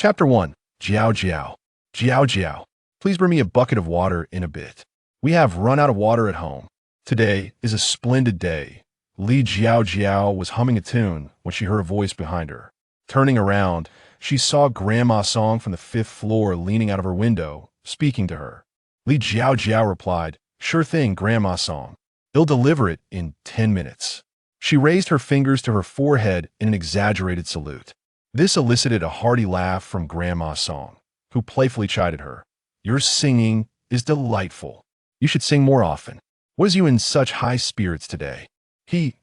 Chapter 1. Jiao Jiao. Jiao Jiao. Please bring me a bucket of water in a bit. We have run out of water at home. Today is a splendid day. Li Jiao Jiao was humming a tune when she heard a voice behind her. Turning around, she saw Grandma Song from the 5th floor leaning out of her window, speaking to her. Li Jiao Jiao replied, "Sure thing, Grandma Song. They'll deliver it in 10 minutes. She raised her fingers to her forehead in an exaggerated salute. This elicited a hearty laugh from Grandma Song, who playfully chided her. "Your singing is delightful. You should sing more often. Was you in such high spirits today?"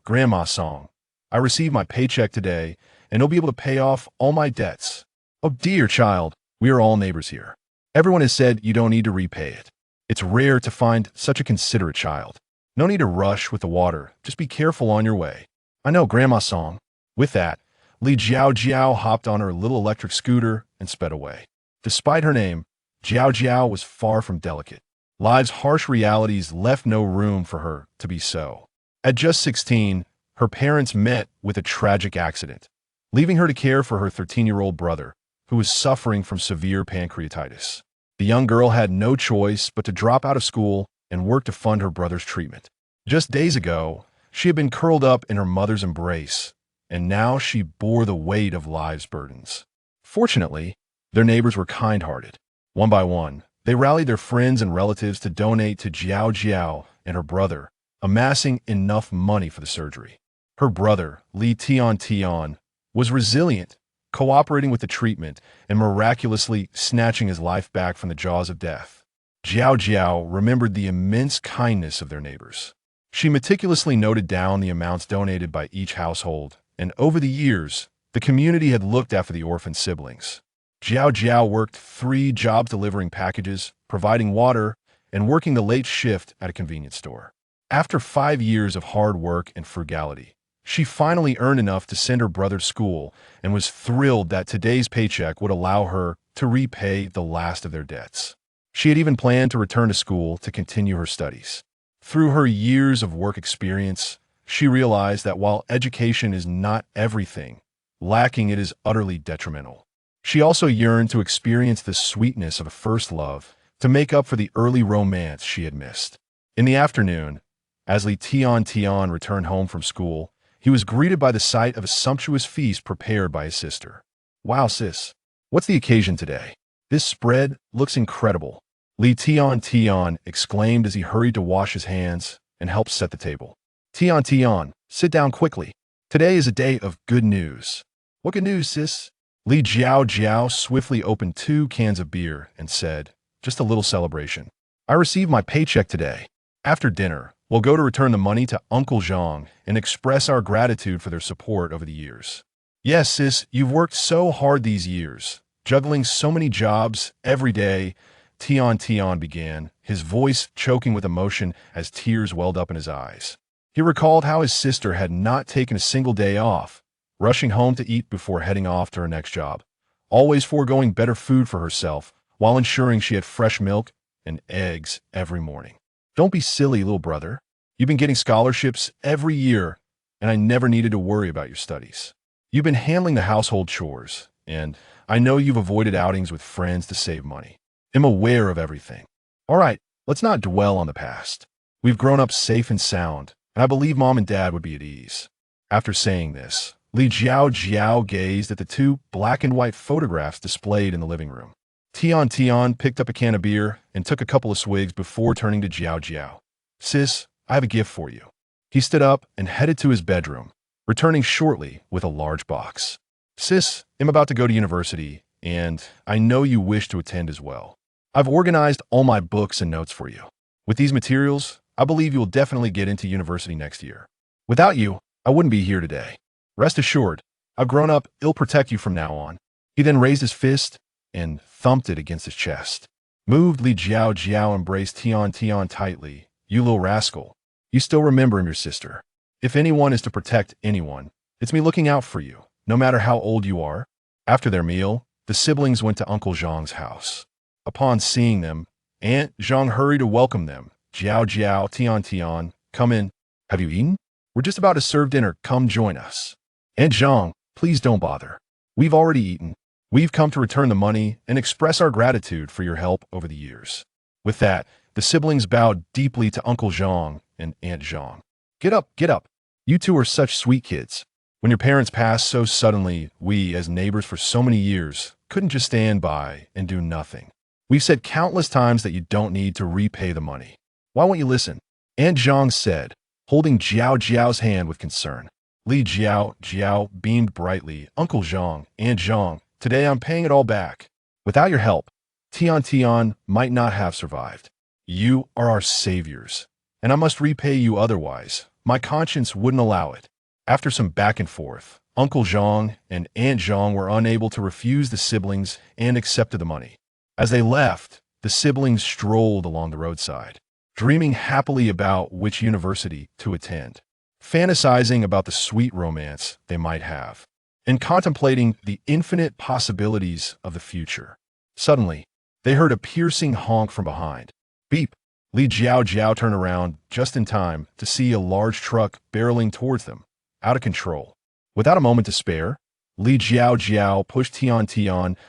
Grandma Song, "I received my paycheck today, and I'll be able to pay off all my debts." "Oh dear child, we are all neighbors here. Everyone has said you don't need to repay it. It's rare to find such a considerate child. No need to rush with the water, just be careful on your way." "I know, Grandma Song." With that, Li Jiao Jiao hopped on her little electric scooter and sped away. Despite her name, Jiao Jiao was far from delicate. Life's harsh realities left no room for her to be so. At just 16, her parents met with a tragic accident, leaving her to care for her 13-year-old brother, who was suffering from severe pancreatitis. The young girl had no choice but to drop out of school and work to fund her brother's treatment. Just days ago, she had been curled up in her mother's embrace, and now she bore the weight of life's burdens. Fortunately, their neighbors were kind-hearted. One by one, they rallied their friends and relatives to donate to Jiao Jiao and her brother, amassing enough money for the surgery. Her brother, Li Tian, was resilient, cooperating with the treatment and miraculously snatching his life back from the jaws of death. Jiao Jiao remembered the immense kindness of their neighbors. She meticulously noted down the amounts donated by each household, and over the years, the community had looked after the orphan siblings. Jiao Jiao worked 3 jobs delivering packages, providing water, and working the late shift at a convenience store. After 5 years of hard work and frugality, she finally earned enough to send her brother to school and was thrilled that today's paycheck would allow her to repay the last of their debts. She had even planned to return to school to continue her studies. Through her years of work experience, she realized that while education is not everything, lacking it is utterly detrimental. She also yearned to experience the sweetness of a first love to make up for the early romance she had missed. In the afternoon, as Li Tian returned home from school, he was greeted by the sight of a sumptuous feast prepared by his sister. "Wow, sis, what's the occasion today? This spread looks incredible," Li Tian exclaimed as he hurried to wash his hands and help set the table. Tian, sit down quickly. Today is a day of good news." "What good news, sis?" Li Jiao Jiao swiftly opened 2 cans of beer and said, "Just a little celebration. I received my paycheck today. After dinner, we'll go to return the money to Uncle Zhang and express our gratitude for their support over the years." "Yes, sis, you've worked so hard these years, juggling so many jobs every day," Tian began, his voice choking with emotion as tears welled up in his eyes. He recalled how his sister had not taken a single day off, rushing home to eat before heading off to her next job, always foregoing better food for herself while ensuring she had fresh milk and eggs every morning. "Don't be silly, little brother. You've been getting scholarships every year, and I never needed to worry about your studies. You've been handling the household chores, and I know you've avoided outings with friends to save money. I'm aware of everything. All right, let's not dwell on the past. We've grown up safe and sound, and I believe Mom and Dad would be at ease." After saying this, Li Jiao Jiao gazed at the 2 black and white photographs displayed in the living room. Tian picked up a can of beer and took a couple of swigs before turning to Jiao Jiao. "Sis, I have a gift for you." He stood up and headed to his bedroom, returning shortly with a large box. "Sis, I'm about to go to university, and I know you wish to attend as well. I've organized all my books and notes for you. With these materials, I believe you will definitely get into university next year. Without you, I wouldn't be here today. Rest assured, I've grown up, I'll protect you from now on." He then raised his fist and thumped it against his chest. Moved, Li Jiao Jiao embraced Tian tightly. "You little rascal. You still remember him, your sister. If anyone is to protect anyone, it's me looking out for you, no matter how old you are." After their meal, the siblings went to Uncle Zhang's house. Upon seeing them, Aunt Zhang hurried to welcome them. "Jiao Jiao, Tian, come in. Have you eaten? We're just about to serve dinner. Come join us." "Aunt Zhang, please don't bother. We've already eaten. We've come to return the money and express our gratitude for your help over the years." With that, the siblings bowed deeply to Uncle Zhang and Aunt Zhang. Get up, get up. You two are such sweet kids. When your parents passed so suddenly, we, as neighbors for so many years, couldn't just stand by and do nothing. We've said countless times that you don't need to repay the money. Why won't you listen? Aunt Zhang said, holding Jiao Jiao's hand with concern. Li Jiao Jiao beamed brightly. Uncle Zhang, Aunt Zhang, today I'm paying it all back. Without your help, Tian might not have survived. You are our saviors, and I must repay you otherwise. My conscience wouldn't allow it. After some back and forth, Uncle Zhang and Aunt Zhang were unable to refuse the siblings and accepted the money. As they left, the siblings strolled along the roadside, dreaming happily about which university to attend, fantasizing about the sweet romance they might have, and contemplating the infinite possibilities of the future. Suddenly, they heard a piercing honk from behind. Beep! Li Jiao Jiao turned around just in time to see a large truck barreling towards them, out of control. Without a moment to spare, Li Jiao Jiao pushed Tian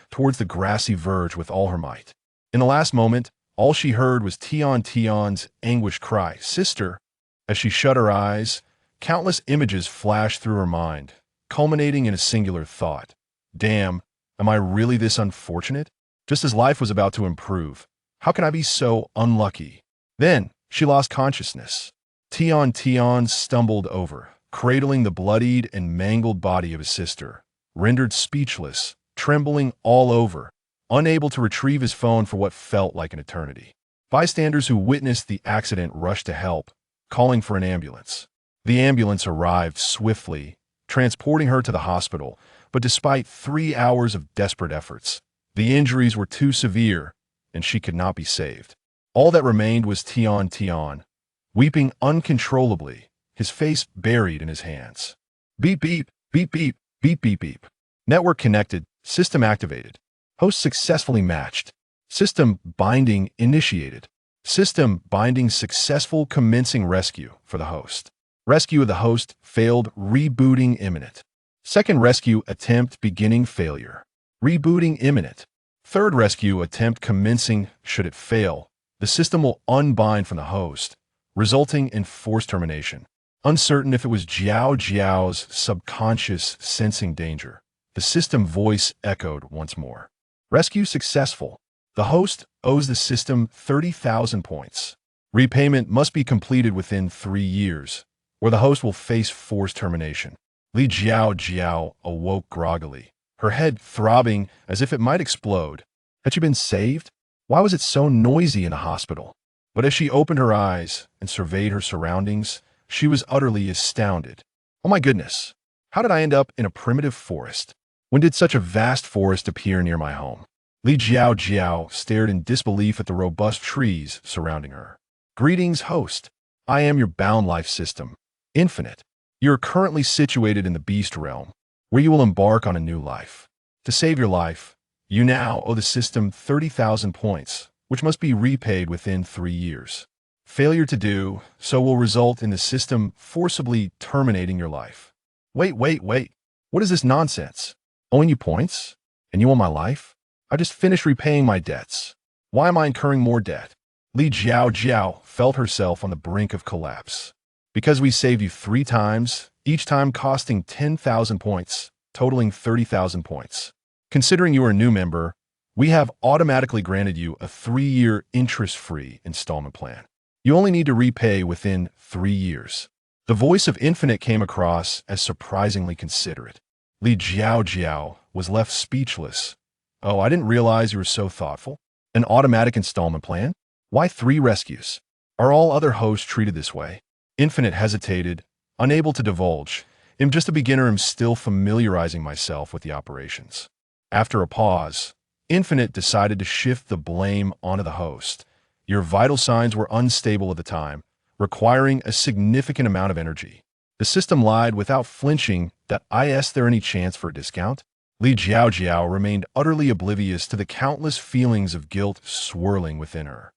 towards the grassy verge with all her might. In the last moment, all she heard was Tian's anguished cry, "Sister!" As she shut her eyes, countless images flashed through her mind, culminating in a singular thought. Damn, am I really this unfortunate? Just as life was about to improve, how can I be so unlucky? Then, she lost consciousness. Tian stumbled over, cradling the bloodied and mangled body of his sister, rendered speechless, trembling all over, unable to retrieve his phone for what felt like an eternity. Bystanders who witnessed the accident rushed to help, calling for an ambulance. The ambulance arrived swiftly, transporting her to the hospital, but despite 3 hours of desperate efforts, the injuries were too severe, and she could not be saved. All that remained was Tian, weeping uncontrollably, his face buried in his hands. Beep, beep, beep, beep, beep, beep, beep. Network connected, system activated. Host successfully matched. System binding initiated. System binding successful, commencing rescue for the host. Rescue of the host failed, rebooting imminent. Second rescue attempt beginning failure. Rebooting imminent. Third rescue attempt commencing. Should it fail, the system will unbind from the host, resulting in forced termination. Uncertain if it was Jiao Jiao's subconscious sensing danger, the system voice echoed once more. Rescue successful. The host owes the system 30,000 points. Repayment must be completed within 3 years, or the host will face forced termination. Li Jiao Jiao awoke groggily, her head throbbing as if it might explode. Had she been saved? Why was it so noisy in the hospital? But as she opened her eyes and surveyed her surroundings, she was utterly astounded. Oh my goodness, how did I end up in a primitive forest? When did such a vast forest appear near my home? Li Jiao Jiao stared in disbelief at the robust trees surrounding her. Greetings, host. I am your bound life system, Infinite. You are currently situated in the beast realm, where you will embark on a new life. To save your life, you now owe the system 30,000 points, which must be repaid within 3 years. Failure to do so will result in the system forcibly terminating your life. Wait. What is this nonsense? Owing you points? And you want my life? I just finished repaying my debts. Why am I incurring more debt? Li Jiao Jiao felt herself on the brink of collapse. Because we saved you 3 times, each time costing 10,000 points, totaling 30,000 points. Considering you are a new member, we have automatically granted you a 3-year interest-free installment plan. You only need to repay within 3 years. The voice of Infinite came across as surprisingly considerate. Li Jiao Jiao was left speechless. Oh, I didn't realize you were so thoughtful. An automatic installment plan? Why 3 rescues? Are all other hosts treated this way? Infinite hesitated, unable to divulge. I'm just a beginner. I'm still familiarizing myself with the operations. After a pause, Infinite decided to shift the blame onto the host. Your vital signs were unstable at the time, requiring a significant amount of energy. The system lied without flinching that I asked there any chance for a discount? Li Jiao Jiao remained utterly oblivious to the countless feelings of guilt swirling within her.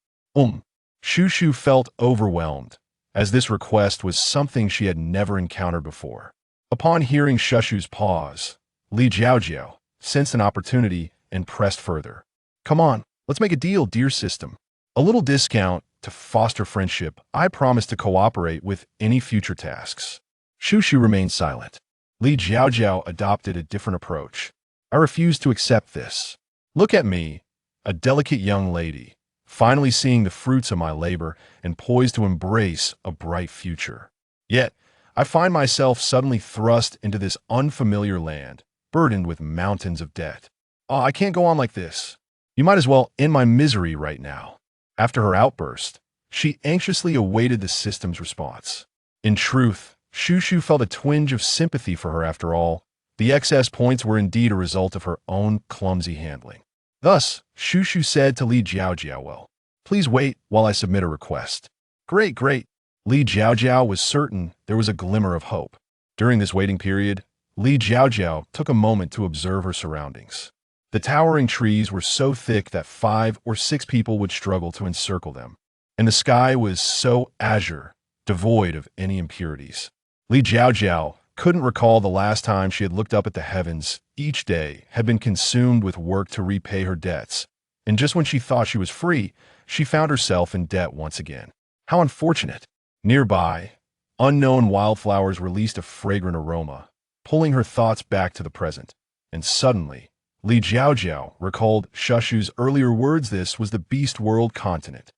Shushu felt overwhelmed, as this request was something she had never encountered before. Upon hearing Shushu's pause, Li Jiao Jiao, sensed an opportunity, and pressed further. Come on, let's make a deal, dear system. A little discount to foster friendship. I promise to cooperate with any future tasks. Shushu remained silent. Li Jiao Jiao adopted a different approach. I refuse to accept this. Look at me, a delicate young lady, finally seeing the fruits of my labor and poised to embrace a bright future. Yet, I find myself suddenly thrust into this unfamiliar land, burdened with mountains of debt. Oh, I can't go on like this. You might as well end my misery right now. After her outburst, she anxiously awaited the system's response. In truth, Shushu felt a twinge of sympathy for her after all. The excess points were indeed a result of her own clumsy handling. Thus, Shushu said to Li Jiao Jiao, well, please wait while I submit a request. Great, great. Li Jiao Jiao was certain there was a glimmer of hope. During this waiting period, Li Jiao Jiao took a moment to observe her surroundings. The towering trees were so thick that 5 or 6 people would struggle to encircle them, and the sky was so azure, devoid of any impurities. Li Jiao Jiao couldn't recall the last time she had looked up at the heavens. Each day had been consumed with work to repay her debts, and just when she thought she was free, she found herself in debt once again. How unfortunate! Nearby, unknown wildflowers released a fragrant aroma, pulling her thoughts back to the present, and suddenly, Li Jiao Jiao recalled Shushu's earlier words. This was the beast world continent.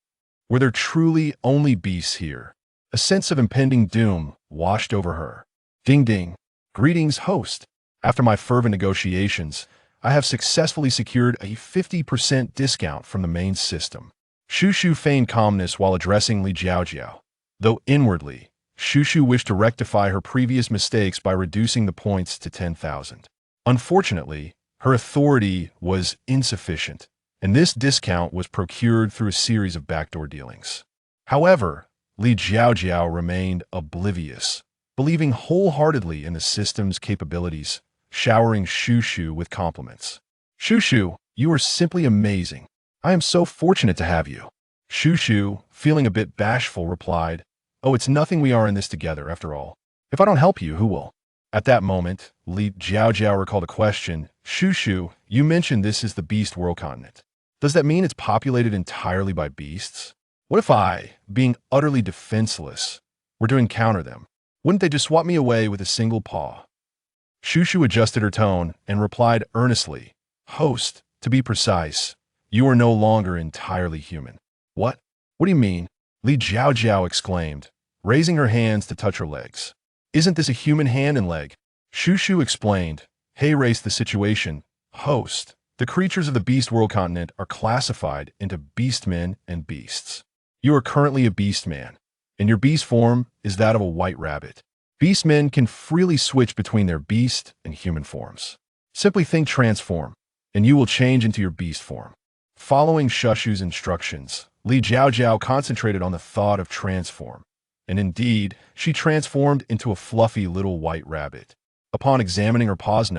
Were there truly only beasts here? A sense of impending doom washed over her. Ding ding. Greetings, host. After my fervent negotiations, I have successfully secured a 50% discount from the main system. Shushu feigned calmness while addressing Li Jiao Jiao, though inwardly, Shushu wished to rectify her previous mistakes by reducing the points to 10,000. Unfortunately, her authority was insufficient, and this discount was procured through a series of backdoor dealings. However, Li Jiao Jiao remained oblivious, believing wholeheartedly in the system's capabilities, showering Shushu with compliments. Shushu, you are simply amazing. I am so fortunate to have you. Shushu, feeling a bit bashful, replied, oh, it's nothing, we are in this together, after all. If I don't help you, who will? At that moment, Li Jiao Jiao recalled a question. Shushu, you mentioned this is the beast world continent. Does that mean it's populated entirely by beasts? What if I, being utterly defenseless, were to encounter them? Wouldn't they just swat me away with a single paw? Shushu adjusted her tone and replied earnestly, host, to be precise, you are no longer entirely human. What? What do you mean? Li Jiao Jiao exclaimed, raising her hands to touch her legs. Isn't this a human hand and leg? Shushu explained, hey, race the situation. Host, the creatures of the beast world continent are classified into beastmen and beasts. You are currently a beast man, and your beast form is that of a white rabbit. Beastmen can freely switch between their beast and human forms. Simply think transform, and you will change into your beast form. Following Shushu's instructions, Li Jiao Jiao concentrated on the thought of transform, and indeed, she transformed into a fluffy little white rabbit. Upon examining her paws,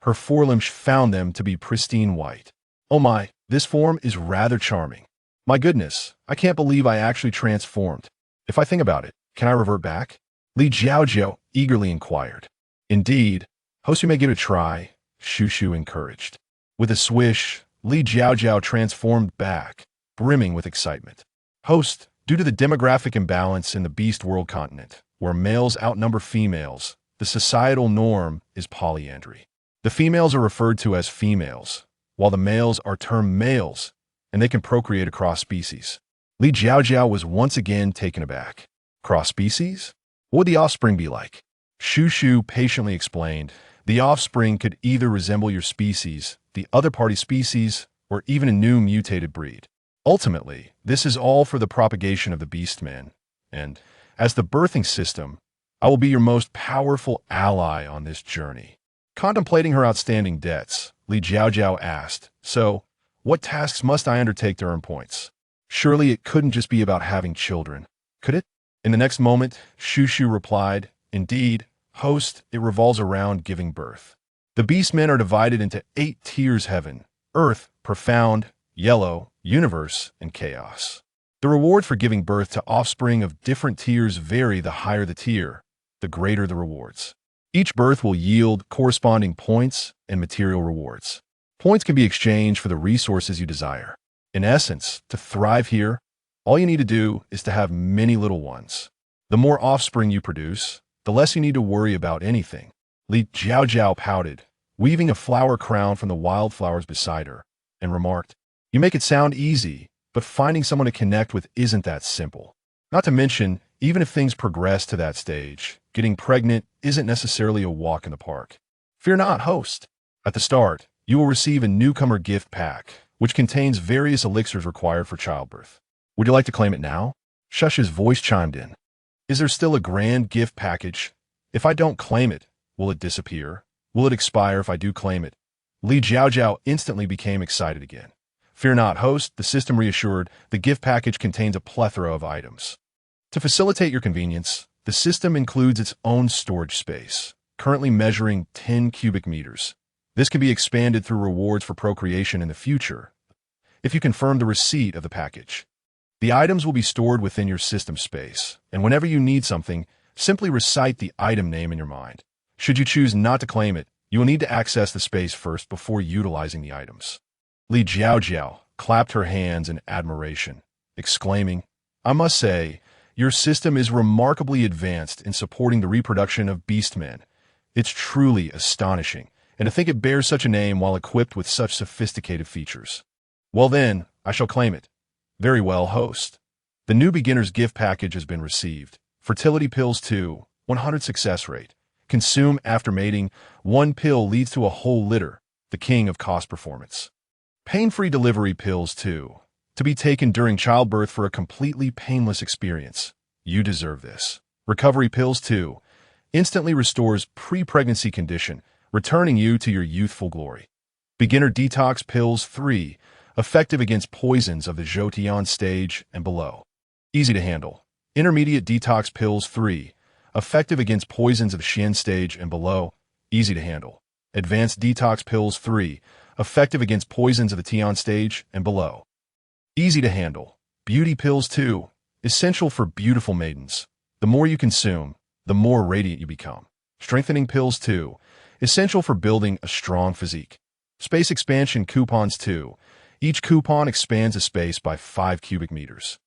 her forelimbs found them to be pristine white. Oh my, this form is rather charming. My goodness, I can't believe I actually transformed. If I think about it, can I revert back? Li Jiao Jiao eagerly inquired. Indeed, host, you may give it a try, Shushu encouraged. With a swish, Li Jiao Jiao transformed back, brimming with excitement. Host, due to the demographic imbalance in the beast world continent, where males outnumber females, the societal norm is polyandry. The females are referred to as females, while the males are termed males, and they can procreate across species. Li Jiao Jiao was once again taken aback. Cross species? What would the offspring be like? Shushu patiently explained, the offspring could either resemble your species, the other party's species, or even a new mutated breed. Ultimately, this is all for the propagation of the beastmen, and, as the birthing system, I will be your most powerful ally on this journey. Contemplating her outstanding debts, Li Jiao Jiao asked, so, what tasks must I undertake to earn points? Surely it couldn't just be about having children, could it? In the next moment, Shushu replied, indeed, host, it revolves around giving birth. The beastmen are divided into 8 tiers: heaven, earth, profound, yellow, universe, and chaos. The reward for giving birth to offspring of different tiers vary. The higher the tier, the greater the rewards. Each berth will yield corresponding points and material rewards. Points can be exchanged for the resources you desire. In essence, to thrive here, all you need to do is to have many little ones. The more offspring you produce, the less you need to worry about anything. Li Jiao Jiao pouted, weaving a flower crown from the wildflowers beside her, and remarked, "You make it sound easy, but finding someone to connect with isn't that simple. Not to mention, even if things progress to that stage, getting pregnant isn't necessarily a walk in the park. Fear not, host. At the start, you will receive a newcomer gift pack, which contains various elixirs required for childbirth. Would you like to claim it now?" Shush's voice chimed in. "Is there still a grand gift package? If I don't claim it, will it disappear? Will it expire if I do claim it?" Li Jiao Jiao instantly became excited again. "Fear not, host," the system reassured. "The gift package contains a plethora of items. To facilitate your convenience, the system includes its own storage space, currently measuring 10 cubic meters. This can be expanded through rewards for procreation in the future, if you confirm the receipt of the package. The items will be stored within your system space, and whenever you need something, simply recite the item name in your mind. Should you choose not to claim it, you will need to access the space first before utilizing the items." Li Jiao Jiao clapped her hands in admiration, exclaiming, "I must say, your system is remarkably advanced in supporting the reproduction of beastmen. It's truly astonishing, and to think it bears such a name while equipped with such sophisticated features. Well then, I shall claim it." "Very well, host. The new beginner's gift package has been received. Fertility pills 2, 100 success rate. Consume after mating. 1 pill leads to a whole litter, the king of cost performance. Pain-free delivery pills 2, to be taken during childbirth for a completely painless experience. You deserve this. Recovery pills 2, instantly restores pre-pregnancy condition, returning you to your youthful glory. Beginner detox pills 3, effective against poisons of the Zhoutian stage and below. Easy to handle. Intermediate detox pills 3, effective against poisons of the Xian stage and below. Easy to handle. Advanced detox pills 3, effective against poisons of the Tian stage and below. Easy to handle. Beauty pills 2, essential for beautiful maidens. The more you consume, the more radiant you become. Strengthening pills 2, essential for building a strong physique. Space expansion coupons 2, each coupon expands a space by 5 cubic meters.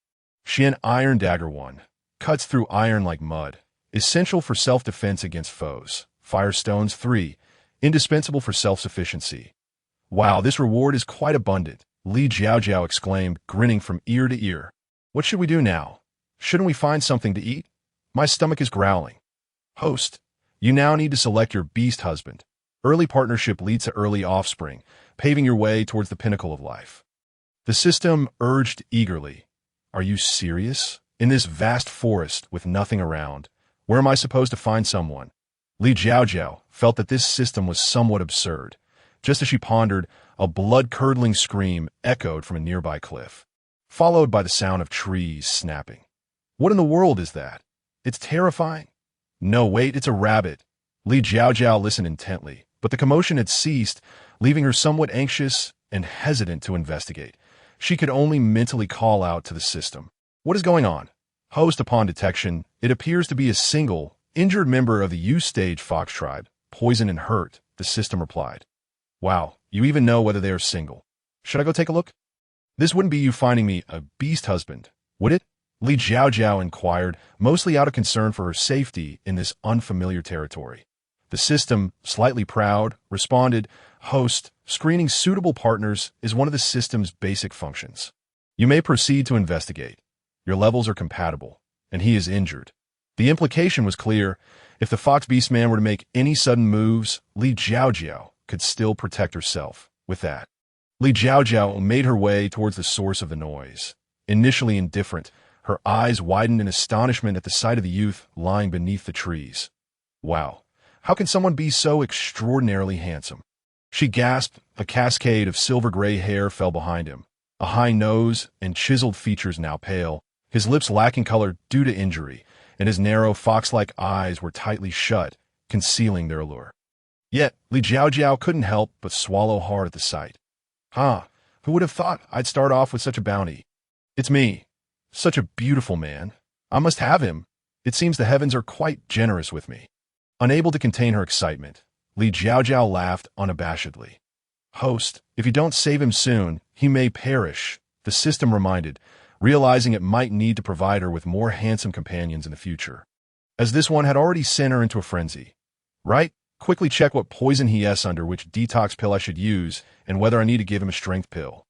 Xian Iron Dagger 1, cuts through iron like mud, essential for self-defense against foes. Firestones 3, indispensable for self-sufficiency. "Wow, this reward is quite abundant," Li Jiao Jiao exclaimed, grinning from ear to ear. "What should we do now? Shouldn't we find something to eat? My stomach is growling." "Host, you now need to select your beast husband. Early partnership leads to early offspring, paving your way towards the pinnacle of life." The system urged eagerly. "Are you serious? In this vast forest with nothing around, where am I supposed to find someone?" Li Jiao Jiao felt that this system was somewhat absurd. Just as she pondered, a blood-curdling scream echoed from a nearby cliff, followed by the sound of trees snapping. "What in the world is that? It's terrifying." "No, wait, it's a rabbit." Li Jiao Jiao listened intently, but the commotion had ceased, leaving her somewhat anxious and hesitant to investigate. She could only mentally call out to the system. "What is going on?" "Host, upon detection, it appears to be a single, injured member of the U-stage fox tribe, poisoned and hurt," the system replied. "Wow, you even know whether they are single. Should I go take a look?" "This wouldn't be you finding me a beast husband, would it?" Li Jiao Jiao inquired, mostly out of concern for her safety in this unfamiliar territory. The system, slightly proud, responded, "Host, screening suitable partners is one of the system's basic functions. You may proceed to investigate. Your levels are compatible, and he is injured." The implication was clear. If the Fox Beastman were to make any sudden moves, Li Jiao Jiao could still protect herself. With that, Li Jiao Jiao made her way towards the source of the noise. Initially indifferent, her eyes widened in astonishment at the sight of the youth lying beneath the trees. "Wow, how can someone be so extraordinarily handsome?" She gasped. A cascade of silver-gray hair fell behind him, a high nose and chiseled features now pale, his lips lacking color due to injury, and his narrow, fox-like eyes were tightly shut, concealing their allure. Yet, Li Jiao Jiao couldn't help but swallow hard at the sight. Who would have thought I'd start off with such a bounty? It's me. Such a beautiful man. I must have him. It seems the heavens are quite generous with me." Unable to contain her excitement, Li Jiao Jiao laughed unabashedly. Host, if you don't save him soon, he may perish, the system reminded, realizing it might need to provide her with more handsome companions in the future, as this one had already sent her into a frenzy. Right? Quickly check what poison he is under, which detox pill I should use, and whether I need to give him a strength pill.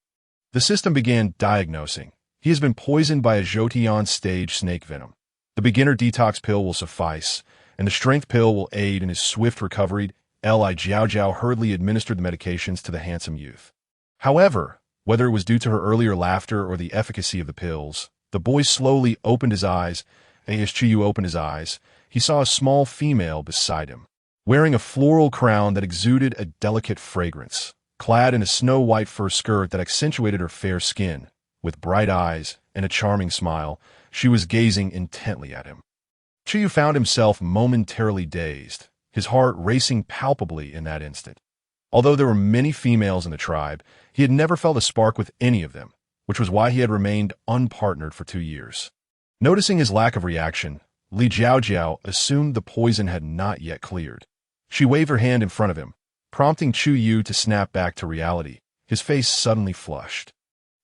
The system began diagnosing. He has been poisoned by a Jotion stage snake venom. The beginner detox pill will suffice, and the strength pill will aid in his swift recovery. Li Jiao Jiao hurriedly administered the medications to the handsome youth. However, whether it was due to her earlier laughter or the efficacy of the pills, the boy slowly opened his eyes. As Chuyu opened his eyes, he saw a small female beside him, wearing a floral crown that exuded a delicate fragrance, clad in a snow-white fur skirt that accentuated her fair skin. With bright eyes and a charming smile, she was gazing intently at him. Chuyu found himself momentarily dazed, his heart racing palpably in that instant. Although there were many females in the tribe, he had never felt a spark with any of them, which was why he had remained unpartnered for 2 years. Noticing his lack of reaction, Li Jiao Jiao assumed the poison had not yet cleared. She waved her hand in front of him, prompting Chuyu to snap back to reality. His face suddenly flushed.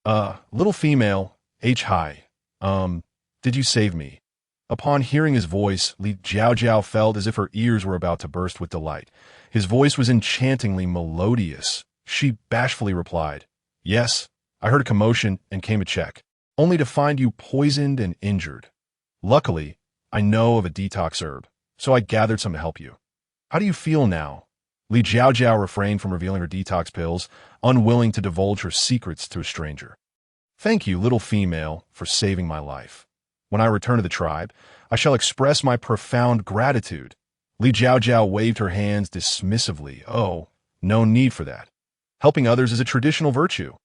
Little female, hi. Did you save me? Upon hearing his voice, Li Jiao Jiao felt as if her ears were about to burst with delight. His voice was enchantingly melodious. She bashfully replied, Yes, I heard a commotion and came to check, only to find you poisoned and injured. Luckily, I know of a detox herb, so I gathered some to help you. How do you feel now? Li Jiao Jiao refrained from revealing her detox pills, unwilling to divulge her secrets to a stranger. Thank you, little female, for saving my life. When I return to the tribe, I shall express my profound gratitude. Li Jiao Jiao waved her hands dismissively. Oh, no need for that. Helping others is a traditional virtue.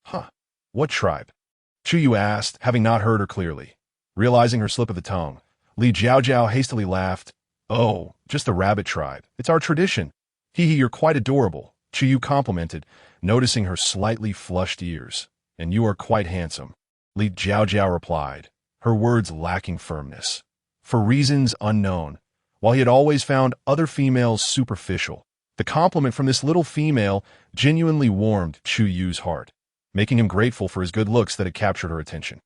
Huh, what tribe? Chuyu asked, having not heard her clearly. Realizing her slip of the tongue, Li Jiao Jiao hastily laughed. Oh, just the rabbit tribe. It's our tradition. Hee, you're quite adorable, Chuyu complimented, noticing her slightly flushed ears. And you are quite handsome, Li Jiao Jiao replied, her words lacking firmness. For reasons unknown, while he had always found other females superficial, the compliment from this little female genuinely warmed Chuyu's heart, making him grateful for his good looks that had captured her attention.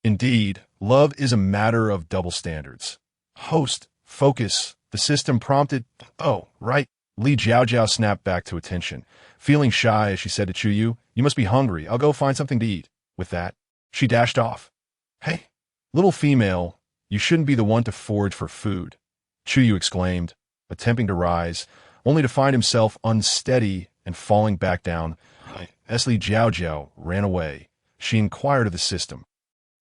Indeed, love is a matter of double standards. Host, focus, the system prompted. Oh, right. Li Jiao Jiao snapped back to attention, feeling shy as she said to Chuyu, You must be hungry. I'll go find something to eat. With that, she dashed off. Hey, little female, you shouldn't be the one to forage for food, Chuyu exclaimed, attempting to rise, only to find himself unsteady and falling back down. As Li Jiao Jiao ran away, she inquired of the system,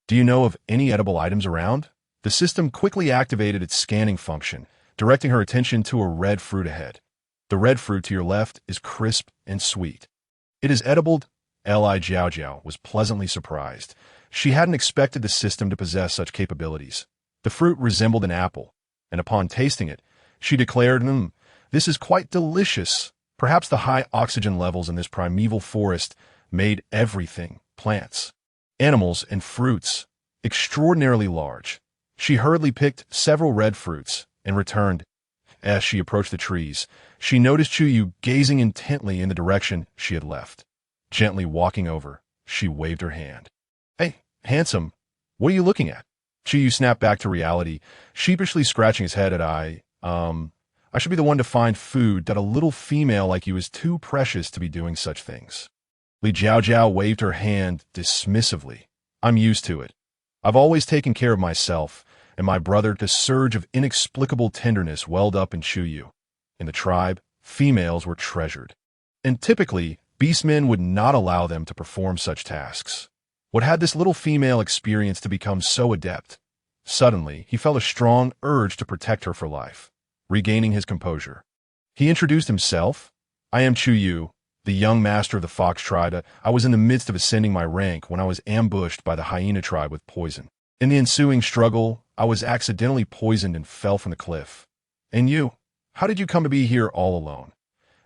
Do you know of any edible items around? The system quickly activated its scanning function, directing her attention to a red fruit ahead. The red fruit to your left is crisp and sweet. It is edible. Li Jiao Jiao was pleasantly surprised. She hadn't expected the system to possess such capabilities. The fruit resembled an apple, and upon tasting it, she declared, This is quite delicious. Perhaps the high oxygen levels in this primeval forest made everything, plants, animals, and fruits, extraordinarily large. She hurriedly picked several red fruits and returned. As she approached the trees, she noticed Chuyu gazing intently in the direction she had left. Gently walking over, she waved her hand. Hey, handsome, what are you looking at? Chuyu snapped back to reality, sheepishly scratching his head at I should be the one to find food that a little female like you is too precious to be doing such things. Li Jiao Jiao waved her hand dismissively. I'm used to it. I've always taken care of myself, and my brother. A surge of inexplicable tenderness welled up in Chuyu. In the tribe, females were treasured, and typically, beastmen would not allow them to perform such tasks. What had this little female experienced to become so adept? Suddenly, he felt a strong urge to protect her for life. Regaining his composure, he introduced himself. I am Chuyu, the young master of the fox tribe. I was in the midst of ascending my rank when I was ambushed by the hyena tribe with poison. In the ensuing struggle, I was accidentally poisoned and fell from the cliff. And you? How did you come to be here all alone?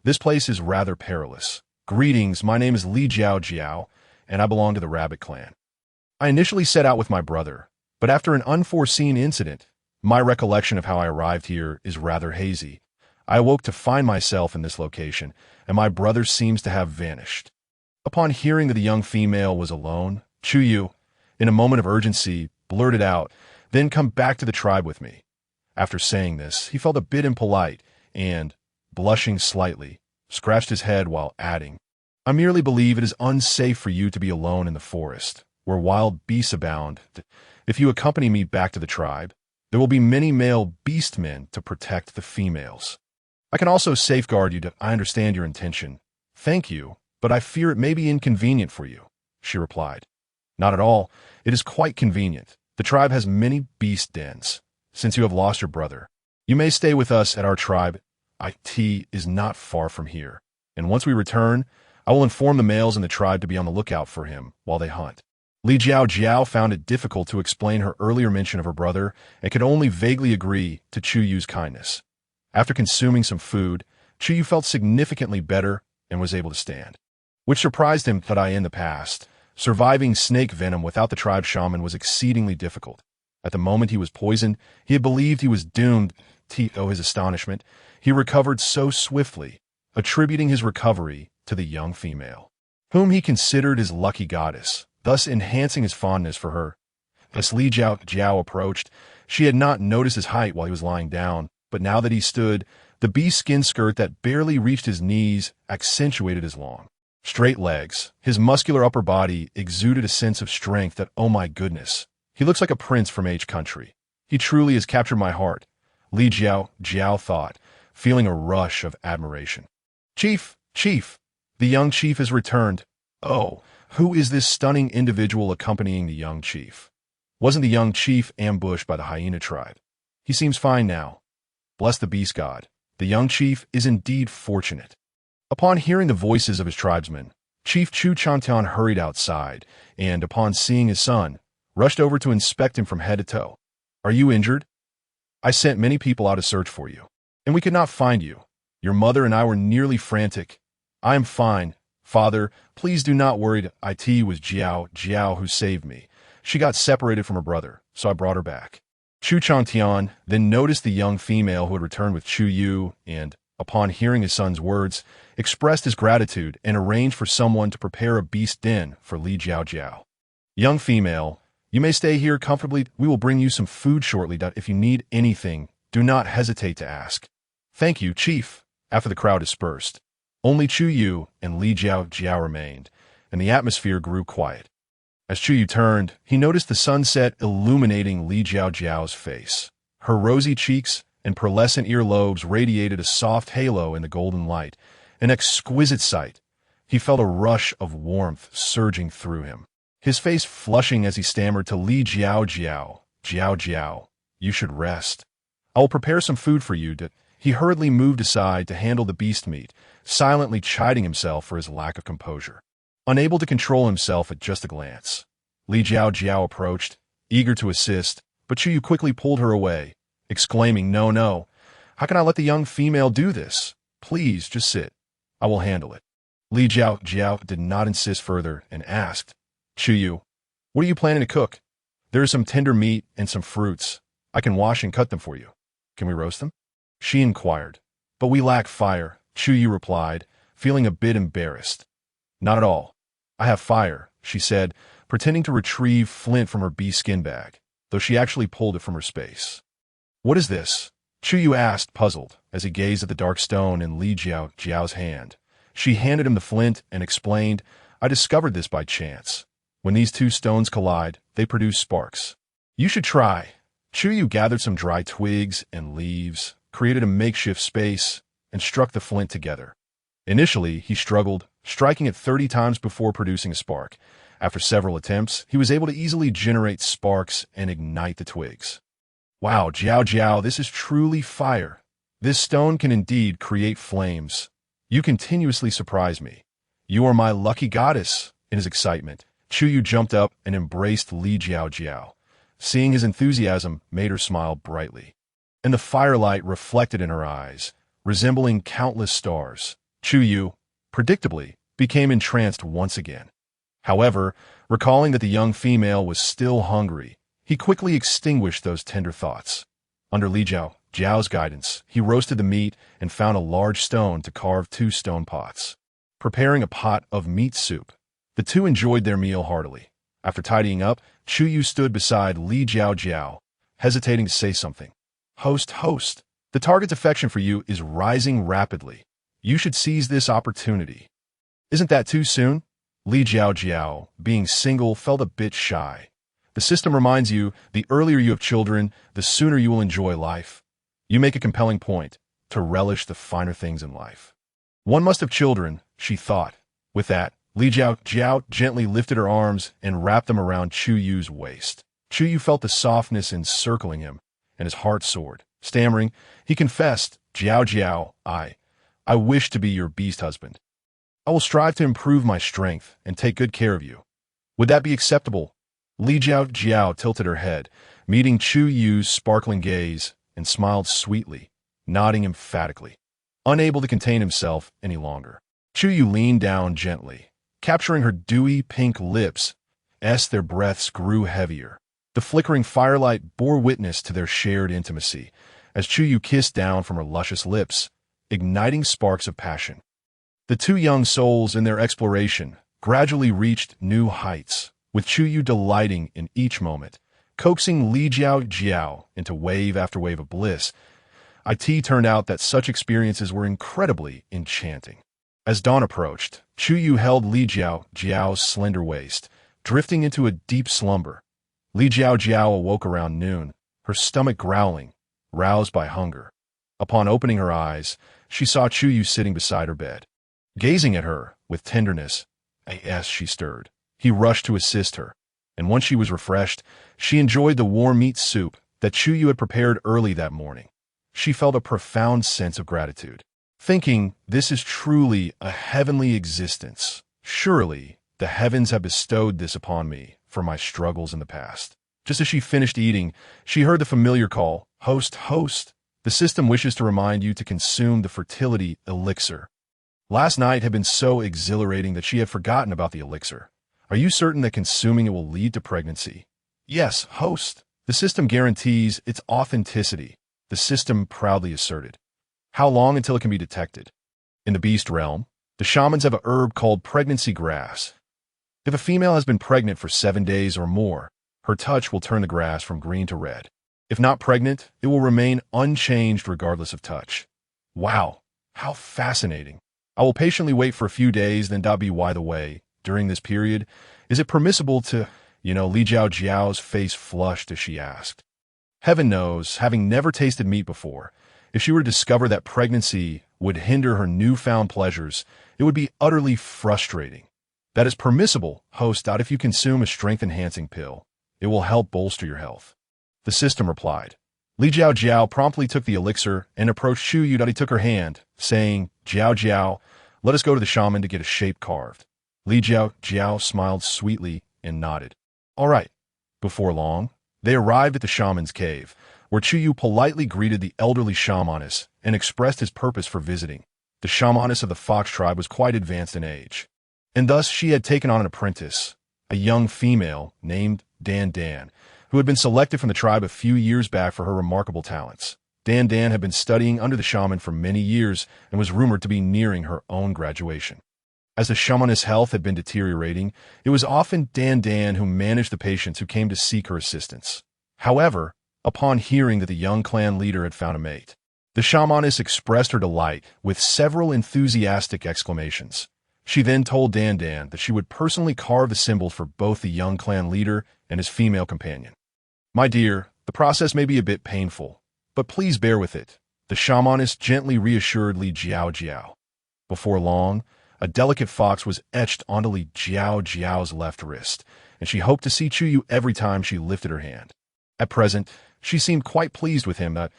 This place is rather perilous. Greetings, my name is Li Jiao Jiao, and I belong to the rabbit clan. I initially set out with my brother, but after an unforeseen incident, My recollection of how I arrived here is rather hazy. I awoke to find myself in this location, and my brother seems to have vanished." Upon hearing that the young female was alone, Chu Yu, in a moment of urgency, blurted out, "Then come back to the tribe with me." After saying this, he felt a bit impolite and, blushing slightly, scratched his head while adding, "I merely believe it is unsafe for you to be alone in the forest, where wild beasts abound. If you accompany me back to the tribe, there will be many male beastmen to protect the females. I can also safeguard you. I understand your intention. Thank you, but I fear it may be inconvenient for you," she replied. "Not at all. It is quite convenient. The tribe has many beast dens. Since you have lost your brother, you may stay with us at our tribe. It is not far from here, and once we return, I will inform the males in the tribe to be on the lookout for him while they hunt." Li Jiao Jiao found it difficult to explain her earlier mention of her brother and could only vaguely agree to Chu Yu's kindness. After consuming some food, Chu Yu felt significantly better and was able to stand, which surprised him. But in the past, surviving snake venom without the tribe shaman was exceedingly difficult. At the moment he was poisoned, he had believed he was doomed. To his astonishment, he recovered so swiftly, attributing his recovery to the young female, whom he considered his lucky goddess, thus enhancing his fondness for her. As Li Jiao Jiao approached, she had not noticed his height while he was lying down, but now that he stood, the bee-skin skirt that barely reached his knees accentuated his long, straight legs. His muscular upper body exuded a sense of strength that, oh my goodness, he looks like a prince from H country. He truly has captured my heart, Li Jiao Jiao thought, feeling a rush of admiration. Chief! Chief! The young chief has returned. Oh, who is this stunning individual accompanying the young chief? Wasn't the young chief ambushed by the hyena tribe? He seems fine now. Bless the beast god. The young chief is indeed fortunate. Upon hearing the voices of his tribesmen, Chief Chu Chantian hurried outside and, upon seeing his son, rushed over to inspect him from head to toe. Are you injured? I sent many people out to search for you, and we could not find you. Your mother and I were nearly frantic. I am fine. Father, please do not worry. It was Jiao Jiao who saved me. She got separated from her brother, so I brought her back. Chu Chantian then noticed the young female who had returned with Chu Yu and, upon hearing his son's words, expressed his gratitude and arranged for someone to prepare a beast den for Li Jiao Jiao. Young female, you may stay here comfortably. We will bring you some food shortly. If you need anything, do not hesitate to ask. Thank you, Chief. After the crowd dispersed, only Chu Yu and Li Jiao Jiao remained, and the atmosphere grew quiet. As Chu Yu turned, he noticed the sunset illuminating Li Jiao Jiao's face. Her rosy cheeks and pearlescent earlobes radiated a soft halo in the golden light, an exquisite sight. He felt a rush of warmth surging through him, his face flushing as he stammered to Li Jiao Jiao, Jiao Jiao, you should rest. I will prepare some food for you. He hurriedly moved aside to handle the beast meat, silently chiding himself for his lack of composure. Unable to control himself at just a glance, Li Jiao Jiao approached, eager to assist, but Chu Yu quickly pulled her away, exclaiming, No, no, how can I let the young female do this? Please, just sit. I will handle it. Li Jiao Jiao did not insist further and asked, Chu Yu, what are you planning to cook? There is some tender meat and some fruits. I can wash and cut them for you. Can we roast them? She inquired. But we lack fire, Chu Yu replied, feeling a bit embarrassed. Not at all. I have fire, she said, pretending to retrieve flint from her bee skin bag, though she actually pulled it from her space. What is this? Chu Yu asked, puzzled, as he gazed at the dark stone in Li Jiao Jiao's hand. She handed him the flint and explained, I discovered this by chance. When these two stones collide, they produce sparks. You should try. Chu Yu gathered some dry twigs and leaves, created a makeshift space, and struck the flint together. Initially, he struggled, striking it 30 times before producing a spark. After several attempts, he was able to easily generate sparks and ignite the twigs. Wow, Jiao Jiao, this is truly fire. This stone can indeed create flames. You continuously surprise me. You are my lucky goddess. In his excitement, Chu Yu jumped up and embraced Li Jiao Jiao. Seeing his enthusiasm made her smile brightly, and the firelight reflected in her eyes, resembling countless stars. Chu Yu, predictably, became entranced once again. However, recalling that the young female was still hungry, he quickly extinguished those tender thoughts. Under Li Jiao Jiao's guidance, he roasted the meat and found a large stone to carve 2 stone pots. Preparing a pot of meat soup, the two enjoyed their meal heartily. After tidying up, Chu Yu stood beside Li Jiao Jiao, hesitating to say something. Host, the target's affection for you is rising rapidly. You should seize this opportunity. Isn't that too soon? Li Jiao Jiao, being single, felt a bit shy. The system reminds you, the earlier you have children, the sooner you will enjoy life. You make a compelling point, to relish the finer things in life. One must have children, she thought. With that, Li Jiao Jiao gently lifted her arms and wrapped them around Chu Yu's waist. Chu Yu felt the softness encircling him, and his heart soared. Stammering, he confessed, Jiao Jiao, I wish to be your beast husband. I will strive to improve my strength and take good care of you. Would that be acceptable? Li Jiao Jiao tilted her head, meeting Chu Yu's sparkling gaze, and smiled sweetly, nodding emphatically. Unable to contain himself any longer, Chu Yu leaned down gently, capturing her dewy pink lips as their breaths grew heavier. The flickering firelight bore witness to their shared intimacy, as Chu Yu kissed down from her luscious lips, igniting sparks of passion. The two young souls in their exploration gradually reached new heights, with Chu Yu delighting in each moment, coaxing Li Jiao Jiao into wave after wave of bliss. It turned out that such experiences were incredibly enchanting. As dawn approached, Chu Yu held Li Jiao Jiao's slender waist, drifting into a deep slumber. Li Jiao Jiao awoke around noon, her stomach growling, roused by hunger. Upon opening her eyes, she saw Chu Yu sitting beside her bed. Gazing at her with tenderness, as she stirred, he rushed to assist her, and once she was refreshed, she enjoyed the warm meat soup that Chu Yu had prepared early that morning. She felt a profound sense of gratitude, thinking, this is truly a heavenly existence. Surely, the heavens have bestowed this upon me for my struggles in the past. Just as she finished eating, she heard the familiar call, host. The system wishes to remind you to consume the fertility elixir. Last night had been so exhilarating that she had forgotten about the elixir. Are you certain that consuming it will lead to pregnancy? Yes, host. The system guarantees its authenticity, the system proudly asserted. How long until it can be detected? In the beast realm, the shamans have a herb called pregnancy grass. If a female has been pregnant for 7 days or more, her touch will turn the grass from green to red. If not pregnant, it will remain unchanged regardless of touch. Wow, how fascinating. I will patiently wait for a few days, then be by the way. During this period, is it permissible to, Li Jiao Jiao's face flushed as she asked. Heaven knows, having never tasted meat before, if she were to discover that pregnancy would hinder her newfound pleasures, it would be utterly frustrating. That is permissible, host. If you consume a strength-enhancing pill, it will help bolster your health. The system replied. Li Jiao Jiao promptly took the elixir and approached Chu Yu. He took her hand, saying, Jiao Jiao, let us go to the shaman to get a shape carved. Li Jiao Jiao smiled sweetly and nodded. All right. Before long, they arrived at the shaman's cave, where Chu Yu politely greeted the elderly shamaness and expressed his purpose for visiting. The shamaness of the fox tribe was quite advanced in age, and thus she had taken on an apprentice, a young female named Dan, who had been selected from the tribe a few years back for her remarkable talents. Dan had been studying under the shaman for many years and was rumored to be nearing her own graduation. As the shamaness' health had been deteriorating, it was often Dan who managed the patients who came to seek her assistance. However, upon hearing that the young clan leader had found a mate, the shamaness expressed her delight with several enthusiastic exclamations. She then told Dan that she would personally carve the symbols for both the young clan leader and his female companion. My dear, the process may be a bit painful, but please bear with it, the shamaness gently reassured Li Jiao Jiao. Before long, a delicate fox was etched onto Li Jiao Jiao's left wrist, and she hoped to see Chu Yu every time she lifted her hand. At present, she seemed quite pleased with him that,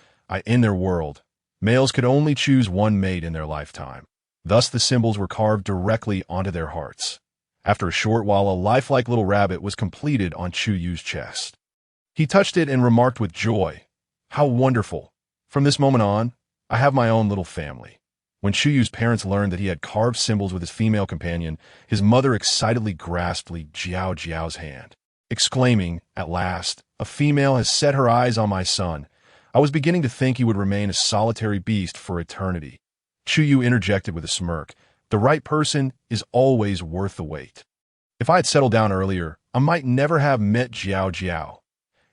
in their world, males could only choose one mate in their lifetime. Thus the symbols were carved directly onto their hearts. After a short while, a lifelike little rabbit was completed on Chu Yu's chest. He touched it and remarked with joy, How wonderful! From this moment on, I have my own little family. When Chu Yu's parents learned that he had carved symbols with his female companion, his mother excitedly grasped Li Jiao Jiao's hand, exclaiming, At last, a female has set her eyes on my son. I was beginning to think you would remain a solitary beast for eternity. Chu Yu interjected with a smirk. The right person is always worth the wait. If I had settled down earlier, I might never have met Jiao Jiao.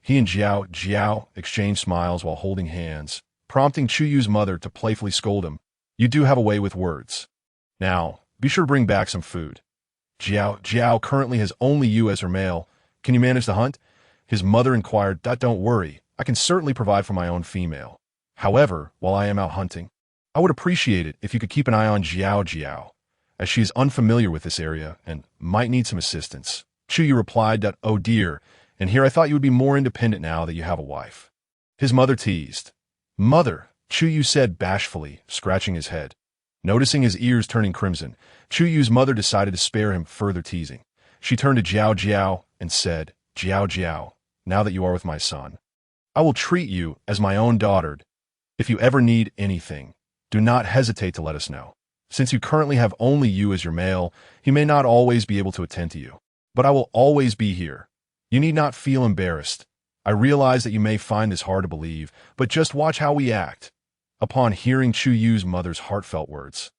He and Jiao Jiao exchanged smiles while holding hands, prompting Chu Yu's mother to playfully scold him. You do have a way with words. Now, be sure to bring back some food. Jiao Jiao currently has only you as her male. Can you manage the hunt? His mother inquired. Don't worry, I can certainly provide for my own female. However, while I am out hunting, I would appreciate it if you could keep an eye on Jiao Jiao, as she is unfamiliar with this area and might need some assistance. Chu Yu replied. Oh dear, and here I thought you would be more independent now that you have a wife. His mother teased. Mother, Chu Yu said bashfully, scratching his head. Noticing his ears turning crimson, Chu Yu's mother decided to spare him further teasing. She turned to Jiao Jiao and said, Jiao Jiao, now that you are with my son, I will treat you as my own daughter. If you ever need anything, do not hesitate to let us know. Since you currently have only you as your male, he may not always be able to attend to you. But I will always be here. You need not feel embarrassed. I realize that you may find this hard to believe, but just watch how we act. Upon hearing Chu Yu's mother's heartfelt words,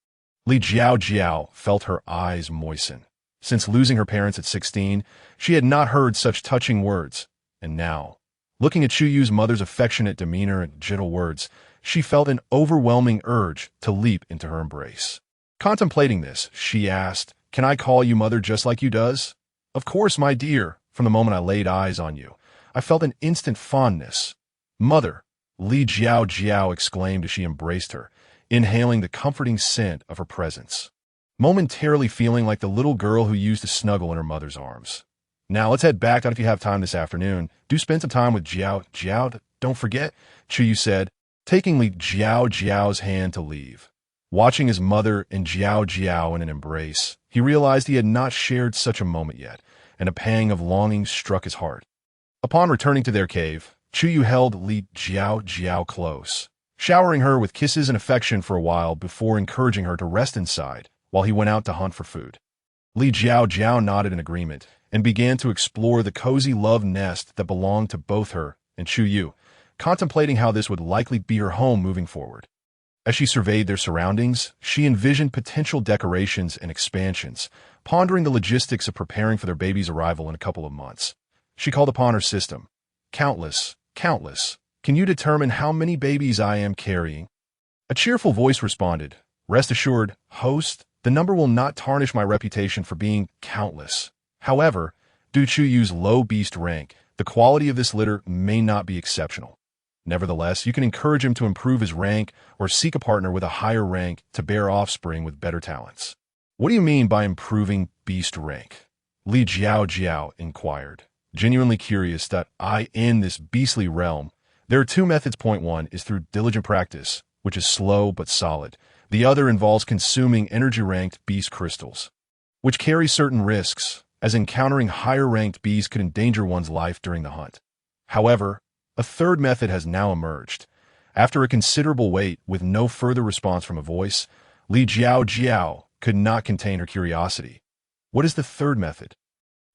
Li Jiao Jiao felt her eyes moisten. Since losing her parents at 16, she had not heard such touching words, and now, looking at Chu Yu's mother's affectionate demeanor and gentle words, she felt an overwhelming urge to leap into her embrace. Contemplating this, she asked, Can I call you mother just like you does? Of course, my dear. From the moment I laid eyes on you, I felt an instant fondness. Mother, Li Jiao Jiao exclaimed as she embraced her, inhaling the comforting scent of her presence, momentarily feeling like the little girl who used to snuggle in her mother's arms. Now let's head back. If you have time this afternoon, do spend some time with Jiao Jiao. Don't forget, Chu Yu said, taking Li Jiao Jiao's hand to leave. Watching his mother and Jiao Jiao in an embrace, he realized he had not shared such a moment yet, and a pang of longing struck his heart. Upon returning to their cave, Chu Yu held Li Jiao Jiao close, showering her with kisses and affection for a while before encouraging her to rest inside while he went out to hunt for food. Li Jiao Jiao nodded in agreement and began to explore the cozy love nest that belonged to both her and Chu Yu, contemplating how this would likely be her home moving forward. As she surveyed their surroundings, she envisioned potential decorations and expansions, pondering the logistics of preparing for their baby's arrival in a couple of months. She called upon her system. Countless. Can you determine how many babies I am carrying? A cheerful voice responded. Rest assured, host, the number will not tarnish my reputation for being countless. However, due to Chu Yu's low beast rank, the quality of this litter may not be exceptional. Nevertheless, you can encourage him to improve his rank or seek a partner with a higher rank to bear offspring with better talents. What do you mean by improving beast rank? Li Jiao Jiao inquired, genuinely curious that in this beastly realm, there are two methods. Point one is through diligent practice, which is slow but solid. The other involves consuming energy-ranked beast crystals, which carry certain risks, as encountering higher-ranked beasts could endanger one's life during the hunt. However, a third method has now emerged. After a considerable wait with no further response from a voice, Li Jiao Jiao could not contain her curiosity. What is the third method?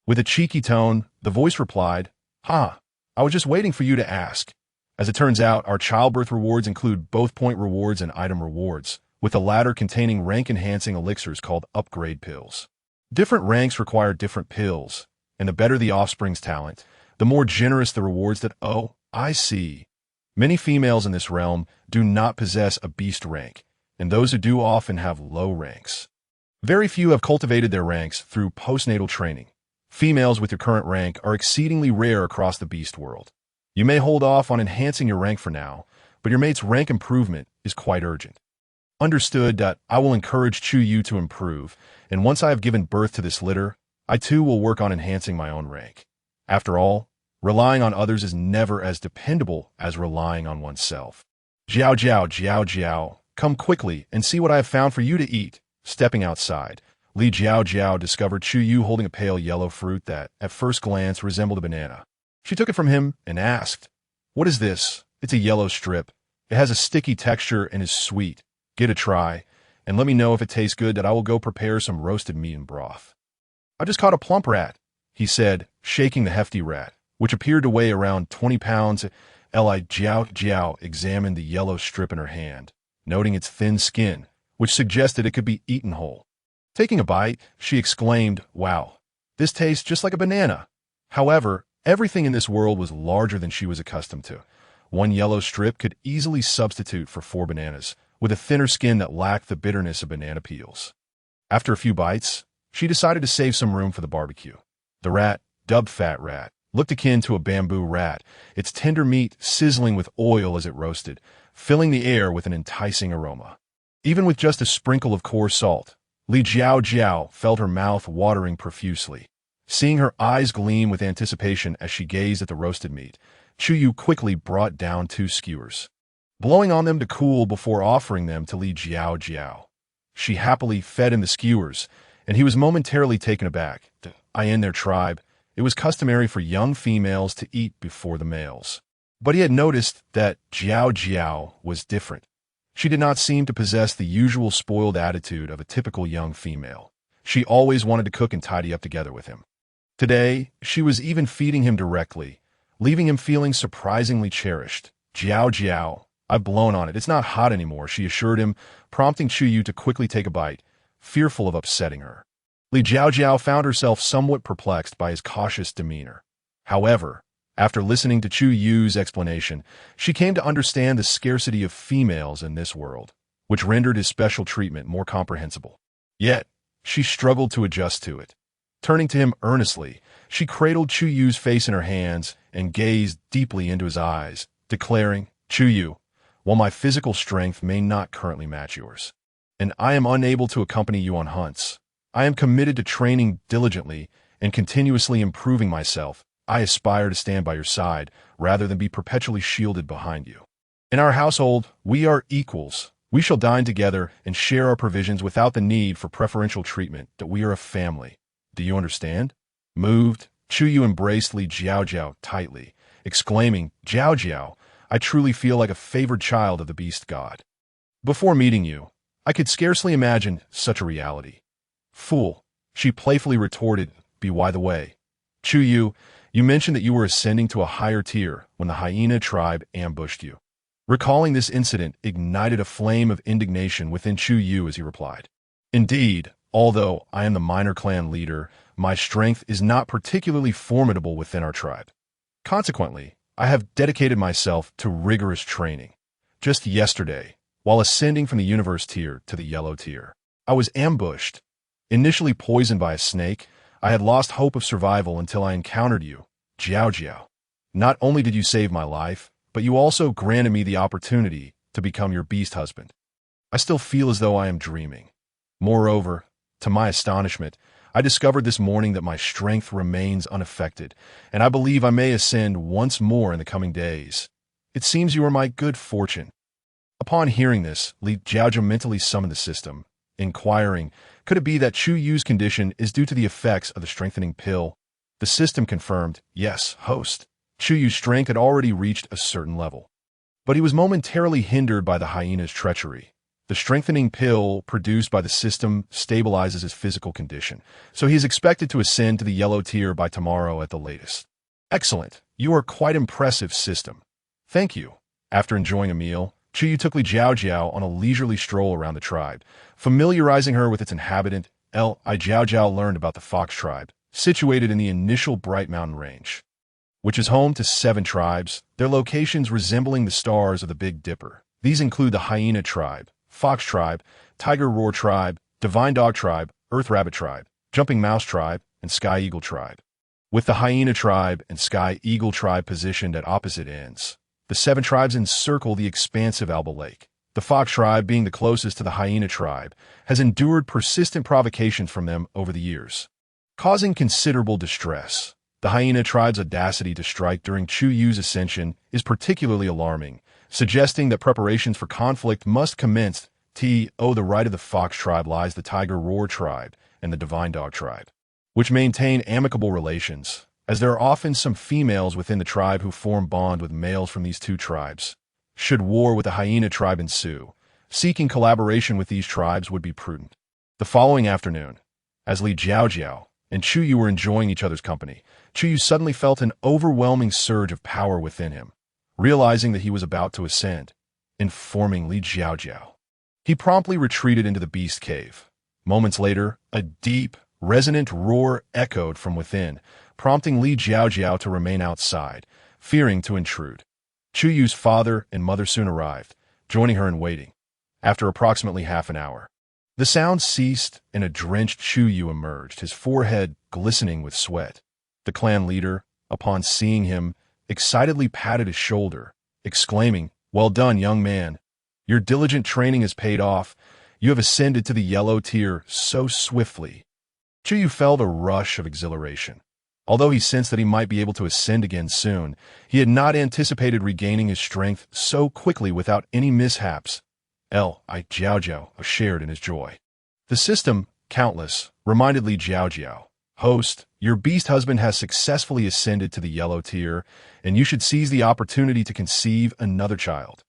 With a cheeky tone, the voice replied, I was just waiting for you to ask. As it turns out, our childbirth rewards include both point rewards and item rewards, with the latter containing rank-enhancing elixirs called upgrade pills. Different ranks require different pills, and the better the offspring's talent, the more generous the rewards that I see. Many females in this realm do not possess a beast rank, and those who do often have low ranks. Very few have cultivated their ranks through postnatal training. Females with your current rank are exceedingly rare across the beast world. You may hold off on enhancing your rank for now, but your mate's rank improvement is quite urgent. Understood. I will encourage Chu Yu to improve, and once I have given birth to this litter, I too will work on enhancing my own rank. After all, relying on others is never as dependable as relying on oneself. Jiao Jiao, come quickly and see what I have found for you to eat. Stepping outside, Li Jiao Jiao discovered Chu Yu holding a pale yellow fruit that, at first glance, resembled a banana. She took it from him and asked, What is this? It's a yellow strip. It has a sticky texture and is sweet. Get a try, and let me know if it tastes good. I will go prepare some roasted meat and broth. I just caught a plump rat, he said, shaking the hefty rat, which appeared to weigh around 20 pounds, Li Jiao Jiao examined the yellow strip in her hand, noting its thin skin, which suggested it could be eaten whole. Taking a bite, she exclaimed, "Wow, this tastes just like a banana." However, everything in this world was larger than she was accustomed to. One yellow strip could easily substitute for 4 bananas, with a thinner skin that lacked the bitterness of banana peels. After a few bites, she decided to save some room for the barbecue. The rat, dubbed Fat Rat, looked akin to a bamboo rat, its tender meat sizzling with oil as it roasted, filling the air with an enticing aroma. Even with just a sprinkle of coarse salt, Li Jiao Jiao felt her mouth watering profusely. Seeing her eyes gleam with anticipation as she gazed at the roasted meat, Chu Yu quickly brought down 2 skewers, blowing on them to cool before offering them to Li Jiao Jiao. She happily fed him the skewers, and he was momentarily taken aback. In their tribe, it was customary for young females to eat before the males. But he had noticed that Jiao Jiao was different. She did not seem to possess the usual spoiled attitude of a typical young female. She always wanted to cook and tidy up together with him. Today, she was even feeding him directly, leaving him feeling surprisingly cherished. "Jiao Jiao, I've blown on it. It's not hot anymore," she assured him, prompting Chu Yu to quickly take a bite, fearful of upsetting her. Li Jiao Jiao found herself somewhat perplexed by his cautious demeanor. However, after listening to Chu Yu's explanation, she came to understand the scarcity of females in this world, which rendered his special treatment more comprehensible. Yet, she struggled to adjust to it. Turning to him earnestly, she cradled Chu Yu's face in her hands and gazed deeply into his eyes, declaring, "Chu Yu, while my physical strength may not currently match yours, and I am unable to accompany you on hunts, I am committed to training diligently and continuously improving myself. I aspire to stand by your side rather than be perpetually shielded behind you. In our household, we are equals. We shall dine together and share our provisions without the need for preferential treatment, that we are a family. Do you understand?" Moved, Chu Yu embraced Li Jiao Jiao tightly, exclaiming, "Jiao Jiao, I truly feel like a favored child of the beast god. Before meeting you, I could scarcely imagine such a reality." "Fool," she playfully retorted, "by the way, Chu Yu, you mentioned that you were ascending to a higher tier when the hyena tribe ambushed you." Recalling this incident ignited a flame of indignation within Chu Yu as he replied, "Indeed, although I am the minor clan leader, my strength is not particularly formidable within our tribe. Consequently, I have dedicated myself to rigorous training. Just yesterday, while ascending from the universe tier to the yellow tier, I was ambushed. Initially poisoned by a snake, I had lost hope of survival until I encountered you, Jiao Jiao. Not only did you save my life, but you also granted me the opportunity to become your beast husband. I still feel as though I am dreaming. Moreover, to my astonishment, I discovered this morning that my strength remains unaffected, and I believe I may ascend once more in the coming days. It seems you are my good fortune." Upon hearing this, Li Jiao mentally summoned the system, inquiring, could it be that Chu Yu's condition is due to the effects of the strengthening pill? The system confirmed, yes, host. Chu Yu's strength had already reached a certain level. But he was momentarily hindered by the hyena's treachery. The strengthening pill produced by the system stabilizes his physical condition, so he is expected to ascend to the yellow tier by tomorrow at the latest. "Excellent. You are quite impressive, system. Thank you." After enjoying a meal, Chu Yu took Li Jiao Jiao on a leisurely stroll around the tribe, familiarizing her with its inhabitant. Li Jiao Jiao learned about the Fox tribe, situated in the initial Bright Mountain Range, which is home to 7 tribes, their locations resembling the stars of the Big Dipper. These include the Hyena tribe, Fox tribe, Tiger Roar tribe, Divine Dog tribe, Earth Rabbit tribe, Jumping Mouse tribe, and Sky Eagle tribe. With the Hyena tribe and Sky Eagle tribe positioned at opposite ends, the 7 tribes encircle the expansive Alba Lake. The Fox tribe, being the closest to the Hyena tribe, has endured persistent provocations from them over the years, causing considerable distress. The Hyena tribe's audacity to strike during Chu Yu's ascension is particularly alarming, suggesting that preparations for conflict must commence. The right of the Fox tribe lies the Tiger Roar tribe and the Divine Dog tribe, which maintain amicable relations, as there are often some females within the tribe who form bond with males from these 2 tribes. Should war with the Hyena tribe ensue, seeking collaboration with these tribes would be prudent. The following afternoon, as Li Jiao Jiao and Chu Yu were enjoying each other's company, Chu Yu suddenly felt an overwhelming surge of power within him. realizing that he was about to ascend, informing Li Jiao Jiao. He promptly retreated into the beast cave. Moments later, a deep, resonant roar echoed from within, prompting Li Jiao Jiao to remain outside, fearing to intrude. Chu Yu's father and mother soon arrived, joining her in waiting. After approximately half an hour, the sound ceased and a drenched Chu Yu emerged, his forehead glistening with sweat. The clan leader, upon seeing him, excitedly patted his shoulder, exclaiming, "Well done, young man. Your diligent training has paid off. You have ascended to the yellow tier so swiftly." Chu Yu felt a rush of exhilaration. Although he sensed that he might be able to ascend again soon, he had not anticipated regaining his strength so quickly without any mishaps. Li Jiao Jiao shared in his joy. The system, countless, reminded Li Jiao Jiao, "Host, your beast husband has successfully ascended to the yellow tier, and you should seize the opportunity to conceive another child.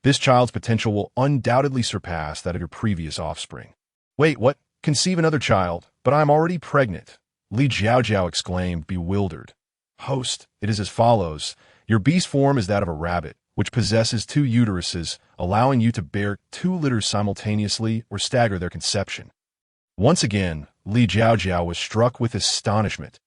This child's potential will undoubtedly surpass that of your previous offspring." "Wait, what? Conceive another child? But I am already pregnant," Li Jiao Jiao exclaimed, bewildered. "Host, it is as follows. Your beast form is that of a rabbit, which possesses 2 uteruses, allowing you to bear 2 litters simultaneously or stagger their conception." Once again, Li Jiao Jiao was struck with astonishment.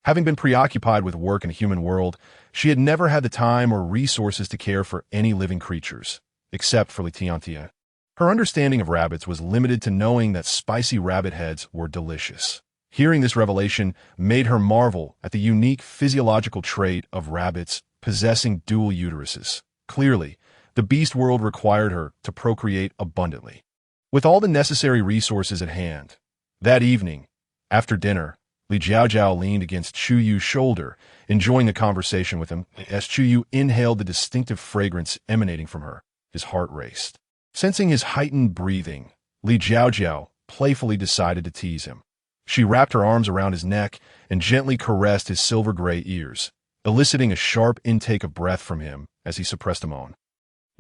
Having been preoccupied with work in a human world, she had never had the time or resources to care for any living creatures, except for Li Tiantia. Her understanding of rabbits was limited to knowing that spicy rabbit heads were delicious. Hearing this revelation made her marvel at the unique physiological trait of rabbits possessing dual uteruses. Clearly, the beast world required her to procreate abundantly. With all the necessary resources at hand, that evening, after dinner, Li Jiao Jiao leaned against Chu Yu's shoulder, enjoying a conversation with him. As Chu Yu inhaled the distinctive fragrance emanating from her, his heart raced. Sensing his heightened breathing, Li Jiao Jiao playfully decided to tease him. She wrapped her arms around his neck and gently caressed his silver-gray ears, eliciting a sharp intake of breath from him as he suppressed a moan.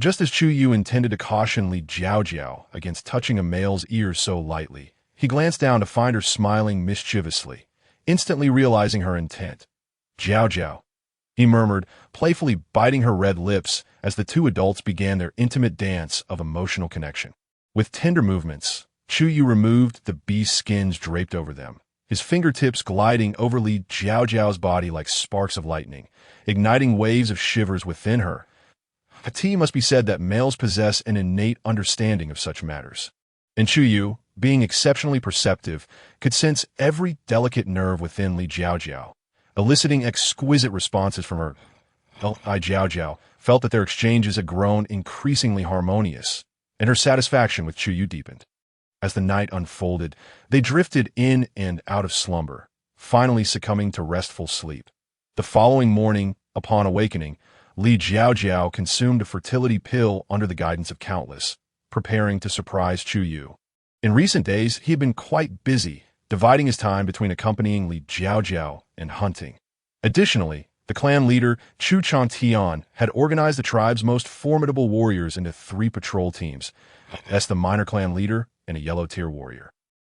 Just as Chu Yu intended to caution Li Jiao Jiao against touching a male's ears so lightly, he glanced down to find her smiling mischievously, instantly realizing her intent. "Jiao Jiao," he murmured, playfully biting her red lips as the 2 adults began their intimate dance of emotional connection. With tender movements, Chu Yu removed the beast's skins draped over them, his fingertips gliding over Li Jiao Jiao's body like sparks of lightning, igniting waves of shivers within her. It must be said that males possess an innate understanding of such matters. And Chu Yu, being exceptionally perceptive, could sense every delicate nerve within Li Jiao Jiao, eliciting exquisite responses from her. Li Jiao Jiao felt that their exchanges had grown increasingly harmonious, and her satisfaction with Chu Yu deepened. As the night unfolded, they drifted in and out of slumber, finally succumbing to restful sleep. The following morning, upon awakening, Li Jiao Jiao consumed a fertility pill under the guidance of Countless, preparing to surprise Chu Yu. In recent days, he had been quite busy, dividing his time between accompanying Li Jiao Jiao and hunting. Additionally, the clan leader, Chu Tian, had organized the tribe's most formidable warriors into 3 patrol teams, as the minor clan leader and a yellow tier warrior.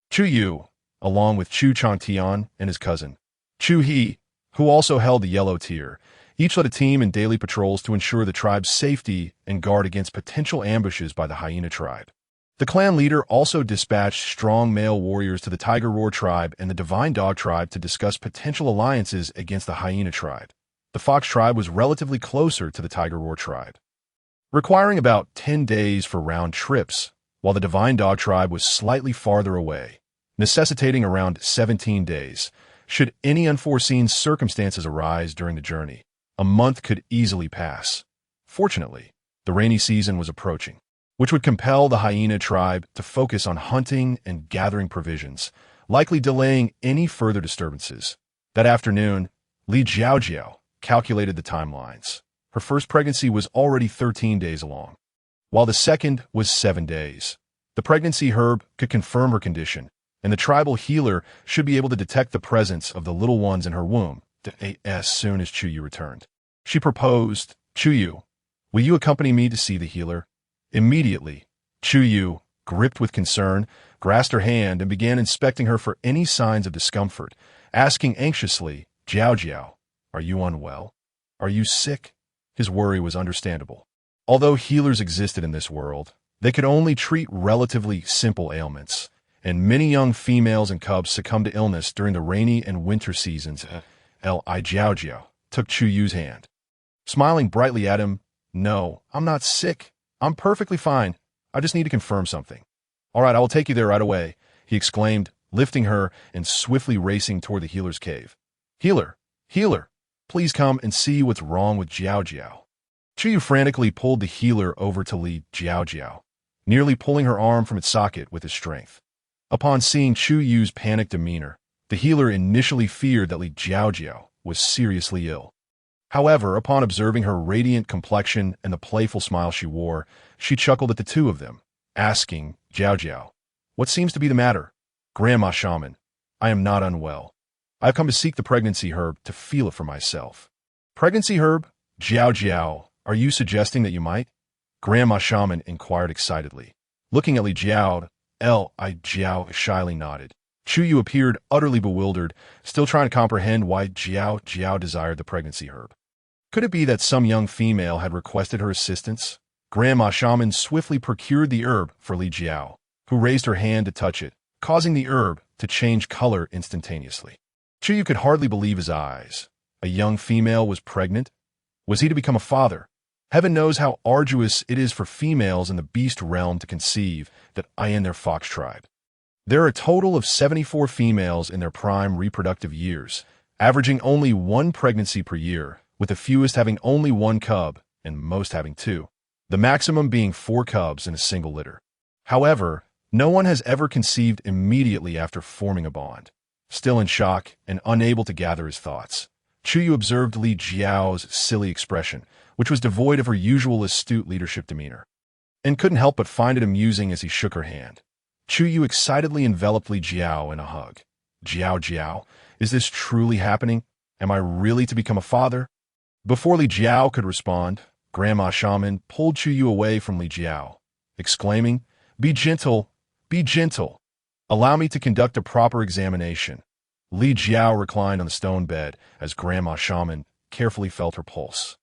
Chu Yu, along with Chu Tian and his cousin, Chu He, who also held the yellow tier, each led a team in daily patrols to ensure the tribe's safety and guard against potential ambushes by the hyena tribe. The clan leader also dispatched strong male warriors to the Tiger Roar tribe and the Divine Dog tribe to discuss potential alliances against the hyena tribe. The Fox tribe was relatively closer to the Tiger Roar tribe, requiring about 10 days for round trips, while the Divine Dog tribe was slightly farther away, necessitating around 17 days. Should any unforeseen circumstances arise during the journey, a month could easily pass. Fortunately, the rainy season was approaching, which would compel the hyena tribe to focus on hunting and gathering provisions, likely delaying any further disturbances. That afternoon, Li Jiao Jiao calculated the timelines. Her first pregnancy was already 13 days along, while the second was 7 days. The pregnancy herb could confirm her condition, and the tribal healer should be able to detect the presence of the little ones in her womb as soon as Chu Yu returned. She proposed, "Chu Yu, will you accompany me to see the healer?" Immediately, Chu Yu, gripped with concern, grasped her hand and began inspecting her for any signs of discomfort, asking anxiously, "Jiao Jiao, are you unwell? Are you sick?" His worry was understandable. Although healers existed in this world, they could only treat relatively simple ailments, and many young females and cubs succumbed to illness during the rainy and winter seasons. Li Jiao Jiao took Chu Yu's hand. Smiling brightly at him, "No, I'm not sick. I'm perfectly fine. I just need to confirm something." "All right, I will take you there right away," he exclaimed, lifting her and swiftly racing toward the healer's cave. "Healer, healer, please come and see what's wrong with Jiao Jiao." Chu Yu frantically pulled the healer over to Li Jiao Jiao, nearly pulling her arm from its socket with his strength. Upon seeing Chu Yu's panicked demeanor, the healer initially feared that Li Jiao Jiao was seriously ill. However, upon observing her radiant complexion and the playful smile she wore, she chuckled at the two of them, asking Jiao Jiao, "What seems to be the matter?" "Grandma Shaman, I am not unwell. I have come to seek the pregnancy herb to feel it for myself." "Pregnancy herb? Jiao Jiao, are you suggesting that you might?" Grandma Shaman inquired excitedly. Looking at Li Jiao, Li Jiao shyly nodded. Chu Yu appeared utterly bewildered, still trying to comprehend why Jiao Jiao desired the pregnancy herb. Could it be that some young female had requested her assistance? Grandma Shaman swiftly procured the herb for Li Jiao, who raised her hand to touch it, causing the herb to change color instantaneously. Chu Yu could hardly believe his eyes. A young female was pregnant? Was he to become a father? Heaven knows how arduous it is for females in the beast realm to conceive, that I in their fox tribe. There are a total of 74 females in their prime reproductive years, averaging only one pregnancy per year, with the fewest having only one cub and most having two, the maximum being 4 cubs in a single litter. However, no one has ever conceived immediately after forming a bond. Still in shock and unable to gather his thoughts, Chu Yu observed Li Jiao's silly expression, which was devoid of her usual astute leadership demeanor, and couldn't help but find it amusing as he shook her hand. Chu Yu excitedly enveloped Li Jiao in a hug. "Jiao Jiao, is this truly happening? Am I really to become a father?" Before Li Jiao could respond, Grandma Shaman pulled Chu Yu away from Li Jiao, exclaiming, Be gentle, be gentle. Allow me to conduct a proper examination." Li Jiao reclined on the stone bed as Grandma Shaman carefully felt her pulse,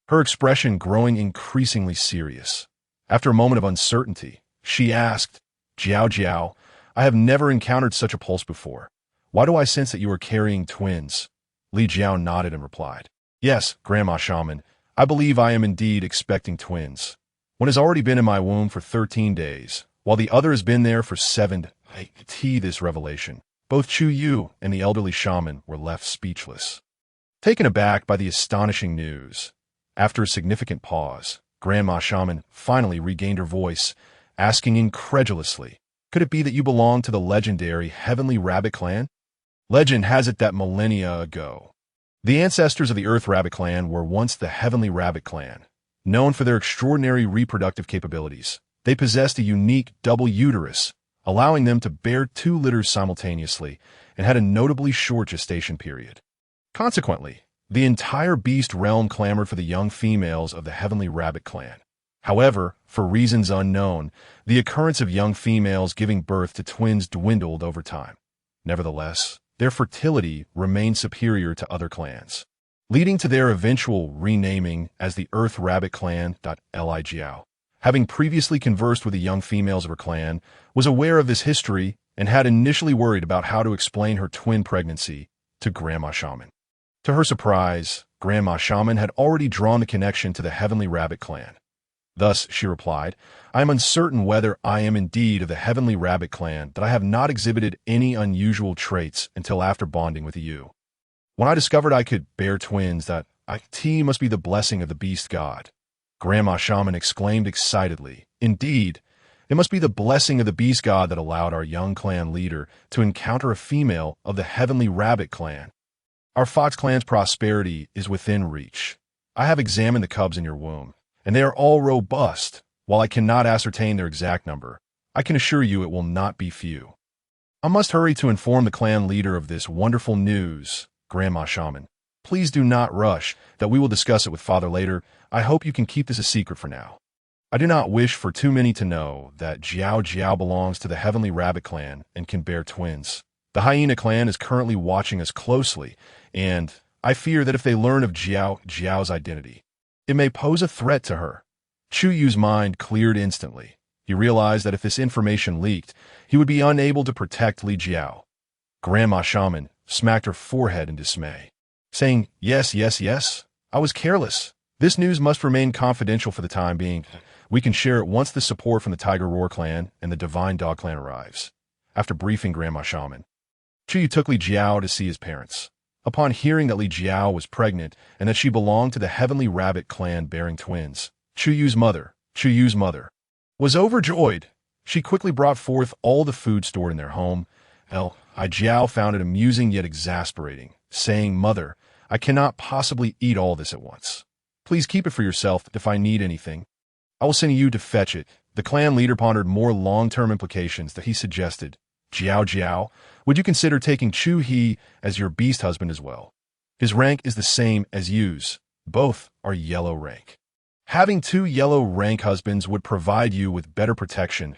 her expression growing increasingly serious. After a moment of uncertainty, she asked, "Jiao Jiao, I have never encountered such a pulse before. Why do I sense that you are carrying twins?" Li Jiao nodded and replied, "Yes, Grandma Shaman, I believe I am indeed expecting twins. One has already been in my womb for 13 days, while the other has been there for 7. This revelation. Both Chu Yu and the elderly shaman were left speechless, taken aback by the astonishing news. After a significant pause, Grandma Shaman finally regained her voice, asking incredulously, "Could it be that you belong to the legendary Heavenly Rabbit clan?" Legend has it that millennia ago, the ancestors of the Earth Rabbit clan were once the Heavenly Rabbit clan. Known for their extraordinary reproductive capabilities, they possessed a unique double uterus, allowing them to bear 2 litters simultaneously, and had a notably short gestation period. Consequently, the entire beast realm clamored for the young females of the Heavenly Rabbit clan. However, for reasons unknown, the occurrence of young females giving birth to twins dwindled over time. Nevertheless, their fertility remained superior to other clans, leading to their eventual renaming as the Earth Rabbit Clan. Li Jiao, having previously conversed with the young females of her clan, was aware of this history and had initially worried about how to explain her twin pregnancy to Grandma Shaman. To her surprise, Grandma Shaman had already drawn the connection to the Heavenly Rabbit clan. Thus, she replied, "I am uncertain whether I am indeed of the Heavenly Rabbit clan, that I have not exhibited any unusual traits until after bonding with you. When I discovered I could bear twins, that IT must be the blessing of the beast god." Grandma Shaman exclaimed excitedly, "Indeed, it must be the blessing of the beast god that allowed our young clan leader to encounter a female of the Heavenly Rabbit clan. Our Fox clan's prosperity is within reach. I have examined the cubs in your womb, and they are all robust. While I cannot ascertain their exact number, I can assure you it will not be few. I must hurry to inform the clan leader of this wonderful news, Grandma Shaman. Please do not rush, that we will discuss it with Father later. I hope you can keep this a secret for now. I do not wish for too many to know that Jiao Jiao belongs to the Heavenly Rabbit clan and can bear twins. The Hyena clan is currently watching us closely, and I fear that if they learn of Jiao Jiao's identity, It may pose a threat to her. Chu Yu's mind cleared instantly. He realized that if this information leaked, he would be unable to protect Li Jiao. Grandma Shaman smacked her forehead in dismay, saying, "Yes, yes, yes. I was careless. This news must remain confidential for the time being. We can share it once the support from the Tiger Roar clan and the Divine Dog clan arrives." After briefing Grandma Shaman, Chu Yu took Li Jiao to see his parents. Upon hearing that Li Jiao was pregnant and that she belonged to the Heavenly Rabbit clan bearing twins, Chu Yu's mother, was overjoyed. She quickly brought forth all the food stored in their home. Li Jiao found it amusing yet exasperating, saying, "Mother, I cannot possibly eat all this at once. Please keep it for yourself if I need anything. I will send you to fetch it." The clan leader pondered more long-term implications that he suggested. "Jiao Jiao, would you consider taking Chu He as your beast husband as well? His rank is the same as Yu's. Both are yellow rank. Having 2 yellow rank husbands would provide you with better protection."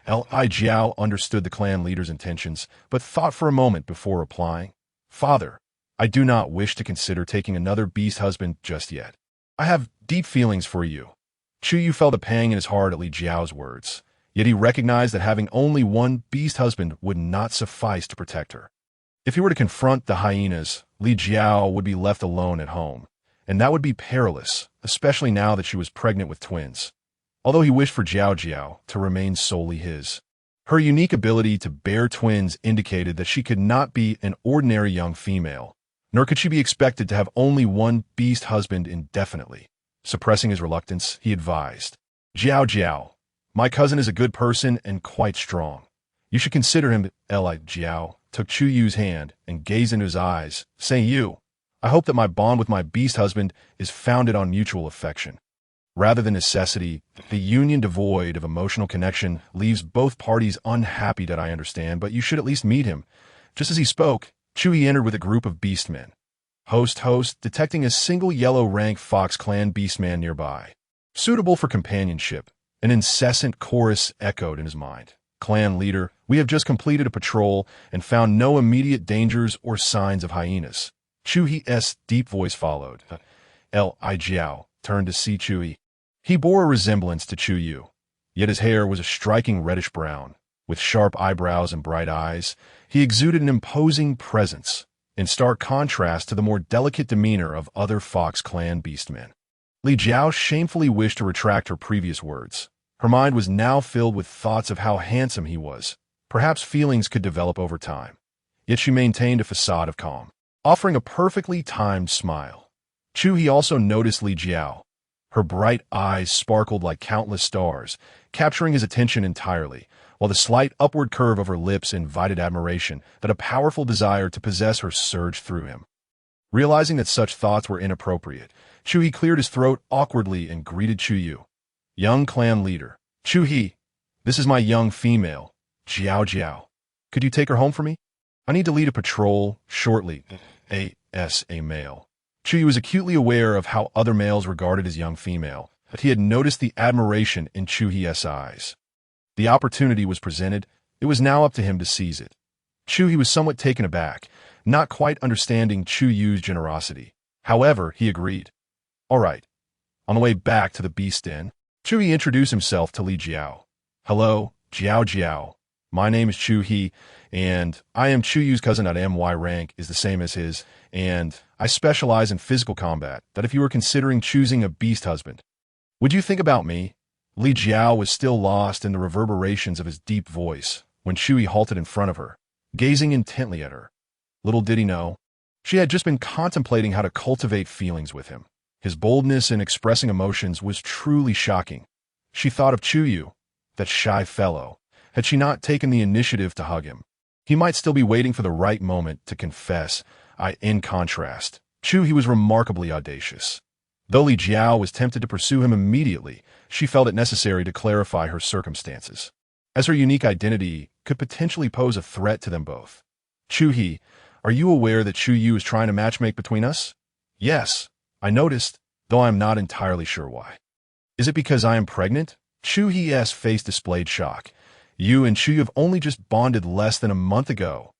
Li Jiao understood the clan leader's intentions, but thought for a moment before replying. "Father, I do not wish to consider taking another beast husband just yet. I have deep feelings for you." Chu Yu felt a pang in his heart at Li Jiao's words, yet he recognized that having only one beast husband would not suffice to protect her. If he were to confront the hyenas, Li Jiao would be left alone at home, and that would be perilous, especially now that she was pregnant with twins. Although he wished for Jiao Jiao to remain solely his, her unique ability to bear twins indicated that she could not be an ordinary young female, nor could she be expected to have only one beast husband indefinitely. Suppressing his reluctance, he advised, "Jiao Jiao, my cousin is a good person and quite strong. You should consider him." Li Jiao took Chu Yu's hand and gazed into his eyes, saying, I hope that my bond with my beast husband is founded on mutual affection, rather than necessity. The union devoid of emotional connection leaves both parties unhappy, that I understand, but you should at least meet him." Just as he spoke, Chu Yi entered with a group of beastmen. Host, detecting a single yellow rank Fox clan beastman nearby, suitable for companionship, an incessant chorus echoed in his mind. "Clan leader, we have just completed a patrol and found no immediate dangers or signs of hyenas." Chu Yi's deep voice followed. Li Jiao turned to see Chu Yi. He bore a resemblance to Chu Yu, yet his hair was a striking reddish-brown. With sharp eyebrows and bright eyes, he exuded an imposing presence, in stark contrast to the more delicate demeanor of other Fox clan beastmen. Li Jiao shamefully wished to retract her previous words. Her mind was now filled with thoughts of how handsome he was. Perhaps feelings could develop over time. Yet she maintained a facade of calm, offering a perfectly timed smile. Chu He also noticed Li Jiao. Her bright eyes sparkled like countless stars, capturing his attention entirely, while the slight upward curve of her lips invited admiration that a powerful desire to possess her surged through him. Realizing that such thoughts were inappropriate, Chu He cleared his throat awkwardly and greeted Chu Yu. "Young clan leader, Chu He, this is my young female, Jiao Jiao. Could you take her home for me? I need to lead a patrol shortly." A male. Chu Yu was acutely aware of how other males regarded his young female, but he had noticed the admiration in Chu Yi's eyes. The opportunity was presented. It was now up to him to seize it. Chu Yi was somewhat taken aback, not quite understanding Chu Yu's generosity. However, he agreed. "All right." On the way back to the beast den, Chu Yi introduced himself to Li Jiao. "Hello, Jiao Jiao. My name is Chu Yi, and I am Chu Yu's cousin. My rank is the same as his, and I specialize in physical combat. That if you were considering choosing a beast husband, would you think about me?" Li Jiao was still lost in the reverberations of his deep voice when Chu Yi halted in front of her, gazing intently at her. Little did he know, she had just been contemplating how to cultivate feelings with him. His boldness in expressing emotions was truly shocking. She thought of Chu Yu, that shy fellow. Had she not taken the initiative to hug him, he might still be waiting for the right moment to confess. In contrast, Chu Yi was remarkably audacious. Though Li Jiao was tempted to pursue him immediately, she felt it necessary to clarify her circumstances, as her unique identity could potentially pose a threat to them both. "Chu Yi, are you aware that Chu Yu is trying to matchmake between us?" "Yes, I noticed, though I am not entirely sure why." "Is it because I am pregnant?" Chu Yi's face displayed shock. "You and Chu Yu have only just bonded less than a month ago."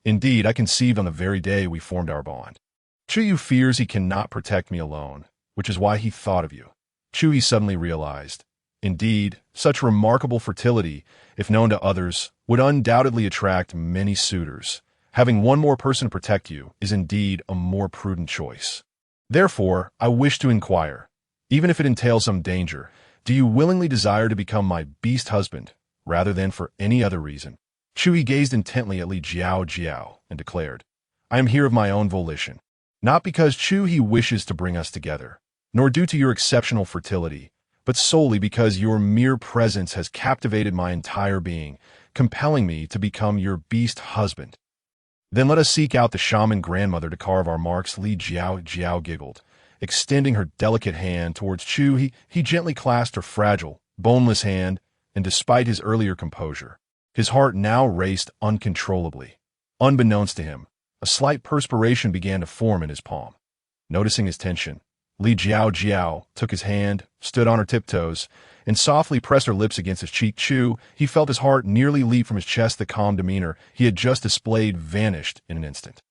"Indeed, I conceived on the very day we formed our bond. Chu Yu fears he cannot protect me alone, which is why he thought of you. Chu suddenly realized. Indeed, such remarkable fertility, if known to others, would undoubtedly attract many suitors. Having one more person to protect you is indeed a more prudent choice. Therefore, I wish to inquire, even if it entails some danger, do you willingly desire to become my beast husband, rather than for any other reason? Chu gazed intently at Li Jiao Jiao and declared, I am here of my own volition. Not because Chu wishes to bring us together, nor due to your exceptional fertility, but solely because your mere presence has captivated my entire being, compelling me to become your beast husband. Then let us seek out the shaman grandmother to carve our marks. Li Jiao Jiao giggled. Extending her delicate hand towards Chu, he gently clasped her fragile, boneless hand, and despite his earlier composure, his heart now raced uncontrollably. Unbeknownst to him, a slight perspiration began to form in his palm. Noticing his tension, Li Jiao Jiao took his hand, stood on her tiptoes, and softly pressed her lips against his cheek. He felt his heart nearly leap from his chest. The calm demeanor he had just displayed vanished in an instant.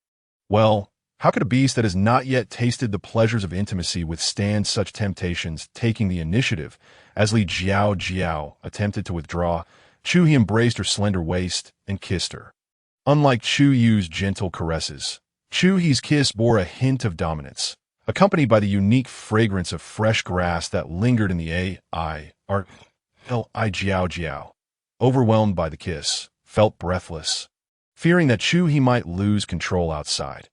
Well, how could a beast that has not yet tasted the pleasures of intimacy withstand such temptations? Taking the initiative, as Li Jiao Jiao attempted to withdraw, he embraced her slender waist and kissed her. Unlike Chu Yu's gentle caresses, Chu's kiss bore a hint of dominance, accompanied by the unique fragrance of fresh grass that lingered in the Li Jiao Jiao. Overwhelmed by the kiss, felt breathless, fearing that Chu might lose control outside.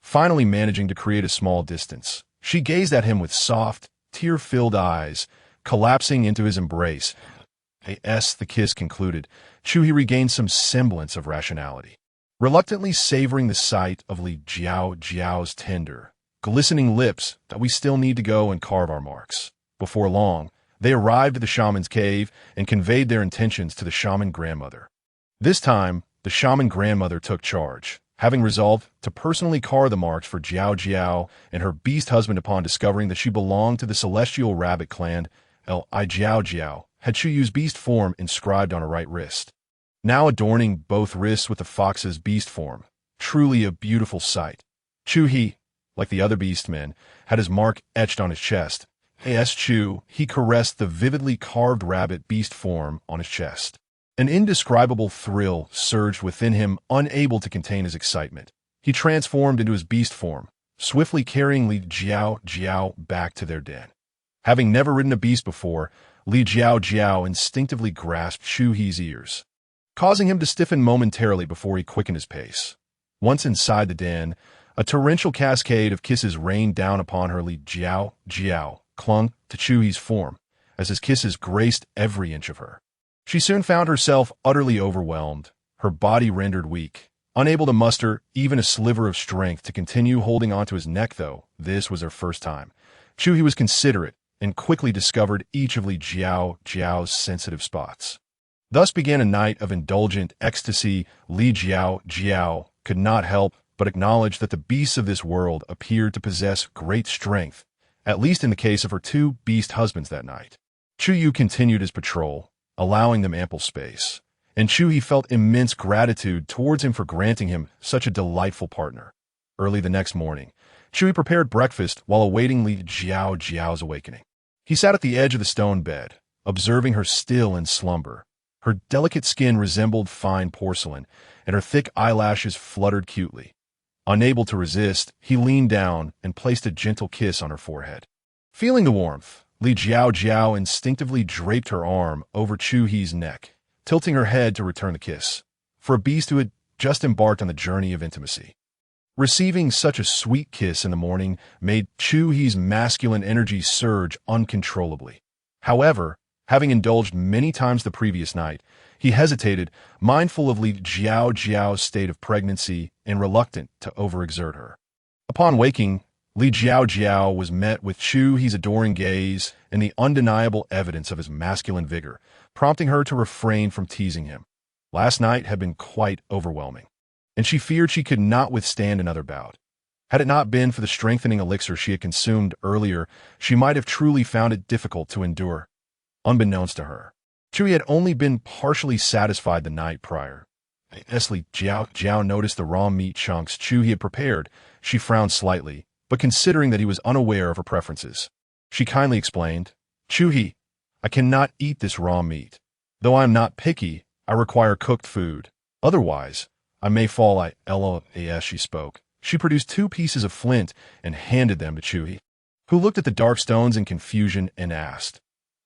Finally managing to create a small distance, she gazed at him with soft, tear-filled eyes, collapsing into his embrace. As the kiss concluded, Chu regained some semblance of rationality. Reluctantly savoring the sight of Li Jiao Jiao's tender, glistening lips, that we still need to go and carve our marks. Before long, they arrived at the shaman's cave and conveyed their intentions to the shaman grandmother. This time, the shaman grandmother took charge, having resolved to personally carve the marks for Jiao Jiao and her beast husband upon discovering that she belonged to the celestial rabbit clan. Li Jiao Jiao had Chu's beast form inscribed on her right wrist, now adorning both wrists with the fox's beast form. Truly a beautiful sight. Chu, like the other beast men, had his mark etched on his chest. As Chu, he caressed the vividly carved rabbit beast form on his chest. An indescribable thrill surged within him, unable to contain his excitement. He transformed into his beast form, swiftly carrying Li Jiao Jiao back to their den. Having never ridden a beast before, Li Jiao Jiao instinctively grasped Chu's ears, causing him to stiffen momentarily before he quickened his pace. Once inside the den, a torrential cascade of kisses rained down upon her. Li Jiao Jiao clung to Chu's form, as his kisses graced every inch of her. She soon found herself utterly overwhelmed, her body rendered weak, unable to muster even a sliver of strength to continue holding onto his neck. Though this was her first time, Chu was considerate and quickly discovered each of Li Jiao Jiao's sensitive spots. Thus began a night of indulgent ecstasy. Li Jiao Jiao could not help but acknowledge that the beasts of this world appeared to possess great strength, at least in the case of her two beast husbands that night. Chu continued his patrol, allowing them ample space, and Chu felt immense gratitude towards him for granting him such a delightful partner. Early the next morning, Chu prepared breakfast while awaiting Li Jiao Jiao's awakening. He sat at the edge of the stone bed, observing her still in slumber. Her delicate skin resembled fine porcelain, and her thick eyelashes fluttered cutely. Unable to resist, he leaned down and placed a gentle kiss on her forehead. Feeling the warmth, Li Jiao Jiao instinctively draped her arm over Chu's neck, tilting her head to return the kiss, for a beast who had just embarked on the journey of intimacy. Receiving such a sweet kiss in the morning made Chu's masculine energy surge uncontrollably. However, having indulged many times the previous night, he hesitated, mindful of Li Jiao Jiao's state of pregnancy and reluctant to overexert her. Upon waking, Li Jiao Jiao was met with Chu's adoring gaze and the undeniable evidence of his masculine vigor, prompting her to refrain from teasing him. Last night had been quite overwhelming, and she feared she could not withstand another bout. Had it not been for the strengthening elixir she had consumed earlier, she might have truly found it difficult to endure. Unbeknownst to her, Chu had only been partially satisfied the night prior. As Li Jiao Jiao noticed the raw meat chunks Chu had prepared, she frowned slightly, but considering that he was unaware of her preferences, She kindly explained, Chuhi, I cannot eat this raw meat. Though I am not picky, I require cooked food. Otherwise, I may fall. As she spoke, she produced 2 pieces of flint and handed them to Chuhi, who looked at the dark stones in confusion and asked,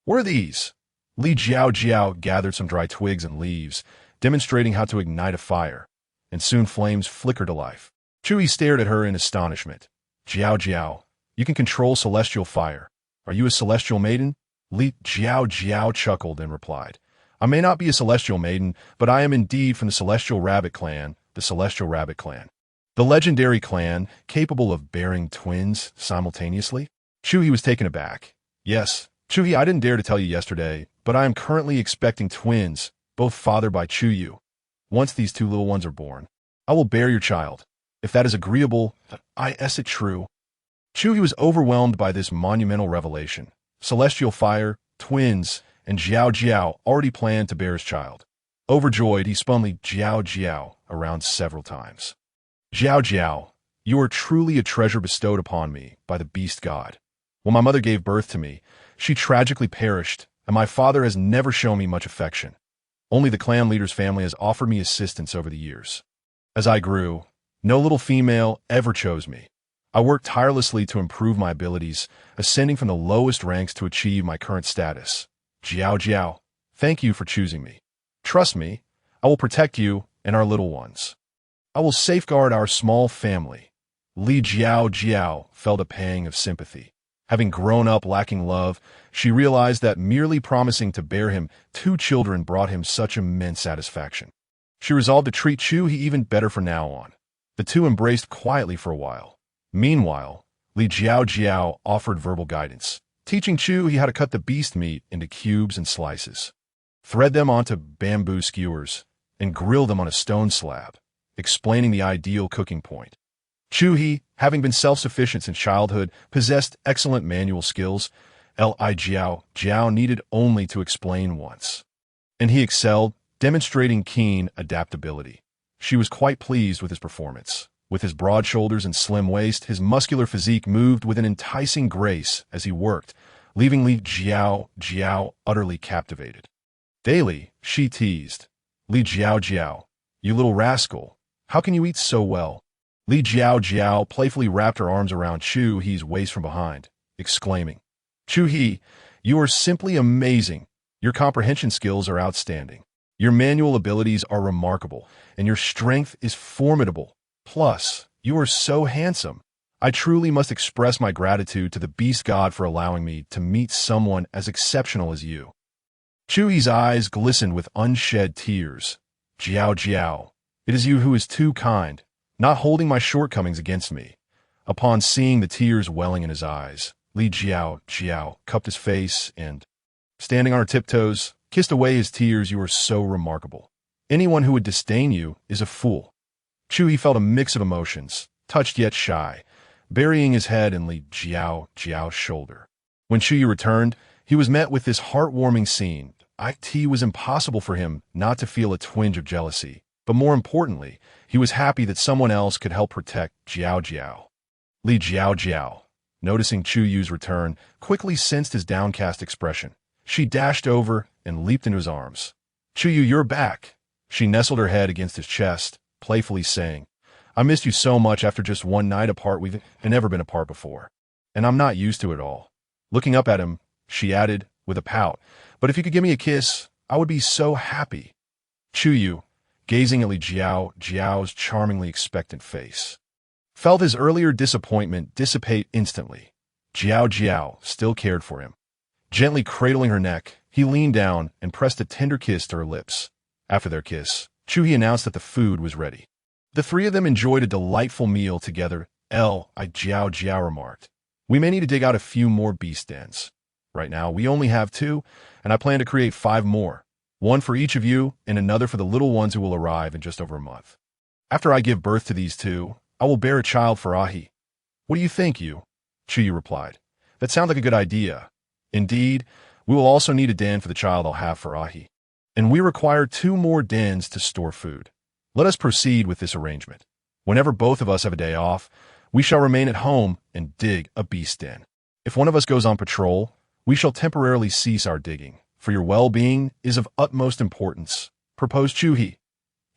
What are these? Li Jiao Jiao gathered some dry twigs and leaves, demonstrating how to ignite a fire, and soon flames flickered to life. Chuhi stared at her in astonishment. Jiao Jiao, you can control celestial fire. Are you a celestial maiden? Li Jiao Jiao chuckled and replied, I may not be a celestial maiden, but I am indeed from the Celestial Rabbit Clan, the Celestial Rabbit Clan. The legendary clan capable of bearing twins simultaneously? Chuhi was taken aback. Yes, Chuhi, I didn't dare to tell you yesterday, but I am currently expecting twins, both fathered by Chuyu. Once these 2 little ones are born, I will bear your child. If that is agreeable, is it true? Chuhi was overwhelmed by this monumental revelation. Celestial fire, twins, and Jiao Jiao already planned to bear his child. Overjoyed, he spun Li Jiao Jiao around several times. Jiao Jiao, you are truly a treasure bestowed upon me by the beast god. When my mother gave birth to me, she tragically perished, and my father has never shown me much affection. Only the clan leader's family has offered me assistance over the years. As I grew, no little female ever chose me. I worked tirelessly to improve my abilities, ascending from the lowest ranks to achieve my current status. Jiao Jiao, thank you for choosing me. Trust me, I will protect you and our little ones. I will safeguard our small family. Li Jiao Jiao felt a pang of sympathy. Having grown up lacking love, she realized that merely promising to bear him 2 children brought him such immense satisfaction. She resolved to treat Chuhi even better from now on. The 2 embraced quietly for a while. Meanwhile, Li Jiao Jiao offered verbal guidance, teaching Chuhi how to cut the beast meat into cubes and slices, thread them onto bamboo skewers, and grill them on a stone slab, explaining the ideal cooking point. Chuhi, having been self-sufficient since childhood, possessed excellent manual skills. Li Jiao Jiao needed only to explain once, and he excelled, demonstrating keen adaptability. She was quite pleased with his performance. With his broad shoulders and slim waist, his muscular physique moved with an enticing grace as he worked, leaving Li Jiao Jiao utterly captivated. Daily, she teased, Li Jiao Jiao, you little rascal, how can you eat so well? Li Jiao Jiao playfully wrapped her arms around Chuhi's waist from behind, exclaiming, Chuhi, you are simply amazing. Your comprehension skills are outstanding. Your manual abilities are remarkable, and your strength is formidable. Plus, you are so handsome. I truly must express my gratitude to the beast god for allowing me to meet someone as exceptional as you. Chuhi's eyes glistened with unshed tears. Jiao Jiao, it is you who is too kind, not holding my shortcomings against me. Upon seeing the tears welling in his eyes, Li Jiao Jiao cupped his face and, standing on her tiptoes, kissed away his tears. You are so remarkable. Anyone who would disdain you is a fool. Chuhi felt a mix of emotions, touched yet shy, burying his head in Li Jiao Jiao's shoulder. When Chuhi returned, he was met with this heartwarming scene. It was impossible for him not to feel a twinge of jealousy, but more importantly, he was happy that someone else could help protect Jiao Jiao. Li Jiao Jiao, noticing Chuyu's return, quickly sensed his downcast expression. She dashed over and leaped into his arms. Chuyu, you're back. She nestled her head against his chest, playfully saying, I missed you so much after just one night apart. We've never been apart before, and I'm not used to it all. Looking up at him, she added, with a pout, but if you could give me a kiss, I would be so happy. Chuyu, gazing at Li Jiao Jiao's charmingly expectant face, felt his earlier disappointment dissipate instantly. Jiao Jiao still cared for him. Gently cradling her neck, he leaned down and pressed a tender kiss to her lips. After their kiss, Chuhi announced that the food was ready. The 3 of them enjoyed a delightful meal together. Jiao Jiao remarked, we may need to dig out a few more beast dens. Right now, we only have 2, and I plan to create 5 more. 1 for each of you, and another for the little ones who will arrive in just over a month. After I give birth to these 2, I will bear a child for Ahi. What do you think, you? Chuyi replied. That sounds like a good idea. Indeed, we will also need a den for the child I'll have for Ahi. And we require 2 more dens to store food. Let us proceed with this arrangement. Whenever both of us have a day off, we shall remain at home and dig a beast den. If one of us goes on patrol, we shall temporarily cease our digging, for your well-being is of utmost importance, proposed Chuhi.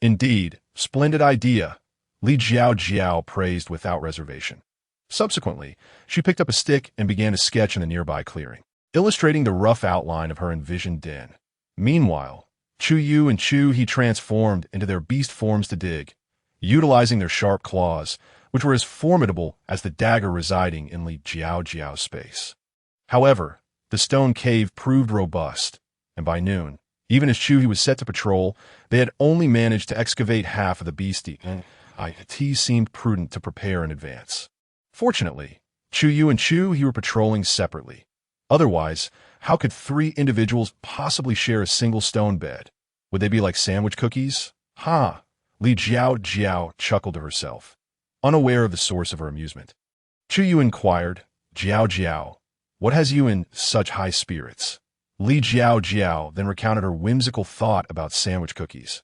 Indeed, splendid idea, Li Jiao Jiao praised without reservation. Subsequently, she picked up a stick and began to sketch in the nearby clearing, illustrating the rough outline of her envisioned den. Meanwhile, Chu Yu and Chu He transformed into their beast forms to dig, utilizing their sharp claws, which were as formidable as the dagger residing in Li Jiao Jiao's space. However, the stone cave proved robust, and by noon, even as Chu He was set to patrol, they had only managed to excavate half of the beastie, and it seemed prudent to prepare in advance. Fortunately, Chu Yu and Chu He were patrolling separately. Otherwise, how could three individuals possibly share a single stone bed? Would they be like sandwich cookies? Ha! Li Jiao Jiao chuckled to herself, unaware of the source of her amusement. Chu Yu inquired, Jiao Jiao, what has you in such high spirits? Li Jiao Jiao then recounted her whimsical thought about sandwich cookies.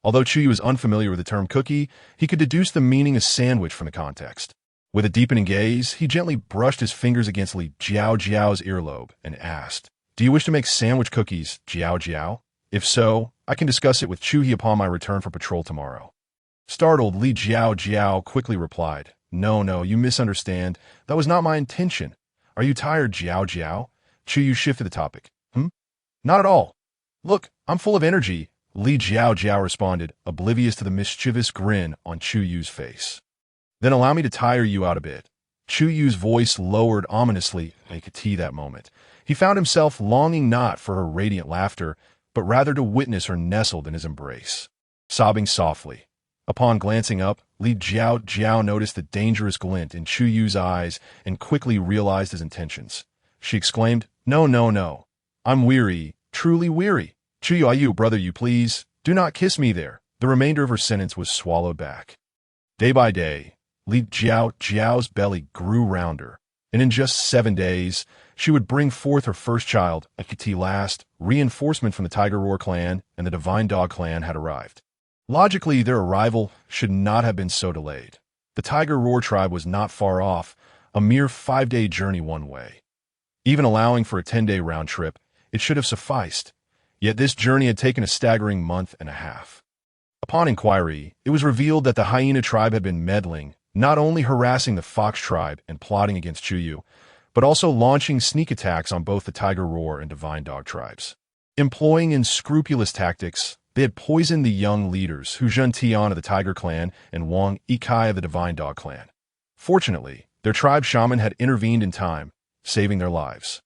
Although Chu Yu was unfamiliar with the term cookie, he could deduce the meaning of sandwich from the context. With a deepening gaze, he gently brushed his fingers against Li Jiao Jiao's earlobe and asked, Do you wish to make sandwich cookies, Jiao Jiao? If so, I can discuss it with Chu He upon my return for patrol tomorrow. Startled, Li Jiao Jiao quickly replied, No, you misunderstand. That was not my intention. Are you tired, Jiao Jiao? Chu Yu shifted the topic. Not at all. Look, I'm full of energy, Li Jiao Jiao responded, oblivious to the mischievous grin on Chu Yu's face. Then allow me to tire you out a bit. Chu Yu's voice lowered ominously. They could see that moment. He found himself longing not for her radiant laughter, but rather to witness her nestled in his embrace. Sobbing softly. Upon glancing up, Li Jiao Jiao noticed the dangerous glint in Chu Yu's eyes and quickly realized his intentions. She exclaimed, No. I'm weary, truly weary. Chu Yu, brother, you please, do not kiss me there. The remainder of her sentence was swallowed back. Day by day, Li Jiao Jiao's belly grew rounder, and in just 7 days, she would bring forth her first child. At last, reinforcement from the Tiger Roar clan and the Divine Dog clan had arrived. Logically, their arrival should not have been so delayed. The Tiger Roar tribe was not far off, a mere 5-day journey one way. Even allowing for a 10-day round trip, it should have sufficed. Yet this journey had taken a staggering month and a half. Upon inquiry, it was revealed that the hyena tribe had been meddling, not only harassing the fox tribe and plotting against Chu Yu, but also launching sneak attacks on both the Tiger Roar and Divine Dog tribes. Employing unscrupulous tactics, they had poisoned the young leaders, Hu Zhentian of the Tiger clan and Wang Yikai of the Divine Dog clan. Fortunately, their tribe shaman had intervened in time, saving their lives.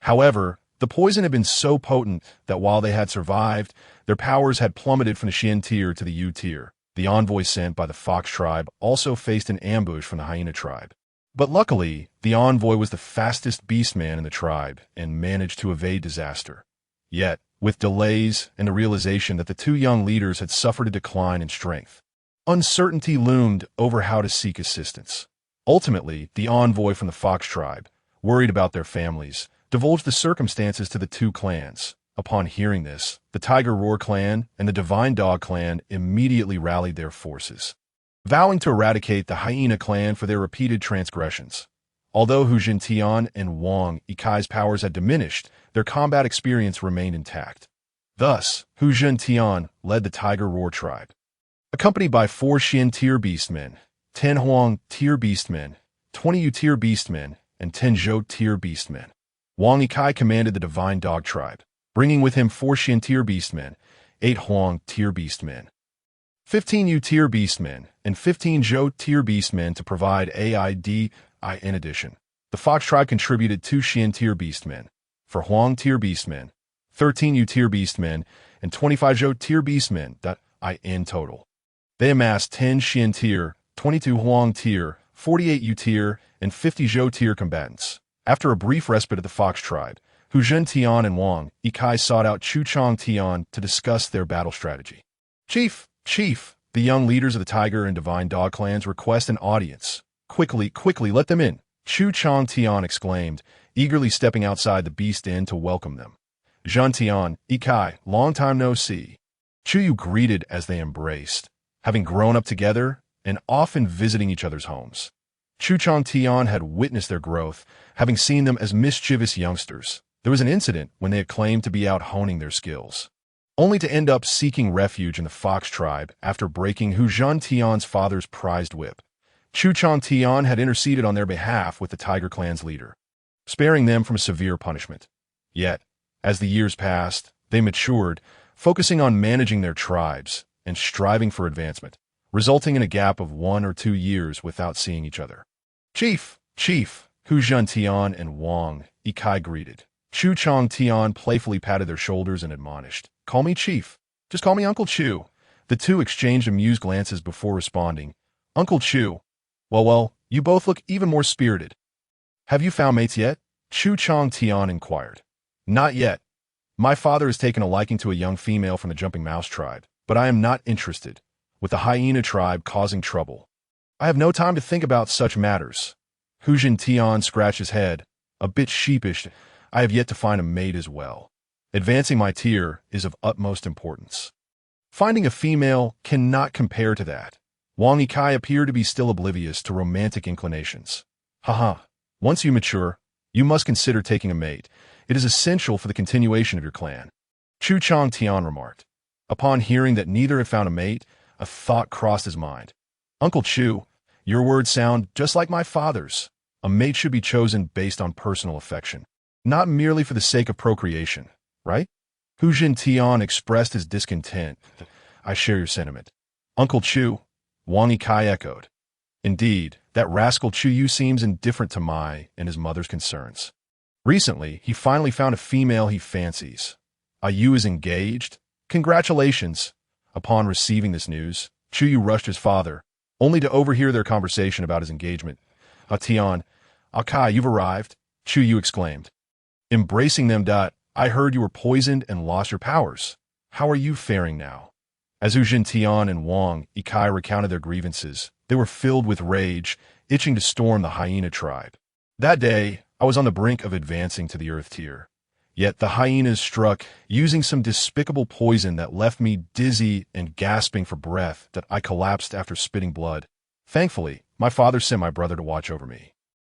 However, the poison had been so potent that while they had survived, their powers had plummeted from the Xian tier to the Yu tier. The envoy sent by the Fox tribe also faced an ambush from the Hyena tribe. But luckily, the envoy was the fastest beastman in the tribe and managed to evade disaster. Yet, with delays and the realization that the two young leaders had suffered a decline in strength, uncertainty loomed over how to seek assistance. Ultimately, the envoy from the Fox tribe, worried about their families, divulged the circumstances to the two clans. Upon hearing this, the Tiger Roar clan and the Divine Dog clan immediately rallied their forces, vowing to eradicate the Hyena clan for their repeated transgressions. Although Hu Zhentian and Wang Yikai's powers had diminished, their combat experience remained intact. Thus, Hu Zhentian led the Tiger Roar tribe, accompanied by 4 Xian tier beastmen, 10 Huang tier beastmen, 20 Yu tier beastmen, and 10 Zhou tier beastmen. Wang Yikai commanded the Divine Dog tribe, bringing with him 4 Xian tier beastmen, 8 Huang tier beastmen, 15 Yu tier beastmen, and 15 Zhou tier beastmen to provide aid. In addition, the Fox tribe contributed 2 Xian tier beastmen, for Huang tier beastmen, 13 Yu tier beastmen, and 25 Zhou tier beastmen. In total, they amassed 10 Xian tier, 22 Huang tier, 48 Yu tier, and 50 Zhou tier combatants. After a brief respite at the Fox tribe, Hu Zhentian and Wang Yikai sought out Chu Chang Tian to discuss their battle strategy. Chief, the young leaders of the Tiger and Divine Dog clans request an audience. Quickly, let them in, Chu Chang Tian exclaimed, eagerly stepping outside the beast inn to welcome them. Zhentian, Yikai, long time no see. Chu Yu greeted as they embraced, having grown up together and often visiting each other's homes. Chu Changtian had witnessed their growth, having seen them as mischievous youngsters. There was an incident when they had claimed to be out honing their skills, only to end up seeking refuge in the Fox tribe after breaking Hu Zhantian's father's prized whip. Chu Changtian had interceded on their behalf with the Tiger Clan's leader, sparing them from a severe punishment. Yet, as the years passed, they matured, focusing on managing their tribes and striving for advancement, resulting in a gap of 1 or 2 years without seeing each other. Chief! Chief! Hu Zhantian and Wang Yikai greeted. Chu Changtian playfully patted their shoulders and admonished, "Call me Chief. Just call me Uncle Chu." The two exchanged amused glances before responding, "Uncle Chu. Well, you both look even more spirited. Have you found mates yet?" Chu Changtian inquired. "Not yet. My father has taken a liking to a young female from the Jumping Mouse tribe, but I am not interested, with the Hyena tribe causing trouble. I have no time to think about such matters." Hu Zhantian scratched his head, a bit sheepish. "I have yet to find a mate as well. Advancing my tier is of utmost importance. Finding a female cannot compare to that." Wang Yikai appeared to be still oblivious to romantic inclinations. "Haha. Once you mature, you must consider taking a mate. It is essential for the continuation of your clan," Chu Changtian remarked. Upon hearing that neither had found a mate, a thought crossed his mind. "Uncle Chu, your words sound just like my father's. A mate should be chosen based on personal affection, not merely for the sake of procreation, right?" Hu Zhantian expressed his discontent. "I share your sentiment, Uncle Chu," Wang Yikai echoed. "Indeed, that rascal Chu Yu seems indifferent to my and his mother's concerns. Recently, he finally found a female he fancies. Yu is engaged? Congratulations!" Upon receiving this news, Chu Yu rushed his father, only to overhear their conversation about his engagement. "Tian, Kai, you've arrived," Chu Yu exclaimed. Embracing them. "I heard you were poisoned and lost your powers. How are you faring now?" As Hu Zhantian and Wang Yikai recounted their grievances, they were filled with rage, itching to storm the Hyena tribe. "That day, I was on the brink of advancing to the Earth tier. Yet the hyenas struck, using some despicable poison that left me dizzy and gasping for breath that I collapsed after spitting blood. Thankfully, my father sent my brother to watch over me,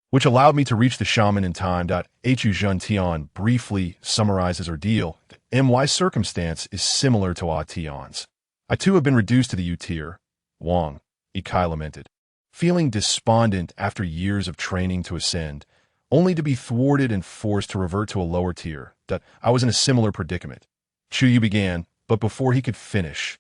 which allowed me to reach the shaman in time." Hu Zhantian briefly summarized his ordeal. "My circumstance is similar to Tian's. I too have been reduced to the U tier," Wang Yikai lamented, feeling despondent after years of training to ascend, only to be thwarted and forced to revert to a lower tier. "I was in a similar predicament," Chu Yu began, but before he could finish,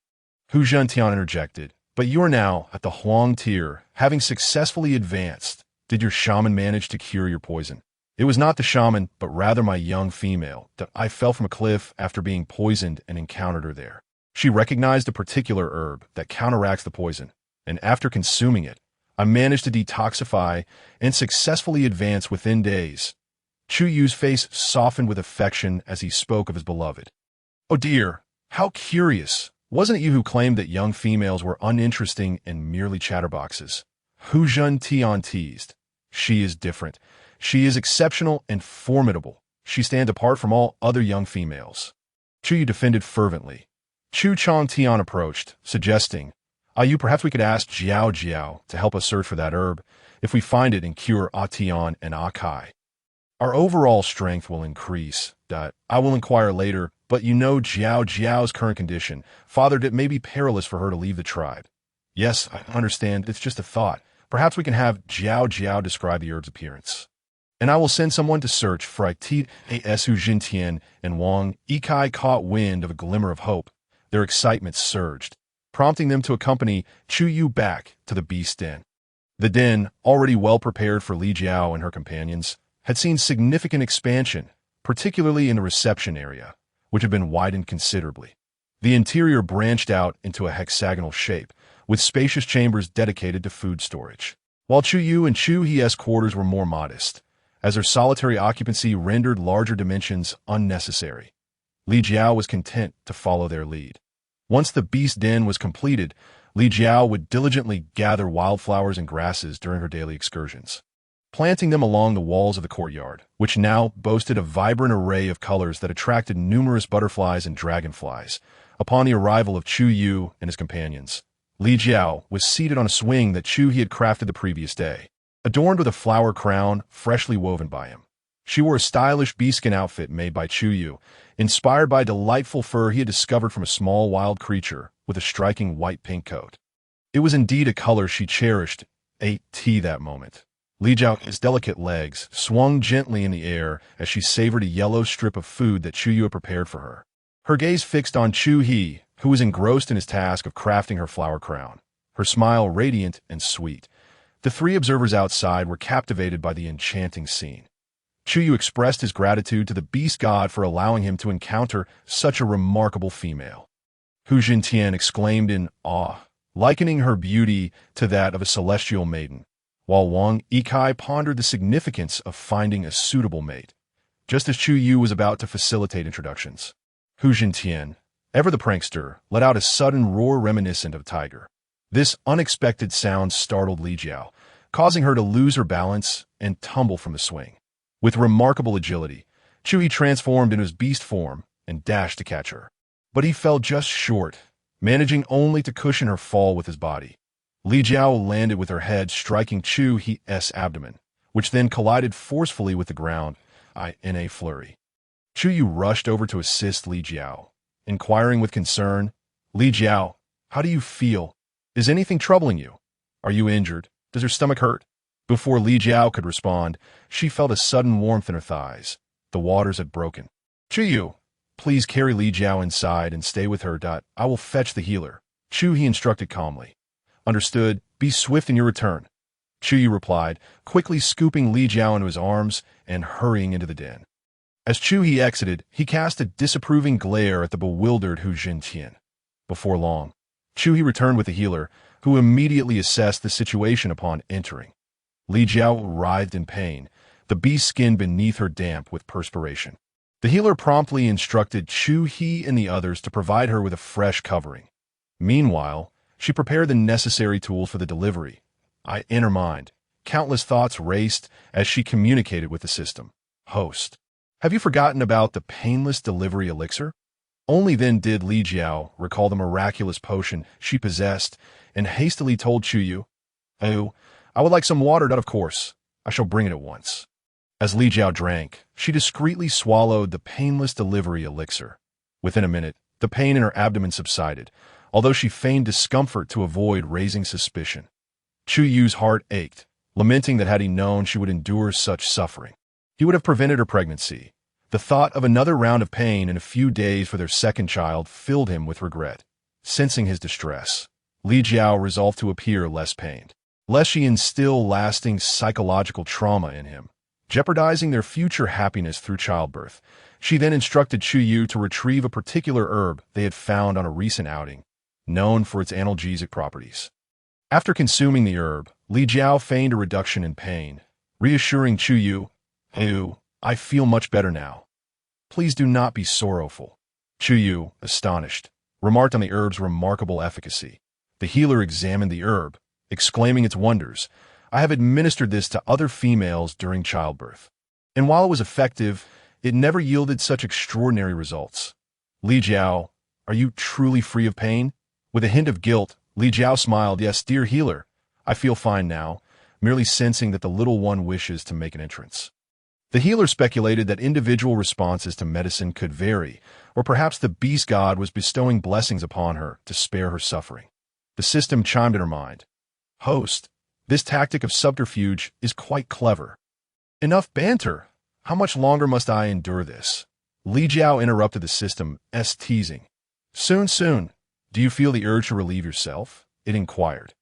Hu Zhantian interjected, "But you are now at the Huang tier, having successfully advanced. Did your shaman manage to cure your poison?" "It was not the shaman, but rather my young female. I fell from a cliff after being poisoned and encountered her there. She recognized a particular herb that counteracts the poison, and after consuming it, I managed to detoxify and successfully advance within days." Chu Yu's face softened with affection as he spoke of his beloved. "Oh dear, how curious. Wasn't it you who claimed that young females were uninteresting and merely chatterboxes?" Hu Zhantian teased. "She is different. She is exceptional and formidable. She stands apart from all other young females," Chu Yu defended fervently. Chu Changtian approached, suggesting, "Yu, perhaps we could ask Jiao Jiao to help us search for that herb. If we find it and cure Tian and Kai, our overall strength will increase. I will inquire later, but you know Jiao Jiao's current condition. Father, it may be perilous for her to leave the tribe." "Yes, I understand. It's just a thought. Perhaps we can have Jiao Jiao describe the herb's appearance, and I will send someone to search for it." Hu Zhantian and Wang Yikai caught wind of a glimmer of hope. Their excitement surged, prompting them to accompany Chu Yu back to the beast den. The den, already well prepared for Li Jiao and her companions, had seen significant expansion, particularly in the reception area, which had been widened considerably. The interior branched out into a hexagonal shape, with spacious chambers dedicated to food storage, while Chu Yu and Chu He's quarters were more modest, as their solitary occupancy rendered larger dimensions unnecessary. Li Jiao was content to follow their lead. Once the beast den was completed, Li Jiao would diligently gather wildflowers and grasses during her daily excursions, planting them along the walls of the courtyard, which now boasted a vibrant array of colors that attracted numerous butterflies and dragonflies. Upon the arrival of Chu Yu and his companions, Li Jiao was seated on a swing that Chu He had crafted the previous day. adorned with a flower crown freshly woven by him. She wore a stylish beeskin outfit made by Chuyu, inspired by delightful fur he had discovered from a small wild creature with a striking white-pink coat. It was indeed a color she cherished, that moment. Li Jiao's delicate legs swung gently in the air as she savored a yellow strip of food that Chuyu had prepared for her. Her gaze fixed on Chu He, who was engrossed in his task of crafting her flower crown, her smile radiant and sweet. The three observers outside were captivated by the enchanting scene. Chuyu expressed his gratitude to the beast god for allowing him to encounter such a remarkable female. Hu Jintian exclaimed in awe, likening her beauty to that of a celestial maiden, while Wang Yikai pondered the significance of finding a suitable mate. Just as Chu Yu was about to facilitate introductions, Hu Jintian, ever the prankster, let out a sudden roar reminiscent of a tiger. This unexpected sound startled Li Jiao, causing her to lose her balance and tumble from the swing. With remarkable agility, Chu Yi transformed into his beast form and dashed to catch her. But he fell just short, managing only to cushion her fall with his body. Li Jiao landed with her head striking Chu Yi's abdomen, which then collided forcefully with the ground in a flurry. Chu Yu rushed over to assist Li Jiao, inquiring with concern, "Li Jiao, how do you feel? Is anything troubling you? Are you injured? Does your stomach hurt?" Before Li Jiao could respond, she felt a sudden warmth in her thighs. The waters had broken. "Chu Yu, please carry Li Jiao inside and stay with her. I will fetch the healer." Chu He instructed calmly. "Understood. Be swift in your return." Chu Yu replied, quickly scooping Li Jiao into his arms and hurrying into the den. As Chu He exited, he cast a disapproving glare at the bewildered Hu Jintian. Before long, Chu He returned with the healer, who immediately assessed the situation upon entering. Li Jiao writhed in pain, the beast's skin beneath her damp with perspiration. The healer promptly instructed Chu He and the others to provide her with a fresh covering. Meanwhile, she prepared the necessary tools for the delivery. In her mind, countless thoughts raced as she communicated with the system. "Host, have you forgotten about the painless delivery elixir?" Only then did Li Jiao recall the miraculous potion she possessed and hastily told Chuyu, "Oh, I would like some water, of course. I shall bring it at once." As Li Jiao drank, she discreetly swallowed the painless delivery elixir. Within a minute, the pain in her abdomen subsided, although she feigned discomfort to avoid raising suspicion. Chuyu's heart ached, lamenting that had he known she would endure such suffering, he would have prevented her pregnancy. The thought of another round of pain in a few days for their second child filled him with regret. Sensing his distress, Li Jiao resolved to appear less pained, lest she instill lasting psychological trauma in him, jeopardizing their future happiness through childbirth. She then instructed Chuyu to retrieve a particular herb they had found on a recent outing, known for its analgesic properties. After consuming the herb, Li Jiao feigned a reduction in pain, reassuring Chuyu, "Oh, I feel much better now. Please do not be sorrowful." Chuyu, astonished, remarked on the herb's remarkable efficacy. The healer examined the herb, exclaiming its wonders. "I have administered this to other females during childbirth, and while it was effective, it never yielded such extraordinary results." "Li Jiao, are you truly free of pain?" With a hint of guilt, Li Jiao smiled. "Yes, dear healer, I feel fine now," merely sensing that the little one wishes to make an entrance. The healer speculated that individual responses to medicine could vary, or perhaps the beast god was bestowing blessings upon her to spare her suffering. The system chimed in her mind. "Host, this tactic of subterfuge is quite clever." "Enough banter. How much longer must I endure this?" Li Jiao interrupted the system's teasing. Soon. Do you feel the urge to relieve yourself?" it inquired.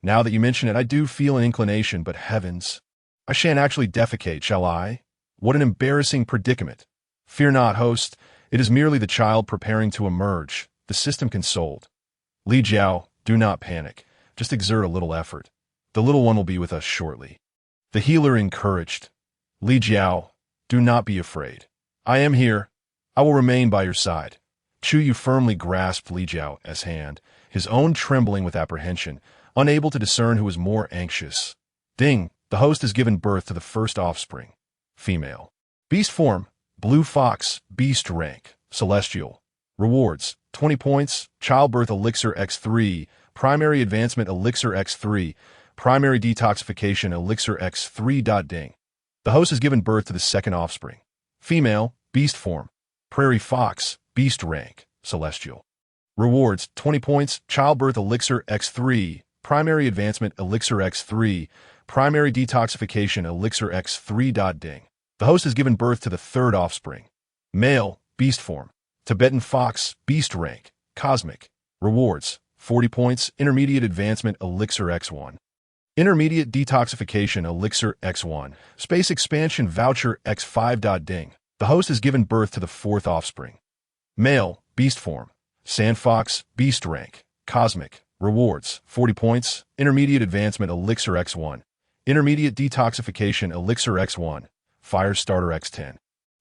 "Now that you mention it, I do feel an inclination, but heavens, I shan't actually defecate, shall I? What an embarrassing predicament." "Fear not, host. It is merely the child preparing to emerge," the system consoled. "Li Jiao, do not panic. Just exert a little effort. The little one will be with us shortly." The healer encouraged. "Li Jiao, do not be afraid. I am here. I will remain by your side." Chuyu firmly grasped Li Jiao's hand, his own trembling with apprehension, unable to discern who was more anxious. "Ding, the host has given birth to the first offspring. Female. Beast form, blue fox, beast rank, celestial. Rewards, 20 points, childbirth elixir x3, primary advancement elixir x3, primary detoxification elixir X3. Ding. The host has given birth to the second offspring. Female, beast form. Prairie fox, beast rank, celestial. Rewards, 20 points, childbirth elixir X3, primary advancement elixir X3, primary detoxification elixir X3. Ding. The host has given birth to the third offspring. Male, beast form. Tibetan fox, beast rank, cosmic. Rewards, 40 points, intermediate advancement elixir X1. Intermediate detoxification elixir X1, space expansion voucher X5. Ding. The host has given birth to the fourth offspring. Male, beast form. Sand fox, beast rank, cosmic. Rewards, 40 points, intermediate advancement elixir X1. Intermediate detoxification elixir X1, fire starter X10.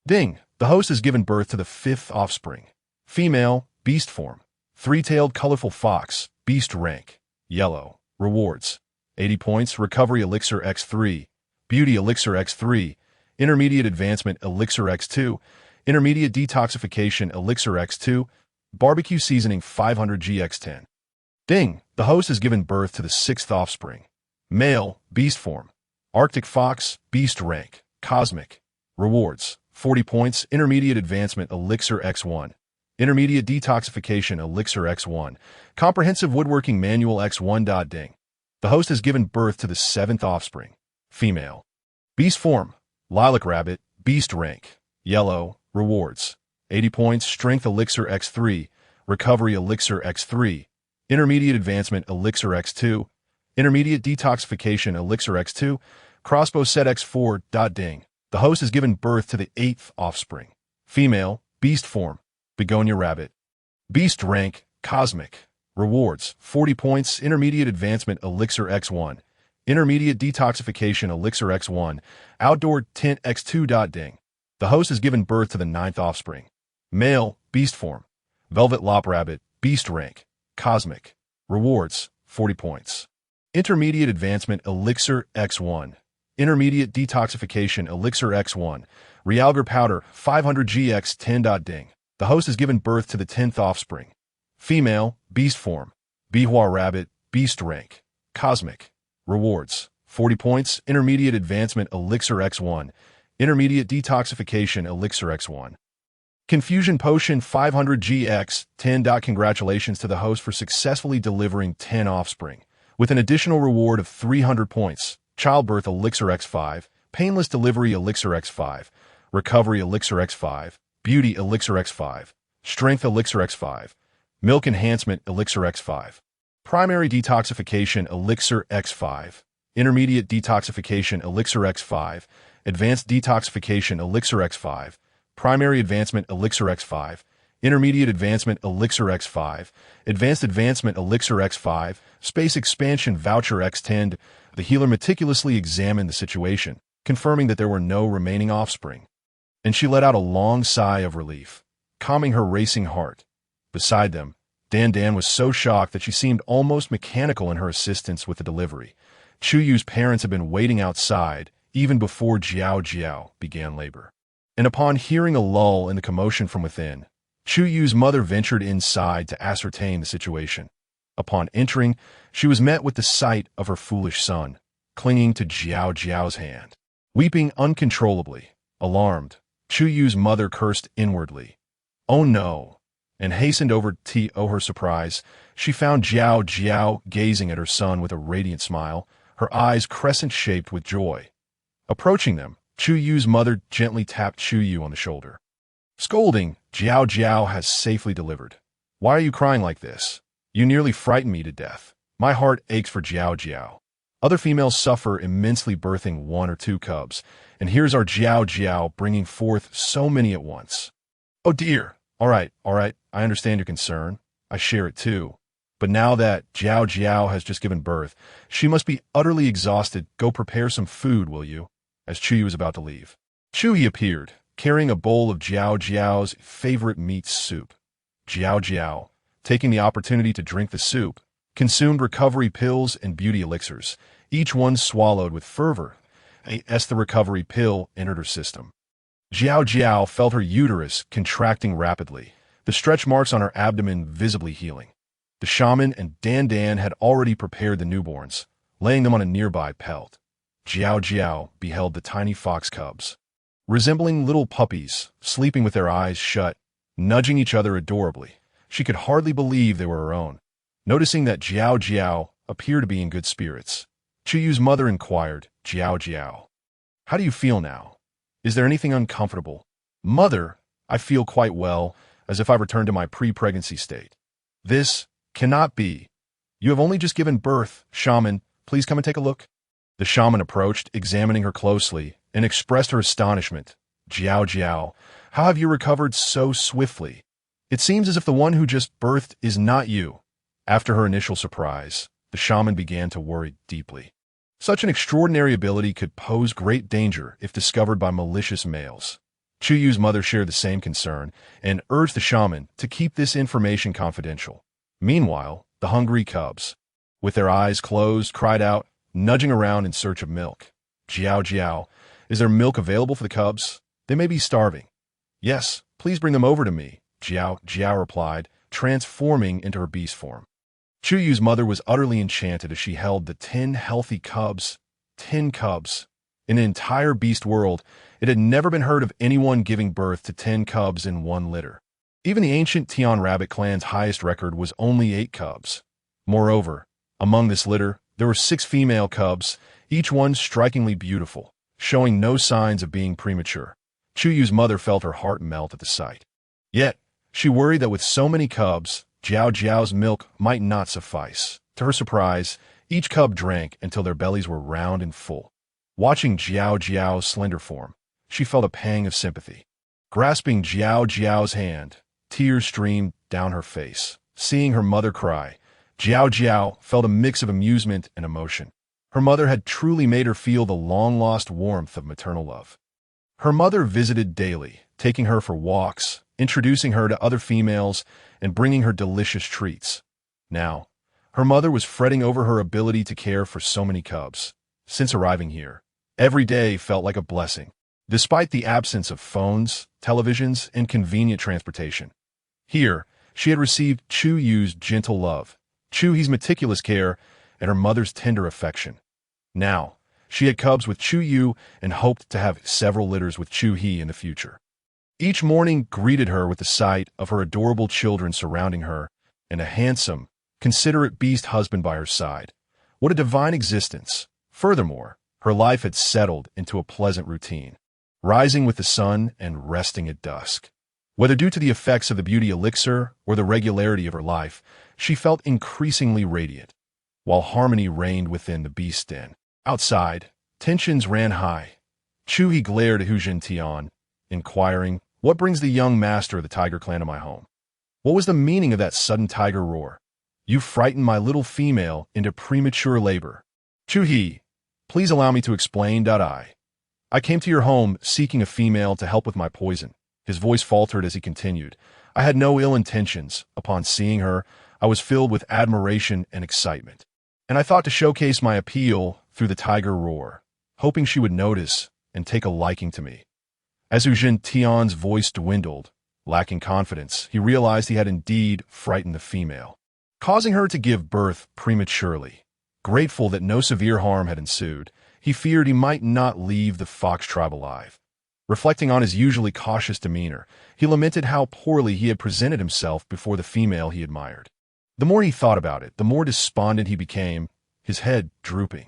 Ding. The host has given birth to the fifth offspring. Female, beast form. Three-tailed colorful fox, beast rank, yellow. Rewards, 80 points, recovery elixir X3, beauty elixir X3, intermediate advancement elixir X2, intermediate detoxification elixir X2, barbecue seasoning 500 GX10. Ding. The host has given birth to the sixth offspring. Male, beast form. Arctic fox, beast rank, cosmic. Rewards, 40 points, intermediate advancement elixir X1. Intermediate detoxification elixir X1. Comprehensive woodworking manual X1. Ding. The host has given birth to the seventh offspring. Female. Beast form. Lilac rabbit. Beast rank. Yellow. Rewards, 80 points, strength elixir X3. Recovery elixir X3. Intermediate advancement elixir X2. Intermediate detoxification elixir X2. Crossbow set X4. Ding. The host has given birth to the eighth offspring. Female. Beast form. Begonia rabbit. Beast rank, cosmic. Rewards, 40 points, intermediate advancement elixir X1. Intermediate detoxification elixir X1. Outdoor tent X2. Ding. The host has given birth to the ninth offspring. Male, beast form. Velvet lop rabbit, beast rank, cosmic. Rewards, 40 points. Intermediate advancement elixir X1. Intermediate detoxification elixir X1. Realgar powder, 500 GX10. Ding. The host has given birth to the 10th offspring. Female, beast form. Bihua rabbit, beast rank, cosmic. Rewards, 40 points, intermediate advancement elixir X1. Intermediate detoxification elixir X1. Confusion potion 500 GX10. Congratulations to the host for successfully delivering 10 offspring, with an additional reward of 300 points. Childbirth elixir X5, painless delivery elixir X5, recovery elixir X5, beauty elixir X5, strength elixir X5, milk enhancement elixir X5, primary detoxification elixir X5, intermediate detoxification elixir X5, advanced detoxification elixir X5, primary advancement elixir X5, intermediate advancement elixir X5, advanced advancement elixir X5, space expansion voucher X10. The healer meticulously examined the situation, confirming that there were no remaining offspring, and she let out a long sigh of relief, calming her racing heart. Beside them, Dan was so shocked that she seemed almost mechanical in her assistance with the delivery. Chuyu's parents had been waiting outside even before Jiao Jiao began labor. And upon hearing a lull in the commotion from within, Chuyu's mother ventured inside to ascertain the situation. Upon entering, she was met with the sight of her foolish son, clinging to Jiao Jiao's hand. Weeping uncontrollably, alarmed, Chuyu's mother cursed inwardly. "Oh no!" and hastened over to her surprise. She found Jiao Jiao gazing at her son with a radiant smile, her eyes crescent-shaped with joy. Approaching them, Chuyu's mother gently tapped Chuyu on the shoulder. Scolding, Jiao Jiao has safely delivered. "Why are you crying like this? You nearly frightened me to death." My heart aches for Jiao Jiao. Other females suffer immensely birthing one or two cubs, and here's our Jiao Jiao bringing forth so many at once. Oh dear. All right, I understand your concern. I share it too. But now that Jiao Jiao has just given birth, she must be utterly exhausted. Go prepare some food, will you? As Chuyu was about to leave, Chuyi appeared, carrying a bowl of Jiao Jiao's favorite meat soup. Jiao Jiao, taking the opportunity to drink the soup, consumed recovery pills and beauty elixirs, each one swallowed with fervor as the recovery pill entered her system. Jiao Jiao felt her uterus contracting rapidly, the stretch marks on her abdomen visibly healing. The shaman and Dan had already prepared the newborns, laying them on a nearby pelt. Jiao Jiao beheld the tiny fox cubs, resembling little puppies, sleeping with their eyes shut, nudging each other adorably. She could hardly believe they were her own. Noticing that Jiao Jiao appeared to be in good spirits, Chuyu's mother inquired, "Jiao Jiao, how do you feel now? Is there anything uncomfortable?" "Mother, I feel quite well, as if I returned to my pre-pregnancy state." "This cannot be. You have only just given birth. Shaman, please come and take a look." The shaman approached, examining her closely, and expressed her astonishment. "Jiao Jiao, how have you recovered so swiftly? It seems as if the one who just birthed is not you." After her initial surprise, the shaman began to worry deeply. Such an extraordinary ability could pose great danger if discovered by malicious males. Chuyu's mother shared the same concern and urged the shaman to keep this information confidential. Meanwhile, the hungry cubs, with their eyes closed, cried out, nudging around in search of milk. "Jiao Jiao, is there milk available for the cubs? They may be starving." "Yes, please bring them over to me," Jiao Jiao replied, transforming into her beast form. Chuyu's mother was utterly enchanted as she held the 10 healthy cubs. 10 cubs. In the entire beast world, it had never been heard of anyone giving birth to 10 cubs in one litter. Even the ancient Tian rabbit clan's highest record was only 8 cubs. Moreover, among this litter, there were 6 female cubs, each one strikingly beautiful, showing no signs of being premature. Chuyu's mother felt her heart melt at the sight. Yet, she worried that with so many cubs, Jiao Jiao's milk might not suffice. To her surprise, each cub drank until their bellies were round and full. Watching Jiao Jiao's slender form, she felt a pang of sympathy. Grasping Jiao Jiao's hand, tears streamed down her face. Seeing her mother cry, Jiao Jiao felt a mix of amusement and emotion. Her mother had truly made her feel the long-lost warmth of maternal love. Her mother visited daily, taking her for walks, introducing her to other females, and bringing her delicious treats. Now, her mother was fretting over her ability to care for so many cubs. Since arriving here, every day felt like a blessing, despite the absence of phones, televisions, and convenient transportation. Here, she had received Chuyu's gentle love, Chuyu's meticulous care, and her mother's tender affection. Now, she had cubs with Chuyu and hoped to have several litters with Chuhi in the future. Each morning greeted her with the sight of her adorable children surrounding her and a handsome, considerate beast husband by her side. What a divine existence! Furthermore, her life had settled into a pleasant routine, rising with the sun and resting at dusk. Whether due to the effects of the beauty elixir or the regularity of her life, she felt increasingly radiant, while harmony reigned within the beast den. Outside, tensions ran high. Chuhi glared at Hu Tian, inquiring, "What brings the young master of the tiger clan to my home? What was the meaning of that sudden tiger roar? You frightened my little female into premature labor." "Chuhi, please allow me to explain. I came to your home seeking a female to help with my poison." His voice faltered as he continued. "I had no ill intentions. Upon seeing her, I was filled with admiration and excitement, and I thought to showcase my appeal through the tiger roar, hoping she would notice and take a liking to me." As Hu Tian's voice dwindled, lacking confidence, he realized he had indeed frightened the female, causing her to give birth prematurely. Grateful that no severe harm had ensued, he feared he might not leave the fox tribe alive. Reflecting on his usually cautious demeanor, he lamented how poorly he had presented himself before the female he admired. The more he thought about it, the more despondent he became, his head drooping.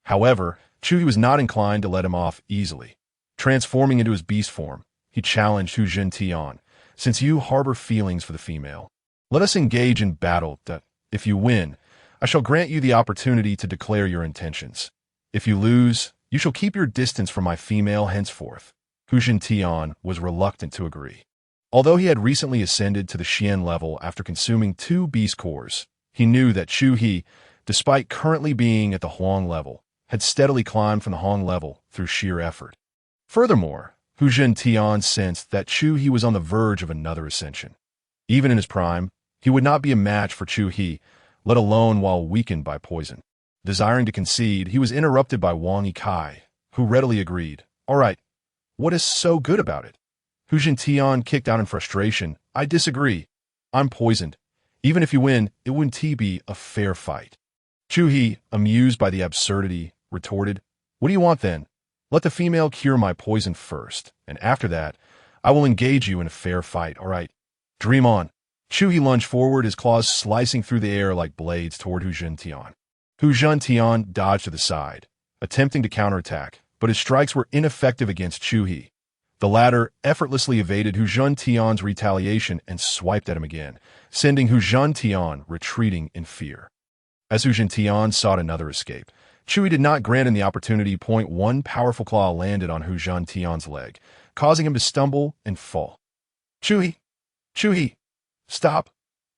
However, Chuhi was not inclined to let him off easily. Transforming into his beast form, he challenged Hu Tian. "Since you harbor feelings for the female, let us engage in battle. If you win, I shall grant you the opportunity to declare your intentions. If you lose, you shall keep your distance from my female henceforth." Hu Tian was reluctant to agree. Although he had recently ascended to the Xian level after consuming 2 beast cores, he knew that Chuhi, despite currently being at the Huang level, had steadily climbed from the Hong level through sheer effort. Furthermore, Hu Tian sensed that Chuhi was on the verge of another ascension. Even in his prime, he would not be a match for Chuhi, let alone while weakened by poison. Desiring to concede, he was interrupted by Wang Yikai, who readily agreed. "All right, what is so good about it?" Hu Tian kicked out in frustration. "I disagree. I'm poisoned. Even if you win, it wouldn't be a fair fight." Chu, amused by the absurdity, retorted, "What do you want then? Let the female cure my poison first, and after that, I will engage you in a fair fight, all right? Dream on." Chu lunged forward, his claws slicing through the air like blades toward Hu Zhentian. Hu Zhentian dodged to the side, attempting to counterattack, but his strikes were ineffective against Chu. The latter effortlessly evaded Hu Zhentian's retaliation and swiped at him again, sending Hu Zhentian retreating in fear. As Hu Zhentian sought another escape, Chu did not grant him the opportunity. One powerful claw landed on Hu Zhentian's leg, causing him to stumble and fall. Chu, stop.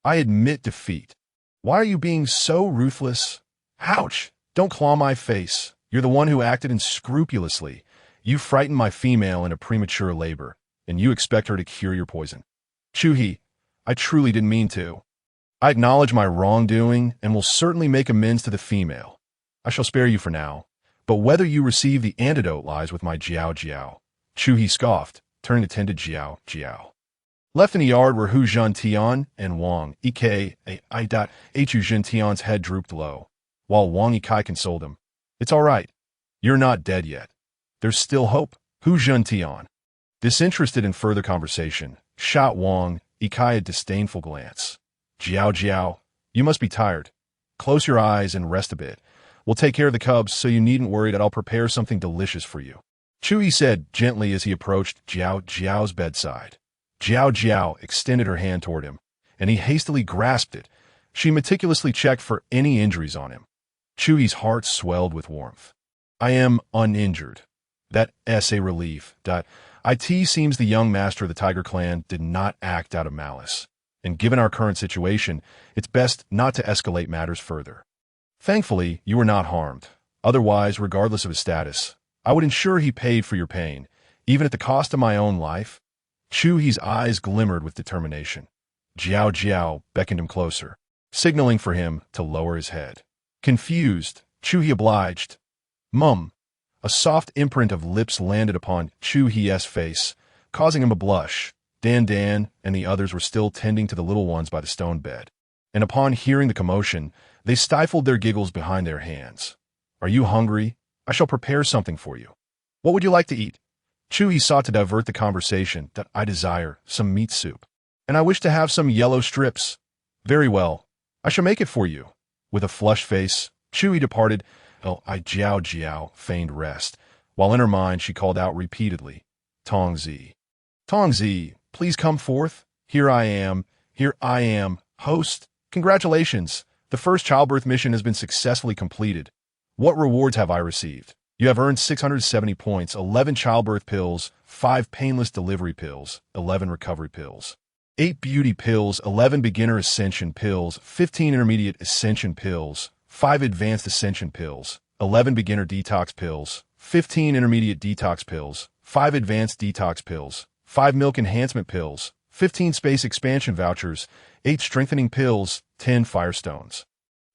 I admit defeat. Why are you being so ruthless? Ouch! Don't claw my face. You're the one who acted unscrupulously. You frightened my female into premature labor, and you expect her to cure your poison. Chu, I truly didn't mean to. I acknowledge my wrongdoing and will certainly make amends to the female. I shall spare you for now, but whether you receive the antidote lies with my Jiao Jiao. Chu scoffed, turning to tend to Jiao Jiao. Left in the yard were Hu Zhentian and Wang Yikai. Hu Zhentian's head drooped low, while Wang Yikai consoled him. It's all right. You're not dead yet. There's still hope. Hu Zhentian, disinterested in further conversation, shot Wang Yikai a disdainful glance. Jiao Jiao, you must be tired. Close your eyes and rest a bit. We'll take care of the cubs, so you needn't worry that I'll prepare something delicious for you. Chu said gently as he approached Jiao Jiao's bedside. Jiao Jiao extended her hand toward him, and he hastily grasped it. She meticulously checked for any injuries on him. Chu's heart swelled with warmth. I am uninjured. That's a relief. It seems the young master of the Tiger Clan did not act out of malice, and given our current situation, it's best not to escalate matters further. Thankfully, you were not harmed. Otherwise, regardless of his status, I would ensure he paid for your pain, even at the cost of my own life. Chu's eyes glimmered with determination. Jiao Jiao beckoned him closer, signaling for him to lower his head. Confused, Chu obliged. Mum. A soft imprint of lips landed upon Chu's face, causing him a blush. Dan and the others were still tending to the little ones by the stone bed, and upon hearing the commotion, they stifled their giggles behind their hands. Are you hungry? I shall prepare something for you. What would you like to eat? Chu sought to divert the conversation. I desire some meat soup, and I wish to have some yellow strips. Very well, I shall make it for you. With a flushed face, Chu departed. Jiao Jiao feigned rest, while in her mind she called out repeatedly, Tongzi. Tongzi, please come forth. Here I am. Host, congratulations. The first childbirth mission has been successfully completed. What rewards have I received? You have earned 670 points, 11 childbirth pills, 5 painless delivery pills, 11 recovery pills, 8 beauty pills, 11 beginner ascension pills, 15 intermediate ascension pills, 5 advanced ascension pills, 11 beginner detox pills, 15 intermediate detox pills, 5 advanced detox pills, 5 milk enhancement pills, 15 space expansion vouchers, 8 strengthening pills, 10 firestones,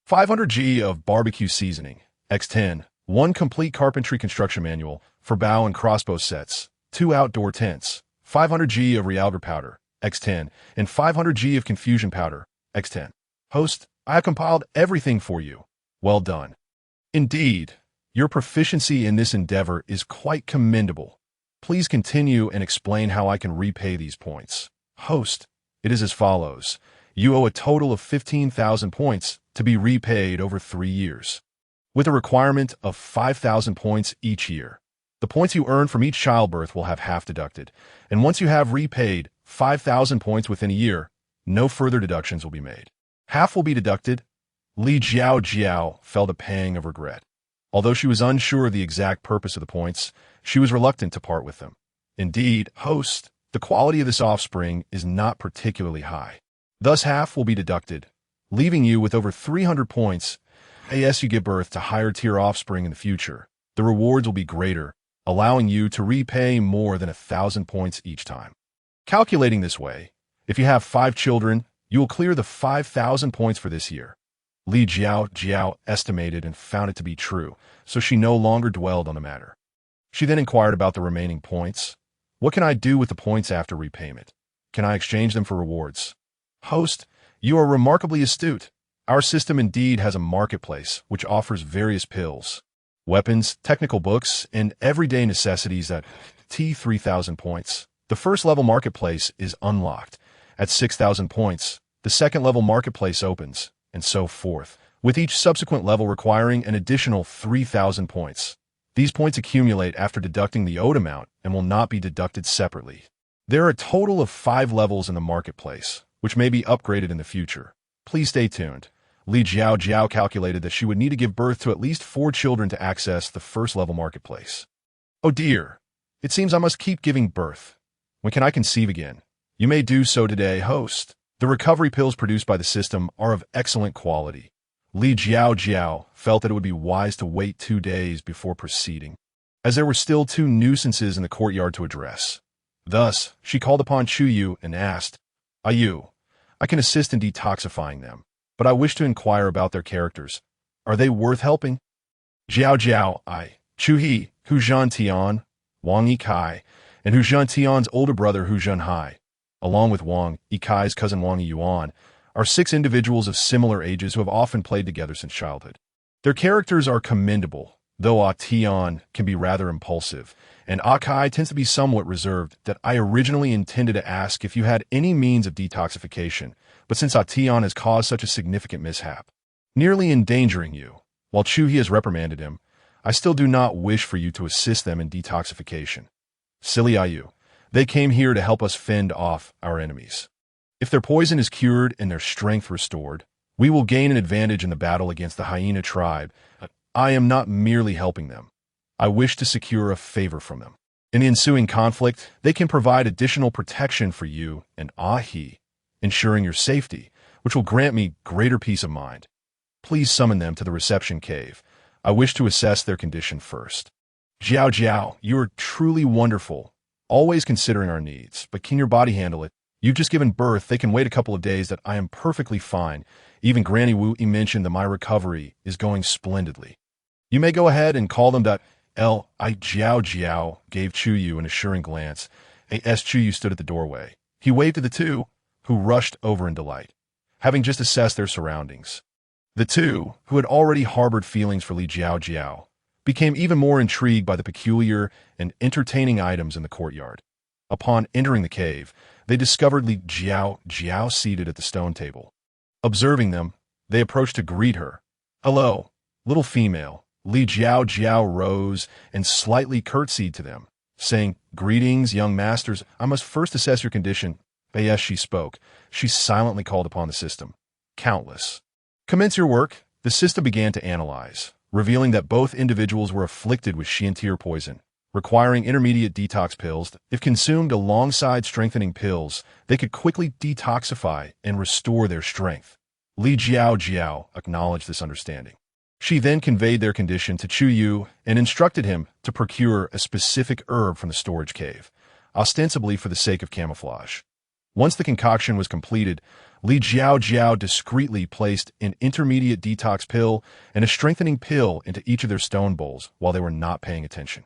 500 G of barbecue seasoning, X10, 1 complete carpentry construction manual for bow and crossbow sets, 2 outdoor tents, 500 G of realgar powder, X10, and 500 G of confusion powder, X10. Host, I have compiled everything for you. Well done. Indeed, your proficiency in this endeavor is quite commendable. Please continue and explain how I can repay these points. Host, it is as follows. You owe a total of 15,000 points to be repaid over 3 years, with a requirement of 5,000 points each year. The points you earn from each childbirth will have half deducted, and once you have repaid 5,000 points within a year, no further deductions will be made. Half will be deducted. Li Jiao Jiao felt a pang of regret. Although she was unsure of the exact purpose of the points, she was reluctant to part with them. Indeed, host, the quality of this offspring is not particularly high. Thus half will be deducted, leaving you with over 300 points. As you give birth to higher-tier offspring in the future, the rewards will be greater, allowing you to repay more than 1,000 points each time. Calculating this way, if you have 5 children, you will clear the 5,000 points for this year. Li Jiao Jiao estimated and found it to be true, so she no longer dwelled on the matter. She then inquired about the remaining points. What can I do with the points after repayment? Can I exchange them for rewards? Host, you are remarkably astute. Our system indeed has a marketplace which offers various pills, weapons, technical books, and everyday necessities at T 3,000 points. The first level marketplace is unlocked. At 6,000 points, the second level marketplace opens, and so forth, with each subsequent level requiring an additional 3,000 points. These points accumulate after deducting the owed amount and will not be deducted separately. There are a total of 5 levels in the marketplace, which may be upgraded in the future. Please stay tuned. Li Jiao Jiao calculated that she would need to give birth to at least 4 children to access the first level marketplace. Oh dear, it seems I must keep giving birth. When can I conceive again? You may do so today, host. The recovery pills produced by the system are of excellent quality. Li Jiao Jiao felt that it would be wise to wait 2 days before proceeding, as there were still 2 nuisances in the courtyard to address. Thus, she called upon Chu Yu and asked, "Yu, I can assist in detoxifying them, but I wish to inquire about their characters. Are they worth helping?" Jiao Jiao, Chu He, Hu Zhan Tian, Wang Yikai, and Hu Zhan Tian's older brother Hu Zhan Hai, along with Wang Yikai's cousin Wang Yuan, are 6 individuals of similar ages who have often played together since childhood. Their characters are commendable, though Tian can be rather impulsive, and Kai tends to be somewhat reserved. That I originally intended to ask if you had any means of detoxification, but since Tian has caused such a significant mishap, nearly endangering you, while Chu He has reprimanded him, I still do not wish for you to assist them in detoxification. Silly Yu, they came here to help us fend off our enemies. If their poison is cured and their strength restored, we will gain an advantage in the battle against the hyena tribe. I am not merely helping them. I wish to secure a favor from them. In the ensuing conflict, they can provide additional protection for you and He, ensuring your safety, which will grant me greater peace of mind. Please summon them to the reception cave. I wish to assess their condition first. Jiao Jiao, you are truly wonderful, always considering our needs, but can your body handle it? You've just given birth, they can wait a couple of days. That I am perfectly fine. Even Granny Wu mentioned that my recovery is going splendidly. You may go ahead and call them that. Jiao Jiao gave Chu Yu an assuring glance. As Chu Yu stood at the doorway, he waved to the 2, who rushed over in delight, having just assessed their surroundings. The 2, who had already harbored feelings for Li Jiao Jiao, became even more intrigued by the peculiar and entertaining items in the courtyard. Upon entering the cave, they discovered Li Jiao Jiao seated at the stone table. Observing them, they approached to greet her. "Hello, little female." Li Jiao Jiao rose and slightly curtsied to them, saying, "Greetings, young masters. I must first assess your condition." As she spoke, she silently called upon the system. "Countless. Commence your work." The system began to analyze, revealing that both individuals were afflicted with Xiantier poison, requiring intermediate detox pills. If consumed alongside strengthening pills, they could quickly detoxify and restore their strength. Li Jiao Jiao acknowledged this understanding. She then conveyed their condition to Chu Yu and instructed him to procure a specific herb from the storage cave, ostensibly for the sake of camouflage. Once the concoction was completed, Li Jiao Jiao discreetly placed an intermediate detox pill and a strengthening pill into each of their stone bowls while they were not paying attention.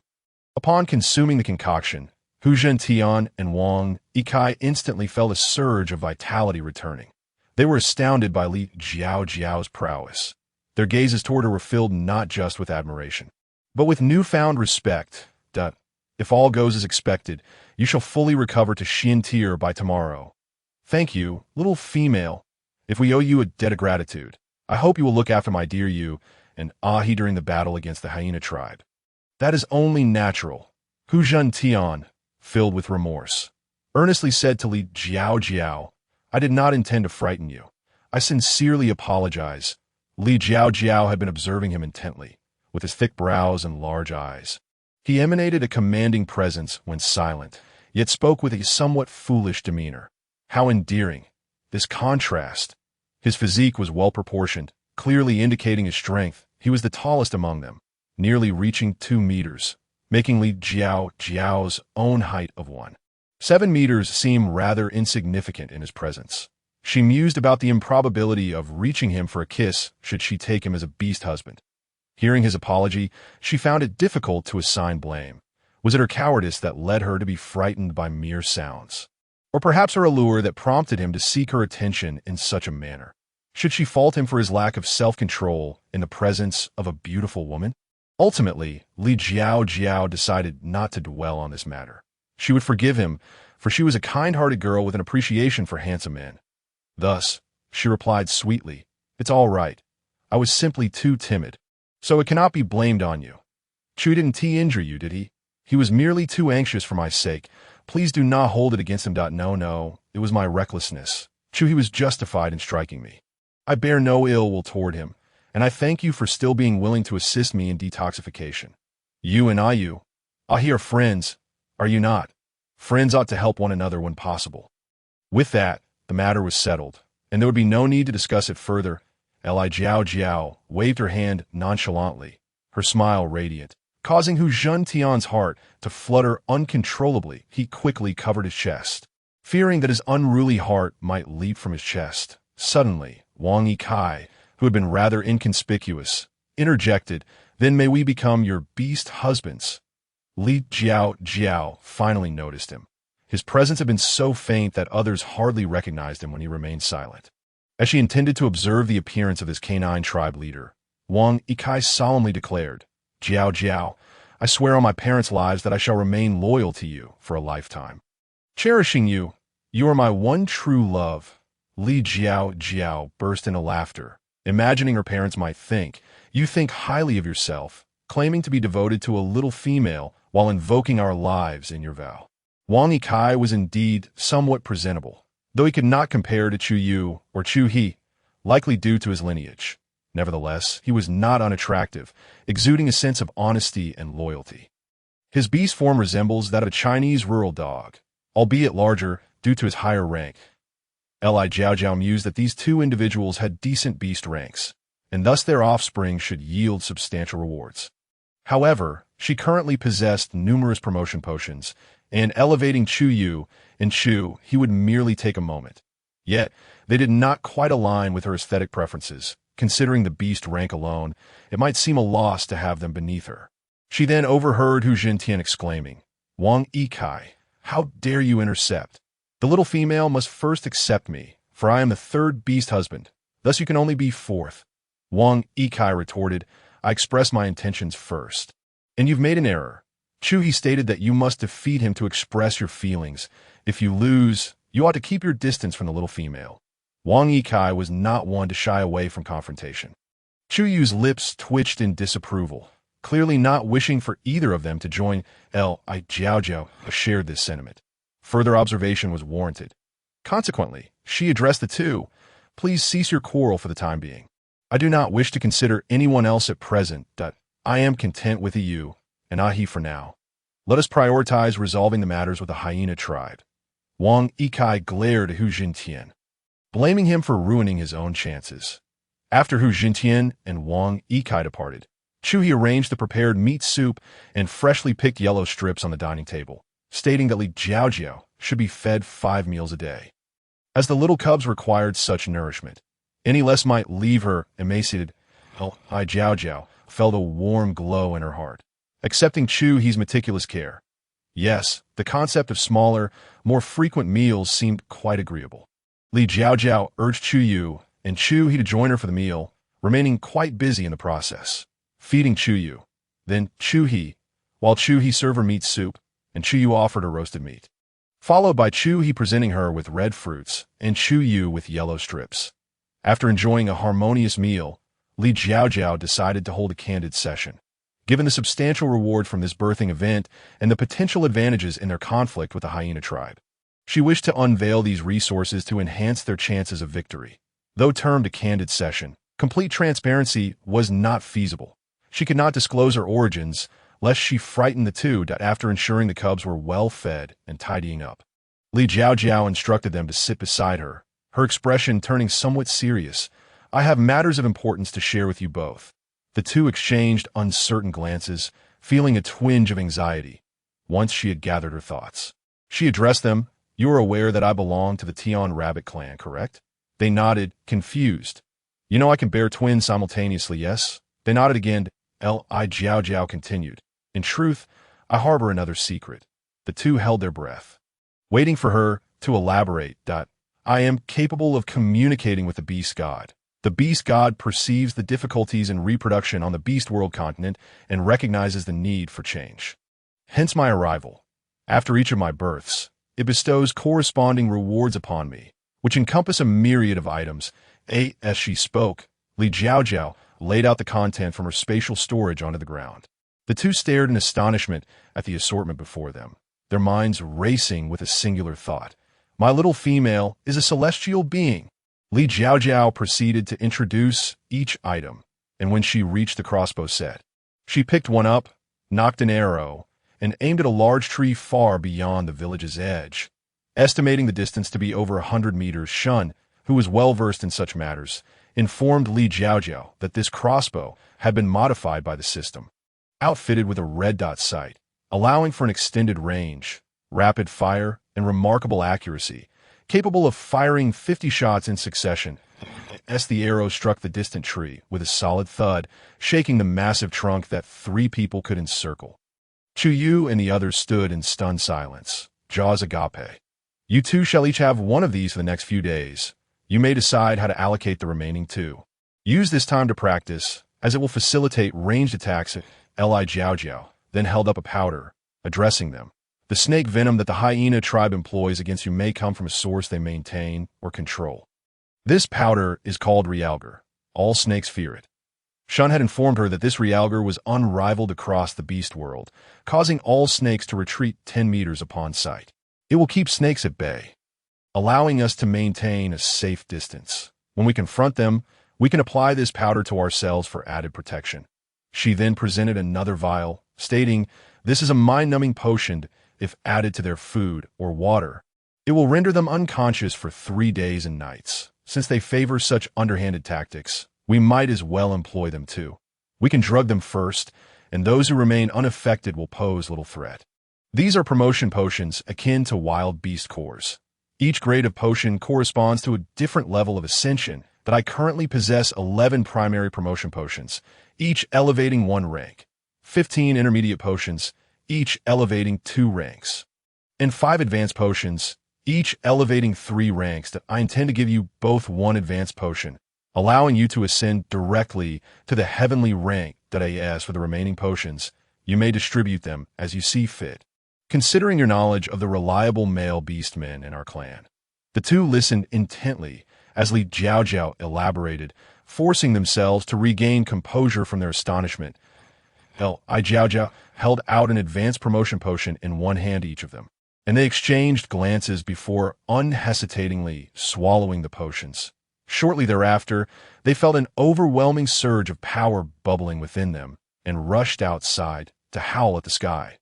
Upon consuming the concoction, Hu Zhan Tian and Wang Yikai instantly felt a surge of vitality returning. They were astounded by Li Jiao Jiao's prowess. Their gazes toward her were filled not just with admiration, but with newfound respect. If all goes as expected, you shall fully recover to Xiantier by tomorrow. Thank you, little female. If we owe you a debt of gratitude, I hope you will look after my dear Yu and He during the battle against the hyena tribe. That is only natural. Hu Zhan Tian, filled with remorse, earnestly said to Li Jiao Jiao, "I did not intend to frighten you. I sincerely apologize." Li Jiao Jiao had been observing him intently, with his thick brows and large eyes. He emanated a commanding presence when silent, yet spoke with a somewhat foolish demeanor. How endearing! This contrast! His physique was well-proportioned, clearly indicating his strength. He was the tallest among them, nearly reaching 2 meters, making Li Jiao Jiao's own height of 1.7 meters seem rather insignificant in his presence. She mused about the improbability of reaching him for a kiss should she take him as a beast husband. Hearing his apology, she found it difficult to assign blame. Was it her cowardice that led her to be frightened by mere sounds? Or perhaps her allure that prompted him to seek her attention in such a manner? Should she fault him for his lack of self-control in the presence of a beautiful woman? Ultimately, Li Jiao Jiao decided not to dwell on this matter. She would forgive him, for she was a kind-hearted girl with an appreciation for handsome men. Thus, she replied sweetly, "It's all right. I was simply too timid. So it cannot be blamed on you. Chu didn't injure you, did he? He was merely too anxious for my sake. Please do not hold it against him. No, it was my recklessness. Chu, he was justified in striking me. I bear no ill will toward him, and I thank you for still being willing to assist me in detoxification. You and I are friends, are you not? Friends ought to help one another when possible." With that, the matter was settled, and there would be no need to discuss it further. Li Jiao Jiao waved her hand nonchalantly, her smile radiant, causing Hu Zhentian's heart to flutter uncontrollably. He quickly covered his chest, fearing that his unruly heart might leap from his chest. Suddenly, Wang Yikai, who had been rather inconspicuous, interjected, "Then may we become your beast husbands?" Li Jiao Jiao finally noticed him. His presence had been so faint that others hardly recognized him when he remained silent. As she intended to observe the appearance of this canine tribe leader, Wang Yikai solemnly declared, "Jiao Jiao, I swear on my parents' lives that I shall remain loyal to you for a lifetime. Cherishing you, you are my one true love." Li Jiao Jiao burst into laughter, imagining her parents might think, "You think highly of yourself, claiming to be devoted to a little female while invoking our lives in your vow." Wang Yikai was indeed somewhat presentable, though he could not compare to Chu Yu or Chu He, likely due to his lineage. Nevertheless, he was not unattractive, exuding a sense of honesty and loyalty. His beast form resembles that of a Chinese rural dog, albeit larger due to his higher rank. Li Jiao Jiao mused that these two individuals had decent beast ranks, and thus their offspring should yield substantial rewards. However, she currently possessed numerous promotion potions, and elevating Chu Yu and Chu He would merely take a moment. Yet, they did not quite align with her aesthetic preferences. Considering the beast rank alone, it might seem a loss to have them beneath her. She then overheard Hu Zhentian exclaiming, "Wang Yikai, how dare you intercept? The little female must first accept me, for I am the third beast husband. Thus you can only be fourth." Wang Yikai retorted, "I expressed my intentions first. And you've made an error. Chu He stated that you must defeat him to express your feelings. If you lose, you ought to keep your distance from the little female." Wang Yikai was not one to shy away from confrontation. Chu Yu's lips twitched in disapproval, clearly not wishing for either of them to join. Li Jiao Jiao shared this sentiment. Further observation was warranted. Consequently, she addressed the two, "Please cease your quarrel for the time being. I do not wish to consider anyone else at present. I am content with you, and Ahi for now. Let us prioritize resolving the matters with the hyena tribe." Wang Yikai glared at Hu Zhentian, blaming him for ruining his own chances. After Hu Zhentian and Wang Yikai departed, Chu He arranged the prepared meat soup and freshly picked yellow strips on the dining table, stating that Li Jiao Jiao should be fed 5 meals a day, as the little cubs required such nourishment. Any less might leave her emaciated. Li Jiao Jiao felt a warm glow in her heart, accepting Chu He's meticulous care. Yes, the concept of smaller, more frequent meals seemed quite agreeable. Li Jiao Jiao urged Chu Yu and Chu He to join her for the meal, remaining quite busy in the process, feeding Chu Yu. Then Chu He, while Chu He served her meat soup, and Chu Yu offered her roasted meat, followed by Chu He presenting her with red fruits and Chu Yu with yellow strips. After enjoying a harmonious meal, Li Jiao Jiao decided to hold a candid session. Given the substantial reward from this birthing event and the potential advantages in their conflict with the hyena tribe, she wished to unveil these resources to enhance their chances of victory. Though termed a candid session, complete transparency was not feasible. She could not disclose her origins, lest she frighten the two. After ensuring the cubs were well fed and tidying up, Li Jiao Jiao instructed them to sit beside her, her expression turning somewhat serious. "I have matters of importance to share with you both." The two exchanged uncertain glances, feeling a twinge of anxiety. Once she had gathered her thoughts, she addressed them. "You are aware that I belong to the Tian Rabbit clan, correct?" They nodded, confused. "You know I can bear twins simultaneously, yes?" They nodded again. Li Jiao Jiao continued, "In truth, I harbor another secret." The two held their breath, waiting for her to elaborate. "I am capable of communicating with the beast god. The beast god perceives the difficulties in reproduction on the beast world continent and recognizes the need for change. Hence my arrival. After each of my births, it bestows corresponding rewards upon me, which encompass a myriad of items. As she spoke, Li Jiao Jiao laid out the content from her spatial storage onto the ground. The two stared in astonishment at the assortment before them, their minds racing with a singular thought. My little female is a celestial being. Li Jiao Jiao proceeded to introduce each item, and when she reached the crossbow set, she picked one up, knocked an arrow, and aimed at a large tree far beyond the village's edge. Estimating the distance to be over 100 meters, Shun, who was well-versed in such matters, informed Li Jiao Jiao that this crossbow had been modified by the system, outfitted with a red dot sight, allowing for an extended range, rapid fire, and remarkable accuracy, capable of firing 50 shots in succession. As the arrow struck the distant tree with a solid thud, shaking the massive trunk that 3 people could encircle. Chu Yu and the others stood in stunned silence, jaws agape. You two shall each have one of these for the next few days. You may decide how to allocate the remaining 2. Use this time to practice, as it will facilitate ranged attacks. Li Jiao Jiao then held up a powder, addressing them. The snake venom that the hyena tribe employs against you may come from a source they maintain or control. This powder is called realgar. All snakes fear it. Shun had informed her that this realgar was unrivaled across the beast world, causing all snakes to retreat 10 meters upon sight. It will keep snakes at bay, allowing us to maintain a safe distance. When we confront them, we can apply this powder to ourselves for added protection. She then presented another vial, stating, "This is a mind-numbing potion. If added to their food or water, it will render them unconscious for 3 days and nights. Since they favor such underhanded tactics, we might as well employ them too. We can drug them first, and those who remain unaffected will pose little threat." These are promotion potions akin to wild beast cores. Each grade of potion corresponds to a different level of ascension, but I currently possess 11 primary promotion potions, each elevating 1 rank, 15 intermediate potions, each elevating 2 ranks, and 5 advanced potions, each elevating 3 ranks. That I intend to give you both 1 advanced potion, allowing you to ascend directly to the heavenly rank. That as for the remaining potions, you may distribute them as you see fit, considering your knowledge of the reliable male beastmen in our clan. The two listened intently as Li Jiao Jiao elaborated, forcing themselves to regain composure from their astonishment. Li Jiao Jiao held out an advanced promotion potion in one hand each of them, and they exchanged glances before unhesitatingly swallowing the potions. Shortly thereafter, they felt an overwhelming surge of power bubbling within them and rushed outside to howl at the sky.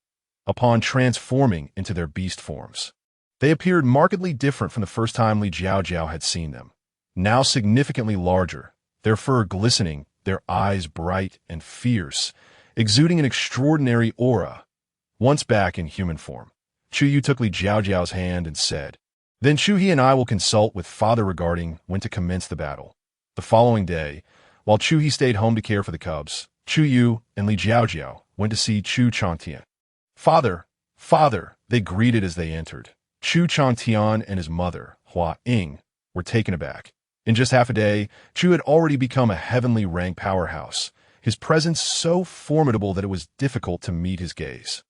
Upon transforming into their beast forms, they appeared markedly different from the first time Li Jiao Jiao had seen them. Now significantly larger, their fur glistening, their eyes bright and fierce, exuding an extraordinary aura. Once back in human form, Chu Yu took Li Jiao Jiao's hand and said, "Then Chu He and I will consult with Father regarding when to commence the battle." The following day, while Chu He stayed home to care for the cubs, Chu Yu and Li Jiao Jiao went to see Chu Changtian. "Father, Father," they greeted as they entered. Chu Changtian and his mother, Hua Ying, were taken aback. In just half a day, Chu had already become a heavenly rank powerhouse, his presence so formidable that it was difficult to meet his gaze.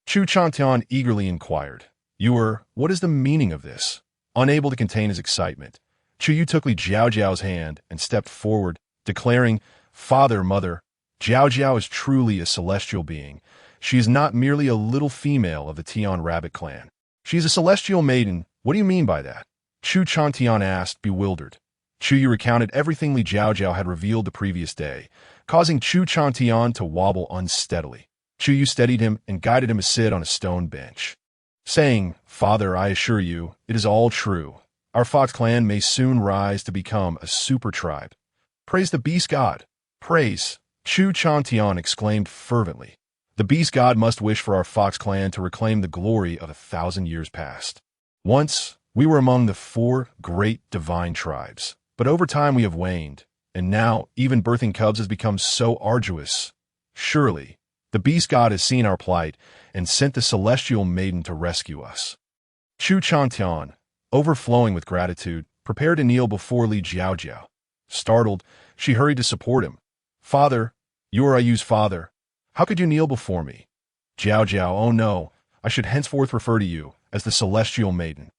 Chu Changtian eagerly inquired, "What is the meaning of this?" Unable to contain his excitement, Chu Yu took Li Jiao Jiao's hand and stepped forward, declaring, "Father, Mother, Jiao Jiao is truly a celestial being. She is not merely a little female of the Tian Rabbit clan. She is a celestial maiden." "What do you mean by that?" Chu Changtian asked, bewildered. Chu Yu recounted everything Li Jiao Jiao had revealed the previous day, causing Chu Changtian to wobble unsteadily. Chu Yu steadied him and guided him to sit on a stone bench, saying, "Father, I assure you, it is all true. Our Fox clan may soon rise to become a super tribe. Praise the beast god! Praise!" Chu Changtian exclaimed fervently. "The beast god must wish for our Fox clan to reclaim the glory of 1,000 years past. Once, we were among the 4 great divine tribes, but over time we have waned, and now even birthing cubs has become so arduous. Surely, the beast god has seen our plight and sent the celestial maiden to rescue us." Chu Changtian, overflowing with gratitude, prepared to kneel before Li Jiao Jiao. Startled, she hurried to support him. Father, you are Ayu's father. How could you kneel before me? Jiao Jiao, oh no, I should henceforth refer to you as the Celestial Maiden.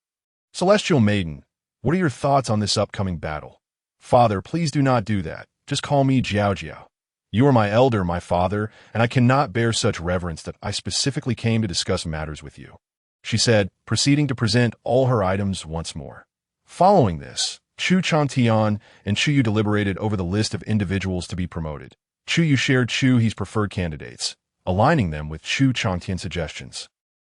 Celestial Maiden, what are your thoughts on this upcoming battle? Father, please do not do that. Just call me Jiao Jiao. You are my elder, my father, and I cannot bear such reverence that I specifically came to discuss matters with you, she said, proceeding to present all her items once more. Following this, Chu Chantian and Chu Yu deliberated over the list of individuals to be promoted. Chu Yu shared Chu He's preferred candidates, aligning them with Chu Chantian's suggestions.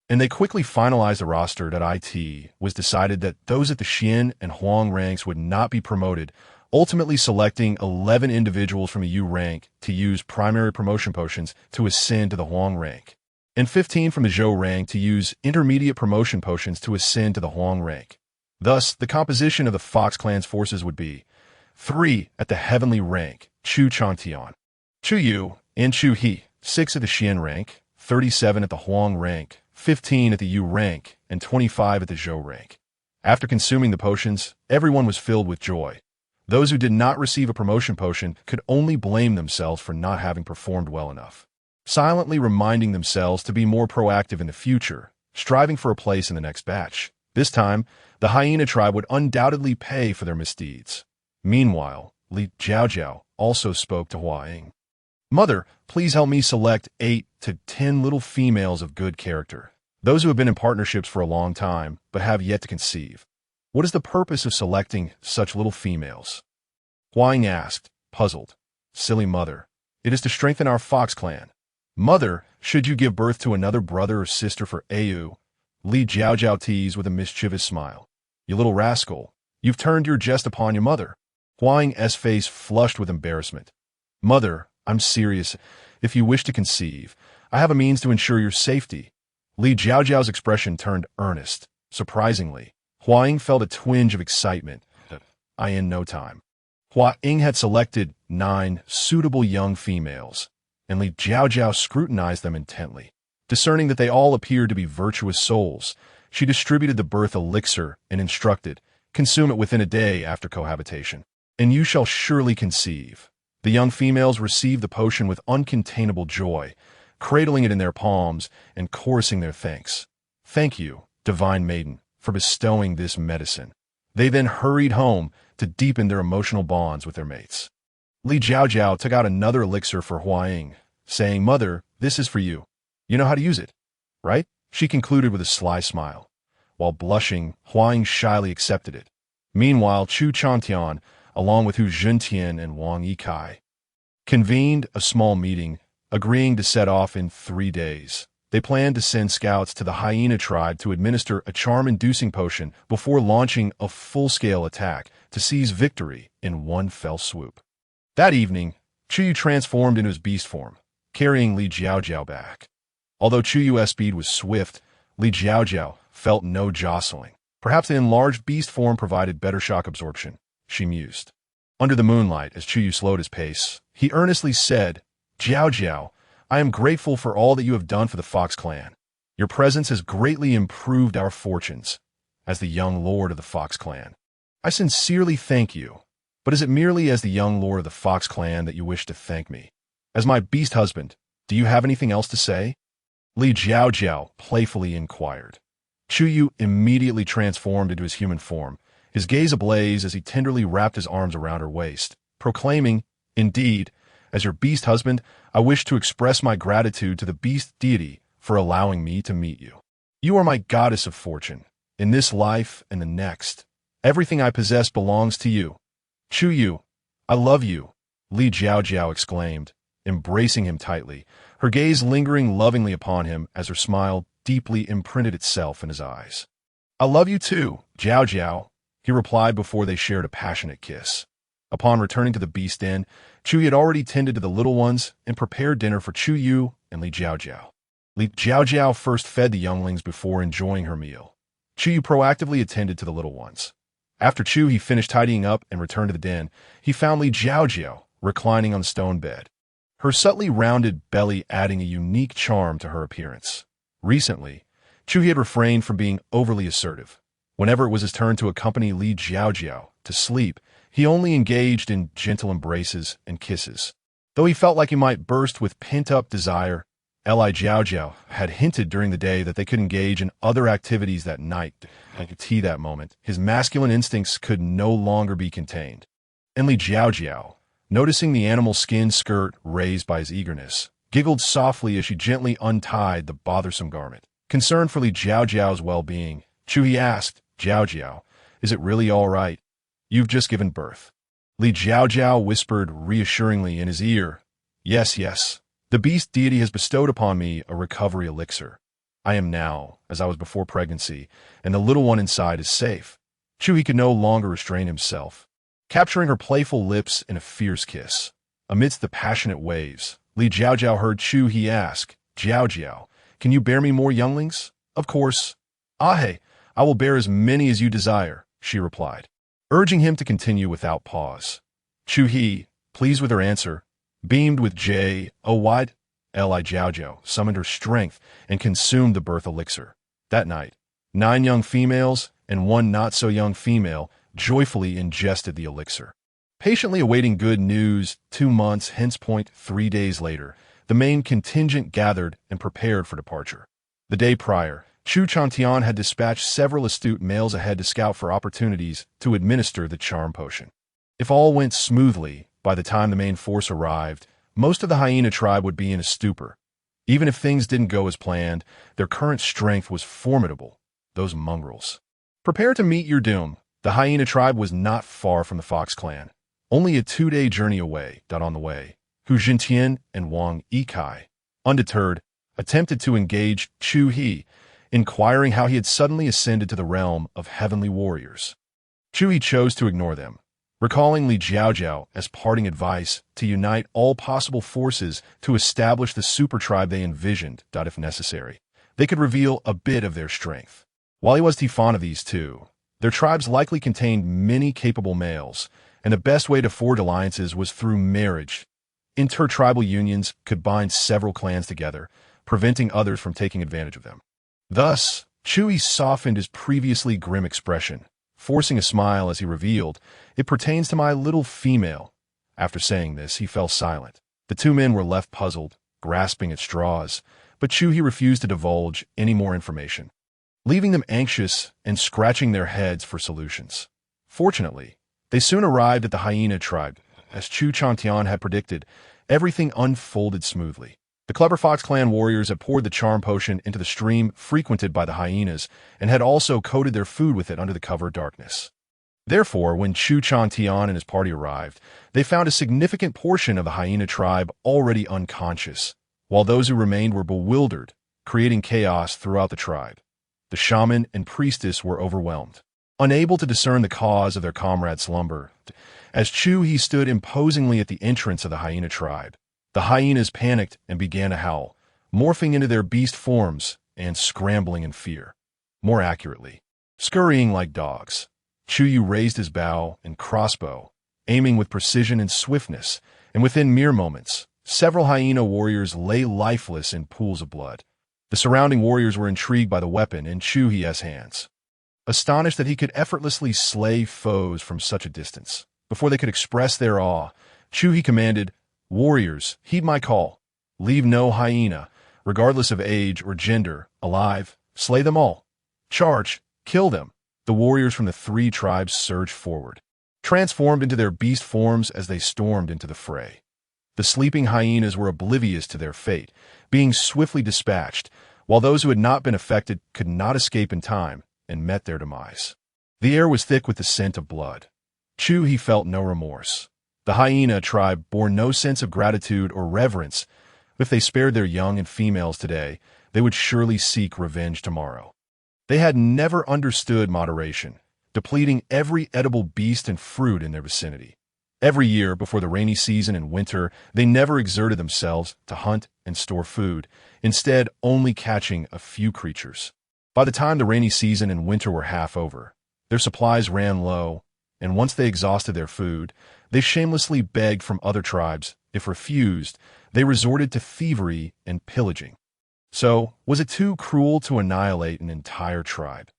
And they quickly finalized the roster that it was decided that those at the Xian and Huang ranks would not be promoted, ultimately selecting 11 individuals from the Yu rank to use primary promotion potions to ascend to the Huang rank, and 15 from the Zhou rank to use intermediate promotion potions to ascend to the Huang rank. Thus, the composition of the Fox clan's forces would be 3 at the heavenly rank, Chu Chantian, Chu Yu, and Chu He, 6 at the Xian rank, 37 at the Huang rank, 15 at the Yu rank, and 25 at the Zhou rank. After consuming the potions, everyone was filled with joy. Those who did not receive a promotion potion could only blame themselves for not having performed well enough, silently reminding themselves to be more proactive in the future, striving for a place in the next batch. This time, the hyena tribe would undoubtedly pay for their misdeeds. Meanwhile, Li Jiao Jiao also spoke to Hua Ying. Mother, please help me select 8 to 10 little females of good character, those who have been in partnerships for a long time but have yet to conceive. What is the purpose of selecting such little females? Hua Ying asked, puzzled. Silly mother. It is to strengthen our Fox clan. Mother, should you give birth to another brother or sister for Ayu? Li Jiao Jiao teased with a mischievous smile. You little rascal, you've turned your jest upon your mother. Hua Ying's face flushed with embarrassment. Mother, I'm serious. If you wish to conceive, I have a means to ensure your safety. Li Jiao Jiao's expression turned earnest. Surprisingly, Hua Ying felt a twinge of excitement. In no time. Hua Ying had selected 9 suitable young females, and Li Jiao Jiao scrutinized them intently. Discerning that they all appeared to be virtuous souls, she distributed the birth elixir and instructed, consume it within a day after cohabitation, and you shall surely conceive. The young females received the potion with uncontainable joy, cradling it in their palms and chorusing their thanks. Thank you, divine maiden, for bestowing this medicine. They then hurried home to deepen their emotional bonds with their mates. Li Jiao Jiao took out another elixir for Hua Ying, saying, Mother, this is for you. You know how to use it, right? She concluded with a sly smile. While blushing, Hua Ying shyly accepted it. Meanwhile, Chu Chantian, along with Hu Juntian and Wang Yikai, convened a small meeting, agreeing to set off in 3 days. They planned to send scouts to the hyena tribe to administer a charm-inducing potion before launching a full-scale attack to seize victory in one fell swoop. That evening, Chu Yu transformed into his beast form, carrying Li Jiao Jiao back. Although Chu Yu's speed was swift, Li Jiao Jiao felt no jostling. Perhaps the enlarged beast form provided better shock absorption, she mused. Under the moonlight, as Chu Yu slowed his pace, he earnestly said, Jiao Jiao, I am grateful for all that you have done for the Fox clan. Your presence has greatly improved our fortunes. As the young lord of the Fox clan, I sincerely thank you. But is it merely as the young lord of the Fox clan that you wish to thank me? As my beast husband, do you have anything else to say? Li Jiao Jiao playfully inquired. Chu Yu immediately transformed into his human form, his gaze ablaze as he tenderly wrapped his arms around her waist, proclaiming, Indeed, as your beast husband, I wish to express my gratitude to the beast deity for allowing me to meet you. You are my goddess of fortune, in this life and the next. Everything I possess belongs to you. Chu Yu, I love you, Li Jiao Jiao exclaimed, embracing him tightly, her gaze lingering lovingly upon him as her smile deeply imprinted itself in his eyes. I love you too, Jiao Jiao, he replied before they shared a passionate kiss. Upon returning to the beast den, Chu Yu had already tended to the little ones and prepared dinner for Chu Yu and Li Jiao Jiao. Li Jiao Jiao first fed the younglings before enjoying her meal. Chu Yu proactively attended to the little ones. After Chu He finished tidying up and returned to the den, he found Li Jiao Jiao reclining on the stone bed, her subtly rounded belly adding a unique charm to her appearance. Recently, Chu He had refrained from being overly assertive. Whenever it was his turn to accompany Li Jiao Jiao to sleep, He only engaged in gentle embraces and kisses. Though he felt like he might burst with pent-up desire, Li Jiao Jiao had hinted during the day that they could engage in other activities that night. I could see that moment. His masculine instincts could no longer be contained. And Li Jiao Jiao, noticing the animal skin skirt raised by his eagerness, giggled softly as she gently untied the bothersome garment. Concerned for Li Jiao Jiao's well-being, Chuhi asked, "Jiao Jiao, is it really all right? You've just given birth." Li Jiao Jiao whispered reassuringly in his ear, "Yes, yes. The beast deity has bestowed upon me a recovery elixir. I am now, as I was before pregnancy, and the little one inside is safe." Chuhi could no longer restrain himself, capturing her playful lips in a fierce kiss. Amidst the passionate waves, Li Jiao Jiao heard Chuhi ask, "Jiao Jiao, can you bear me more younglings?" "Of course." "Ahe, I will bear as many as you desire," she replied, urging him to continue without pause. Chuhi, pleased with her answer, beamed with joy. Li Jiao Jiao summoned her strength and consumed the birth elixir. That night, 9 young females and 1 not-so-young female joyfully ingested the elixir. Patiently awaiting good news, 2 months, hence 3 days later, the main contingent gathered and prepared for departure. The day prior, Chu Chantian had dispatched several astute males ahead to scout for opportunities to administer the charm potion. If all went smoothly, by the time the main force arrived, most of the hyena tribe would be in a stupor. Even if things didn't go as planned, their current strength was formidable. Those mongrels. Prepare to meet your doom. The hyena tribe was not far from the Fox clan, only a 2-day journey away. On the way, Hu Jintian and Wang Yikai, undeterred, attempted to engage Chu He, inquiring how he had suddenly ascended to the realm of heavenly warriors. Chu He chose to ignore them, recalling Li Jiao Jiao as parting advice to unite all possible forces to establish the super tribe they envisioned. If necessary, they could reveal a bit of their strength. While he was fond of these two, their tribes likely contained many capable males, and the best way to forge alliances was through marriage. Intertribal unions could bind several clans together, preventing others from taking advantage of them. Thus, Chuhi softened his previously grim expression, forcing a smile as he revealed, "It pertains to my little female." After saying this, he fell silent. The 2 men were left puzzled, grasping at straws, but Chuhi refused to divulge any more information, leaving them anxious and scratching their heads for solutions. Fortunately, they soon arrived at the hyena tribe. As Chu Chantian had predicted, everything unfolded smoothly. The clever Fox clan warriors had poured the charm potion into the stream frequented by the hyenas and had also coated their food with it under the cover of darkness. Therefore, when Chu Chantian and his party arrived, they found a significant portion of the hyena tribe already unconscious, while those who remained were bewildered, creating chaos throughout the tribe. The shaman and priestess were overwhelmed, unable to discern the cause of their comrade's slumber. As Chu He stood imposingly at the entrance of the hyena tribe, the hyenas panicked and began to howl, morphing into their beast forms and scrambling in fear. More accurately, scurrying like dogs. Chu Yu raised his bow and crossbow, aiming with precision and swiftness, and within mere moments, several hyena warriors lay lifeless in pools of blood. The surrounding warriors were intrigued by the weapon in Chu Hi's hands, astonished that he could effortlessly slay foes from such a distance. Before they could express their awe, Chu Hi commanded, "Warriors, heed my call. Leave no hyena, regardless of age or gender, alive. Slay them all. Charge, kill them." The warriors from the 3 tribes surged forward, transformed into their beast forms as they stormed into the fray. The sleeping hyenas were oblivious to their fate, being swiftly dispatched, while those who had not been affected could not escape in time and met their demise. The air was thick with the scent of blood. Chu Hi felt no remorse. The hyena tribe bore no sense of gratitude or reverence. If they spared their young and females today, they would surely seek revenge tomorrow. They had never understood moderation, depleting every edible beast and fruit in their vicinity. Every year before the rainy season and winter, they never exerted themselves to hunt and store food, instead only catching a few creatures. By the time the rainy season and winter were half over, their supplies ran low, and once they exhausted their food, they shamelessly begged from other tribes. If refused, they resorted to thievery and pillaging. So, was it too cruel to annihilate an entire tribe?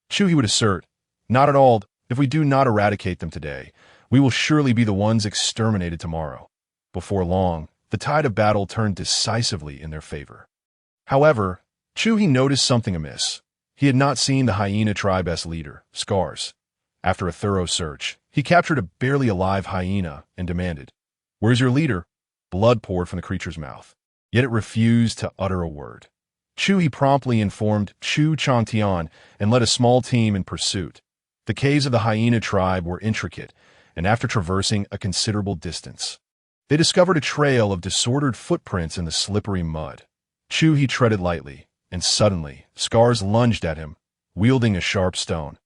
Chu Hi would assert, "Not at all. If we do not eradicate them today, We will surely be the ones exterminated tomorrow. Before long, the tide of battle turned decisively in their favor. However, Chu He noticed something amiss. He had not seen the hyena tribe's leader, Scars. After a thorough search, he captured a barely alive hyena and demanded, "Where's your leader?" Blood poured from the creature's mouth, yet it refused to utter a word. Chu He promptly informed Chu Chantian and led a small team in pursuit. The caves of the hyena tribe were intricate, and after traversing a considerable distance, they discovered a trail of disordered footprints in the slippery mud. Chu He treaded lightly, and suddenly, Scars lunged at him, wielding a sharp stone.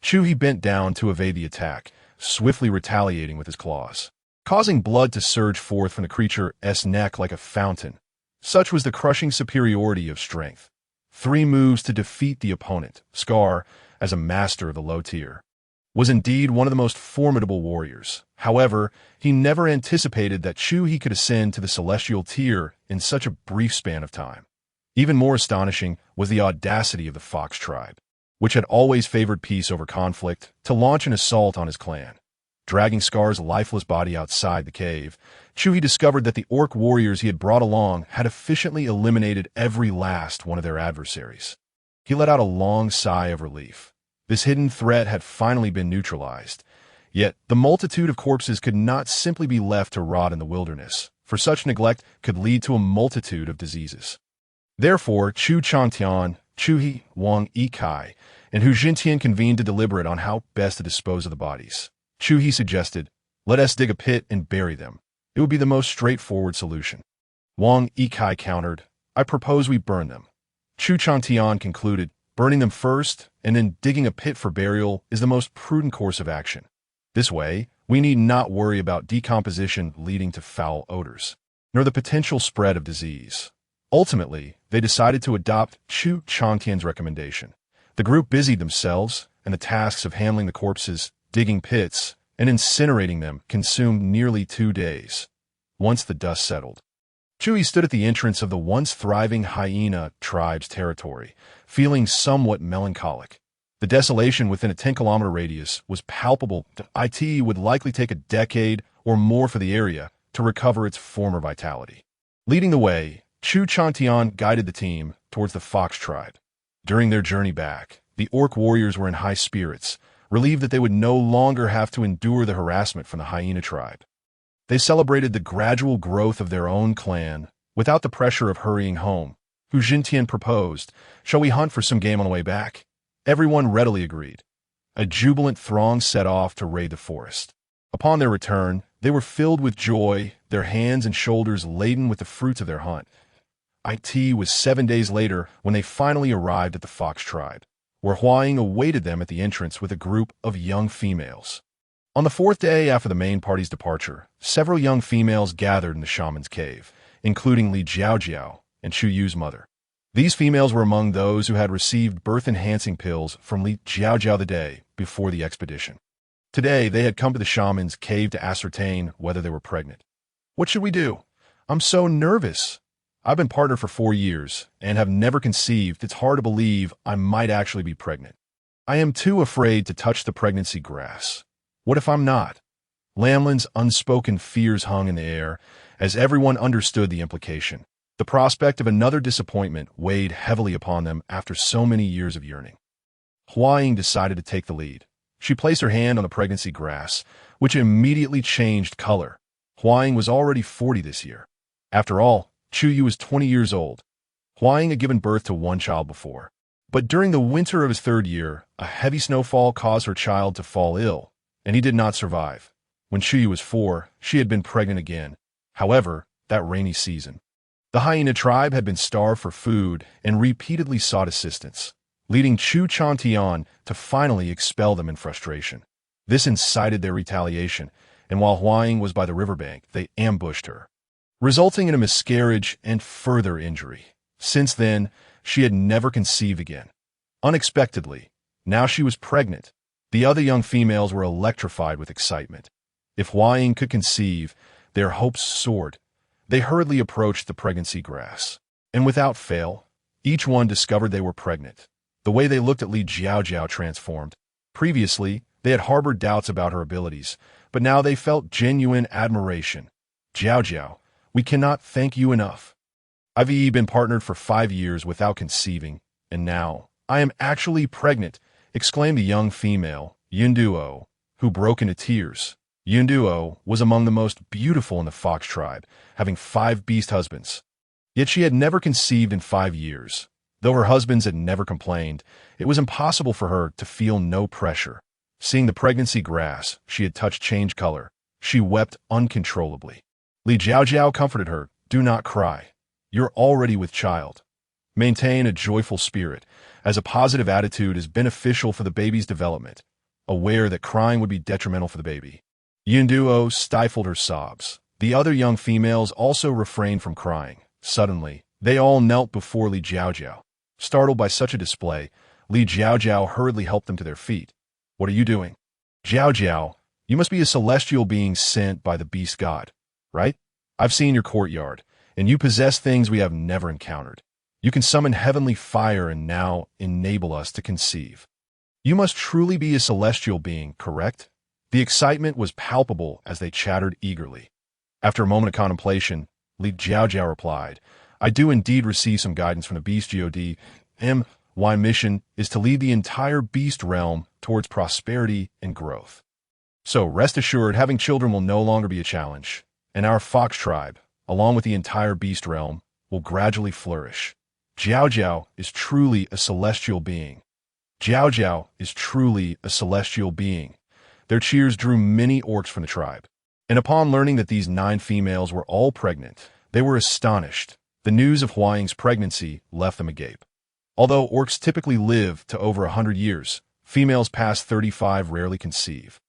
Chu He bent down to evade the attack, swiftly retaliating with his claws, causing blood to surge forth from the creature's neck like a fountain. Such was the crushing superiority of strength. 3 moves to defeat the opponent. Scar, as a master of the low tier, was indeed one of the most formidable warriors. However, he never anticipated that Chu He could ascend to the celestial tier in such a brief span of time. Even more astonishing was the audacity of the Fox tribe, which had always favored peace over conflict, to launch an assault on his clan. Dragging Scar's lifeless body outside the cave, Chu He discovered that the orc warriors he had brought along had efficiently eliminated every last one of their adversaries. He let out a long sigh of relief. This hidden threat had finally been neutralized. Yet, the multitude of corpses could not simply be left to rot in the wilderness, for such neglect could lead to a multitude of diseases. Therefore, Chu Chantian, Chu He, Wang Yikai, and Hu Jintian convened to deliberate on how best to dispose of the bodies. Chu He suggested, "Let us dig a pit and bury them. It would be the most straightforward solution." Wang Yikai countered, "I propose we burn them." Chu Chantian concluded, "Burning them first, and then digging a pit for burial is the most prudent course of action. This way, we need not worry about decomposition leading to foul odors, nor the potential spread of disease." Ultimately, they decided to adopt Chu Chantian's recommendation. The group busied themselves, and the tasks of handling the corpses, digging pits, and incinerating them consumed nearly 2 days. Once the dust settled, Chu He stood at the entrance of the once thriving hyena tribe's territory, feeling somewhat melancholic. The desolation within a 10-kilometer radius was palpable. It would likely take a decade or more for the area to recover its former vitality. Leading the way, Chu Chantian guided the team towards the Fox tribe. During their journey back, the orc warriors were in high spirits, relieved that they would no longer have to endure the harassment from the hyena tribe. They celebrated the gradual growth of their own clan without the pressure of hurrying home. Hu Jintian proposed, "Shall we hunt for some game on the way back?" Everyone readily agreed. A jubilant throng set off to raid the forest. Upon their return, they were filled with joy, their hands and shoulders laden with the fruits of their hunt. It was 7 days later when they finally arrived at the Fox tribe, where Huaying awaited them at the entrance with a group of young females. On the 4th day after the main party's departure, several young females gathered in the shaman's cave, including Li Jiao Jiao and Chu Yu's mother. These females were among those who had received birth-enhancing pills from Li Jiao Jiao the day before the expedition. Today, they had come to the shaman's cave to ascertain whether they were pregnant. "What should we do? I'm so nervous. I've been partnered for 4 years and have never conceived. It's hard to believe I might actually be pregnant. I am too afraid to touch the pregnancy grass. What if I'm not?" Lamlin's unspoken fears hung in the air, as everyone understood the implication. The prospect of another disappointment weighed heavily upon them after so many years of yearning. Huaying decided to take the lead. She placed her hand on the pregnancy grass, which immediately changed color. Huaying was already 40 this year. After all, Chu Yu was 20 years old. Huaying had given birth to 1 child before. But during the winter of his 3rd year, a heavy snowfall caused her child to fall ill, and he did not survive. When Chu Yu was 4, she had been pregnant again. However, that rainy season, the hyena tribe had been starved for food and repeatedly sought assistance, leading Chu Chantian to finally expel them in frustration. This incited their retaliation, and while Huaying was by the riverbank, they ambushed her, resulting in a miscarriage and further injury. Since then, she had never conceived again. Unexpectedly, now she was pregnant. The other young females were electrified with excitement. If Huaying could conceive, their hopes soared. They hurriedly approached the pregnancy grass, and without fail, each one discovered they were pregnant. The way they looked at Li Jiao Jiao transformed. Previously, They had harbored doubts about her abilities, but now they felt genuine admiration. Jiao Jiao, we cannot thank you enough. I've been partnered for 5 years without conceiving, and now I am actually pregnant, exclaimed the young female, Yunduo, who broke into tears. Yunduo was among the most beautiful in the fox tribe, having 5 beast husbands. Yet she had never conceived in 5 years. Though her husbands had never complained, it was impossible for her to feel no pressure. Seeing the pregnancy grass she had touched change color, she wept uncontrollably. Li Jiao Jiao comforted her, "Do not cry. You're already with child. Maintain a joyful spirit, as a positive attitude is beneficial for the baby's development," aware that crying would be detrimental for the baby. Yunduo stifled her sobs. The other young females also refrained from crying. Suddenly, they all knelt before Li Jiao Jiao. Startled by such a display, Li Jiao Jiao hurriedly helped them to their feet. "What are you doing?" "Jiao Jiao, you must be a celestial being sent by the beast god, right? I've seen your courtyard, and you possess things we have never encountered. You can summon heavenly fire and now enable us to conceive. You must truly be a celestial being, correct?" The excitement was palpable as they chattered eagerly. After a moment of contemplation, Li Jiao Jiao replied, "I do indeed receive some guidance from the beast god. My mission is to lead the entire beast realm towards prosperity and growth. So rest assured, having children will no longer be a challenge, and our fox tribe, along with the entire beast realm, will gradually flourish. Jiao Jiao is truly a celestial being. Jiao Jiao is truly a celestial being." Their cheers drew many orcs from the tribe. And upon learning that these 9 females were all pregnant, they were astonished. The news of Huaying's pregnancy left them agape. Although orcs typically live to over 100 years, females past 35 rarely conceive.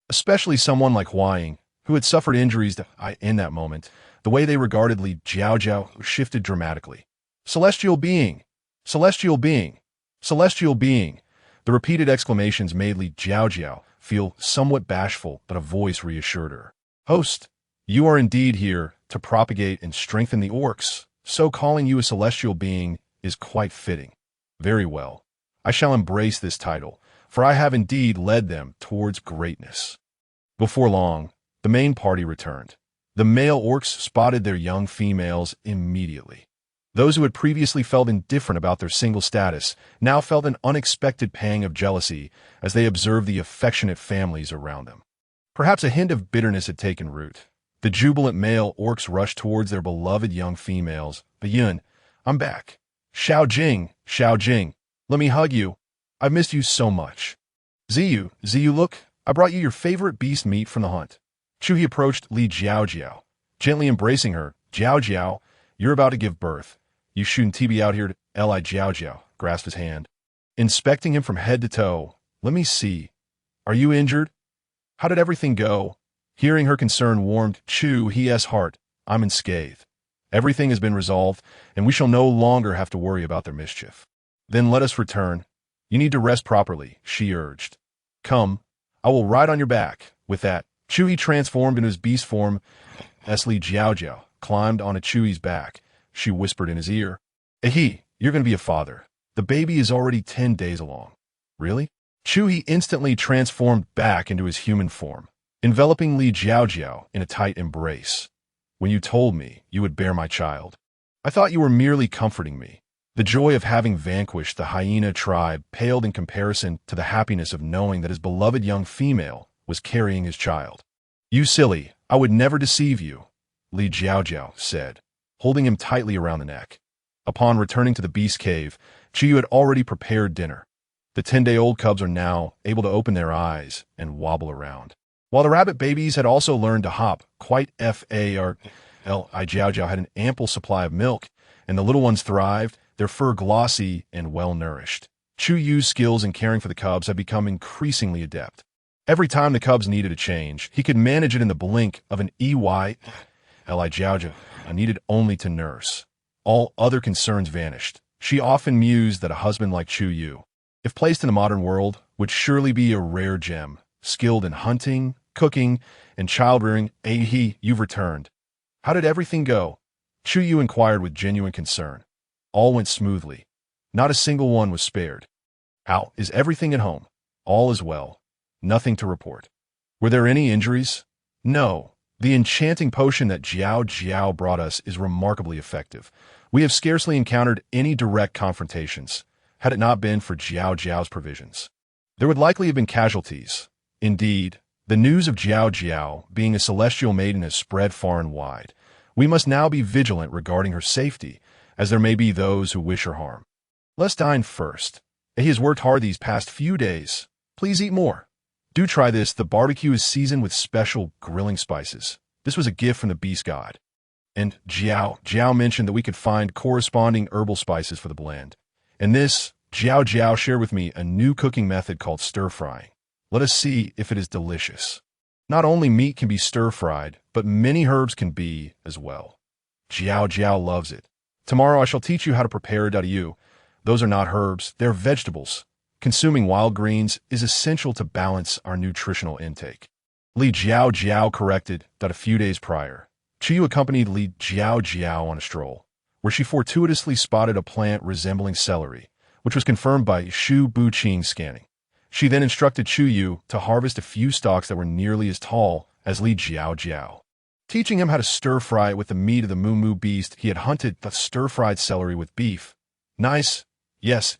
Especially someone like Huaying, who had suffered injuries in that moment, the way they regarded Li Jiao Jiao shifted dramatically. "Celestial being! Celestial being! Celestial being!" The repeated exclamations made Li Jiao Jiao feel somewhat bashful, but a voice reassured her. "Host, you are indeed here to propagate and strengthen the orcs, so calling you a celestial being is quite fitting. Very well. I shall embrace this title, for I have indeed led them towards greatness." Before long, the main party returned. The male orcs spotted their young females immediately. Those who had previously felt indifferent about their single status now felt an unexpected pang of jealousy as they observed the affectionate families around them. Perhaps a hint of bitterness had taken root. The jubilant male orcs rushed towards their beloved young females. "Yun, I'm back. Xiao Jing, let me hug you. I've missed you so much. Ziyu, look, I brought you your favorite beast meat from the hunt." Chuhi approached Li Jiao Jiao, gently embracing her. "Jiao Jiao, you're about to give birth. You shouldn't be out here to..." Li Jiao Jiao grasped his hand, inspecting him from head to toe. "Let me see. Are you injured? How did everything go?" Hearing her concern warmed Chuhi's heart. "I'm unscathed. Everything has been resolved, and we shall no longer have to worry about their mischief." "Then let us return. You need to rest properly," she urged. "Come, I will ride on your back." With that, Chuhi transformed into his beast form. As Li Jiao Jiao climbed onto Chuhi's back, she whispered in his ear, "Ahi, you're going to be a father. The baby is already 10 days along." "Really?" Chuhi instantly transformed back into his human form, enveloping Li Jiao Jiao in a tight embrace. "When you told me you would bear my child, I thought you were merely comforting me." The joy of having vanquished the hyena tribe paled in comparison to the happiness of knowing that his beloved young female was carrying his child. "You silly, I would never deceive you," Li Jiao Jiao said, holding him tightly around the neck. Upon returning to the beast cave, Chiyu had already prepared dinner. The 10-day-old cubs are now able to open their eyes and wobble around, while the rabbit babies had also learned to hop. Quite far. Li Jiao Jiao had an ample supply of milk, and the little ones thrived, their fur glossy and well-nourished. Chu Yu's skills in caring for the cubs had become increasingly adept. Every time the cubs needed a change, he could manage it in the blink of an eye. Li Jiao Jiao needed only to nurse. All other concerns vanished. She often mused that a husband like Chu Yu, if placed in the modern world, would surely be a rare gem, skilled in hunting, cooking, and child-rearing. You've returned. How did everything go?" Chu Yu inquired with genuine concern. "All went smoothly. Not a single one was spared." "How is everything at home?" "All is well. Nothing to report. Were there any injuries? No. The enchanting potion that Jiao Jiao brought us is remarkably effective. We have scarcely encountered any direct confrontations, had it not been for Jiao Jiao's provisions. There would likely have been casualties. Indeed, the news of Jiao Jiao being a celestial maiden has spread far and wide. We must now be vigilant regarding her safety, as there may be those who wish her harm. Let's dine first. He has worked hard these past few days. Please eat more. Do try this. The barbecue is seasoned with special grilling spices. This was a gift from the beast god. And Jiao mentioned that we could find corresponding herbal spices for the blend. And this, Jiao shared with me a new cooking method called stir-frying. Let us see if it is delicious. Not only meat can be stir-fried, but many herbs can be as well. Jiao loves it. Tomorrow I shall teach you how to prepare it. Those are not herbs, they're vegetables. Consuming wild greens is essential to balance our nutritional intake. Li Jiao corrected that a few days prior, Qiyu accompanied Li Jiao on a stroll, where she fortuitously spotted a plant resembling celery, which was confirmed by Shu Buqing scanning. She then instructed Qiyu to harvest a few stalks that were nearly as tall as Li Jiao, teaching him how to stir-fry it with the meat of the moo beast. He had hunted the stir-fried celery with beef. Nice. Yes,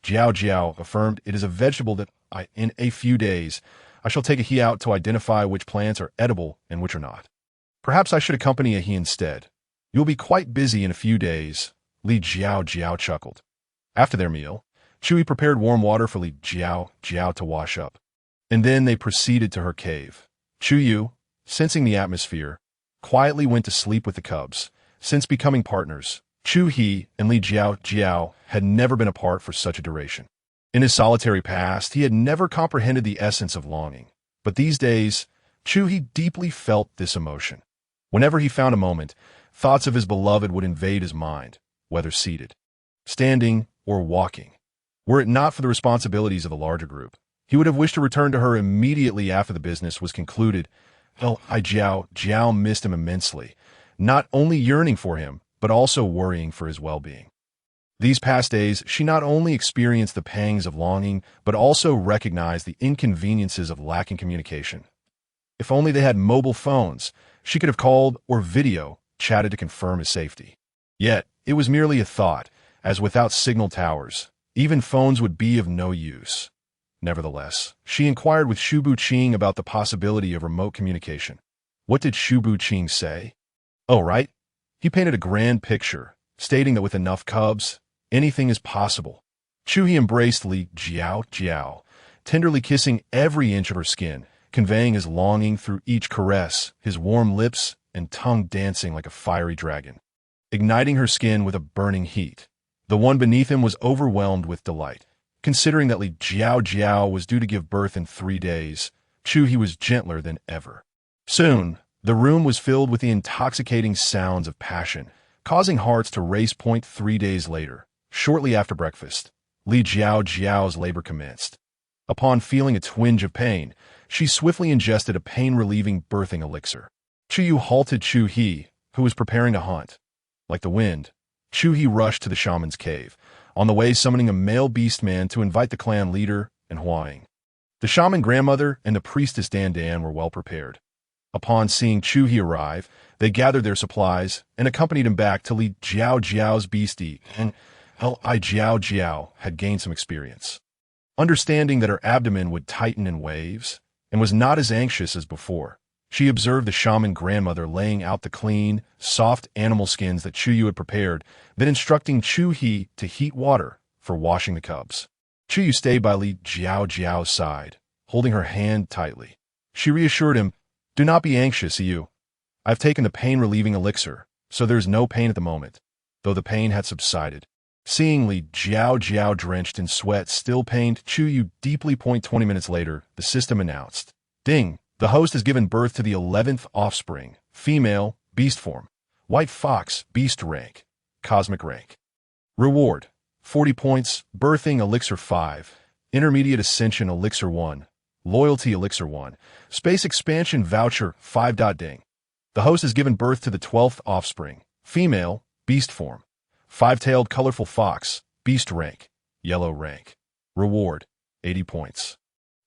Jiao affirmed. It is a vegetable that in a few days, I shall take a he out to identify which plants are edible and which are not. Perhaps I should accompany a he instead. You'll be quite busy in a few days, Li Jiao chuckled. After their meal, Chewy prepared warm water for Li Jiao to wash up. And then they proceeded to her cave. Chuyu, sensing the atmosphere, quietly went to sleep with the cubs. Since becoming partners, Chu He and Li Jiao had never been apart for such a duration. In his solitary past, he had never comprehended the essence of longing. But these days, Chu He deeply felt this emotion. Whenever he found a moment, thoughts of his beloved would invade his mind, whether seated, standing, or walking. Were it not for the responsibilities of the larger group, he would have wished to return to her immediately after the business was concluded. Jiao missed him immensely, not only yearning for him, but also worrying for his well-being. These past days, she not only experienced the pangs of longing, but also recognized the inconveniences of lacking communication. If only they had mobile phones, she could have called or video chatted to confirm his safety. Yet, it was merely a thought, as without signal towers, even phones would be of no use. Nevertheless, she inquired with Shu Buqing about the possibility of remote communication. What did Shu Buqing say? Oh, right. He painted a grand picture, stating that with enough cubs, anything is possible. Chu He embraced Li Jiao, tenderly kissing every inch of her skin, conveying his longing through each caress, his warm lips and tongue dancing like a fiery dragon, igniting her skin with a burning heat. The one beneath him was overwhelmed with delight. Considering that Li Jiao was due to give birth in 3 days, Chu He was gentler than ever. Soon, the room was filled with the intoxicating sounds of passion, causing hearts to race. 3 days later, shortly after breakfast, Li Jiao's labor commenced. Upon feeling a twinge of pain, she swiftly ingested a pain-relieving birthing elixir. Qiyu halted Chu He, who was preparing to hunt. Like the wind, Chu He rushed to the shaman's cave, on the way summoning a male beast man to invite the clan leader and Huang. The shaman grandmother and the priestess Dan were well prepared. Upon seeing Chu He arrive, they gathered their supplies and accompanied him back to Li Jiao's beastie, and Li Jiao had gained some experience. Understanding that her abdomen would tighten in waves, and was not as anxious as before, she observed the shaman grandmother laying out the clean, soft animal skins that Chuyu had prepared, then instructing Chu He to heat water for washing the cubs. Chuyu stayed by Li Jiao's side, holding her hand tightly. She reassured him, "Do not be anxious, you. I've taken the pain-relieving elixir, so there is no pain at the moment," though the pain had subsided. Seeing Li Jiao drenched in sweat still pained Chuyu deeply. 20 minutes later, the system announced, "Ding, the host has given birth to the 11th offspring, female, beast form, white fox, beast rank, cosmic rank. Reward, 40 points, birthing elixir 5, intermediate ascension elixir 1, loyalty elixir 1, space expansion voucher 5. Ding. The host has given birth to the 12th offspring, female, beast form, 5-tailed colorful fox, beast rank, yellow rank. Reward, 80 points.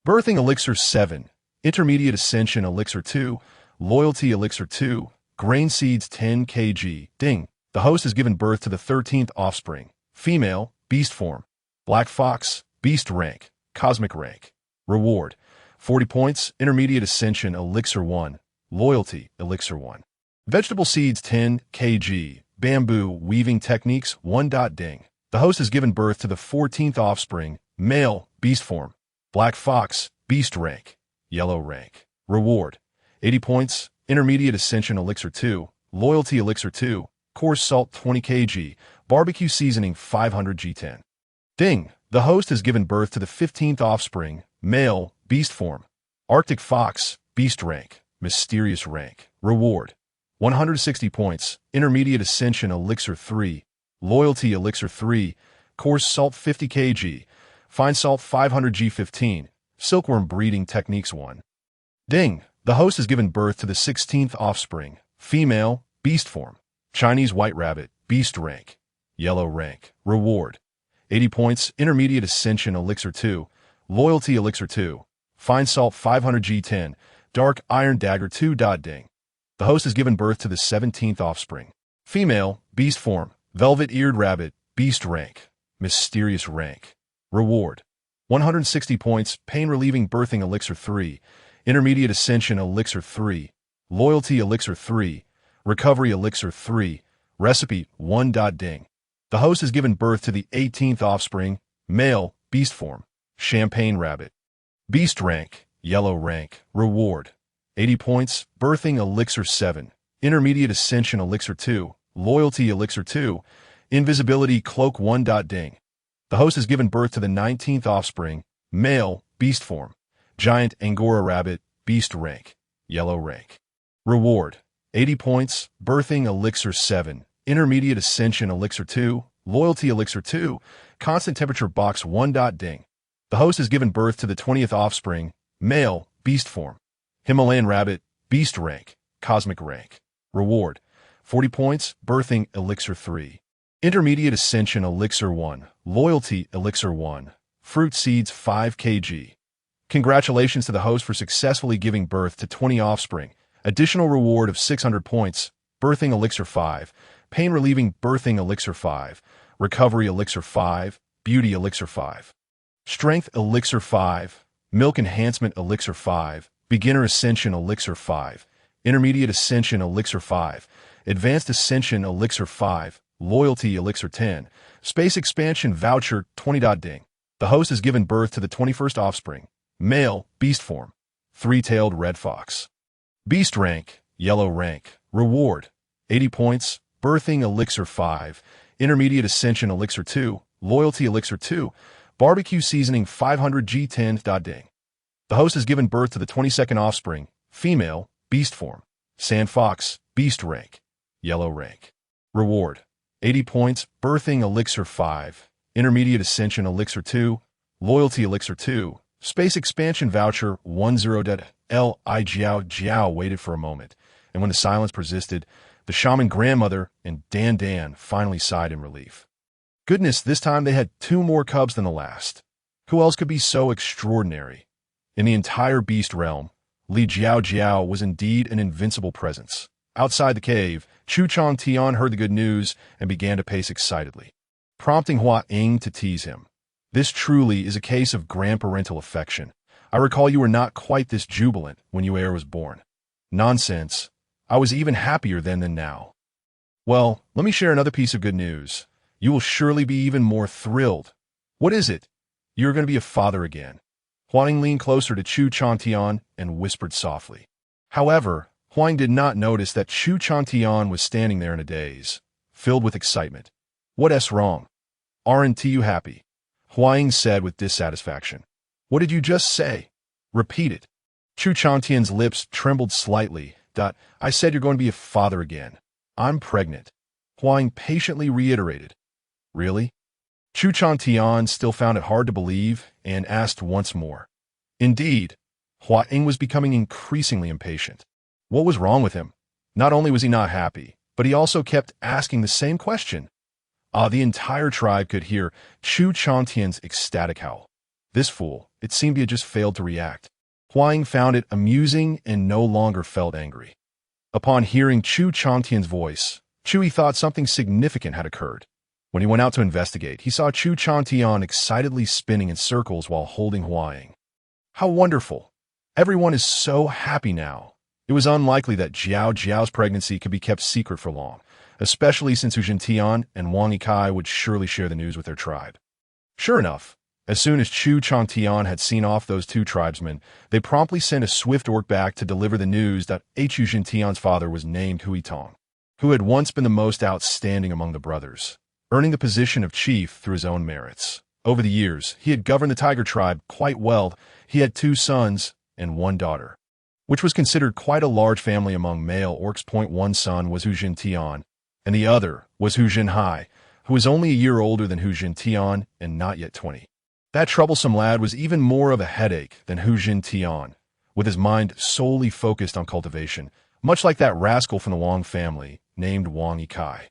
Birthing Elixir 7, Intermediate Ascension Elixir 2, Loyalty Elixir 2, Grain Seeds 10 kg. Ding. The host has given birth to the 13th offspring. Female, beast form. Black Fox, beast rank, cosmic rank. Reward: 40 points, Intermediate Ascension Elixir 1, Loyalty Elixir 1. Vegetable Seeds 10 kg. Bamboo Weaving Techniques 1. Ding. The host has given birth to the 14th offspring. Male, beast form. Black Fox, beast rank, yellow rank. Reward: 80 points, Intermediate Ascension Elixir 2, Loyalty Elixir 2, Coarse Salt 20 kg, Barbecue Seasoning 500 G10. Ding. The host has given birth to the 15th offspring. Male, beast form. Arctic Fox, beast rank, mysterious rank. Reward: 160 points, Intermediate Ascension Elixir 3, Loyalty Elixir 3, Coarse Salt 50 kg, Fine Salt 500 G15, Silkworm Breeding Techniques 1. Ding. The host has given birth to the 16th offspring. Female, beast form. Chinese White Rabbit, beast rank, yellow rank. Reward: 80 points, Intermediate Ascension Elixir 2, Loyalty Elixir 2, Fine Salt 500 G10, Dark Iron Dagger 2. Ding. The host has given birth to the 17th offspring. Female, beast form. Velvet-Eared Rabbit, beast rank, mysterious rank. Reward: 160 points, Pain-Relieving Birthing Elixir 3, Intermediate Ascension Elixir 3, Loyalty Elixir 3, Recovery Elixir 3, Recipe 1. Ding. The host has given birth to the 18th offspring. Male, beast form. Champagne Rabbit, beast rank, yellow rank. Reward: 80 points, Birthing Elixir 7, Intermediate Ascension Elixir 2, Loyalty Elixir 2, Invisibility Cloak 1. Ding. The host has given birth to the 19th offspring. Male, beast form. Giant Angora Rabbit, beast rank, yellow rank. Reward: 80 points, Birthing Elixir 7, Intermediate Ascension Elixir 2, Loyalty Elixir 2, Constant Temperature Box 1. Ding. The host has given birth to the 20th offspring. Male, beast form. Himalayan Rabbit, beast rank, cosmic rank. Reward: 40 points, Birthing Elixir 3, Intermediate Ascension Elixir 1, Loyalty Elixir 1, Fruit Seeds 5 kg. Congratulations to the host for successfully giving birth to 20 offspring. Additional reward of 600 points, Birthing Elixir 5, Pain-Relieving Birthing Elixir 5, Recovery Elixir 5, Beauty Elixir 5, Strength Elixir 5, Milk Enhancement Elixir 5, Beginner Ascension Elixir 5, Intermediate Ascension Elixir 5, Advanced Ascension Elixir 5, Loyalty Elixir 10, Space Expansion Voucher 20. Ding. The host has given birth to the 21st offspring. Male, beast form. Three-tailed red fox. Beast rank, yellow rank. Reward: 80 points, Birthing Elixir 5, Intermediate Ascension Elixir 2, Loyalty Elixir 2, Barbecue Seasoning 500 G10. Ding. The host has given birth to the 22nd offspring. Female, beast form. Sand fox, beast rank, yellow rank. Reward: 80 points, Birthing Elixir 5, Intermediate Ascension Elixir 2, Loyalty Elixir 2, Space Expansion Voucher 10. Li Jiao Jiao waited for a moment, and when the silence persisted, the shaman grandmother and Dan finally sighed in relief. Goodness, this time they had 2 more cubs than the last. Who else could be so extraordinary? In the entire beast realm, Li Jiao Jiao was indeed an invincible presence. Outside the cave, Chu Chang Tian heard the good news and began to pace excitedly, prompting Hua Ying to tease him. This truly is a case of grandparental affection. I recall you were not quite this jubilant when your heir was born. Nonsense. I was even happier then than now. Well, let me share another piece of good news. You will surely be even more thrilled. What is it? You're going to be a father again. Huang leaned closer to Chu Chantian and whispered softly. However, Huang did not notice that Chu Chantian was standing there in a daze, filled with excitement. What's wrong? Aren't you happy? Huang said with dissatisfaction. What did you just say? Repeat it. Chu Chantian's lips trembled slightly. I said you're going to be a father again. I'm pregnant. Huang patiently reiterated. Really? Chu Chantian still found it hard to believe and asked once more. Indeed, Huang was becoming increasingly impatient. What was wrong with him? Not only was he not happy, but he also kept asking the same question. The entire tribe could hear Chu Chantian's ecstatic howl. This fool, it seemed he had just failed to react. Huang found it amusing and no longer felt angry. Upon hearing Chu Changtian's voice, Chui thought something significant had occurred. When he went out to investigate, he saw Chu Changtian excitedly spinning in circles while holding Huang. How wonderful! Everyone is so happy now. It was unlikely that Jiao Jiao's pregnancy could be kept secret for long, especially since Hu Jintian and Wang Yikai would surely share the news with their tribe. Sure enough, as soon as Chu Changtian had seen off those two tribesmen, they promptly sent a swift orc back to deliver the news that Hu Jintian's father was named Hui Tong, who had once been the most outstanding among the brothers, earning the position of chief through his own merits. Over the years, he had governed the tiger tribe quite well. He had 2 sons and 1 daughter, which was considered quite a large family among male orcs. One son was Hu Jintian, and the other was Hu Jinhai, who was only a year older than Hu Jintian and not yet 20. That troublesome lad was even more of a headache than Hu Jintian, with his mind solely focused on cultivation, much like that rascal from the Wang family named Wang Yikai.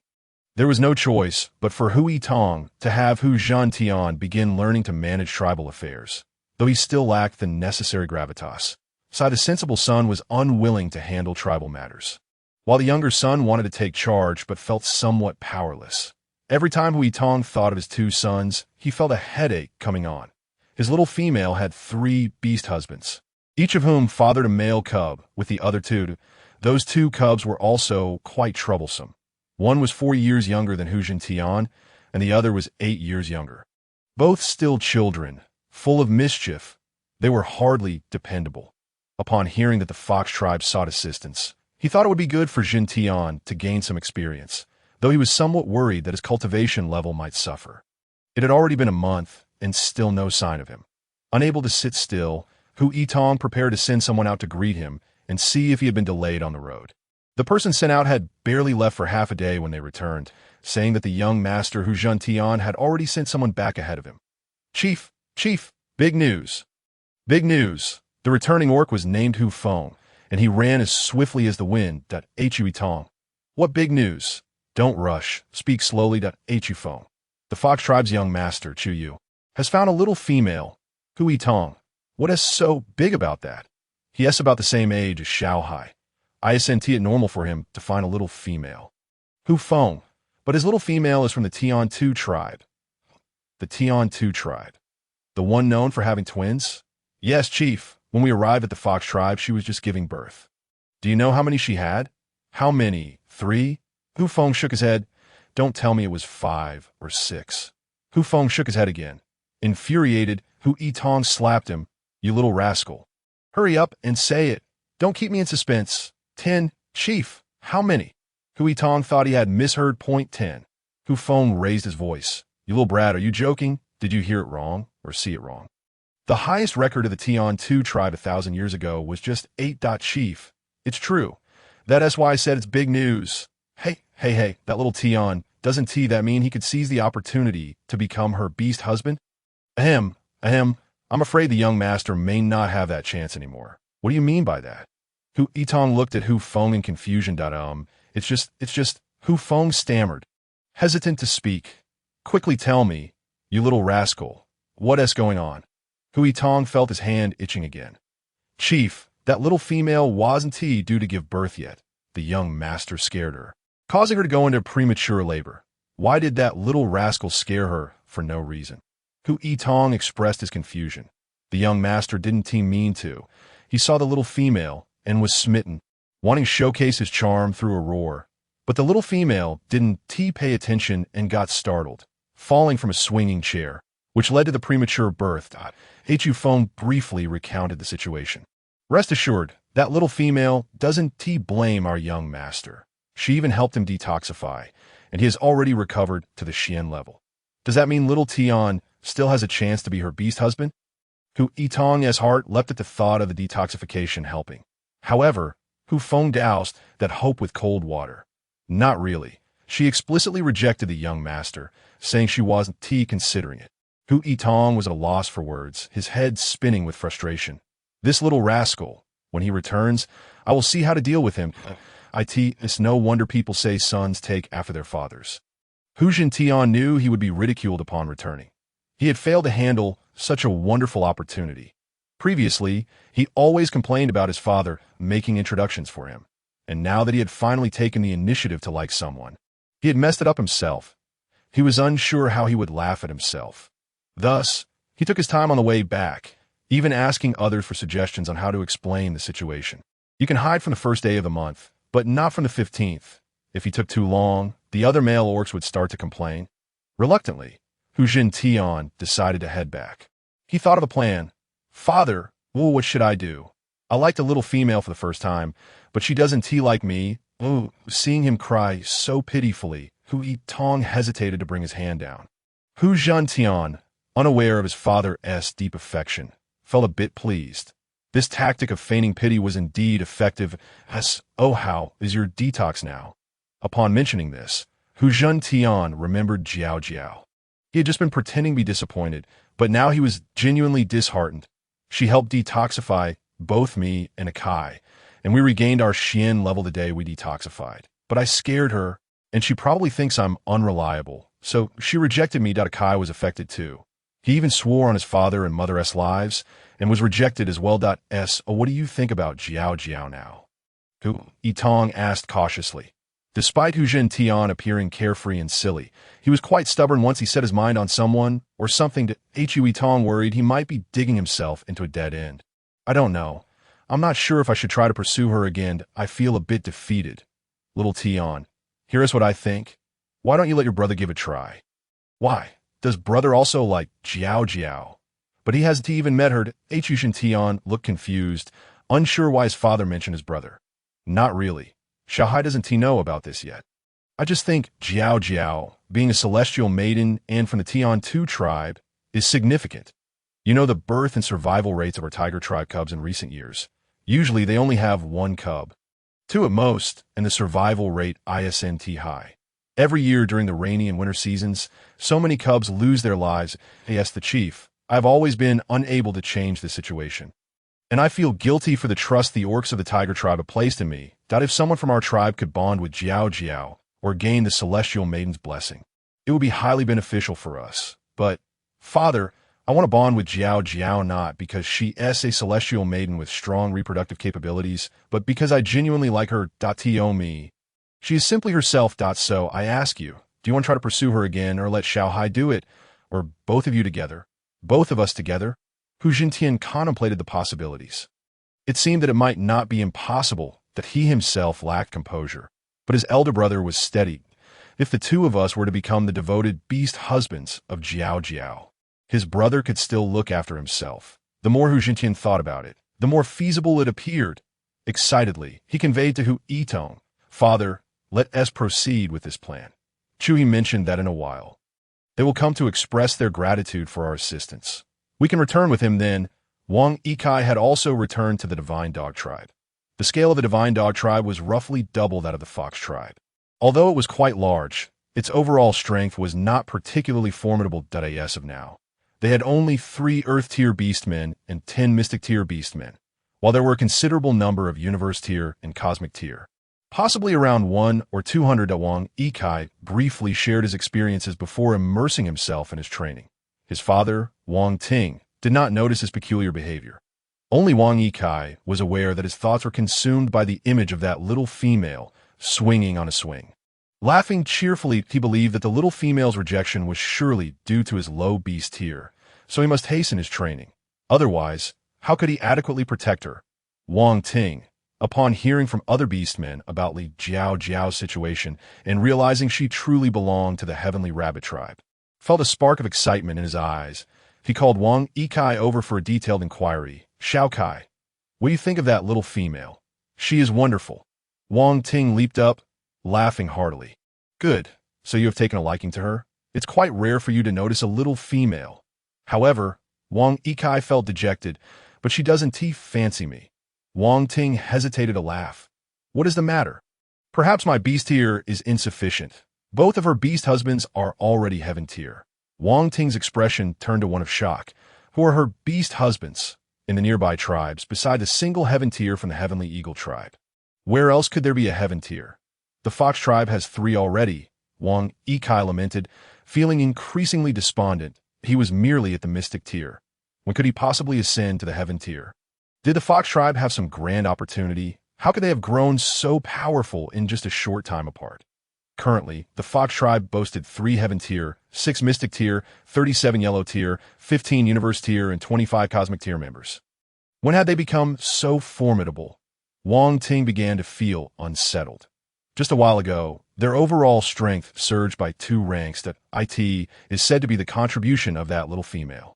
There was no choice but for Hui Tong to have Hu Jintian begin learning to manage tribal affairs, though he still lacked the necessary gravitas. So the sensible son was unwilling to handle tribal matters, while the younger son wanted to take charge but felt somewhat powerless. Every time Hui Tong thought of his 2 sons, he felt a headache coming on. His little female had 3 beast husbands, each of whom fathered a male cub with the other 2. Those 2 cubs were also quite troublesome. One was 4 years younger than Hu Jintian, and the other was 8 years younger. Both still children, full of mischief, they were hardly dependable. Upon hearing that the fox tribe sought assistance, he thought it would be good for Jintian to gain some experience, though he was somewhat worried that his cultivation level might suffer. It had already been a month, and still no sign of him. Unable to sit still, Hu Yitong prepared to send someone out to greet him and see if he had been delayed on the road. The person sent out had barely left for half a day when they returned, saying that the young master Hu Jintian had already sent someone back ahead of him. Chief, big news. Big news. The returning orc was named Hu Feng, and he ran as swiftly as the wind. Hu Yitong. What big news? Don't rush. Speak slowly. Hu Feng. The fox tribe's young master, Chu Yu, has found a little female. Hu Yitong. What is so big about that? He is about the same age as Xiao Hai. ISNT it normal for him to find a little female. Hu Feng. But his little female is from the Tian Tu tribe. The Tian Tu tribe. The one known for having twins? Yes, Chief. When we arrived at the fox tribe, she was just giving birth. Do you know how many she had? How many? 3? Hu Feng shook his head. Don't tell me it was 5 or 6. Hu Feng shook his head again. Infuriated, Hu Yitong slapped him. You little rascal. Hurry up and say it. Don't keep me in suspense. 10. Chief, how many? Hu Yitong thought he had misheard. Point 10. Hu Feng raised his voice. You little brat, are you joking? Did you hear it wrong or see it wrong? The highest record of the Tian Tu tribe 1,000 years ago was just 8. Chief. It's true. That's why I said it's big news. Hey, that little Tian, doesn't that mean he could seize the opportunity to become her beast husband? Ahem, I'm afraid the young master may not have that chance anymore. What do you mean by that? Hu Yitong looked at Hu Feng in confusion. It's just, Hu Feng stammered, hesitant to speak. Quickly tell me, you little rascal, what is going on? Hu Yitong felt his hand itching again. Chief, that little female wasn't due to give birth yet. The young master scared her, causing her to go into premature labor. Why did that little rascal scare her for no reason? Hu Yitong expressed his confusion. The young master didn't mean to. He saw the little female and was smitten, wanting to showcase his charm through a roar. But the little female didn't pay attention and got startled, falling from a swinging chair, which led to the premature birth. Hu Feng briefly recounted the situation. Rest assured, that little female doesn't blame our young master. She even helped him detoxify, and he has already recovered to the Xian level. Does that mean little Tian still has a chance to be her beast husband? Hu Yitong's heart leapt at the thought of the detoxification helping. However, Hu Feng doused that hope with cold water. Not really. She explicitly rejected the young master, saying she wasn't considering it. Hu Yitong was at a loss for words, his head spinning with frustration. This little rascal, when he returns, I will see how to deal with him. It's no wonder people say sons take after their fathers. Hu Jintian knew he would be ridiculed upon returning. He had failed to handle such a wonderful opportunity. Previously, he always complained about his father making introductions for him, and now that he had finally taken the initiative to like someone, he had messed it up himself. He was unsure how he would laugh at himself. Thus, he took his time on the way back, even asking others for suggestions on how to explain the situation. You can hide from the first day of the month, but not from the 15th. If he took too long, the other male orcs would start to complain. Reluctantly, Hu Tian decided to head back. He thought of a plan. Father, well, what should I do? I liked a little female for the first time, but she doesn't like me. Oh, seeing him cry so pitifully, Hu Tong hesitated to bring his hand down. Hu Tian, unaware of his father's deep affection, felt a bit pleased. This tactic of feigning pity was indeed effective as, oh, how is your detox now? Upon mentioning this, Hu Tian remembered Jiao Jiao. He had just been pretending to be disappointed, but now he was genuinely disheartened. She helped detoxify both me and Akai, and we regained our Xian level the day we detoxified. But I scared her, and she probably thinks I'm unreliable, so she rejected me. Akai was affected too. He even swore on his father and mother's lives, and was rejected as well. What do you think about Jiao Jiao now? Hu Tong asked cautiously. Despite Hu Tian appearing carefree and silly, he was quite stubborn once he set his mind on someone or something. Hu Tong worried he might be digging himself into a dead end. I don't know. I'm not sure if I should try to pursue her again. I feel a bit defeated. Little Tian, here's what I think. Why don't you let your brother give it a try? Why? Does brother also like Jiao Jiao? But he hasn't even met her. Hu Tian looked confused, unsure why his father mentioned his brother. Not really. Xiaohai doesn't know about this yet. I just think Jiao Jiao, being a celestial maiden and from the Tian 2 tribe, is significant. You know the birth and survival rates of our tiger tribe cubs in recent years. Usually they only have one cub. 2 at most, and the survival rate isn't high. Every year during the rainy and winter seasons, so many cubs lose their lives. Yes, the chief. I've always been unable to change the situation. And I feel guilty for the trust the orcs of the tiger tribe have placed in me, that if someone from our tribe could bond with Jiao Jiao, or gain the celestial maiden's blessing, it would be highly beneficial for us. But, Father, I want to bond with Jiao Jiao not because she is a celestial maiden with strong reproductive capabilities, but because I genuinely like her. Me. She is simply herself. So I ask you, do you want to try to pursue her again, or let Xiaohai do it, or both of you together? Both of us together? Hu Tian contemplated the possibilities. It seemed that it might not be impossible, that he himself lacked composure, but his elder brother was steady. If the 2 of us were to become the devoted beast husbands of Jiao Jiao, his brother could still look after himself. The more Hu Tian thought about it, the more feasible it appeared. Excitedly, he conveyed to Hu Tong, Father, let us proceed with this plan. Chu mentioned that in a while they will come to express their gratitude for our assistance. We can return with him then. Wang Yikai had also returned to the Divine Dog tribe. The scale of the Divine Dog tribe was roughly double that of the Fox tribe. Although it was quite large, its overall strength was not particularly formidable as of now. They had only 3 Earth-tier beastmen and 10 Mystic-tier beastmen, while there were a considerable number of Universe-tier and Cosmic-tier. Possibly around 100 or 200. Wang Yikai briefly shared his experiences before immersing himself in his training. His father, Wang Ting, did not notice his peculiar behavior. Only Wang Yikai was aware that his thoughts were consumed by the image of that little female swinging on a swing. Laughing cheerfully, he believed that the little female's rejection was surely due to his low beast tier, so he must hasten his training. Otherwise, how could he adequately protect her? Wang Ting, upon hearing from other beastmen about Li Jiao Jiao's situation and realizing she truly belonged to the Heavenly Rabbit tribe, felt a spark of excitement in his eyes. He called Wang Yikai over for a detailed inquiry. Xiao Kai, what do you think of that little female? She is wonderful. Wang Ting leaped up, laughing heartily. Good, so you have taken a liking to her? It's quite rare for you to notice a little female. However, Wang Yikai felt dejected, but she doesn't fancy me. Wang Ting hesitated to laugh. What is the matter? Perhaps my beast tier is insufficient. Both of her beast husbands are already heaven tier. Wang Ting's expression turned to one of shock. Who are her beast husbands in the nearby tribes beside the single heaven tier from the Heavenly Eagle tribe? Where else could there be a heaven tier? The Fox tribe has 3 already, Wang Yikai lamented, feeling increasingly despondent. He was merely at the mystic tier. When could he possibly ascend to the heaven tier? Did the fox tribe have some grand opportunity? How could they have grown so powerful in just a short time apart? Currently, the fox tribe boasted 3 heaven tier, 6 mystic tier, 37 yellow tier, 15 universe tier, and 25 cosmic tier members. When had they become so formidable? Wang Ting began to feel unsettled. Just a while ago, their overall strength surged by 2 ranks that it is said to be the contribution of that little female.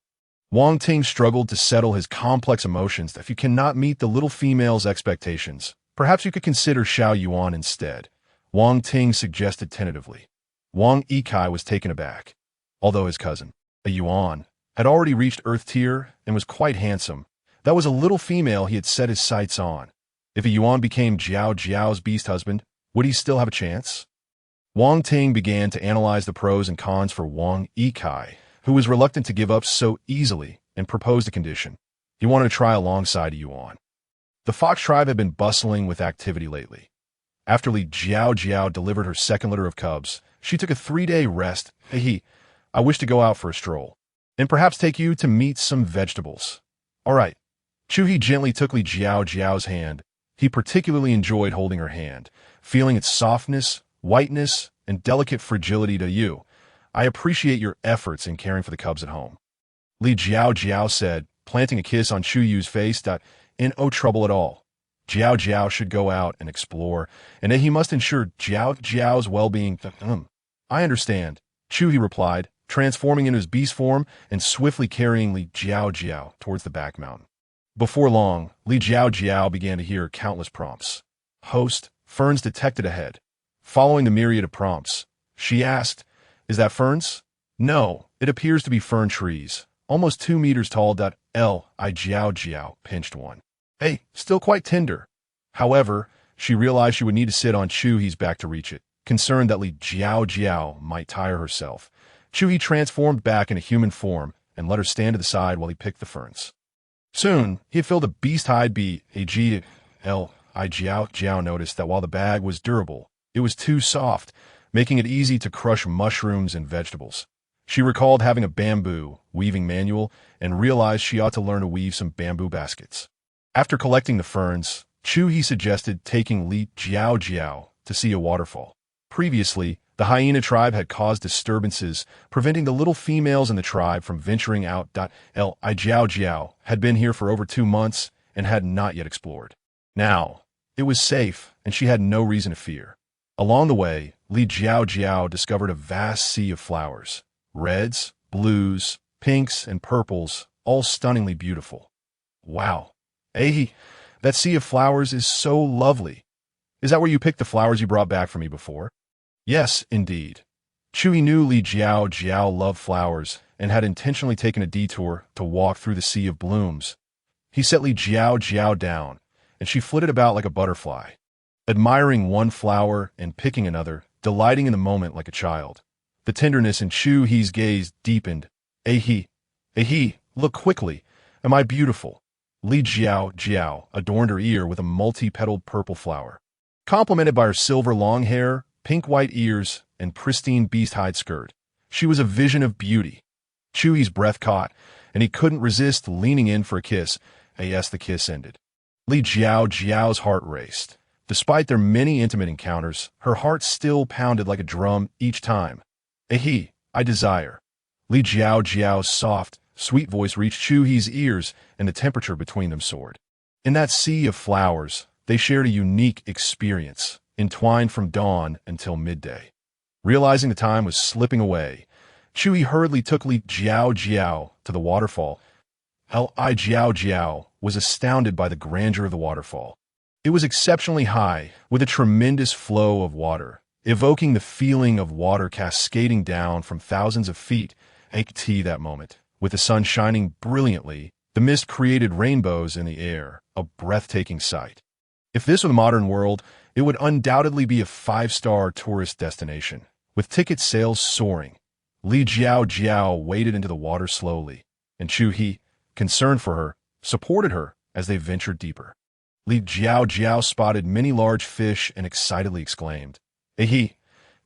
Wang Ting struggled to settle his complex emotions that if you cannot meet the little female's expectations, perhaps you could consider Xiao Yuan instead, Wang Ting suggested tentatively. Wang Yikai was taken aback. Although his cousin, a Yuan, had already reached Earth tier and was quite handsome, that was a little female he had set his sights on. If a Yuan became Jiao Jiao's beast husband, would he still have a chance? Wang Ting began to analyze the pros and cons for Wang Yikai, who was reluctant to give up so easily, and proposed a condition. He wanted to try alongside a Yuan. The fox tribe had been bustling with activity lately. After Li Jiao Jiao delivered her second litter of cubs, she took a 3-day rest. Hey, I wish to go out for a stroll, and perhaps take you to meet some vegetables. All right. Chu gently took Li Jiao Jiao's hand. He particularly enjoyed holding her hand, feeling its softness, whiteness, and delicate fragility to you. I appreciate your efforts in caring for the cubs at home. Li Jiao Jiao said, planting a kiss on Chu Yu's face. In no trouble at all. Jiao Jiao should go out and explore, and that he must ensure Jiao Jiao's well-being. I understand, Chu replied, transforming into his beast form and swiftly carrying Li Jiao Jiao towards the back mountain. Before long, Li Jiao Jiao began to hear countless prompts. Host, ferns detected ahead. Following the myriad of prompts, she asked, is that ferns? No, it appears to be fern trees, almost 2 meters tall. Li Jiao Jiao pinched one. Hey, still quite tender. However, she realized she would need to sit on Chu-he's back to reach it, concerned that Li Jiao Jiao might tire herself. Chu-he transformed back into human form and let her stand to the side while he picked the ferns. Soon, he had filled a beast-hide bee. Li Jiao Jiao noticed that while the bag was durable, it was too soft, making it easy to crush mushrooms and vegetables. She recalled having a bamboo weaving manual and realized she ought to learn to weave some bamboo baskets. After collecting the ferns, Chu-he suggested taking Li Jiao Jiao to see a waterfall. Previously, the hyena tribe had caused disturbances, preventing the little females in the tribe from venturing out. Li Jiao Jiao had been here for over 2 months and had not yet explored. Now, it was safe, and she had no reason to fear. Along the way, Li Jiao Jiao discovered a vast sea of flowers. Reds, blues, pinks, and purples, all stunningly beautiful. Wow. Hey, that sea of flowers is so lovely. Is that where you picked the flowers you brought back for me before? Yes, indeed. Chu knew Li Jiao Jiao loved flowers and had intentionally taken a detour to walk through the sea of blooms. He set Li Jiao Jiao down, and she flitted about like a butterfly, admiring one flower and picking another, delighting in the moment like a child. The tenderness in Chu-he's gaze deepened. Ahi, look quickly. Am I beautiful? Li Jiao Jiao adorned her ear with a multi-petaled purple flower, complemented by her silver long hair, pink-white ears, and pristine beast-hide skirt. She was a vision of beauty. Chu-he's breath caught, and he couldn't resist leaning in for a kiss. Yes, the kiss ended. Li Jiao Jiao's heart raced. Despite their many intimate encounters, her heart still pounded like a drum each time. I desire. Li Jiao Jiao's soft, sweet voice reached Chu-he's ears, and the temperature between them soared. In that sea of flowers, they shared a unique experience, entwined from dawn until midday. Realizing the time was slipping away, Chu-he hurriedly took Li Jiao Jiao to the waterfall. Li Jiao Jiao was astounded by the grandeur of the waterfall. It was exceptionally high, with a tremendous flow of water, evoking the feeling of water cascading down from thousands of feet. That moment, with the sun shining brilliantly, the mist created rainbows in the air, a breathtaking sight. If this were the modern world, it would undoubtedly be a 5-star tourist destination, with ticket sales soaring. Li Jiao Jiao waded into the water slowly, and Chu-he, concerned for her, supported her as they ventured deeper. Li Jiao Jiao spotted many large fish and excitedly exclaimed, Hey,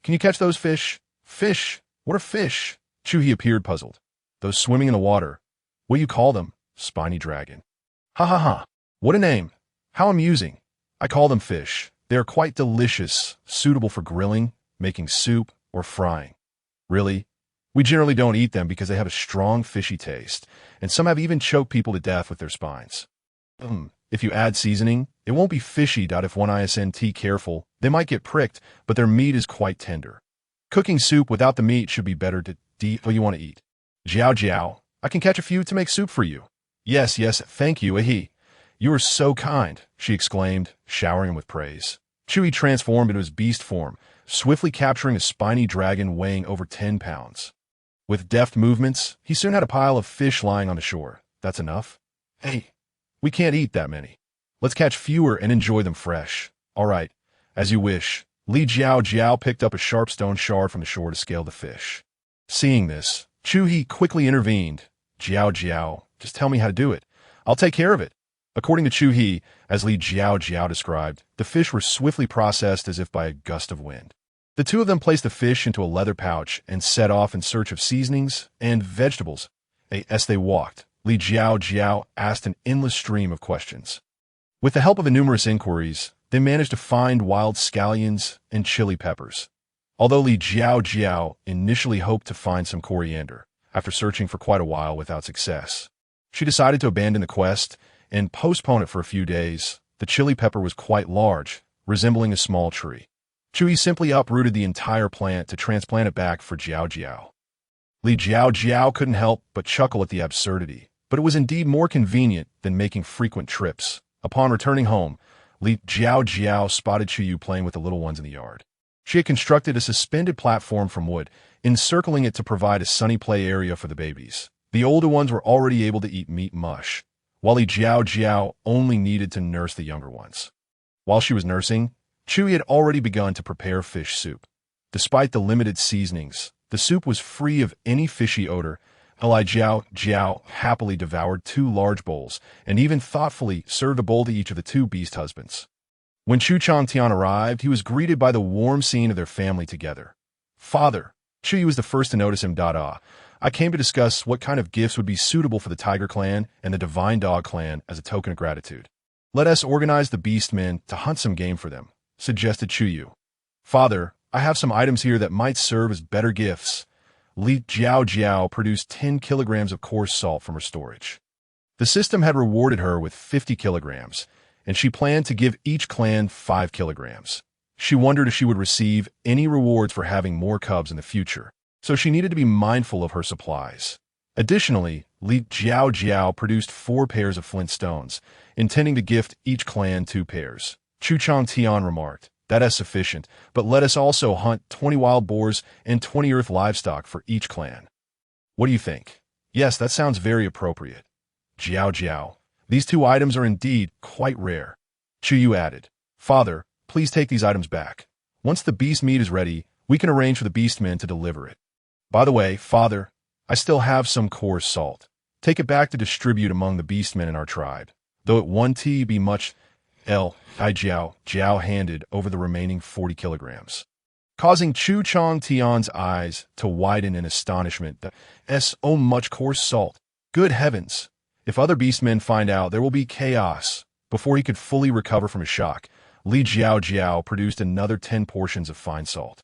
can you catch those fish? Fish? What are fish? Chu-he appeared puzzled. Those swimming in the water. What do you call them? spiny dragon. Ha ha ha. What a name. How amusing. I call them fish. They are quite delicious, suitable for grilling, making soup, or frying. Really? We generally don't eat them because they have a strong fishy taste, and some have even choked people to death with their spines. If you add seasoning, it won't be fishy. If one isn't careful, they might get pricked, but their meat is quite tender. Cooking soup without the meat should be better to eat what you want to eat. Jiao Jiao, I can catch a few to make soup for you. Yes, thank you, ahe. You are so kind, she exclaimed, showering him with praise. Chewie transformed into his beast form, swiftly capturing a spiny dragon weighing over 10 pounds. With deft movements, he soon had a pile of fish lying on the shore. That's enough? Hey, we can't eat that many. Let's catch fewer and enjoy them fresh. All right, as you wish. Li Jiao Jiao picked up a sharp stone shard from the shore to scale the fish. Seeing this, Chewie quickly intervened. Jiao Jiao, just tell me how to do it. I'll take care of it. According to Chewie, as Li Jiao Jiao described, the fish were swiftly processed as if by a gust of wind. The two of them placed the fish into a leather pouch and set off in search of seasonings and vegetables. As they walked, Li Jiao Jiao asked an endless stream of questions. With the help of numerous inquiries, they managed to find wild scallions and chili peppers. Although Li Jiao Jiao initially hoped to find some coriander, after searching for quite a while without success, she decided to abandon the quest and postpone it for a few days. The chili pepper was quite large, resembling a small tree. Chewie simply uprooted the entire plant to transplant it back for Jiao Jiao. Li Jiao Jiao couldn't help but chuckle at the absurdity, but it was indeed more convenient than making frequent trips. Upon returning home, Li Jiao Jiao spotted Chewie playing with the little ones in the yard. She had constructed a suspended platform from wood, encircling it to provide a sunny play area for the babies. The older ones were already able to eat meat mush, while Li Jiao Jiao only needed to nurse the younger ones. While she was nursing, Chewie had already begun to prepare fish soup. Despite the limited seasonings, the soup was free of any fishy odor. Li Jiao Jiao happily devoured 2 large bowls and even thoughtfully served a bowl to each of the 2 beast husbands. When Chu Changtian arrived, he was greeted by the warm scene of their family together. Father, Chewie was the first to notice him. I came to discuss what kind of gifts would be suitable for the Tiger Clan and the Divine Dog Clan as a token of gratitude. Let us organize the Beastmen to hunt some game for them, suggested Chewie. Father, I have some items here that might serve as better gifts. Li Jiao Jiao produced 10 kilograms of coarse salt from her storage. The system had rewarded her with 50 kilograms, and she planned to give each clan 5 kilograms. She wondered if she would receive any rewards for having more cubs in the future, so she needed to be mindful of her supplies. Additionally, Li Jiao Jiao produced 4 pairs of flint stones, intending to gift each clan 2 pairs. Chu Changtian remarked, "That is sufficient, but let us also hunt 20 wild boars and 20 earth livestock for each clan." What do you think? Yes, that sounds very appropriate. Jiao Jiao, these 2 items are indeed quite rare. Chewie added, Father, please take these items back. Once the beast meat is ready, we can arrange for the beastmen to deliver it. By the way, Father, I still have some coarse salt. Take it back to distribute among the beastmen in our tribe. Though it won't be much, Li Jiao Jiao handed over the remaining 40 kilograms, causing Chu Changtian's eyes to widen in astonishment. So much coarse salt. Good heavens! If other beastmen find out, there will be chaos. Before he could fully recover from his shock, Li Jiao Jiao produced another 10 portions of fine salt,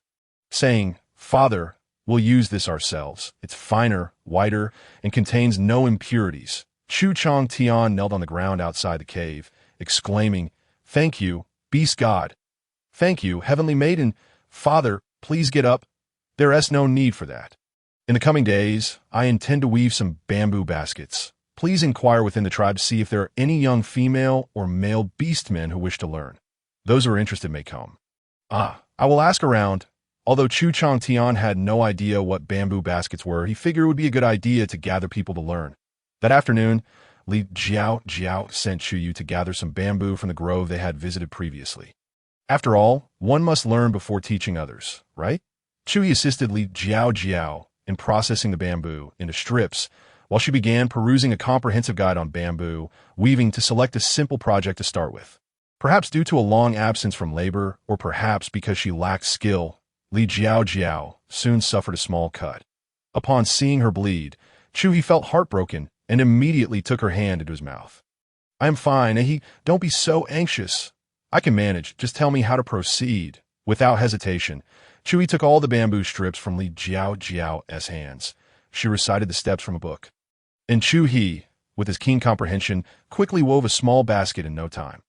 saying, Father, we'll use this ourselves. It's finer, whiter, and contains no impurities. Chu Changtian knelt on the ground outside the cave, exclaiming, Thank you, beast god. Thank you, heavenly maiden. Father, please get up. There is no need for that. In the coming days, I intend to weave some bamboo baskets. Please inquire within the tribe to see if there are any young female or male beastmen who wish to learn. Those who are interested may come. I will ask around. Although Chu Changtian had no idea what bamboo baskets were, he figured it would be a good idea to gather people to learn. That afternoon, Li Jiao Jiao sent Chewie to gather some bamboo from the grove they had visited previously. After all, one must learn before teaching others, right? Chewie assisted Li Jiao Jiao in processing the bamboo into strips, while she began perusing a comprehensive guide on bamboo weaving to select a simple project to start with. Perhaps due to a long absence from labor, or perhaps because she lacked skill, Li Jiao Jiao soon suffered a small cut. Upon seeing her bleed, Chewie felt heartbroken and immediately took her hand into his mouth. "I am fine, don't be so anxious. I can manage, just tell me how to proceed." Without hesitation, Chui took all the bamboo strips from Li Jiao Jiao's hands. She recited the steps from a book. And Chui, with his keen comprehension, quickly wove a small basket in no time.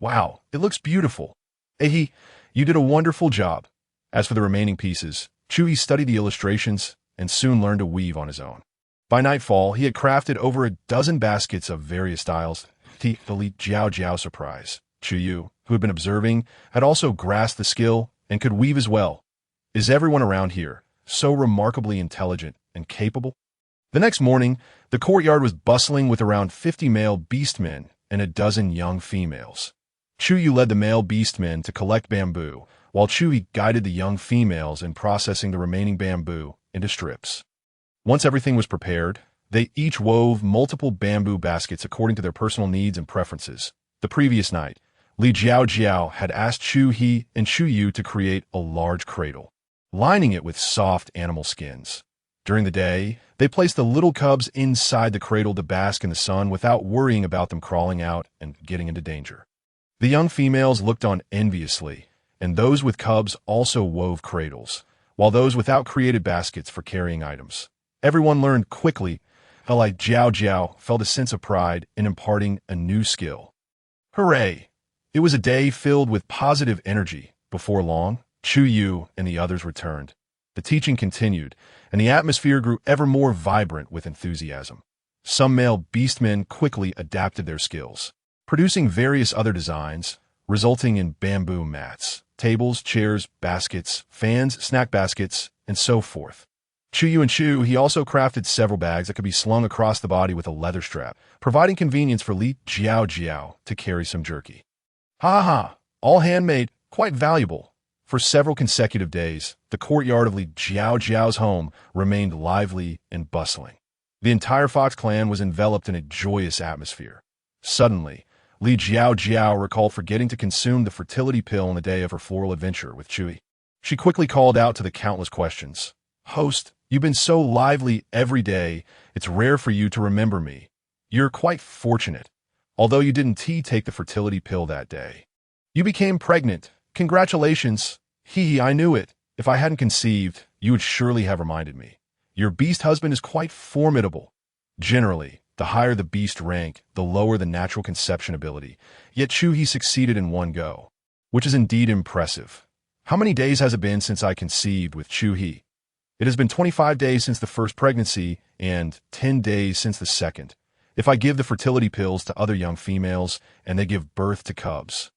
"Wow, it looks beautiful. You did a wonderful job." As for the remaining pieces, Chui studied the illustrations and soon learned to weave on his own. By nightfall, he had crafted over a dozen baskets of various styles. To Li Jiao Jiao's surprise, Chuyu, who had been observing, had also grasped the skill and could weave as well. "Is everyone around here so remarkably intelligent and capable?" The next morning, the courtyard was bustling with around 50 male beastmen and a dozen young females. Chuyu led the male beastmen to collect bamboo, while Chui guided the young females in processing the remaining bamboo into strips. Once everything was prepared, they each wove multiple bamboo baskets according to their personal needs and preferences. The previous night, Li Jiao Jiao had asked Chui and Chuyu to create a large cradle, lining it with soft animal skins. During the day, they placed the little cubs inside the cradle to bask in the sun without worrying about them crawling out and getting into danger. The young females looked on enviously, and those with cubs also wove cradles, while those without created baskets for carrying items. Everyone learned quickly. Li Jiao Jiao felt a sense of pride in imparting a new skill. Hooray! It was a day filled with positive energy. Before long, Chuyu and the others returned. The teaching continued, and the atmosphere grew ever more vibrant with enthusiasm. Some male beastmen quickly adapted their skills, producing various other designs, resulting in bamboo mats, tables, chairs, baskets, fans, snack baskets, and so forth. Chuyu and Chu, also crafted several bags that could be slung across the body with a leather strap, providing convenience for Li Jiao Jiao to carry some jerky. All handmade, quite valuable. For several consecutive days, the courtyard of Li Jiao Jiao's home remained lively and bustling. The entire Fox clan was enveloped in a joyous atmosphere. Suddenly, Li Jiao Jiao recalled forgetting to consume the fertility pill on the day of her floral adventure with Chui. She quickly called out to the countless questions. "Host, you've been so lively every day, it's rare for you to remember me. You're quite fortunate, although you didn't take the fertility pill that day. You became pregnant. Congratulations. I knew it. If I hadn't conceived, you would surely have reminded me. Your beast husband is quite formidable. Generally, the higher the beast rank, the lower the natural conception ability. Yet Chu succeeded in one go, which is indeed impressive. How many days has it been since I conceived with Chu? It has been 25 days since the first pregnancy and 10 days since the second. If I give the fertility pills to other young females and they give birth to cubs,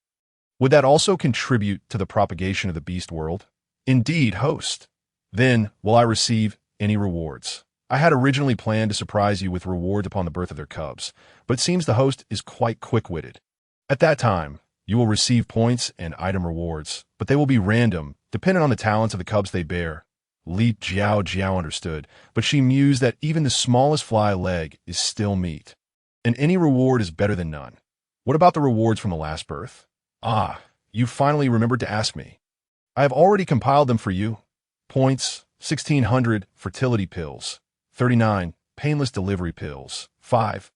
would that also contribute to the propagation of the beast world?" "Indeed, host." "Then, will I receive any rewards?" "I had originally planned to surprise you with rewards upon the birth of their cubs, but it seems the host is quite quick-witted. At that time, you will receive points and item rewards, but they will be random, dependent on the talents of the cubs they bear." Li Jiao Jiao understood, but she mused that even the smallest fly leg is still meat, and any reward is better than none. "What about the rewards from the last birth?" You finally remembered to ask me. I have already compiled them for you. Points, 1,600 fertility pills, 39 painless delivery pills, 5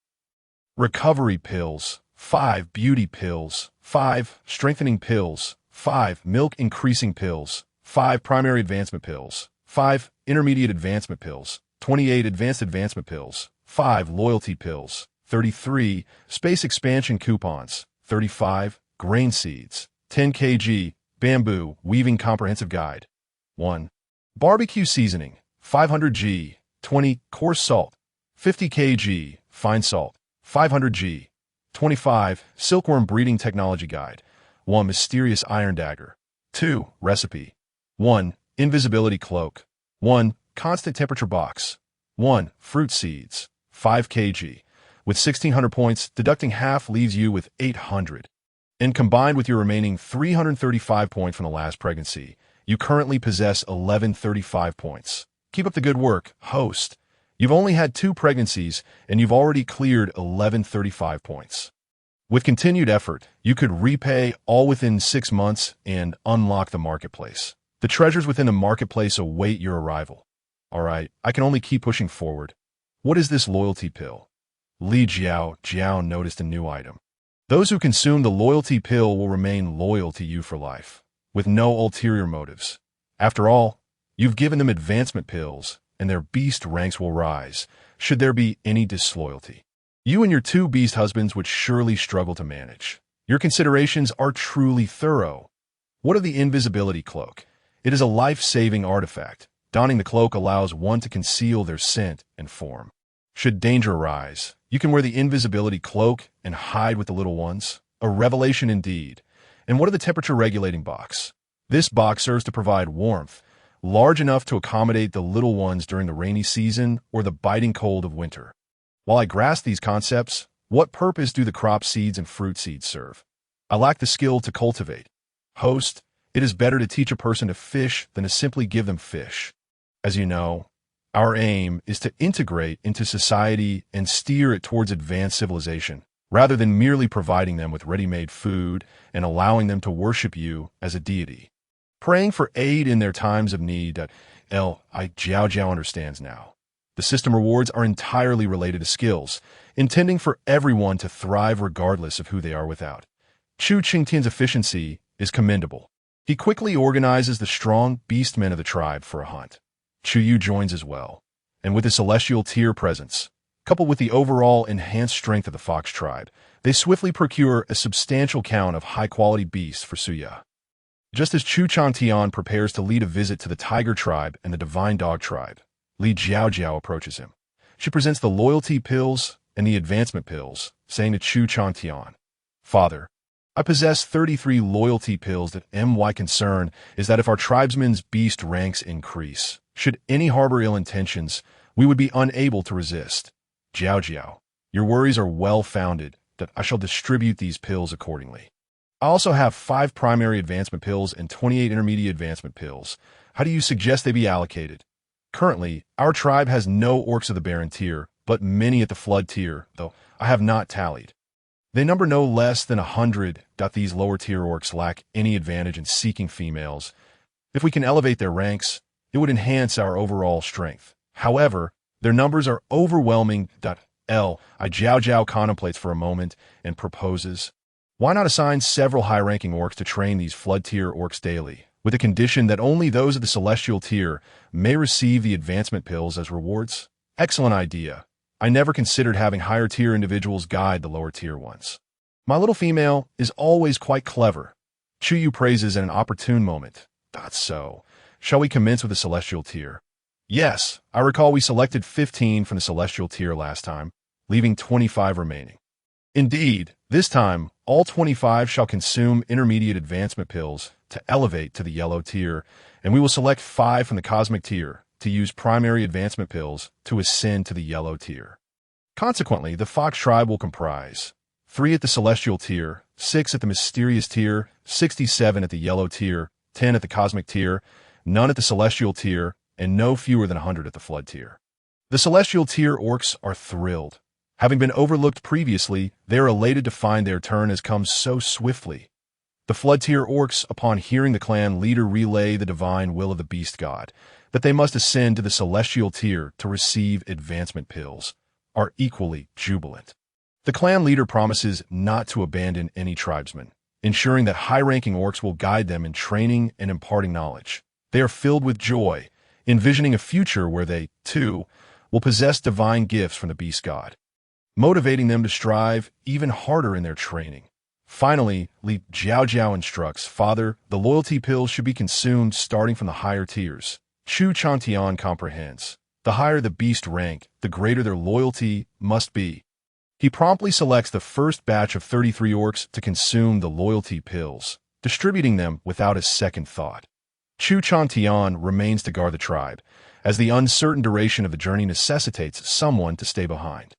recovery pills, 5 beauty pills, 5 strengthening pills, 5 milk increasing pills, 5 primary advancement pills, 5 intermediate advancement pills, 28 advanced advancement pills, 5 loyalty pills, 33 space expansion coupons, 35 grain seeds, 10 kg bamboo weaving comprehensive guide, 1 barbecue seasoning, 500 g, 20 coarse salt, 50 kg fine salt, 500 g, 25 silkworm breeding technology guide, 1 mysterious iron dagger, 2 recipe, 1 invisibility cloak, 1 constant temperature box, 1 fruit seeds, 5 kg. With 1,600 points, deducting half leaves you with 800. And combined with your remaining 335 points from the last pregnancy, you currently possess 1135 points. Keep up the good work, host. You've only had 2 pregnancies, and you've already cleared 1135 points. With continued effort, you could repay all within 6 months and unlock the marketplace. The treasures within the marketplace await your arrival. All right, I can only keep pushing forward. What is this loyalty pill? Li Jiao Jiao noticed a new item. Those who consume the loyalty pill will remain loyal to you for life, with no ulterior motives. After all, you've given them advancement pills, and their beast ranks will rise, should there be any disloyalty. You and your two beast husbands would surely struggle to manage. Your considerations are truly thorough. What of the invisibility cloak? It is a life-saving artifact. Donning the cloak allows one to conceal their scent and form. Should danger arise, you can wear the invisibility cloak and hide with the little ones. A revelation indeed. And what of the temperature-regulating box? This box serves to provide warmth, large enough to accommodate the little ones during the rainy season or the biting cold of winter. While I grasp these concepts, what purpose do the crop seeds and fruit seeds serve? I lack the skill to cultivate. Host, it is better to teach a person to fish than to simply give them fish. As you know, our aim is to integrate into society and steer it towards advanced civilization, rather than merely providing them with ready-made food and allowing them to worship you as a deity. Praying for aid in their times of need. Li Jiao Jiao understands now. The system rewards are entirely related to skills, intending for everyone to thrive regardless of who they are without. Chu Qingtian's efficiency is commendable. He quickly organizes the strong beastmen of the tribe for a hunt. Chu Yu joins as well, and with the celestial tier presence, coupled with the overall enhanced strength of the fox tribe, they swiftly procure a substantial count of high-quality beasts for Suya. Just as Chu Changtian prepares to lead a visit to the tiger tribe and the divine dog tribe, Li Jiao Jiao approaches him. She presents the loyalty pills and the advancement pills, saying to Chu Changtian, "Father, I possess 33 loyalty pills that my concern is that if our tribesmen's beast ranks increase, should any harbor ill intentions, we would be unable to resist. Jiao Jiao, your worries are well-founded, that I shall distribute these pills accordingly. I also have 5 primary advancement pills and 28 intermediate advancement pills. How do you suggest they be allocated? Currently, our tribe has no orcs of the Barren tier, but many at the Flood tier, though I have not tallied. They number no less than 100. These lower-tier orcs lack any advantage in seeking females. If we can elevate their ranks, it would enhance our overall strength. However, their numbers are overwhelming. Li Jiao Jiao contemplates for a moment and proposes, why not assign several high-ranking orcs to train these flood-tier orcs daily, with the condition that only those of the celestial tier may receive the advancement pills as rewards? Excellent idea. I never considered having higher-tier individuals guide the lower-tier ones. My little female is always quite clever. Chu Yu praises at an opportune moment. That's so. Shall we commence with the celestial tier? Yes, I recall we selected 15 from the celestial tier last time, leaving 25 remaining. Indeed, this time, all 25 shall consume intermediate advancement pills to elevate to the yellow tier, and we will select 5 from the cosmic tier to use primary advancement pills to ascend to the yellow tier. Consequently, the fox tribe will comprise 3 at the celestial tier, 6 at the mysterious tier, 67 at the yellow tier, 10 at the cosmic tier, none at the celestial tier, and no fewer than 100 at the flood tier. The celestial tier orcs are thrilled. Having been overlooked previously, they are elated to find their turn has come so swiftly. The flood tier orcs, upon hearing the clan leader relay the divine will of the beast god, that they must ascend to the celestial tier to receive advancement pills, are equally jubilant. The clan leader promises not to abandon any tribesman, ensuring that high-ranking orcs will guide them in training and imparting knowledge. They are filled with joy, envisioning a future where they, too, will possess divine gifts from the beast god, motivating them to strive even harder in their training. Finally, Li Jiao Jiao instructs, Father, the loyalty pills should be consumed starting from the higher tiers. Chu Changtian comprehends. The higher the beast rank, the greater their loyalty must be. He promptly selects the first batch of 33 orcs to consume the loyalty pills, distributing them without a second thought. Chu Changtian remains to guard the tribe, as the uncertain duration of the journey necessitates someone to stay behind.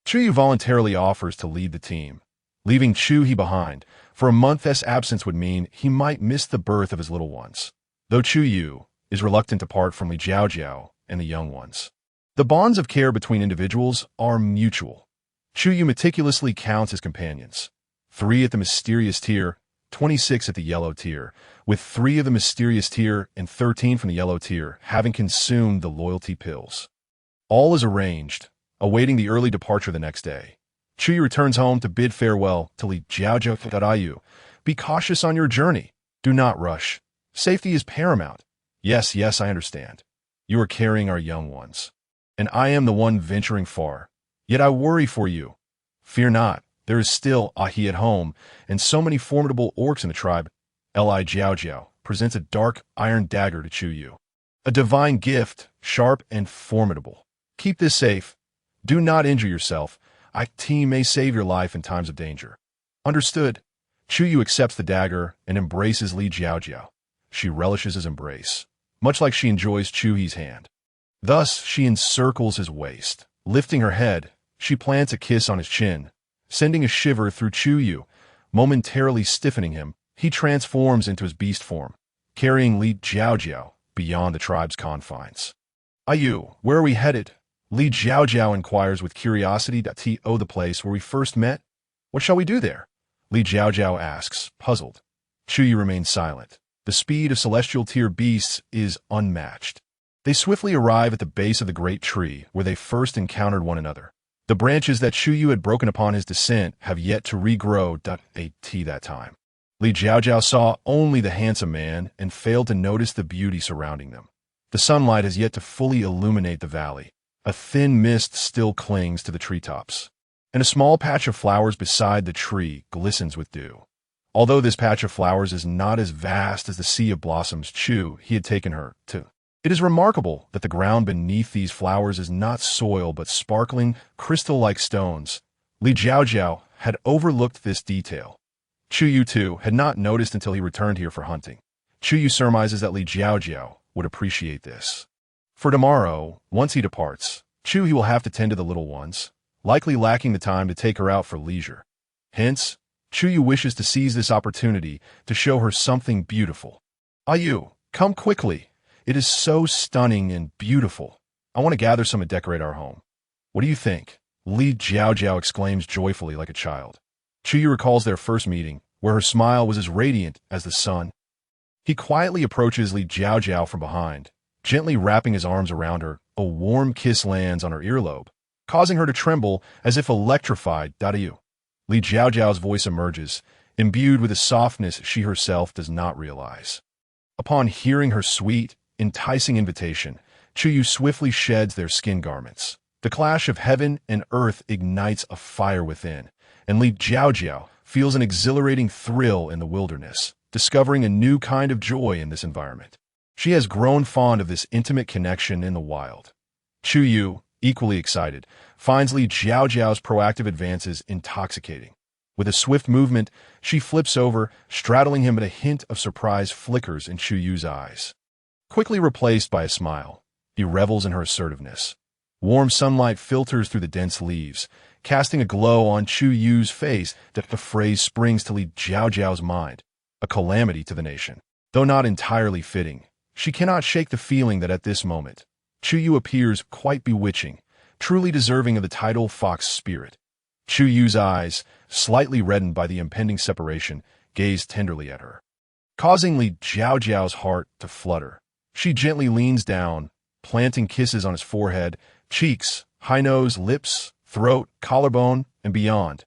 Chu Yu voluntarily offers to lead the team, leaving Chu He behind, for a month's absence would mean he might miss the birth of his little ones, though Chu Yu is reluctant to part from Li Jiao Jiao and the young ones. The bonds of care between individuals are mutual. Chu Yu meticulously counts his companions, 3 at the mysterious tier, 26 at the yellow tier, with 3 of the mysterious tier and 13 from the yellow tier having consumed the loyalty pills. All is arranged. awaiting the early departure the next day. Chuyu returns home to bid farewell to Li Jiao Jiao. Be cautious on your journey. Do not rush. Safety is paramount. Yes, yes, I understand. You are carrying our young ones. And I am the one venturing far. Yet I worry for you. Fear not. There is still Ahi at home, and so many formidable orcs in the tribe. Li Jiao Jiao presents a dark iron dagger to Chuyu. A divine gift, sharp and formidable. Keep this safe. Do not injure yourself. IT may save your life in times of danger. Understood. Chuyu accepts the dagger and embraces Li Jiao Jiao. She relishes his embrace, much like she enjoys Chuyu's hand. Thus, she encircles his waist. Lifting her head, she plants a kiss on his chin, sending a shiver through Chuyu. Momentarily stiffening him, he transforms into his beast form, carrying Li Jiao Jiao beyond the tribe's confines. Ayu, where are we headed? Li Jiao Jiao inquires with curiosity. The place where we first met? What shall we do there? Li Jiao Jiao asks, puzzled. Chuyu remains silent. The speed of celestial tier beasts is unmatched. They swiftly arrive at the base of the great tree where they first encountered one another. The branches that Chuyu had broken upon his descent have yet to regrow. At that time, Li Jiao Jiao saw only the handsome man and failed to notice the beauty surrounding them. The sunlight has yet to fully illuminate the valley. A thin mist still clings to the treetops, and a small patch of flowers beside the tree glistens with dew. Although this patch of flowers is not as vast as the sea of blossoms he had taken her to, it is remarkable that the ground beneath these flowers is not soil but sparkling, crystal-like stones. Li Jiao Jiao had overlooked this detail. Chuyu, too, had not noticed until he returned here for hunting. Chuyu surmises that Li Jiao Jiao would appreciate this. For tomorrow, once he departs, he will have to tend to the little ones, likely lacking the time to take her out for leisure. Hence, Chuyu wishes to seize this opportunity to show her something beautiful. Ayu, come quickly. It is so stunning and beautiful. I want to gather some and decorate our home. What do you think? Li Jiao Jiao exclaims joyfully like a child. Chuyu recalls their first meeting, where her smile was as radiant as the sun. He quietly approaches Li Jiao Jiao from behind, gently wrapping his arms around her. A warm kiss lands on her earlobe, causing her to tremble as if electrified. Li Jiao Jiao's voice emerges, imbued with a softness she herself does not realize. Upon hearing her sweet, enticing invitation, Chuyu swiftly sheds their skin garments. The clash of heaven and earth ignites a fire within, and Li Jiao Jiao feels an exhilarating thrill in the wilderness, discovering a new kind of joy in this environment. She has grown fond of this intimate connection in the wild. Chuyu, equally excited, finds Li Jiao Jiao's proactive advances intoxicating. With a swift movement, she flips over, straddling him, and a hint of surprise flickers in Chuyu's eyes. Quickly replaced by a smile, he revels in her assertiveness. Warm sunlight filters through the dense leaves, casting a glow on Chuyu's face. The phrase springs to Li Jiao Jiao's mind, a calamity to the nation. Though not entirely fitting, she cannot shake the feeling that at this moment, Chuyu appears quite bewitching, truly deserving of the title Fox Spirit. Chuyu's eyes, slightly reddened by the impending separation, gaze tenderly at her, causing Li Jiao Jiao's heart to flutter. She gently leans down, planting kisses on his forehead, cheeks, high nose, lips, throat, collarbone, and beyond.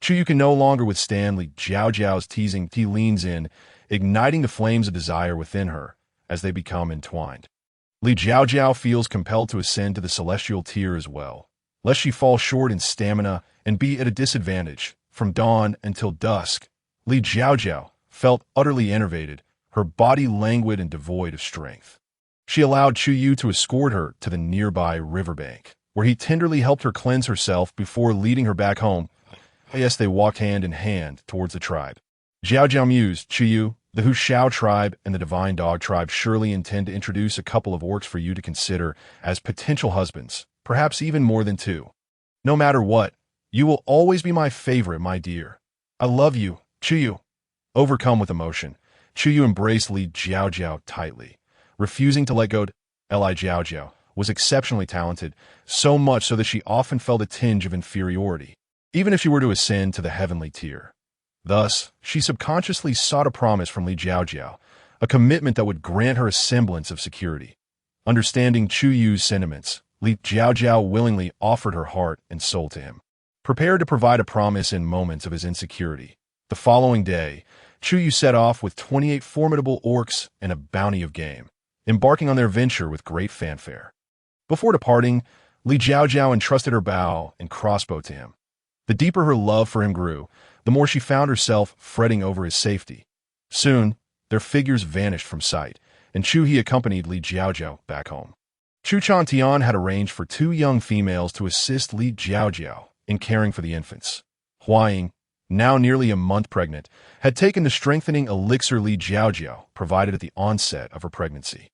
Chuyu can no longer withstand Li Jiao Jiao's teasing. He leans in, igniting the flames of desire within her as they become entwined. Li Jiao Jiao feels compelled to ascend to the celestial tier as well, lest she fall short in stamina and be at a disadvantage. From dawn until dusk, Li Jiao Jiao felt utterly enervated, her body languid and devoid of strength. She allowed Chuyu to escort her to the nearby riverbank, where he tenderly helped her cleanse herself before leading her back home. Yes, they walked hand in hand towards the tribe. Jiao Jiao mused, Chuyu, the Hu Shao tribe and the Divine Dog tribe surely intend to introduce a couple of orcs for you to consider as potential husbands, perhaps even more than two. No matter what, you will always be my favorite, my dear. I love you, Chuyu. Overcome with emotion, Chuyu embraced Li Jiao Jiao tightly, refusing to let go. Li Jiao Jiao was exceptionally talented, so much so that she often felt a tinge of inferiority, even if she were to ascend to the heavenly tier. Thus, she subconsciously sought a promise from Li Jiao Jiao, a commitment that would grant her a semblance of security. Understanding Chuyu's sentiments, Li Jiao Jiao willingly offered her heart and soul to him, prepared to provide a promise in moments of his insecurity. The following day, Chu Yu set off with 28 formidable orcs and a bounty of game, embarking on their venture with great fanfare. Before departing, Li Jiao Jiao entrusted her bow and crossbow to him. The deeper her love for him grew, the more she found herself fretting over his safety. Soon, their figures vanished from sight, and Chu He accompanied Li Jiao Jiao back home. Chu Tian had arranged for 2 young females to assist Li Jiao Jiao in caring for the infants. Huaying, now nearly a month pregnant, had taken the strengthening elixir Li Jiao Jiao provided at the onset of her pregnancy,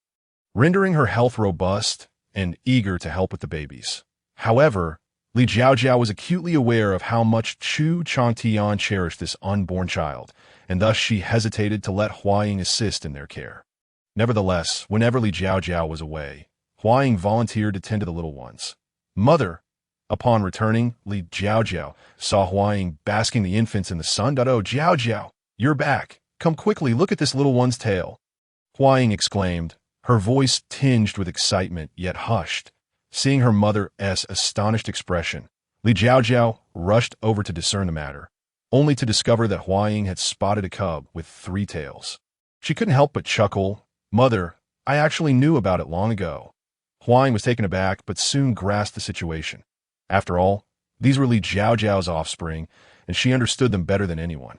rendering her health robust and eager to help with the babies. However, Li Jiao Jiao was acutely aware of how much Chu Tian cherished this unborn child, and thus she hesitated to let Huaying assist in their care. Nevertheless, whenever Li Jiao Jiao was away, Huaying volunteered to tend to the little ones. Mother. Upon returning, Li Jiao Jiao saw Huaying basking the infants in the sun. Oh, Jiao Jiao, you're back. Come quickly, look at this little one's tail. Huaying exclaimed, her voice tinged with excitement yet hushed. Seeing her mother's astonished expression, Li Jiao Jiao rushed over to discern the matter, only to discover that Huaying had spotted a cub with 3 tails. She couldn't help but chuckle. Mother, I actually knew about it long ago. Huaying was taken aback but soon grasped the situation. After all, these were Li Jiao Jiao's offspring, and she understood them better than anyone.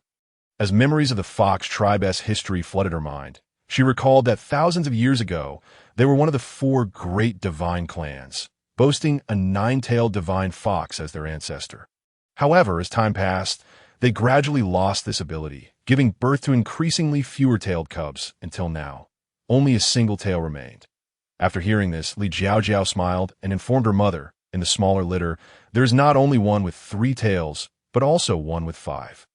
As memories of the fox tribe's history flooded her mind, she recalled that thousands of years ago, they were one of the 4 great divine clans, boasting a 9-tailed divine fox as their ancestor. However, as time passed, they gradually lost this ability, giving birth to increasingly fewer-tailed cubs until now. Only a single tail remained. After hearing this, Li Jiao Jiao smiled and informed her mother, in the smaller litter, there is not only one with 3 tails, but also one with 5.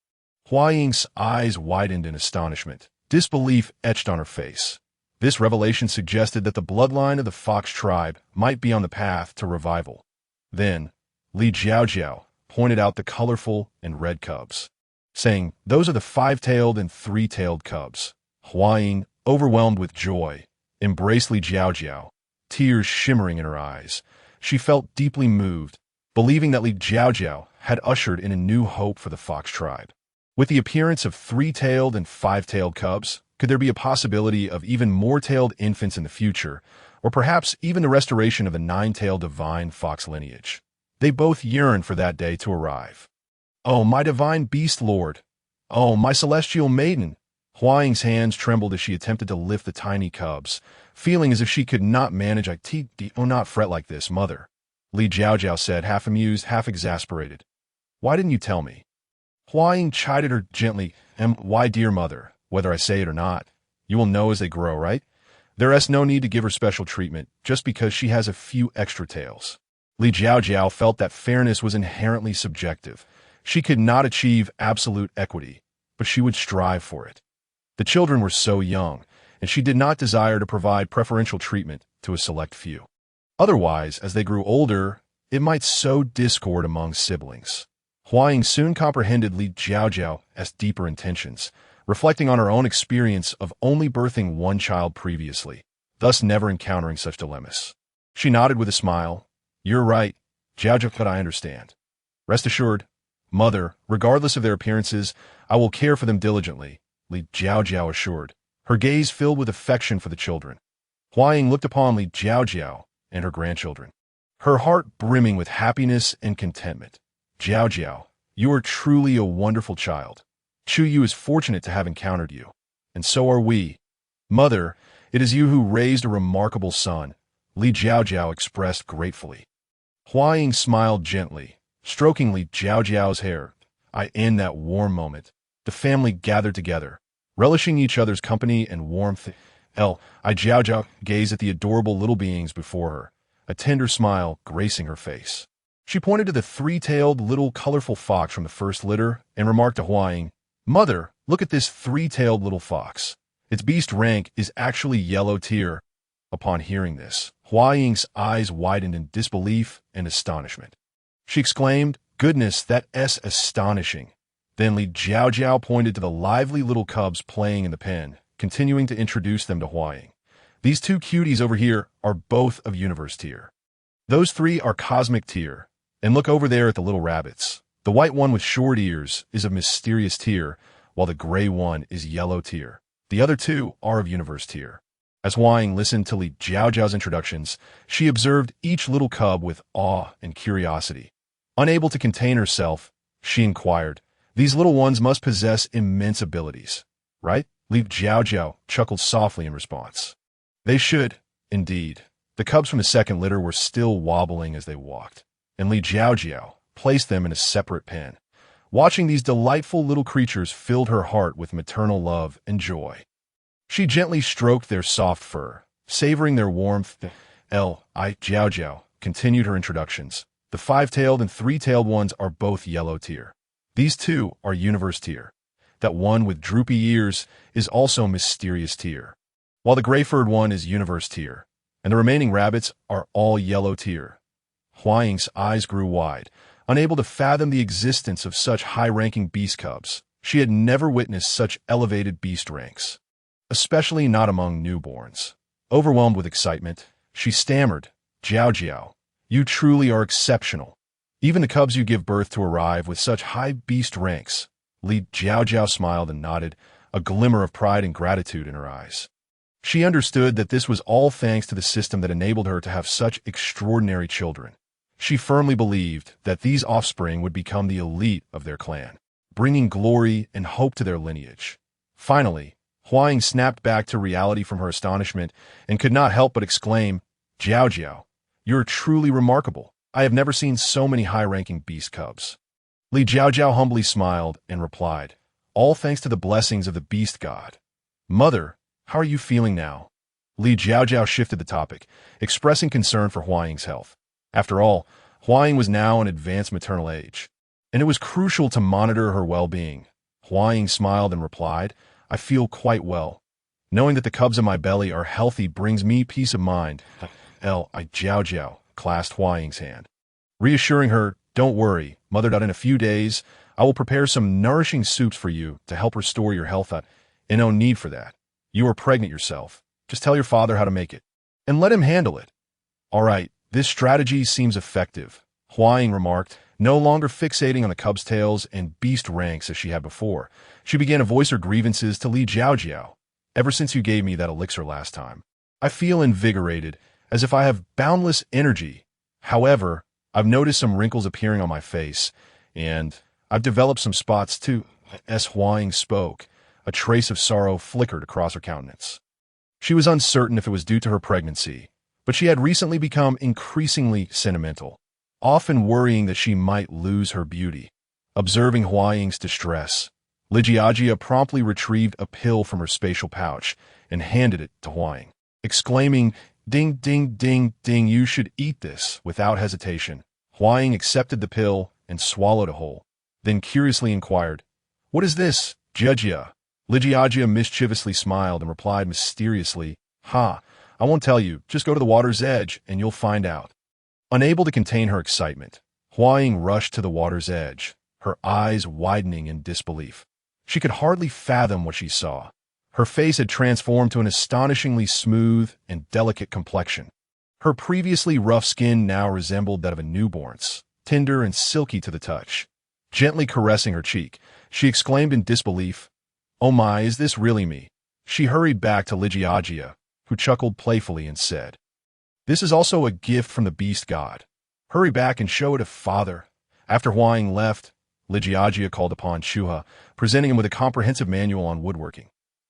Huaying's eyes widened in astonishment. Disbelief etched on her face. This revelation suggested that the bloodline of the fox tribe might be on the path to revival. Then, Li Jiao Jiao pointed out the colorful and red cubs, saying, those are the 5-tailed and 3-tailed cubs. Huaying, overwhelmed with joy, embraced Li Jiao Jiao, tears shimmering in her eyes. She felt deeply moved, believing that Li Jiao Jiao had ushered in a new hope for the fox tribe. With the appearance of 3-tailed and 5-tailed cubs, could there be a possibility of even more tailed infants in the future, or perhaps even the restoration of the 9-tailed divine fox lineage? They both yearned for that day to arrive. Oh, my divine beast lord! Oh, my celestial maiden! Huaying's hands trembled as she attempted to lift the tiny cubs, feeling as if she could not manage. Oh, not fret like this, mother, Li Jiao Jiao said, half amused, half exasperated. Why didn't you tell me? Huaying chided her gently. Why, dear mother, whether I say it or not, you will know as they grow, right? There is no need to give her special treatment just because she has a few extra tails. Li Jiao Jiao felt that fairness was inherently subjective. She could not achieve absolute equity, but she would strive for it. The children were so young, and she did not desire to provide preferential treatment to a select few. Otherwise, as they grew older, it might sow discord among siblings. Huaying soon comprehended Li Jiao Jiao's deeper intentions, reflecting on her own experience of only birthing 1 child previously, thus never encountering such dilemmas. She nodded with a smile. You're right, Jiao Jiao, but I understand. Rest assured, mother, regardless of their appearances, I will care for them diligently, Li Jiao Jiao assured, her gaze filled with affection for the children. Huaying looked upon Li Jiao Jiao and her grandchildren, her heart brimming with happiness and contentment. Jiao Jiao, you are truly a wonderful child. Chu Yu is fortunate to have encountered you, and so are we. Mother, it is you who raised a remarkable son, Li Jiao Jiao expressed gratefully. Huaying smiled gently, stroking Li Jiao Jiao's hair. In that warm moment, the family gathered together, relishing each other's company and warmth. Jiao Jiao gazed at the adorable little beings before her, a tender smile gracing her face. She pointed to the 3-tailed little colorful fox from the first litter and remarked to Huaying, Mother, look at this 3-tailed little fox. Its beast rank is actually yellow tier. Upon hearing this, Huaying's eyes widened in disbelief and astonishment. She exclaimed, Goodness, that's astonishing. Then Li Jiao Jiao pointed to the lively little cubs playing in the pen, continuing to introduce them to Huaying. These 2 cuties over here are both of universe tier. Those three are cosmic tier. And look over there at the little rabbits. The white one with short ears is of mysterious tier, while the gray one is yellow tier. The other two are of universe tier. As Huang listened to Li Jiao Jiao's introductions, she observed each little cub with awe and curiosity. Unable to contain herself, she inquired, "These little ones must possess immense abilities, right?" Li Jiao Jiao chuckled softly in response. They should, indeed. The cubs from the second litter were still wobbling as they walked, and Li Jiao Jiao placed them in a separate pen. Watching these delightful little creatures filled her heart with maternal love and joy. She gently stroked their soft fur, savoring their warmth. Li Jiao Jiao continued her introductions. The five-tailed and three-tailed ones are both yellow tier. These two are universe tier. That one with droopy ears is also mysterious tier, while the gray-furred one is universe tier, and the remaining rabbits are all yellow tier. Huang's eyes grew wide, unable to fathom the existence of such high-ranking beast cubs. She had never witnessed such elevated beast ranks, especially not among newborns. Overwhelmed with excitement, she stammered, "Jiao Jiao, you truly are exceptional. Even the cubs you give birth to arrive with such high beast ranks." Li Jiao Jiao smiled and nodded, a glimmer of pride and gratitude in her eyes. She understood that this was all thanks to the system that enabled her to have such extraordinary children. She firmly believed that these offspring would become the elite of their clan, bringing glory and hope to their lineage. Finally, Huang snapped back to reality from her astonishment and could not help but exclaim, "Jiao Jiao, you're truly remarkable. I have never seen so many high-ranking beast cubs." Li Jiao Jiao humbly smiled and replied, "All thanks to the blessings of the beast god. Mother, how are you feeling now?" Li Jiao Jiao shifted the topic, expressing concern for Huang's health. After all, Huang was now in advanced maternal age, and it was crucial to monitor her well-being. Huang smiled and replied, "I feel quite well. Knowing that the cubs in my belly are healthy brings me peace of mind." Li Jiao Jiao clasped Huang's hand, reassuring her, "Don't worry, Mother. In a few days, I will prepare some nourishing soups for you to help restore your health. And no need for that. You are pregnant yourself. Just tell your father how to make it, and let him handle it." "All right, this strategy seems effective," Huang remarked, no longer fixating on the cubs' tails and beast ranks as she had before. She began to voice her grievances to Li Jiao Jiao. "Ever since you gave me that elixir last time, I feel invigorated, as if I have boundless energy. However, I've noticed some wrinkles appearing on my face, and I've developed some spots too." As Huang spoke, a trace of sorrow flickered across her countenance. She was uncertain if it was due to her pregnancy, but she had recently become increasingly sentimental, often worrying that she might lose her beauty. Observing Huang's distress, Li Jiao Jiao promptly retrieved a pill from her spatial pouch and handed it to Huang, exclaiming, "Ding, ding, ding, ding, you should eat this," without hesitation. Huang accepted the pill and swallowed it whole, then curiously inquired, "What is this, Jiao Jiao?" Li Jiao Jiao mischievously smiled and replied mysteriously, "Ha, I won't tell you. Just go to the water's edge and you'll find out." Unable to contain her excitement, Huang rushed to the water's edge, her eyes widening in disbelief. She could hardly fathom what she saw. Her face had transformed to an astonishingly smooth and delicate complexion. Her previously rough skin now resembled that of a newborn's, tender and silky to the touch. Gently caressing her cheek, she exclaimed in disbelief, "Oh my, is this really me?" She hurried back to Li Jiao Jiao, who chuckled playfully and said, "This is also a gift from the beast god. Hurry back and show it to father." After Huang left, Li Jiao Jiao called upon Chuha, presenting him with a comprehensive manual on woodworking.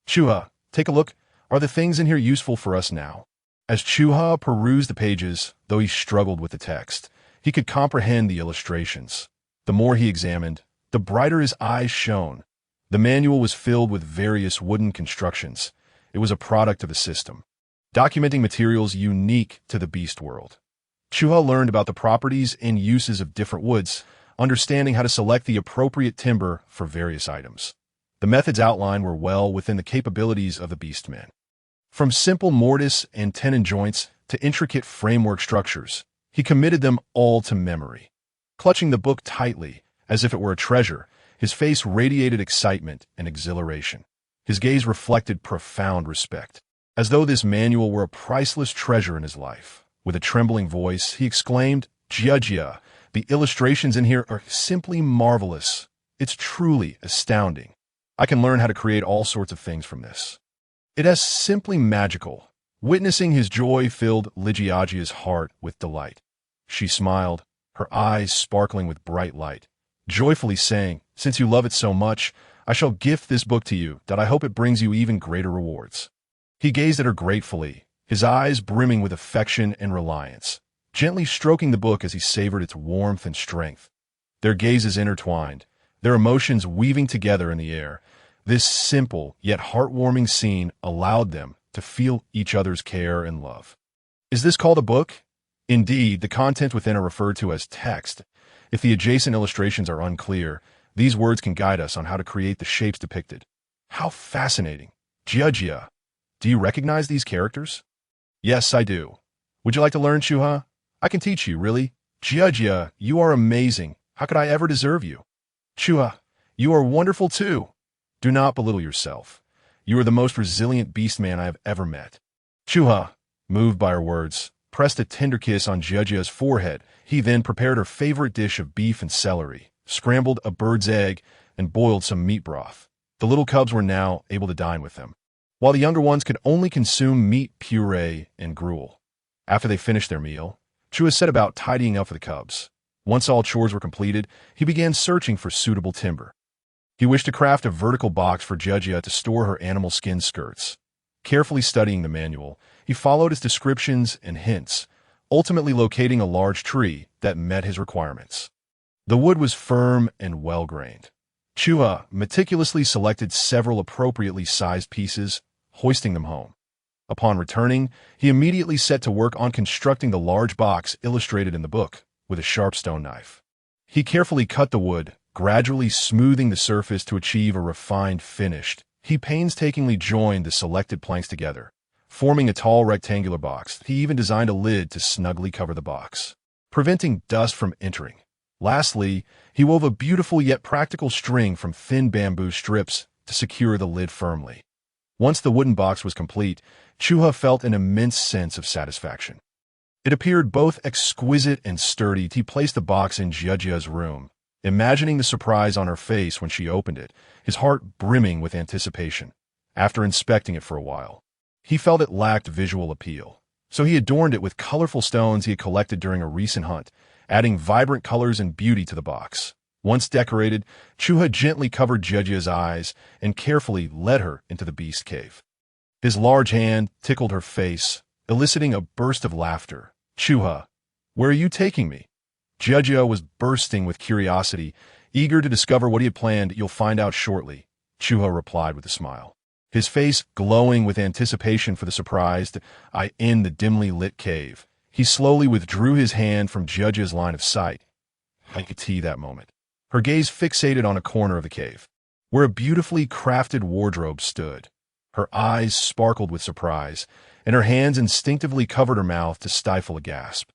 "Chuha, take a look. Are the things in here useful for us now?" As Chuha perused the pages, though he struggled with the text, he could comprehend the illustrations. The more he examined, the brighter his eyes shone. The manual was filled with various wooden constructions. It was a product of the system, documenting materials unique to the beast world. Chuha learned about the properties and uses of different woods, understanding how to select the appropriate timber for various items. The methods outlined were well within the capabilities of the beastmen. From simple mortise and tenon joints to intricate framework structures, he committed them all to memory. Clutching the book tightly, as if it were a treasure, his face radiated excitement and exhilaration. His gaze reflected profound respect, as though this manual were a priceless treasure in his life. With a trembling voice, he exclaimed, "Jia Jia, the illustrations in here are simply marvelous. It's truly astounding. I can learn how to create all sorts of things from this. It is simply magical." Witnessing his joy filled Li Jiao Jiao's heart with delight. She smiled, her eyes sparkling with bright light, joyfully saying, "Since you love it so much, I shall gift this book to you, that I hope it brings you even greater rewards." He gazed at her gratefully, his eyes brimming with affection and reliance, gently stroking the book as he savored its warmth and strength. Their gazes intertwined, their emotions weaving together in the air. This simple yet heartwarming scene allowed them to feel each other's care and love. Is this called a book? Indeed, the content within are referred to as text. If the adjacent illustrations are unclear, these words can guide us on how to create the shapes depicted. How fascinating. Jia Jia, do you recognize these characters? Yes, I do. Would you like to learn, Chuha? I can teach you, really. Jia Jia, you are amazing. How could I ever deserve you? Chuha, you are wonderful too. Do not belittle yourself. You are the most resilient beast man I have ever met. Chuha, moved by her words, pressed a tender kiss on Jia Jia's forehead. He then prepared her favorite dish of beef and celery, scrambled a bird's egg, and boiled some meat broth. The little cubs were now able to dine with them, while the younger ones could only consume meat puree and gruel. After they finished their meal, Chua set about tidying up for the cubs. Once all chores were completed, he began searching for suitable timber. He wished to craft a vertical box for Jia Jia to store her animal skin skirts. Carefully studying the manual, he followed its descriptions and hints, ultimately locating a large tree that met his requirements. The wood was firm and well-grained. Chua meticulously selected several appropriately sized pieces, hoisting them home. Upon returning, he immediately set to work on constructing the large box illustrated in the book with a sharp stone knife. He carefully cut the wood, gradually smoothing the surface to achieve a refined finish. He painstakingly joined the selected planks together, forming a tall rectangular box. He even designed a lid to snugly cover the box, preventing dust from entering. Lastly, he wove a beautiful yet practical string from thin bamboo strips to secure the lid firmly. Once the wooden box was complete, Chuha felt an immense sense of satisfaction. It appeared both exquisite and sturdy. He placed the box in Jia Jia's room, imagining the surprise on her face when she opened it, his heart brimming with anticipation. After inspecting it for a while, he felt it lacked visual appeal, so he adorned it with colorful stones he had collected during a recent hunt, adding vibrant colors and beauty to the box. Once decorated, Chuha gently covered Jia Jia's eyes and carefully led her into the beast cave. His large hand tickled her face, eliciting a burst of laughter. "Chuha, where are you taking me?" Jia Jia was bursting with curiosity, eager to discover what he had planned. "You'll find out shortly," Chuha replied with a smile, his face glowing with anticipation for the surprise. In the dimly lit cave, he slowly withdrew his hand from Jia Jia's line of sight. I could see that moment. Her gaze fixated on a corner of the cave, where a beautifully crafted wardrobe stood. Her eyes sparkled with surprise, and her hands instinctively covered her mouth to stifle a gasp.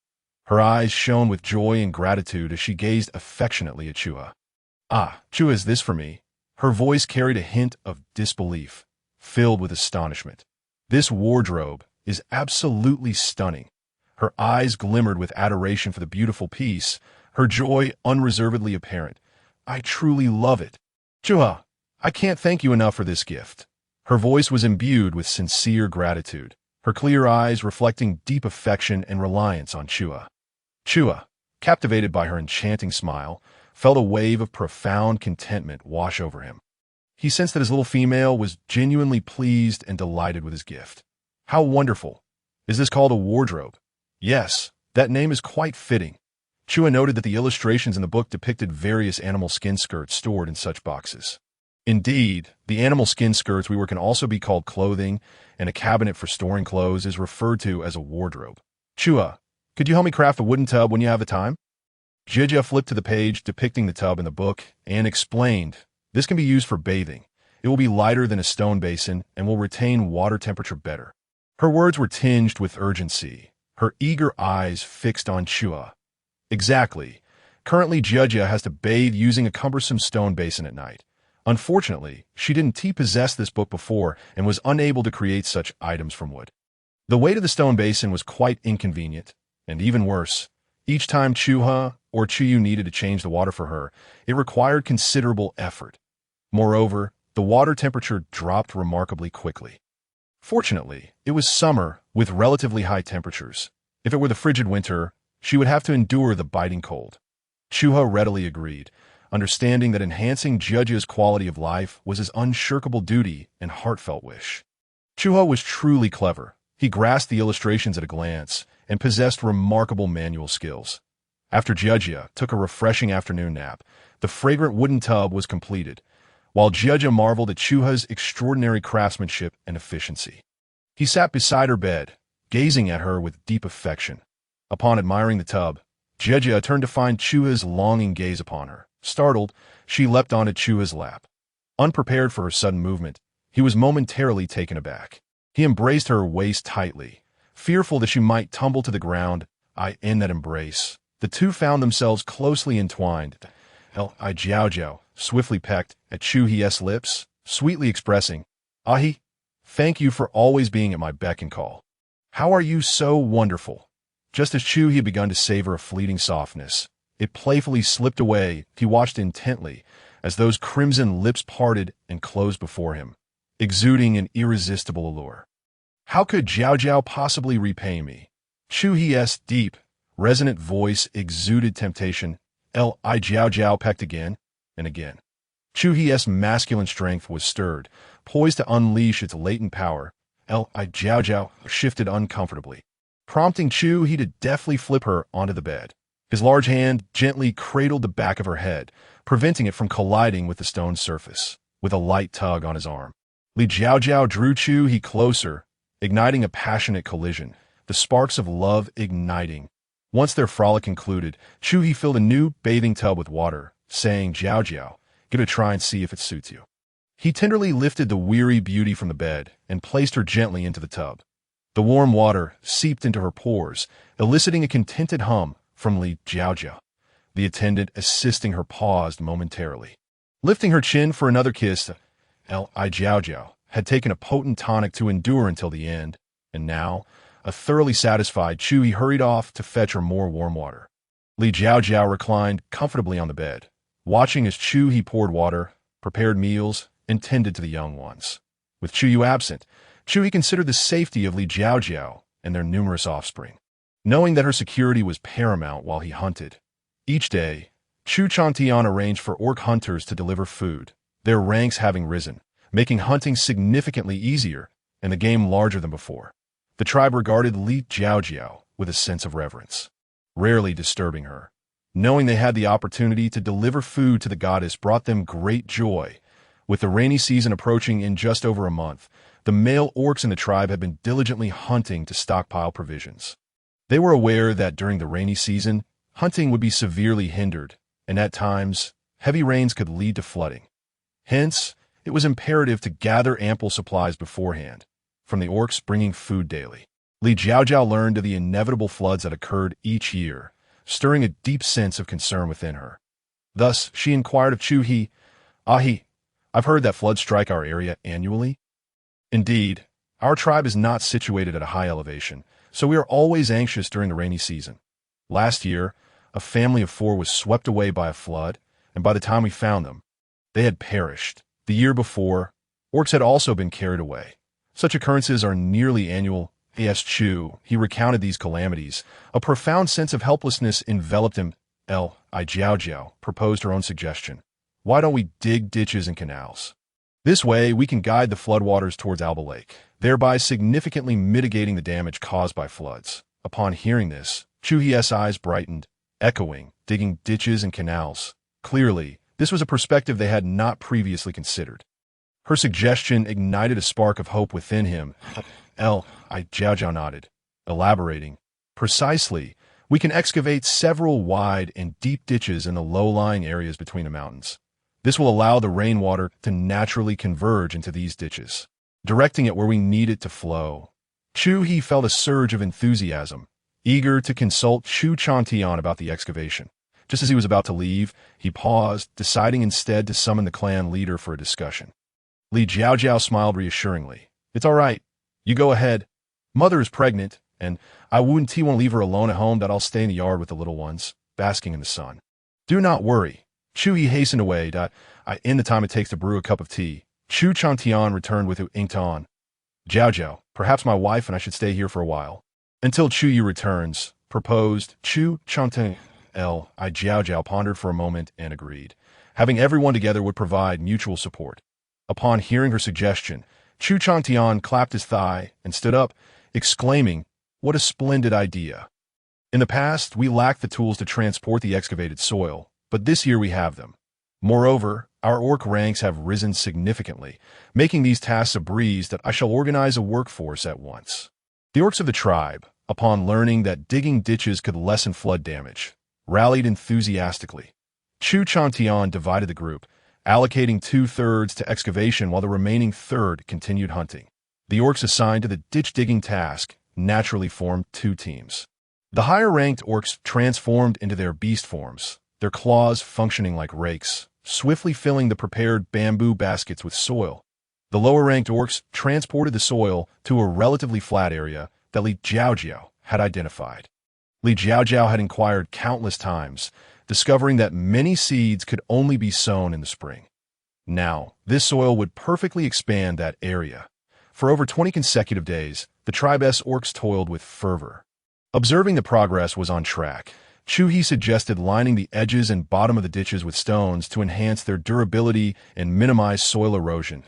Her eyes shone with joy and gratitude as she gazed affectionately at Chua. "Ah, Chua, is this for me?" Her voice carried a hint of disbelief, filled with astonishment. "This wardrobe is absolutely stunning." Her eyes glimmered with adoration for the beautiful piece, her joy unreservedly apparent. "I truly love it. Chua, I can't thank you enough for this gift." Her voice was imbued with sincere gratitude, her clear eyes reflecting deep affection and reliance on Chua. Chua, captivated by her enchanting smile, felt a wave of profound contentment wash over him. He sensed that his little female was genuinely pleased and delighted with his gift. "How wonderful! Is this called a wardrobe?" "Yes, that name is quite fitting." Chua noted that the illustrations in the book depicted various animal skin skirts stored in such boxes. Indeed, the animal skin skirts we were can also be called clothing, and a cabinet for storing clothes is referred to as a wardrobe. "Chua, could you help me craft a wooden tub when you have the time?" Jia Jia flipped to the page depicting the tub in the book and explained, "This can be used for bathing. It will be lighter than a stone basin and will retain water temperature better." Her words were tinged with urgency, her eager eyes fixed on Chua. "Exactly. Currently, Jia Jia has to bathe using a cumbersome stone basin at night. Unfortunately, she didn't possess this book before and was unable to create such items from wood. The weight of the stone basin was quite inconvenient, And even worse, each time Chuha or Chuyu needed to change the water for her, it required considerable effort. Moreover, the water temperature dropped remarkably quickly. Fortunately, it was summer with relatively high temperatures. If it were the frigid winter, she would have to endure the biting cold. Chuha readily agreed, understanding that enhancing Jiajia's quality of life was his unshirkable duty and heartfelt wish. Chuha was truly clever. He grasped the illustrations at a glance and possessed remarkable manual skills. After Jiajia took a refreshing afternoon nap, the fragrant wooden tub was completed, while Jiajia marveled at Chuha's extraordinary craftsmanship and efficiency. He sat beside her bed, gazing at her with deep affection. Upon admiring the tub, Jiajia turned to find Chuha's longing gaze upon her. Startled, she leapt onto Chuha's lap. Unprepared for her sudden movement, he was momentarily taken aback. He embraced her waist tightly, fearful that she might tumble to the ground. In that embrace, the two found themselves closely entwined. Li Jiao Jiao swiftly pecked at Chuhi's lips, sweetly expressing, "Ahi, thank you for always being at my beck and call. How are you so wonderful?" Just as Chu had begun to savor a fleeting softness, it playfully slipped away. He watched intently as those crimson lips parted and closed before him, exuding an irresistible allure. How could Jiao Jiao possibly repay me? Chuhi's deep, resonant voice exuded temptation. Li Jiao Jiao pecked again and again. Chuhi's masculine strength was stirred, poised to unleash its latent power. Li Jiao Jiao shifted uncomfortably, prompting Chu to deftly flip her onto the bed. His large hand gently cradled the back of her head, preventing it from colliding with the stone surface. With a light tug on his arm, Li Jiao Jiao drew Chu closer, igniting a passionate collision, the sparks of love igniting. Once their frolic concluded, Chu filled a new bathing tub with water, saying, "Jiao Jiao, give it a try and see if it suits you." He tenderly lifted the weary beauty from the bed and placed her gently into the tub. The warm water seeped into her pores, eliciting a contented hum from Li Jiao Jiao. The attendant assisting her paused momentarily. Lifting her chin for another kiss, Li Jiao Jiao had taken a potent tonic to endure until the end, and now, a thoroughly satisfied Chu hurried off to fetch her more warm water. Li Jiao Jiao reclined comfortably on the bed, watching as Chu poured water, prepared meals, and tended to the young ones. With Chu absent, Chu considered the safety of Li Jiao Jiao and their numerous offspring. Knowing that her security was paramount while he hunted, each day, Chu Chantian arranged for orc hunters to deliver food, their ranks having risen, making hunting significantly easier and the game larger than before. The tribe regarded Li Jiao Jiao with a sense of reverence, rarely disturbing her. Knowing they had the opportunity to deliver food to the goddess brought them great joy. With the rainy season approaching in just over a month, the male orcs in the tribe had been diligently hunting to stockpile provisions. They were aware that during the rainy season, hunting would be severely hindered, and at times, heavy rains could lead to flooding. Hence, it was imperative to gather ample supplies beforehand, from the orcs bringing food daily. Li Jiao Jiao learned of the inevitable floods that occurred each year, stirring a deep sense of concern within her. Thus, she inquired of Chu "Ahi, I've heard that floods strike our area annually." "Indeed, our tribe is not situated at a high elevation, so we are always anxious during the rainy season. Last year, a family of 4 was swept away by a flood, and by the time we found them, they had perished. The year before, orcs had also been carried away. Such occurrences are nearly annual." As Chu recounted these calamities, a profound sense of helplessness enveloped him. Li Jiao Jiao proposed her own suggestion. "Why don't we dig ditches and canals? This way, we can guide the floodwaters towards Alba Lake, thereby significantly mitigating the damage caused by floods." Upon hearing this, Chuhi's eyes brightened, echoing, digging ditches and canals. Clearly, this was a perspective they had not previously considered. Her suggestion ignited a spark of hope within him. Li Jiao Jiao nodded, elaborating, "Precisely, we can excavate several wide and deep ditches in the low-lying areas between the mountains. This will allow the rainwater to naturally converge into these ditches, directing it where we need it to flow." Chu felt a surge of enthusiasm, eager to consult Chu Chantian about the excavation. Just as he was about to leave, he paused, deciding instead to summon the clan leader for a discussion. Li Jiao Jiao smiled reassuringly. "It's all right. You go ahead. Mother is pregnant, and I wouldn't want to leave her alone at home, that I'll stay in the yard with the little ones, basking in the sun. Do not worry. Chu Yi hastened away. In the time it takes to brew a cup of tea, Chu Changtian returned with inked on. Jiao Jiao, perhaps my wife and I should stay here for a while. Until Chu Yi returns, proposed Chu Changtian. Jiao Jiao pondered for a moment and agreed. Having everyone together would provide mutual support. Upon hearing her suggestion, Chu Changtian clapped his thigh and stood up, exclaiming, "What a splendid idea!" In the past, we lacked the tools to transport the excavated soil, but this year we have them. Moreover, our orc ranks have risen significantly, making these tasks a breeze that I shall organize a workforce at once. The orcs of the tribe, upon learning that digging ditches could lessen flood damage, rallied enthusiastically. Chu Changtian divided the group, allocating 2/3 to excavation while the remaining third continued hunting. The orcs assigned to the ditch-digging task naturally formed 2 teams. The higher-ranked orcs transformed into their beast forms, their claws functioning like rakes, swiftly filling the prepared bamboo baskets with soil. The lower-ranked orcs transported the soil to a relatively flat area that Li Jiao Jiao had identified. Li Jiao Jiao had inquired countless times, discovering that many seeds could only be sown in the spring. Now, this soil would perfectly expand that area. For over 20 consecutive days, the tribe's orcs toiled with fervor. Observing the progress was on track, Chu Yi suggested lining the edges and bottom of the ditches with stones to enhance their durability and minimize soil erosion.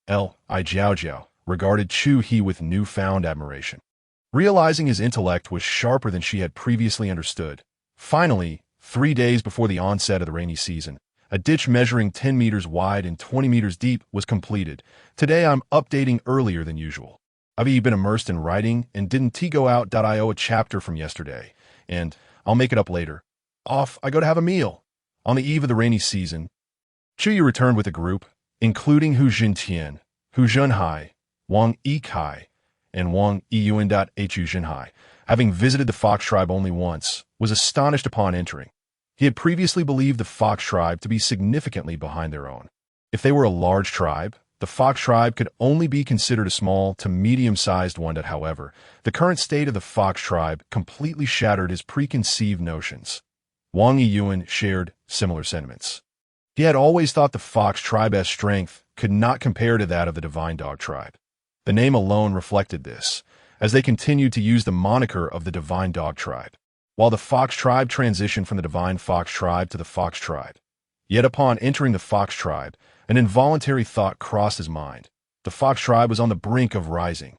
Li Jiao Jiao regarded Chu Yi with newfound admiration. Realizing his intellect was sharper than she had previously understood, finally, 3 days before the onset of the rainy season, a ditch measuring 10 meters wide and 20 meters deep was completed. Today I'm updating earlier than usual. I've been immersed in writing and didn't go out. I owe a chapter from yesterday, and I'll make it up later. Off I go to have a meal. On the eve of the rainy season, Chu Yi returned with a group, including Hu Jintian, Hu Zhenhai, Wang Yikai, and Wang Yiyuan. Hu Zhenhai, having visited the Fox tribe only once, was astonished upon entering. He had previously believed the Fox tribe to be significantly behind their own. If they were a large tribe, the Fox tribe could only be considered a small to medium-sized one. However, the current state of the Fox tribe completely shattered his preconceived notions. Wang Yiyuan shared similar sentiments. He had always thought the Fox tribe's strength could not compare to that of the Divine Dog tribe. The name alone reflected this, as they continued to use the moniker of the Divine Dog tribe, while the Fox tribe transitioned from the Divine Fox tribe to the Fox tribe. Yet upon entering the Fox tribe, an involuntary thought crossed his mind. The Fox tribe was on the brink of rising.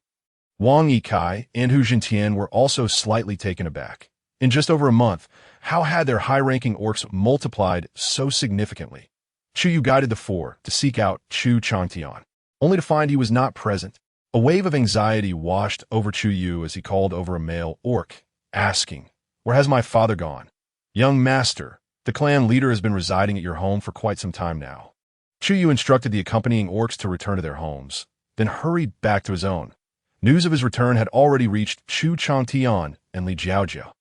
Wang Yikai and Hu Jintian were also slightly taken aback. In just over a month, how had their high-ranking orcs multiplied so significantly? Chu Yu guided the 4 to seek out Chu Changtian, only to find he was not present. A wave of anxiety washed over Chu Yu as he called over a male orc, asking, "Where has my father gone?" "Young master, the clan leader has been residing at your home for quite some time now." Chu Yu instructed the accompanying orcs to return to their homes, then hurried back to his own. News of his return had already reached Chu Changtian and Li Jiao Jiao.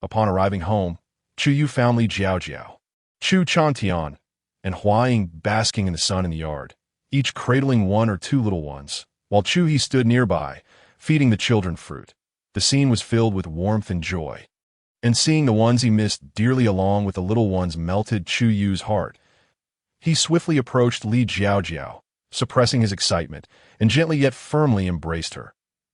Upon arriving home, Chu Yu found Li Jiao Jiao, Chu Changtian, and Hua Ying basking in the sun in the yard, each cradling 1 or 2 little ones, while Chu Yi stood nearby, feeding the children fruit. The scene was filled with warmth and joy. And seeing the ones he missed dearly along with the little ones melted Chu Yu's heart. He swiftly approached Li Jiao Jiao, suppressing his excitement, and gently yet firmly embraced her.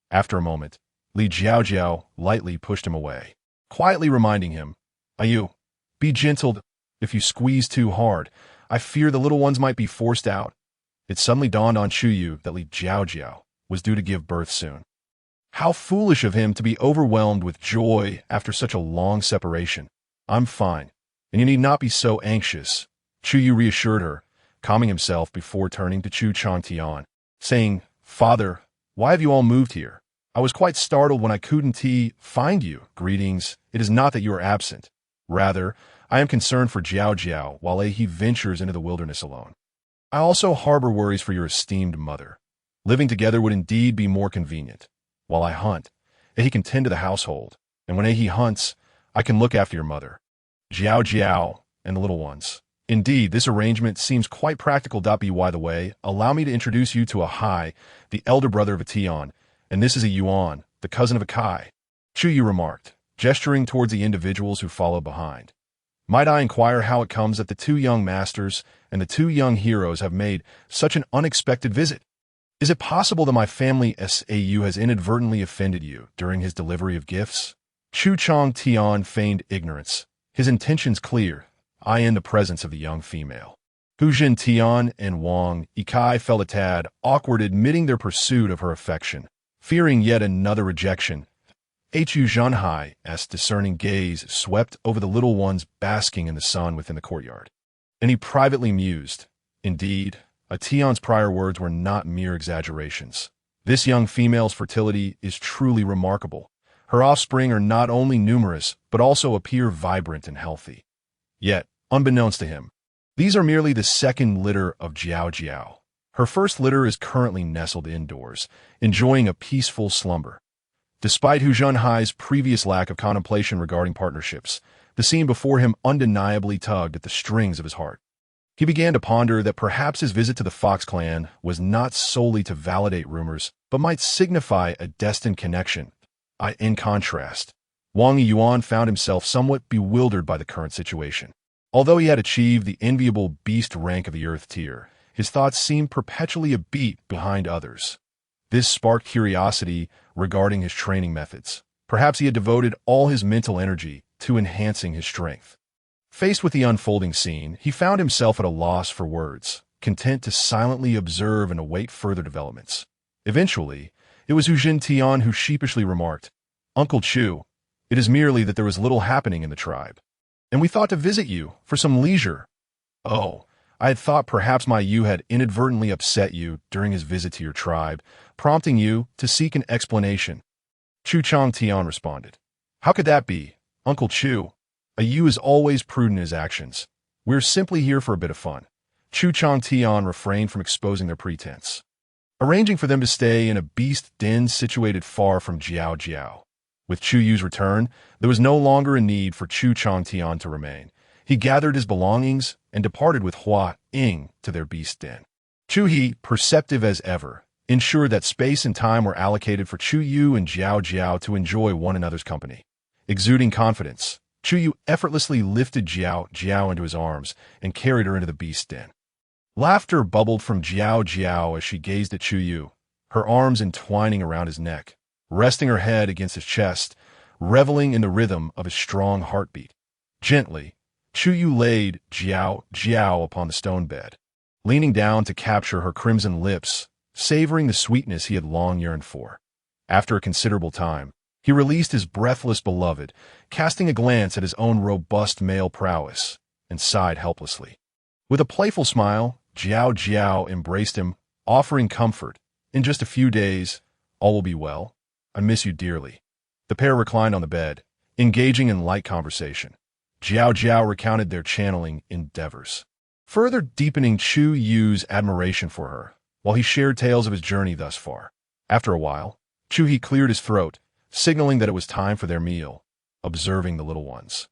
After a moment, Li Jiao Jiao lightly pushed him away, quietly reminding him, "Ayu, be gentle. If you squeeze too hard, I fear the little ones might be forced out." It suddenly dawned on Chu Yu that Li Jiao Jiao was due to give birth soon. How foolish of him to be overwhelmed with joy after such a long separation. "I'm fine, and you need not be so anxious," Chu Yu reassured her, calming himself before turning to Chu Changtian, saying, "Father, why have you all moved here? I was quite startled when I couldn't find you. Greetings. It is not that you are absent. Rather, I am concerned for Jiao Jiao while he ventures into the wilderness alone. I also harbor worries for your esteemed mother. Living together would indeed be more convenient. While I hunt, he can tend to the household, and when he hunts, I can look after your mother, Jiao Jiao, and the little ones. Indeed, this arrangement seems quite practical. By the way, allow me to introduce you to Ahai, the elder brother of a Tian, and this is a Yuan, the cousin of Akai. Chu Yu remarked, gesturing towards the individuals who followed behind. Might I inquire how it comes that the two young masters and the two young heroes have made such an unexpected visit? Is it possible that my family Sau has inadvertently offended you during his delivery of gifts? Chu Chong Tian feigned ignorance, his intentions clear, in the presence of the young female. Hu Jin Tian and Wang Yikai felt a tad awkward admitting their pursuit of her affection, fearing yet another rejection. Hu Zhanhai's discerning gaze swept over the little ones basking in the sun within the courtyard, and he privately mused, indeed, Tian's prior words were not mere exaggerations. This young female's fertility is truly remarkable. Her offspring are not only numerous, but also appear vibrant and healthy. Yet, unbeknownst to him, these are merely the second litter of Jiao Jiao. Her first litter is currently nestled indoors, enjoying a peaceful slumber. Despite Hu Zhanhai's previous lack of contemplation regarding partnerships, the scene before him undeniably tugged at the strings of his heart. He began to ponder that perhaps his visit to the Fox clan was not solely to validate rumors, but might signify a destined connection. In contrast, Wang Yuan found himself somewhat bewildered by the current situation. Although he had achieved the enviable beast rank of the Earth tier, his thoughts seemed perpetually a beat behind others. This sparked curiosity regarding his training methods. Perhaps he had devoted all his mental energy to enhancing his strength. Faced with the unfolding scene, he found himself at a loss for words, content to silently observe and await further developments. Eventually, it was Hu Jin Tian who sheepishly remarked, "Uncle Chu, it is merely that there was little happening in the tribe, and we thought to visit you for some leisure." "Oh, I had thought perhaps my Yu had inadvertently upset you during his visit to your tribe, prompting you to seek an explanation." Chu Chong Tian responded, "How could that be, Uncle Chu? A Yu is always prudent in his actions. We're simply here for a bit of fun." Chu Chong Tian refrained from exposing their pretense, arranging for them to stay in a beast den situated far from Jiao Jiao. With Chu Yu's return, there was no longer a need for Chu Chong Tian to remain. He gathered his belongings and departed with Hua Ying to their beast den. Chu He, perceptive as ever, ensured that space and time were allocated for Chu Yu and Jiao Jiao to enjoy one another's company. Exuding confidence, Chu Yu effortlessly lifted Jiao Jiao into his arms and carried her into the beast den. Laughter bubbled from Jiao Jiao as she gazed at Chu Yu, her arms entwining around his neck, resting her head against his chest, reveling in the rhythm of his strong heartbeat. Gently, Chu Yu laid Jiao Jiao upon the stone bed, leaning down to capture her crimson lips, savoring the sweetness he had long yearned for. After a considerable time, he released his breathless beloved, casting a glance at his own robust male prowess, and sighed helplessly. With a playful smile, Jiao Jiao embraced him, offering comfort. "In just a few days, all will be well. I miss you dearly." The pair reclined on the bed, engaging in light conversation. Jiao Jiao recounted their channeling endeavors, further deepening Chu Yu's admiration for her, while he shared tales of his journey thus far. After a while, Chu He cleared his throat, signaling that it was time for their meal, observing the little ones,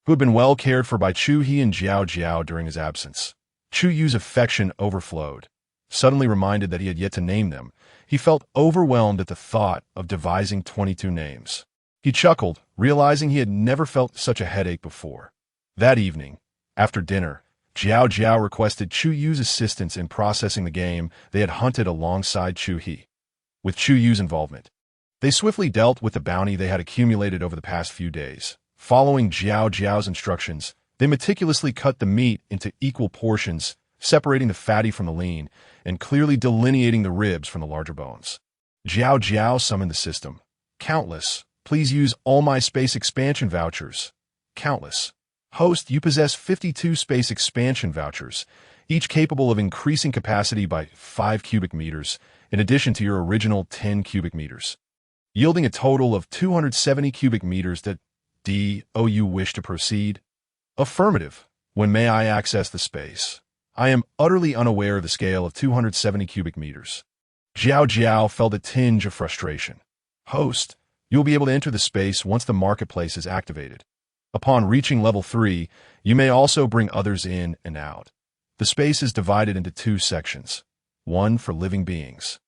who had been well cared for by Chu He and Jiao Jiao during his absence. Chu Yu's affection overflowed. Suddenly reminded that he had yet to name them, he felt overwhelmed at the thought of devising 22 names. He chuckled, realizing he had never felt such a headache before. That evening, after dinner, Jiao Jiao requested Chu Yu's assistance in processing the game they had hunted alongside Chu He. With Chu Yu's involvement, they swiftly dealt with the bounty they had accumulated over the past few days. Following Jiao Jiao's instructions, they meticulously cut the meat into equal portions, separating the fatty from the lean, and clearly delineating the ribs from the larger bones. Jiao Jiao summoned the system. "Countless, please use all my space expansion vouchers." Countless. "Host, you possess 52 space expansion vouchers, each capable of increasing capacity by 5 cubic meters, in addition to your original 10 cubic meters, yielding a total of 270 cubic meters that you wish to proceed?" "Affirmative. When may I access the space? I am utterly unaware of the scale of 270 cubic meters." Jiao Jiao felt a tinge of frustration. "Host, you will be able to enter the space once the marketplace is activated. Upon reaching level 3, you may also bring others in and out. The space is divided into 2 sections, one for living beings,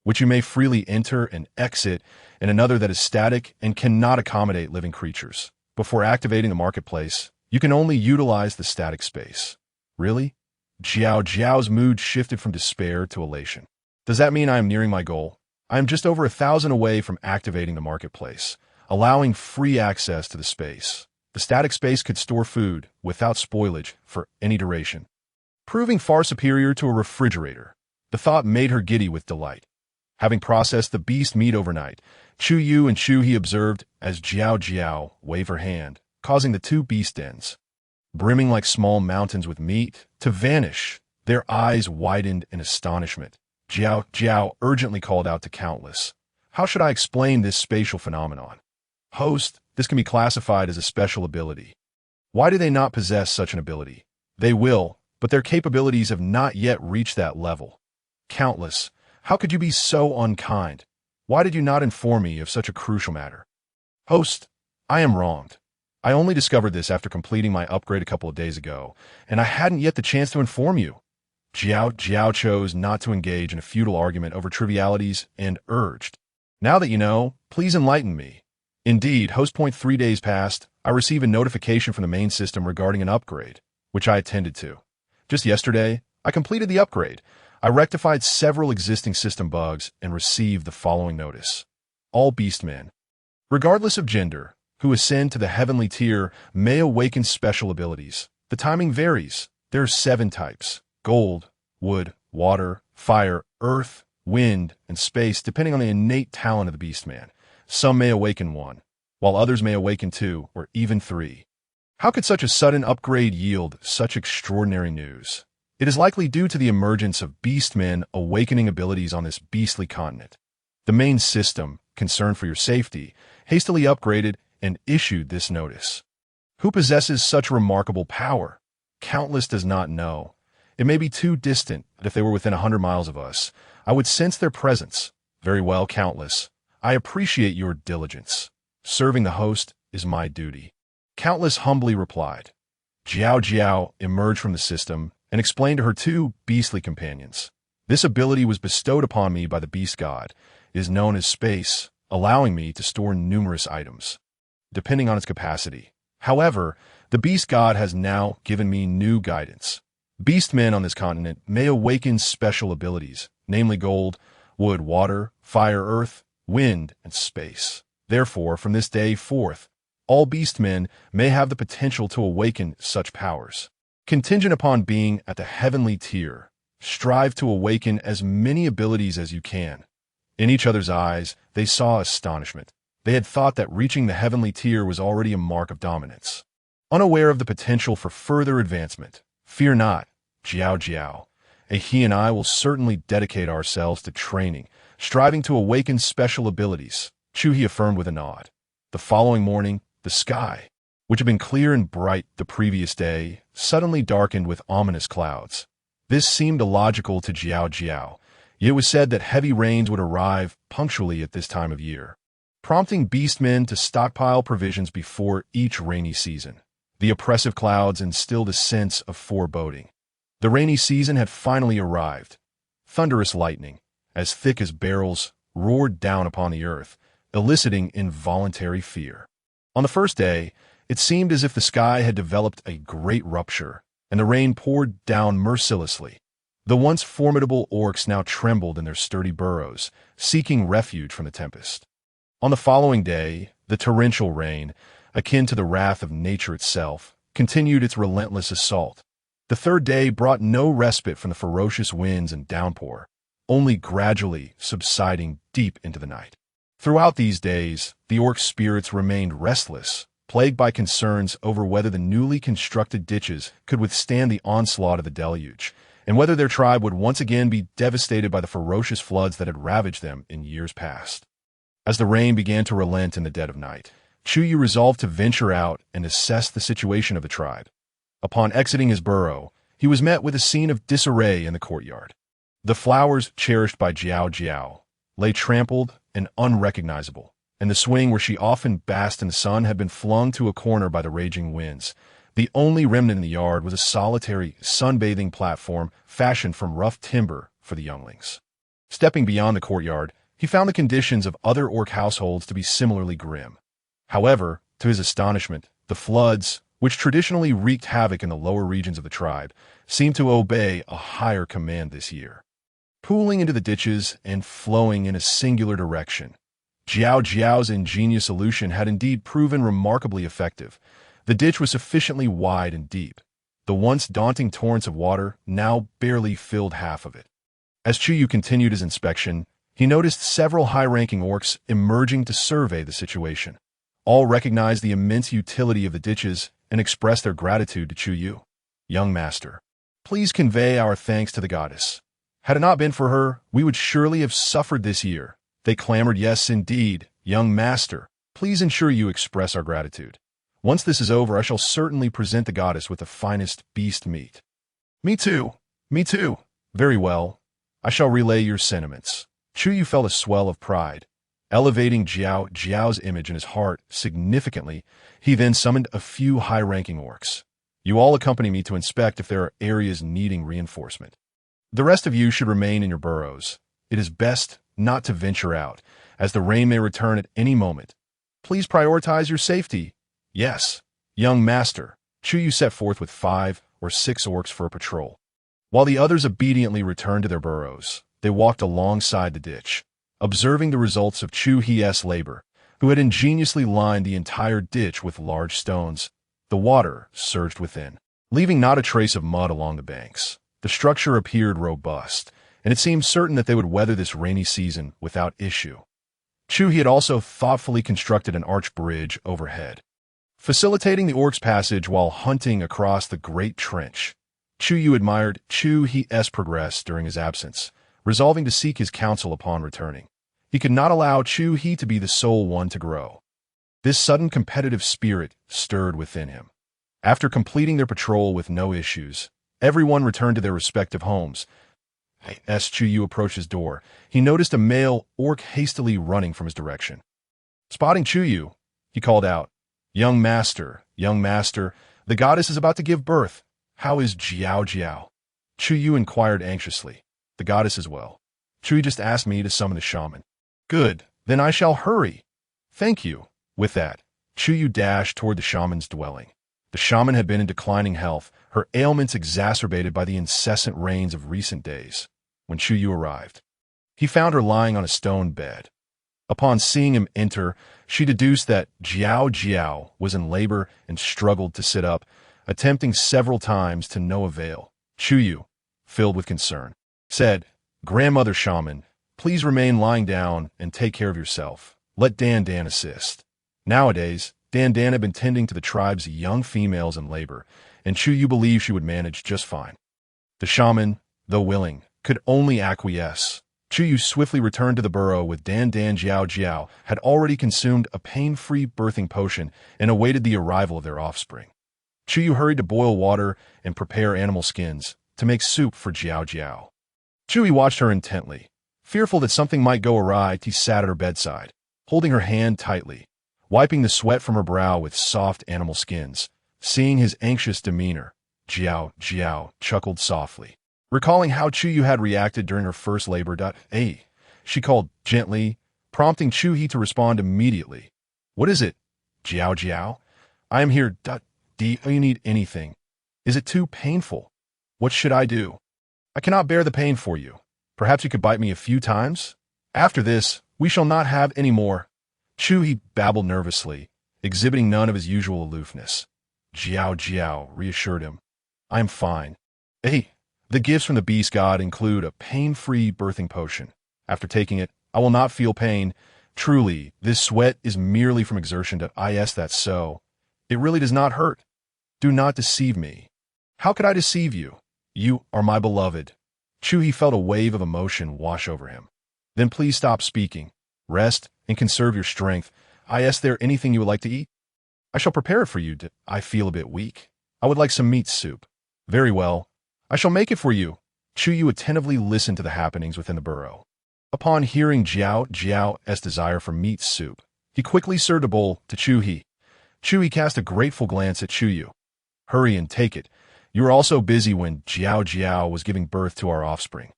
which you may freely enter and exit, and another that is static and cannot accommodate living creatures. Before activating the marketplace, you can only utilize the static space. Really? Jiao Jiao's mood shifted from despair to elation. Does that mean I am nearing my goal? I am just over 1,000 away from activating the marketplace, allowing free access to the space. The static space could store food without spoilage for any duration, proving far superior to a refrigerator. The thought made her giddy with delight. Having processed the beast meat overnight, Chu Yu and Chu He observed as Jiao Jiao waved her hand, causing the two beast dens, brimming like small mountains with meat, to vanish. Their eyes widened in astonishment. Jiao Jiao urgently called out to Countless, "How should I explain this spatial phenomenon?" Host, this can be classified as a special ability. Why do they not possess such an ability? They will, but their capabilities have not yet reached that level. Countless, how could you be so unkind? Why did you not inform me of such a crucial matter? Host, I am wronged. I only discovered this after completing my upgrade a couple of days ago, and I hadn't yet the chance to inform you. Jiao Jiao chose not to engage in a futile argument over trivialities and urged, "Now that you know, please enlighten me." Indeed, host point 3 days passed, I received a notification from the main system regarding an upgrade, which I attended to. Just yesterday, I completed the upgrade. I rectified several existing system bugs and received the following notice. All beastmen, regardless of gender, who ascend to the heavenly tier may awaken special abilities. The timing varies. There are 7 types: gold, wood, water, fire, earth, wind, and space, depending on the innate talent of the beastman. Some may awaken 1, while others may awaken 2 or even 3. How could such a sudden upgrade yield such extraordinary news? It is likely due to the emergence of beastmen awakening abilities on this beastly continent. The main system, concerned for your safety, hastily upgraded and issued this notice. Who possesses such remarkable power? Countless does not know. It may be too distant, but if they were within 100 miles of us, I would sense their presence. Very well, Countless. I appreciate your diligence. Serving the host is my duty. Countless humbly replied. Jiao Jiao emerged from the system and explained to her 2 beastly companions. This ability was bestowed upon me by the beast god. It is known as space, allowing me to store numerous items, depending on its capacity. However, the beast god has now given me new guidance. Beastmen on this continent may awaken special abilities, namely gold, wood, water, fire, earth, wind, and space. Therefore, from this day forth, all beastmen may have the potential to awaken such powers. Contingent upon being at the heavenly tier, strive to awaken as many abilities as you can. In each other's eyes, they saw astonishment. They had thought that reaching the heavenly tier was already a mark of dominance. Unaware of the potential for further advancement, fear not, Jiao Jiao. He and I will certainly dedicate ourselves to training, striving to awaken special abilities, Chu He affirmed with a nod. The following morning, the sky, which had been clear and bright the previous day, suddenly darkened with ominous clouds. This seemed illogical to Jiao Jiao, yet it was said that heavy rains would arrive punctually at this time of year, prompting beastmen to stockpile provisions before each rainy season. The oppressive clouds instilled a sense of foreboding. The rainy season had finally arrived. Thunderous lightning, as thick as barrels, roared down upon the earth, eliciting involuntary fear. On the first day, it seemed as if the sky had developed a great rupture, and the rain poured down mercilessly. The once formidable orcs now trembled in their sturdy burrows, seeking refuge from the tempest. On the following day, the torrential rain, akin to the wrath of nature itself, continued its relentless assault. The third day brought no respite from the ferocious winds and downpour, only gradually subsiding deep into the night. Throughout these days, the orc spirits remained restless, plagued by concerns over whether the newly constructed ditches could withstand the onslaught of the deluge, and whether their tribe would once again be devastated by the ferocious floods that had ravaged them in years past. As the rain began to relent in the dead of night, Chu Yu resolved to venture out and assess the situation of the tribe. Upon exiting his burrow, he was met with a scene of disarray in the courtyard. The flowers cherished by Jiao Jiao lay trampled and unrecognizable, and the swing where she often basked in the sun had been flung to a corner by the raging winds. The only remnant in the yard was a solitary, sunbathing platform fashioned from rough timber for the younglings. Stepping beyond the courtyard, he found the conditions of other orc households to be similarly grim. However, to his astonishment, the floods, which traditionally wreaked havoc in the lower regions of the tribe, seemed to obey a higher command this year. Pooling into the ditches and flowing in a singular direction, Jiao Jiao's ingenious solution had indeed proven remarkably effective. The ditch was sufficiently wide and deep. The once daunting torrents of water now barely filled half of it. As Chuyu continued his inspection, he noticed several high-ranking orcs emerging to survey the situation. All recognized the immense utility of the ditches and expressed their gratitude to Chuyu. Young master, please convey our thanks to the goddess. Had it not been for her, we would surely have suffered this year. They clamored, yes, indeed, young master. Please ensure you express our gratitude. Once this is over, I shall certainly present the goddess with the finest beast meat. Me too. Me too. Very well. I shall relay your sentiments. Chuyu felt a swell of pride. Elevating Jiao Jiao's image in his heart significantly, he then summoned a few high-ranking orcs. You all accompany me to inspect if there are areas needing reinforcement. The rest of you should remain in your burrows. It is best not to venture out, as the rain may return at any moment. Please prioritize your safety. Yes, young master. Chuyu set forth with 5 or 6 orcs for a patrol. While the others obediently returned to their burrows, they walked alongside the ditch, observing the results of Chu He's labor, who had ingeniously lined the entire ditch with large stones. The water surged within, leaving not a trace of mud along the banks. The structure appeared robust, and it seemed certain that they would weather this rainy season without issue. Chu He had also thoughtfully constructed an arch bridge overhead, facilitating the orcs' passage while hunting across the great trench. Chuyu admired Chu He's progress during his absence, resolving to seek his counsel upon returning. He could not allow Chu He to be the sole one to grow. This sudden competitive spirit stirred within him. After completing their patrol with no issues, everyone returned to their respective homes. As Chuyu approached his door, he noticed a male orc hastily running from his direction. Spotting Chuyu, he called out, young master, the goddess is about to give birth. How is Jiao Jiao? Chuyu inquired anxiously. The goddess is well. Chuyu just asked me to summon the shaman. Good, then I shall hurry. Thank you. With that, Chuyu dashed toward the shaman's dwelling. The shaman had been in declining health, her ailments exacerbated by the incessant rains of recent days. When Chuyu arrived, he found her lying on a stone bed. Upon seeing him enter, she deduced that Jiao Jiao was in labor and struggled to sit up, attempting several times to no avail. Chuyu, filled with concern, said, Grandmother Shaman, please remain lying down and take care of yourself. Let Dan assist. Nowadays, Dan had been tending to the tribe's young females in labor, and Chuyu believed she would manage just fine. The shaman, though willing, could only acquiesce. Chuyu swiftly returned to the burrow with Dan Jiao Jiao had already consumed a pain-free birthing potion and awaited the arrival of their offspring. Chuyu hurried to boil water and prepare animal skins to make soup for Jiao Jiao. Chuyu watched her intently. Fearful that something might go awry, he sat at her bedside, holding her hand tightly, wiping the sweat from her brow with soft animal skins. Seeing his anxious demeanor, Jiao Jiao chuckled softly, recalling how Chuyu had reacted during her first labor. She called gently, prompting Chu He to respond immediately. What is it, Jiao Jiao? I am here. Do you need anything? Is it too painful? What should I do? I cannot bear the pain for you. Perhaps you could bite me a few times? After this, we shall not have any more. Chu He babbled nervously, exhibiting none of his usual aloofness. Jiao Jiao reassured him. I am fine. The gifts from the beast god include a pain-free birthing potion. After taking it, I will not feel pain. Truly, this sweat is merely from exertion. That's so. It really does not hurt. Do not deceive me. How could I deceive you? You are my beloved. Chu He felt a wave of emotion wash over him. Then please stop speaking. Rest and conserve your strength. Is there anything you would like to eat? I shall prepare it for you. I feel a bit weak. I would like some meat soup. Very well. I shall make it for you. Chuyu attentively listened to the happenings within the burrow. Upon hearing Jiao Jiao's desire for meat soup, he quickly served a bowl to Chu He. Chu He cast a grateful glance at Chuyu. Hurry and take it. You were also busy when Jiao Jiao was giving birth to our offspring.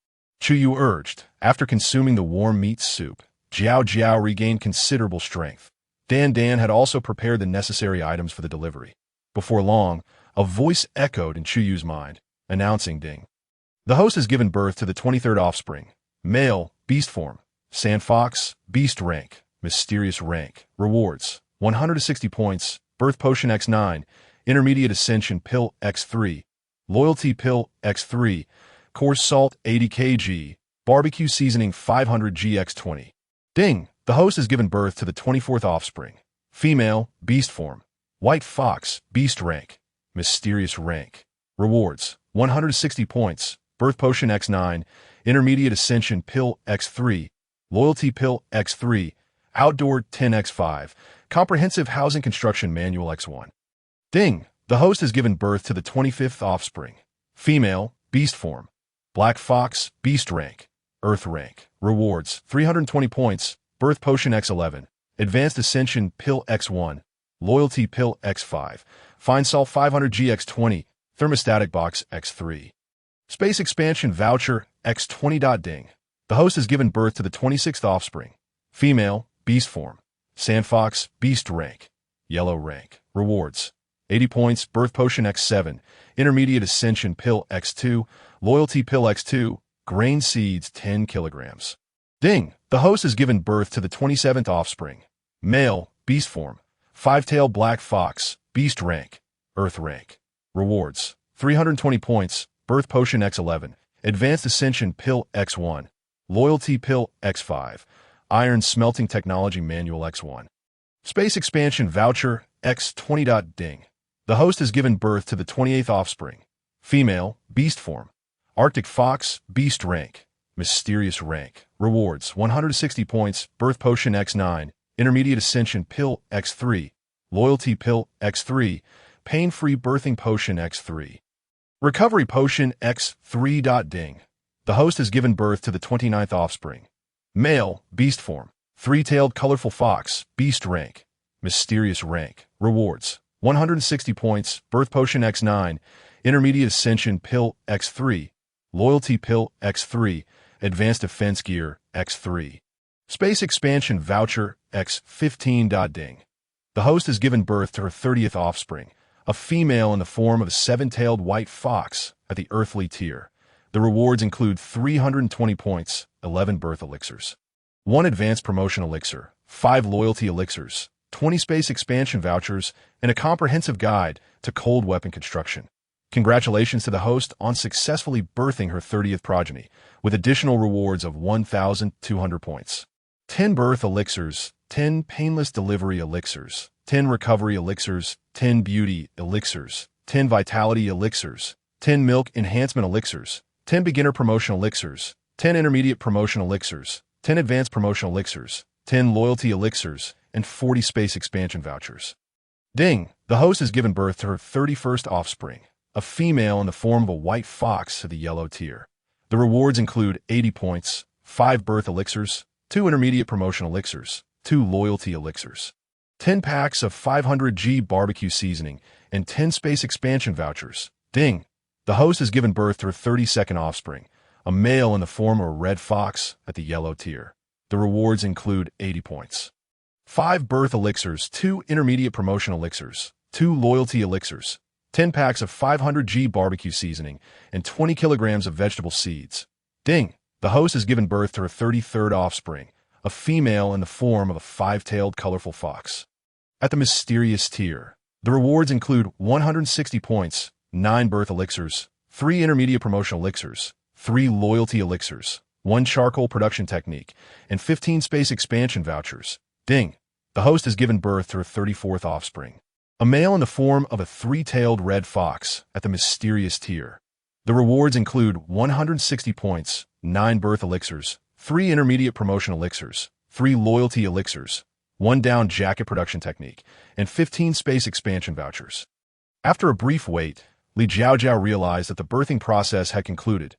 Chu Yu urged. After consuming the warm meat soup, Jiao Jiao regained considerable strength. Dan Dan had also prepared the necessary items for the delivery. Before long, a voice echoed in Chu Yu's mind, announcing Ding. The host has given birth to the 23rd offspring. Male, beast form. Sand fox, beast rank. Mysterious rank. Rewards, 160 points. Birth potion X9. Intermediate ascension pill X3. Loyalty pill X3. Coarse salt 80 kg. Barbecue seasoning 500 GX20. Ding. The host has given birth to the 24th offspring. Female, beast form. White fox, beast rank. Mysterious rank. Rewards, 160 points. Birth potion X9. Intermediate ascension pill X3. Loyalty pill X3. Outdoor 10X5. Comprehensive housing construction manual X1. Ding. The host has given birth to the 25th offspring. Female, beast form. Black fox, beast rank. Earth rank. Rewards, 320 points. Birth potion X11. Advanced ascension pill X1. Loyalty pill X5. Fine salt 500 GX20. Thermostatic box X3. Space expansion voucher X20. Ding. The host has given birth to the 26th offspring. Female, beast form. Sand fox, beast rank. Yellow rank. Rewards, 80 points. Birth potion X7. Intermediate ascension pill X2. Loyalty pill X2. Grain seeds 10 kilograms. Ding. The host has given birth to the 27th offspring. Male, beast form. Five-tailed black fox, beast rank. Earth rank. Rewards, 320 points. Birth potion X11. Advanced ascension pill X1. Loyalty pill X5. Iron smelting technology manual X1. Space expansion voucher X20. Ding. The host has given birth to the 28th offspring. Female, beast form. Arctic fox, beast rank. Mysterious rank. Rewards, 160 points. Birth potion X9. Intermediate ascension pill X3. Loyalty pill X3. Pain-free birthing potion X3. Recovery potion X3. Ding. The host has given birth to the 29th offspring. Male, beast form. Three-tailed colorful fox, beast rank. Mysterious rank. Rewards, 160 points. Birth potion X9. Intermediate ascension pill X3. Loyalty pill X3. Advanced defense gear X3. Space expansion voucher X15. Ding. The host has given birth to her 30th offspring, a female in the form of a seven-tailed white fox at the earthly tier. The rewards include 320 points, 11 birth elixirs, 1 advanced promotion elixir, 5 loyalty elixirs, 20 space expansion vouchers, and a comprehensive guide to cold weapon construction. Congratulations to the host on successfully birthing her 30th progeny, with additional rewards of 1,200 points. 10 birth elixirs, 10 painless delivery elixirs, 10 recovery elixirs, 10 beauty elixirs, 10 vitality elixirs, 10 milk enhancement elixirs, 10 beginner promotion elixirs, 10 intermediate promotion elixirs, 10 advanced promotion elixirs, 10 loyalty elixirs, and 40 space expansion vouchers. Ding! The host has given birth to her 31st offspring, a female in the form of a white fox at the yellow tier. The rewards include 80 points, 5 birth elixirs, 2 intermediate promotion elixirs, 2 loyalty elixirs, 10 packs of 500G barbecue seasoning, and 10 space expansion vouchers. Ding! The host has given birth to her 32nd offspring, a male in the form of a red fox at the yellow tier. The rewards include 80 points, 5 birth elixirs, 2 intermediate promotion elixirs, 2 loyalty elixirs, 10 packs of 500G barbecue seasoning, and 20 kilograms of vegetable seeds. Ding! The host has given birth to her 33rd offspring, a female in the form of a 5-tailed colorful fox at the mysterious tier. The rewards include 160 points, 9 birth elixirs, 3 intermediate promotional elixirs, 3 loyalty elixirs, 1 charcoal production technique, and 15 space expansion vouchers. Ding! The host has given birth to her 34th offspring, a male in the form of a 3-tailed red fox at the mysterious tier. The rewards include 160 points, 9 birth elixirs, 3 intermediate promotion elixirs, 3 loyalty elixirs, 1 down jacket production technique, and 15 space expansion vouchers. After a brief wait, Li Jiao Jiao realized that the birthing process had concluded.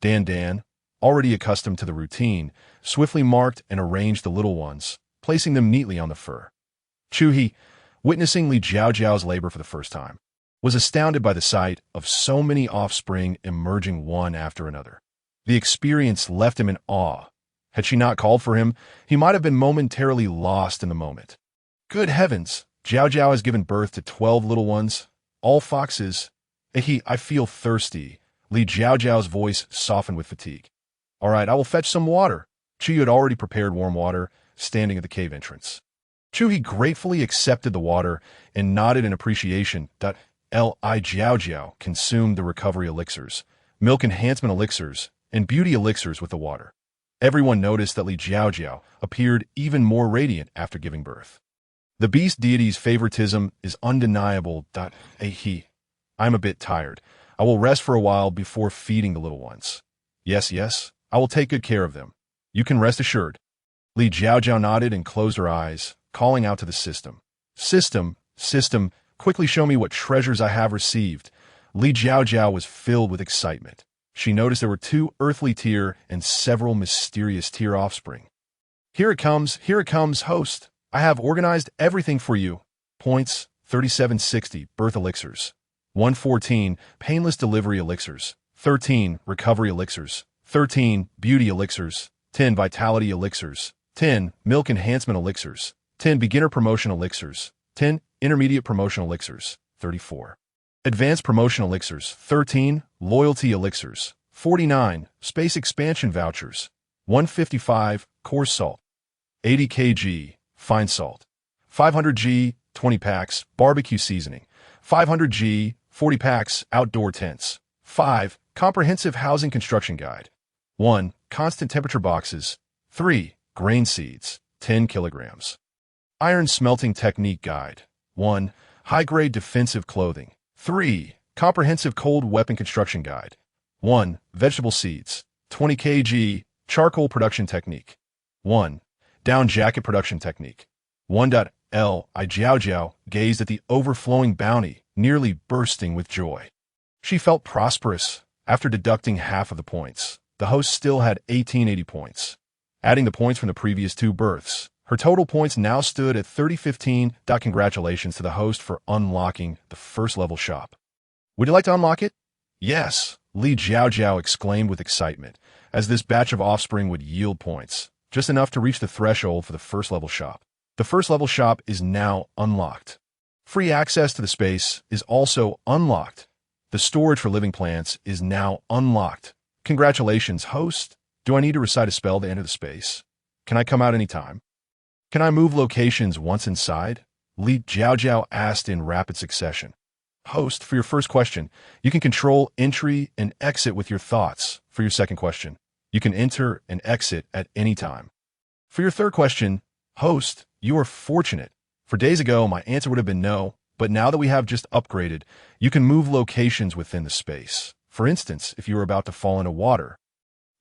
Dan Dan, already accustomed to the routine, swiftly marked and arranged the little ones, placing them neatly on the fur. Chu He, witnessing Li Jiao Jiao's labor for the first time, was astounded by the sight of so many offspring emerging one after another. The experience left him in awe. Had she not called for him, he might have been momentarily lost in the moment. Good heavens, Jiao Jiao has given birth to 12 little ones, all foxes. I feel thirsty. Li Jiao Jiao's voice softened with fatigue. All right, I will fetch some water. Chu had already prepared warm water, standing at the cave entrance. Chu gratefully accepted the water and nodded in appreciation. Li Jiao Jiao consumed the recovery elixirs, milk enhancement elixirs, and beauty elixirs with the water. Everyone noticed that Li Jiao Jiao appeared even more radiant after giving birth. The beast deity's favoritism is undeniable. I'm a bit tired. I will rest for a while before feeding the little ones. Yes, I will take good care of them. You can rest assured. Li Jiao Jiao nodded and closed her eyes, calling out to the system. System, quickly show me what treasures I have received. Li Jiao Jiao was filled with excitement. She noticed there were 2 earthly tear and several mysterious tear offspring. Here it comes, host. I have organized everything for you. Points, 3760, birth elixirs. 114, painless delivery elixirs. 13, recovery elixirs. 13, beauty elixirs. 10, vitality elixirs. 10, milk enhancement elixirs. 10, beginner promotion elixirs. 10, intermediate promotion elixirs. 34. Advanced promotion elixirs. 13, loyalty elixirs. 49, space expansion vouchers. 155, coarse salt. 80 kg, fine salt. 500 g, 20 packs, barbecue seasoning. 500 g, 40 packs, outdoor tents. 5, comprehensive housing construction guide. 1, constant temperature boxes. 3, grain seeds, 10 kilograms. Iron smelting technique guide. 1, high-grade defensive clothing. 3, comprehensive cold weapon construction guide. 1, vegetable seeds, 20 kg, charcoal production technique. 1, down jacket production technique. 1. Li Jiao Jiao gazed at the overflowing bounty, nearly bursting with joy. She felt prosperous. After deducting half of the points, the host still had 1880 points. Adding the points from the previous 2 births, her total points now stood at 3015. Congratulations to the host for unlocking the first level shop. Would you like to unlock it? Yes, Li Jiao Jiao exclaimed with excitement, as this batch of offspring would yield points, just enough to reach the threshold for the first level shop. The first level shop is now unlocked. Free access to the space is also unlocked. The storage for living plants is now unlocked. Congratulations, host. Do I need to recite a spell to enter the space? Can I come out anytime? Can I move locations once inside? Li Jiao Jiao asked in rapid succession. Host, for your first question, you can control entry and exit with your thoughts. For your second question, you can enter and exit at any time. For your third question, host, you are fortunate. For days ago, my answer would have been no, but now that we have just upgraded, you can move locations within the space. For instance, if you are about to fall into water,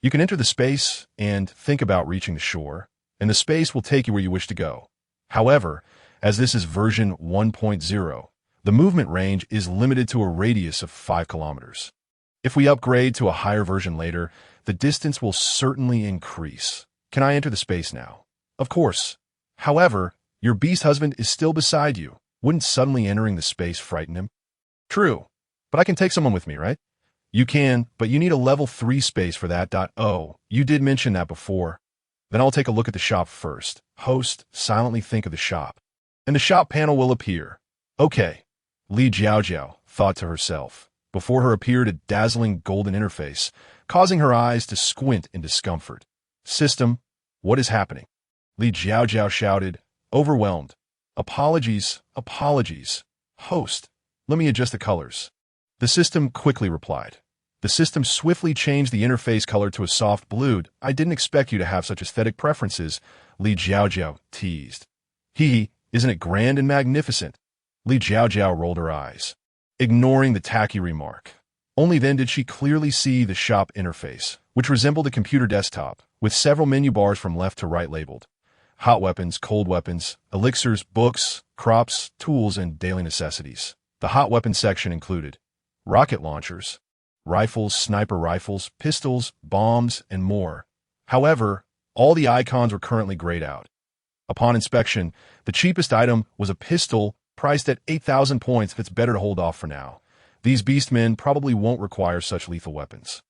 you can enter the space and think about reaching the shore, and the space will take you where you wish to go. However, as this is version 1.0, the movement range is limited to a radius of 5 kilometers. If we upgrade to a higher version later, the distance will certainly increase. Can I enter the space now? Of course. However, your beast husband is still beside you. Wouldn't suddenly entering the space frighten him? True, but I can take someone with me, right? You can, but you need a level 3 space for that. Oh, you did mention that before. Then I'll take a look at the shop first. Host, silently think of the shop. And the shop panel will appear. Okay. Li Jiao Jiao thought to herself. Before her appeared a dazzling golden interface, causing her eyes to squint in discomfort. System, what is happening? Li Jiao Jiao shouted, overwhelmed. Apologies. Host, let me adjust the colors. The system quickly replied. The system swiftly changed the interface color to a soft blue. I didn't expect you to have such aesthetic preferences, Li Jiao Jiao teased. Isn't it grand and magnificent? Li Jiao Jiao rolled her eyes, ignoring the tacky remark. Only then did she clearly see the shop interface, which resembled a computer desktop, with several menu bars from left to right labeled. Hot weapons, cold weapons, elixirs, books, crops, tools, and daily necessities. The hot weapons section included rocket launchers, rifles, sniper rifles, pistols, bombs, and more. However, all the icons were currently grayed out. Upon inspection, the cheapest item was a pistol priced at 8,000 points. If it's better to hold off for now. These beastmen probably won't require such lethal weapons.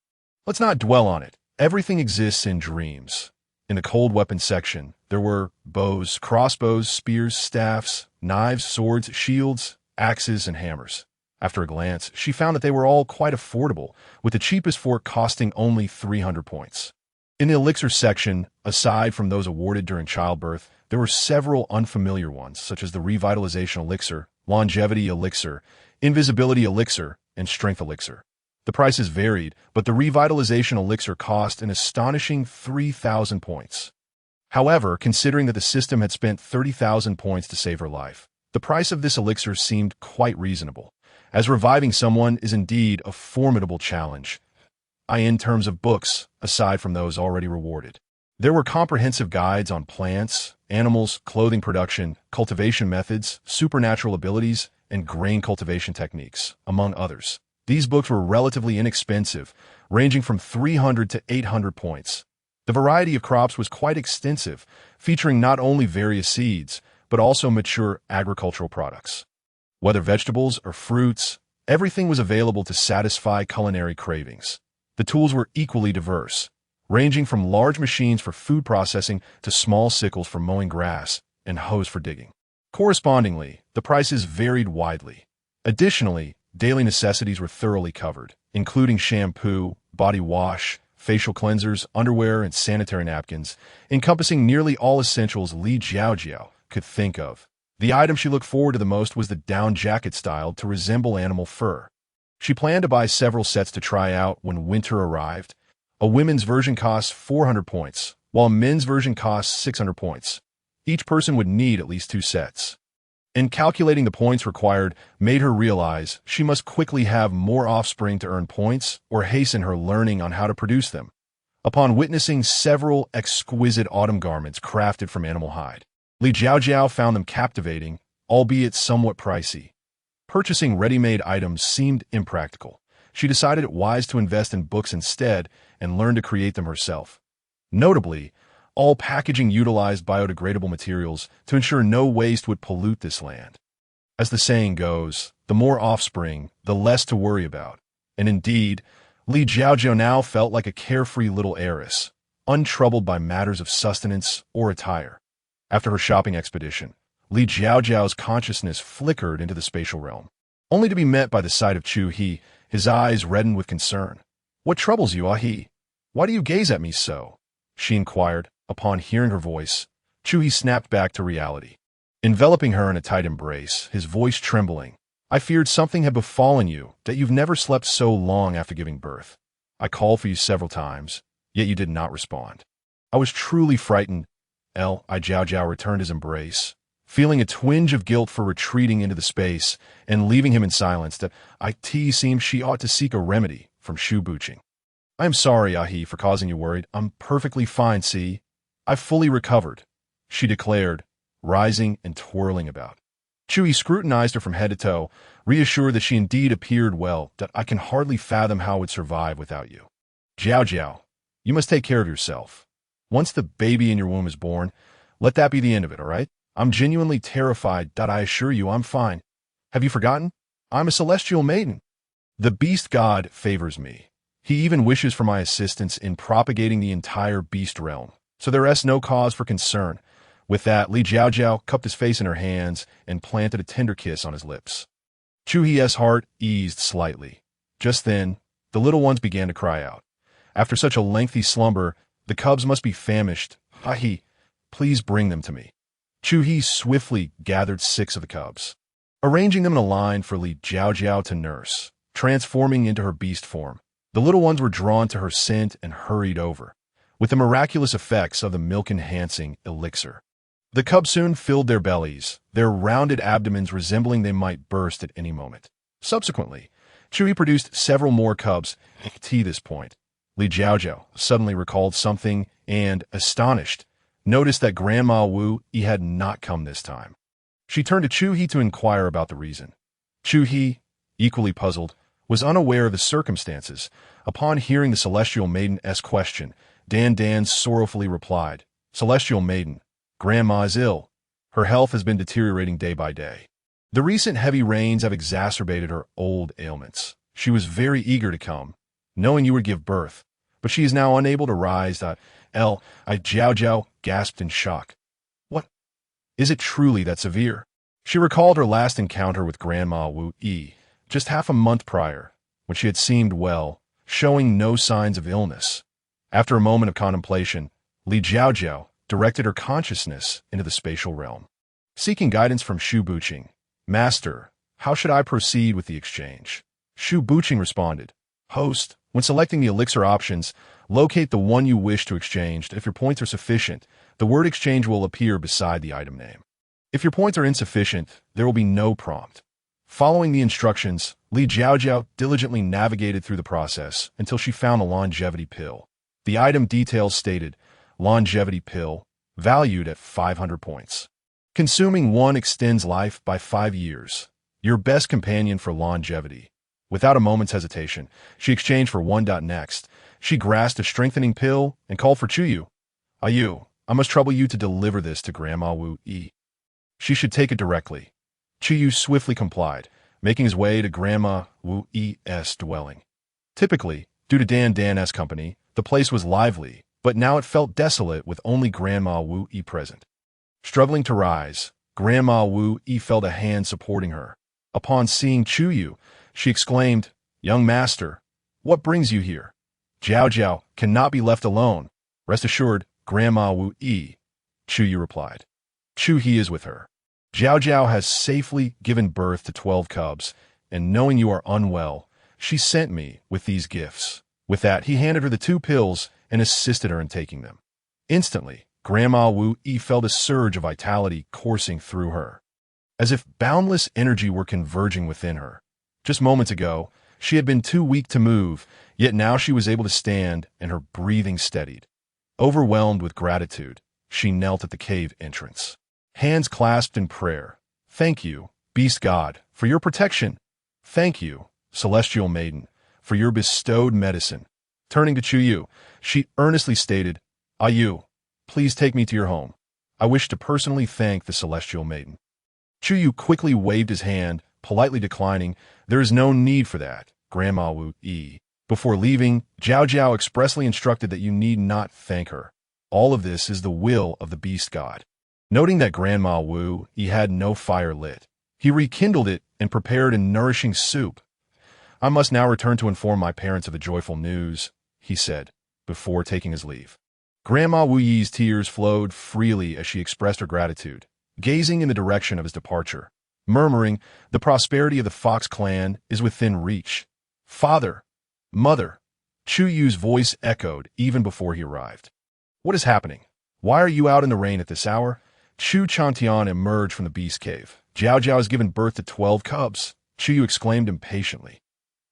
Let's not dwell on it. Everything exists in dreams. In the cold weapons section, there were bows, crossbows, spears, staffs, knives, swords, shields, axes, and hammers. After a glance, she found that they were all quite affordable, with the cheapest fork costing only 300 points. In the elixir section, aside from those awarded during childbirth, there were several unfamiliar ones, such as the revitalization elixir, longevity elixir, invisibility elixir, and strength elixir. The prices varied, but the revitalization elixir cost an astonishing 3,000 points. However, considering that the system had spent 30,000 points to save her life, the price of this elixir seemed quite reasonable, as reviving someone is indeed a formidable challenge, in terms of books, aside from those already rewarded. There were comprehensive guides on plants, animals, clothing production, cultivation methods, supernatural abilities, and grain cultivation techniques, among others. These books were relatively inexpensive, ranging from 300 to 800 points. The variety of crops was quite extensive, featuring not only various seeds, but also mature agricultural products. Whether vegetables or fruits, everything was available to satisfy culinary cravings. The tools were equally diverse, ranging from large machines for food processing to small sickles for mowing grass and hoes for digging. Correspondingly, the prices varied widely. Additionally, daily necessities were thoroughly covered, including shampoo, body wash, facial cleansers, underwear, and sanitary napkins, encompassing nearly all essentials Li Jiao Jiao could think of. The item she looked forward to the most was the down jacket styled to resemble animal fur. She planned to buy several sets to try out when winter arrived. A women's version costs 400 points, while a men's version costs 600 points. Each person would need at least 2 sets. And calculating the points required made her realize she must quickly have more offspring to earn points or hasten her learning on how to produce them. Upon witnessing several exquisite autumn garments crafted from animal hide, Li Jiao Jiao found them captivating, albeit somewhat pricey. Purchasing ready-made items seemed impractical. She decided it wise to invest in books instead and learn to create them herself. Notably, all packaging utilized biodegradable materials to ensure no waste would pollute this land. As the saying goes, the more offspring, the less to worry about. And indeed, Li Jiao Jiao now felt like a carefree little heiress, untroubled by matters of sustenance or attire. After her shopping expedition, Li Jiao Jiao's consciousness flickered into the spatial realm, only to be met by the sight of Chu He, his eyes reddened with concern. "What troubles you, He? Why do you gaze at me so?" she inquired. Upon hearing her voice, Chu He snapped back to reality, enveloping her in a tight embrace, his voice trembling. "I feared something had befallen you, that you've never slept so long after giving birth. I called for you several times, yet you did not respond. I was truly frightened." Li Jiao Jiao returned his embrace, feeling a twinge of guilt for retreating into the space and leaving him in silence. That it seemed she ought to seek a remedy from Shu Buqing. "I am sorry, Ahi, for causing you worried. I'm perfectly fine, see? I've fully recovered," she declared, rising and twirling about. Chu He scrutinized her from head to toe, reassured that she indeed appeared well. "That I can hardly fathom how I would survive without you. Jiao Jiao, you must take care of yourself. Once the baby in your womb is born, let that be the end of it, all right? I'm genuinely terrified. I assure you I'm fine. Have you forgotten? I'm a celestial maiden. The beast god favors me. He even wishes for my assistance in propagating the entire beast realm. So there is no cause for concern." With that, Li Jiao Jiao cupped his face in her hands and planted a tender kiss on his lips. Chu He's heart eased slightly. Just then, the little ones began to cry out. After such a lengthy slumber, the cubs must be famished. "Ahi, please bring them to me." Chu He swiftly gathered 6 of the cubs, arranging them in a line for Li Jiao Jiao to nurse. Transforming into her beast form, the little ones were drawn to her scent and hurried over, with the miraculous effects of the milk-enhancing elixir. The cubs soon filled their bellies, their rounded abdomens resembling they might burst at any moment. Subsequently, Chu He produced several more cubs. At this point, Li Jiao Jiao suddenly recalled something and, astonished, noticed that Grandma Wu Yi had not come this time. She turned to Chu He to inquire about the reason. Chu He, equally puzzled, was unaware of the circumstances. Upon hearing the Celestial Maiden's question, Dan sorrowfully replied, "Celestial Maiden, Grandma is ill. Her health has been deteriorating day by day. The recent heavy rains have exacerbated her old ailments. She was very eager to come, knowing you would give birth, but she is now unable to rise. Li Jiao Jiao gasped in shock. What? Is it truly that severe? She recalled her last encounter with Grandma Wu Yi, just half a month prior, when she had seemed well, showing no signs of illness. After a moment of contemplation, Li Jiao Jiao directed her consciousness into the spatial realm. Seeking guidance from Shu Buqing, Master, how should I proceed with the exchange? Shu Buqing responded, Host, when selecting the elixir options, locate the one you wish to exchange. If your points are sufficient, the word exchange will appear beside the item name. If your points are insufficient, there will be no prompt. Following the instructions, Li Jiao Jiao diligently navigated through the process until she found a longevity pill. The item details stated, longevity pill, valued at 500 points. Consuming one extends life by 5 years. Your best companion for longevity. Without a moment's hesitation, she exchanged for one. Next, she grasped a strengthening pill and called for Chuyu. Ayu, I must trouble you to deliver this to Grandma Wu Yi. She should take it directly. Chuyu swiftly complied, making his way to Grandma Wu Yi's dwelling. Typically, due to Dan's company, the place was lively, but now it felt desolate with only Grandma Wu Yi present. Struggling to rise, Grandma Wu Yi felt a hand supporting her. Upon seeing Chuyu, she exclaimed, Young master, what brings you here? Jiao Jiao cannot be left alone. Rest assured, Grandma Wu Yi, Chuyu replied. Chu He is with her. Jiao Jiao has safely given birth to 12 cubs, and knowing you are unwell, she sent me with these gifts. With that, he handed her the 2 pills and assisted her in taking them. Instantly, Grandma Wu Yi felt a surge of vitality coursing through her, as if boundless energy were converging within her. Just moments ago, she had been too weak to move, yet now she was able to stand and her breathing steadied. Overwhelmed with gratitude, she knelt at the cave entrance. Hands clasped in prayer. Thank you, Beast God, for your protection. Thank you, Celestial Maiden, for your bestowed medicine. Turning to Chuyu, she earnestly stated, Ayu, please take me to your home. I wish to personally thank the Celestial Maiden. Chuyu quickly waved his hand, politely declining, There is no need for that, Grandma Wu Yi. Before leaving, Jiao Jiao expressly instructed that you need not thank her. All of this is the will of the Beast God. Noting that Grandma Wu Yi had no fire lit, he rekindled it and prepared a nourishing soup. I must now return to inform my parents of the joyful news, he said, before taking his leave. Grandma Wu Yi's tears flowed freely as she expressed her gratitude, gazing in the direction of his departure, murmuring, The prosperity of the Fox clan is within reach. Father, Mother, Chu Yu's voice echoed even before he arrived. What is happening? Why are you out in the rain at this hour? Chu Chantian emerged from the beast cave. Jiao Jiao has given birth to 12 cubs, Chu Yu exclaimed impatiently.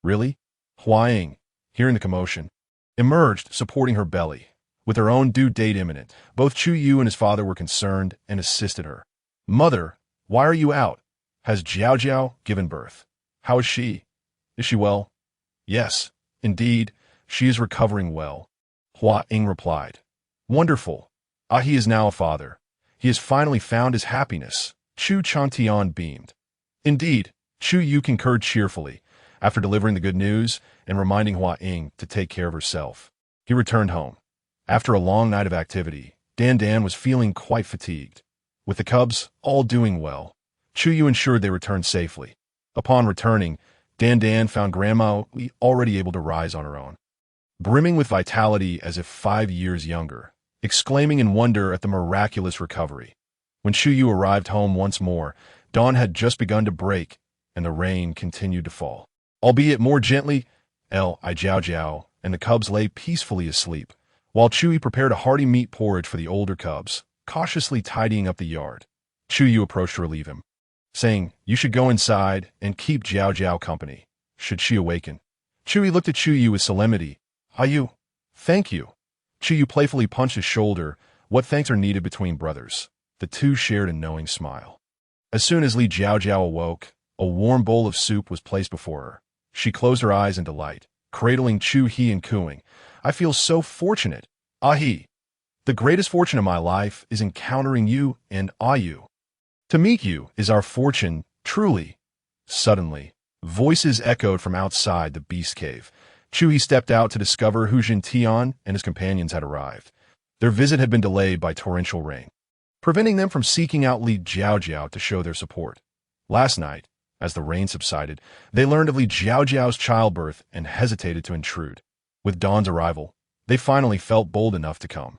Really? Huaying, hearing the commotion, emerged, supporting her belly. With her own due date imminent, both Chu Yu and his father were concerned and assisted her. Mother, why are you out? Has Jiao Jiao given birth? How is she? Is she well? Yes, indeed, she is recovering well. Hua Ying replied. Wonderful. He is now a father. He has finally found his happiness. Chu Chantian beamed. Indeed, Chu Yu concurred cheerfully, after delivering the good news and reminding Hua Ying to take care of herself. He returned home. After a long night of activity, Dan was feeling quite fatigued. With the cubs all doing well, Chu Yu ensured they returned safely. Upon returning, Dan found Grandma already able to rise on her own, brimming with vitality as if 5 years younger, exclaiming in wonder at the miraculous recovery. When Chu Yu arrived home once more, dawn had just begun to break, and the rain continued to fall. Albeit more gently, Li Jiao Jiao and the cubs lay peacefully asleep, while Chu Yu prepared a hearty meat porridge for the older cubs, cautiously tidying up the yard. Chu Yu approached to relieve him, saying, You should go inside and keep Jiao Jiao company, should she awaken. Chu Yu looked at Chu Yu with solemnity. Ayu, thank you. Chu Yu playfully punched his shoulder. What thanks are needed between brothers? The two shared a knowing smile. As soon as Li Jiao Jiao awoke, a warm bowl of soup was placed before her. She closed her eyes in delight, cradling Chu He and cooing, I feel so fortunate. Ahi. The greatest fortune of my life is encountering you and Ayu. To meet you is our fortune, truly. Suddenly, voices echoed from outside the beast cave. Chu He stepped out to discover Hu Jintian and his companions had arrived. Their visit had been delayed by torrential rain, preventing them from seeking out Li Jiao Jiao to show their support. Last night, as the rain subsided, they learned of Li Jiao Jiao's childbirth and hesitated to intrude. With Dawn's arrival, they finally felt bold enough to come.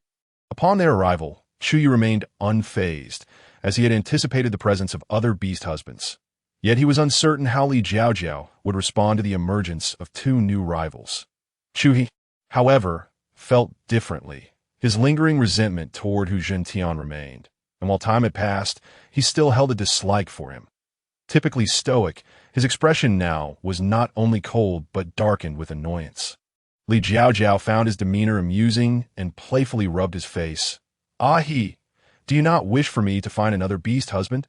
Upon their arrival, Chu Yi remained unfazed, as he had anticipated the presence of other beast husbands. Yet he was uncertain how Li Jiao Jiao would respond to the emergence of two new rivals. Chu Yi, however, felt differently. His lingering resentment toward Hu Jintian remained, and while time had passed, he still held a dislike for him. Typically stoic, his expression now was not only cold but darkened with annoyance. Li Jiao Jiao found his demeanor amusing and playfully rubbed his face. "Ah he, do you not wish for me to find another beast husband?"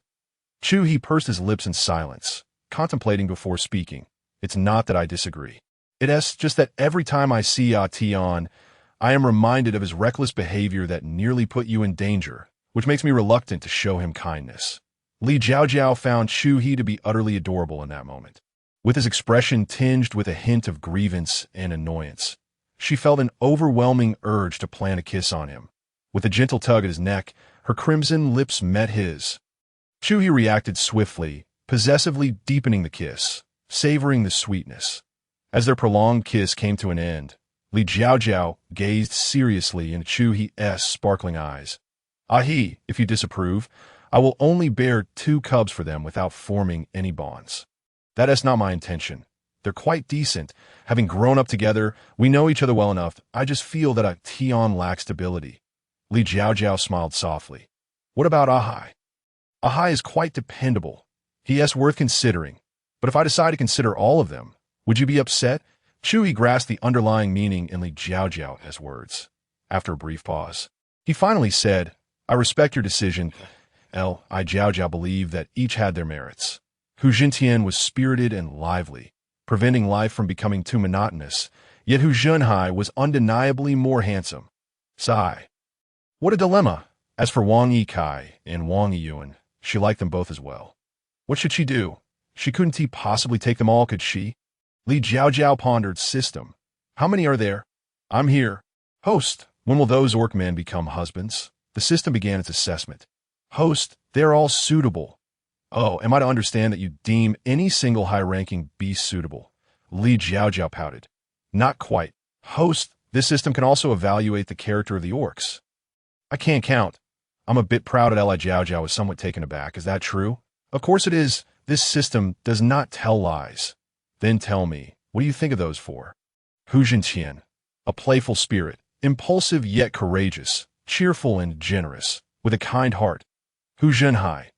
Chu He pursed his lips in silence, contemplating before speaking. "It's not that I disagree. It's just that every time I see Ah Tian, I am reminded of his reckless behavior that nearly put you in danger, which makes me reluctant to show him kindness." Li Jiao Jiao found Chu He to be utterly adorable in that moment. With his expression tinged with a hint of grievance and annoyance, she felt an overwhelming urge to plant a kiss on him. With a gentle tug at his neck, her crimson lips met his. Chu He reacted swiftly, possessively deepening the kiss, savoring the sweetness. As their prolonged kiss came to an end, Li Jiao Jiao gazed seriously into Chu He's sparkling eyes. "Ah he, if you disapprove, I will only bear 2 cubs for them without forming any bonds. That is not my intention. They're quite decent. Having grown up together, we know each other well enough. I just feel that Ah Tian lacks stability." Li Jiao Jiao smiled softly. "What about Ahai?" "Ahai is quite dependable. He is worth considering. But if I decide to consider all of them, would you be upset?" Chu Yi grasped the underlying meaning in Li Jiao Jiao's words. After a brief pause, he finally said, "I respect your decision. I Jiao Jiao believed that each had their merits. Hu Jintian was spirited and lively, preventing life from becoming too monotonous, yet Hu Zhenhai was undeniably more handsome. Sigh. What a dilemma! As for Wang Yikai and Wang Yiyuan, she liked them both as well. What should she do? She couldn't possibly take them all, could she?" Li Jiao Jiao pondered. "System. How many are there?" "I'm here." "Host. When will those orc men become husbands?" The system began its assessment. "Host. They're all suitable." "Oh, am I to understand that you deem any single high-ranking beast suitable?" Li Jiao Jiao pouted. "Not quite. Host, this system can also evaluate the character of the orcs." "I can't count. I'm a bit proud at Li Jiao Jiao was somewhat taken aback. "Is that true?" "Of course it is. This system does not tell lies." "Then tell me, what do you think of those 4? "Hu Jintian, a playful spirit, impulsive yet courageous, cheerful and generous, with a kind heart. Hu Zhenhai,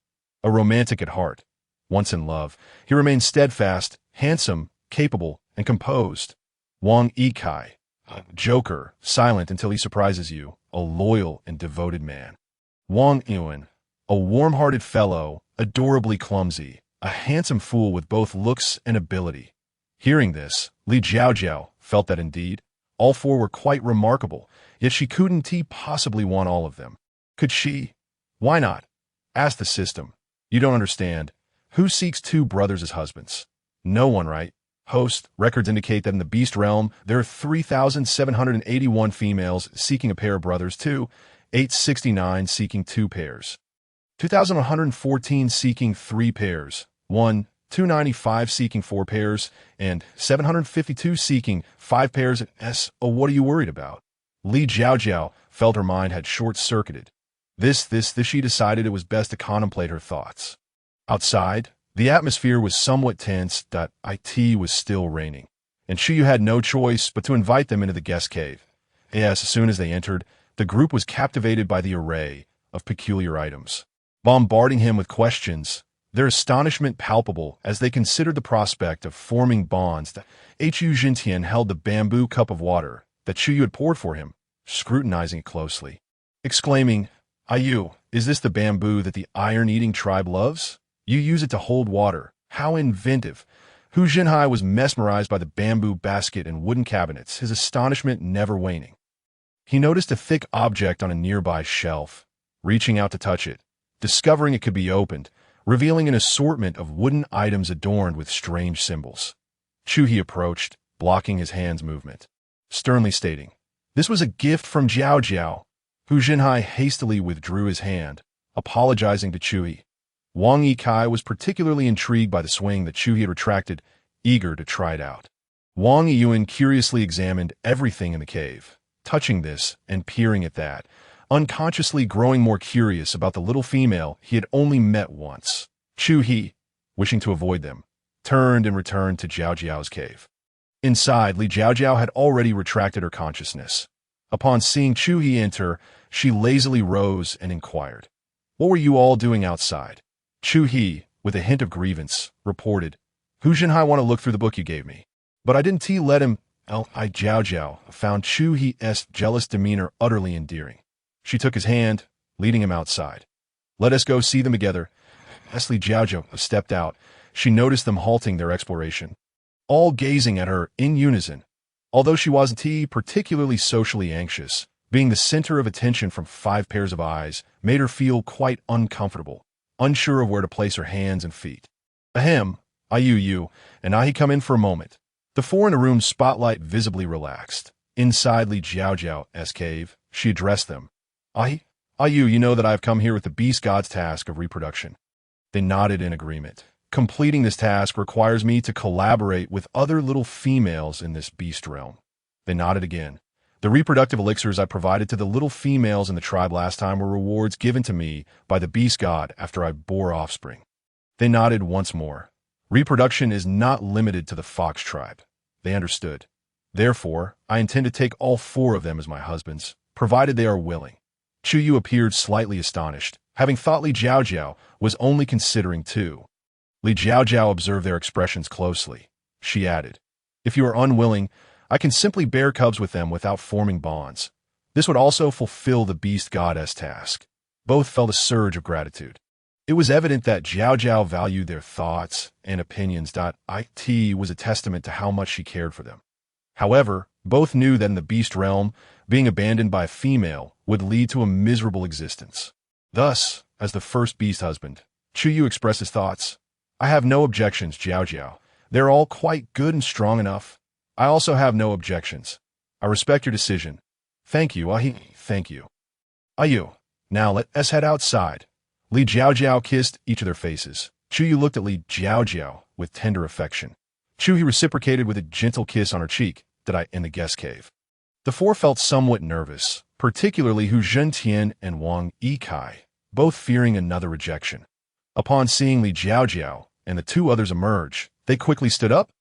a romantic at heart. Once in love, he remains steadfast, handsome, capable, and composed. Wang Yikai, a joker, silent until he surprises you, a loyal and devoted man. Wang Yiyuan, a warm-hearted fellow, adorably clumsy, a handsome fool with both looks and ability." Hearing this, Li Jiao Jiao felt that indeed, all 4 were quite remarkable, yet she couldn't possibly want all of them. Could she? "Why not?" asked the system. "You don't understand. Who seeks 2 brothers as husbands? No one, right? Host, records indicate that in the beast realm, there are 3,781 females seeking a pair of brothers, 869 seeking 2 pairs, 2,114 seeking 3 pairs, 295 seeking 4 pairs, and 752 seeking 5 pairs. Oh, what are you worried about?" Li Jiao Jiao felt her mind had short-circuited. This she decided it was best to contemplate her thoughts. Outside, the atmosphere was somewhat tense. It was still raining, and Chu Yu had no choice but to invite them into the guest cave. As soon as they entered, the group was captivated by the array of peculiar items, bombarding him with questions, their astonishment palpable as they considered the prospect of forming bonds. Hu Jintian held the bamboo cup of water that Chu Yu had poured for him, scrutinizing it closely, exclaiming, "Ayu, is this the bamboo that the iron-eating tribe loves? You use it to hold water. How inventive." Hu Zhenhai was mesmerized by the bamboo basket and wooden cabinets, his astonishment never waning. He noticed a thick object on a nearby shelf, reaching out to touch it, discovering it could be opened, revealing an assortment of wooden items adorned with strange symbols. Chu He approached, blocking his hand's movement, sternly stating, "This was a gift from Jiao Jiao." Hu Jinhai hastily withdrew his hand, apologizing to Chui. Wang Yikai was particularly intrigued by the swing that Chui had retracted, eager to try it out. Wang Yiyuan curiously examined everything in the cave, touching this and peering at that, unconsciously growing more curious about the little female he had only met once. Chu He, wishing to avoid them, turned and returned to Jiao Jiao's cave. Inside, Li Jiao Jiao had already retracted her consciousness. Upon seeing Chu He enter, she lazily rose and inquired, "What were you all doing outside?" Chu He, with a hint of grievance, reported, "Hu Jinhai want to look through the book you gave me, but I didn't let him." Li Jiao Jiao found Chu He's jealous demeanor utterly endearing. She took his hand, leading him outside. "Let us go see them together." As Li Jiao Jiao stepped out, she noticed them halting their exploration, all gazing at her in unison. Although she wasn't particularly socially anxious, being the center of attention from 5 pairs of eyes made her feel quite uncomfortable, unsure of where to place her hands and feet. "Ahem, you, and I come in for a moment." The four in a room's spotlight visibly relaxed. Inside Li Jiao Jiao's cave, she addressed them. You know that I have come here with the beast god's task of reproduction." They nodded in agreement. "Completing this task requires me to collaborate with other little females in this beast realm." They nodded again. "The reproductive elixirs I provided to the little females in the tribe last time were rewards given to me by the beast god after I bore offspring." They nodded once more. Reproduction is not limited to the fox tribe. They understood. "Therefore, I intend to take all 4 of them as my husbands, provided they are willing." Chu Yu appeared slightly astonished, having thought Li Jiao Jiao was only considering 2. Li Jiao Jiao observed their expressions closely. She added, "If you are unwilling, I can simply bear cubs with them without forming bonds. This would also fulfill the beast goddess task." Both felt a surge of gratitude. It was evident that Jiao Jiao valued their thoughts and opinions. It was a testament to how much she cared for them. However, both knew that in the beast realm, being abandoned by a female would lead to a miserable existence. Thus, as the first beast husband, Chu Yu expressed his thoughts. "I have no objections, Jiao Jiao. They're all quite good and strong enough. I also have no objections. I respect your decision. Thank you, thank you. Ayu, now let us head outside." Li Jiao Jiao kissed each of their faces. Chu Yu looked at Li Jiao Jiao with tender affection. Chu Yu reciprocated with a gentle kiss on her cheek, in the guest cave. The 4 felt somewhat nervous, particularly Hu Zhentian and Wang Yikai, both fearing another rejection. Upon seeing Li Jiao Jiao and the 2 others emerge, they quickly stood up.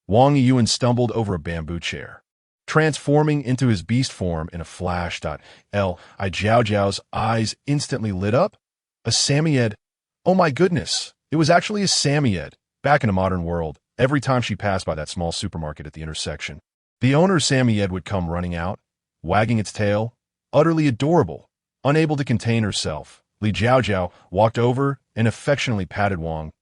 Wang Yiyuan stumbled over a bamboo chair, transforming into his beast form in a flash. Li Jiao Jiao's eyes instantly lit up. A Samoyed. Oh my goodness, it was actually a Samoyed. Back in a modern world, every time she passed by that small supermarket at the intersection, the owner's Samoyed would come running out, wagging its tail, utterly adorable. Unable to contain herself, Li Jiao Jiao walked over and affectionately patted Wang.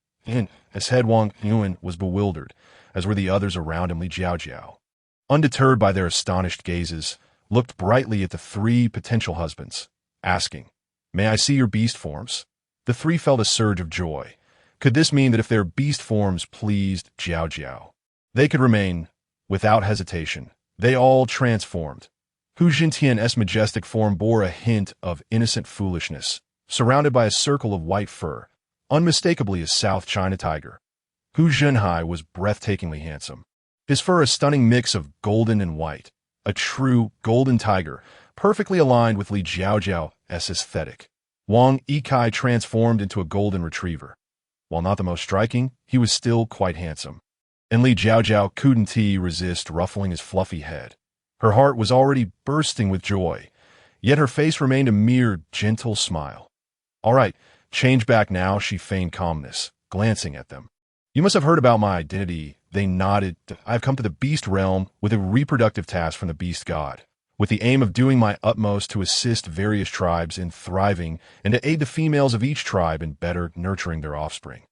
As head Wang Yuan was bewildered, as were the others around him. Li Jiao Jiao, undeterred by their astonished gazes, looked brightly at the 3 potential husbands, asking, "May I see your beast forms?" The 3 felt a surge of joy. Could this mean that if their beast forms pleased Jiao Jiao, they could remain? Without hesitation, they all transformed. Hu Zhentian's majestic form bore a hint of innocent foolishness, surrounded by a circle of white fur, unmistakably a South China tiger. Hu Zhenhai was breathtakingly handsome, his fur a stunning mix of golden and white, a true golden tiger, perfectly aligned with Li Jiao Jiao's aesthetic. Wang Yikai transformed into a golden retriever. While not the most striking, he was still quite handsome, and Li Jiao Jiao couldn't resist ruffling his fluffy head. Her heart was already bursting with joy, yet her face remained a mere gentle smile. "All right, change back now," she feigned calmness, glancing at them. "You must have heard about my identity." They nodded. "I have come to the beast realm with a reproductive task from the beast god, with the aim of doing my utmost to assist various tribes in thriving and to aid the females of each tribe in better nurturing their offspring.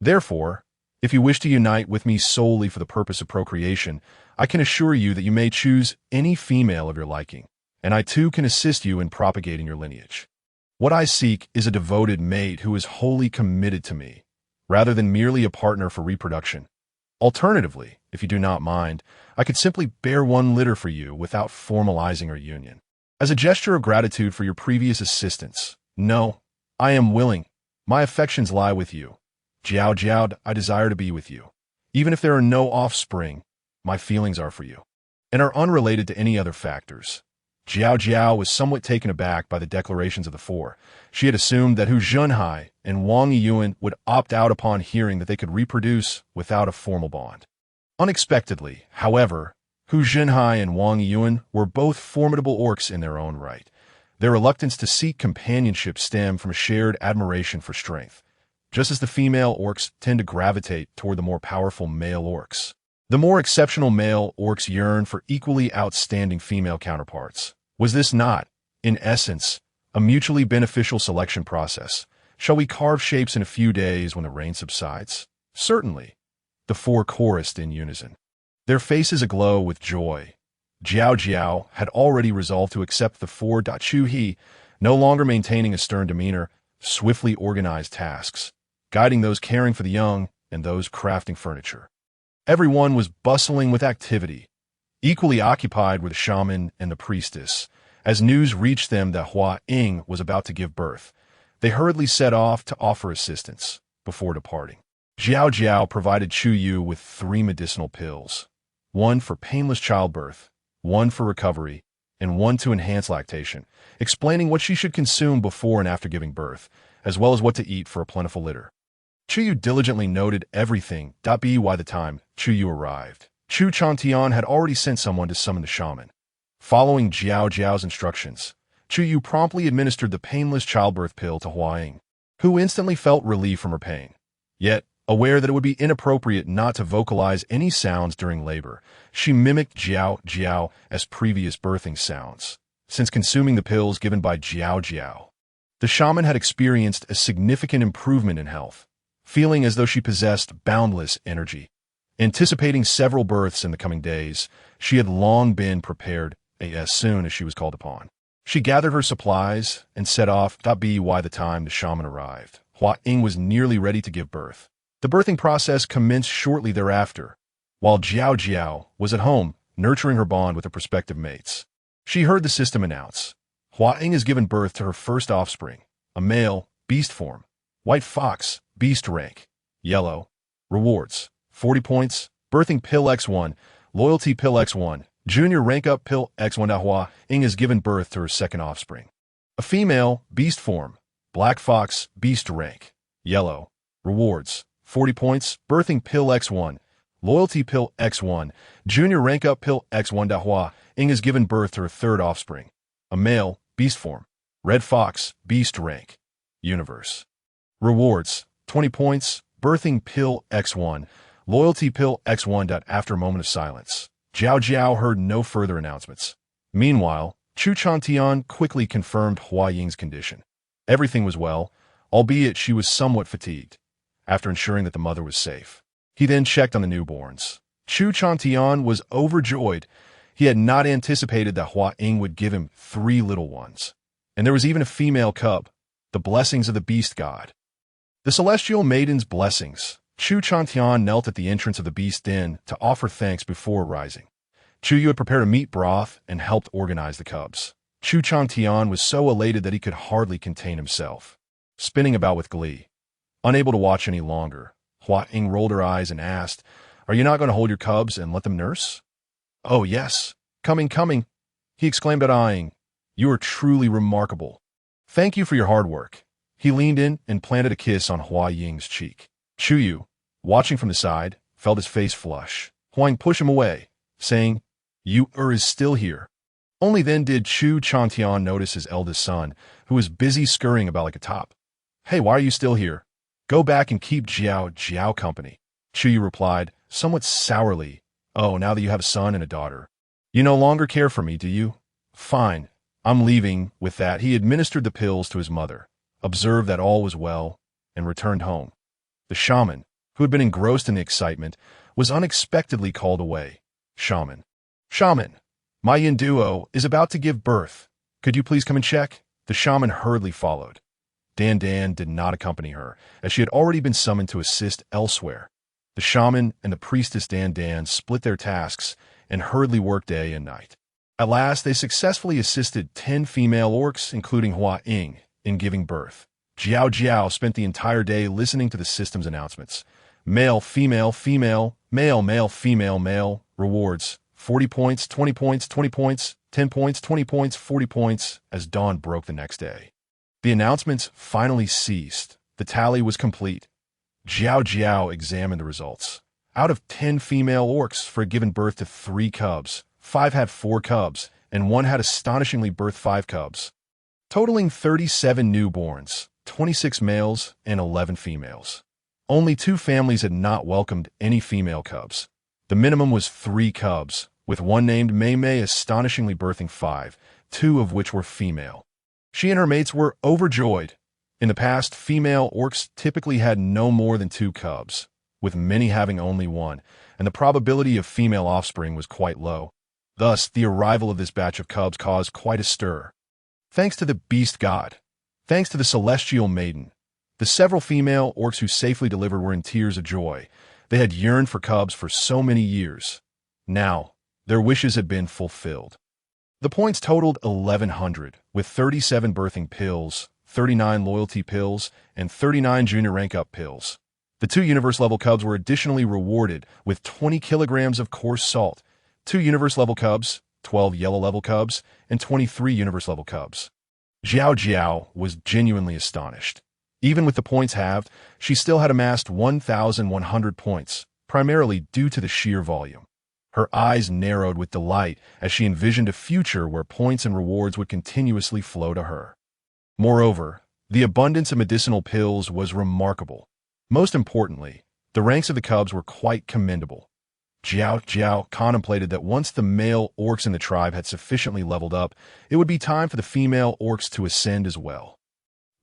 Therefore, if you wish to unite with me solely for the purpose of procreation, I can assure you that you may choose any female of your liking, and I too can assist you in propagating your lineage. What I seek is a devoted mate who is wholly committed to me, rather than merely a partner for reproduction. Alternatively, if you do not mind, I could simply bear one litter for you without formalizing our union. As a gesture of gratitude for your previous assistance. No, I am willing. My affections lie with you. Jiao Jiao, I desire to be with you. Even if there are no offspring, my feelings are for you, and are unrelated to any other factors. Jiao Jiao was somewhat taken aback by the declarations of the four. She had assumed that Hu Junhai and Wang Yiyuan would opt out upon hearing that they could reproduce without a formal bond. Unexpectedly, however, Hu Junhai and Wang Yiyuan were both formidable orcs in their own right. Their reluctance to seek companionship stemmed from a shared admiration for strength, just as the female orcs tend to gravitate toward the more powerful male orcs. The more exceptional male orcs yearn for equally outstanding female counterparts. Was this not, in essence, a mutually beneficial selection process? Shall we carve shapes in a few days when the rain subsides? Certainly. The four chorused in unison, their faces aglow with joy. Jiao Jiao had already resolved to accept the four. Chu He, no longer maintaining a stern demeanor, swiftly organized tasks, guiding those caring for the young and those crafting furniture. Everyone was bustling with activity. Equally occupied were the shaman and the priestess. As news reached them that Hua Ying was about to give birth, they hurriedly set off to offer assistance before departing. Jiao Jiao provided Chu Yu with 3 medicinal pills, one for painless childbirth, one for recovery, and one to enhance lactation, explaining what she should consume before and after giving birth, as well as what to eat for a plentiful litter. Chu Yu diligently noted everything. By the time Chu Yu arrived, Chu Chantian had already sent someone to summon the shaman. Following Jiao Jiao's instructions, Chu Yu promptly administered the painless childbirth pill to Hua Ying, who instantly felt relief from her pain. Yet, aware that it would be inappropriate not to vocalize any sounds during labor, she mimicked Jiao Jiao as previous birthing sounds. Since consuming the pills given by Jiao Jiao, the shaman had experienced a significant improvement in health, feeling as though she possessed boundless energy. Anticipating several births in the coming days, she had long been prepared as soon as she was called upon. She gathered her supplies and set off. By the time the shaman arrived, Hua Ying was nearly ready to give birth. The birthing process commenced shortly thereafter, while Jiao Jiao was at home, nurturing her bond with her prospective mates. She heard the system announce, Hua Ying has given birth to her first offspring, a male, beast form, white fox, beast rank, yellow, rewards, 40 points, birthing pill X1, loyalty pill X1, junior rank up pill X1. Hua Ying has given birth to her second offspring, a female, beast form, black fox, beast rank, yellow, rewards, 40 points, birthing pill X1, loyalty pill X1, junior rank up pill X1. Hua Ying has given birth to her third offspring, a male, beast form, red fox, beast rank, universe. Rewards, 20 points, birthing pill X1, loyalty pill X1. After a moment of silence, Jiao Jiao heard no further announcements. Meanwhile, Chu Chantian quickly confirmed Hua Ying's condition. Everything was well, albeit she was somewhat fatigued. After ensuring that the mother was safe, he then checked on the newborns. Chu Chantian was overjoyed. He had not anticipated that Hua Ying would give him 3 little ones. And there was even a female cub, the blessings of the beast god. The celestial maiden's blessings. Chu Chantian knelt at the entrance of the beast den to offer thanks before rising. Chu Yu had prepared a meat broth and helped organize the cubs. Chu Chantian was so elated that he could hardly contain himself, spinning about with glee. Unable to watch any longer, Hua Ying rolled her eyes and asked, Are you not going to hold your cubs and let them nurse? Oh, yes. Coming. He exclaimed at eyeing. You are truly remarkable. Thank you for your hard work. He leaned in and planted a kiss on Hua Ying's cheek. Chu Yu, watching from the side, felt his face flush. Hua Ying pushed him away, saying, You is still here. Only then did Chu Chantian notice his eldest son, who was busy scurrying about like a top. Hey, why are you still here? Go back and keep Jiao Jiao company. Chu Yu replied, somewhat sourly. Oh, now that you have a son and a daughter, you no longer care for me, do you? Fine, I'm leaving. With that, he administered the pills to his mother, observed that all was well, and returned home. The shaman, who had been engrossed in the excitement, was unexpectedly called away. Shaman, my yin duo is about to give birth. Could you please come and check? The shaman hurriedly followed. Dan did not accompany her, as she had already been summoned to assist elsewhere. The shaman and the priestess Dan Dan split their tasks and hurriedly worked day and night. At last, they successfully assisted 10 female orcs, including Hua Ying, in giving birth. Jiao Jiao spent the entire day listening to the system's announcements. Male, female, female, male, male, female, male, rewards, 40 points, 20 points, 20 points, 10 points, 20 points, 40 points, as dawn broke the next day. The announcements finally ceased. The tally was complete. Jiao Jiao examined the results. Out of 10 female orcs for given birth to 3 cubs, 5 had 4 cubs, and 1 had astonishingly birthed 5 cubs, totaling 37 newborns, 26 males and 11 females. Only 2 families had not welcomed any female cubs. The minimum was 3 cubs, with one named Mei Mei astonishingly birthing 5, 2 of which were female. She and her mates were overjoyed. In the past, female orcs typically had no more than 2 cubs, with many having only 1, and the probability of female offspring was quite low. Thus, the arrival of this batch of cubs caused quite a stir. Thanks to the beast god, thanks to the celestial maiden, the several female orcs who safely delivered were in tears of joy. They had yearned for cubs for so many years. Now, their wishes had been fulfilled. The points totaled 1,100, with 37 birthing pills, 39 loyalty pills, and 39 junior rank-up pills. The 2 universe-level cubs were additionally rewarded with 20 kilograms of coarse salt, 2 universe-level cubs, 12 yellow-level cubs, and 23 universe-level cubs. Jiao Jiao was genuinely astonished. Even with the points halved, she still had amassed 1,100 points, primarily due to the sheer volume. Her eyes narrowed with delight as she envisioned a future where points and rewards would continuously flow to her. Moreover, the abundance of medicinal pills was remarkable. Most importantly, the ranks of the cubs were quite commendable. Jiao Jiao contemplated that once the male orcs in the tribe had sufficiently leveled up, it would be time for the female orcs to ascend as well.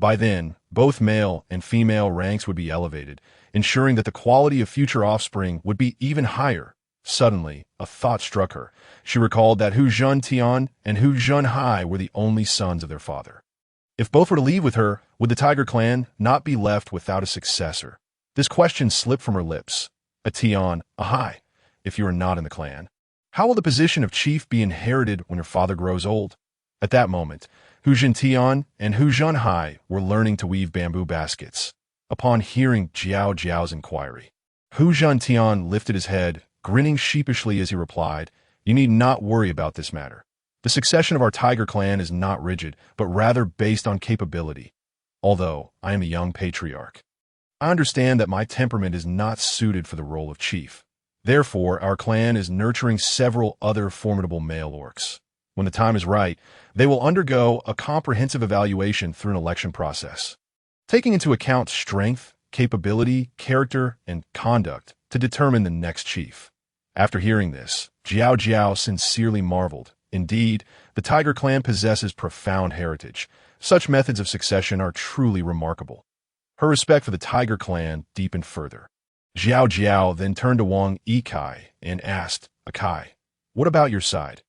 By then, both male and female ranks would be elevated, ensuring that the quality of future offspring would be even higher. Suddenly, a thought struck her. She recalled that Hu Zhen Tian and Hu Zhen Hai were the only sons of their father. If both were to leave with her, would the Tiger clan not be left without a successor? This question slipped from her lips. A Tian, a Hai, if you are not in the clan. How will the position of chief be inherited when your father grows old? At that moment, Hu Zhen Tian and Hu Zhen Hai were learning to weave bamboo baskets. Upon hearing Jiao Jiao's inquiry, Hu Zhen Tian lifted his head, grinning sheepishly as he replied, "You need not worry about this matter. The succession of our Tiger clan is not rigid, but rather based on capability. Although I am a young patriarch, I understand that my temperament is not suited for the role of chief. Therefore, our clan is nurturing several other formidable male orcs. When the time is right, they will undergo a comprehensive evaluation through an election process, taking into account strength, capability, character, and conduct to determine the next chief." After hearing this, Jiao Jiao sincerely marveled. Indeed, the Tiger clan possesses profound heritage. Such methods of succession are truly remarkable. Her respect for the Tiger clan deepened further. Jiao Jiao then turned to Wang Yikai and asked, "Akai, what about your side?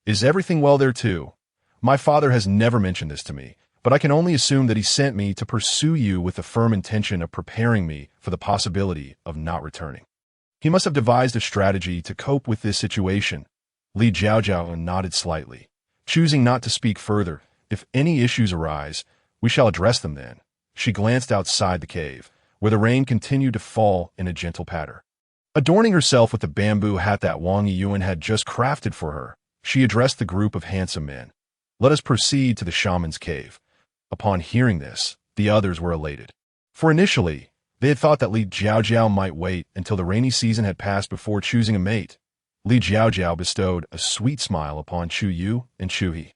Is everything well there too? My father has never mentioned this to me, but I can only assume that he sent me to pursue you with the firm intention of preparing me for the possibility of not returning. He must have devised a strategy to cope with this situation." Li Jiao Jiao nodded slightly, choosing not to speak further. "If any issues arise, we shall address them then." She glanced outside the cave, where the rain continued to fall in a gentle patter. Adorning herself with the bamboo hat that Wang Yiyuan had just crafted for her, she addressed the group of handsome men. "Let us proceed to the shaman's cave." Upon hearing this, the others were elated. For initially, they had thought that Li Jiao Jiao might wait until the rainy season had passed before choosing a mate. Li Jiao Jiao bestowed a sweet smile upon Chu Yu and Chu He,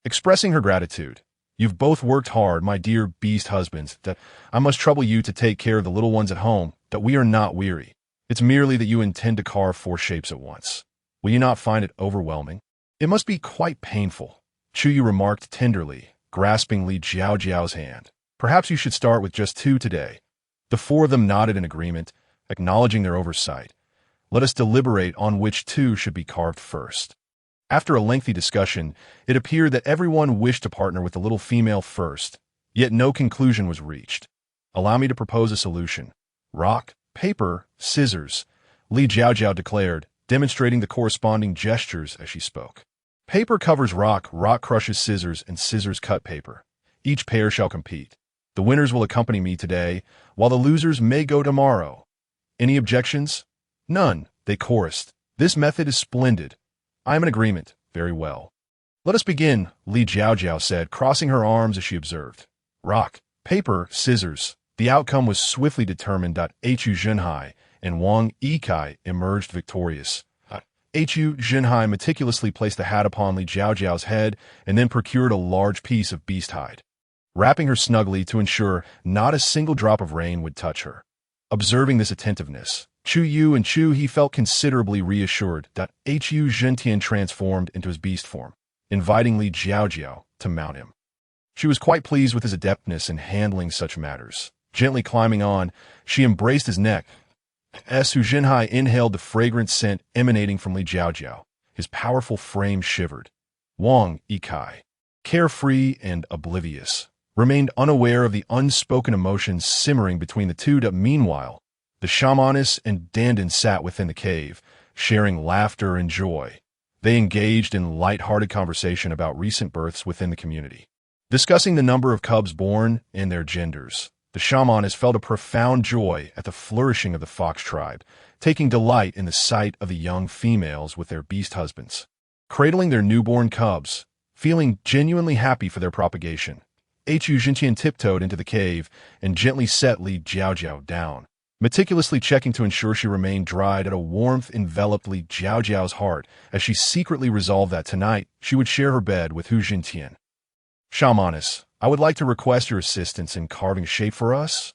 expressing her gratitude. "You've both worked hard, my dear beast husbands, that I must trouble you to take care of the little ones at home, that we are not weary. It's merely that you intend to carve 4 shapes at once. Will you not find it overwhelming? It must be quite painful," Chu Yu remarked tenderly, grasping Li Jiao Jiao's hand. "Perhaps you should start with just 2 today." The 4 of them nodded in agreement, acknowledging their oversight. "Let us deliberate on which 2 should be carved first." After a lengthy discussion, it appeared that everyone wished to partner with the little female first, yet no conclusion was reached. "Allow me to propose a solution. Rock, Paper, scissors, Li Jiao Jiao declared, demonstrating the corresponding gestures as she spoke. Paper covers rock, rock crushes scissors, and scissors cut paper. Each pair shall compete. The winners will accompany me today, while the losers may go tomorrow. Any objections? None, they chorused. This method is splendid. I am in agreement. Very well. Let us begin, Li Jiao Jiao said, crossing her arms as she observed. Rock, paper, scissors. The outcome was swiftly determined. Hu Zhenhai and Wang Yikai emerged victorious. Hu Zhenhai meticulously placed the hat upon Li Jiao Jiao's head and then procured a large piece of beast hide, wrapping her snugly to ensure not a single drop of rain would touch her. Observing this attentiveness, Chu Yu and Chu He felt considerably reassured. Hu Zhentian transformed into his beast form, inviting Li Jiao Jiao to mount him. She was quite pleased with his adeptness in handling such matters. Gently climbing on, she embraced his neck. Hu Zhenhai inhaled the fragrant scent emanating from Li Jiao Jiao. His powerful frame shivered. Wang Yikai, carefree and oblivious, remained unaware of the unspoken emotions simmering between the two. Meanwhile, the shamaness and Dandan sat within the cave, sharing laughter and joy. They engaged in light-hearted conversation about recent births within the community, discussing the number of cubs born and their genders. The shamaness felt a profound joy at the flourishing of the fox tribe, taking delight in the sight of the young females with their beast husbands, cradling their newborn cubs, feeling genuinely happy for their propagation. Hu Zhentian tiptoed into the cave and gently set Li Jiao Jiao down, meticulously checking to ensure she remained dried. A warmth enveloped Li Jiao Jiao's heart as she secretly resolved that tonight she would share her bed with Hu Zhentian. Shamaness, I would like to request your assistance in carving a shape for us.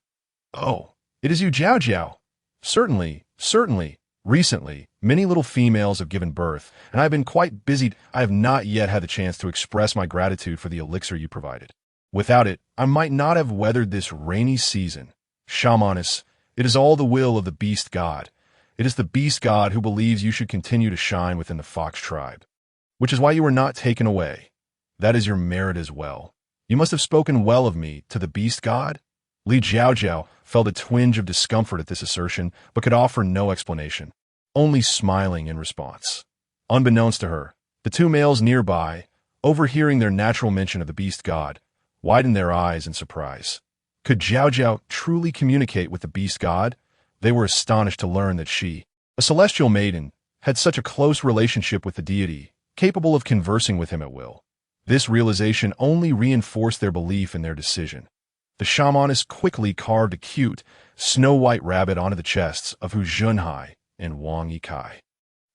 Oh, it is you, Jiao Jiao. Certainly, certainly. Recently, many little females have given birth, and I have been quite busy. I have not yet had the chance to express my gratitude for the elixir you provided. Without it, I might not have weathered this rainy season. Shamaness, it is all the will of the beast god. It is the beast god who believes you should continue to shine within the fox tribe, which is why you were not taken away. That is your merit as well. You must have spoken well of me to the beast god? Li Jiao Jiao felt a twinge of discomfort at this assertion, but could offer no explanation, only smiling in response. Unbeknownst to her, the two males nearby, overhearing their natural mention of the beast god, widened their eyes in surprise. Could Jiao Jiao truly communicate with the beast god? They were astonished to learn that she, a celestial maiden, had such a close relationship with the deity, capable of conversing with him at will. This realization only reinforced their belief in their decision. The shamaness quickly carved a cute, snow-white rabbit onto the chests of Hu Zhenhai and Wang Yikai.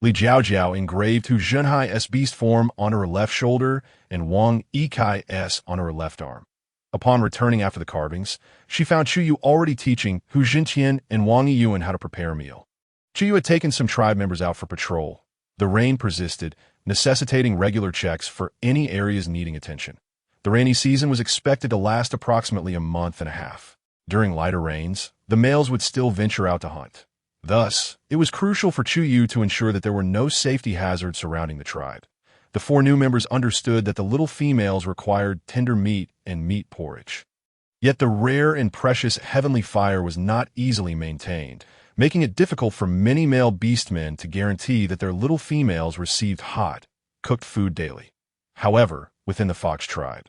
Li Jiao Jiao engraved Hu Zhenhai's beast form on her left shoulder and Wang Yikai's on her left arm. Upon returning after the carvings, she found Chu Yu already teaching Hu Zhentian and Wang Yiyuan how to prepare a meal. Chu Yu had taken some tribe members out for patrol. The rain persisted, necessitating regular checks for any areas needing attention. The rainy season was expected to last approximately a month and a half. During lighter rains, the males would still venture out to hunt. Thus, it was crucial for Chu Yu to ensure that there were no safety hazards surrounding the tribe. The 4 new members understood that the little females required tender meat and meat porridge. Yet the rare and precious heavenly fire was not easily maintained, making it difficult for many male beastmen to guarantee that their little females received hot, cooked food daily. However, within the fox tribe,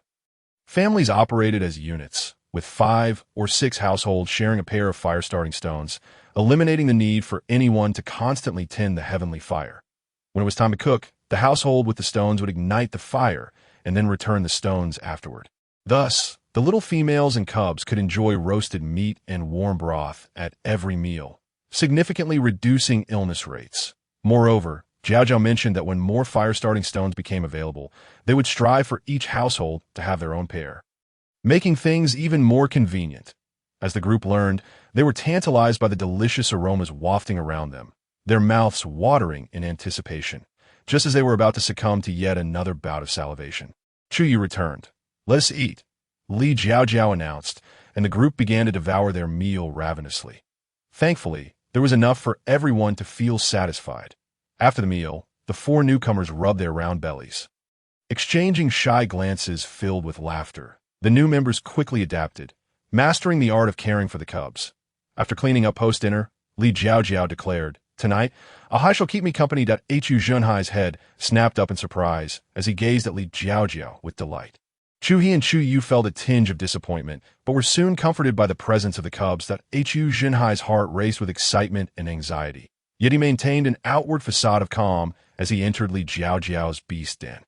families operated as units, with 5 or 6 households sharing a pair of fire-starting stones, eliminating the need for anyone to constantly tend the heavenly fire. When it was time to cook, the household with the stones would ignite the fire and then return the stones afterward. Thus, the little females and cubs could enjoy roasted meat and warm broth at every meal, significantly reducing illness rates. Moreover, Jiao Jiao mentioned that when more fire-starting stones became available, they would strive for each household to have their own pair, making things even more convenient. As the group learned, they were tantalized by the delicious aromas wafting around them, their mouths watering in anticipation, just as they were about to succumb to yet another bout of salivation. Chu Yu returned. "Let us eat," Li Jiao Jiao announced, and the group began to devour their meal ravenously. Thankfully, there was enough for everyone to feel satisfied. After the meal, the 4 newcomers rubbed their round bellies, exchanging shy glances filled with laughter. The new members quickly adapted, mastering the art of caring for the cubs. After cleaning up post-dinner, Li Jiao Jiao declared. Tonight, a high shall keep me company. Hu Junhai's head snapped up in surprise as he gazed at Li Jiao Jiao with delight. Chu He and Chu Yu felt a tinge of disappointment, but were soon comforted by the presence of the cubs. Hu Junhai's heart raced with excitement and anxiety. Yet he maintained an outward facade of calm as he entered Li Jiao Jiao's beast den.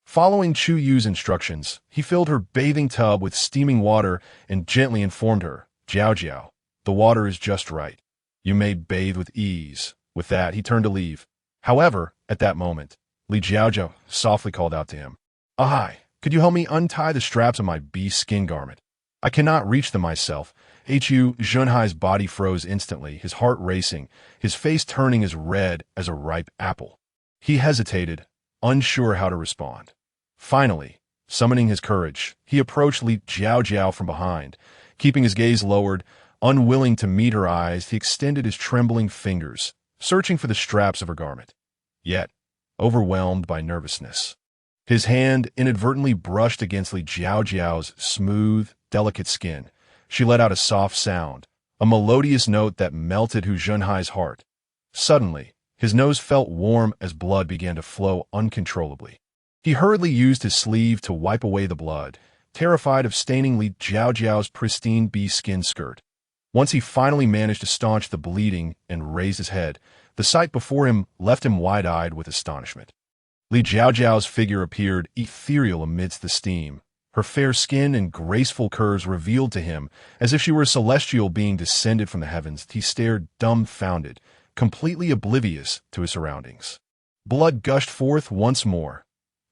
Following Chu Yu's instructions, he filled her bathing tub with steaming water and gently informed her, Jiao Jiao, the water is just right. You may bathe with ease. With that, he turned to leave. However, at that moment, Li Jiao Jiao softly called out to him, Ahai, could you help me untie the straps of my beast skin garment? I cannot reach them myself. Hu Junhai's body froze instantly, his heart racing, his face turning as red as a ripe apple. He hesitated, unsure how to respond. Finally, summoning his courage, he approached Li Jiao Jiao from behind. Keeping his gaze lowered, unwilling to meet her eyes, he extended his trembling fingers, searching for the straps of her garment. Yet, overwhelmed by nervousness, his hand inadvertently brushed against Li Jiao Jiao's smooth, delicate skin. She let out a soft sound, a melodious note that melted Hu Junhai's heart. Suddenly, his nose felt warm as blood began to flow uncontrollably. He hurriedly used his sleeve to wipe away the blood, terrified of staining Li Jiao Jiao's pristine bee-skin skirt. Once he finally managed to staunch the bleeding and raise his head, the sight before him left him wide-eyed with astonishment. Li Jiao Jiao's figure appeared ethereal amidst the steam. Her fair skin and graceful curves revealed to him as if she were a celestial being descended from the heavens. He stared dumbfounded, completely oblivious to his surroundings. Blood gushed forth once more.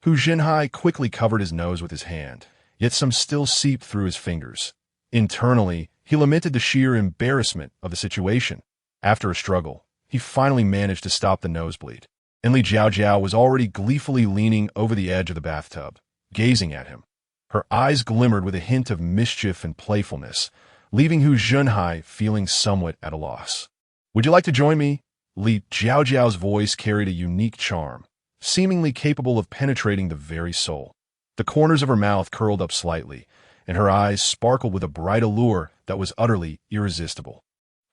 Hu Junhai quickly covered his nose with his hand, yet some still seeped through his fingers. Internally, he lamented the sheer embarrassment of the situation. After a struggle, he finally managed to stop the nosebleed, and Li Jiao Jiao was already gleefully leaning over the edge of the bathtub, gazing at him. Her eyes glimmered with a hint of mischief and playfulness, leaving Hu Junhai feeling somewhat at a loss. Would you like to join me? Li Jiao Jiao's voice carried a unique charm, seemingly capable of penetrating the very soul. The corners of her mouth curled up slightly, and her eyes sparkled with a bright allure that was utterly irresistible.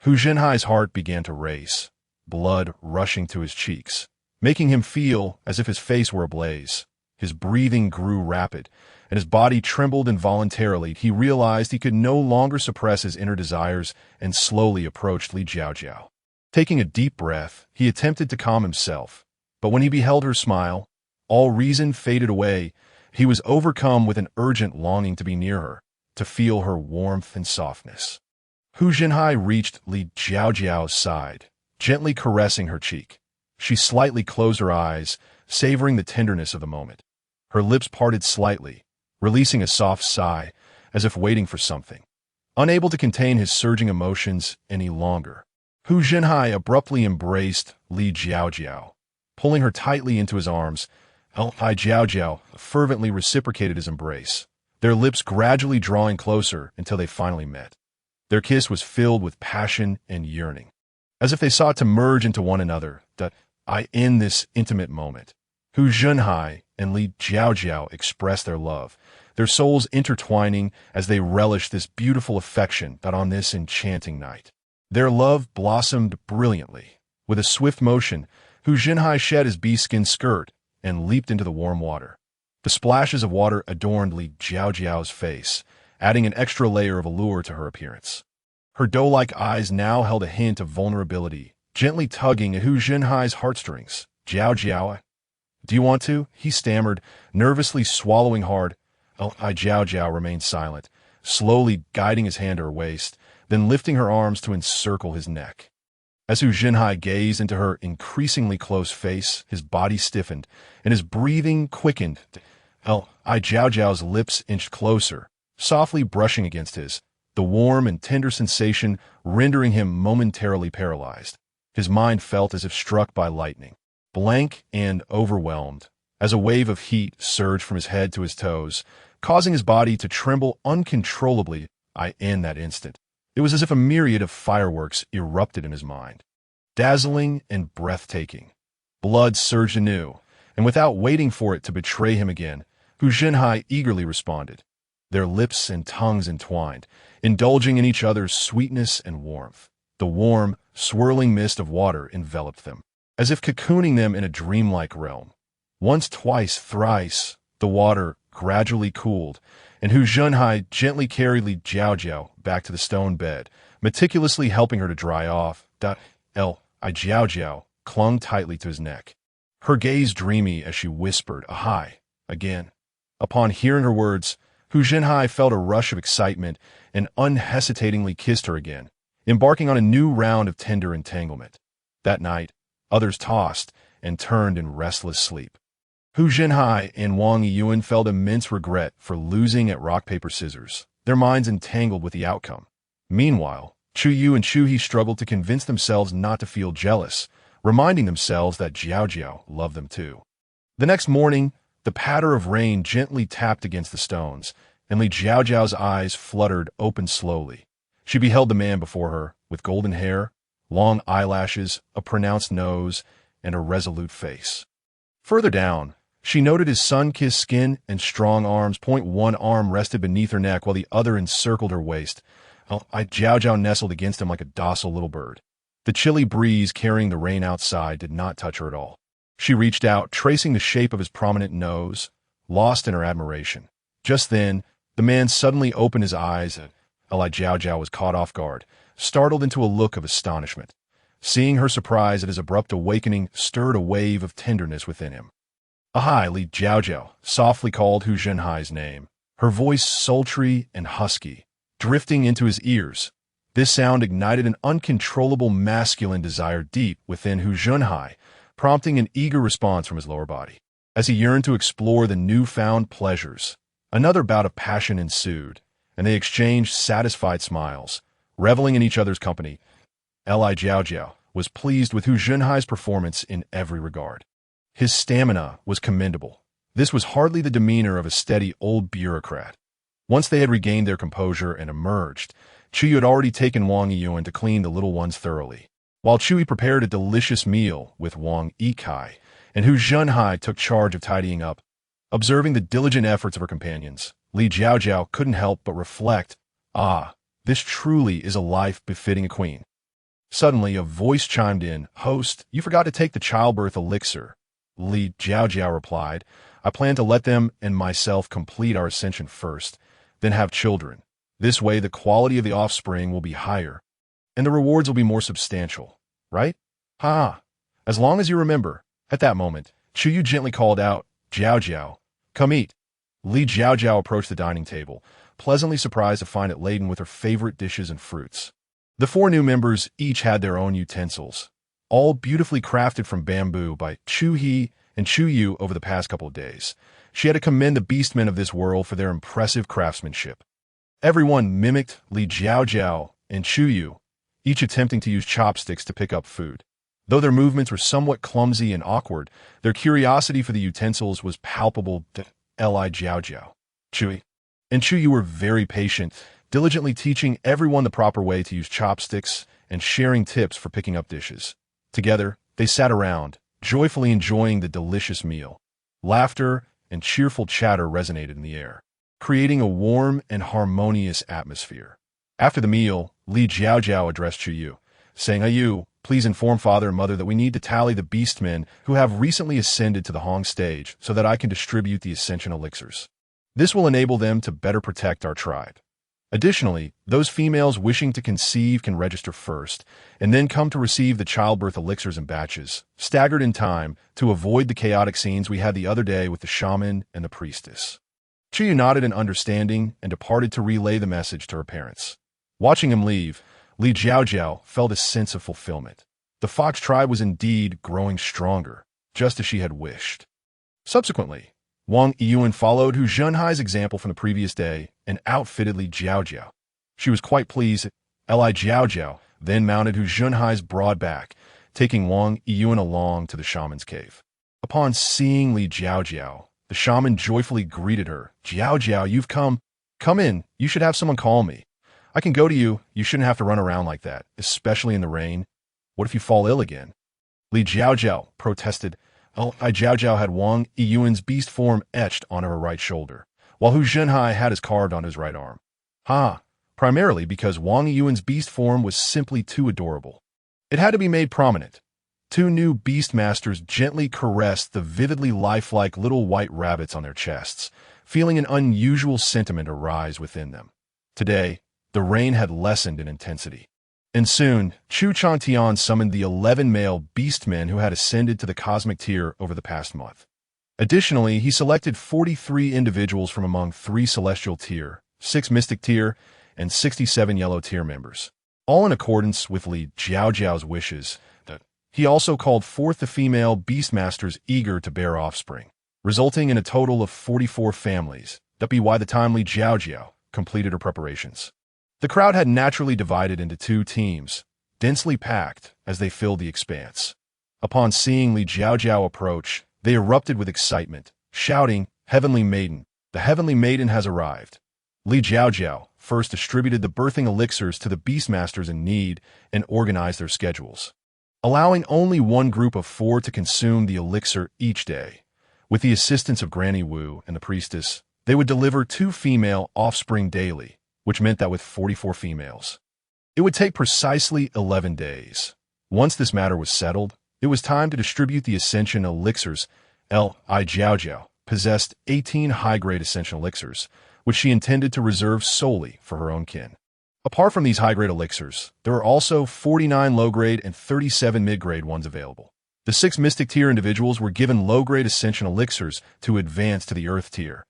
Hu Junhai's heart began to race, blood rushing to his cheeks, making him feel as if his face were ablaze. His breathing grew rapid, and his body trembled involuntarily. He realized he could no longer suppress his inner desires and slowly approached Li Jiao Jiao. Taking a deep breath, he attempted to calm himself, but when he beheld her smile, all reason faded away. He was overcome with an urgent longing to be near her, to feel her warmth and softness. Hu Junhai reached Li Jiao Jiao's side, gently caressing her cheek. She slightly closed her eyes, savoring the tenderness of the moment. Her lips parted slightly, releasing a soft sigh, as if waiting for something. Unable to contain his surging emotions any longer, Hu Junhai abruptly embraced Li Jiao Jiao. Pulling her tightly into his arms, Li Jiao Jiao fervently reciprocated his embrace, their lips gradually drawing closer until they finally met. Their kiss was filled with passion and yearning, as if they sought to merge into one another. In this intimate moment, Hu Junhai and Li Jiao Jiao expressed their love, their souls intertwining as they relished this beautiful affection on this enchanting night. Their love blossomed brilliantly. With a swift motion, Hu Junhai shed his bee-skin skirt and leaped into the warm water. The splashes of water adorned Li Jiao Jiao's face, adding an extra layer of allure to her appearance. Her doe-like eyes now held a hint of vulnerability, gently tugging at Hu Junhai's heartstrings. Jiao Jiao, do you want to? He stammered, nervously swallowing hard. Jiao Jiao remained silent, slowly guiding his hand to her waist, then lifting her arms to encircle his neck. As Hu Junhai gazed into her increasingly close face, his body stiffened, and his breathing quickened. Jiao Jiao's lips inched closer, softly brushing against his, the warm and tender sensation rendering him momentarily paralyzed. His mind felt as if struck by lightning, blank and overwhelmed, as a wave of heat surged from his head to his toes, causing his body to tremble uncontrollably. In that instant, it was as if a myriad of fireworks erupted in his mind. Dazzling and breathtaking. Blood surged anew, and without waiting for it to betray him again, Hu Junhai eagerly responded. Their lips and tongues entwined, indulging in each other's sweetness and warmth. The warm, swirling mist of water enveloped them, as if cocooning them in a dreamlike realm. Once, twice, thrice, the water gradually cooled, and Hu Zhenhai gently carried Li Jiao Jiao back to the stone bed, meticulously helping her to dry off. Li Jiao Jiao clung tightly to his neck, her gaze dreamy as she whispered, "Ahai," again. Upon hearing her words, Hu Zhenhai felt a rush of excitement and unhesitatingly kissed her again, embarking on a new round of tender entanglement. That night, others tossed and turned in restless sleep. Hu Zhenhai and Wang Yiyuan felt immense regret for losing at rock, paper, scissors, their minds entangled with the outcome. Meanwhile, Chu Yu and Chu He struggled to convince themselves not to feel jealous, reminding themselves that Jiao Jiao loved them too. The next morning, the patter of rain gently tapped against the stones, and Li Jiao Jiao's eyes fluttered open slowly. She beheld the man before her, with golden hair, long eyelashes, a pronounced nose, and a resolute face. Further down, she noted his sun-kissed skin and strong arms. One arm rested beneath her neck while the other encircled her waist. Jiao Jiao nestled against him like a docile little bird. The chilly breeze carrying the rain outside did not touch her at all. She reached out, tracing the shape of his prominent nose, lost in her admiration. Just then, the man suddenly opened his eyes, and Li Jiao Jiao was caught off guard, startled into a look of astonishment. Seeing her surprise at his abrupt awakening stirred a wave of tenderness within him. "Ahai," Li Jiao Jiao softly called Hu Zhenhai's name, her voice sultry and husky, drifting into his ears. This sound ignited an uncontrollable masculine desire deep within Hu Zhenhai, prompting an eager response from his lower body. As he yearned to explore the newfound pleasures, another bout of passion ensued, and they exchanged satisfied smiles, reveling in each other's company. Li Jiao Jiao was pleased with Hu Zhenhai's performance in every regard. His stamina was commendable. This was hardly the demeanor of a steady old bureaucrat. Once they had regained their composure and emerged, Chu Yu had already taken Wang Yiyuan to clean the little ones thoroughly, while Chu Yi prepared a delicious meal with Wang Yikai, and Hu Zhenhai took charge of tidying up. Observing the diligent efforts of her companions, Li Jiao Jiao couldn't help but reflect, this truly is a life befitting a queen. Suddenly, a voice chimed in, "Host, you forgot to take the childbirth elixir." Li Jiao Jiao replied, "I plan to let them and myself complete our ascension first, then have children. This way, the quality of the offspring will be higher, and the rewards will be more substantial, right? Ha! As long as you remember." At that moment, Chu Yu gently called out, "Jiao Jiao, come eat." Li Jiao Jiao approached the dining table, pleasantly surprised to find it laden with her favorite dishes and fruits. The four new members each had their own utensils, all beautifully crafted from bamboo by Chu He and Chu Yu over the past couple of days. She had to commend the beastmen of this world for their impressive craftsmanship. Everyone mimicked Li Jiao Jiao and Chu Yu, each attempting to use chopsticks to pick up food. Though their movements were somewhat clumsy and awkward, their curiosity for the utensils was palpable. Li Jiao Jiao, Chu Yi, and Chu Yu were very patient, diligently teaching everyone the proper way to use chopsticks and sharing tips for picking up dishes. Together, they sat around, joyfully enjoying the delicious meal. Laughter and cheerful chatter resonated in the air, creating a warm and harmonious atmosphere. After the meal, Li Jiao Jiao addressed Chu Yu, saying, "Yu, please inform father and mother that we need to tally the beastmen who have recently ascended to the Hong stage so that I can distribute the ascension elixirs. This will enable them to better protect our tribe. Additionally, those females wishing to conceive can register first, and then come to receive the childbirth elixirs in batches, staggered in time, to avoid the chaotic scenes we had the other day with the shaman and the priestess." Chu Yu nodded in understanding and departed to relay the message to her parents. Watching him leave, Li Jiao Jiao felt a sense of fulfillment. The fox tribe was indeed growing stronger, just as she had wished. Subsequently, Wang Yiyuan followed Hu Zhenhai's example from the previous day and outfitted Li Jiao Jiao. She was quite pleased. Li Jiao Jiao then mounted Hu Zhenhai's broad back, taking Wang Yiyuan along to the shaman's cave. Upon seeing Li Jiao Jiao, the shaman joyfully greeted her. "Jiao Jiao, you've come. Come in. You should have someone call me. I can go to you. You shouldn't have to run around like that, especially in the rain. What if you fall ill again?" Li Jiao Jiao protested. Li Jiao Jiao had Wang Yiyuan's beast form etched onto her right shoulder, while Hu Zhenhai had his carved onto his right arm. Primarily because Wang Yiyuan's beast form was simply too adorable. It had to be made prominent. Two new beastmasters gently caressed the vividly lifelike little white rabbits on their chests, feeling an unusual sentiment arise within them. Today, the rain had lessened in intensity. And soon, Chu Chantian summoned the 11 male beastmen who had ascended to the cosmic tier over the past month. Additionally, he selected 43 individuals from among 3 celestial tier, 6 mystic tier, and 67 yellow tier members, all in accordance with Li Jiao Jiao's wishes. He also called forth the female beastmasters eager to bear offspring, resulting in a total of 44 families. That be why the time Li Jiao Jiao completed her preparations. The crowd had naturally divided into 2 teams, densely packed as they filled the expanse. Upon seeing Li Jiao Jiao approach, they erupted with excitement, shouting, "Heavenly Maiden! The Heavenly Maiden has arrived!" Li Jiao Jiao first distributed the birthing elixirs to the beastmasters in need and organized their schedules, allowing only one group of 4 to consume the elixir each day. With the assistance of Granny Wu and the priestess, they would deliver 2 female offspring daily, which meant that with 44 females, it would take precisely 11 days. Once this matter was settled, it was time to distribute the ascension elixirs. Li Jiao Jiao possessed 18 high-grade ascension elixirs, which she intended to reserve solely for her own kin. Apart from these high-grade elixirs, there are also 49 low-grade and 37 mid-grade ones available. The 6 mystic tier individuals were given low-grade ascension elixirs to advance to the earth tier.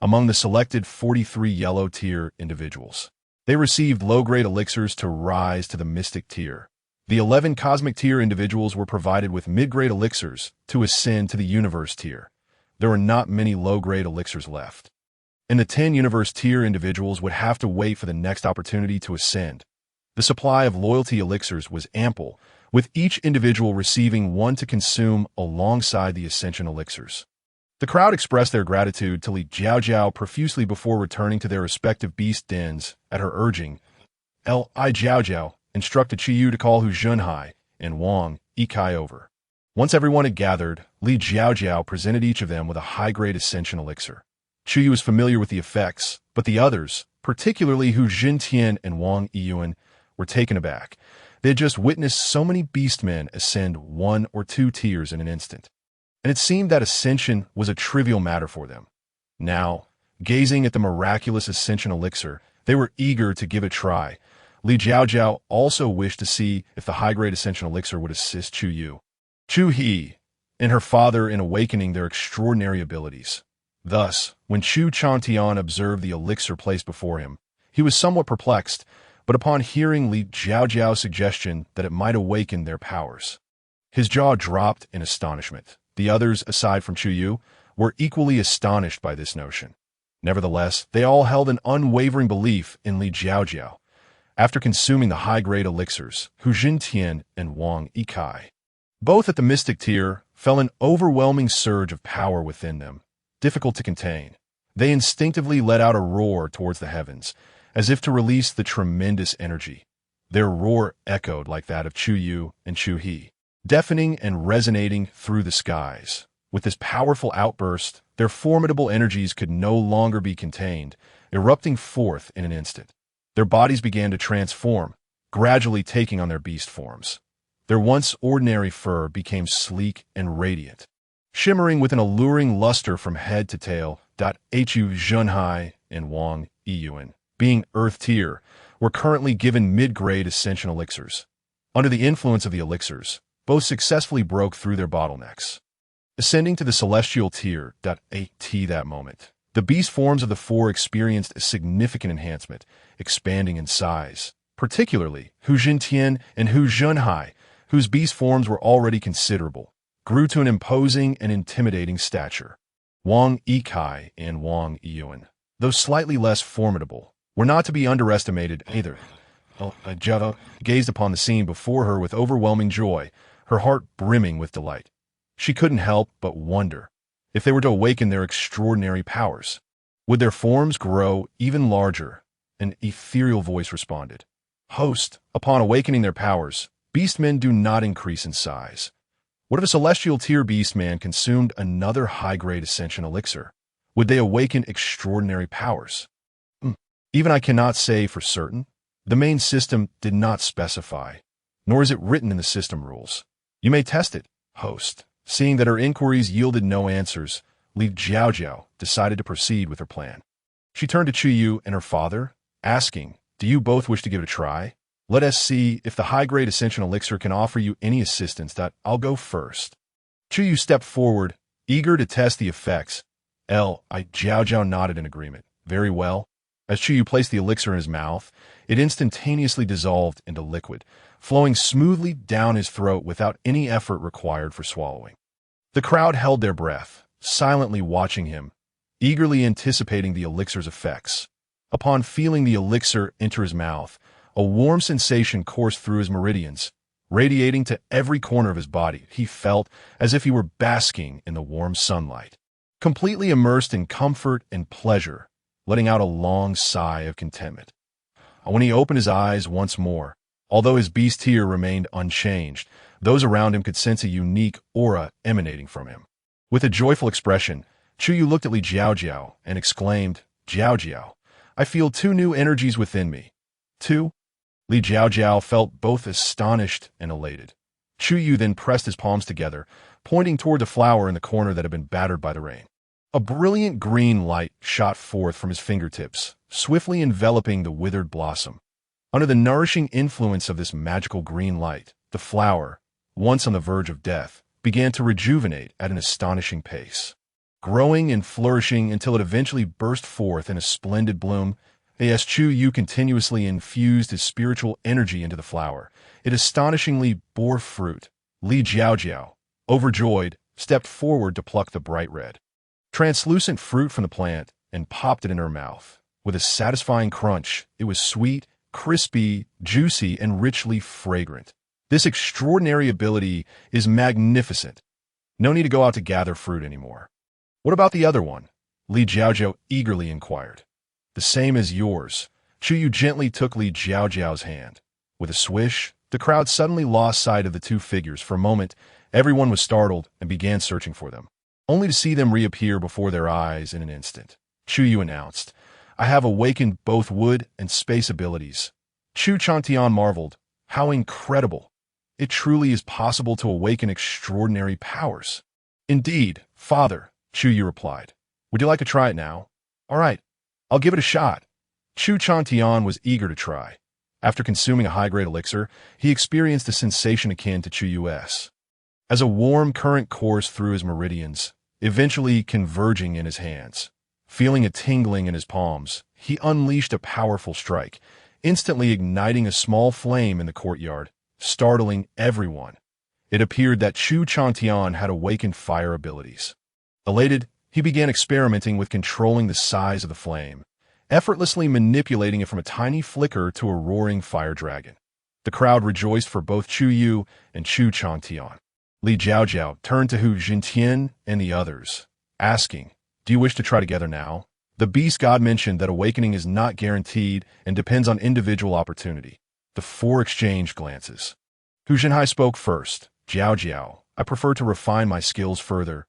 Among the selected 43 yellow tier individuals, they received low-grade elixirs to rise to the mystic tier. The 11 cosmic tier individuals were provided with mid-grade elixirs to ascend to the universe tier. There were not many low-grade elixirs left, and the 10 universe tier individuals would have to wait for the next opportunity to ascend. The supply of loyalty elixirs was ample, with each individual receiving 1 to consume alongside the ascension elixirs. The crowd expressed their gratitude to Li Jiao Jiao profusely before returning to their respective beast dens. At her urging, Li Jiao Jiao instructed Qiyu to call Hu Zhenhai and Wang Yikai over. Once everyone had gathered, Li Jiao Jiao presented each of them with a high-grade ascension elixir. Qiyu was familiar with the effects, but the others, particularly Hu Zhentian and Wang Yiyuan, were taken aback. They had just witnessed so many beastmen ascend 1 or 2 tiers in an instant, and it seemed that ascension was a trivial matter for them. Now, gazing at the miraculous ascension elixir, they were eager to give it a try. Li Jiao Jiao also wished to see if the high-grade ascension elixir would assist Chu Yu, Chu He, and her father in awakening their extraordinary abilities. Thus, when Chu Chantian observed the elixir placed before him, he was somewhat perplexed, but upon hearing Li Jiao Jiao's suggestion that it might awaken their powers, his jaw dropped in astonishment. The others, aside from Chu Yu, were equally astonished by this notion. Nevertheless, they all held an unwavering belief in Li Jiao Jiao. After consuming the high-grade elixirs, Hu Zhentian and Wang Yikai, both at the mystic tier, felt an overwhelming surge of power within them, difficult to contain. They instinctively let out a roar towards the heavens, as if to release the tremendous energy. Their roar echoed like that of Chu Yu and Chu He, deafening and resonating through the skies. With this powerful outburst, their formidable energies could no longer be contained, erupting forth in an instant. Their bodies began to transform, gradually taking on their beast forms. Their once ordinary fur became sleek and radiant, shimmering with an alluring luster from head to tail. Hu Zhenhai and Wang Yiyuan, being Earth tier, were currently given mid-grade ascension elixirs. Under the influence of the elixirs, both successfully broke through their bottlenecks, ascending to the celestial tier. At that moment, the beast forms of the 4 experienced a significant enhancement, expanding in size, particularly Hu Zhentian and Hu Zhenhai, whose beast forms were already considerable, grew to an imposing and intimidating stature. Wang Yikai and Wang Yiyuan, though slightly less formidable, were not to be underestimated either. Java gazed upon the scene before her with overwhelming joy, her heart brimming with delight. She couldn't help but wonder if they were to awaken their extraordinary powers. Would their forms grow even larger? An ethereal voice responded. Host, upon awakening their powers, beastmen do not increase in size. What if a celestial tier beastman consumed another high-grade ascension elixir? Would they awaken extraordinary powers? Even I cannot say for certain. The main system did not specify. nor is it written in the system rules. You may test it, host. Seeing that her inquiries yielded no answers, Li Jiao Jiao decided to proceed with her plan. She turned to Chu Yu and her father, asking, "Do you both wish to give it a try? Let us see if the high-grade Ascension Elixir can offer you any assistance. I'll go first." Chu Yu stepped forward, eager to test the effects. Li Jiao Jiao nodded in agreement. Very well. As Chu Yu placed the elixir in his mouth, it instantaneously dissolved into liquid, flowing smoothly down his throat without any effort required for swallowing. The crowd held their breath, silently watching him, eagerly anticipating the elixir's effects. Upon feeling the elixir enter his mouth, a warm sensation coursed through his meridians, radiating to every corner of his body. He felt as if he were basking in the warm sunlight, completely immersed in comfort and pleasure, letting out a long sigh of contentment. When he opened his eyes once more, although his beast tear remained unchanged, those around him could sense a unique aura emanating from him. With a joyful expression, Chu Yu looked at Li Jiao Jiao and exclaimed, "Jiao Jiao, I feel two new energies within me." Two? Li Jiao Jiao felt both astonished and elated. Chu Yu then pressed his palms together, pointing toward the flower in the corner that had been battered by the rain. A brilliant green light shot forth from his fingertips, swiftly enveloping the withered blossom. Under the nourishing influence of this magical green light, the flower, once on the verge of death, began to rejuvenate at an astonishing pace, growing and flourishing until it eventually burst forth in a splendid bloom. As Chu Yu continuously infused his spiritual energy into the flower, it astonishingly bore fruit. Li Jiao Jiao, overjoyed, stepped forward to pluck the bright red, translucent fruit from the plant and popped it in her mouth. With a satisfying crunch, it was sweet, crispy, juicy, and richly fragrant. This extraordinary ability is magnificent. No need to go out to gather fruit anymore. What about the other one? Li Jiao Jiao eagerly inquired. The same as yours. Chu Yu gently took Li Jiao Jiao's hand. With a swish, the crowd suddenly lost sight of the two figures. For a moment, everyone was startled and began searching for them, only to see them reappear before their eyes in an instant. Chu Yu announced, "I have awakened both wood and space abilities." Chu Chantian marveled. How incredible! It truly is possible to awaken extraordinary powers. "Indeed, father," Chu Yu replied. "Would you like to try it now?" "All right, I'll give it a shot." Chu Chantian was eager to try. After consuming a high-grade elixir, he experienced a sensation akin to Chu Yu's, as a warm current coursed through his meridians, eventually converging in his hands. Feeling a tingling in his palms, he unleashed a powerful strike, instantly igniting a small flame in the courtyard, startling everyone. It appeared that Chu Chantian had awakened fire abilities. Elated, he began experimenting with controlling the size of the flame, effortlessly manipulating it from a tiny flicker to a roaring fire dragon. The crowd rejoiced for both Chu Yu and Chu Chantian. Li Jiao Jiao turned to Hu Jintian and the others, asking, "Do you wish to try together now?" The beast god mentioned that awakening is not guaranteed and depends on individual opportunity. The four exchanged glances. Hu Jinhai spoke first. "Jiao Jiao, I prefer to refine my skills further.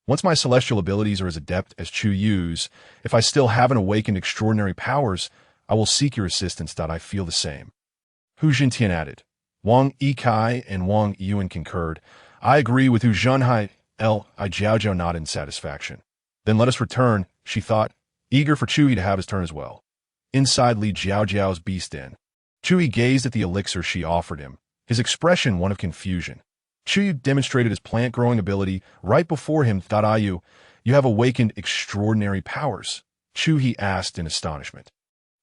Once my celestial abilities are as adept as Chu Yu's, if I still haven't awakened extraordinary powers, I will seek your assistance. I feel the same." Hu Jintian added. Wang Yikai and Wang Yuan concurred. "I agree with Hu Zhenhai." Li Jiao Jiao nodded in satisfaction. "Then let us return," she thought, eager for Chu Yi to have his turn as well. Inside Li Jiao Jiao's beast den, Chu Yi gazed at the elixir she offered him, his expression one of confusion. Chu Yi demonstrated his plant-growing ability right before him. "You have awakened extraordinary powers?" Chu Yi asked in astonishment.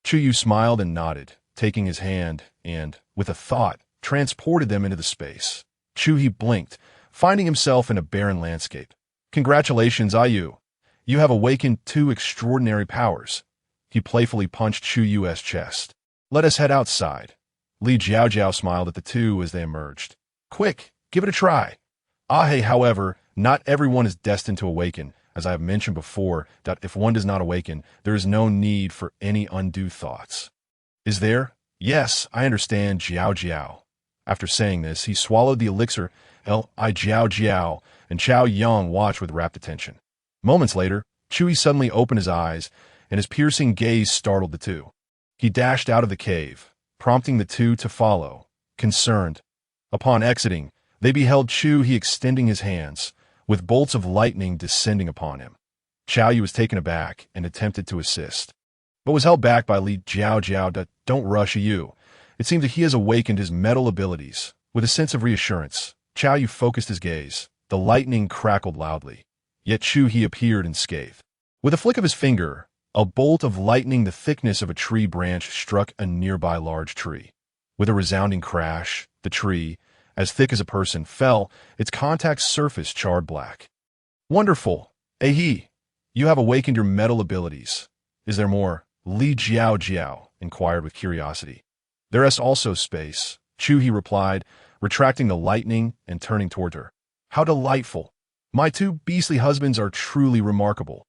Chu Yu smiled and nodded, taking his hand and, with a thought, transported them into the space. Chu Yi blinked, finding himself in a barren landscape. "Congratulations, Yu. You have awakened two extraordinary powers." He playfully punched Chu Yu's chest. "Let us head outside." Li Jiao Jiao smiled at the two as they emerged. "Quick, give it a try." However, not everyone is destined to awaken. As I have mentioned before, that if one does not awaken, there is no need for any undue thoughts. Is there? Yes, I understand, Jiao Jiao. After saying this, he swallowed the elixir. Li Jiao Jiao and Chao Yang watched with rapt attention. Moments later, Chu suddenly opened his eyes, and his piercing gaze startled the two. He dashed out of the cave, prompting the two to follow, concerned. Upon exiting, they beheld Chu He extending his hands, with bolts of lightning descending upon him. Xiao Yu was taken aback and attempted to assist, but was held back by Li Jiao Jiao. Don't rush Yu. It seems that he has awakened his metal abilities. With a sense of reassurance, Xiao Yu focused his gaze. The lightning crackled loudly, yet Chu He appeared unscathed. With a flick of his finger, a bolt of lightning the thickness of a tree branch struck a nearby large tree. With a resounding crash, the tree, as thick as a person, fell, its contact surface charred black. Wonderful! Ahe! You have awakened your metal abilities. Is there more? Li Jiao Jiao inquired with curiosity. There is also space, Chu He replied, retracting the lightning and turning toward her. How delightful! My two beastly husbands are truly remarkable.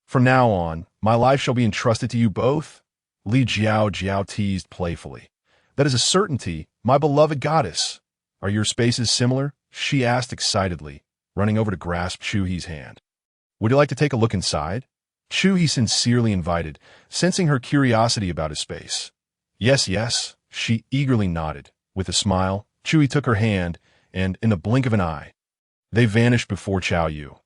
From now on, my life shall be entrusted to you both? Li Jiao Jiao teased playfully. That is a certainty, my beloved goddess. Are your spaces similar? She asked excitedly, running over to grasp Chu He's hand. Would you like to take a look inside? Chu He sincerely invited, sensing her curiosity about his space. Yes, she eagerly nodded. With a smile, Chu He took her hand, and in the blink of an eye, they vanished before Xiao Yu.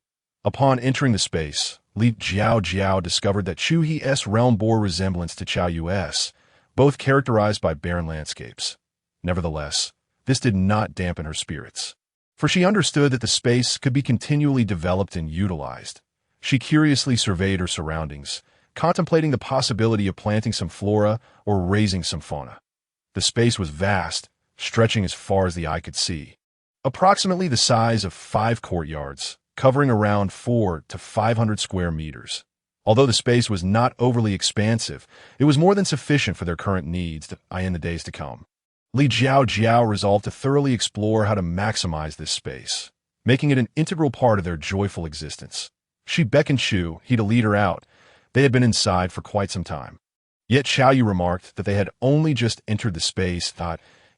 Upon entering the space, Li Jiao Jiao discovered that Chu He's realm bore resemblance to Xiao Yu's, both characterized by barren landscapes. Nevertheless, this did not dampen her spirits, for she understood that the space could be continually developed and utilized. She curiously surveyed her surroundings, contemplating the possibility of planting some flora or raising some fauna. The space was vast, stretching as far as the eye could see. Approximately the size of 5 courtyards, covering around 400 to 500 square meters. Although the space was not overly expansive, it was more than sufficient for their current needs in the days to come. Li Jiao Jiao resolved to thoroughly explore how to maximize this space, making it an integral part of their joyful existence. She beckoned Chu He to lead her out. They had been inside for quite some time. Yet Xiao Yu remarked that they had only just entered the space. Li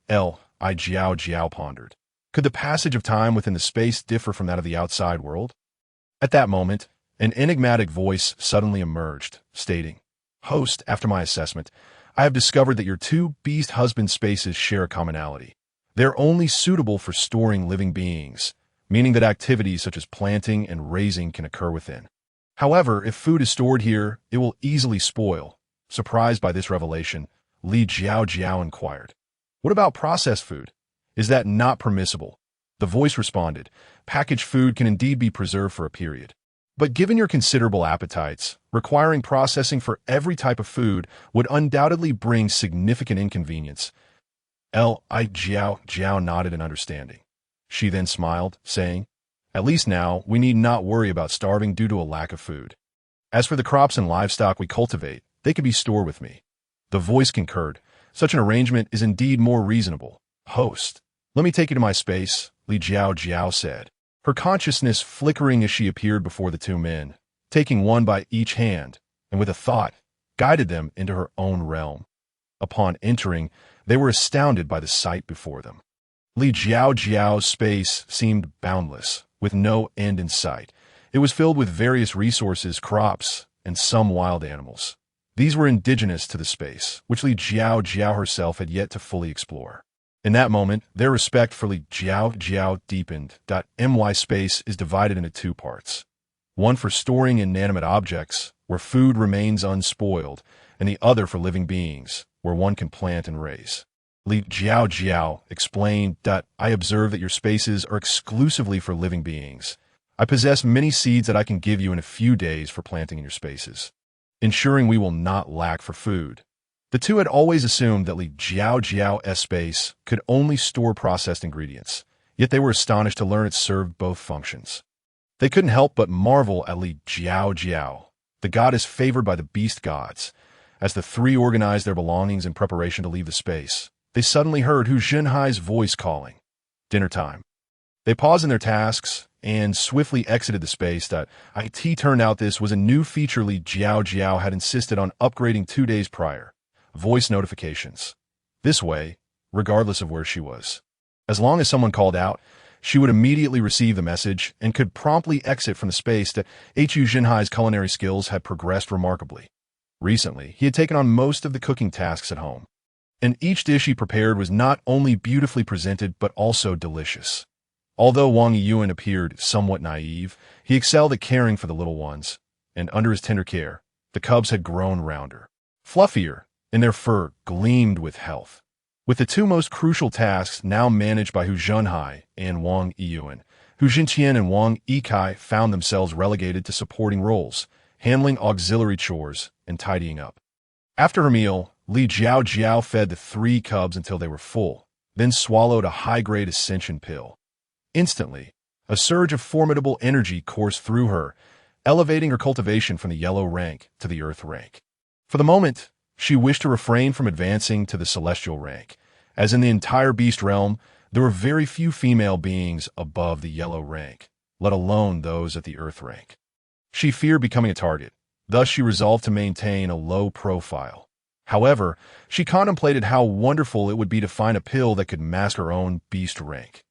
Jiao Jiao pondered. Could the passage of time within the space differ from that of the outside world? At that moment, an enigmatic voice suddenly emerged, stating, Host, after my assessment, I have discovered that your two beast husband spaces share a commonality. They're only suitable for storing living beings, meaning that activities such as planting and raising can occur within. However, if food is stored here, it will easily spoil. Surprised by this revelation, Li Jiao Jiao inquired, What about processed food? Is that not permissible? The voice responded, Packaged food can indeed be preserved for a period. But given your considerable appetites, requiring processing for every type of food would undoubtedly bring significant inconvenience. Li Jiao Jiao nodded in understanding. She then smiled, saying, At least now, we need not worry about starving due to a lack of food. As for the crops and livestock we cultivate, they can be stored with me. The voice concurred. Such an arrangement is indeed more reasonable. Host, let me take you to my space, Li Jiao Jiao said, her consciousness flickering as she appeared before the two men, taking one by each hand, and with a thought, guided them into her own realm. Upon entering, they were astounded by the sight before them. Li Jiao Jiao's space seemed boundless, with no end in sight. It was filled with various resources, crops, and some wild animals. These were indigenous to the space, which Li Jiao Jiao herself had yet to fully explore. In that moment, their respect for Li Jiao Jiao deepened. My space is divided into 2 parts. One for storing inanimate objects, where food remains unspoiled, and the other for living beings, where one can plant and raise. Li Jiao Jiao explained, I observe that your spaces are exclusively for living beings. I possess many seeds that I can give you in a few days for planting in your spaces, ensuring we will not lack for food. The two had always assumed that Li Jiao Jiao's space could only store processed ingredients, yet they were astonished to learn it served both functions. They couldn't help but marvel at Li Jiao Jiao, the goddess favored by the beast gods. As the 3 organized their belongings in preparation to leave the space, they suddenly heard Hu Zhenhai's voice calling, Dinner time. They paused in their tasks and swiftly exited the space. It turned out this was a new feature Li Jiao Jiao had insisted on upgrading 2 days prior. Voice notifications. This way, regardless of where she was. As long as someone called out, she would immediately receive the message and could promptly exit from the space. Hu Zhenhai's culinary skills had progressed remarkably. Recently, he had taken on most of the cooking tasks at home. And each dish he prepared was not only beautifully presented but also delicious. Although Wang Yiyuan appeared somewhat naive, he excelled at caring for the little ones, and under his tender care, the cubs had grown rounder, fluffier, and their fur gleamed with health. With the two most crucial tasks now managed by Hu Zhenhai and Wang Yiyuan, Hu Jinqian and Wang Yikai found themselves relegated to supporting roles, handling auxiliary chores, and tidying up. After her meal, Li Jiao Jiao fed the three cubs until they were full, then swallowed a high-grade ascension pill. Instantly, a surge of formidable energy coursed through her, elevating her cultivation from the yellow rank to the earth rank. For the moment, she wished to refrain from advancing to the celestial rank, as in the entire beast realm, there were very few female beings above the yellow rank, let alone those at the earth rank. She feared becoming a target, thus she resolved to maintain a low profile. However, she contemplated how wonderful it would be to find a pill that could mask her own beast rank.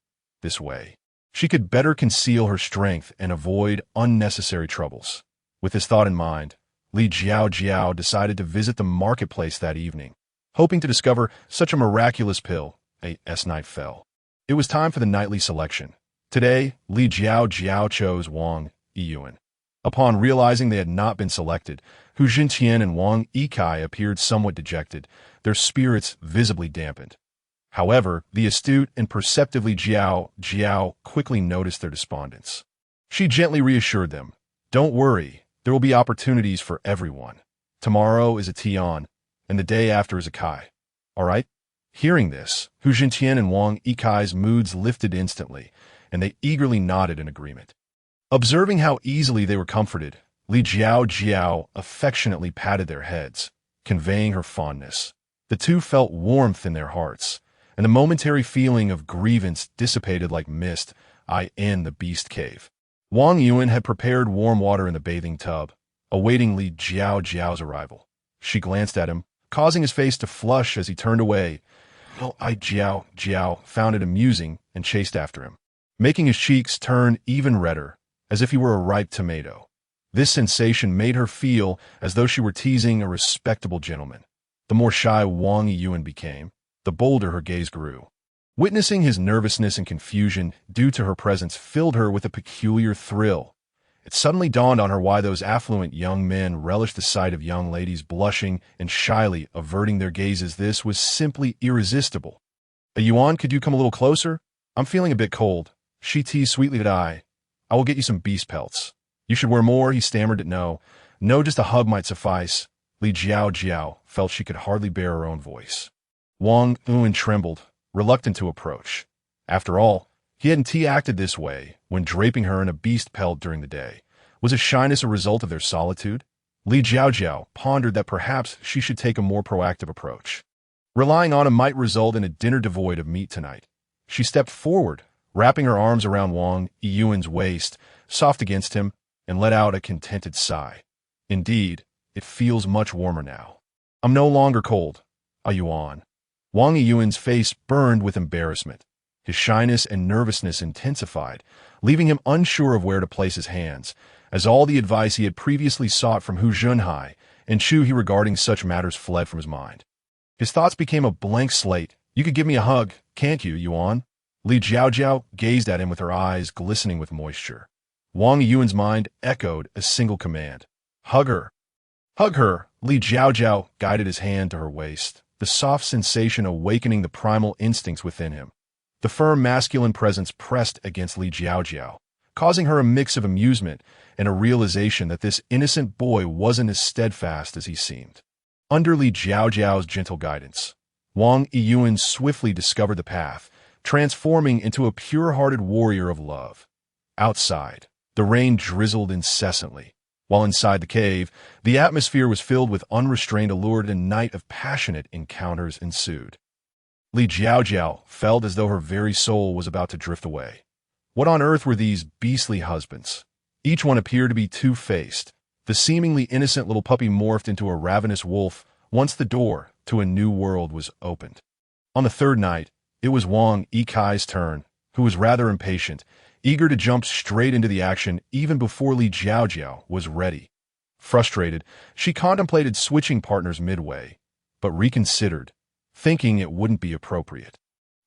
This way, she could better conceal her strength and avoid unnecessary troubles. With this thought in mind, Li Jiao Jiao decided to visit the marketplace that evening, hoping to discover such a miraculous pill. As night fell, it was time for the nightly selection. Today, Li Jiao Jiao chose Wang Yiyuan. Upon realizing they had not been selected, Hu Jinqian and Wang Yikai appeared somewhat dejected, their spirits visibly dampened. However, the astute and perceptive Li Jiao Jiao quickly noticed their despondence. She gently reassured them, "Don't worry, there will be opportunities for everyone. Tomorrow is a Tian, and the day after is a Kai. All right?" Hearing this, Hu Jinqian and Wang Yikai's moods lifted instantly, and they eagerly nodded in agreement. Observing how easily they were comforted, Li Jiao Jiao affectionately patted their heads, conveying her fondness. The two felt warmth in their hearts, and the momentary feeling of grievance dissipated like mist in the beast cave. Wang Yuan had prepared warm water in the bathing tub, awaiting Li Jiao Jiao's arrival. She glanced at him, causing his face to flush as he turned away. Li Jiao Jiao found it amusing and chased after him, making his cheeks turn even redder, as if he were a ripe tomato. This sensation made her feel as though she were teasing a respectable gentleman. The more shy Wang Yiyuan became, the bolder her gaze grew. Witnessing his nervousness and confusion due to her presence filled her with a peculiar thrill. It suddenly dawned on her why those affluent young men relished the sight of young ladies blushing and shyly averting their gazes. This was simply irresistible. "Yuan, could you come a little closer? I'm feeling a bit cold," she teased sweetly to I will get you some beast pelts. "You should wear more," he stammered. No, just a hug might suffice." Li Jiao Jiao felt she could hardly bear her own voice. Wang Yuan trembled, reluctant to approach. After all, he hadn't acted this way when draping her in a beast pelt during the day. Was his shyness a result of their solitude? Li Jiao Jiao pondered that perhaps she should take a more proactive approach. Relying on him might result in a dinner devoid of meat tonight. She stepped forward, wrapping her arms around Wang Yiyuan's waist, soft against him, and let out a contented sigh. "Indeed, it feels much warmer now. I'm no longer cold. Yuan." Wang Yiyuan's face burned with embarrassment. His shyness and nervousness intensified, leaving him unsure of where to place his hands, as all the advice he had previously sought from Hu Zhenhai and Chu He regarding such matters fled from his mind. His thoughts became a blank slate. "You could give me a hug, can't you, Yuan?" Li Jiao Jiao gazed at him with her eyes glistening with moisture. Wang Yiyuan's mind echoed a single command. "Hug her." "Hug her." Li Jiao Jiao guided his hand to her waist, the soft sensation awakening the primal instincts within him. The firm masculine presence pressed against Li Jiao Jiao, causing her a mix of amusement and a realization that this innocent boy wasn't as steadfast as he seemed. Under Li Jiao Jiao's gentle guidance, Wang Yiyuan swiftly discovered the path, transforming into a pure-hearted warrior of love. Outside, the rain drizzled incessantly, while inside the cave, the atmosphere was filled with unrestrained allure, and a night of passionate encounters ensued. Li Jiao Jiao felt as though her very soul was about to drift away. What on earth were these beastly husbands? Each one appeared to be two-faced. The seemingly innocent little puppy morphed into a ravenous wolf once the door to a new world was opened. On the third night, it was Wang Yikai's turn, who was rather impatient, eager to jump straight into the action even before Li Jiao Jiao was ready. Frustrated, she contemplated switching partners midway, but reconsidered, thinking it wouldn't be appropriate.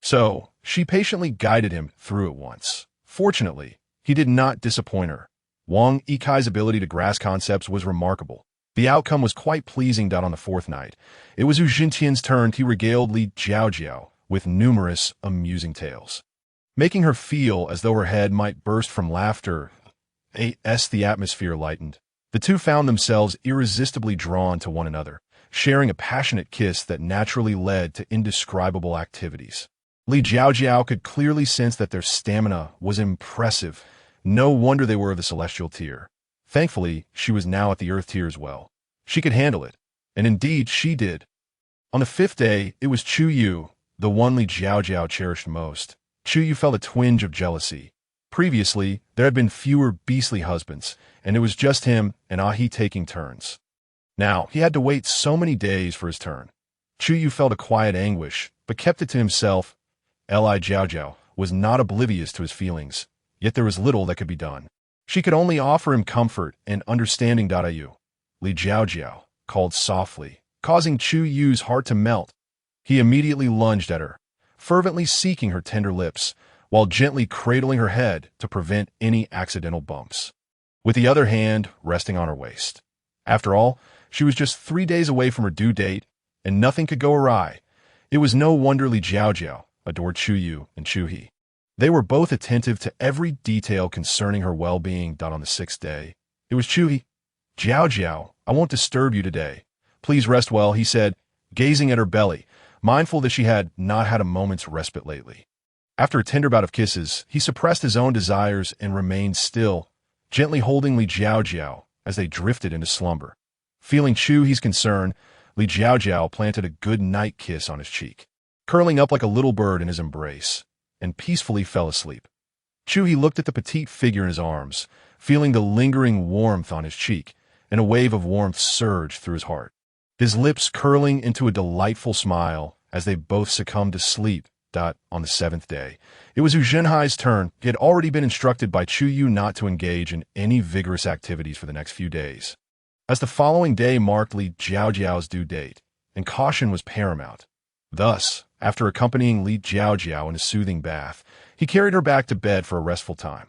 So, she patiently guided him through it once. Fortunately, he did not disappoint her. Wang Yikai's ability to grasp concepts was remarkable. The outcome was quite pleasing. On the fourth night, it was Wu Jintian's turn. He regaled Li Jiao Jiao with numerous amusing tales, making her feel as though her head might burst from laughter. As the atmosphere lightened, the two found themselves irresistibly drawn to one another, sharing a passionate kiss that naturally led to indescribable activities. Li Jiao Jiao could clearly sense that their stamina was impressive. No wonder they were of the celestial tier. Thankfully, she was now at the earth tier as well. She could handle it, and indeed she did. On the fifth day, it was Chu Yu, the one Li Jiao Jiao cherished most. Chu Yu felt a twinge of jealousy. Previously, there had been fewer beastly husbands, and it was just him and Ahi taking turns. Now, he had to wait so many days for his turn. Chu Yu felt a quiet anguish, but kept it to himself. Li Jiao Jiao was not oblivious to his feelings, yet there was little that could be done. She could only offer him comfort and understanding. Li Jiao Jiao called softly, causing Chu Yu's heart to melt. He immediately lunged at her, fervently seeking her tender lips, while gently cradling her head to prevent any accidental bumps, with the other hand resting on her waist. After all, she was just 3 days away from her due date, and nothing could go awry. It was no wonder Li Jiao Jiao adored Chu Yu and Chu He. They were both attentive to every detail concerning her well-being. On the sixth day, it was Chu He. Jiao Jiao, I won't disturb you today. Please rest well, he said, gazing at her belly, mindful that she had not had a moment's respite lately. After a tender bout of kisses, he suppressed his own desires and remained still, gently holding Li Jiao Jiao as they drifted into slumber. Feeling Chu He's concern, Li Jiao Jiao planted a good night kiss on his cheek, curling up like a little bird in his embrace, and peacefully fell asleep. Chu He looked at the petite figure in his arms, feeling the lingering warmth on his cheek, and a wave of warmth surged through his heart, his lips curling into a delightful smile as they both succumbed to sleep. On the seventh day, it was Wu Zhenhai's turn. He had already been instructed by Chu Yu not to engage in any vigorous activities for the next few days, as the following day marked Li Jiao Jiao's due date, and caution was paramount. Thus, after accompanying Li Jiao Jiao in a soothing bath, he carried her back to bed for a restful time.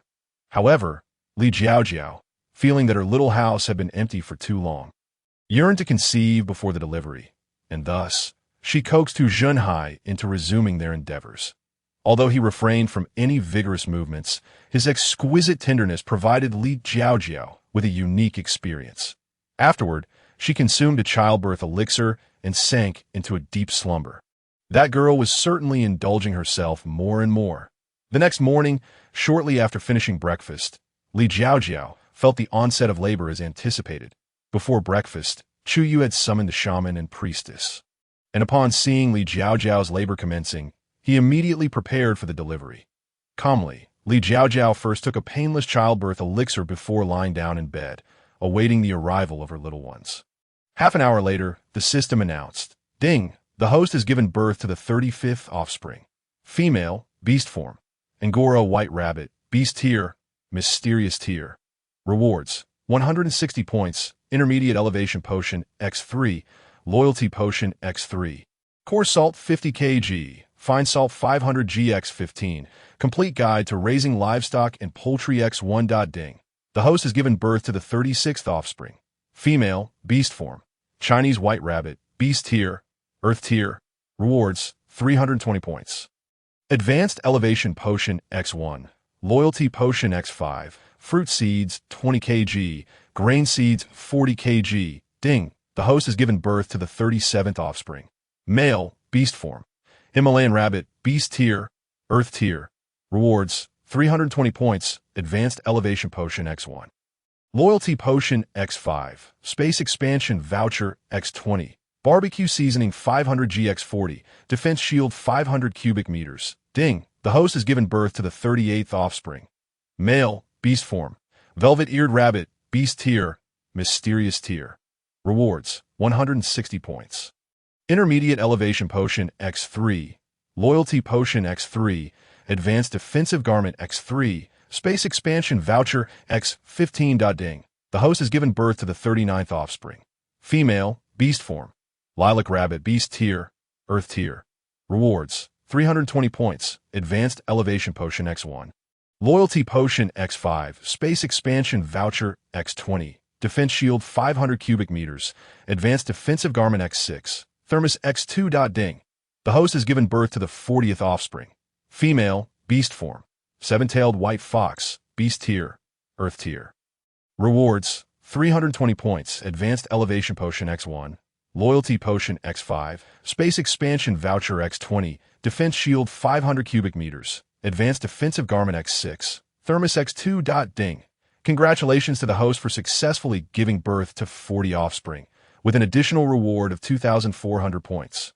However, Li Jiao Jiao, feeling that her little house had been empty for too long, yearned to conceive before the delivery, and thus she coaxed Wu Zhenhai into resuming their endeavors. Although he refrained from any vigorous movements, his exquisite tenderness provided Li Jiao Jiao with a unique experience. Afterward, she consumed a childbirth elixir and sank into a deep slumber. That girl was certainly indulging herself more and more. The next morning, shortly after finishing breakfast, Li Jiao Jiao felt the onset of labor as anticipated. Before breakfast, Chu Yu had summoned the shaman and priestess, and upon seeing Li Jiao Jiao's labor commencing, he immediately prepared for the delivery. Calmly, Li Jiao Jiao first took a painless childbirth elixir before lying down in bed, awaiting the arrival of her little ones. Half an hour later, the system announced, "Ding, the host has given birth to the 35th offspring. Female, beast form. Angora white rabbit, beast tier, mysterious tier. Rewards, 160 points, intermediate elevation potion, X3, loyalty potion, X3. Coarse salt, 50 kg, fine salt, 500 GX15, complete guide to raising livestock and poultry, X1. Ding. The host has given birth to the 36th offspring. Female, beast form. Chinese white rabbit, beast tier, earth tier. Rewards, 320 points. Advanced elevation potion, X1. Loyalty potion, X5. Fruit seeds, 20 kg. Grain seeds, 40 kg. Ding. The host has given birth to the 37th offspring. Male, beast form. Himalayan rabbit, beast tier, earth tier. Rewards, 320 points. Advanced elevation potion, X1. Loyalty potion, X5. Space expansion voucher, X20. Barbecue seasoning, 500 GX40. Defense shield, 500 cubic meters. Ding. The host has given birth to the 38th offspring. Male, beast form. Velvet-eared rabbit, beast tier, mysterious tier. Rewards, 160 points. Intermediate elevation potion, X3. Loyalty potion, X3. Advanced defensive garment, X3. Space expansion voucher, X15. Ding. The host has given birth to the 39th offspring. Female, beast form. Lilac rabbit, beast tier, Earth Tier. Rewards: 320 points, Advanced Elevation Potion X1. Loyalty Potion X5, Space Expansion Voucher X20, Defense Shield 500 cubic meters, Advanced Defensive Garment X6, Thermos X2. Ding. The host has given birth to the 40th offspring. Female, beast form. Seven-tailed white fox, beast tier, earth tier. Rewards: 320 points, Advanced Elevation Potion X1, Loyalty Potion X5, Space Expansion Voucher X20, Defense Shield 500 cubic meters, Advanced Defensive Garment X6, Thermos X2. Ding. Congratulations to the host for successfully giving birth to 40 offspring, with an additional reward of 2,400 points.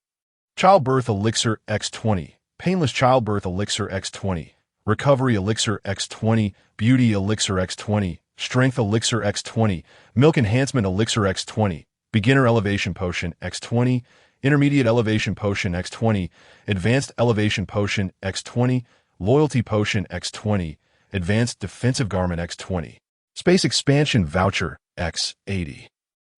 Childbirth Elixir X20, Painless Childbirth Elixir X20, Recovery Elixir X20, Beauty Elixir X20, Strength Elixir X20, Milk Enhancement Elixir X20, Beginner Elevation Potion X20, Intermediate Elevation Potion X20, Advanced Elevation Potion X20, Loyalty Potion X20, Advanced Defensive Garment X20, Space Expansion Voucher X80.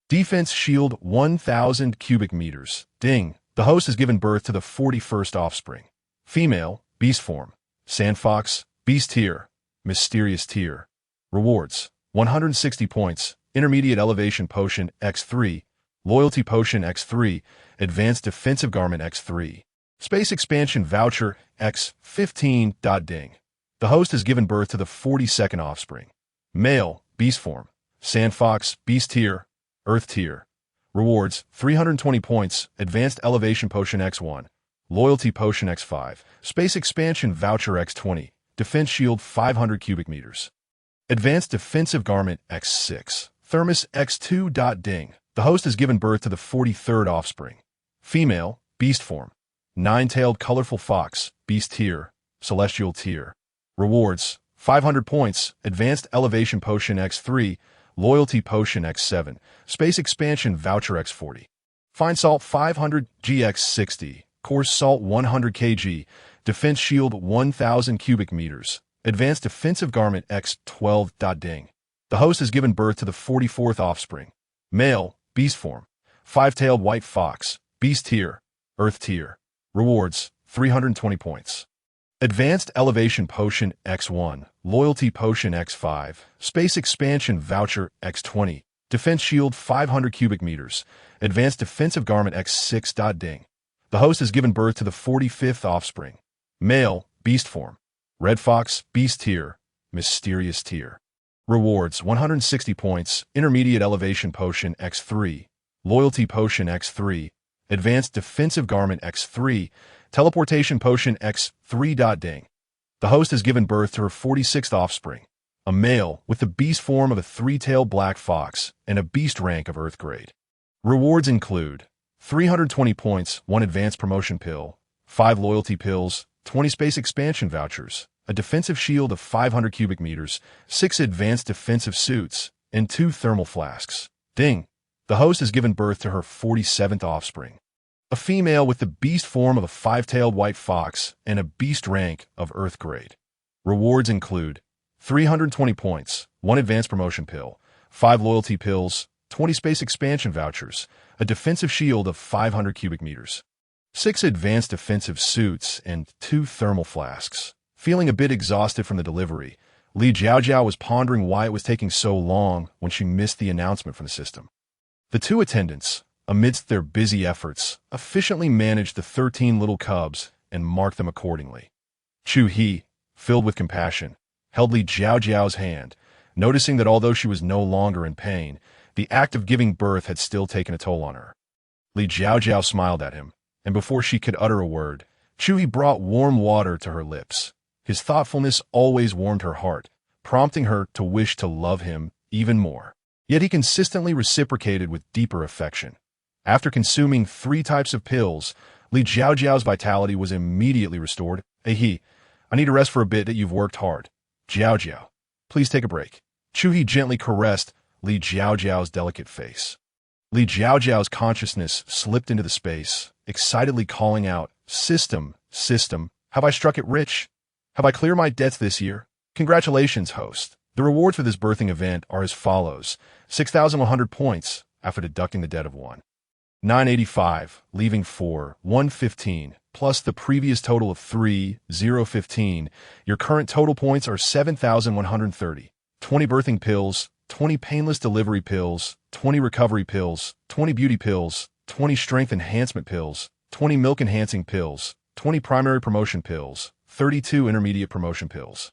Defense Shield 1,000 cubic meters. Ding. The host has given birth to the 41st offspring. Female, beast form. Sandfox, beast tier, mysterious tier. Rewards: 160 points, Intermediate Elevation Potion X3, Loyalty Potion X3, Advanced Defensive Garment X3, Space Expansion Voucher X15. Ding. The host has given birth to the 42nd offspring. Male, beast form. Sandfox, beast tier, earth tier. Rewards: 320 points, Advanced Elevation Potion X1, Loyalty Potion X5, Space Expansion Voucher X20, Defense Shield 500 cubic meters. Advanced Defensive Garment X6, Thermos X2. Ding. The host has given birth to the 43rd offspring. Female, beast form. Nine-tailed colorful fox, beast tier, celestial tier. Rewards: 500 points, Advanced Elevation Potion X3, Loyalty Potion X7, Space Expansion Voucher X40. Fine Salt 500 GX60, Coarse Salt 100 kg, Defense Shield 1,000 cubic meters, Advanced Defensive Garment X12. Ding. The host has given birth to the 44th offspring. Male, beast form. Five-tailed white fox, beast tier, earth tier. Rewards: 320 points. Advanced Elevation Potion X1, Loyalty Potion X5, Space Expansion Voucher X20, Defense Shield 500 cubic meters, Advanced Defensive Garment X6. Ding. The host has given birth to the 45th offspring. Male, beast form. Red fox, beast tier, mysterious tier. Rewards: 160 points, Intermediate Elevation Potion X3, Loyalty Potion X3, Advanced Defensive Garment X3, Teleportation Potion X3. Ding. The host has given birth to her 46th offspring, a male with the beast form of a three-tailed black fox and a beast rank of Earth grade. Rewards include 320 points, 1 advanced promotion pill, 5 loyalty pills, 20 space expansion vouchers, a defensive shield of 500 cubic meters, 6 advanced defensive suits, and 2 thermal flasks. Ding. The host has given birth to her 47th offspring, a female with the beast form of a 5-tailed white fox and a beast rank of Earth grade. Rewards include 320 points, 1 advanced promotion pill, 5 loyalty pills, 20 space expansion vouchers, a defensive shield of 500 cubic meters, 6 advanced defensive suits, and 2 thermal flasks. Feeling a bit exhausted from the delivery, Li Jiao Jiao was pondering why it was taking so long when she missed the announcement from the system. The 2 attendants, amidst their busy efforts, efficiently managed the 13 little cubs and marked them accordingly. Chu He, filled with compassion, held Li Jiao Jiao's hand, noticing that although she was no longer in pain, the act of giving birth had still taken a toll on her. Li Jiao Jiao smiled at him, and before she could utter a word, Chu He brought warm water to her lips. His thoughtfulness always warmed her heart, prompting her to wish to love him even more. Yet he consistently reciprocated with deeper affection. After consuming 3 types of pills, Li Jiao Jiao's vitality was immediately restored. Hey, I need to rest for a bit that you've worked hard. Jiao Jiao, please take a break. Chu He gently caressed Li Jiao Jiao's delicate face. Li Jiao Jiao's consciousness slipped into the space, excitedly calling out, System, have I struck it rich? Have I cleared my debts this year? Congratulations, host. The rewards for this birthing event are as follows: 6,100 points after deducting the debt of 1. 985, leaving 4, 115, plus the previous total of 3, 015. Your current total points are 7,130. 20 birthing pills, 20 painless delivery pills, 20 recovery pills, 20 beauty pills, 20 strength enhancement pills, 20 milk enhancing pills, 20 primary promotion pills, 32 intermediate promotion pills,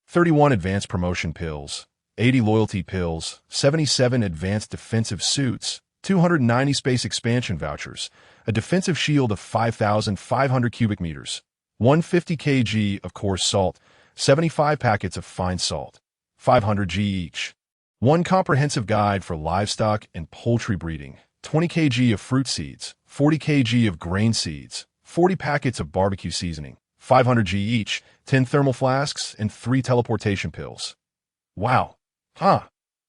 31 advanced promotion pills, 80 loyalty pills, 77 advanced defensive suits, 290 space expansion vouchers, a defensive shield of 5,500 cubic meters, 150 kg of coarse salt, 75 packets of fine salt, 500 g each, 1 comprehensive guide for livestock and poultry breeding, 20 kg of fruit seeds, 40 kg of grain seeds, 40 packets of barbecue seasoning, 500 g each, 10 thermal flasks, and 3 teleportation pills. Wow.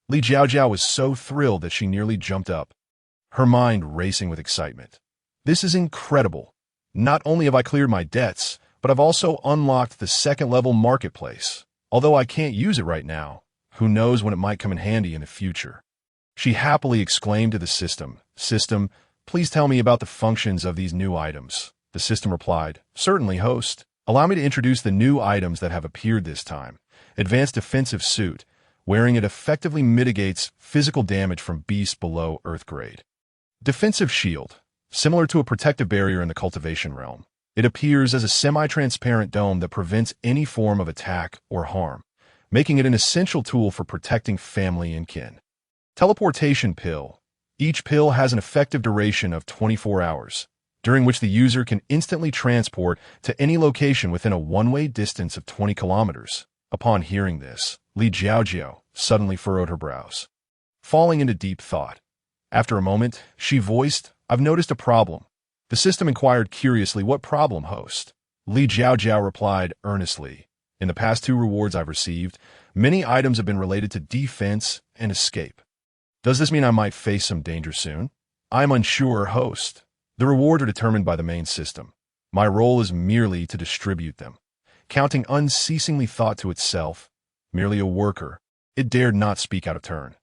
Li Jiao Jiao was so thrilled that she nearly jumped up, her mind racing with excitement. This is incredible. Not only have I cleared my debts, but I've also unlocked the second-level marketplace. Although I can't use it right now, who knows when it might come in handy in the future. She happily exclaimed to the system, "System, please tell me about the functions of these new items." The system replied, "Certainly, host. Allow me to introduce the new items that have appeared this time. Advanced defensive suit. Wearing it effectively mitigates physical damage from beasts below Earth grade. Defensive shield. Similar to a protective barrier in the cultivation realm. It appears as a semi-transparent dome that prevents any form of attack or harm, making it an essential tool for protecting family and kin. Teleportation pill. Each pill has an effective duration of 24 hours, during which the user can instantly transport to any location within a one-way distance of 20 kilometers. Upon hearing this, Li Jiao Jiao suddenly furrowed her brows, falling into deep thought. After a moment, she voiced, "I've noticed a problem." The system inquired curiously, "What problem, host?" Li Jiao Jiao replied earnestly, "In the past 2 rewards I've received, many items have been related to defense and escape. Does this mean I might face some danger soon? I'm unsure, host. The rewards are determined by the main system. My role is merely to distribute them." Counting unceasingly thought to itself, merely a worker, it dared not speak out of turn.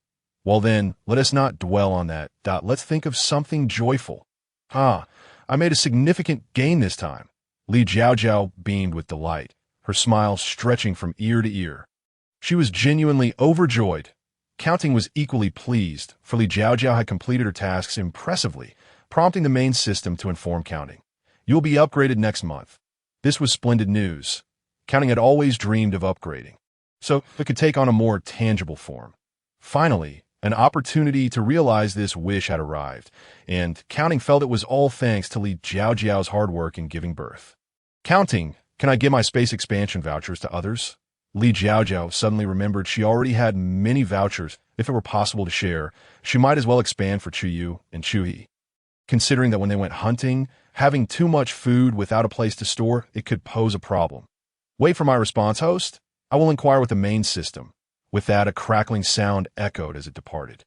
"Well then, let us not dwell on that. Let's think of something joyful." I made a significant gain this time." Li Jiao Jiao beamed with delight, her smile stretching from ear to ear. She was genuinely overjoyed. Counting was equally pleased, for Li Jiao Jiao had completed her tasks impressively, prompting the main system to inform Counting, "You'll be upgraded next month." This was splendid news. Counting had always dreamed of upgrading, so it could take on a more tangible form. Finally, an opportunity to realize this wish had arrived, and Counting felt it was all thanks to Li Jiao Jiao's hard work in giving birth. "Counting, can I give my space expansion vouchers to others?" Li Jiao Jiao suddenly remembered she already had many vouchers. If it were possible to share, she might as well expand for Chuyu and Chuyi. Considering that when they went hunting, having too much food without a place to store, it could pose a problem. "Wait for my response, host. I will inquire with the main system." With that, a crackling sound echoed as it departed.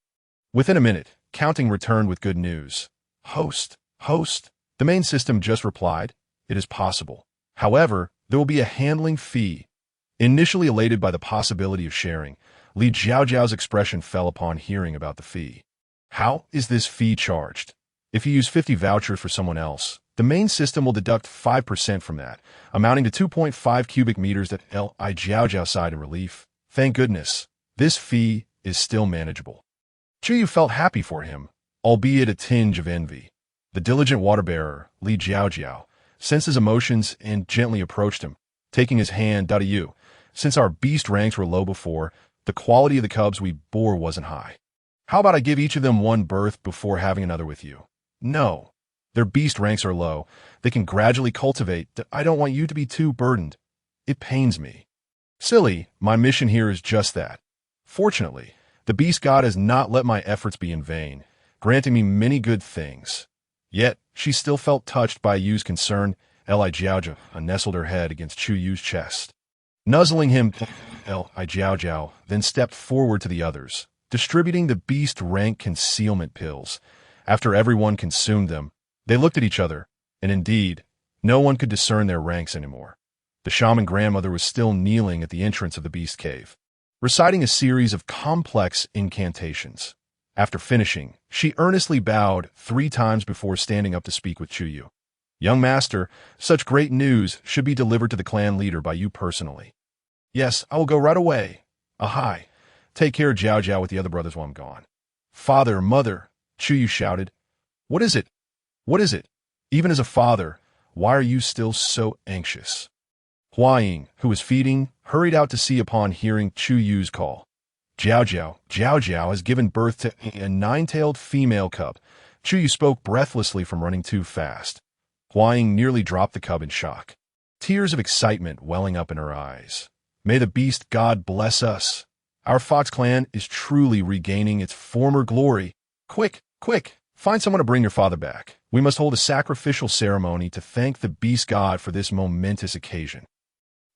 Within a minute, Counting returned with good news. "Host, the main system just replied, it is possible. However, there will be a handling fee." Initially elated by the possibility of sharing, Li Jiao Jiao's expression fell upon hearing about the fee. "How is this fee charged?" "If you use 50 vouchers for someone else, the main system will deduct 5% from that, amounting to 2.5 cubic meters that Li Jiao Jiao sighed in relief. Thank goodness, this fee is still manageable. Chuyu felt happy for him, albeit a tinge of envy. The diligent water-bearer, Li Jiao Jiao, sensed his emotions and gently approached him, taking his hand. "You, since our beast ranks were low before, the quality of the cubs we bore wasn't high. How about I give each of them 1 birth before having another with you?" "No, their beast ranks are low. They can gradually cultivate. I don't want you to be too burdened. It pains me." "Silly, my mission here is just that. Fortunately, the beast god has not let my efforts be in vain, granting me many good things." Yet, she still felt touched by Yu's concern. Li Jiao Jiao nestled her head against Chu Yu's chest. Nuzzling him, Li Jiao Jiao then stepped forward to the others, distributing the beast rank concealment pills. After everyone consumed them, they looked at each other, and indeed, no one could discern their ranks anymore. The shaman grandmother was still kneeling at the entrance of the beast cave, reciting a series of complex incantations. After finishing, she earnestly bowed 3 times before standing up to speak with Chuyu. Young master, such great news should be delivered to the clan leader by you personally. Yes, I will go right away. Ahai. Take care, Jiao Jiao, with the other brothers while I'm gone. Father, mother, Chuyu shouted. What is it? What is it? Even as a father, why are you still so anxious? Huaying, who was feeding, hurried out to see upon hearing Chuyu's call. Jiao Jiao has given birth to a 9-tailed female cub. Chuyu spoke breathlessly from running too fast. Huaying nearly dropped the cub in shock, tears of excitement welling up in her eyes. May the beast god bless us. Our fox clan is truly regaining its former glory. Quick, quick, find someone to bring your father back. We must hold a sacrificial ceremony to thank the beast god for this momentous occasion.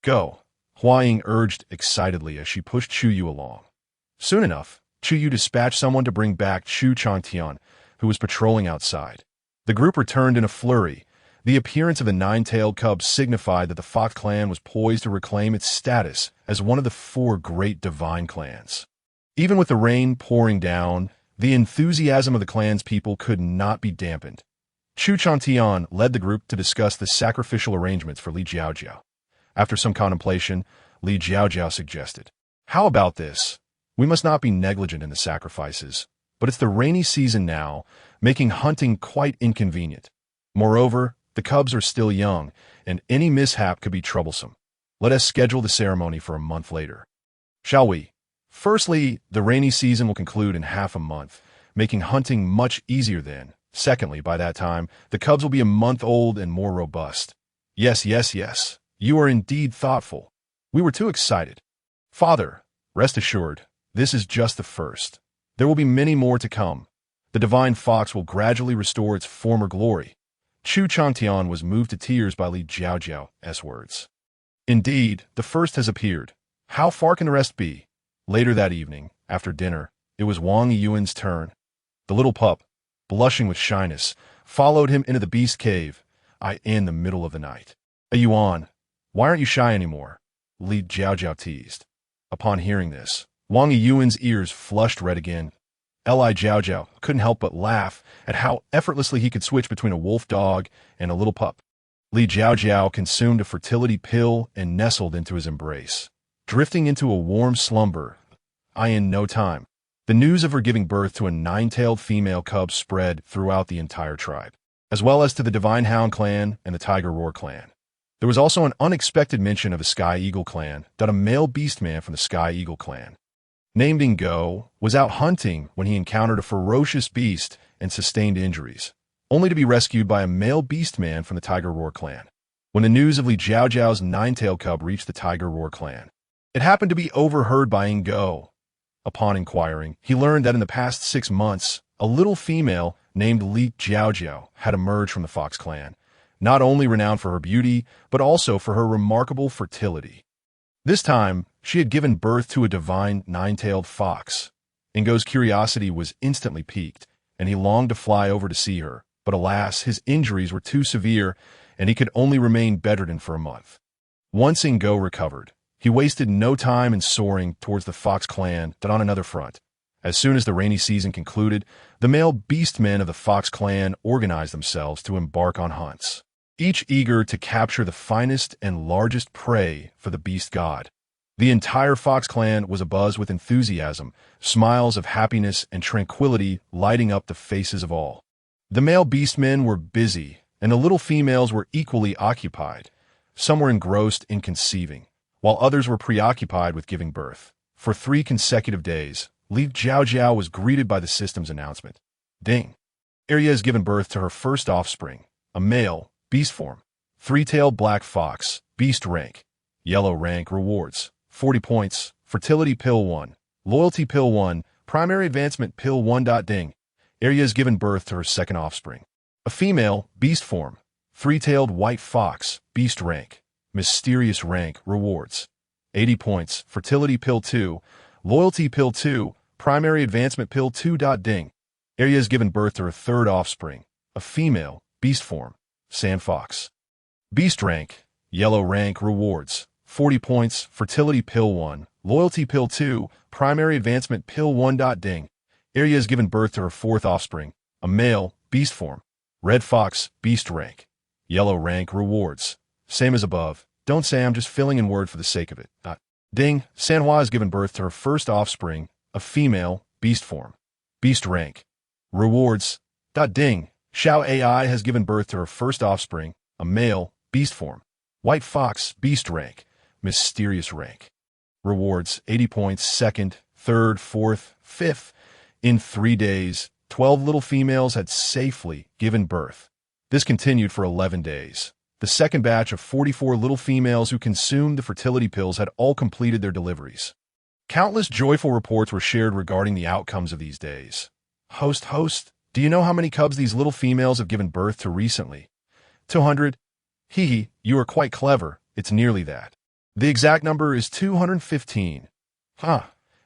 Go, Huaying urged excitedly as she pushed Chuyu along. Soon enough, Chuyu dispatched someone to bring back Chu Changtian, who was patrolling outside. The group returned in a flurry. The appearance of the 9-tailed cub signified that the Fox clan was poised to reclaim its status as one of the 4 great divine clans. Even with the rain pouring down, the enthusiasm of the clan's people could not be dampened. Chu Changtian led the group to discuss the sacrificial arrangements for Li Jiao Jiao. After some contemplation, Li Jiao Jiao suggested, "How about this? We must not be negligent in the sacrifices, but it's the rainy season now, making hunting quite inconvenient. Moreover, the cubs are still young, and any mishap could be troublesome. Let us schedule the ceremony for a month later. Shall we? Firstly, the rainy season will conclude in half a month, making hunting much easier then. Secondly, by that time, the cubs will be a month old and more robust. Yes. You are indeed thoughtful. We were too excited. Father, rest assured, this is just the first. There will be many more to come. The divine fox will gradually restore its former glory." Chu Changtian was moved to tears by Li Jiao Jiao's words. Indeed, the first has appeared. How far can the rest be? Later that evening, after dinner, it was Wang Yuan's turn. The little pup, blushing with shyness, followed him into the beast cave, in the middle of the night. Yuan, why aren't you shy anymore? Li Jiao Jiao teased. Upon hearing this, Wang Yuan's ears flushed red again. Li Jiao Jiao couldn't help but laugh at how effortlessly he could switch between a wolf dog and a little pup. Li Jiao Jiao consumed a fertility pill and nestled into his embrace, drifting into a warm slumber. In no time, the news of her giving birth to a 9-tailed female cub spread throughout the entire tribe, as well as to the Divine Hound clan and the Tiger Roar clan. There was also an unexpected mention of the Sky Eagle clan that a male beastman from the Sky Eagle clan, named Ingo, was out hunting when he encountered a ferocious beast and sustained injuries, only to be rescued by a male beastman from the Tiger Roar clan. When the news of Li Jiao Jiao's 9-tailed cub reached the Tiger Roar clan, it happened to be overheard by Ingo. Upon inquiring, he learned that in the past 6 months, a little female named Li Jiao Jiao had emerged from the Fox clan, not only renowned for her beauty, but also for her remarkable fertility. This time, she had given birth to a divine 9-tailed fox. Ingo's curiosity was instantly piqued, and he longed to fly over to see her, but alas, his injuries were too severe, and he could only remain bedridden for a month. Once Ingo recovered, he wasted no time in soaring towards the Fox clan, but on another front. As soon as the rainy season concluded, the male beastmen of the Fox clan organized themselves to embark on hunts, each eager to capture the finest and largest prey for the beast god. The entire Fox clan was abuzz with enthusiasm, smiles of happiness and tranquility lighting up the faces of all. The male beastmen were busy, and the little females were equally occupied. Some were engrossed in conceiving, while others were preoccupied with giving birth. For 3 consecutive days, Li Jiao Jiao was greeted by the system's announcement. Ding! Arya has given birth to her first offspring, a male, beast form, 3-tailed black fox, beast rank, yellow rank rewards, 40 points, fertility pill 1, loyalty pill 1, primary advancement pill 1. Ding! Arya has given birth to her second offspring, a female, beast form, 3-tailed white fox, beast rank, mysterious rank rewards, 80 points, fertility pill 2, loyalty pill 2, primary advancement pill 2. Ding! Arya has given birth to her third offspring, a female, beast form, sand fox, beast rank, yellow rank rewards, 40 points, fertility pill 1, loyalty pill 2, primary advancement pill 1. Ding! Arya has given birth to her fourth offspring, a male, beast form. Red fox, beast rank. Yellow rank, rewards. Same as above. Don't say I'm just filling in word for the sake of it. Ding, Sanhua has given birth to her first offspring, a female, beast form. Beast rank. Rewards. Ding, Xiao AI has given birth to her first offspring, a male, beast form. White fox, beast rank. Mysterious rank. Rewards, 80 points, second, third, fourth, fifth. In 3 days, 12 little females had safely given birth. This continued for 11 days. The second batch of 44 little females who consumed the fertility pills had all completed their deliveries. Countless joyful reports were shared regarding the outcomes of these days. Host, do you know how many cubs these little females have given birth to recently? 200. Hee, you are quite clever. It's nearly that. The exact number is 215.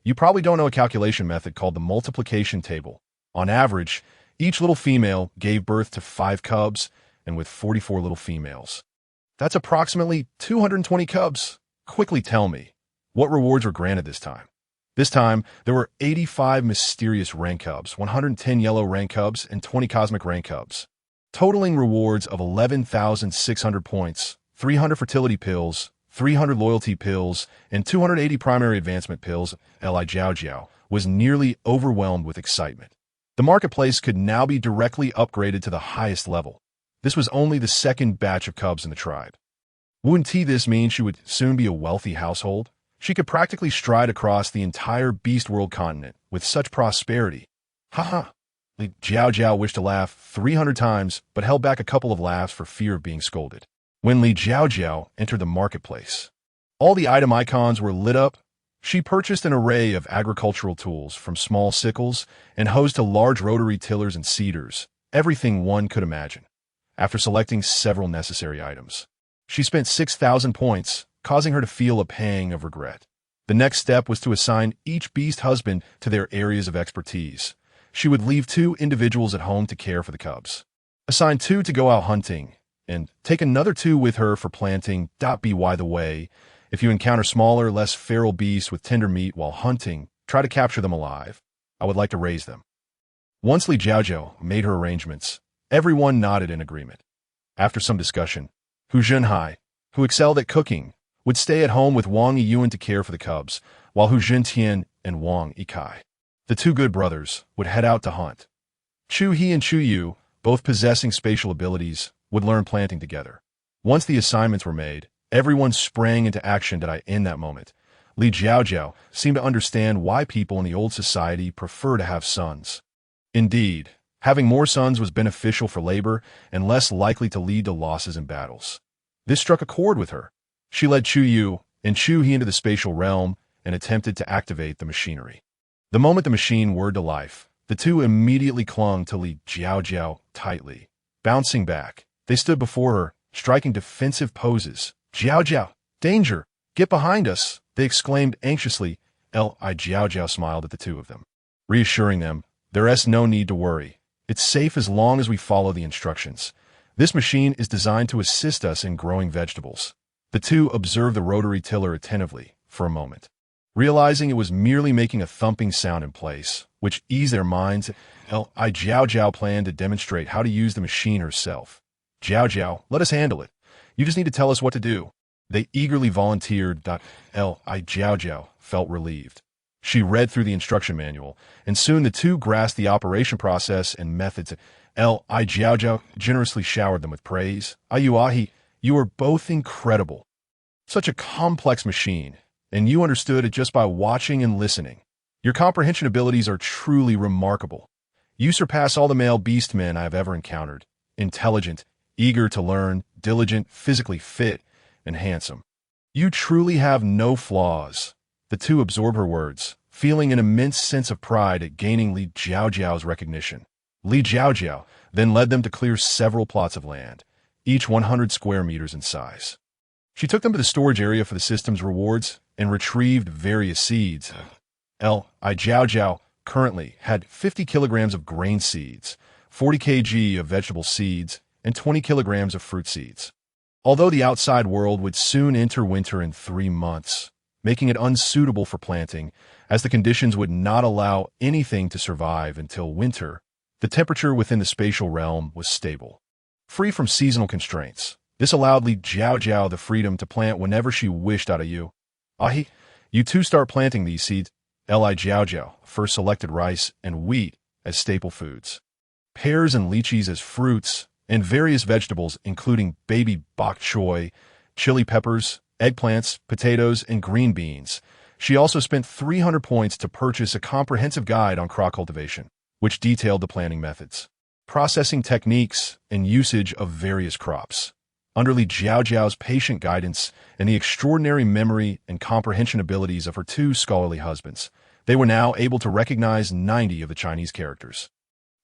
You probably don't know a calculation method called the multiplication table. On average, each little female gave birth to 5 cubs, and with 44 little females. That's approximately 220 cubs. Quickly tell me, what rewards were granted this time? This time, there were 85 mysterious rank cubs, 110 yellow rank cubs, and 20 cosmic rank cubs, totaling rewards of 11,600 points, 300 fertility pills, 300 loyalty pills, and 280 primary advancement pills. Li Jiao Jiao was nearly overwhelmed with excitement. The marketplace could now be directly upgraded to the highest level. This was only the second batch of cubs in the tribe. Wouldn't this mean she would soon be a wealthy household? She could practically stride across the entire Beast World continent with such prosperity. Li Jiao Jiao wished to laugh 300 times, but held back a couple of laughs for fear of being scolded. When Li Jiao Jiao entered the marketplace, all the item icons were lit up. She purchased an array of agricultural tools, from small sickles and hoes to large rotary tillers and seeders, everything one could imagine. After selecting several necessary items, she spent 6,000 points, causing her to feel a pang of regret. The next step was to assign each beast husband to their areas of expertise. She would leave 2 individuals at home to care for the cubs, assign 2 to go out hunting, and take another 2 with her for planting. By the way, if you encounter smaller, less feral beasts with tender meat while hunting, try to capture them alive. I would like to raise them. Once Li Jiao Jiao made her arrangements, everyone nodded in agreement. After some discussion, Hu Zhenhai, who excelled at cooking, would stay at home with Wang Yiyuan to care for the cubs, while Hu Zhentian and Wang Yikai, the 2 good brothers, would head out to hunt. Chu He and Chu Yu, both possessing spatial abilities, would learn planting together. Once the assignments were made, everyone sprang into action. In that moment, Li Jiao Jiao seemed to understand why people in the old society prefer to have sons. Indeed, having more sons was beneficial for labor and less likely to lead to losses in battles. This struck a chord with her. She led Chu Yu and Chu He into the spatial realm and attempted to activate the machinery. The moment the machine whirred to life, the 2 immediately clung to Li Jiao Jiao tightly. Bouncing back, they stood before her, striking defensive poses. Jiao Jiao, danger! Get behind us! They exclaimed anxiously. Li Jiao Jiao smiled at the 2 of them, reassuring them, there's no need to worry. It's safe as long as we follow the instructions. This machine is designed to assist us in growing vegetables. The 2 observed the rotary tiller attentively for a moment, realizing it was merely making a thumping sound in place, which eased their minds. Li Jiao Jiao planned to demonstrate how to use the machine herself. Jiao Jiao, let us handle it. You just need to tell us what to do. They eagerly volunteered. Li Jiao Jiao felt relieved. She read through the instruction manual, and soon the 2 grasped the operation process and methods. Li Jiao Jiao generously showered them with praise. Ayuahi, you are both incredible. Such a complex machine, and you understood it just by watching and listening. Your comprehension abilities are truly remarkable. You surpass all the male beast men I have ever encountered. Intelligent, eager to learn, diligent, physically fit, and handsome. You truly have no flaws. The 2 absorbed her words, feeling an immense sense of pride at gaining Li Jiao Jiao's recognition. Li Jiao Jiao then led them to clear several plots of land, each 100 square meters in size. She took them to the storage area for the system's rewards and retrieved various seeds. Li Jiao Jiao currently had 50 kilograms of grain seeds, 40 kg of vegetable seeds, and 20 kilograms of fruit seeds. Although the outside world would soon enter winter in 3 months, making it unsuitable for planting, as the conditions would not allow anything to survive until winter. The temperature within the spatial realm was stable, free from seasonal constraints. This allowed Li Jiao Jiao the freedom to plant whenever she wished. You too start planting these seeds. Li Jiao Jiao first selected rice and wheat as staple foods, pears and lychees as fruits, and various vegetables including baby bok choy, chili peppers, eggplants, potatoes, and green beans. She also spent 300 points to purchase a comprehensive guide on crop cultivation, which detailed the planting methods, processing techniques, and usage of various crops. Under Li Jiao Jiao's patient guidance and the extraordinary memory and comprehension abilities of her two scholarly husbands, they were now able to recognize 90 of the Chinese characters.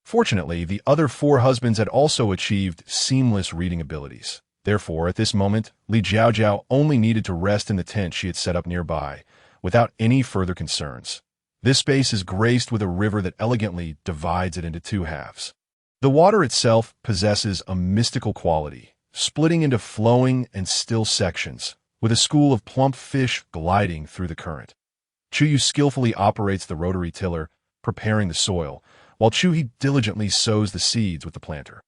Fortunately, the other 4 husbands had also achieved seamless reading abilities. Therefore, at this moment, Li Jiao Jiao only needed to rest in the tent she had set up nearby, without any further concerns. This space is graced with a river that elegantly divides it into 2 halves. The water itself possesses a mystical quality, splitting into flowing and still sections, with a school of plump fish gliding through the current. Chuyu skillfully operates the rotary tiller, preparing the soil, while Chuyi diligently sows the seeds with the planter.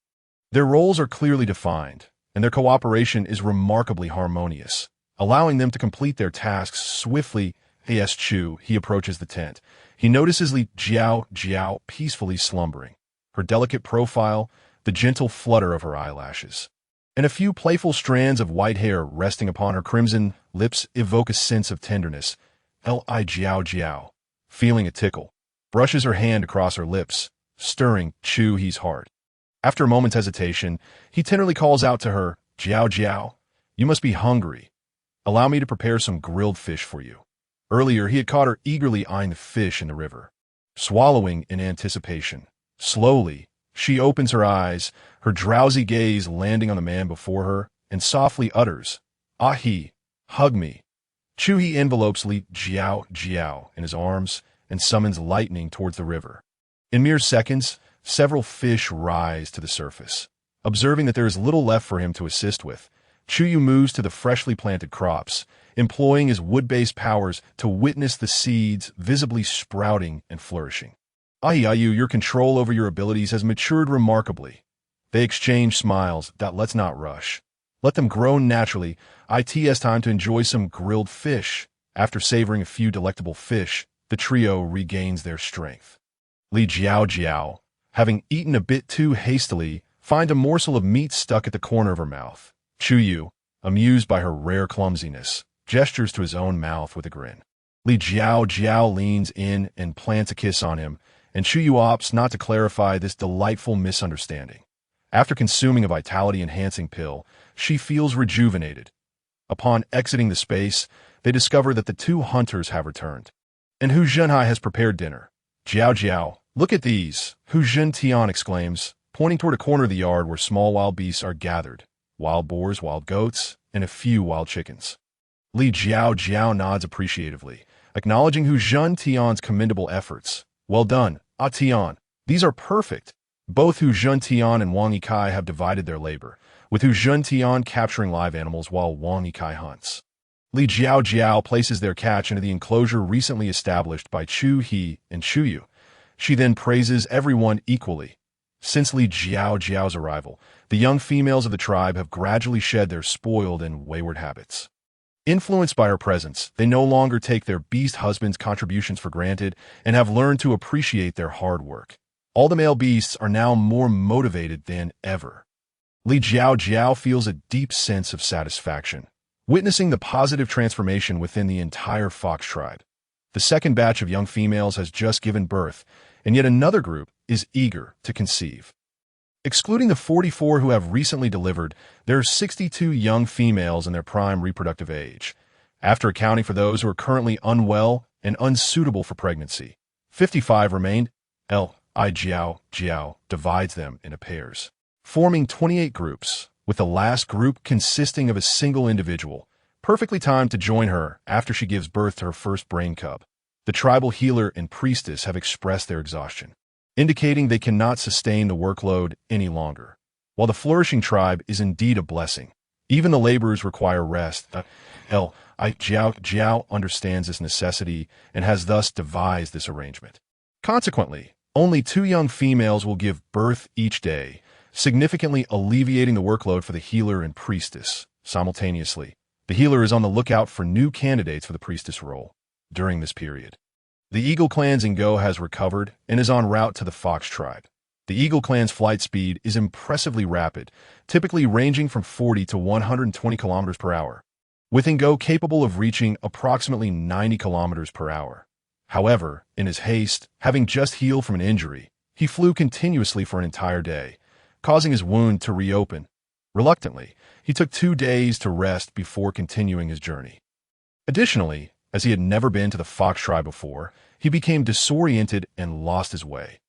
Their roles are clearly defined, and their cooperation is remarkably harmonious, allowing them to complete their tasks swiftly. As Chu approaches the tent, he notices Li Jiao Jiao peacefully slumbering, her delicate profile, the gentle flutter of her eyelashes, and a few playful strands of white hair resting upon her crimson lips evoke a sense of tenderness. Li Jiao Jiao, feeling a tickle, brushes her hand across her lips, stirring Chuyi's heart. After a moment's hesitation, he tenderly calls out to her, "Jiao Jiao, you must be hungry. Allow me to prepare some grilled fish for you." Earlier, he had caught her eagerly eyeing the fish in the river, swallowing in anticipation. Slowly, she opens her eyes, her drowsy gaze landing on the man before her, and softly utters, "Ahi, hug me." Chuyi envelopes Li Jiao Jiao in his arms and summons lightning towards the river. In mere seconds, several fish rise to the surface. Observing that there is little left for him to assist with, Chuyu moves to the freshly planted crops, employing his wood-based powers to witness the seeds visibly sprouting and flourishing. Ayu, your control over your abilities has matured remarkably. They exchange smiles. Let's not rush. Let them grow naturally. It's time to enjoy some grilled fish. After savoring a few delectable fish, the trio regains their strength. Li Jiao Jiao, having eaten a bit too hastily, finds a morsel of meat stuck at the corner of her mouth. Chuyu, amused by her rare clumsiness, gestures to his own mouth with a grin. Li Jiao Jiao leans in and plants a kiss on him, and Chuyu opts not to clarify this delightful misunderstanding. After consuming a vitality-enhancing pill, she feels rejuvenated. Upon exiting the space, they discover that the 2 hunters have returned, and Hu Zhenhai has prepared dinner. "Jiao Jiao, look at these," Hu Zhentian exclaims, pointing toward a corner of the yard where small wild beasts are gathered: wild boars, wild goats, and a few wild chickens. Li Jiao Jiao nods appreciatively, acknowledging Hu Zhentian's commendable efforts. "Well done, Tian. These are perfect." Both Hu Zhentian and Wang Yikai have divided their labor, with Hu Zhentian capturing live animals while Wang Yikai hunts. Li Jiao Jiao places their catch into the enclosure recently established by Chu He and Chuyu. She then praises everyone equally. Since Li Jiao Jiao's arrival, the young females of the tribe have gradually shed their spoiled and wayward habits. Influenced by her presence, they no longer take their beast husbands' contributions for granted and have learned to appreciate their hard work. All the male beasts are now more motivated than ever. Li Jiao Jiao feels a deep sense of satisfaction, witnessing the positive transformation within the entire fox tribe. The second batch of young females has just given birth, and yet another group is eager to conceive. Excluding the 44 who have recently delivered, there are 62 young females in their prime reproductive age. After accounting for those who are currently unwell and unsuitable for pregnancy, 55 remained. Li Jiao Jiao divides them into pairs, forming 28 groups, with the last group consisting of a single individual, perfectly timed to join her after she gives birth to her first brain cub. The tribal healer and priestess have expressed their exhaustion, indicating they cannot sustain the workload any longer. While the flourishing tribe is indeed a blessing, even the laborers require rest. Li Li Jiao Jiao understands this necessity and has thus devised this arrangement. Consequently, only 2 young females will give birth each day, significantly alleviating the workload for the healer and priestess. Simultaneously, the healer is on the lookout for new candidates for the priestess role. During this period, the Eagle Clan's Ingo has recovered and is en route to the Fox tribe. The Eagle Clan's flight speed is impressively rapid, typically ranging from 40 to 120 kilometers per hour, with Ingo capable of reaching approximately 90 kilometers per hour. However, in his haste, having just healed from an injury, he flew continuously for an entire day, causing his wound to reopen. Reluctantly, he took 2 days to rest before continuing his journey. Additionally, as he had never been to the Fox tribe before, he became disoriented and lost his way.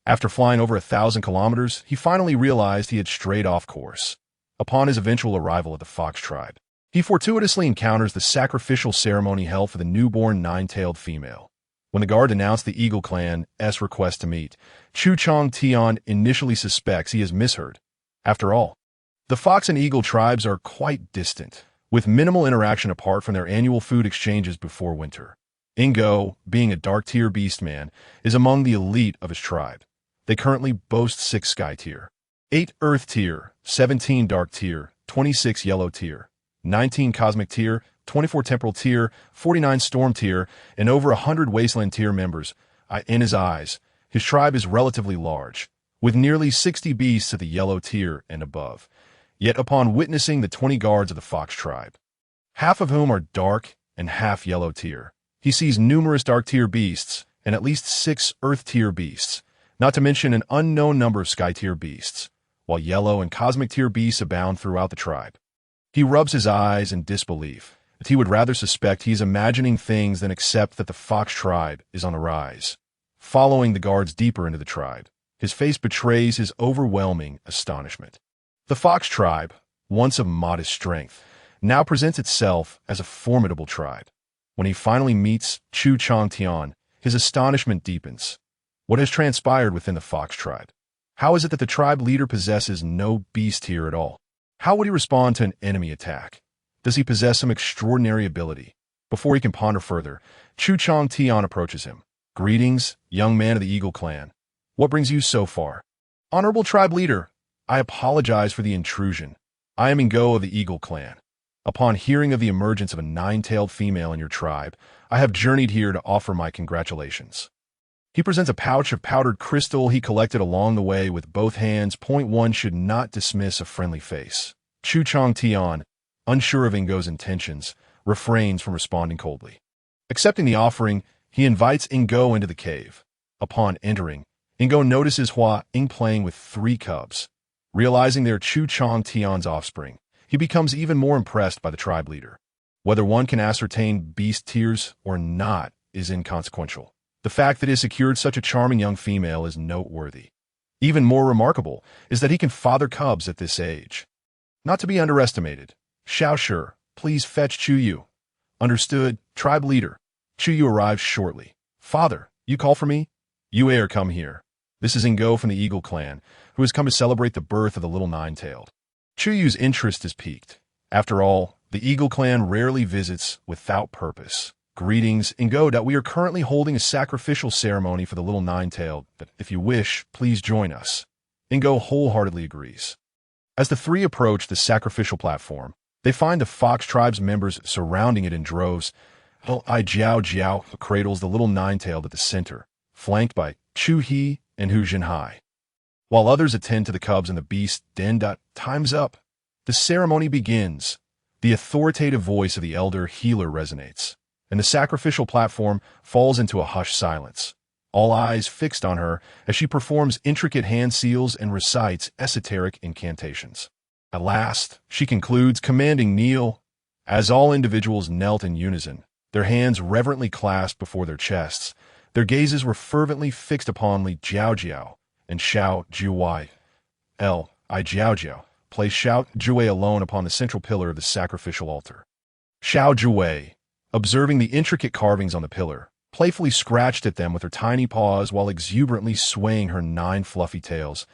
After flying over 1,000 kilometers, he finally realized he had strayed off course. Upon his eventual arrival at the Fox tribe, he fortuitously encounters the sacrificial ceremony held for the newborn 9-tailed female. When the guard announced the Eagle Clan's request to meet, Chu Chong Tian initially suspects he has misheard. After all, the Fox and Eagle tribes are quite distant, with minimal interaction apart from their annual food exchanges before winter. Ingo, being a dark-tier beastman, is among the elite of his tribe. They currently boast 6 Sky Tier, 8 Earth Tier, 17 Dark Tier, 26 Yellow Tier, 19 Cosmic Tier, 24 Temporal Tier, 49 Storm Tier, and over 100 Wasteland Tier members. In his eyes, his tribe is relatively large, with nearly 60 beasts at the Yellow Tier and above. Yet upon witnessing the 20 guards of the Fox tribe, half of whom are Dark and half Yellow Tier, he sees numerous Dark Tier beasts and at least 6 Earth Tier beasts, not to mention an unknown number of Sky Tier beasts, while Yellow and Cosmic Tier beasts abound throughout the tribe. He rubs his eyes in disbelief, as he would rather suspect he is imagining things than accept that the Fox tribe is on the rise. Following the guards deeper into the tribe, his face betrays his overwhelming astonishment. The Fox tribe, once of modest strength, now presents itself as a formidable tribe. When he finally meets Chu Chong Tian, his astonishment deepens. What has transpired within the Fox tribe? How is it that the tribe leader possesses no beast here at all? How would he respond to an enemy attack? Does he possess some extraordinary ability? Before he can ponder further, Chu Chong Tian approaches him. Greetings, young man of the Eagle Clan. What brings you so far? Honorable tribe leader, I apologize for the intrusion. I am Ingo of the Eagle Clan. Upon hearing of the emergence of a 9-tailed female in your tribe, I have journeyed here to offer my congratulations. He presents a pouch of powdered crystal he collected along the way with both hands. One should not dismiss a friendly face. Chu Chong Tian, unsure of Ingo's intentions, refrains from responding coldly. Accepting the offering, he invites Ingo into the cave. Upon entering, Ingo notices Hua Ying playing with 3 cubs. Realizing they're Chu Chong Tian's offspring, he becomes even more impressed by the tribe leader. Whether one can ascertain beast tiers or not is inconsequential. The fact that he has secured such a charming young female is noteworthy. Even more remarkable is that he can father cubs at this age. Not to be underestimated. Xiao Shi, please fetch Chu Yu. Understood, tribe leader. Chu Yu arrives shortly. Father, you call for me? You ere come here. This is Ingo from the Eagle Clan, who has come to celebrate the birth of the little 9-tailed. Chu Yu's interest is piqued. After all, the Eagle Clan rarely visits without purpose. Greetings, Ingo. We are currently holding a sacrificial ceremony for the little 9-tailed, but if you wish, please join us. Ingo wholeheartedly agrees. As the 3 approach the sacrificial platform, they find the Fox tribe's members surrounding it in droves. Li Jiao Jiao cradles the little 9-tailed at the center, flanked by Chu He and Hu Jinhai. While others attend to the cubs in the beast den. Time's up. The ceremony begins. The authoritative voice of the elder healer resonates, and the sacrificial platform falls into a hushed silence, all eyes fixed on her as she performs intricate hand seals and recites esoteric incantations. At last, she concludes, commanding kneel. As all individuals knelt in unison, their hands reverently clasped before their chests, their gazes were fervently fixed upon Li Jiao Jiao and Xiao Jiuwei. Li Jiao Jiao placed Xiao Jiuwei alone upon the central pillar of the sacrificial altar. Xiao Jiuwei, observing the intricate carvings on the pillar, playfully scratched at them with her tiny paws while exuberantly swaying her 9 fluffy tails.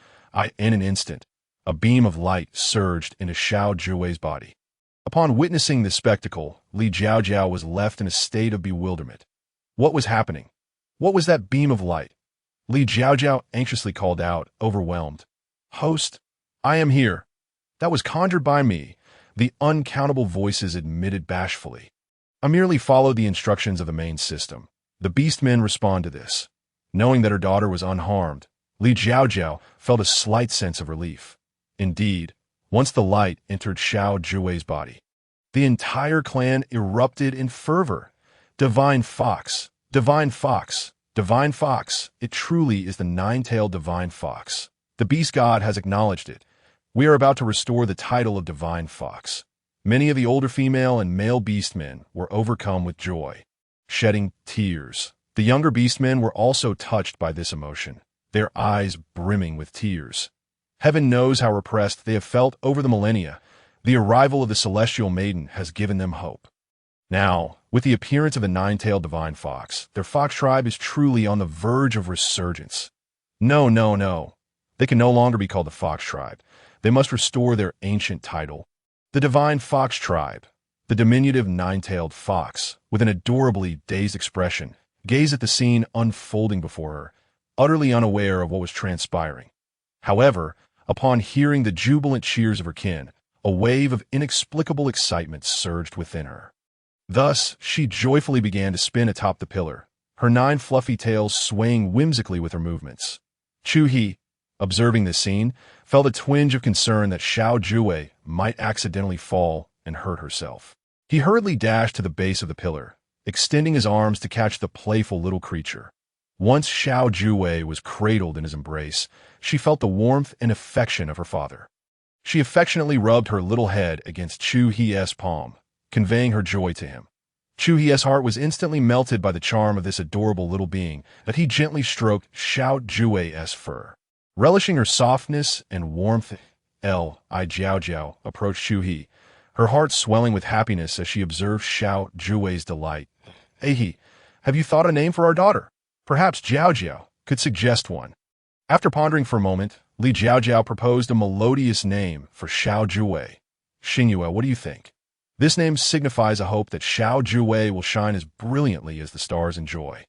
In an instant, a beam of light surged into Xiao Jiuwei's body. Upon witnessing this spectacle, Li Jiao Jiao was left in a state of bewilderment. What was happening? What was that beam of light? Li Jiao Jiao anxiously called out, overwhelmed. Host, I am here. That was conjured by me, the uncountable voices admitted bashfully. I merely followed the instructions of the main system. The beastmen respond to this. Knowing that her daughter was unharmed, Li Jiao Jiao felt a slight sense of relief. Indeed, once the light entered Xiao Zhuwei's body, the entire clan erupted in fervor. Divine Fox, Divine Fox, Divine Fox, it truly is the nine-tailed Divine Fox. The beast god has acknowledged it. We are about to restore the title of Divine Fox. Many of the older female and male beastmen were overcome with joy, shedding tears. The younger beastmen were also touched by this emotion, their eyes brimming with tears. Heaven knows how repressed they have felt over the millennia. The arrival of the celestial maiden has given them hope. Now, with the appearance of the nine-tailed Divine Fox, their fox tribe is truly on the verge of resurgence. No. They can no longer be called the Fox Tribe. They must restore their ancient title. The Divine Fox Tribe, the diminutive nine-tailed fox, with an adorably dazed expression, gazed at the scene unfolding before her, utterly unaware of what was transpiring. However, upon hearing the jubilant cheers of her kin, a wave of inexplicable excitement surged within her. Thus, she joyfully began to spin atop the pillar, her 9 fluffy tails swaying whimsically with her movements. Chu He, observing this scene, felt a twinge of concern that Xiao Zhuwei might accidentally fall and hurt herself. He hurriedly dashed to the base of the pillar, extending his arms to catch the playful little creature. Once Xiao Zhuwei was cradled in his embrace, she felt the warmth and affection of her father. She affectionately rubbed her little head against Chu He's palm, conveying her joy to him. Chu He's heart was instantly melted by the charm of this adorable little being that he gently stroked Xiao Zhuwei's fur. Relishing her softness and warmth, Li Jiao Jiao approached Chu He, her heart swelling with happiness as she observed Xiao Zhuwei's delight. He, have you thought a name for our daughter? Perhaps Jiao Jiao could suggest one. After pondering for a moment, Li Jiao Jiao proposed a melodious name for Xiao Zhuwei. Xingyue, what do you think? This name signifies a hope that Xiao Zhuwei will shine as brilliantly as the stars in joy.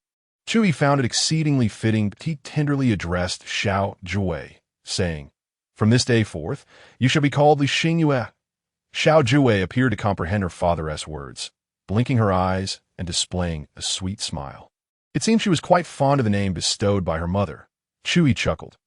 Chu He found it exceedingly fitting that he tenderly addressed Xiao Zhuwei, saying, From this day forth, you shall be called Li Xingyue. Xiao Zhuwei appeared to comprehend her father's words, blinking her eyes and displaying a sweet smile. It seemed she was quite fond of the name bestowed by her mother. Chu He chuckled.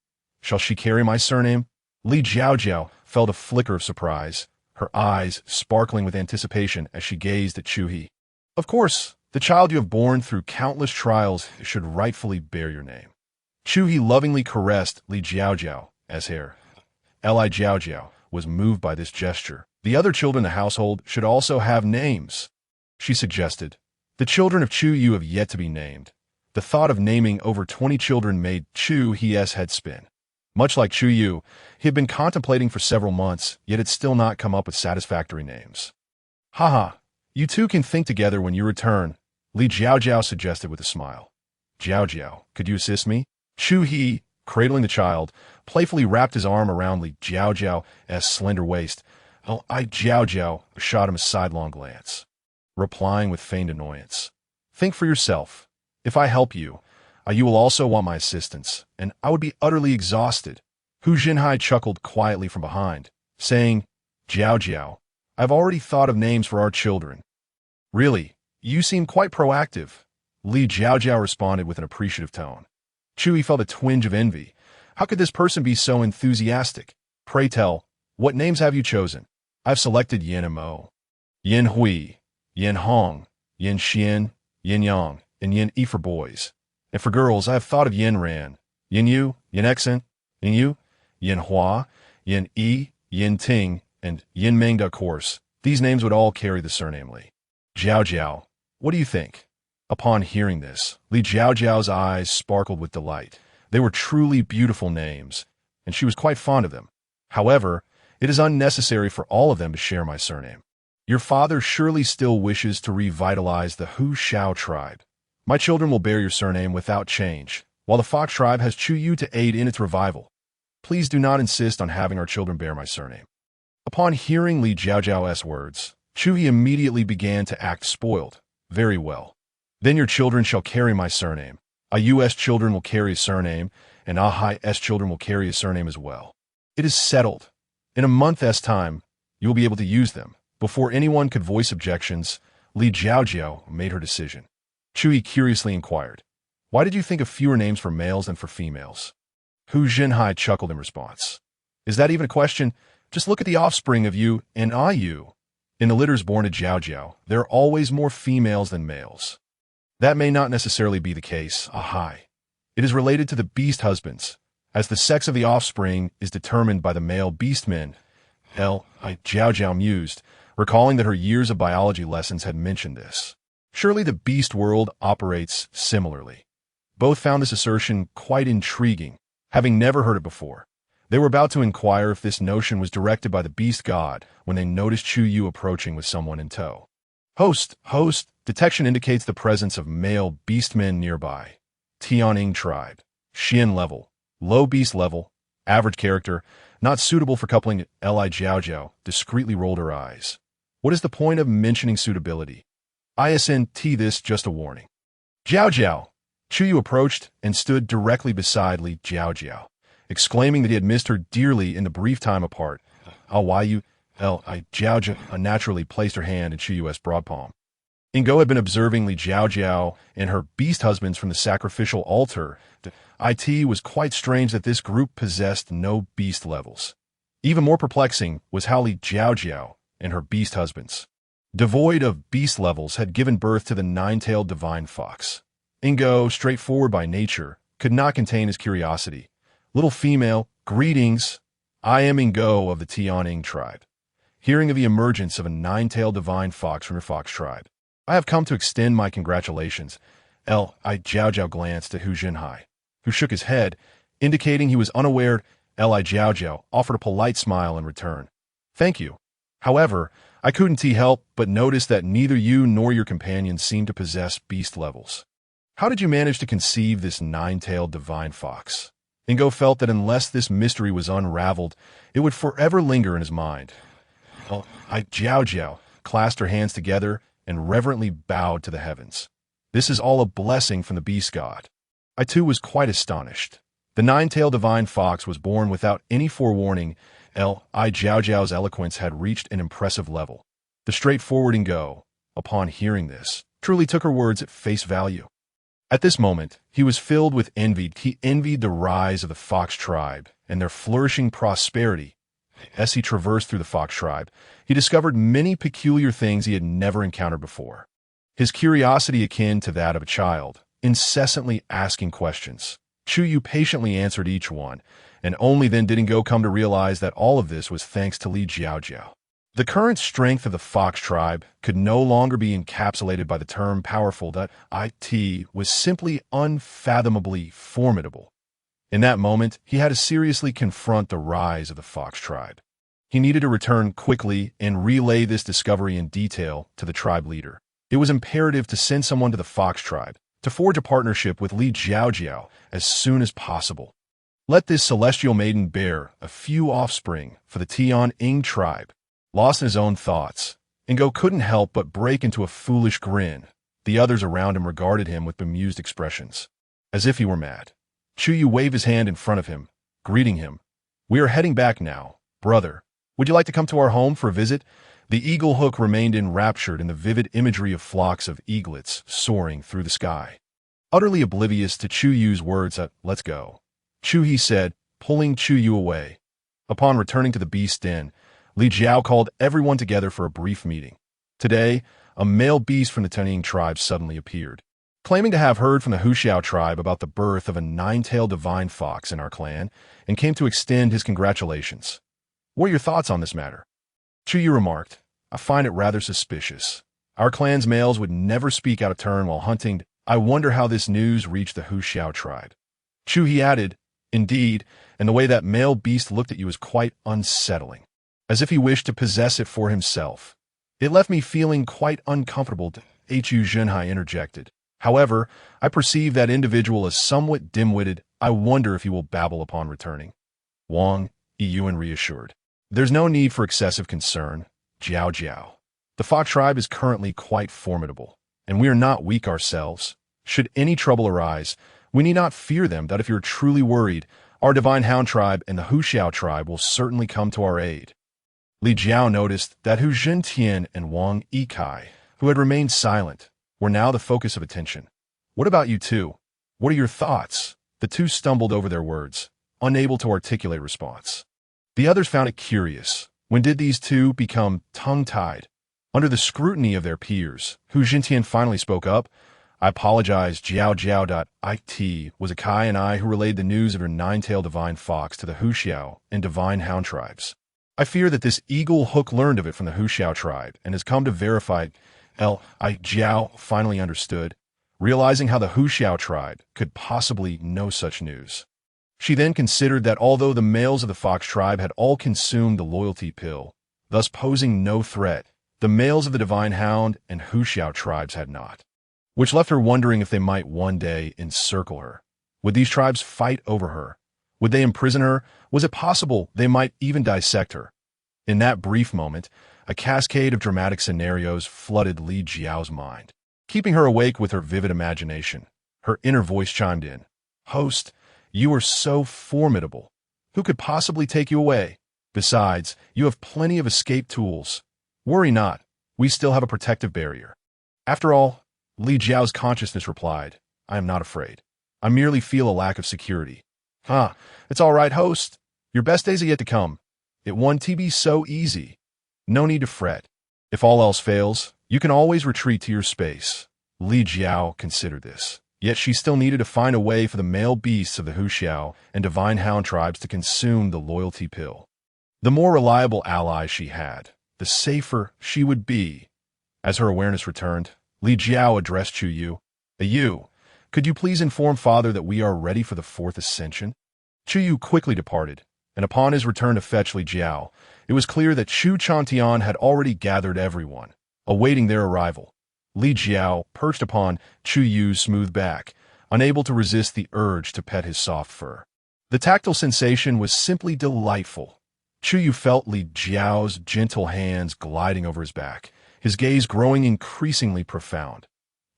Shall she carry my surname? Li Jiao Jiao felt a flicker of surprise, her eyes sparkling with anticipation as she gazed at Chu He. Of course, the child you have borne through countless trials should rightfully bear your name. Chu He lovingly caressed Li Jiao Jiao as hair. Li Jiao Jiao was moved by this gesture. The other children in the household should also have names, she suggested. The children of Chu Yu have yet to be named. The thought of naming over 20 children made Chu He's head spin. Much like Chu Yu, he had been contemplating for several months, yet had still not come up with satisfactory names. Haha, you two can think together when you return, Li Jiao Jiao suggested with a smile. Jiao Jiao, could you assist me? Chu He, cradling the child, playfully wrapped his arm around Li Jiao Jiao's slender waist. Li Jiao Jiao shot him a sidelong glance, replying with feigned annoyance. Think for yourself. If I help you, you will also want my assistance, and I would be utterly exhausted. Hu Jinhai chuckled quietly from behind, saying, Jiao Jiao, I've already thought of names for our children. Really, you seem quite proactive, Li Jiao Jiao responded with an appreciative tone. Chu He felt a twinge of envy. How could this person be so enthusiastic? Pray tell, what names have you chosen? I've selected Yin Mo, Yin Hui, Yin Hong, Yin Xian, Yin Yang, and Yin Yi for boys. And for girls, I have thought of Yin Ran, Yin Yu, Yin Exen, Yin Yu, Yin Hua, Yin Yi, Yin Ting, and Yin Meng. Of course, these names would all carry the surname Li. Jiao Jiao, what do you think? Upon hearing this, Li Jiao Jiao's eyes sparkled with delight. They were truly beautiful names, and she was quite fond of them. However, it is unnecessary for all of them to share my surname. Your father surely still wishes to revitalize the Hu Shao tribe. My children will bear your surname without change, while the Fox tribe has Chu Yu to aid in its revival. Please do not insist on having our children bear my surname. Upon hearing Li Jiao Jiao's words, Chu Yi immediately began to act spoiled. Very well. Then your children shall carry my surname. AU's children will carry a surname, and AHI's children will carry a surname as well. It is settled. In a month's time, you will be able to use them. Before anyone could voice objections, Li Jiao Jiao made her decision. Chu Yi curiously inquired, "Why did you think of fewer names for males than for females?" Hu Zhenhai chuckled in response. "Is that even a question? Just look at the offspring of you and IU. In the litters born to Jiao Jiao, there are always more females than males. That may not necessarily be the case, Ahai. It is related to the beast husbands, as the sex of the offspring is determined by the male beastmen." Jiao Jiao mused, recalling that her years of biology lessons had mentioned this. Surely the beast world operates similarly. Both found this assertion quite intriguing, having never heard it before. They were about to inquire if this notion was directed by the beast god when they noticed Chu Yu approaching with someone in tow. Host, detection indicates the presence of male beastmen nearby. Tianing tribe, Xian level, low beast level, average character, not suitable for coupling. Li Jiao Jiao discreetly rolled her eyes. What is the point of mentioning suitability? Isn't this just a warning? Jiao Jiao. Chu Yu approached and stood directly beside Li Jiao Jiao, exclaiming that he had missed her dearly in the brief time apart. Li Jiao Jiao naturally placed her hand in Chu Yu's broad palm. Ingo had been observing Li Jiao Jiao and her beast husbands from the sacrificial altar. It was quite strange that this group possessed no beast levels. Even more perplexing was how Li Jiao Jiao and her beast husbands, devoid of beast levels, had given birth to the nine-tailed divine fox. Ingo, straightforward by nature, could not contain his curiosity. "Little female, greetings. I am Ingo of the Tianing tribe. Hearing of the emergence of a nine-tailed divine fox from your fox tribe, I have come to extend my congratulations." Li Jiao Jiao glanced at Hu Zhenhai, who shook his head, indicating he was unaware. Li Jiao Jiao offered a polite smile in return. "Thank you. However, I couldn't help but notice that neither you nor your companions seem to possess beast levels. How did you manage to conceive this nine-tailed divine fox?" Ingo felt that unless this mystery was unraveled, it would forever linger in his mind. Li Jiao Jiao clasped her hands together and reverently bowed to the heavens. "This is all a blessing from the beast god." I too was quite astonished. The nine-tailed divine fox was born without any forewarning. Li Jiao Jiao's eloquence had reached an impressive level. The straightforward Ingo, upon hearing this, truly took her words at face value. At this moment, he was filled with envy. He envied the rise of the fox tribe and their flourishing prosperity. As he traversed through the fox tribe, he discovered many peculiar things he had never encountered before. His curiosity akin to that of a child, incessantly asking questions. Chu Yu patiently answered each one, and only then did Ingo come to realize that all of this was thanks to Li Jiao Jiao. The current strength of the fox tribe could no longer be encapsulated by the term powerful. That it was simply unfathomably formidable. In that moment, he had to seriously confront the rise of the fox tribe. He needed to return quickly and relay this discovery in detail to the tribe leader. It was imperative to send someone to the fox tribe to forge a partnership with Li Jiao Jiao as soon as possible. Let this celestial maiden bear a few offspring for the Tianing tribe. Lost in his own thoughts, Ingo couldn't help but break into a foolish grin. The others around him regarded him with bemused expressions, as if he were mad. Chu Yu waved his hand in front of him, greeting him. "We are heading back now, brother. Would you like to come to our home for a visit?" The eagle hook remained enraptured in the vivid imagery of flocks of eaglets soaring through the sky. Utterly oblivious to Chu Yu's words, "Let's go," Chu He said, pulling Chu Yu away. Upon returning to the beast den, Li Jiao called everyone together for a brief meeting. Today, a male beast from the Tianing tribe suddenly appeared, claiming to have heard from the Huxiao tribe about the birth of a nine-tailed divine fox in our clan, and came to extend his congratulations. "What are your thoughts on this matter?" Chu Yu remarked, "I find it rather suspicious. Our clan's males would never speak out of turn while hunting. I wonder how this news reached the Huxiao tribe." Chu He added, "Indeed, and the way that male beast looked at you is quite unsettling, as if he wished to possess it for himself. It left me feeling quite uncomfortable." Hu Zhenhai interjected. "However, I perceive that individual as somewhat dim-witted. I wonder if he will babble upon returning." Wang Yiyuan reassured. "There's no need for excessive concern, Jiao Jiao. The Fox tribe is currently quite formidable, and we are not weak ourselves. Should any trouble arise, we need not fear them. That if you're truly worried, our divine hound tribe and the Hu Xiao tribe will certainly come to our aid. Li Jiao noticed that Hu Zhentian and Wang Yikai, who had remained silent, were now the focus of attention. What about you two? What are your thoughts? The two stumbled over their words, unable to articulate response. The others found it curious. When did these two become tongue-tied? Under the scrutiny of their peers, Hu Zhentian finally spoke up. I apologize, Jiao Jiao. It was Akai and I who relayed the news of your nine-tailed divine fox to the Hu Xiao and divine hound tribes. I fear that this eagle hook learned of it from the Hu Xiao tribe and has come to verify it. Li Jiao finally understood, realizing how the Hu Xiao tribe could possibly know such news. She then considered that although the males of the fox tribe had all consumed the loyalty pill, thus posing no threat, the males of the divine hound and Hu Xiao tribes had not, which left her wondering if they might one day encircle her. Would these tribes fight over her? Would they imprison her? Was it possible they might even dissect her? In that brief moment, a cascade of dramatic scenarios flooded Li Jiao's mind. Keeping her awake with her vivid imagination, her inner voice chimed in. Host, you are so formidable. Who could possibly take you away? Besides, you have plenty of escape tools. Worry not, we still have a protective barrier. After all, Li Jiao's consciousness replied, I am not afraid. I merely feel a lack of security. It's all right, host. Your best days are yet to come. It won't be so easy. No need to fret. If all else fails, you can always retreat to your space. Li Jiao considered this. Yet she still needed to find a way for the male beasts of the Hu Xiao and divine hound tribes to consume the loyalty pill. The more reliable ally she had, the safer she would be. As her awareness returned, Li Jiao addressed Chu Yu. You, could you please inform Father that we are ready for the fourth ascension? Chu Yu quickly departed, and upon his return to fetch Li Jiao, it was clear that Chu Chantian had already gathered everyone, awaiting their arrival. Li Jiao perched upon Chu Yu's smooth back, unable to resist the urge to pet his soft fur. The tactile sensation was simply delightful. Chu Yu felt Li Jiao's gentle hands gliding over his back, his gaze growing increasingly profound.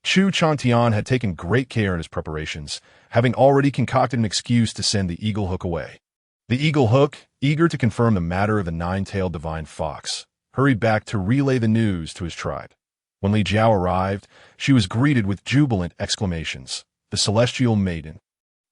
Chu Chantian had taken great care in his preparations, having already concocted an excuse to send the eagle hook away. The eagle hook, eager to confirm the matter of the nine-tailed divine fox, hurried back to relay the news to his tribe. When Li Jiao arrived, she was greeted with jubilant exclamations. The celestial maiden.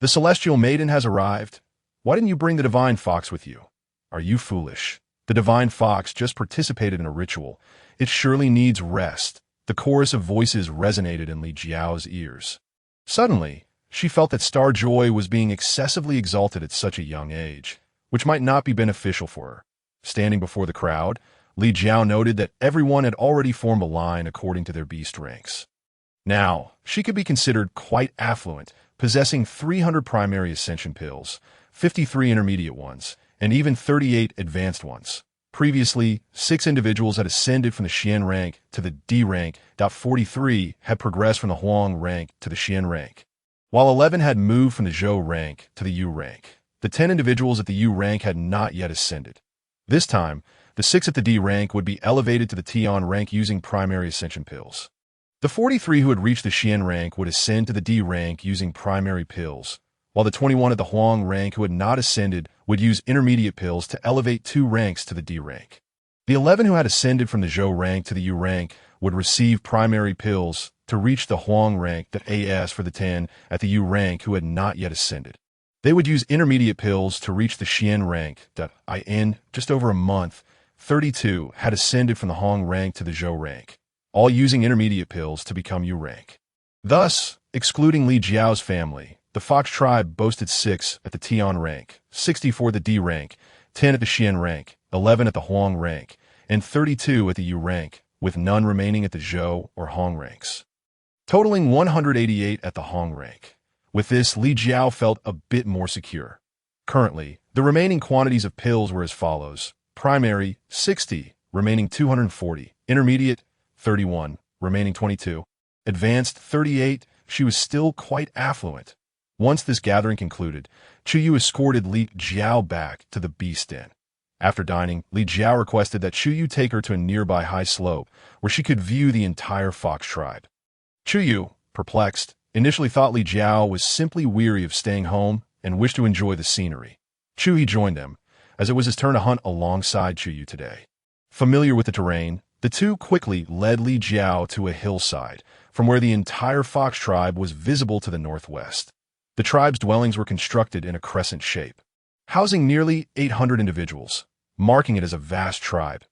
The celestial maiden has arrived. Why didn't you bring the divine fox with you? Are you foolish? The divine fox just participated in a ritual. It surely needs rest. The chorus of voices resonated in Li Jiao's ears. Suddenly, she felt that Star Joy was being excessively exalted at such a young age, which might not be beneficial for her. Standing before the crowd, Li Jiao noted that everyone had already formed a line according to their beast ranks. Now, she could be considered quite affluent, possessing 300 primary ascension pills, 53 intermediate ones, and even 38 advanced ones. Previously, 6 individuals had ascended from the Xian rank to the D rank, 43 had progressed from the Huang rank to the Xian rank, while 11 had moved from the Zhou rank to the Yu rank. The 10 individuals at the Yu rank had not yet ascended. This time, the 6 at the D rank would be elevated to the Tian rank using primary ascension pills. The 43 who had reached the Xian rank would ascend to the D rank using primary pills, while the 21 at the Huang rank who had not ascended would use intermediate pills to elevate 2 ranks to the D rank. The 11 who had ascended from the Zhou rank to the Yu rank would receive primary pills to reach the Huang rank AS for the 10 at the Yu rank who had not yet ascended. They would use intermediate pills to reach the Xian rank in just over a month. 32 had ascended from the Huang rank to the Zhou rank, all using intermediate pills to become Yu rank. Thus, excluding Li Jiao's family, the Fox tribe boasted 6 at the Tian rank, 64 at the D rank, 10 at the Xian rank, 11 at the Huang rank, and 32 at the Yu rank, with none remaining at the Zhou or Hong ranks, totaling 188 at the Hong rank. With this, Li Jiao felt a bit more secure. Currently, the remaining quantities of pills were as follows. Primary, 60, remaining 240. Intermediate, 31, remaining 22. Advanced, 38. She was still quite affluent. Once this gathering concluded, Chu Yu escorted Li Jiao back to the beast den. After dining, Li Jiao requested that Chuyu take her to a nearby high slope where she could view the entire fox tribe. Chuyu, perplexed, initially thought Li Jiao was simply weary of staying home and wished to enjoy the scenery. Chuyu joined them, as it was his turn to hunt alongside Chuyu today. Familiar with the terrain, the two quickly led Li Jiao to a hillside, from where the entire fox tribe was visible to the northwest. The tribe's dwellings were constructed in a crescent shape, housing nearly 800 individuals, marking it as a vast tribe.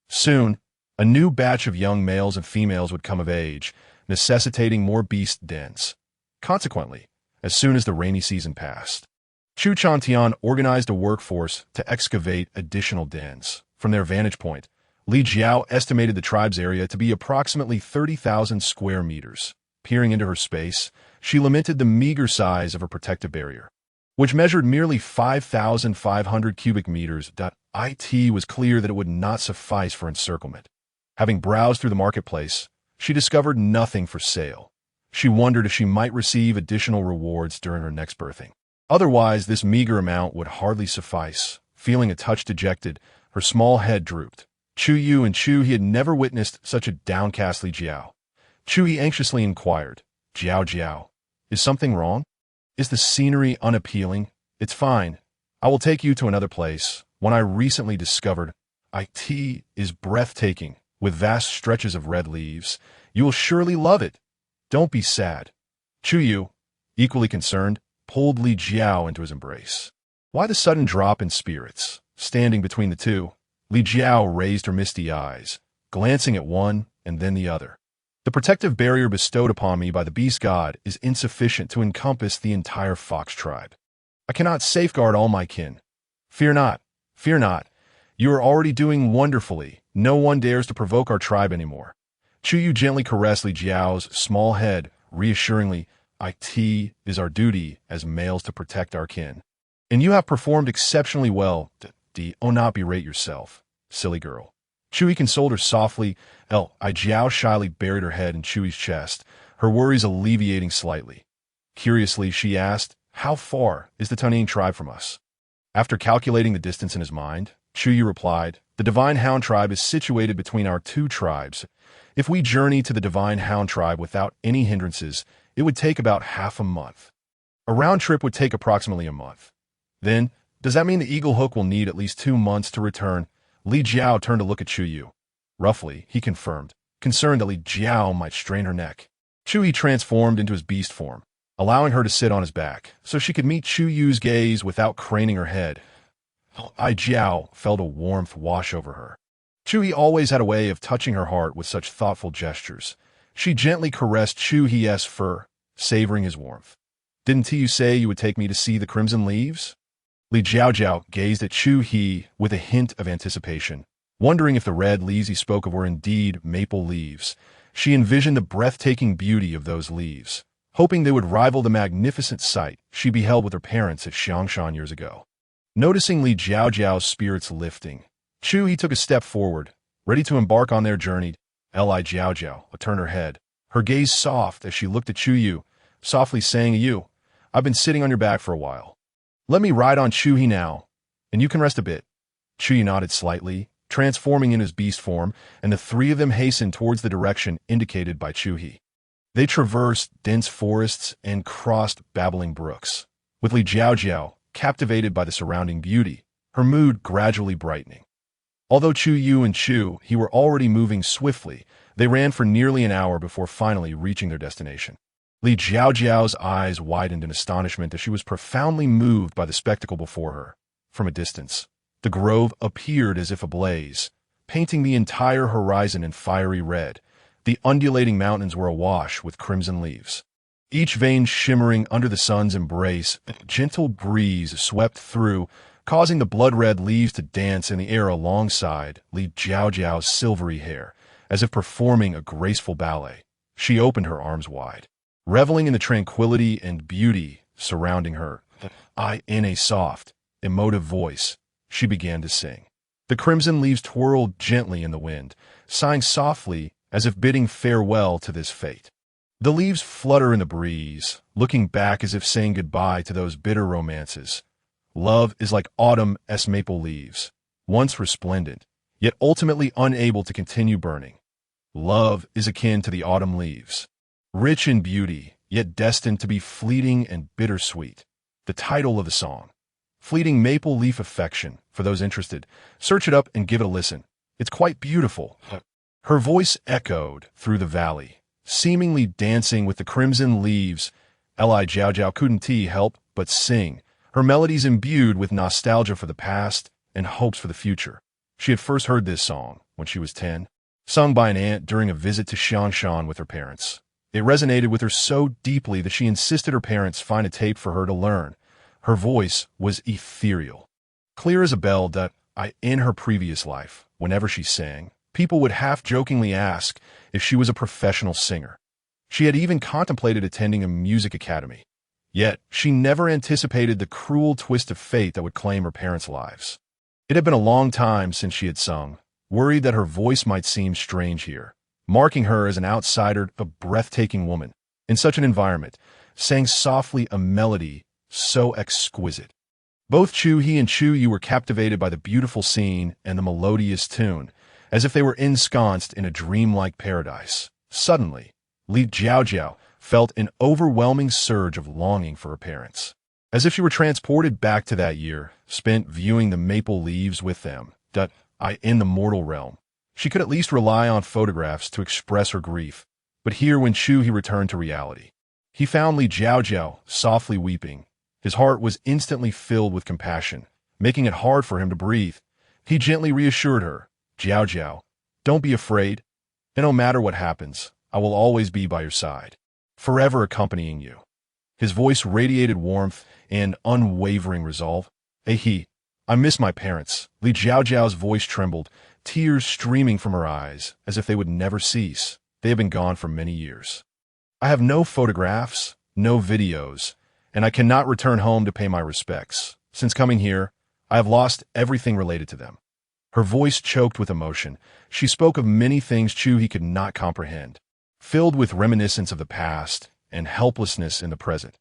Soon, a new batch of young males and females would come of age, necessitating more beast dens. Consequently, as soon as the rainy season passed, Chu Chantian organized a workforce to excavate additional dens. From their vantage point, Li Jiao estimated the tribe's area to be approximately 30,000 square meters. Peering into her space, she lamented the meager size of her protective barrier, which measured merely 5,500 cubic meters. It was clear that it would not suffice for encirclement. Having browsed through the marketplace, she discovered nothing for sale. She wondered if she might receive additional rewards during her next birthing. Otherwise, this meager amount would hardly suffice. Feeling a touch dejected, her small head drooped. Chuyu and Chu he had never witnessed such a downcast Li Jiao. Chu he anxiously inquired, Jiao Jiao, is something wrong? Is the scenery unappealing? It's fine. I will take you to another place, one I recently discovered. It is breathtaking, with vast stretches of red leaves. You will surely love it. Don't be sad. Chuyu, equally concerned, pulled Li Jiao into his embrace. Why the sudden drop in spirits? Standing between the two, Li Jiao raised her misty eyes, glancing at one and then the other. The protective barrier bestowed upon me by the beast god is insufficient to encompass the entire fox tribe. I cannot safeguard all my kin. Fear not, fear not. You are already doing wonderfully. No one dares to provoke our tribe anymore. Chuyu gently caressed Li Jiao's small head, reassuringly, It is our duty as males to protect our kin. And you have performed exceptionally well. Do not berate yourself, silly girl. Chuyu consoled her softly. Li Jiao shyly buried her head in Chuyu's chest, her worries alleviating slightly. Curiously, she asked, how far is the Tunning tribe from us? After calculating the distance in his mind, Chuyu replied, the Divine Hound tribe is situated between our two tribes. If we journey to the Divine Hound tribe without any hindrances, it would take about half a month. A round trip would take approximately a month. Then, does that mean the Eagle Hook will need at least 2 months to return? Li Jiao turned to look at Chuyu. Roughly, he confirmed, concerned that Li Jiao might strain her neck. Chuyu transformed into his beast form, allowing her to sit on his back, so she could meet Chuyu's gaze without craning her head. Li Jiao felt a warmth wash over her. Chuyu always had a way of touching her heart with such thoughtful gestures. She gently caressed Chuyi's fur, savoring his warmth. Didn't you say you would take me to see the crimson leaves? Li Jiao Jiao gazed at Chuyi with a hint of anticipation, wondering if the red leaves he spoke of were indeed maple leaves. She envisioned the breathtaking beauty of those leaves, hoping they would rival the magnificent sight she beheld with her parents at Xiangshan years ago. Noticing Li Jiao Jiao's spirits lifting, Chuyi took a step forward, ready to embark on their journey. Li Jiao Jiao turned her head, her gaze soft as she looked at Chuyu, softly saying, I've been sitting on your back for a while. Let me ride on Chuyi now, and you can rest a bit. Chuyi nodded slightly, transforming in his beast form, and the three of them hastened towards the direction indicated by Chuyi. They traversed dense forests and crossed babbling brooks, with Li Jiao Jiao captivated by the surrounding beauty, her mood gradually brightening. Although Chuyu and he were already moving swiftly, they ran for nearly an hour before finally reaching their destination. Li Jiao Jiao's eyes widened in astonishment as she was profoundly moved by the spectacle before her. From a distance, the grove appeared as if ablaze, painting the entire horizon in fiery red. The undulating mountains were awash with crimson leaves, each vein shimmering under the sun's embrace. A gentle breeze swept through, causing the blood-red leaves to dance in the air alongside Li Jiao Jiao's silvery hair, as if performing a graceful ballet. She opened her arms wide, reveling in the tranquility and beauty surrounding her. In a soft, emotive voice, she began to sing. The crimson leaves twirled gently in the wind, sighing softly as if bidding farewell to this fate. The leaves flutter in the breeze, looking back as if saying goodbye to those bitter romances. Love is like autumn's maple leaves. once resplendent, yet ultimately unable to continue burning. Love is akin to the autumn leaves, rich in beauty, yet destined to be fleeting and bittersweet. The title of the song, Fleeting Maple Leaf Affection. For those interested, search it up and give it a listen. It's quite beautiful. Her voice echoed through the valley, seemingly dancing with the crimson leaves. Li Jiao Jiao couldn't help but sing, her melodies imbued with nostalgia for the past and hopes for the future. She had first heard this song when she was 10, sung by an aunt during a visit to Shanshan with her parents. It resonated with her so deeply that she insisted her parents find a tape for her to learn. Her voice was ethereal, clear as a bell. In her previous life, whenever she sang, people would half-jokingly ask if she was a professional singer. She had even contemplated attending a music academy. Yet, she never anticipated the cruel twist of fate that would claim her parents' lives. It had been a long time since she had sung, worried that her voice might seem strange here, marking her as an outsider. A breathtaking woman, in such an environment, sang softly a melody so exquisite. Both Chu-hee and Chu-yu were captivated by the beautiful scene and the melodious tune, as if they were ensconced in a dreamlike paradise. Suddenly, Li Jiao Jiao felt an overwhelming surge of longing for her parents, as if she were transported back to that year, spent viewing the maple leaves with them. In the mortal realm, she could at least rely on photographs to express her grief. But here, when Chu-hee returned to reality, he found Li Jiao Jiao softly weeping. His heart was instantly filled with compassion, making it hard for him to breathe. He gently reassured her, "Jiao Jiao, don't be afraid. And no matter what happens, I will always be by your side, forever accompanying you." His voice radiated warmth and unwavering resolve. I miss my parents." Li Jiao Jiao's voice trembled, tears streaming from her eyes, as if they would never cease. They have been gone for many years. "I have no photographs, no videos, and I cannot return home to pay my respects. Since coming here, I have lost everything related to them." Her voice choked with emotion. She spoke of many things Chu-hee could not comprehend, filled with reminiscence of the past and helplessness in the present.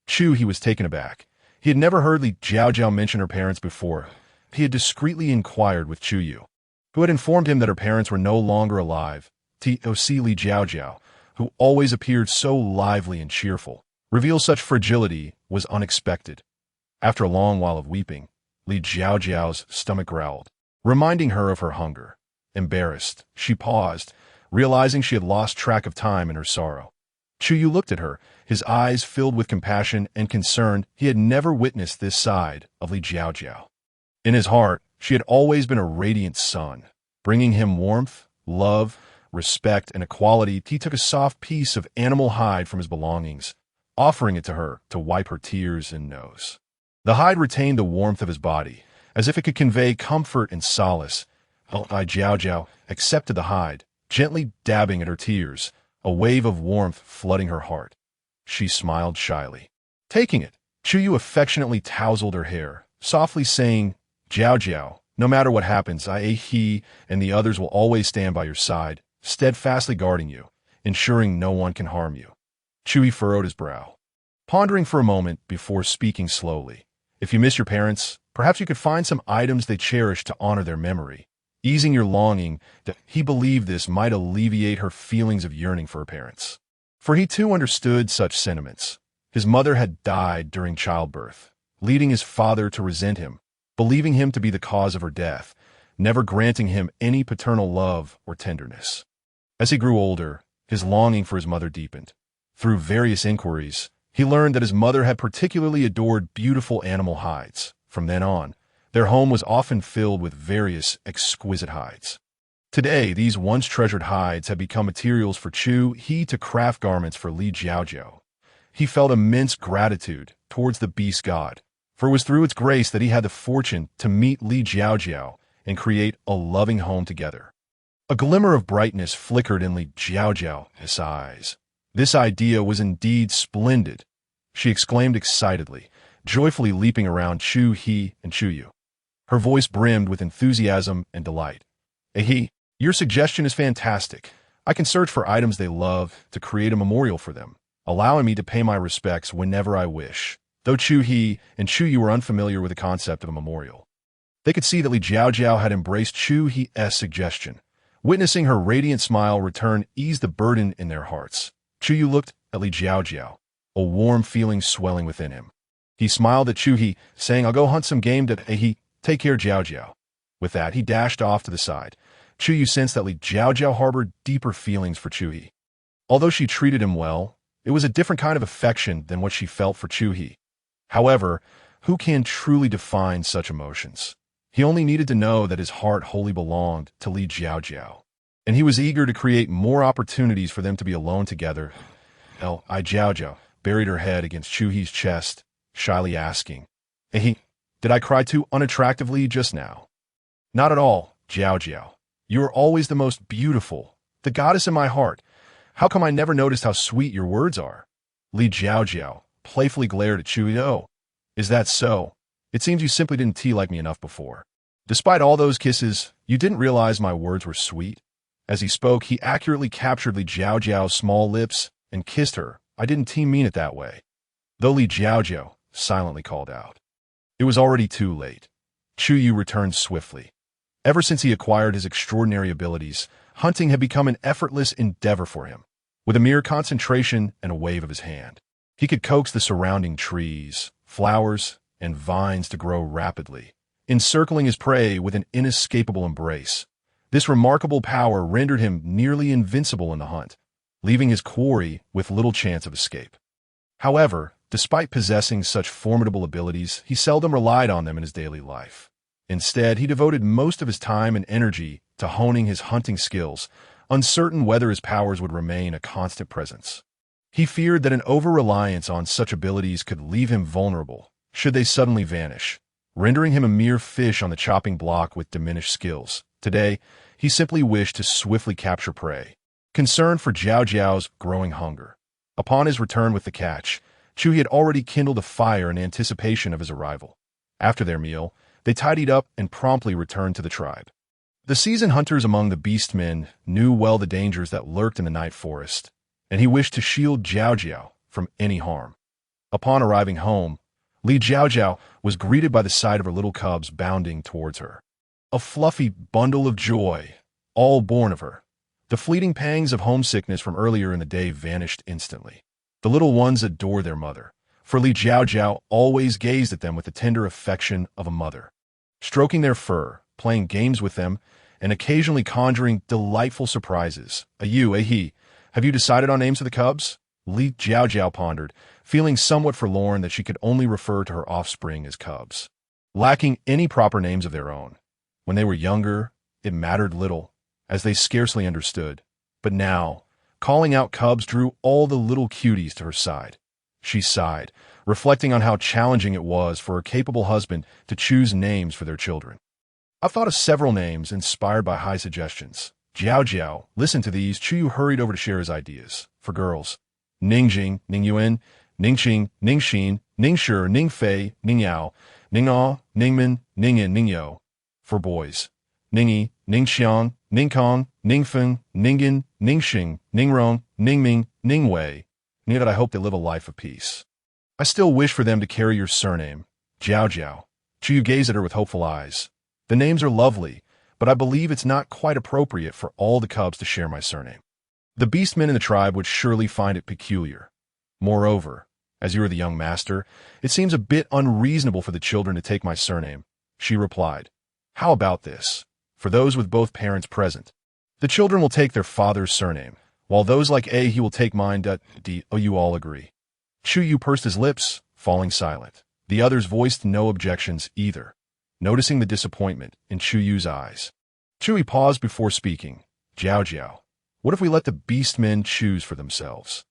Chu-hee was taken aback. He had never heard Li Jiao Jiao mention her parents before. He had discreetly inquired with Chu-yu, who had informed him that her parents were no longer alive. Li Jiao Jiao, who always appeared so lively and cheerful, reveal such fragility was unexpected. After a long while of weeping, Li Jiao Jiao's stomach growled, reminding her of her hunger. Embarrassed, she paused, realizing she had lost track of time in her sorrow. Chu-yu looked at her, his eyes filled with compassion and concern. He had never witnessed this side of Li Jiao Jiao. In his heart, she had always been a radiant sun, bringing him warmth, love, respect, and equality. He took a soft piece of animal hide from his belongings, offering it to her to wipe her tears and nose. The hide retained the warmth of his body, as if it could convey comfort and solace. Li Jiao Jiao accepted the hide, gently dabbing at her tears, a wave of warmth flooding her heart. She smiled shyly. Taking it, Chu-yu affectionately tousled her hair, softly saying, "Jiao Jiao, no matter what happens, he and the others will always stand by your side, steadfastly guarding you, ensuring no one can harm you." Chu-yu furrowed his brow, pondering for a moment before speaking slowly. "If you miss your parents, perhaps you could find some items they cherish to honor their memory, easing your longing." He believed this might alleviate her feelings of yearning for her parents, for he too understood such sentiments. His mother had died during childbirth, leading his father to resent him, believing him to be the cause of her death, never granting him any paternal love or tenderness. As he grew older, his longing for his mother deepened. Through various inquiries, he learned that his mother had particularly adored beautiful animal hides. From then on, their home was often filled with various exquisite hides. Today, these once treasured hides had become materials for Chu-hee to craft garments for Li Jiao Jiao. He felt immense gratitude towards the beast god, for it was through its grace that he had the fortune to meet Li Jiao Jiao and create a loving home together. A glimmer of brightness flickered in Li Jiao Jiao's eyes. This idea was indeed splendid, she exclaimed excitedly, joyfully leaping around Chu-hee and Chu-yu. Her voice brimmed with enthusiasm and delight. Your suggestion is fantastic. I can search for items they love to create a memorial for them, allowing me to pay my respects whenever I wish." Though Chu-hee and Chu-yu were unfamiliar with the concept of a memorial, They could see that Li Jiao Jiao had embraced Chu He's suggestion. Witnessing her radiant smile return eased the burden in their hearts. Chu Yu looked at Li Jiao Jiao, a warm feeling swelling within him. He smiled at Chu He, saying, "I'll go hunt some game to he. Take care, Jiao Jiao." With that, he dashed off to the side. Chu Yu sensed that Li Jiao Jiao harbored deeper feelings for Chu He. Although she treated him well, it was a different kind of affection than what she felt for Chu He. However, who can truly define such emotions? He only needed to know that his heart wholly belonged to Li Jiao Jiao, and he was eager to create more opportunities for them to be alone together. Li Jiao Jiao buried her head against Chu He's chest, shyly asking, "Did I cry too unattractively just now?" "Not at all, Jiao Jiao. You are always the most beautiful, the goddess in my heart. How come I never noticed how sweet your words are?" Li Jiao Jiao playfully glared at Chu He. "Oh, is that so? It seems you simply didn't like me enough before. Despite all those kisses, you didn't realize my words were sweet." As he spoke, he accurately captured Li Jiao Jiao's small lips and kissed her. "I didn't mean it that way." Though Li Jiao Jiao silently called out. It was already too late. Chu Yu returned swiftly. Ever since he acquired his extraordinary abilities, hunting had become an effortless endeavor for him. With a mere concentration and a wave of his hand, he could coax the surrounding trees, flowers, and vines to grow rapidly, encircling his prey with an inescapable embrace. This remarkable power rendered him nearly invincible in the hunt, leaving his quarry with little chance of escape. However, despite possessing such formidable abilities, he seldom relied on them in his daily life. Instead, he devoted most of his time and energy to honing his hunting skills, uncertain whether his powers would remain a constant presence. He feared that an over-reliance on such abilities could leave him vulnerable should they suddenly vanish, rendering him a mere fish on the chopping block with diminished skills. Today, he simply wished to swiftly capture prey, concerned for Jiao Jiao's growing hunger. Upon his return with the catch, Chu He had already kindled a fire in anticipation of his arrival. After their meal, they tidied up and promptly returned to the tribe. The seasoned hunters among the beastmen knew well the dangers that lurked in the night forest, and he wished to shield Jiao Jiao from any harm. Upon arriving home, Li Jiao Jiao was greeted by the sight of her little cubs bounding towards her. A fluffy bundle of joy, all born of her. The fleeting pangs of homesickness from earlier in the day vanished instantly. The little ones adored their mother, for Li Jiao Jiao always gazed at them with the tender affection of a mother, stroking their fur, playing games with them, and occasionally conjuring delightful surprises. A he. Have you decided on names of the cubs? Li Jiao Jiao pondered, feeling somewhat forlorn that she could only refer to her offspring as cubs, lacking any proper names of their own. When they were younger, it mattered little, as they scarcely understood. But now, calling out cubs drew all the little cuties to her side. She sighed, reflecting on how challenging it was for her capable husband to choose names for their children. "I've thought of several names inspired by high suggestions." Jiao Jiao listened to these. Chu Yu hurried over to share his ideas. For girls, Ningjing, Ningyuan, Ningqing, Ningxin, Ningshi, Ningfei, Ningyao, Ningao, Ningmen, Ningyan, Ningyo. For boys, Ningyi, Ningxiang, Ningkong, Ningfeng, Ningyan, Ningxing, Ningrong, Ningming, Ningwei. Near that I hope they live a life of peace. I still wish for them to carry your surname, Jiao Jiao. Chu Yu gazed at her with hopeful eyes. The names are lovely, but I believe it's not quite appropriate for all the cubs to share my surname. The beastmen in the tribe would surely find it peculiar. Moreover, as you are the young master, it seems a bit unreasonable for the children to take my surname. She replied, "How about this? For those with both parents present, the children will take their father's surname, while those like he will take mine. You all agree?" Chu Yu pursed his lips, falling silent. The others voiced no objections either, noticing the disappointment in Chu Yu's eyes. Chu Yu paused before speaking. "Jiao Jiao, what if we let the beastmen choose for themselves?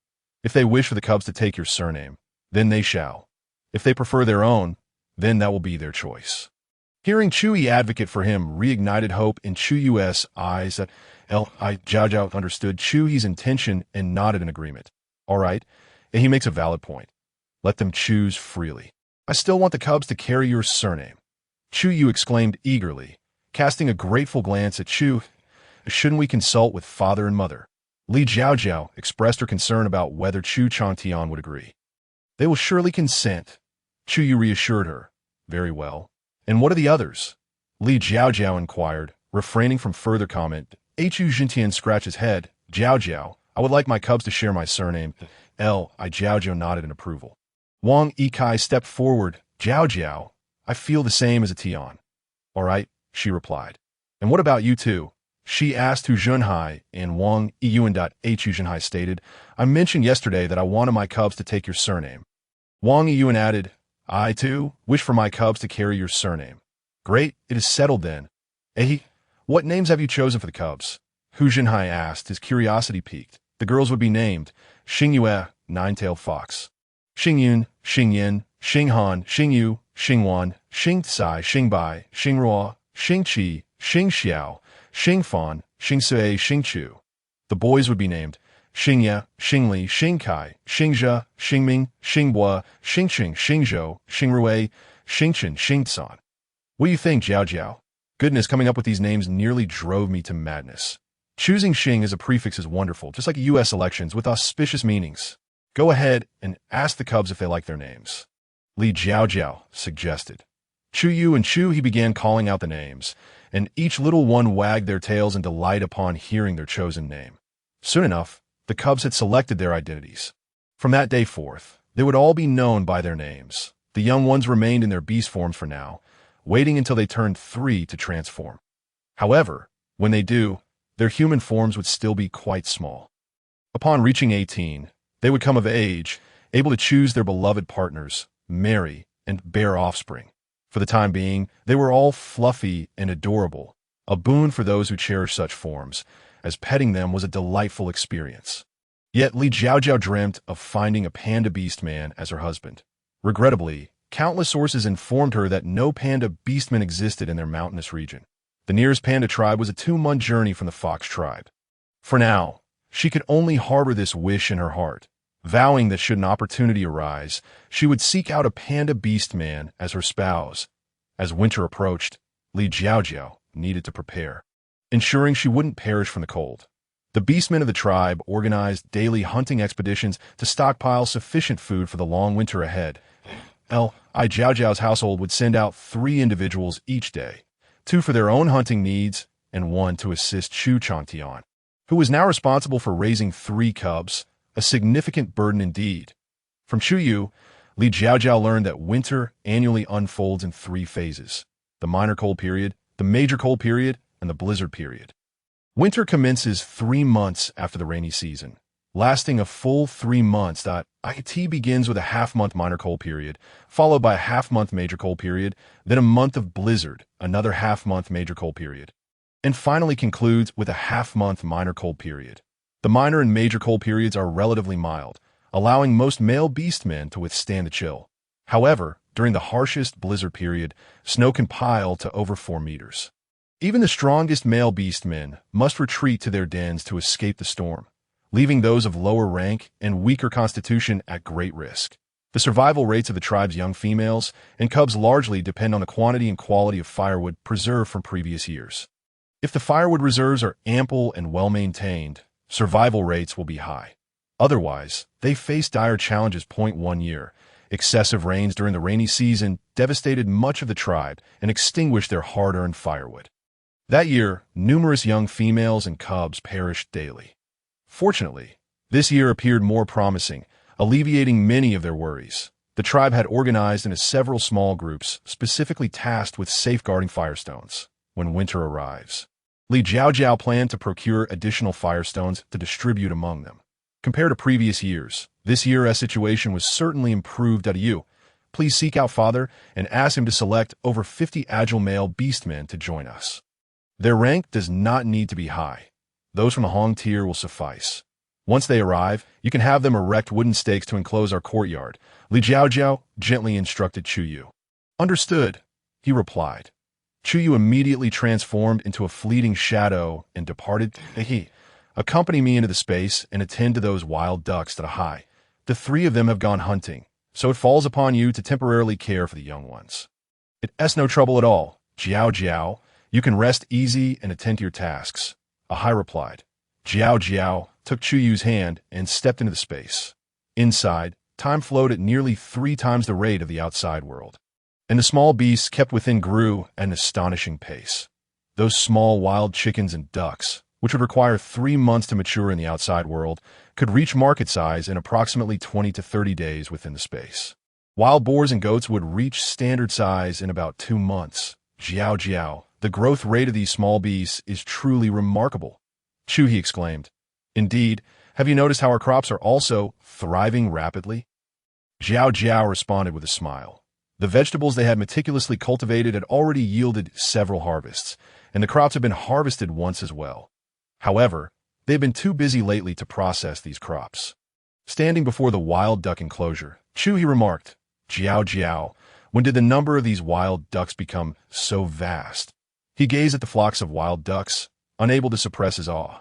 If they wish for the cubs to take your surname, then they shall. If they prefer their own, then that will be their choice." Hearing Chu Yu advocate for him reignited hope in Chu Yu's eyes that Jiao Jiao understood Chu Yu's intention and nodded in agreement. "All right, and he makes a valid point. Let them choose freely. I still want the cubs to carry your surname." Chu Yu exclaimed eagerly, casting a grateful glance at Chu. "Shouldn't we consult with father and mother?" Li Jiao Jiao expressed her concern about whether Chu Changtian would agree. "They will surely consent." Chu Yu reassured her. "Very well. And what are the others?" Li Jiao Jiao inquired, refraining from further comment. Hu Jintian scratched his head. Jiao Jiao, I would like my cubs to share my surname. Li Jiao Jiao nodded in approval. Wang Yikai stepped forward. Jiao Jiao, I feel the same as a Tian. All right, she replied. And what about you two? She asked Hu Junhai, and Wang Yiyuan. Hu Junhai stated, I mentioned yesterday that I wanted my cubs to take your surname. Wang Yiyuan added, I, too, wish for my cubs to carry your surname. Great, it is settled then. What names have you chosen for the cubs? Hu Junhai asked, his curiosity piqued. The girls would be named Xingyue, Nine-tailed Fox, Xingyun, Xingyin, Xinghan, Xingyu, Xingwan, Xingcai, Xingbai, Xingruo, Xingqi, Xingxiao, Xingfan, Xingsui, Xingchu. The boys would be named Xingye, Xingli, Xingkai, Xingzhe, Xingming, Xingbua, Xingqing, Xingzhou, Xingrui, Xingchen, Xingcan. What do you think, Jiao Jiao? Goodness, coming up with these names nearly drove me to madness. Choosing Xing as a prefix is wonderful, just like U.S. elections with auspicious meanings. Go ahead and ask the cubs if they like their names. Li Jiao Jiao suggested. Chu Yu and Chu He began calling out the names, and each little one wagged their tails in delight upon hearing their chosen name. Soon enough, the cubs had selected their identities. From that day forth, they would all be known by their names. The young ones remained in their beast forms for now, waiting until they turned 3 to transform. However, when they do, their human forms would still be quite small. Upon reaching 18, they would come of age, able to choose their beloved partners, marry, and bear offspring. For the time being, they were all fluffy and adorable, a boon for those who cherish such forms, as petting them was a delightful experience. Yet Li Jiao Jiao dreamt of finding a panda beast man as her husband. Regrettably, countless sources informed her that no panda beastmen existed in their mountainous region. The nearest panda tribe was a 2-month journey from the fox tribe. For now, she could only harbor this wish in her heart, vowing that should an opportunity arise, she would seek out a panda beast man as her spouse. As winter approached, Li Jiao Jiao needed to prepare, ensuring she wouldn't perish from the cold. The beastmen of the tribe organized daily hunting expeditions to stockpile sufficient food for the long winter ahead. Li Jiao Jiao's household would send out 3 individuals each day, 2 for their own hunting needs and 1 to assist Chu Changtian, who was now responsible for raising 3 cubs, a significant burden indeed. From Chu Yu, Li Jiao Jiao learned that winter annually unfolds in 3 phases: the minor cold period, the major cold period, and the blizzard period. Winter commences 3 months after the rainy season, lasting a full 3 months. It begins with a half-month minor cold period, followed by a half-month major cold period, then a month of blizzard, another half-month major cold period, and finally concludes with a half-month minor cold period. The minor and major cold periods are relatively mild, allowing most male beastmen to withstand the chill. However, during the harshest blizzard period, snow can pile to over 4 meters. Even the strongest male beastmen must retreat to their dens to escape the storm, leaving those of lower rank and weaker constitution at great risk. The survival rates of the tribe's young females and cubs largely depend on the quantity and quality of firewood preserved from previous years. If the firewood reserves are ample and well-maintained, survival rates will be high. Otherwise, they face dire challenges. 1 year. Excessive rains during the rainy season devastated much of the tribe and extinguished their hard-earned firewood. That year, numerous young females and cubs perished daily. Fortunately, this year appeared more promising, alleviating many of their worries. The tribe had organized into several small groups, specifically tasked with safeguarding firestones when winter arrives. Li Jiao Jiao planned to procure additional firestones to distribute among them. Compared to previous years, this year's situation was certainly improved. Please seek out Father and ask him to select over 50 agile male beastmen to join us. Their rank does not need to be high. Those from the Hong tier will suffice. Once they arrive, you can have them erect wooden stakes to enclose our courtyard. Li Jiao Jiao gently instructed Chu Yu. Understood, he replied. Chu Yu immediately transformed into a fleeting shadow and departed. Accompany me into the space and attend to those wild ducks. The 3 of them have gone hunting, so it falls upon you to temporarily care for the young ones. It's no trouble at all, Jiao Jiao. You can rest easy and attend to your tasks, Ahai replied. Jiao Jiao took Chu Yu's hand and stepped into the space. Inside, time flowed at nearly 3 times the rate of the outside world. and the small beasts kept within grew at an astonishing pace. Those small wild chickens and ducks, which would require 3 months to mature in the outside world, could reach market size in approximately 20 to 30 days within the space. Wild boars and goats would reach standard size in about 2 months. Jiao Jiao, the growth rate of these small beasts is truly remarkable. Chu, he exclaimed. Indeed, have you noticed how our crops are also thriving rapidly? Jiao Jiao responded with a smile. The vegetables they had meticulously cultivated had already yielded several harvests, and the crops had been harvested once as well. However, they had been too busy lately to process these crops. Standing before the wild duck enclosure, Chu, he remarked, Jiao Jiao, when did the number of these wild ducks become so vast? He gazed at the flocks of wild ducks, unable to suppress his awe.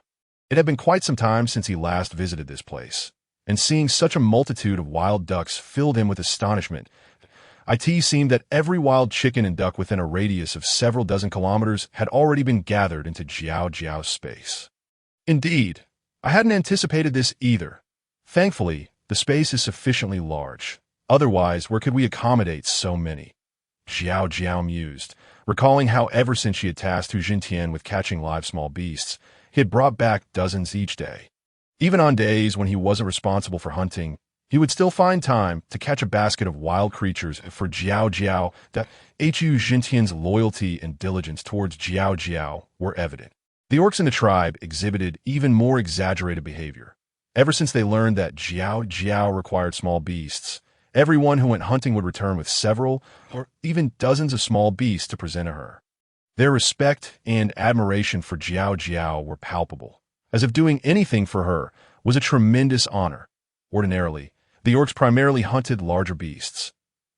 It had been quite some time since he last visited this place, and seeing such a multitude of wild ducks filled him with astonishment. It seemed that every wild chicken and duck within a radius of several dozen kilometers had already been gathered into Jiao Jiao's space. Indeed, I hadn't anticipated this either. Thankfully, the space is sufficiently large. Otherwise, where could we accommodate so many? Jiao Jiao mused, recalling how ever since she had tasked Hu Jintian with catching live small beasts, he had brought back dozens each day. Even on days when he wasn't responsible for hunting, he would still find time to catch a basket of wild creatures for Jiao Jiao. That Hu Jintian's loyalty and diligence towards Jiao Jiao were evident. The orcs in the tribe exhibited even more exaggerated behavior. Ever since they learned that Jiao Jiao required small beasts, everyone who went hunting would return with several or even dozens of small beasts to present to her. Their respect and admiration for Jiao Jiao were palpable, as if doing anything for her was a tremendous honor. Ordinarily, the orcs primarily hunted larger beasts.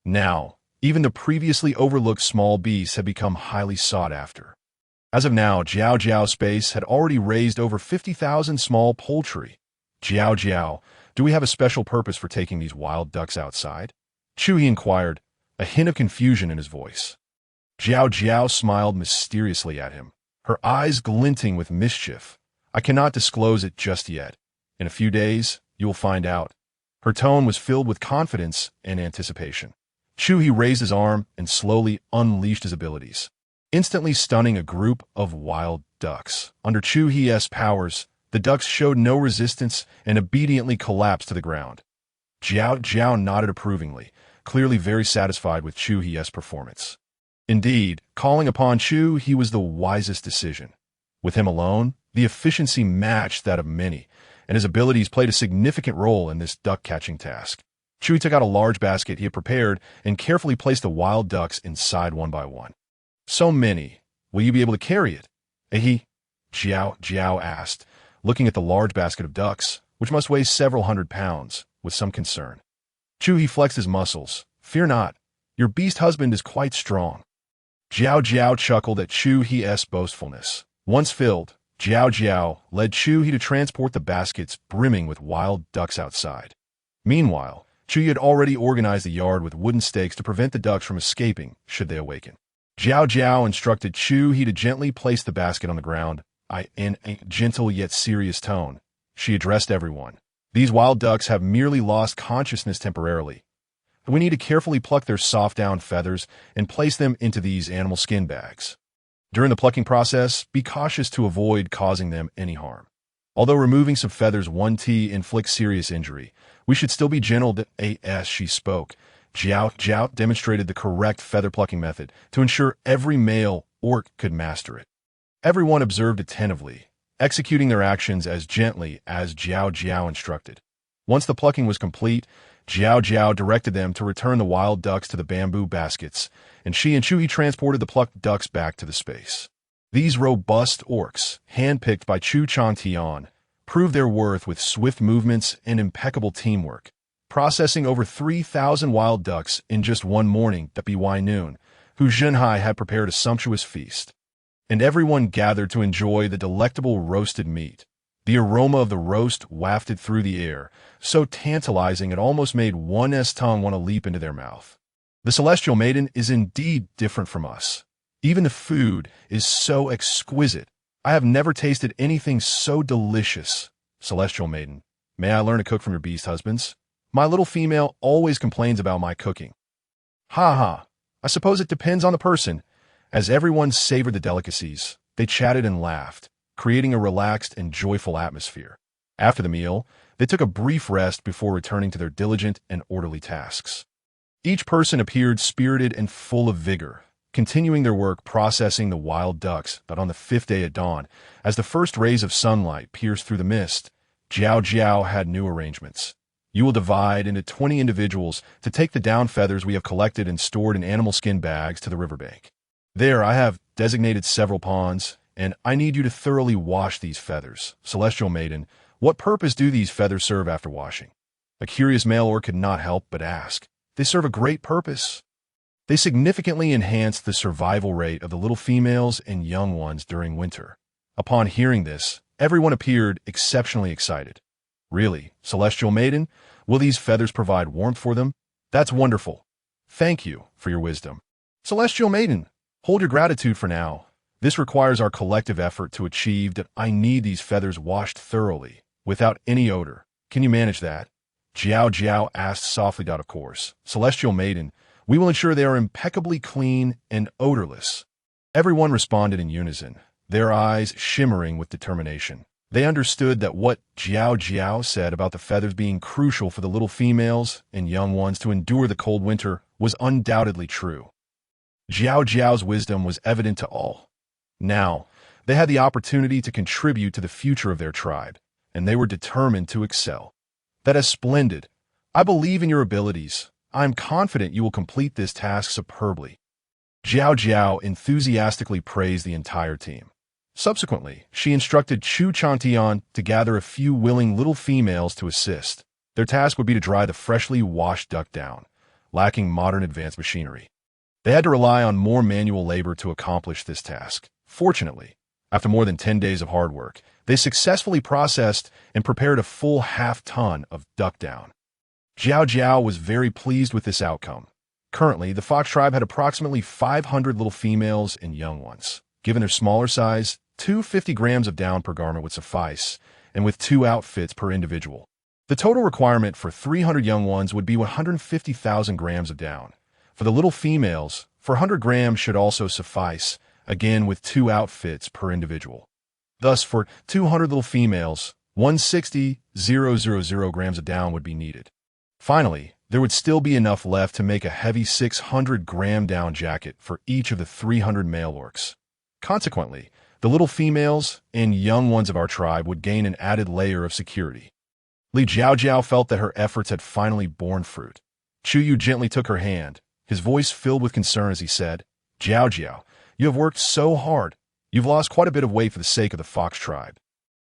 Now, even the previously overlooked small beasts had become highly sought after. As of now, Jiao Jiao's space had already raised over 50,000 small poultry. Jiao Jiao, do we have a special purpose for taking these wild ducks outside? Chu, he inquired, a hint of confusion in his voice. Jiao Jiao smiled mysteriously at him, her eyes glinting with mischief. I cannot disclose it just yet. In a few days, you will find out. Her tone was filled with confidence and anticipation. Chu, he raised his arm and slowly unleashed his abilities, instantly stunning a group of wild ducks. Under Chu He's powers, the ducks showed no resistance and obediently collapsed to the ground. Jiao Jiao nodded approvingly, clearly very satisfied with Chu He's performance. Indeed, calling upon Chu He was the wisest decision. With him alone, the efficiency matched that of many, and his abilities played a significant role in this duck-catching task. Chu took out a large basket he had prepared and carefully placed the wild ducks inside one by one. So many. Will you be able to carry it? Jiao Jiao asked, looking at the large basket of ducks, which must weigh several hundred pounds, with some concern. Chu he flexed his muscles. Fear not. Your beast husband is quite strong. Jiao Jiao chuckled at Chu He's boastfulness. Once filled, Jiao Jiao led Chu He to transport the baskets brimming with wild ducks outside. Meanwhile, Chu He had already organized the yard with wooden stakes to prevent the ducks from escaping should they awaken. Jiao Jiao instructed Chu He to gently place the basket on the ground. In a gentle yet serious tone, she addressed everyone. These wild ducks have merely lost consciousness temporarily. We need to carefully pluck their soft down feathers and place them into these animal skin bags. During the plucking process, be cautious to avoid causing them any harm. Although removing some feathers won't inflict serious injury, we should still be gentle. As she spoke, Jiao Jiao demonstrated the correct feather plucking method to ensure every male orc could master it. Everyone observed attentively, executing their actions as gently as Jiao Jiao instructed. Once the plucking was complete, Jiao Jiao directed them to return the wild ducks to the bamboo baskets, and she and Chu He transported the plucked ducks back to the space. These robust orcs, handpicked by Chu Changtian, proved their worth with swift movements and impeccable teamwork, processing over 3,000 wild ducks in just one morning. By noon, Hu Zhenhai had prepared a sumptuous feast, and everyone gathered to enjoy the delectable roasted meat. The aroma of the roast wafted through the air, so tantalizing it almost made one's tongue want to leap into their mouth. The celestial maiden is indeed different from us. Even the food is so exquisite. I have never tasted anything so delicious. Celestial maiden, may I learn to cook from your beast husbands? My little female always complains about my cooking. Ha ha, I suppose it depends on the person. As everyone savored the delicacies, they chatted and laughed, creating a relaxed and joyful atmosphere. After the meal, they took a brief rest before returning to their diligent and orderly tasks. Each person appeared spirited and full of vigor, continuing their work processing the wild ducks. But on the fifth day at dawn, as the first rays of sunlight pierced through the mist, Jiao Jiao had new arrangements. You will divide into 20 individuals to take the down feathers we have collected and stored in animal skin bags to the riverbank. There, I have designated several ponds, and I need you to thoroughly wash these feathers. Celestial Maiden, what purpose do these feathers serve after washing? A curious male orc could not help but ask. They serve a great purpose. They significantly enhance the survival rate of the little females and young ones during winter. Upon hearing this, everyone appeared exceptionally excited. Really, Celestial Maiden, will these feathers provide warmth for them? That's wonderful. Thank you for your wisdom. Celestial Maiden, hold your gratitude for now. This requires our collective effort to achieve that. I need these feathers washed thoroughly, without any odor. Can you manage that? Jiao Jiao asked softly. Of course. Celestial Maiden, we will ensure they are impeccably clean and odorless. Everyone responded in unison, their eyes shimmering with determination. They understood that what Jiao Jiao said about the feathers being crucial for the little females and young ones to endure the cold winter was undoubtedly true. Jiao Jiao's wisdom was evident to all. Now, they had the opportunity to contribute to the future of their tribe, and they were determined to excel. That is splendid. I believe in your abilities. I am confident you will complete this task superbly. Jiao Jiao enthusiastically praised the entire team. Subsequently, she instructed Chu Chantian to gather a few willing little females to assist. Their task would be to dry the freshly washed duck down, lacking modern advanced machinery. They had to rely on more manual labor to accomplish this task. Fortunately, after more than 10 days of hard work, they successfully processed and prepared a full half-ton of duck down. Jiao Jiao was very pleased with this outcome. Currently, the fox tribe had approximately 500 little females and young ones. Given their smaller size, 250 grams of down per garment would suffice, and with 2 outfits per individual. The total requirement for 300 young ones would be 150,000 grams of down. For the little females, 400 grams should also suffice, again with 2 outfits per individual. Thus, for 200 little females, 160,000 grams of down would be needed. Finally, there would still be enough left to make a heavy 600-gram down jacket for each of the 300 male orcs. Consequently, the little females and young ones of our tribe would gain an added layer of security. Li Jiao Jiao felt that her efforts had finally borne fruit. Chu Yu gently took her hand, his voice filled with concern as he said, Jiao Jiao, you have worked so hard. You've lost quite a bit of weight for the sake of the fox tribe.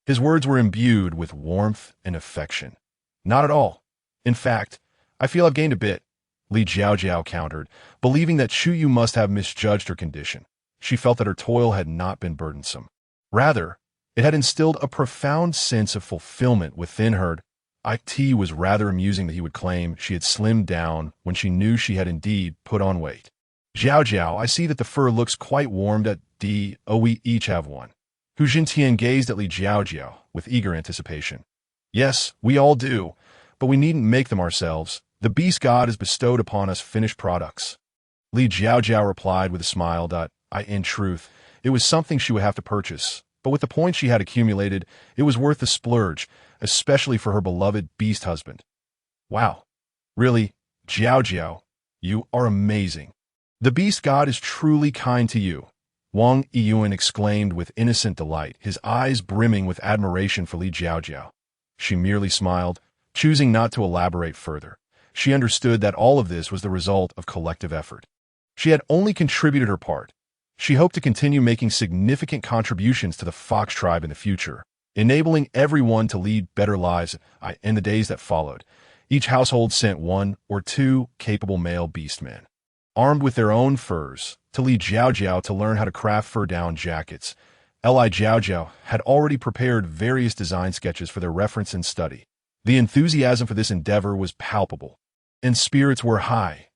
His words were imbued with warmth and affection. Not at all. In fact, I feel I've gained a bit, Li Jiao Jiao countered, believing that Chu Yu must have misjudged her condition. She felt that her toil had not been burdensome. Rather, it had instilled a profound sense of fulfillment within her. It was rather amusing that he would claim she had slimmed down when she knew she had indeed put on weight. Jiao Jiao, I see that the fur looks quite warmed at we each have one. Hu Jintian gazed at Li Jiao Jiao with eager anticipation. Yes, we all do, but we needn't make them ourselves. The beast god has bestowed upon us finished products. Li Jiao Jiao replied with a smile. In truth, it was something she would have to purchase, but with the points she had accumulated, it was worth the splurge, especially for her beloved beast husband. Wow. Really, Jiao Jiao, you are amazing. The beast god is truly kind to you, Wang Yiyuan exclaimed with innocent delight, his eyes brimming with admiration for Li Jiao Jiao. She merely smiled, choosing not to elaborate further. She understood that all of this was the result of collective effort. She had only contributed her part. She hoped to continue making significant contributions to the fox tribe in the future, enabling everyone to lead better lives. In the days that followed, each household sent 1 or 2 capable male beastmen, armed with their own furs, to Li Jiao Jiao to learn how to craft fur down jackets. Li Jiao Jiao had already prepared various design sketches for their reference and study. The enthusiasm for this endeavor was palpable, and spirits were high.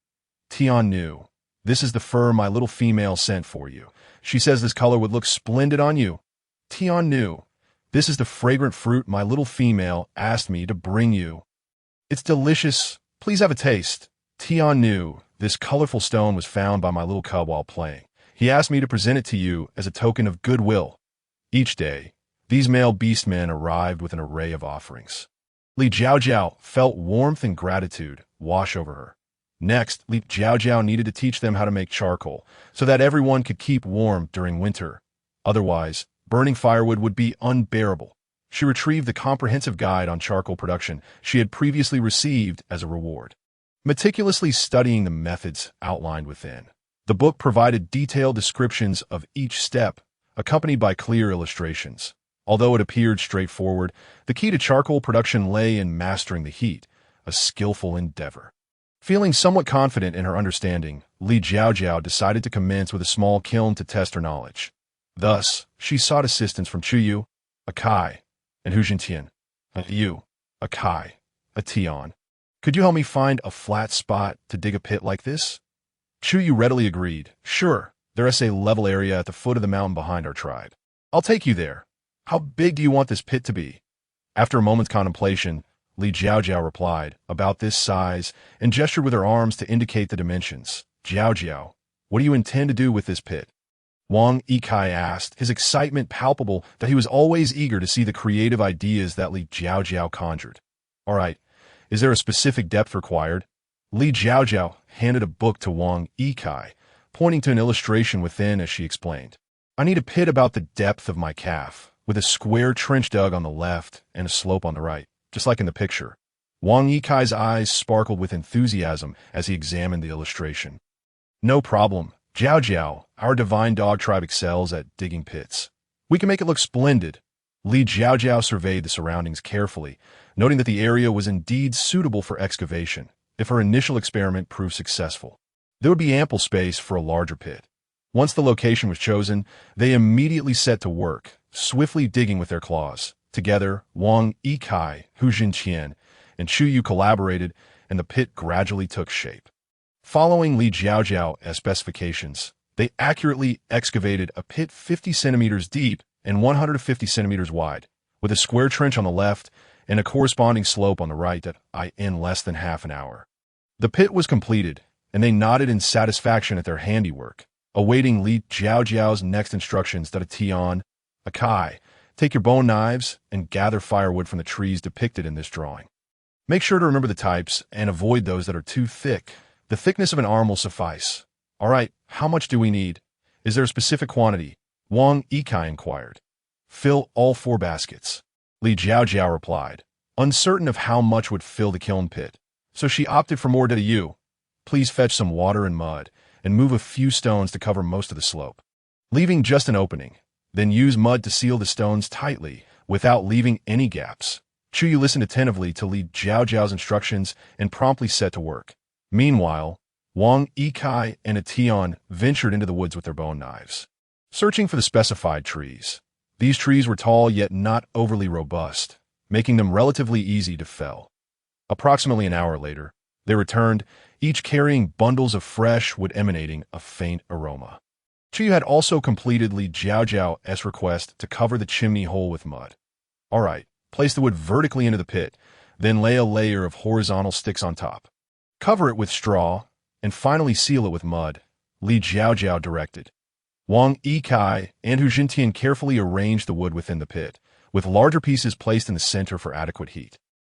Tian knew. This is the fur my little female sent for you. She says this color would look splendid on you. Tian knew. This is the fragrant fruit my little female asked me to bring you. It's delicious. Please have a taste. Tian knew. This colorful stone was found by my little cub while playing. He asked me to present it to you as a token of goodwill. Each day, these male beastmen arrived with an array of offerings. Li Jiao Jiao felt warmth and gratitude wash over her. Next, Li Jiao Jiao needed to teach them how to make charcoal, so that everyone could keep warm during winter. Otherwise, burning firewood would be unbearable. She retrieved the comprehensive guide on charcoal production she had previously received as a reward. Meticulously studying the methods outlined within, the book provided detailed descriptions of each step, accompanied by clear illustrations. Although it appeared straightforward, the key to charcoal production lay in mastering the heat, a skillful endeavor. Feeling somewhat confident in her understanding, Li Jiao Jiao decided to commence with a small kiln to test her knowledge. Thus, she sought assistance from Chuyu, a Kai, and Hu Jintian, a Yu, a Kai, a Tian. Could you help me find a flat spot to dig a pit like this? Chuyu readily agreed. Sure, there is a level area at the foot of the mountain behind our tribe. I'll take you there. How big do you want this pit to be? After a moment's contemplation, Li Jiao Jiao replied, about this size, and gestured with her arms to indicate the dimensions. Jiao Jiao, what do you intend to do with this pit? Wang Yikai asked, his excitement palpable that he was always eager to see the creative ideas that Li Jiao Jiao conjured. All right, is there a specific depth required? Li Jiao Jiao handed a book to Wang Yikai, pointing to an illustration within as she explained. I need a pit about the depth of my calf, with a square trench dug on the left and a slope on the right, just like in the picture. Wang Yikai's eyes sparkled with enthusiasm as he examined the illustration. No problem. Jiao Jiao, our divine dog tribe excels at digging pits. We can make it look splendid. Li Jiao Jiao surveyed the surroundings carefully, noting that the area was indeed suitable for excavation, if her initial experiment proved successful. There would be ample space for a larger pit. Once the location was chosen, they immediately set to work, swiftly digging with their claws. Together, Wang Yikai, Hu Jintian, and Chuyu collaborated, and the pit gradually took shape. Following Li Jiao Jiao's specifications, they accurately excavated a pit 50 centimeters deep and 150 centimeters wide, with a square trench on the left and a corresponding slope on the right in less than half an hour. The pit was completed, and they nodded in satisfaction at their handiwork, awaiting Li Jiao Jiao's next instructions that a Tian, a Kai, take your bone knives and gather firewood from the trees depicted in this drawing. Make sure to remember the types and avoid those that are too thick. The thickness of an arm will suffice. All right, how much do we need? Is there a specific quantity? Wang Yikai inquired. Fill all 4 baskets. Li Jiao Jiao replied, uncertain of how much would fill the kiln pit. So she opted for more to you. Please fetch some water and mud, and move a few stones to cover most of the slope, leaving just an opening. Then use mud to seal the stones tightly, without leaving any gaps. Chuyu listened attentively to Li Jiao Jiao's instructions and promptly set to work. Meanwhile, Wang Yikai and a Tian ventured into the woods with their bone knives, searching for the specified trees. These trees were tall yet not overly robust, making them relatively easy to fell. Approximately an hour later, they returned, each carrying bundles of fresh wood emanating a faint aroma. Chuyu had also completed Li Jiao Jiao's request to cover the chimney hole with mud. All right, place the wood vertically into the pit, then lay a layer of horizontal sticks on top. Cover it with straw, and finally seal it with mud, Li Jiao Jiao directed. Wang Yikai and Hu Jintian carefully arranged the wood within the pit, with larger pieces placed in the center for adequate heat,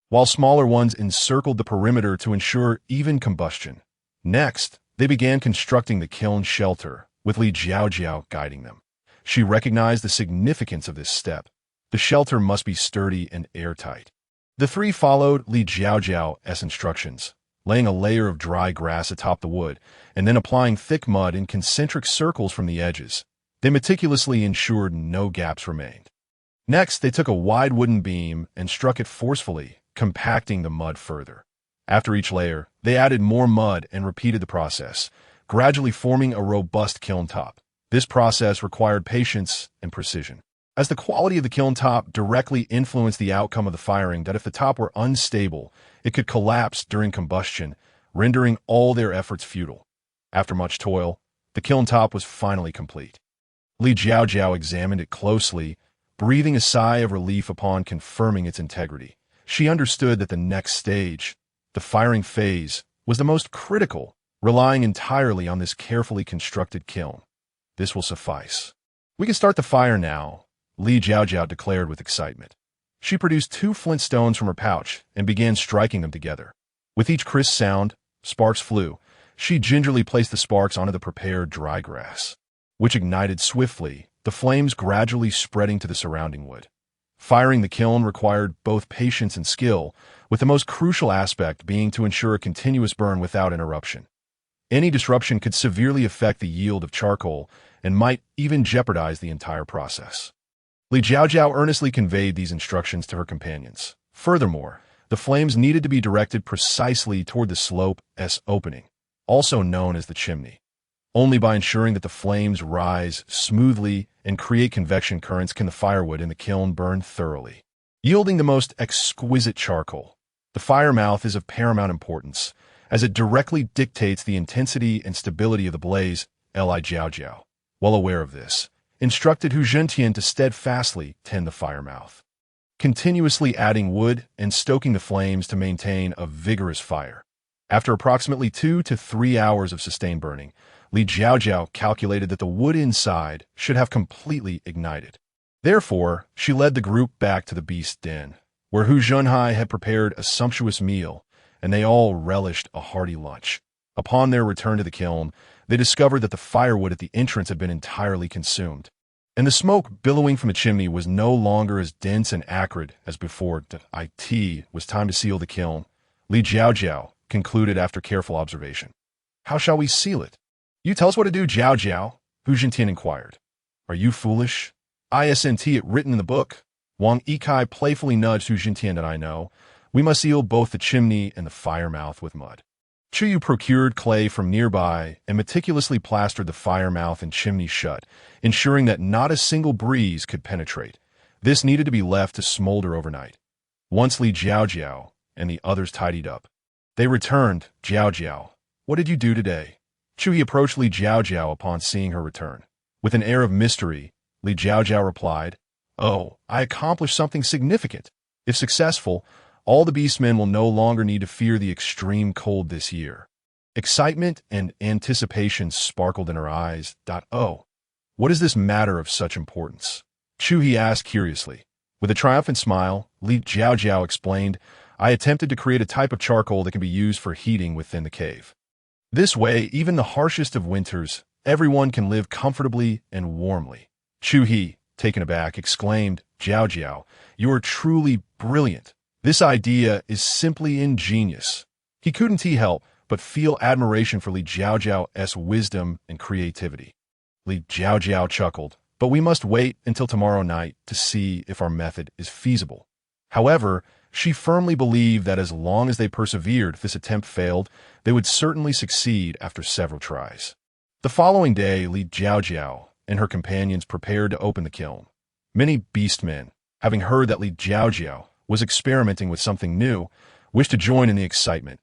while smaller ones encircled the perimeter to ensure even combustion. Next, they began constructing the kiln shelter, with Li Jiao Jiao guiding them. She recognized the significance of this step. The shelter must be sturdy and airtight. The 3 followed Li Jiao Jiao's instructions, laying a layer of dry grass atop the wood, and then applying thick mud in concentric circles from the edges. They meticulously ensured no gaps remained. Next, they took a wide wooden beam and struck it forcefully, compacting the mud further. After each layer, they added more mud and repeated the process, gradually forming a robust kiln top. This process required patience and precision, as the quality of the kiln top directly influenced the outcome of the firing. That if the top were unstable, it could collapse during combustion, rendering all their efforts futile. After much toil, the kiln top was finally complete. Li Jiao Jiao examined it closely, breathing a sigh of relief upon confirming its integrity. She understood that the next stage, the firing phase, was the most critical, relying entirely on this carefully constructed kiln. This will suffice. We can start the fire now, Li Jiao Jiao declared with excitement. She produced 2 flint stones from her pouch and began striking them together. With each crisp sound, sparks flew. She gingerly placed the sparks onto the prepared dry grass, which ignited swiftly, the flames gradually spreading to the surrounding wood. Firing the kiln required both patience and skill, with the most crucial aspect being to ensure a continuous burn without interruption. Any disruption could severely affect the yield of charcoal and might even jeopardize the entire process. Li Jiao Jiao earnestly conveyed these instructions to her companions. Furthermore, the flames needed to be directed precisely toward the slope's opening, also known as the chimney. Only by ensuring that the flames rise smoothly and create convection currents can the firewood in the kiln burn thoroughly, yielding the most exquisite charcoal. The fire mouth is of paramount importance, as it directly dictates the intensity and stability of the blaze. Li Jiao Jiao, well aware of this, instructed Hu Zhentian to steadfastly tend the fire mouth, continuously adding wood and stoking the flames to maintain a vigorous fire. After approximately 2 to 3 hours of sustained burning, Li Jiao Jiao calculated that the wood inside should have completely ignited. Therefore, she led the group back to the beast den, where Hu Zhenhai had prepared a sumptuous meal, and they all relished a hearty lunch. Upon their return to the kiln, they discovered that the firewood at the entrance had been entirely consumed, and the smoke billowing from the chimney was no longer as dense and acrid as before. It was time to seal the kiln, Li Jiao Jiao concluded after careful observation. How shall we seal it? You tell us what to do, Jiao Jiao, Hu Zhentian inquired. Are you foolish? Isn't it written in the book? Wang Yikai playfully nudged Hu Zhentian. And I know. We must seal both the chimney and the fire mouth with mud. Chuyu procured clay from nearby and meticulously plastered the fire mouth and chimney shut, ensuring that not a single breeze could penetrate. This needed to be left to smolder overnight. Once Li Jiao Jiao and the others tidied up, they returned. Jiao Jiao, what did you do today? Chuyi approached Li Jiao Jiao upon seeing her return. With an air of mystery, Li Jiao Jiao replied, Oh, I accomplished something significant. If successful, all the beastmen will no longer need to fear the extreme cold this year. Excitement and anticipation sparkled in her eyes. Oh, what is this matter of such importance? Chuyi asked curiously. With a triumphant smile, Li Jiao Jiao explained, I attempted to create a type of charcoal that can be used for heating within the cave. This way, even the harshest of winters, everyone can live comfortably and warmly. Chuyi, taken aback, exclaimed, Jiao Jiao, you are truly brilliant. This idea is simply ingenious. He couldn't help but feel admiration for Li Jiao Jiao's wisdom and creativity. Li Jiao Jiao chuckled, but we must wait until tomorrow night to see if our method is feasible. However, she firmly believed that as long as they persevered, if this attempt failed, they would certainly succeed after several tries. The following day, Li Jiao Jiao and her companions prepared to open the kiln. Many beastmen, having heard that Li Jiao Jiao was experimenting with something new, wished to join in the excitement.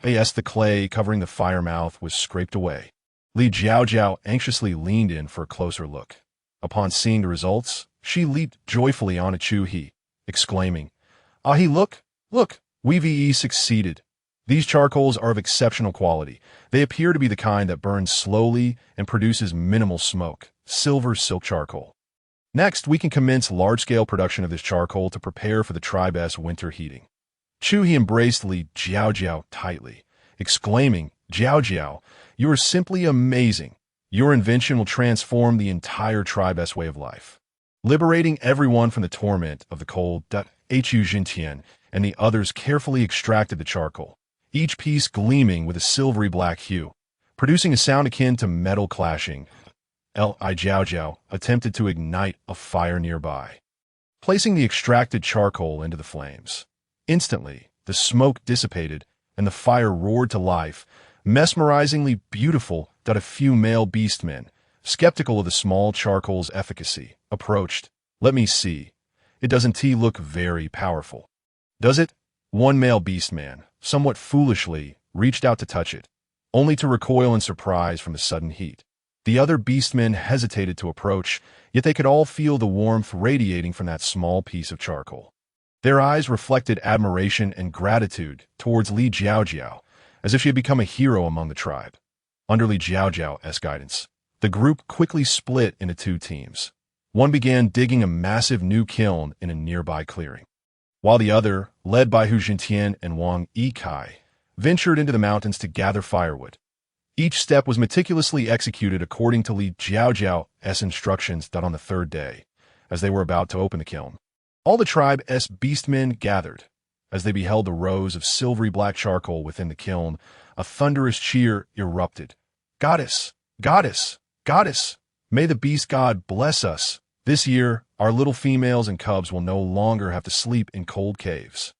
As the clay covering the fire mouth was scraped away, Li Jiao Jiao anxiously leaned in for a closer look. Upon seeing the results, she leaped joyfully onto Chuyi, exclaiming, Ahi, look, we've succeeded. These charcoals are of exceptional quality. They appear to be the kind that burns slowly and produces minimal smoke, silver silk charcoal. Next, we can commence large-scale production of this charcoal to prepare for the tribe's winter heating. Chuyi embraced Li Jiao Jiao tightly, exclaiming, Jiao Jiao, you are simply amazing. Your invention will transform the entire tribe's way of life, liberating everyone from the torment of the cold. Hu Zhentian and the others carefully extracted the charcoal, each piece gleaming with a silvery black hue, producing a sound akin to metal clashing. Li Jiao Jiao attempted to ignite a fire nearby, placing the extracted charcoal into the flames. Instantly, the smoke dissipated and the fire roared to life, mesmerizingly beautiful. A few male beastmen, skeptical of the small charcoal's efficacy, approached. Let me see. It doesn't look very powerful. Does it? One male beastman, somewhat foolishly, reached out to touch it, only to recoil in surprise from the sudden heat. The other beastmen hesitated to approach, yet they could all feel the warmth radiating from that small piece of charcoal. Their eyes reflected admiration and gratitude towards Li Jiao Jiao, as if she had become a hero among the tribe. Under Li Jiao Jiao's guidance, the group quickly split into two teams. One began digging a massive new kiln in a nearby clearing, while the other, led by Hu Jintian and Wang Yikai, ventured into the mountains to gather firewood. Each step was meticulously executed according to Li Jiao Jiao's instructions that on the third day, as they were about to open the kiln, all the tribe's beastmen gathered. As they beheld the rows of silvery black charcoal within the kiln, a thunderous cheer erupted. "Goddess! Goddess! Goddess! May the beast god bless us! This year, our little females and cubs will no longer have to sleep in cold caves.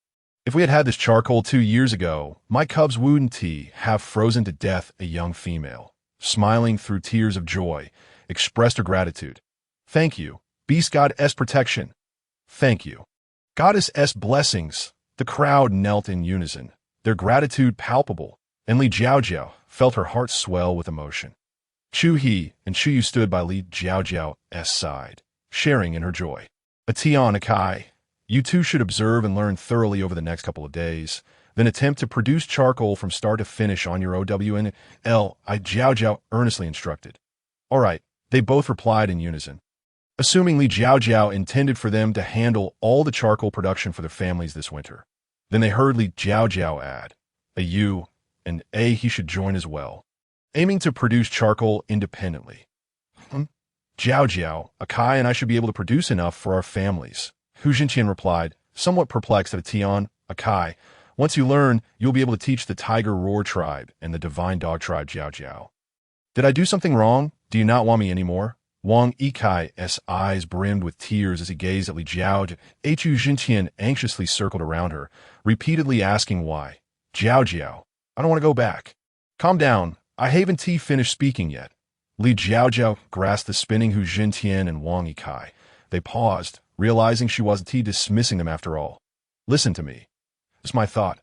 If we had had this charcoal 2 years ago, my cubs wouldn't have frozen to death." A young female, smiling through tears of joy, expressed her gratitude. "Thank you, beast god's protection. Thank you. Goddess' blessings." The crowd knelt in unison, their gratitude palpable, and Li Jiao Jiao felt her heart swell with emotion. Chu He and Chu Yu stood by Li Jiao Jiao's side, sharing in her joy. "Atian Akai, you two should observe and learn thoroughly over the next couple of days, then attempt to produce charcoal from start to finish on your OWN. Li Jiao Jiao earnestly instructed. "All right," they both replied in unison. Assuming Li Jiao Jiao intended for them to handle all the charcoal production for their families this winter. Then they heard Li Jiao Jiao add, and he should join as well, aiming to produce charcoal independently. "Jiao Jiao, Akai and I should be able to produce enough for our families," Hu Jintian replied, somewhat perplexed at Tian. "Akai, once you learn, you'll be able to teach the Tiger Roar tribe and the Divine Dog tribe Jiao Jiao." "Did I do something wrong? Do you not want me anymore?" Wang Yikai's eyes brimmed with tears as he gazed at Li Jiao Jiao. Hu Jintian anxiously circled around her, repeatedly asking why. "Jiao Jiao, I don't want to go back." "Calm down, I haven't finished speaking yet." Li Jiao Jiao grasped the spinning Hu Jintian and Wang Yikai. They paused, realizing she wasn't dismissing them after all. "Listen to me. It's my thought.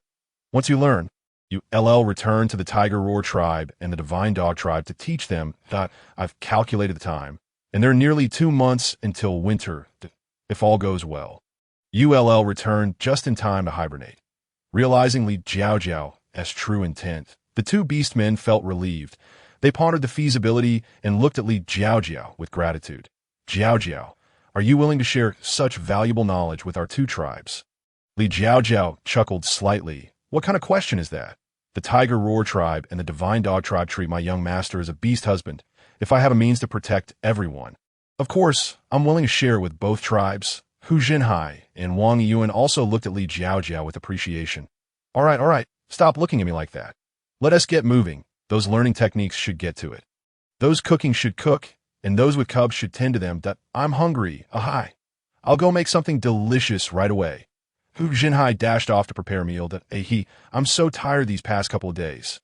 Once you learn, you'll return to the Tiger Roar tribe and the Divine Dog tribe to teach them that I've calculated the time, and there are nearly 2 months until winter, if all goes well. You'll return just in time to hibernate." Realizing Li Jiao Jiao's true intent, the two beastmen felt relieved. They pondered the feasibility and looked at Li Jiao Jiao with gratitude. "Jiao Jiao, are you willing to share such valuable knowledge with our two tribes?" Li Jiao Jiao chuckled slightly. "What kind of question is that? The Tiger Roar tribe and the Divine Dog tribe treat my young master as a beast husband, if I have a means to protect everyone. Of course, I'm willing to share with both tribes." Hu Jinhai and Wang Yuan also looked at Li Jiao Jiao with appreciation. All right, stop looking at me like that. Let us get moving. Those learning techniques should get to it. Those cooking should cook, and those with cubs should tend to them. I'm hungry. Ahai. I'll go make something delicious right away." Hu Jinhai dashed off to prepare a meal. "I'm so tired these past couple of days."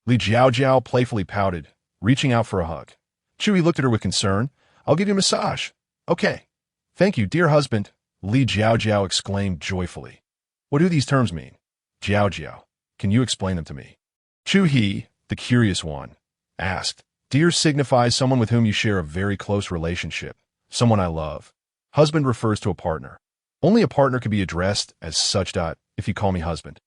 Li Jiao Jiao playfully pouted, reaching out for a hug. Chui looked at her with concern. "I'll give you a massage." "Okay. Thank you, dear husband," Li Jiao Jiao exclaimed joyfully. "What do these terms mean?" "Jiao Jiao, can you explain them to me?" Chu He, the curious one, asked. "Dear signifies someone with whom you share a very close relationship, someone I love. Husband refers to a partner. Only a partner can be addressed as such. If you call me husband."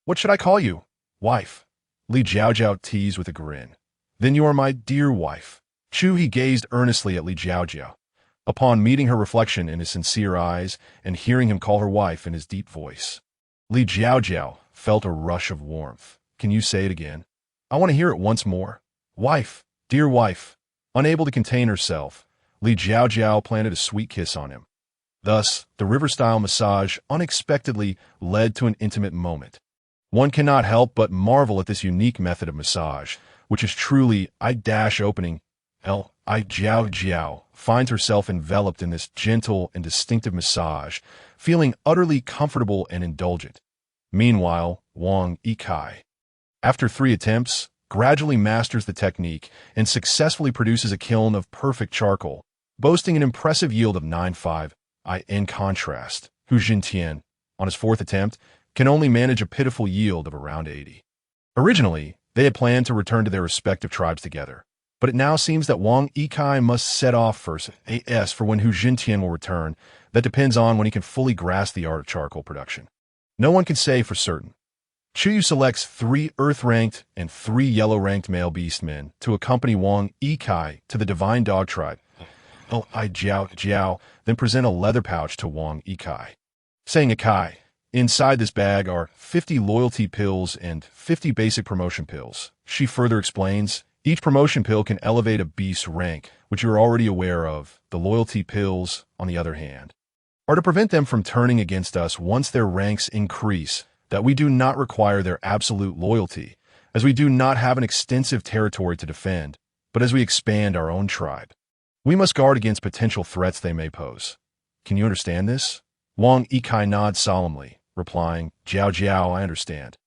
"What should I call you?" "Wife." Li Jiao Jiao teased with a grin. "Then you are my dear wife." Chu He gazed earnestly at Li Jiao Jiao. Upon meeting her reflection in his sincere eyes and hearing him call her wife in his deep voice, Li Jiao Jiao felt a rush of warmth. "Can you say it again? I want to hear it once more." "Wife, dear wife." Unable to contain herself, Li Jiao Jiao planted a sweet kiss on him. Thus, the river-style massage unexpectedly led to an intimate moment. One cannot help but marvel at this unique method of massage, which is truly eye-opening. Li Jiao Jiao finds herself enveloped in this gentle and distinctive massage, feeling utterly comfortable and indulgent. Meanwhile, Wang Yikai, after 3 attempts, gradually masters the technique and successfully produces a kiln of perfect charcoal, boasting an impressive yield of 9.5. In contrast, Hu Jintian, on his 4th attempt, can only manage a pitiful yield of around 80. Originally, they had planned to return to their respective tribes together, but it now seems that Wang Yikai must set off first. As for when Hu Jintian will return, that depends on when he can fully grasp the art of charcoal production. No one can say for certain. Chuyu selects 3 Earth-ranked and 3 Yellow-ranked male beastmen to accompany Wang Yikai to the Divine Dog Tribe. Li Jiao Jiao then present a leather pouch to Wang Yikai, saying, "Yikai, inside this bag are 50 loyalty pills and 50 basic promotion pills." She further explains, each promotion pill can elevate a beast's rank, which you are already aware of. The loyalty pills, on the other hand, are to prevent them from turning against us once their ranks increase, that we do not require their absolute loyalty, as we do not have an extensive territory to defend, but as we expand our own tribe, we must guard against potential threats they may pose. Can you understand this? Wang Yikai nods solemnly, replying, "Jiao Jiao, I understand.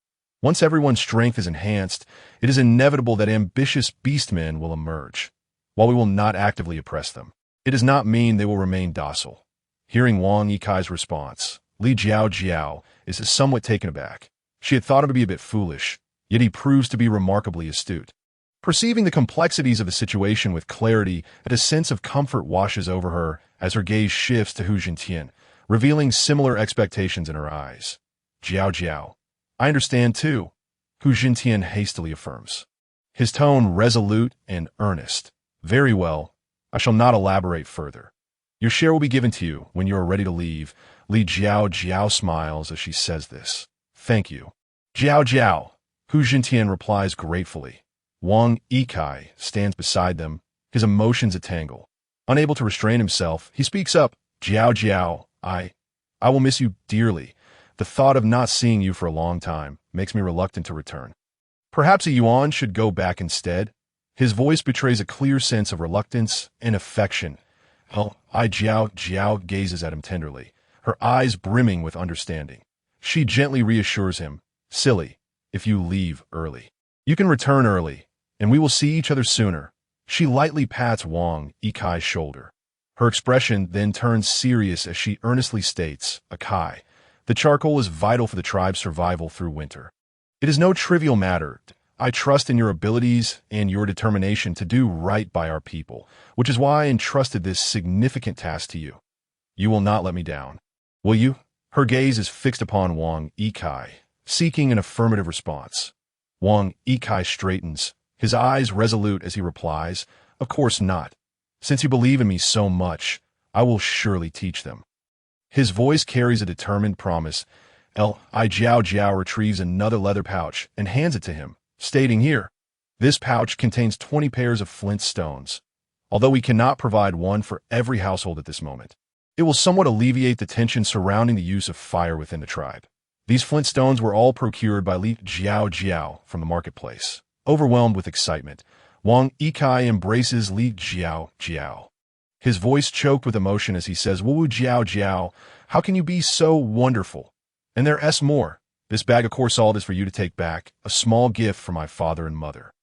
Once everyone's strength is enhanced, it is inevitable that ambitious beastmen will emerge. While we will not actively oppress them, it does not mean they will remain docile." Hearing Wang Yikai's response, Li Jiao Jiao is somewhat taken aback. She had thought him to be a bit foolish, yet he proves to be remarkably astute. Perceiving the complexities of the situation with clarity, a sense of comfort washes over her as her gaze shifts to Hu Jintian, revealing similar expectations in her eyes. "Jiao Jiao, I understand too," Hu Jintian hastily affirms, his tone resolute and earnest. "Very well, I shall not elaborate further. Your share will be given to you when you are ready to leave." Li Jiao Jiao smiles as she says this. "Thank you." "Jiao Jiao," Hu Jintian replies gratefully. Wang Yikai stands beside them, his emotions a tangle. Unable to restrain himself, he speaks up. "Jiao Jiao, I will miss you dearly. The thought of not seeing you for a long time makes me reluctant to return. Perhaps a Yuan should go back instead." His voice betrays a clear sense of reluctance and affection. Jiao Jiao gazes at him tenderly, her eyes brimming with understanding. She gently reassures him, "Silly, if you leave early, you can return early, and we will see each other sooner." She lightly pats Wang Yikai's shoulder. Her expression then turns serious as she earnestly states, "Yikai, the charcoal is vital for the tribe's survival through winter. It is no trivial matter. I trust in your abilities and your determination to do right by our people, which is why I entrusted this significant task to you. You will not let me down, will you?" Her gaze is fixed upon Wang Yikai, seeking an affirmative response. Wang Yikai straightens, his eyes resolute as he replies, "Of course not. Since you believe in me so much, I will surely teach them." His voice carries a determined promise. Li Jiao Jiao retrieves another leather pouch and hands it to him, stating, "Here, this pouch contains 20 pairs of flint stones. Although we cannot provide one for every household at this moment, it will somewhat alleviate the tension surrounding the use of fire within the tribe." These flint stones were all procured by Li Jiao Jiao from the marketplace. Overwhelmed with excitement, Wang Yikai embraces Li Jiao Jiao, his voice choked with emotion as he says, "Wu Jiao Jiao, how can you be so wonderful? And there's more. This bag of coarse salt is for you to take back, a small gift from my father and mother."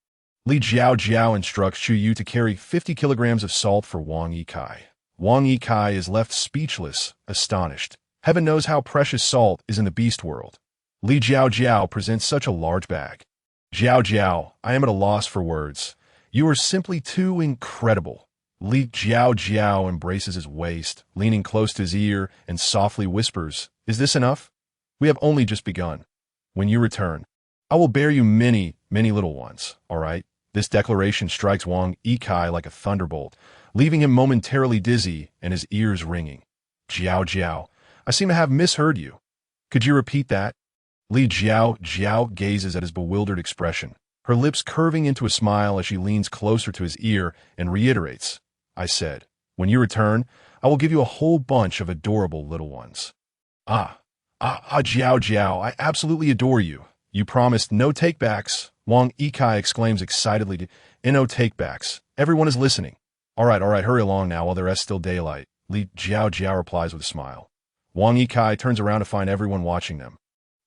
Li Jiao Jiao instructs Chuyu to carry 50 kilograms of salt for Wang Yikai. Wang Yikai is left speechless, astonished. Heaven knows how precious salt is in the beast world. Li Jiao Jiao presents such a large bag. "Jiao Jiao, I am at a loss for words. You are simply too incredible." Li Jiao Jiao embraces his waist, leaning close to his ear, and softly whispers, "Is this enough? We have only just begun. When you return, I will bear you many, many little ones, all right?" This declaration strikes Wang Yikai like a thunderbolt, leaving him momentarily dizzy and his ears ringing. "Jiao Jiao, I seem to have misheard you. Could you repeat that?" Li Jiao Jiao gazes at his bewildered expression, her lips curving into a smile as she leans closer to his ear and reiterates, "I said, when you return, I will give you a whole bunch of adorable little ones." Jiao Jiao, I absolutely adore you. You promised no takebacks." Wang Yikai exclaims excitedly, "No takebacks. Everyone is listening." All right, hurry along now while there is still daylight," Li Jiao Jiao replies with a smile. Wang Yikai turns around to find everyone watching them.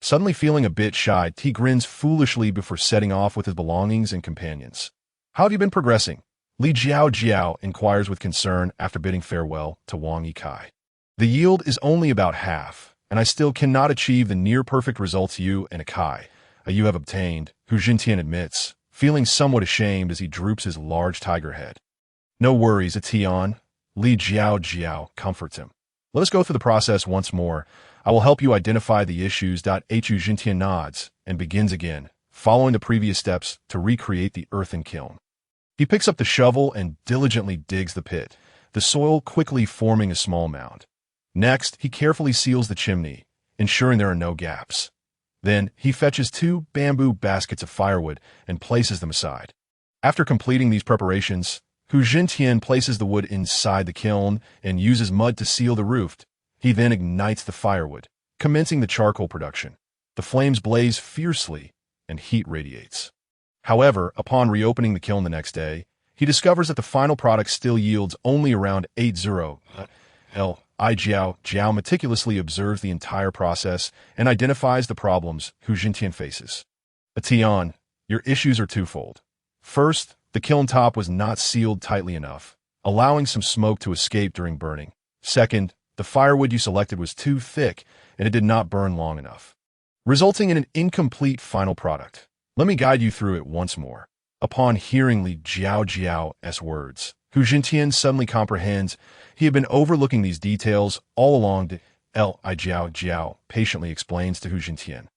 Suddenly feeling a bit shy, he grins foolishly before setting off with his belongings and companions. "How have you been progressing?" Li Jiao Jiao inquires with concern after bidding farewell to Wang Yikai. "The yield is only about half, and I still cannot achieve the near-perfect results you and Yikai have obtained," Hu Jintian admits, feeling somewhat ashamed as he droops his large tiger head. "No worries, Atian," Li Jiao Jiao comforts him. "Let us go through the process once more. I will help you identify the issues." Hu Jintian nods, and begins again, following the previous steps to recreate the earthen kiln. He picks up the shovel and diligently digs the pit, the soil quickly forming a small mound. Next, he carefully seals the chimney, ensuring there are no gaps. Then, he fetches 2 bamboo baskets of firewood and places them aside. After completing these preparations, Hu Jintian places the wood inside the kiln and uses mud to seal the roof. He then ignites the firewood, commencing the charcoal production. The flames blaze fiercely, and heat radiates. However, upon reopening the kiln the next day, he discovers that the final product still yields only around 80. Li Jiao Jiao meticulously observes the entire process and identifies the problems Hu Jintian faces. Atian, your issues are twofold. First, the kiln top was not sealed tightly enough, allowing some smoke to escape during burning. Second, the firewood you selected was too thick and it did not burn long enough, resulting in an incomplete final product. Let me guide you through it once more. Upon hearing Li Jiao Jiao's words, Hu Jintian suddenly comprehends he had been overlooking these details all along. Li Jiao Jiao patiently explains to Hu Jintian.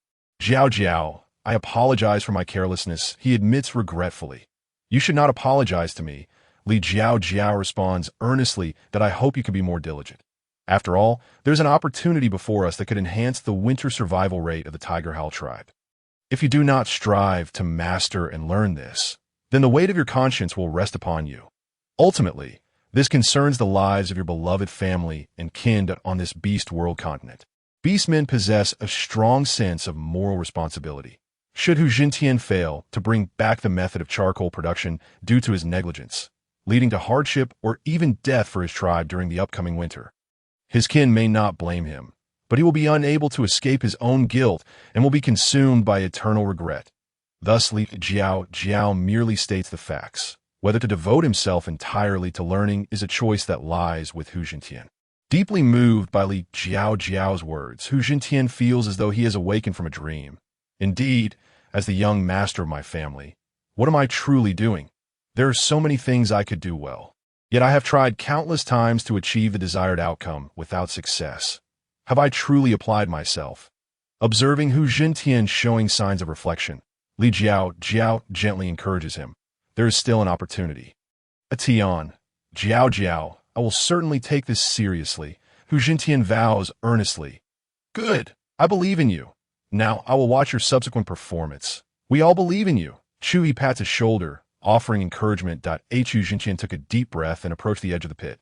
Jiao Jiao, I apologize for my carelessness, he admits regretfully. You should not apologize to me. Li Jiao Jiao responds earnestly that I hope you can be more diligent. After all, there's an opportunity before us that could enhance the winter survival rate of the Tiger Howl tribe. If you do not strive to master and learn this, then the weight of your conscience will rest upon you. Ultimately, this concerns the lives of your beloved family and kin on this beast world continent. Beastmen possess a strong sense of moral responsibility. Should Hu Jintian fail to bring back the method of charcoal production due to his negligence, leading to hardship or even death for his tribe during the upcoming winter, his kin may not blame him, but he will be unable to escape his own guilt and will be consumed by eternal regret. Thus, Li Jiao Jiao merely states the facts. Whether to devote himself entirely to learning is a choice that lies with Hu Jintian. Deeply moved by Li Jiao Jiao's words, Hu Jintian feels as though he has awakened from a dream. Indeed, as the young master of my family, what am I truly doing? There are so many things I could do well. Yet I have tried countless times to achieve the desired outcome without success. Have I truly applied myself? Observing Hu Jintian showing signs of reflection, Li Jiao Jiao gently encourages him. There is still an opportunity. Atian, Jiao Jiao, I will certainly take this seriously. Hu Jintian vows earnestly. Good, I believe in you. Now I will watch your subsequent performance. We all believe in you. Chu pats his shoulder, offering encouragement. Hu Jintian took a deep breath and approached the edge of the pit,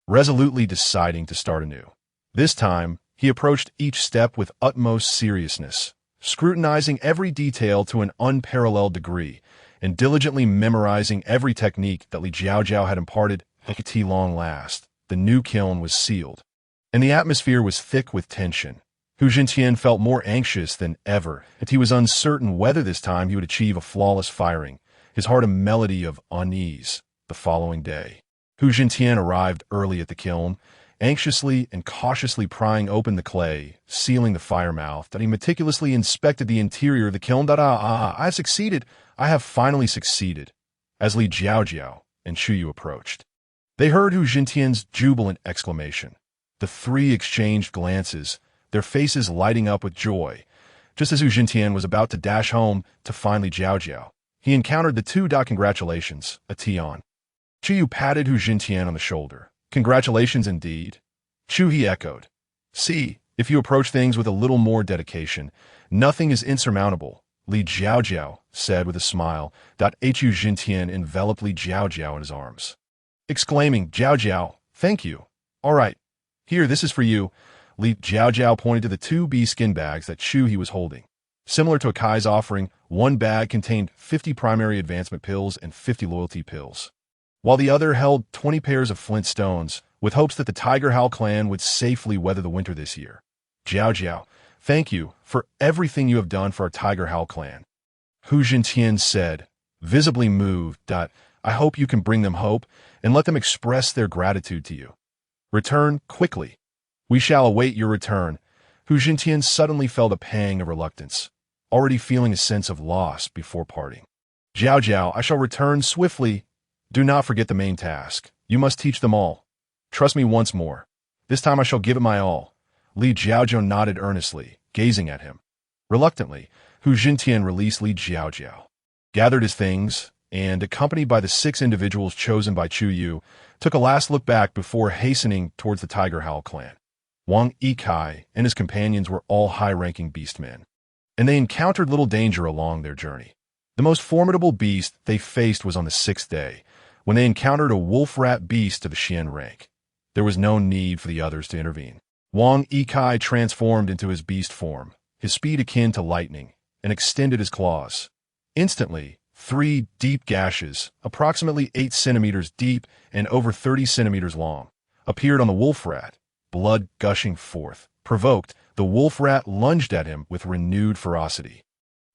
resolutely deciding to start anew. This time, he approached each step with utmost seriousness, scrutinizing every detail to an unparalleled degree, and diligently memorizing every technique that Li Jiao Jiao had imparted. At long last, the new kiln was sealed, and the atmosphere was thick with tension. Hu Jintian felt more anxious than ever, and he was uncertain whether this time he would achieve a flawless firing, his heart a melody of unease. The following day, Hu Jintian arrived early at the kiln, anxiously and cautiously prying open the clay, sealing the fire mouth, that he meticulously inspected the interior of the kiln. I have succeeded. I have finally succeeded. As Li Jiao Jiao and Shuyu approached, they heard Hu Jintian's jubilant exclamation. The three exchanged glances, their faces lighting up with joy. Just as Hu Jintian was about to dash home to find Li Jiao Jiao, he encountered the two. Congratulations, Atian. Shuyu patted Hu Jintian on the shoulder. Congratulations indeed. Shu, he echoed. See, if you approach things with a little more dedication, nothing is insurmountable, Li Jiao Jiao said with a smile. Hu Jintian enveloped Li Jiao Jiao in his arms, exclaiming, Jiao Jiao, thank you. All right, here, this is for you. Li Jiao Jiao pointed to the 2 bee skin bags that Shu he was holding. Similar to a Kai's offering, one bag contained 50 primary advancement pills and 50 loyalty pills, while the other held 20 pairs of flint stones, with hopes that the Tiger Howl clan would safely weather the winter this year. Jiao Jiao, thank you for everything you have done for our Tiger Howl clan, Hu Jintian said, visibly moved. I hope you can bring them hope and let them express their gratitude to you. Return quickly. We shall await your return. Hu Jintian suddenly felt a pang of reluctance, already feeling a sense of loss before parting. Jiao Jiao, I shall return swiftly. Do not forget the main task. You must teach them all. Trust me once more. This time I shall give it my all. Li Jiao Jiao nodded earnestly, gazing at him. Reluctantly, Hu Jintian released Li Jiao Jiao, gathered his things, and, accompanied by the 6 individuals chosen by Chu Yu, took a last look back before hastening towards the Tiger Howl clan. Wang Yikai and his companions were all high-ranking beastmen, and they encountered little danger along their journey. The most formidable beast they faced was on the 6th day, when they encountered a wolf-rat beast of the Xian rank. There was no need for the others to intervene. Wang Yikai transformed into his beast form, his speed akin to lightning, and extended his claws. Instantly, 3 deep gashes, approximately 8 centimeters deep and over 30 centimeters long, appeared on the wolf rat, blood gushing forth. Provoked, the wolf rat lunged at him with renewed ferocity.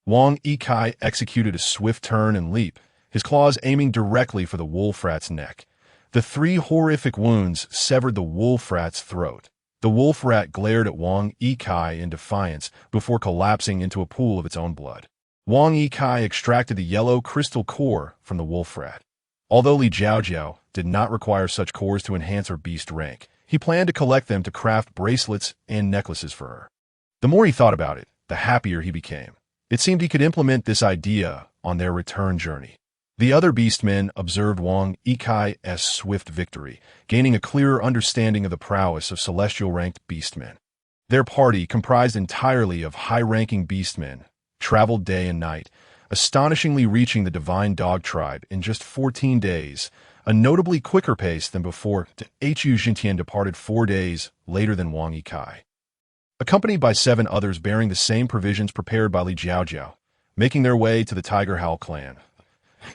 Wang Yikai executed a swift turn and leap, his claws aiming directly for the wolf rat's neck. The 3 horrific wounds severed the wolf rat's throat. The wolf rat glared at Wang Yikai in defiance before collapsing into a pool of its own blood. Wang Yikai extracted the yellow crystal core from the wolf rat. Although Li Jiao Jiao did not require such cores to enhance her beast rank, he planned to collect them to craft bracelets and necklaces for her. The more he thought about it, the happier he became. It seemed he could implement this idea on their return journey. The other beastmen observed Wang Yikai's swift victory, gaining a clearer understanding of the prowess of celestial-ranked beastmen. Their party, comprised entirely of high-ranking beastmen, traveled day and night, astonishingly reaching the divine dog tribe in just 14 days, a notably quicker pace than before. Hu Jintian departed 4 days later than Wang Yikai, accompanied by 7 others bearing the same provisions prepared by Li Jiao Jiao, making their way to the Tiger Howl clan.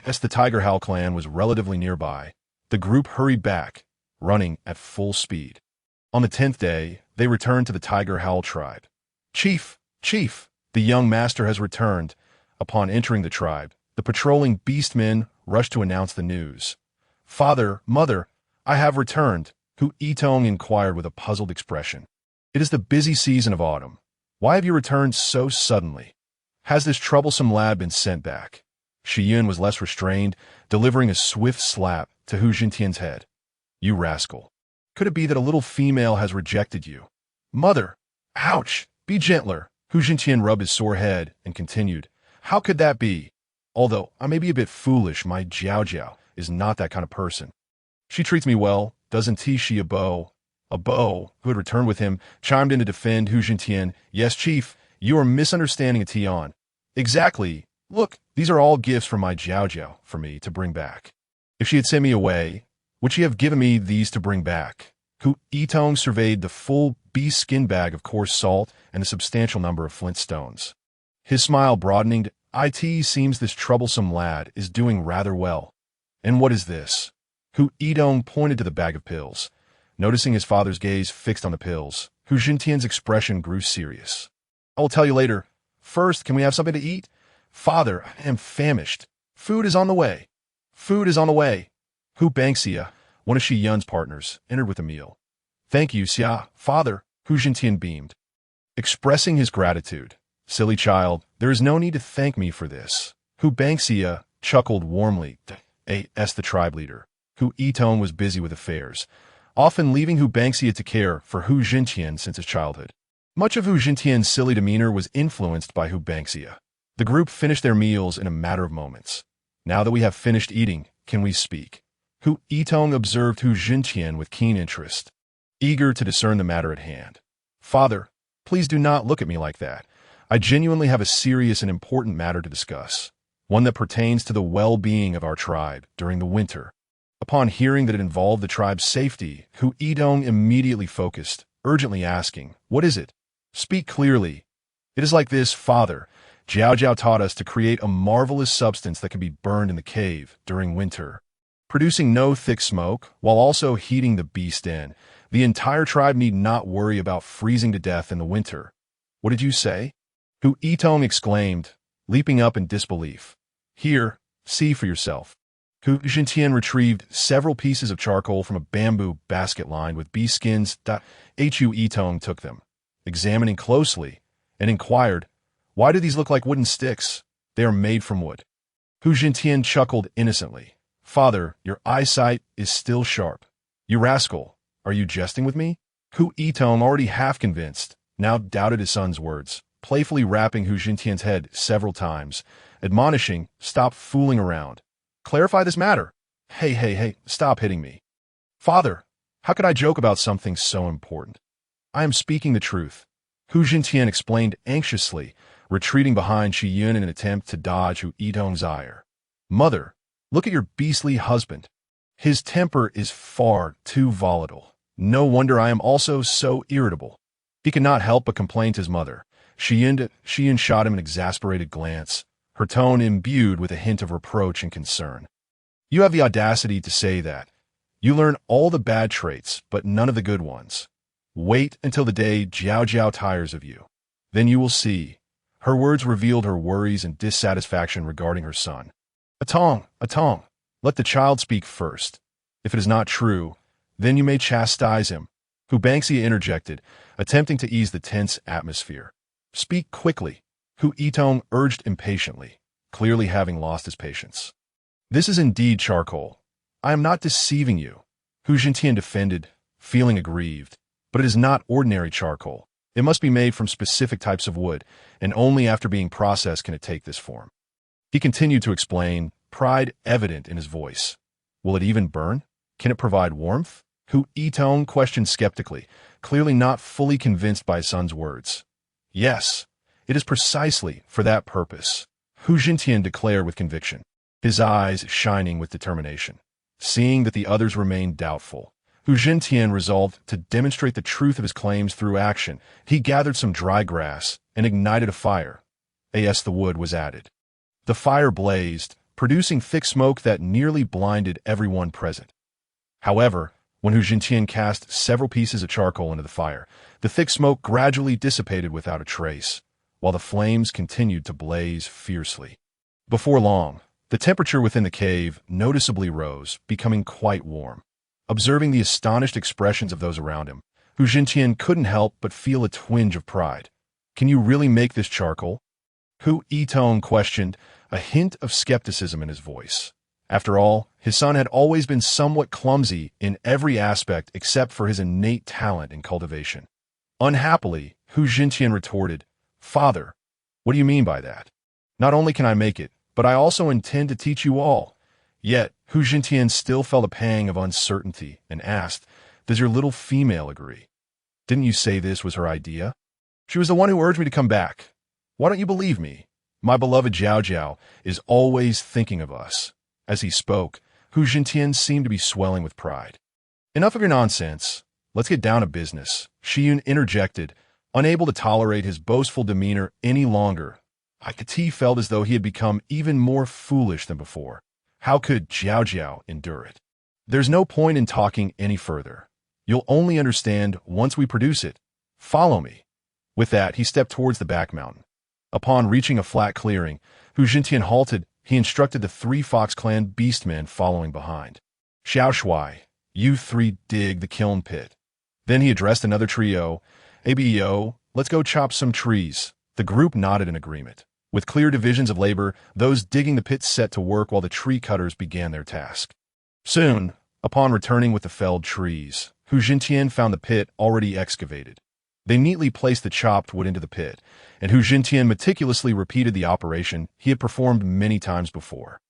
As the Tiger Howl clan was relatively nearby, the group hurried back, running at full speed. On the 10th day, they returned to the Tiger Howl tribe. Chief, the young master has returned. Upon entering the tribe, the patrolling beastmen rushed to announce the news. Father, mother, I have returned, Hu Yitong inquired with a puzzled expression. It is the busy season of autumn. Why have you returned so suddenly? Has this troublesome lad been sent back? Shi Yun was less restrained, delivering a swift slap to Hu Jintian's head. You rascal. Could it be that a little female has rejected you? Mother! Ouch! Be gentler. Hu Jintian rubbed his sore head and continued. How could that be? Although I may be a bit foolish, my Jiao Jiao is not that kind of person. She treats me well, doesn't she? A beau, who had returned with him, chimed in to defend Hu Jintian. Yes, Chief, you are misunderstanding a Tian. Exactly. Look, these are all gifts from my Jiao Jiao for me to bring back. If she had sent me away, would she have given me these to bring back? Hu Yitong surveyed the full beast skin bag of coarse salt and a substantial number of flint stones. His smile broadening. It seems this troublesome lad is doing rather well. And what is this? Hu Yitong pointed to the bag of pills. Noticing his father's gaze fixed on the pills, Hu Jintian's expression grew serious. I will tell you later. First, can we have something to eat? Father, I am famished. Food is on the way. Food is on the way. Hu Bangxia, one of Shi Yun's partners, entered with a meal. Thank you, Xia. Father, Hu Jintian beamed. Expressing his gratitude. Silly child, there is no need to thank me for this. Hu Bangxia chuckled warmly. As the tribe leader, Hu Yitong was busy with affairs, often leaving Hu Bangxia to care for Hu Jintian since his childhood. Much of Hu Jintian's silly demeanor was influenced by Hu Bangxia. The group finished their meals in a matter of moments. Now that we have finished eating, can we speak? Hu Yitong observed Hu Jintian with keen interest, eager to discern the matter at hand. Father, please do not look at me like that. I genuinely have a serious and important matter to discuss, one that pertains to the well-being of our tribe during the winter. Upon hearing that it involved the tribe's safety, Hu Yitong immediately focused, urgently asking, What is it? Speak clearly. It is like this, Father. Jiao Jiao taught us to create a marvelous substance that can be burned in the cave during winter, producing no thick smoke while also heating the beast in. The entire tribe need not worry about freezing to death in the winter. What did you say? Hu Yitong exclaimed, leaping up in disbelief. Here, see for yourself. Hu Jintian retrieved several pieces of charcoal from a bamboo basket lined with bee skins. Hu Yitong took them, examining closely, and inquired, Why do these look like wooden sticks? They are made from wood. Hu Jintian chuckled innocently. Father, your eyesight is still sharp. You rascal, are you jesting with me? Hu Yitong, already half convinced, now doubted his son's words. playfully rapping Hu Jintian's head several times, admonishing, "Stop fooling around. Clarify this matter. Hey, stop hitting me. Father, how could I joke about something so important? I am speaking the truth," Hu Jintian explained anxiously, retreating behind Shi Yun in an attempt to dodge Hu Yitong's ire. "Mother, look at your beastly husband. His temper is far too volatile. No wonder I am also so irritable." He could not help but complain to his mother. Shi Yun shot him an exasperated glance, her tone imbued with a hint of reproach and concern. "You have the audacity to say that. You learn all the bad traits, but none of the good ones. Wait until the day Jiao Jiao tires of you. Then you will see." Her words revealed her worries and dissatisfaction regarding her son. Atong, let the child speak first. If it is not true, then you may chastise him," Hu Bangxia interjected, attempting to ease the tense atmosphere. "Speak quickly," Hu Yitong urged impatiently, clearly having lost his patience. "This is indeed charcoal. I am not deceiving you," Hu Jintian defended, feeling aggrieved. "But it is not ordinary charcoal. It must be made from specific types of wood, and only after being processed can it take this form." He continued to explain, pride evident in his voice. "Will it even burn? Can it provide warmth?" Hu Yitong questioned skeptically, clearly not fully convinced by his son's words. "Yes, it is precisely for that purpose," Hu Jintian declared with conviction, his eyes shining with determination. Seeing that the others remained doubtful, Hu Jintian resolved to demonstrate the truth of his claims through action. He gathered some dry grass and ignited a fire. The wood was added. The fire blazed, producing thick smoke that nearly blinded everyone present. However, when Hu Jintian cast several pieces of charcoal into the fire, the thick smoke gradually dissipated without a trace, while the flames continued to blaze fiercely. Before long, the temperature within the cave noticeably rose, becoming quite warm. Observing the astonished expressions of those around him, Hu Jintian couldn't help but feel a twinge of pride. "Can you really make this charcoal?" Hu Yitong questioned, a hint of skepticism in his voice. After all, his son had always been somewhat clumsy in every aspect except for his innate talent in cultivation. Unhappily, Hu Jintian retorted, "Father, what do you mean by that? Not only can I make it, but I also intend to teach you all." Yet, Hu Jintian still felt a pang of uncertainty and asked, "Does your little female agree? Didn't you say this was her idea? She was the one who urged me to come back. Why don't you believe me? My beloved Jiao Jiao is always thinking of us." As he spoke, Hu Jintian seemed to be swelling with pride. "Enough of your nonsense. Let's get down to business," Shi Yun interjected, unable to tolerate his boastful demeanor any longer. He felt as though he had become even more foolish than before. How could Jiao Jiao endure it? "There's no point in talking any further. You'll only understand once we produce it. Follow me." With that, he stepped towards the back mountain. Upon reaching a flat clearing, Hu Jintian halted. He instructed the 3 Fox Clan beastmen following behind. "Xiao Shuai, you 3 dig the kiln pit." Then he addressed another trio. "Abo, let's go chop some trees." The group nodded in agreement. With clear divisions of labor, those digging the pit set to work while the tree cutters began their task. Soon, upon returning with the felled trees, Hu Jintian found the pit already excavated. They neatly placed the chopped wood into the pit, and Hu Jintian meticulously repeated the operation he had performed many times before.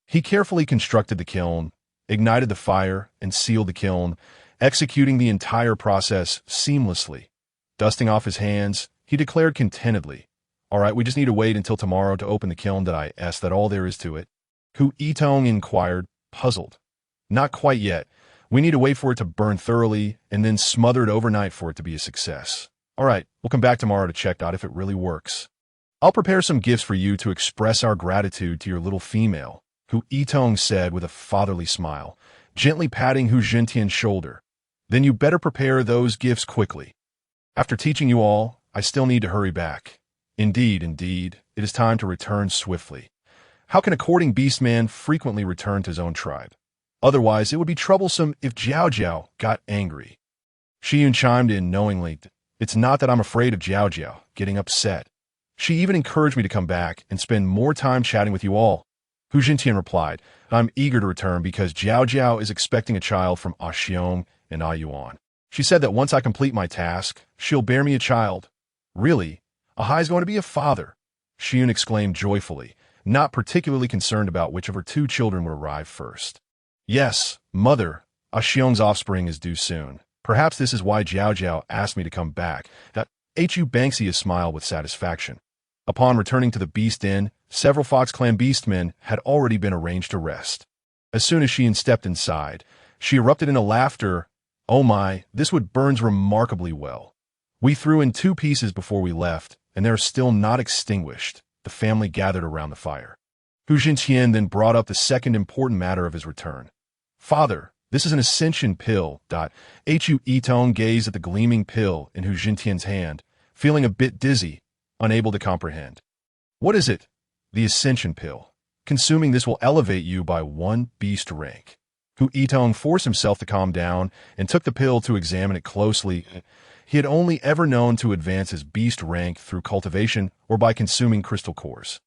He carefully constructed the kiln, ignited the fire, and sealed the kiln, executing the entire process seamlessly. Dusting off his hands, he declared contentedly, "All right, we just need to wait until tomorrow to open the kiln. That's all there is to it." Hu Yitong inquired, puzzled. "Not quite yet. We need to wait for it to burn thoroughly and then smother it overnight for it to be a success. All right, we'll come back tomorrow to check out if it really works. I'll prepare some gifts for you to express our gratitude to your little female," Hu Yitong said with a fatherly smile, gently patting Hu Jintian's shoulder. "Then you better prepare those gifts quickly. After teaching you all, I still need to hurry back. Indeed, it is time to return swiftly. How can a courting beastman frequently return to his own tribe? Otherwise, it would be troublesome if Jiao Jiao got angry." Shi Yun chimed in knowingly, "It's not that I'm afraid of Jiao Jiao getting upset. She even encouraged me to come back and spend more time chatting with you all." Hu Jintian replied, "I'm eager to return because Jiao Jiao is expecting a child from Xiong and Yuan. She said that once I complete my task, she'll bear me a child. Really, Ahai's going to be a father, Xion exclaimed joyfully, not particularly concerned about which of her two children would arrive first. Yes, mother, Xion's offspring is due soon. Perhaps this is why Jiao Jiao asked me to come back. Hu Banxia smiled with satisfaction. Upon returning to the Beast Inn, several Fox Clan beastmen had already been arranged to rest. As soon as Xion stepped inside, she erupted into laughter. Oh my, this wood burns remarkably well. We threw in 2 pieces before we left, and they are still not extinguished. The family gathered around the fire. Hu Jintian then brought up the second important matter of his return. Father, this is an ascension pill. Hu Yitong gazed at the gleaming pill in Hu Jintian's hand, feeling a bit dizzy, unable to comprehend. What is it? The ascension pill. Consuming this will elevate you by 1 beast rank. Hu Yitong forced himself to calm down and took the pill to examine it closely. He had only ever known to advance his beast rank through cultivation or by consuming crystal cores.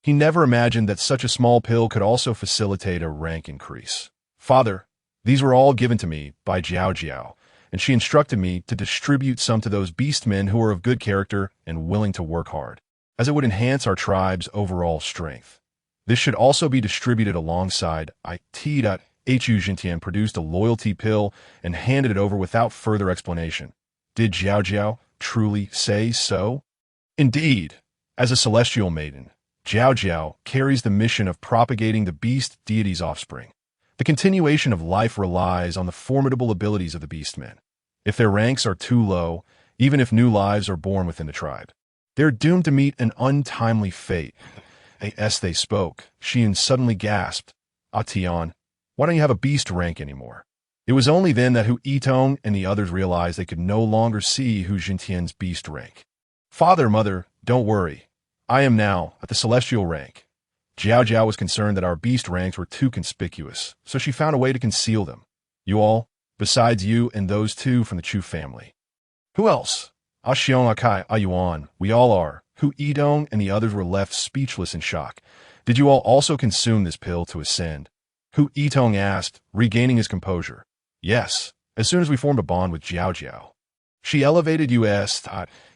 He never imagined that such a small pill could also facilitate a rank increase. Father, these were all given to me by Jiao Jiao, and she instructed me to distribute some to those beastmen who are of good character and willing to work hard, as it would enhance our tribe's overall strength. This should also be distributed alongside it. Hu Jintian produced a loyalty pill and handed it over without further explanation. Did Jiao Jiao truly say so? Indeed, as a celestial maiden, Jiao Jiao carries the mission of propagating the beast deity's offspring. The continuation of life relies on the formidable abilities of the beastmen. If their ranks are too low, even if new lives are born within the tribe, they're doomed to meet an untimely fate. As they spoke, Xion suddenly gasped, Tian, why don't you have a beast rank anymore? It was only then that Hu Yitong and the others realized they could no longer see Hu Jintian's beast rank. Father, mother, don't worry. I am now at the celestial rank. Jiao Jiao was concerned that our beast ranks were too conspicuous, so she found a way to conceal them. You all, besides you and those 2 from the Chu family. Who else? Xiong, Akai, Yuan, we all are. Hu Yitong and the others were left speechless in shock. Did you all also consume this pill to ascend? Hu Yitong asked, regaining his composure. Yes, as soon as we formed a bond with Jiao Jiao. She elevated us.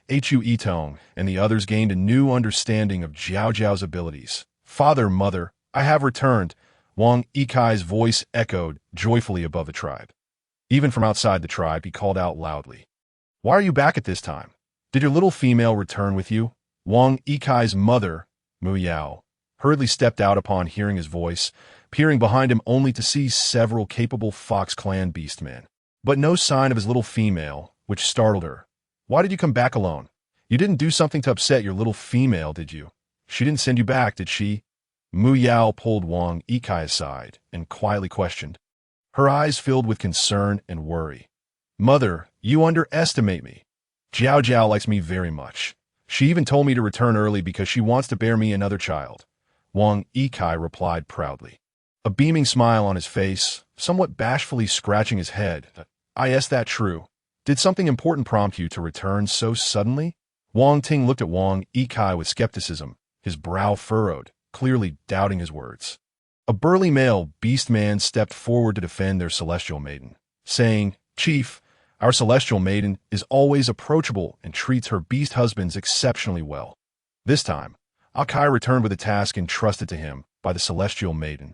Hu Yitong and the others gained a new understanding of Jiao Jiao's abilities. Father, mother, I have returned. Wang Yikai's voice echoed joyfully above the tribe. Even from outside the tribe, he called out loudly. Why are you back at this time? Did your little female return with you? Wang Yikai's mother, Mu Yao, hurriedly stepped out upon hearing his voice, peering behind him only to see several capable Fox Clan beastmen. But no sign of his little female, which startled her. Why did you come back alone? You didn't do something to upset your little female, did you? She didn't send you back, did she? Mu Yao pulled Wang Yikai aside and quietly questioned. Her eyes filled with concern and worry. Mother, you underestimate me. Jiao Jiao likes me very much. She even told me to return early because she wants to bear me another child. Wang Yikai replied proudly. A beaming smile on his face, somewhat bashfully scratching his head. Is that true? Did something important prompt you to return so suddenly? Wang Ting looked at Wang Yikai with skepticism, his brow furrowed, clearly doubting his words. A burly male beast man stepped forward to defend their celestial maiden, saying, Chief, our celestial maiden is always approachable and treats her beast husbands exceptionally well. This time, Akai returned with a task entrusted to him by the celestial maiden.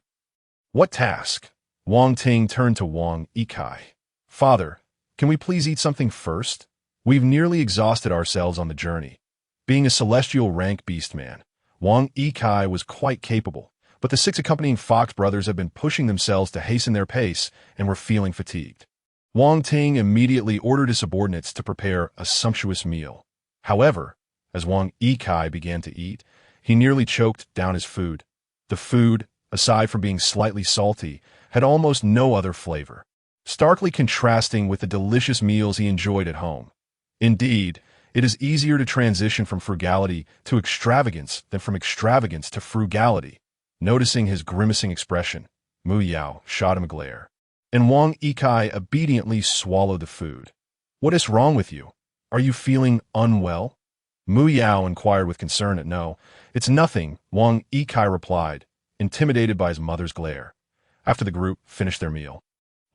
What task? Wang Ting turned to Wang Yikai. Father, can we please eat something first? We've nearly exhausted ourselves on the journey. Being a celestial rank beastman, Wang Yikai was quite capable, but the 6 accompanying Fox brothers had been pushing themselves to hasten their pace and were feeling fatigued. Wang Ting immediately ordered his subordinates to prepare a sumptuous meal. However, as Wang Yikai began to eat, he nearly choked down his food. The food, aside from being slightly salty, had almost no other flavor, starkly contrasting with the delicious meals he enjoyed at home. Indeed, it is easier to transition from frugality to extravagance than from extravagance to frugality. Noticing his grimacing expression, Mu Yao shot him a glare, and Wang Yikai obediently swallowed the food. What is wrong with you? Are you feeling unwell? Mu Yao inquired with concern. No, it's nothing, Wang Yikai replied, intimidated by his mother's glare. After the group finished their meal,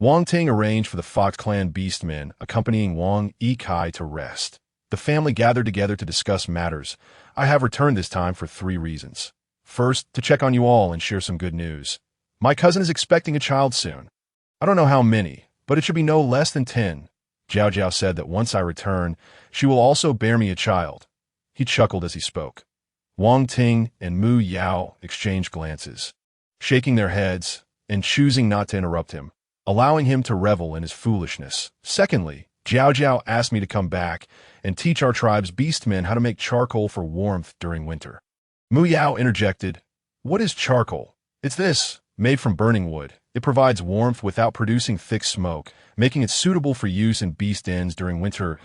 Wang Ting arranged for the Fox Clan beastmen accompanying Wang Yikai to rest. The family gathered together to discuss matters. I have returned this time for 3 reasons. First, to check on you all and share some good news. My cousin is expecting a child soon. I don't know how many, but it should be no less than 10. Jiao Jiao said that once I return, she will also bear me a child. He chuckled as he spoke. Wang Ting and Mu Yao exchanged glances, shaking their heads and choosing not to interrupt him, allowing him to revel in his foolishness. Secondly, Jiao Jiao asked me to come back and teach our tribe's beastmen how to make charcoal for warmth during winter. Mu Yao interjected, "What is charcoal?" "It's this, made from burning wood. It provides warmth without producing thick smoke, making it suitable for use in beast dens during winter."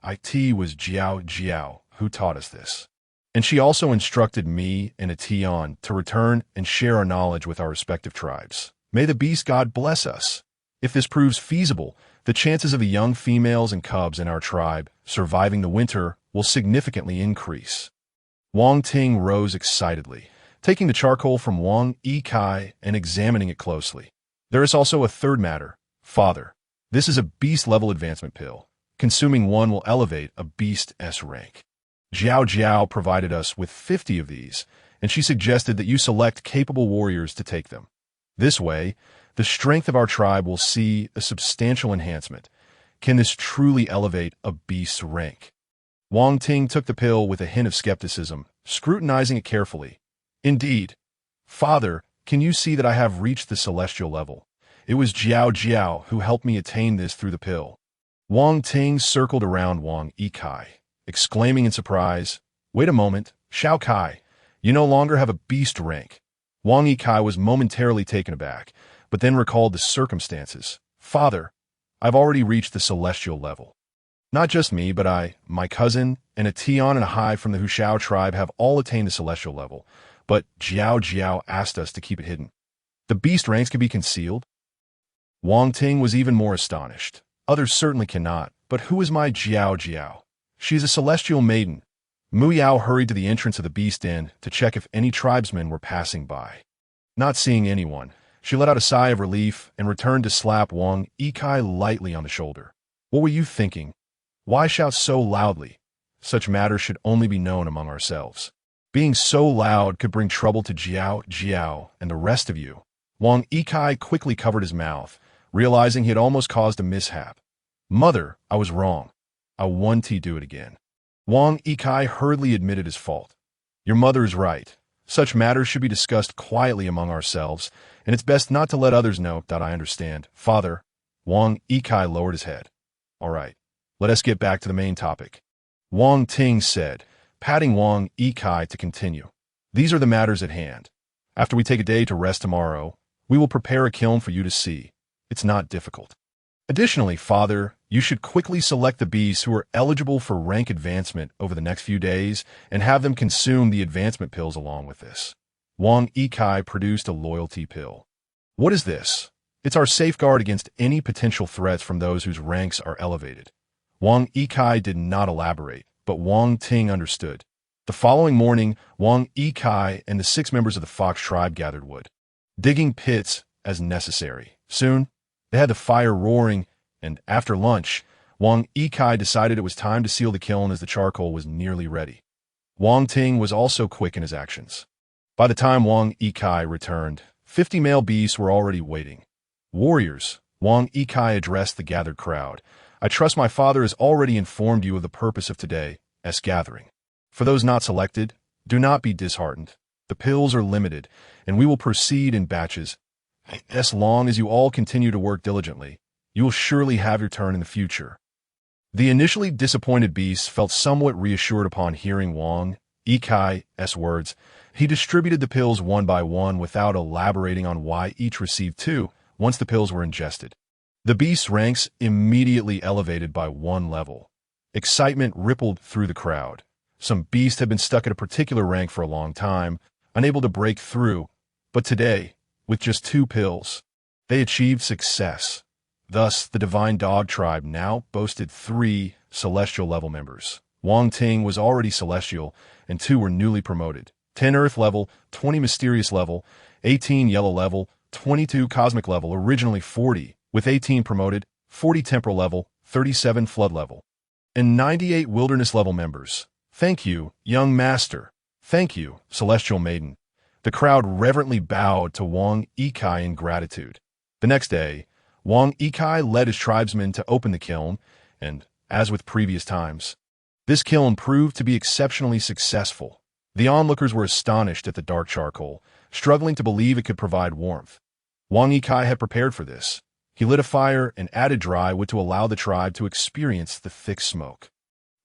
It was Jiao Jiao who taught us this. And she also instructed me and Atian to return and share our knowledge with our respective tribes. May the beast god bless us. If this proves feasible, the chances of the young females and cubs in our tribe surviving the winter will significantly increase. Wang Ting rose excitedly, taking the charcoal from Wang Yikai and examining it closely. There is also a third matter. Father, this is a beast-level advancement pill. Consuming one will elevate a beast's rank. Jiao Jiao provided us with 50 of these, and she suggested that you select capable warriors to take them. This way, the strength of our tribe will see a substantial enhancement. Can this truly elevate a beast's rank? Wang Ting took the pill with a hint of skepticism, scrutinizing it carefully. Indeed. Father, can you see that I have reached the celestial level? It was Jiao Jiao who helped me attain this through the pill. Wang Ting circled around Wang Yikai, exclaiming in surprise, "Wait a moment, Shao Kai, you no longer have a beast rank." Wang Yikai was momentarily taken aback, but then recalled the circumstances. "Father, I've already reached the celestial level. Not just me, but my cousin, and a Tian and a Hai from the Hushao tribe have all attained the celestial level, but Jiao Jiao asked us to keep it hidden. The beast ranks can be concealed?" Wang Ting was even more astonished. "Others certainly cannot, but who is my Jiao Jiao? She is a celestial maiden." Mu Yao hurried to the entrance of the beast den to check if any tribesmen were passing by. Not seeing anyone, she let out a sigh of relief and returned to slap Wang Yikai lightly on the shoulder. "What were you thinking? Why shout so loudly? Such matters should only be known among ourselves. Being so loud could bring trouble to Jiao Jiao and the rest of you." Wang Yikai quickly covered his mouth, realizing he had almost caused a mishap. "Mother, I was wrong. I want to do it again." Wang Yikai hurriedly admitted his fault. "Your mother is right. Such matters should be discussed quietly among ourselves, and it's best not to let others know that I understand." "Father," Wang Yikai lowered his head. "All right, let us get back to the main topic," Wang Ting said, patting Wang Yikai to continue. "These are the matters at hand. After we take a day to rest tomorrow, we will prepare a kiln for you to see. It's not difficult. Additionally, Father, you should quickly select the beasts who are eligible for rank advancement over the next few days and have them consume the advancement pills along with this." Wang Yikai produced a loyalty pill. "What is this?" "It's our safeguard against any potential threats from those whose ranks are elevated." Wang Yikai did not elaborate, but Wang Ting understood. The following morning, Wang Yikai and the 6 members of the Fox tribe gathered wood, digging pits as necessary. Soon, they had the fire roaring, and after lunch, Wang Yikai decided it was time to seal the kiln as the charcoal was nearly ready. Wang Ting was also quick in his actions. By the time Wang Yikai returned, 50 male beasts were already waiting. "Warriors," Wang Yikai addressed the gathered crowd, "I trust my father has already informed you of the purpose of today's gathering. For those not selected, do not be disheartened. The pills are limited, and we will proceed in batches. As long as you all continue to work diligently, you will surely have your turn in the future." The initially disappointed beasts felt somewhat reassured upon hearing Wang Yikai's words. He distributed the pills one by one without elaborating on why each received 2 once the pills were ingested. The beasts' ranks immediately elevated by 1 level. Excitement rippled through the crowd. Some beasts had been stuck at a particular rank for a long time, unable to break through, but today, with just 2 pills, they achieved success. Thus, the Divine Dog tribe now boasted 3 celestial level members. Wang Ting was already celestial, and 2 were newly promoted. 10 Earth level, 20 Mysterious level, 18 Yellow level, 22 Cosmic level, originally 40, with 18 promoted, 40 Temporal level, 37 Flood level. and 98 wilderness-level members. Thank you, young master. Thank you, celestial maiden. The crowd reverently bowed to Wang Yikai in gratitude. The next day, Wang Yikai led his tribesmen to open the kiln, and, as with previous times, this kiln proved to be exceptionally successful. The onlookers were astonished at the dark charcoal, struggling to believe it could provide warmth. Wang Yikai had prepared for this. He lit a fire and added dry wood to allow the tribe to experience the thick smoke.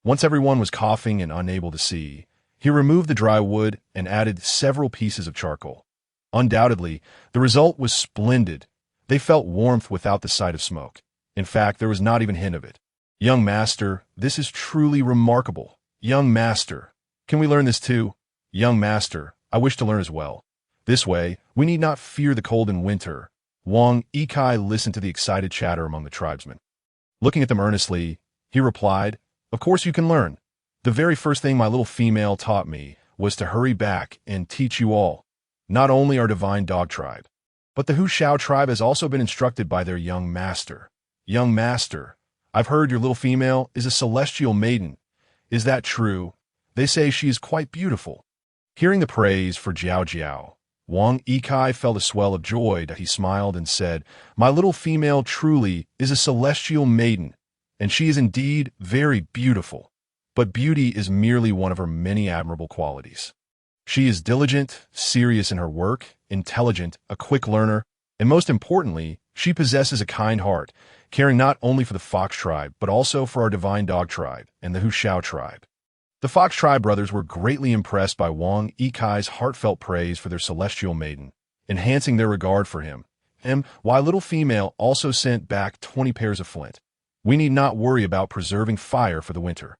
Once everyone was coughing and unable to see, he removed the dry wood and added several pieces of charcoal. Undoubtedly, the result was splendid. They felt warmth without the sight of smoke. In fact, there was not even a hint of it. Young master, this is truly remarkable. Young master, can we learn this too? Young master, I wish to learn as well. This way, we need not fear the cold in winter. Wang Yikai listened to the excited chatter among the tribesmen. Looking at them earnestly, he replied, "Of course you can learn. The very first thing my little female taught me was to hurry back and teach you all. Not only our divine dog tribe, but the Hu Shao tribe has also been instructed by their young master. Young master, I've heard your little female is a celestial maiden. Is that true? They say she is quite beautiful." Hearing the praise for Jiao Jiao, Wang Yikai felt a swell of joy that he smiled and said, "My little female truly is a celestial maiden, and she is indeed very beautiful. But beauty is merely one of her many admirable qualities. She is diligent, serious in her work, intelligent, a quick learner, and most importantly, she possesses a kind heart, caring not only for the Fox tribe, but also for our divine dog tribe and the Hu Shao tribe." The Fox tribe brothers were greatly impressed by Wang Yikai's heartfelt praise for their celestial maiden, enhancing their regard for him. And while little female also sent back 20 pairs of flint. We need not worry about preserving fire for the winter.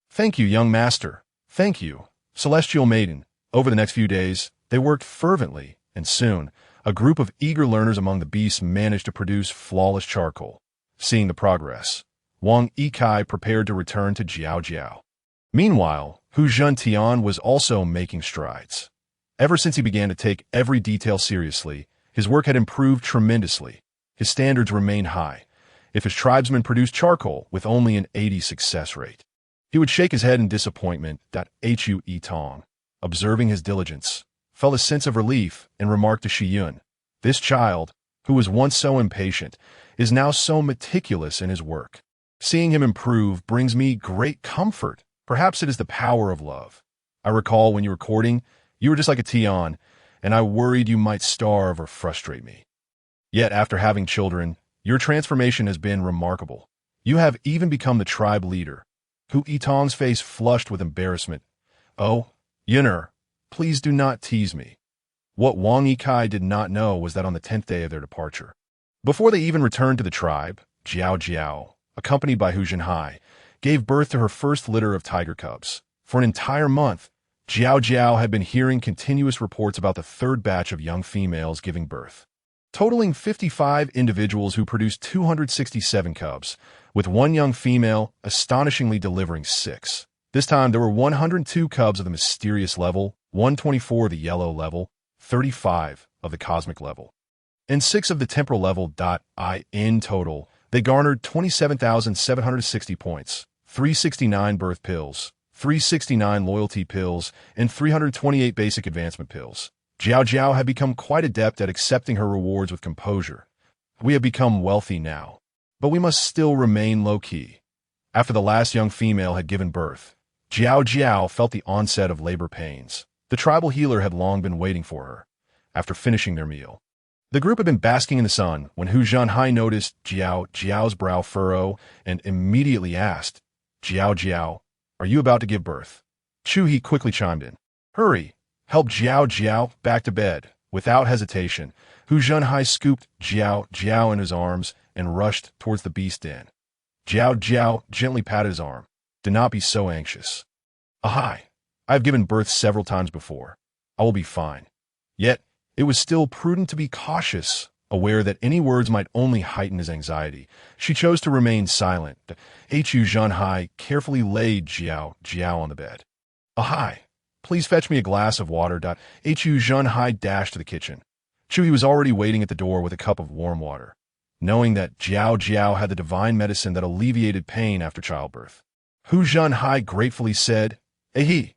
Thank you, young master. Thank you, celestial maiden. Over the next few days, they worked fervently, and soon, a group of eager learners among the beasts managed to produce flawless charcoal. Seeing the progress, Wang Yikai prepared to return to Jiao Jiao. Meanwhile, Hu Zhentian was also making strides. Ever since he began to take every detail seriously, his work had improved tremendously. His standards remained high. If his tribesmen produced charcoal with only an 80 success rate, he would shake his head in disappointment. Hu Yitong, observing his diligence, felt a sense of relief and remarked to Shiyun, "This child, who was once so impatient, is now so meticulous in his work. Seeing him improve brings me great comfort. Perhaps it is the power of love. I recall when you were courting, you were just like a Tian, and I worried you might starve or frustrate me. Yet after having children, your transformation has been remarkable. You have even become the tribe leader." Hu Yitong's face flushed with embarrassment. "Oh, Yun'er, please do not tease me." What Wang Yikai did not know was that on the 10th day of their departure, before they even returned to the tribe, Jiao Jiao, accompanied by Hu Zhenhai, gave birth to her first litter of tiger cubs. For an entire month, Jiao Jiao had been hearing continuous reports about the third batch of young females giving birth, totaling 55 individuals who produced 267 cubs, with one young female astonishingly delivering 6. This time, there were 102 cubs of the mysterious level, 124 of the yellow level, 35 of the cosmic level, and 6 of the temporal level. In total, they garnered 27,760 points, 369 birth pills, 369 loyalty pills, and 328 basic advancement pills. Jiao Jiao had become quite adept at accepting her rewards with composure. "We have become wealthy now, but we must still remain low-key." After the last young female had given birth, Jiao Jiao felt the onset of labor pains. The tribal healer had long been waiting for her. After finishing their meal, the group had been basking in the sun when Hu Zhenhai noticed Jiao Jiao's brow furrow and immediately asked, "Jiao Jiao, are you about to give birth?" Chu He quickly chimed in, "Hurry, help Jiao Jiao back to bed." Without hesitation, Hu Zhenhai scooped Jiao Jiao in his arms and rushed towards the beast den. Jiao Jiao gently patted his arm. "Do not be so anxious. Ahai, I have given birth several times before. I will be fine." Yet, it was still prudent to be cautious. Aware that any words might only heighten his anxiety, she chose to remain silent. Hu Zhenhai carefully laid Jiao Jiao on the bed. "Ahai, please fetch me a glass of water." Hu Zhenhai dashed to the kitchen. Chu He was already waiting at the door with a cup of warm water. Knowing that Jiao Jiao had the divine medicine that alleviated pain after childbirth, Hu Zhenhai gratefully said, "Ahe.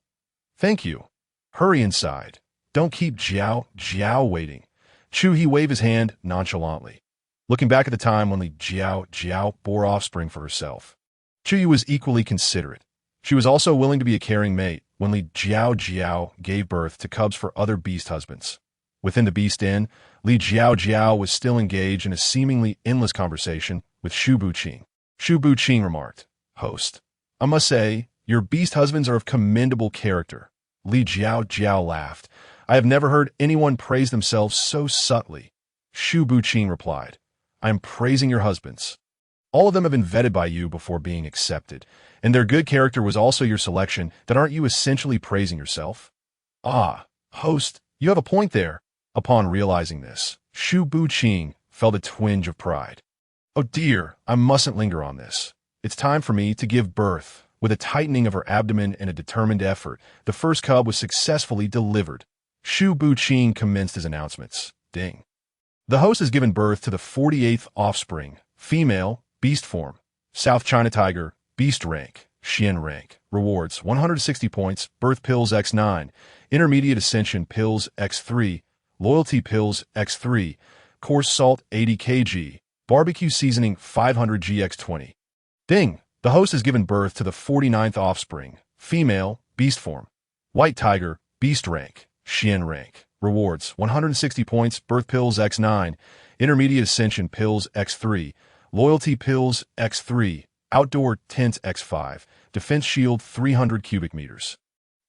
Thank you. Hurry inside. Don't keep Jiao Jiao waiting." Chu He waved his hand nonchalantly, looking back at the time when Li Jiao Jiao bore offspring for herself. Chu Yu was equally considerate. She was also willing to be a caring mate when Li Jiao Jiao gave birth to cubs for other beast husbands. Within the beast inn, Li Jiao Jiao was still engaged in a seemingly endless conversation with Shu Buqing. Shu Buqing remarked, "Host, I must say, your beast husbands are of commendable character." Li Jiao Jiao laughed. "I have never heard anyone praise themselves so subtly." Shu Buqing replied, "I am praising your husbands. All of them have been vetted by you before being accepted, and their good character was also your selection. Then aren't you essentially praising yourself?" "Ah, host, you have a point there." Upon realizing this, Shu Buqing felt a twinge of pride. "Oh dear, I mustn't linger on this. It's time for me to give birth." With a tightening of her abdomen and a determined effort, the first cub was successfully delivered. Shu Buqing commenced his announcements. Ding. The host has given birth to the 48th offspring, female, beast form, South China Tiger, beast rank, Xian rank. Rewards, 160 points, birth pills X9, intermediate ascension pills X3, loyalty pills X3, coarse salt 80 kg, barbecue seasoning 500 GX20. Ding. The host has given birth to the 49th offspring, female, beast form, white tiger, beast rank, Xian rank. Rewards, 160 points, birth pills X9, intermediate ascension pills X3, loyalty pills X3, outdoor tent X5, defense shield 300 cubic meters.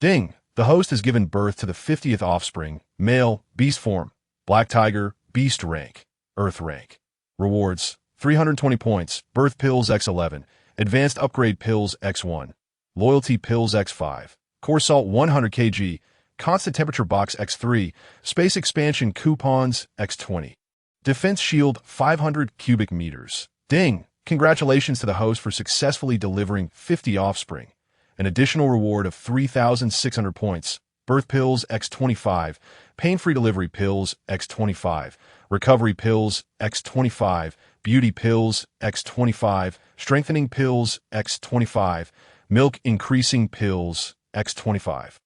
Ding. The host has given birth to the 50th offspring, male, beast form, black tiger, beast rank, earth rank. Rewards, 320 points, birth pills X11, advanced upgrade pills X1, loyalty pills X5, core salt 100 kg, constant temperature box X3, space expansion coupons X20, defense shield 500 cubic meters. Ding! Congratulations to the host for successfully delivering 50 offspring. An additional reward of 3,600 points, birth pills X25, pain-free delivery pills X25, recovery pills X25, beauty pills X25, strengthening pills X25, milk increasing pills X25,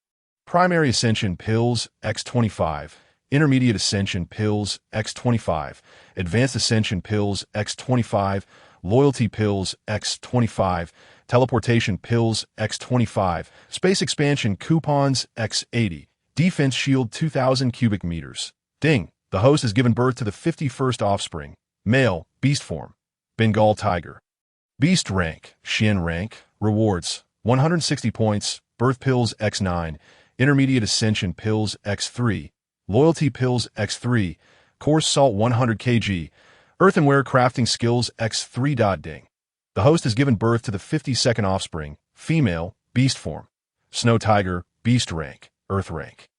primary ascension pills X25, intermediate ascension pills X25, advanced ascension pills X25, loyalty pills X25, teleportation pills X25, space expansion coupons X80, defense shield 2,000 cubic meters. Ding! The host has given birth to the 51st offspring, male, beast form, Bengal tiger. Beast rank, Xian rank. Rewards, 160 points, birth pills X9, intermediate ascension pills X3, loyalty pills X3, coarse salt 100 kg, earthenware crafting skills X3. Ding. The host has given birth to the 52nd offspring, female, beast form, snow tiger, beast rank, earth rank.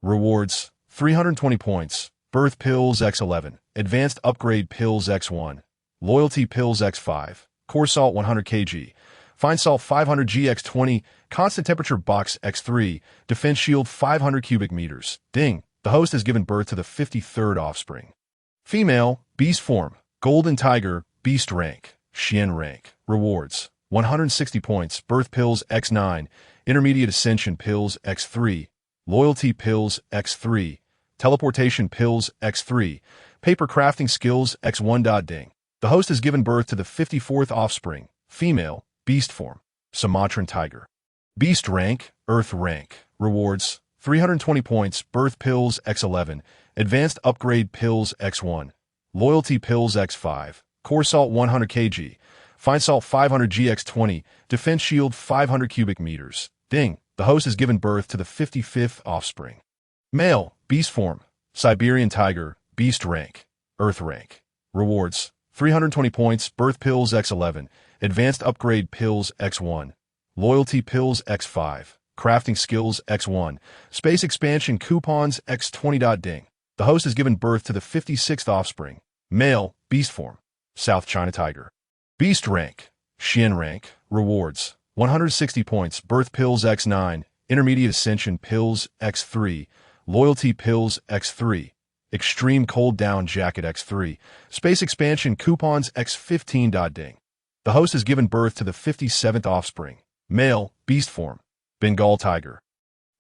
Rewards, 320 points, birth pills X11, advanced upgrade pills X1, loyalty pills X5, core salt 100 kg, fine salt 500 GX20, constant temperature box X3, defense shield 500 cubic meters. Ding. The host has given birth to the 53rd offspring, female, beast form, golden tiger, beast rank, Xian rank. Rewards, 160 points, birth pills X9, intermediate ascension pills X3, loyalty pills X3, teleportation pills X3, paper crafting skills X1. Ding. The host has given birth to the 54th offspring, female, beast form, Sumatran tiger. Beast rank, earth rank. Rewards, 320 points, birth pills X11, advanced upgrade pills X1, loyalty pills X5, core salt 100 kg, fine salt 500 GX20, defense shield 500 cubic meters. Ding. The host has given birth to the 55th offspring, male, beast form, Siberian tiger, beast rank, earth rank. Rewards, 320 points, birth pills X11, advanced upgrade pills X1, loyalty pills X5, crafting skills X1, space expansion coupons X20. Ding. The host has given birth to the 56th offspring, male, beast form, South China tiger. Beast rank, Xian rank. Rewards, 160 points, birth pills X9, intermediate ascension pills X3, loyalty pills X3, extreme cold down jacket X3, space expansion coupons X15. Ding. The host has given birth to the 57th offspring, Male, beast form, Bengal tiger.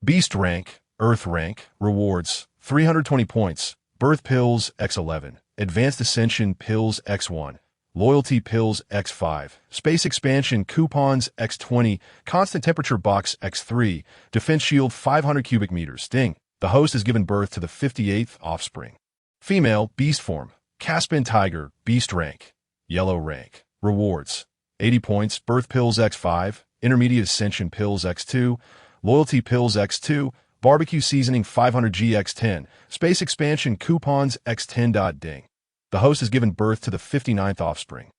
Beast rank, Earth rank, rewards, 320 points, birth pills X11, advanced ascension pills X1, loyalty pills X5, space expansion coupons X20, constant temperature box X3, defense shield 500 cubic meters. Ding. The host has given birth to the 58th offspring. Female, beast form, Caspian tiger, beast rank, yellow rank, rewards, 80 points, birth pills X5, intermediate ascension pills X2, loyalty pills X2, barbecue seasoning 500 GX10, space expansion coupons X10. Ding. The host has given birth to the 59th offspring.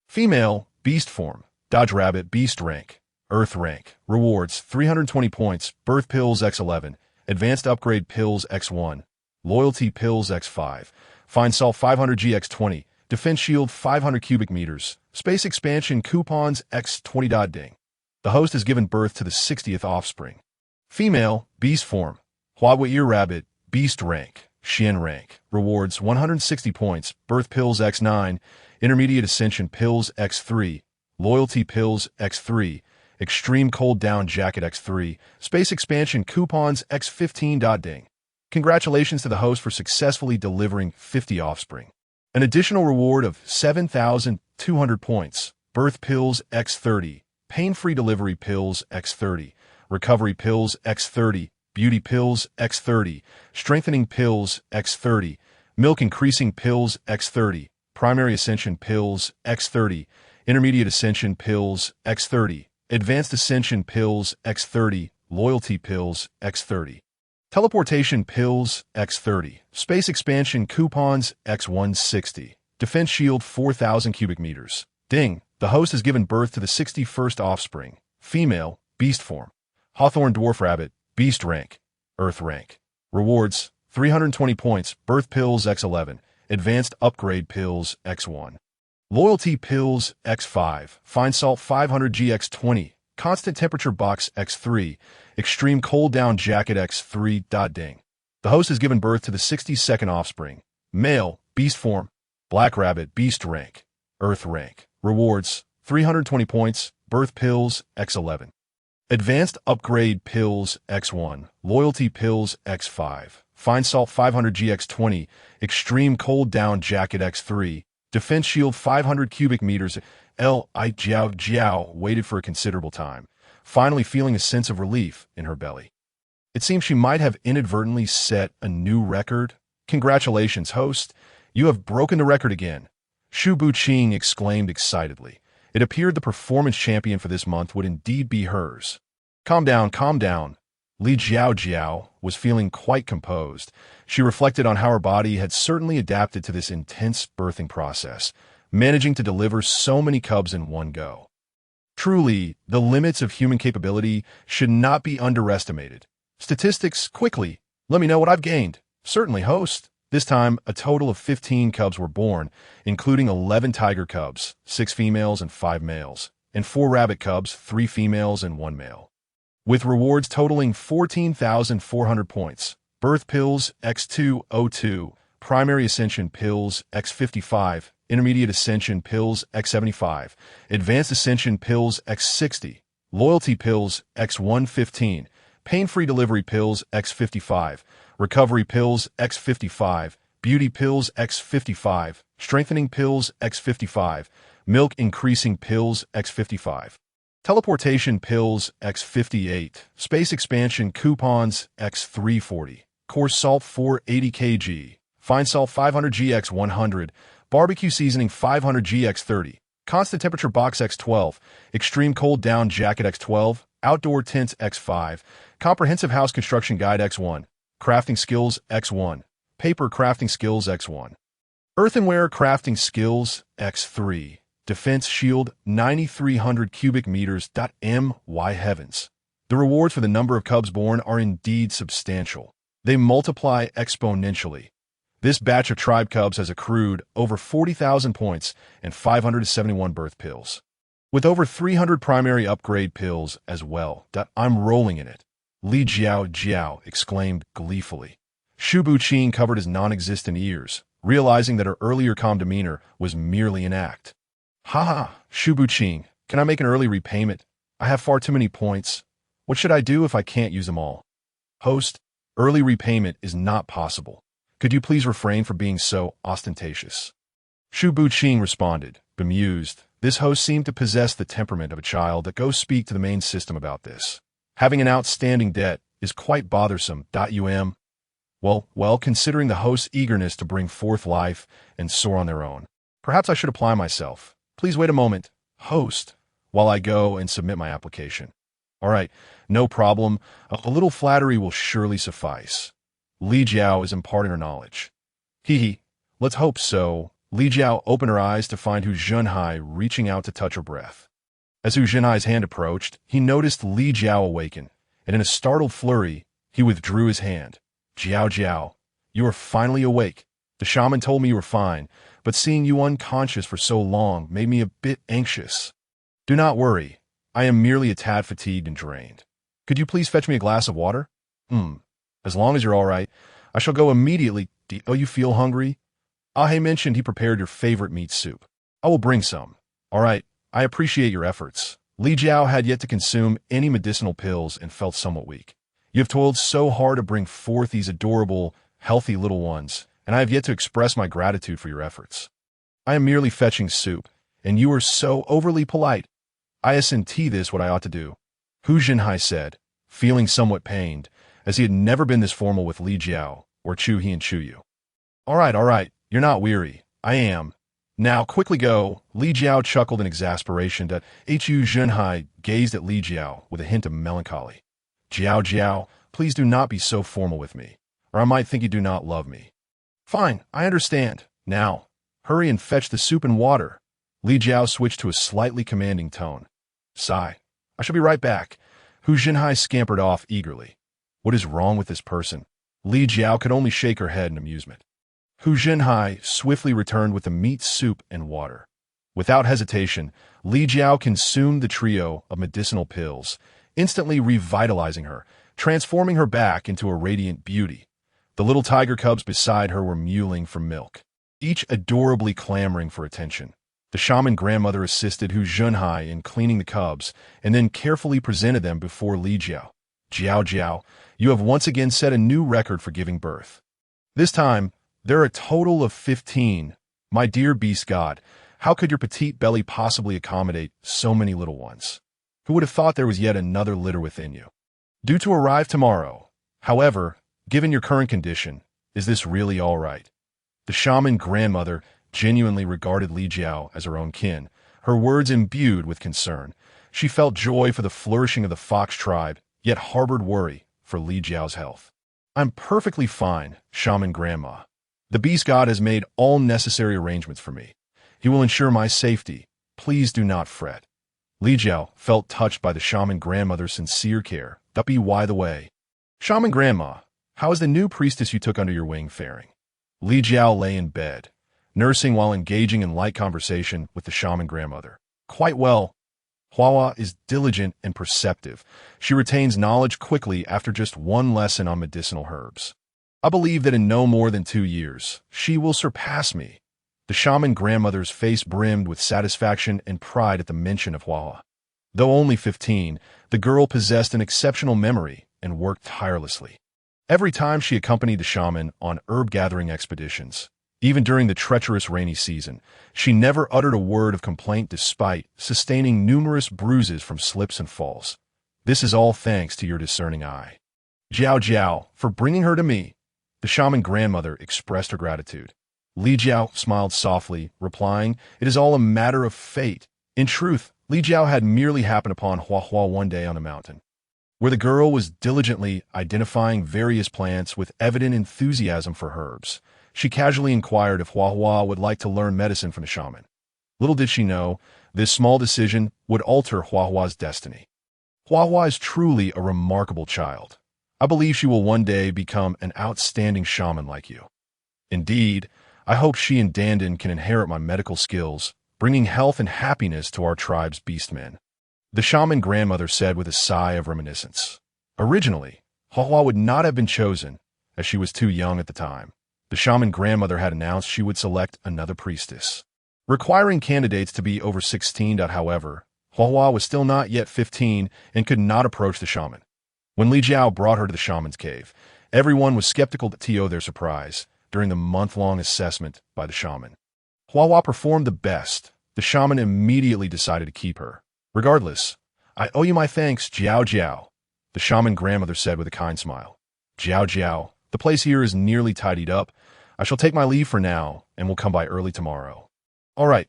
Female, beast form, Dodge rabbit, beast rank, earth rank, rewards, 320 points, birth pills X11, advanced upgrade pills X1, loyalty pills X5, fine salt 500 GX20, defense shield 500 cubic meters, space expansion coupons X20. Ding. The host has given birth to the 60th offspring. Female, beast form, Huawei ear rabbit, beast rank, Xian rank, rewards 160 points, birth pills X9, intermediate ascension pills X3, loyalty pills X3, extreme cold down jacket X3, space expansion coupons X15. Ding. Congratulations to the host for successfully delivering 50 offspring. An additional reward of 7,200 points, birth pills X30, pain-free delivery pills X30, recovery pills X30, beauty pills X30, strengthening pills X30, milk increasing pills X30, primary ascension pills X30, intermediate ascension pills X30, advanced ascension pills X30, loyalty pills X30, teleportation pills X30, space expansion coupons X160, defense shield 4,000 cubic meters. Ding. The host has given birth to the 61st offspring. Female, beast form, Hawthorne dwarf rabbit, beast rank, earth rank, rewards, 320 points, birth pills X11, advanced upgrade pills X1, loyalty pills X5, fine salt 500 GX20, constant temperature box X3, extreme cold down jacket X3. Ding. The host has given birth to the 62nd offspring. Male, beast form, black rabbit, beast rank, earth rank, rewards, 320 points, birth pills X11, advanced upgrade pills X1, loyalty pills X5, fine salt 500 GX20, extreme cold down jacket X3, defense shield 500 cubic meters. Li Jiao Jiao waited for a considerable time, finally feeling a sense of relief in her belly. It seems she might have inadvertently set a new record. Congratulations, host. You have broken the record again. Shu Buqing exclaimed excitedly. It appeared the performance champion for this month would indeed be hers. Calm down, calm down. Li Jiao Jiao was feeling quite composed. She reflected on how her body had certainly adapted to this intense birthing process, managing to deliver so many cubs in one go. Truly, the limits of human capability should not be underestimated. Statistics, quickly. Let me know what I've gained. Certainly, host. This time, a total of 15 cubs were born, including 11 tiger cubs, 6 females and 5 males, and 4 rabbit cubs, 3 females and 1 male. With rewards totaling 14,400 points, birth pills X202, primary ascension pills X55, intermediate ascension pills X75, advanced ascension pills X60, loyalty pills X115, pain-free delivery pills X55, recovery pills X55, beauty pills X55, strengthening pills X55, milk increasing pills X55, teleportation pills X58, space expansion coupons X340, coarse salt 480 kg, fine salt 500 GX100, barbecue seasoning 500 GX30, constant temperature box X12, extreme cold down jacket X12, outdoor tents X5, comprehensive house construction guide X1, crafting skills X1, paper crafting skills X1, earthenware crafting skills X3, defense shield 9,300 cubic meters. My heavens. The rewards for the number of cubs born are indeed substantial. They multiply exponentially. This batch of tribe cubs has accrued over 40,000 points and 571 birth pills, with over 300 primary upgrade pills as well. I'm rolling in it. Li Jiao Jiao exclaimed gleefully. Shu Buqing covered his non-existent ears, realizing that her earlier calm demeanor was merely an act. Ha ha, Shu Buqing, can I make an early repayment? I have far too many points. What should I do if I can't use them all? Host, early repayment is not possible. Could you please refrain from being so ostentatious? Shu Buqing responded, bemused. This host seemed to possess the temperament of a child that goes speak to the main system about this. Having an outstanding debt is quite bothersome. Well, considering the host's eagerness to bring forth life and soar on their own, perhaps I should apply myself. Please wait a moment, host, while I go and submit my application. All right, no problem. A little flattery will surely suffice. Li Jiao is imparting her knowledge. Hee, let's hope so. Li Jiao opened her eyes to find Hu Zhenhai reaching out to touch her breath. As Hu Zhenhai's hand approached, he noticed Li Jiao awaken, and in a startled flurry, he withdrew his hand. Jiao Jiao, you are finally awake. The shaman told me you were fine, but seeing you unconscious for so long made me a bit anxious. Do not worry. I am merely a tad fatigued and drained. Could you please fetch me a glass of water? As long as you're all right, I shall go immediately. Do you feel hungry? Ahe mentioned he prepared your favorite meat soup. I will bring some. All right, I appreciate your efforts. Li Jiao had yet to consume any medicinal pills and felt somewhat weak. You have toiled so hard to bring forth these adorable, healthy little ones, and I have yet to express my gratitude for your efforts. I am merely fetching soup, and you are so overly polite. I assent this what I ought to do. Hu Zhenhai said, feeling somewhat pained, as he had never been this formal with Li Jiao or Chu He and Chu Yu. All right, you're not weary. I am. Now, quickly go. Li Jiao chuckled in exasperation that Hu Zhenhai gazed at Li Jiao with a hint of melancholy. Jiao Jiao, please do not be so formal with me, or I might think you do not love me. Fine, I understand. Now, hurry and fetch the soup and water. Li Jiao switched to a slightly commanding tone. Sigh. I shall be right back. Hu Zhenhai scampered off eagerly. What is wrong with this person? Li Jiao could only shake her head in amusement. Hu Zhenhai swiftly returned with the meat soup and water. Without hesitation, Li Jiao consumed the trio of medicinal pills, instantly revitalizing her, transforming her back into a radiant beauty. The little tiger cubs beside her were mewling for milk, each adorably clamoring for attention. The shaman grandmother assisted Hu Zhenhai in cleaning the cubs and then carefully presented them before Li Jiao. Jiao Jiao, you have once again set a new record for giving birth. This time, there are a total of 15. My dear beast god, how could your petite belly possibly accommodate so many little ones? Who would have thought there was yet another litter within you? Due to arrive tomorrow. However, given your current condition, is this really all right? The shaman grandmother genuinely regarded Li Jiao as her own kin, her words imbued with concern. She felt joy for the flourishing of the fox tribe, yet harbored worry for Li Jiao's health. I'm perfectly fine, shaman grandma. The beast god has made all necessary arrangements for me. He will ensure my safety. Please do not fret. Li Jiao felt touched by the shaman grandmother's sincere care. By the way, shaman grandma, how is the new priestess you took under your wing faring? Li Jiao lay in bed, nursing while engaging in light conversation with the shaman grandmother. Quite well. Huahua is diligent and perceptive. She retains knowledge quickly after just one lesson on medicinal herbs. I believe that in no more than 2 years, she will surpass me. The shaman grandmother's face brimmed with satisfaction and pride at the mention of Huahua. Though only 15, the girl possessed an exceptional memory and worked tirelessly. Every time she accompanied the shaman on herb-gathering expeditions, even during the treacherous rainy season, she never uttered a word of complaint despite sustaining numerous bruises from slips and falls. This is all thanks to your discerning eye. Jiao Jiao, for bringing her to me. The shaman grandmother expressed her gratitude. Li Jiao smiled softly, replying, it is all a matter of fate. In truth, Li Jiao had merely happened upon Huahua one day on a mountain, where the girl was diligently identifying various plants with evident enthusiasm for herbs. She casually inquired if Huahua would like to learn medicine from the shaman. Little did she know, this small decision would alter Huahua's destiny. Huahua is truly a remarkable child. I believe she will one day become an outstanding shaman like you. Indeed, I hope she and Dandan can inherit my medical skills, bringing health and happiness to our tribe's beastmen. The shaman grandmother said with a sigh of reminiscence. Originally, Huahua would not have been chosen, as she was too young at the time. The shaman grandmother had announced she would select another priestess, requiring candidates to be over 16. However, Hua was still not yet 15 and could not approach the shaman. When Li Jiao brought her to the shaman's cave, everyone was skeptical to their surprise during the month-long assessment by the shaman. Hua performed the best. The shaman immediately decided to keep her. Regardless, I owe you my thanks, Jiao Jiao, the shaman grandmother said with a kind smile. Jiao Jiao, the place here is nearly tidied up. I shall take my leave for now and will come by early tomorrow. All right.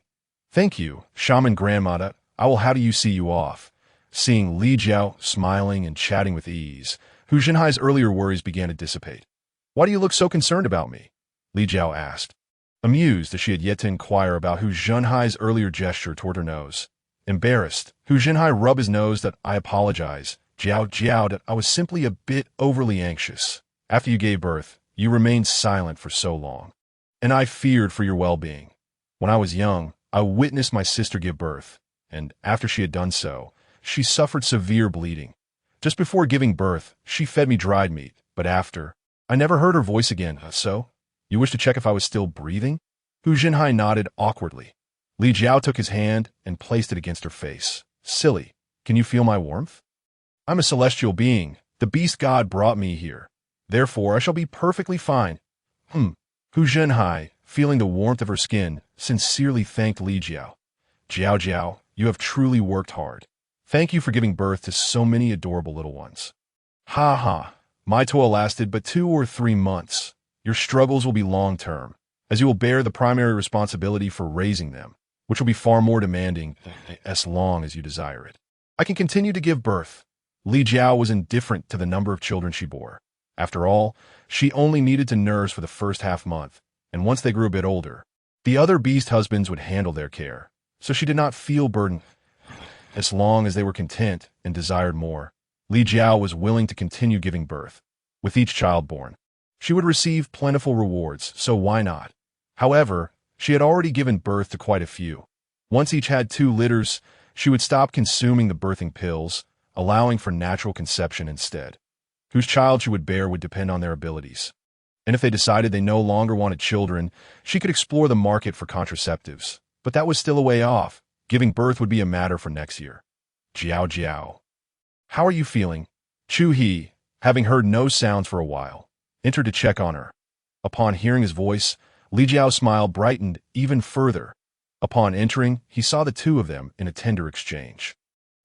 Thank you, shaman grandmother. I will how do you see you off. Seeing Li Jiao smiling and chatting with ease, Hu Zhenhai's earlier worries began to dissipate. Why do you look so concerned about me? Li Jiao asked, amused as she had yet to inquire about Hu Zhenhai's earlier gesture toward her nose. Embarrassed, Hu Zhenhai rubbed his nose. That I apologize, Jiao Jiao, that I was simply a bit overly anxious. After you gave birth, you remained silent for so long, and I feared for your well-being. When I was young, I witnessed my sister give birth, and after she had done so, she suffered severe bleeding. Just before giving birth, she fed me dried meat, but after, I never heard her voice again. So, you wish to check if I was still breathing? Hu Zhenhai nodded awkwardly. Li Jiao took his hand and placed it against her face. Silly, can you feel my warmth? I'm a celestial being. The beast god brought me here. Therefore, I shall be perfectly fine. Hu Zhenhai, feeling the warmth of her skin, sincerely thanked Li Jiao. Jiao Jiao, you have truly worked hard. Thank you for giving birth to so many adorable little ones. Ha ha, my toil lasted but 2 or 3 months. Your struggles will be long-term, as you will bear the primary responsibility for raising them, which will be far more demanding as long as you desire it. I can continue to give birth. Li Jiao was indifferent to the number of children she bore. After all, she only needed to nurse for the first half-month, and once they grew a bit older, the other beast husbands would handle their care, so she did not feel burdened. As long as they were content and desired more, Li Jiao was willing to continue giving birth. With each child born, she would receive plentiful rewards, so why not? However, she had already given birth to quite a few. Once each had 2 litters, she would stop consuming the birthing pills, allowing for natural conception instead. Whose child she would bear would depend on their abilities. And if they decided they no longer wanted children, she could explore the market for contraceptives. But that was still a way off. Giving birth would be a matter for next year. Jiao Jiao. How are you feeling? Chu He, having heard no sounds for a while, entered to check on her. Upon hearing his voice, Li Jiao's smile brightened even further. Upon entering, he saw the 2 of them in a tender exchange.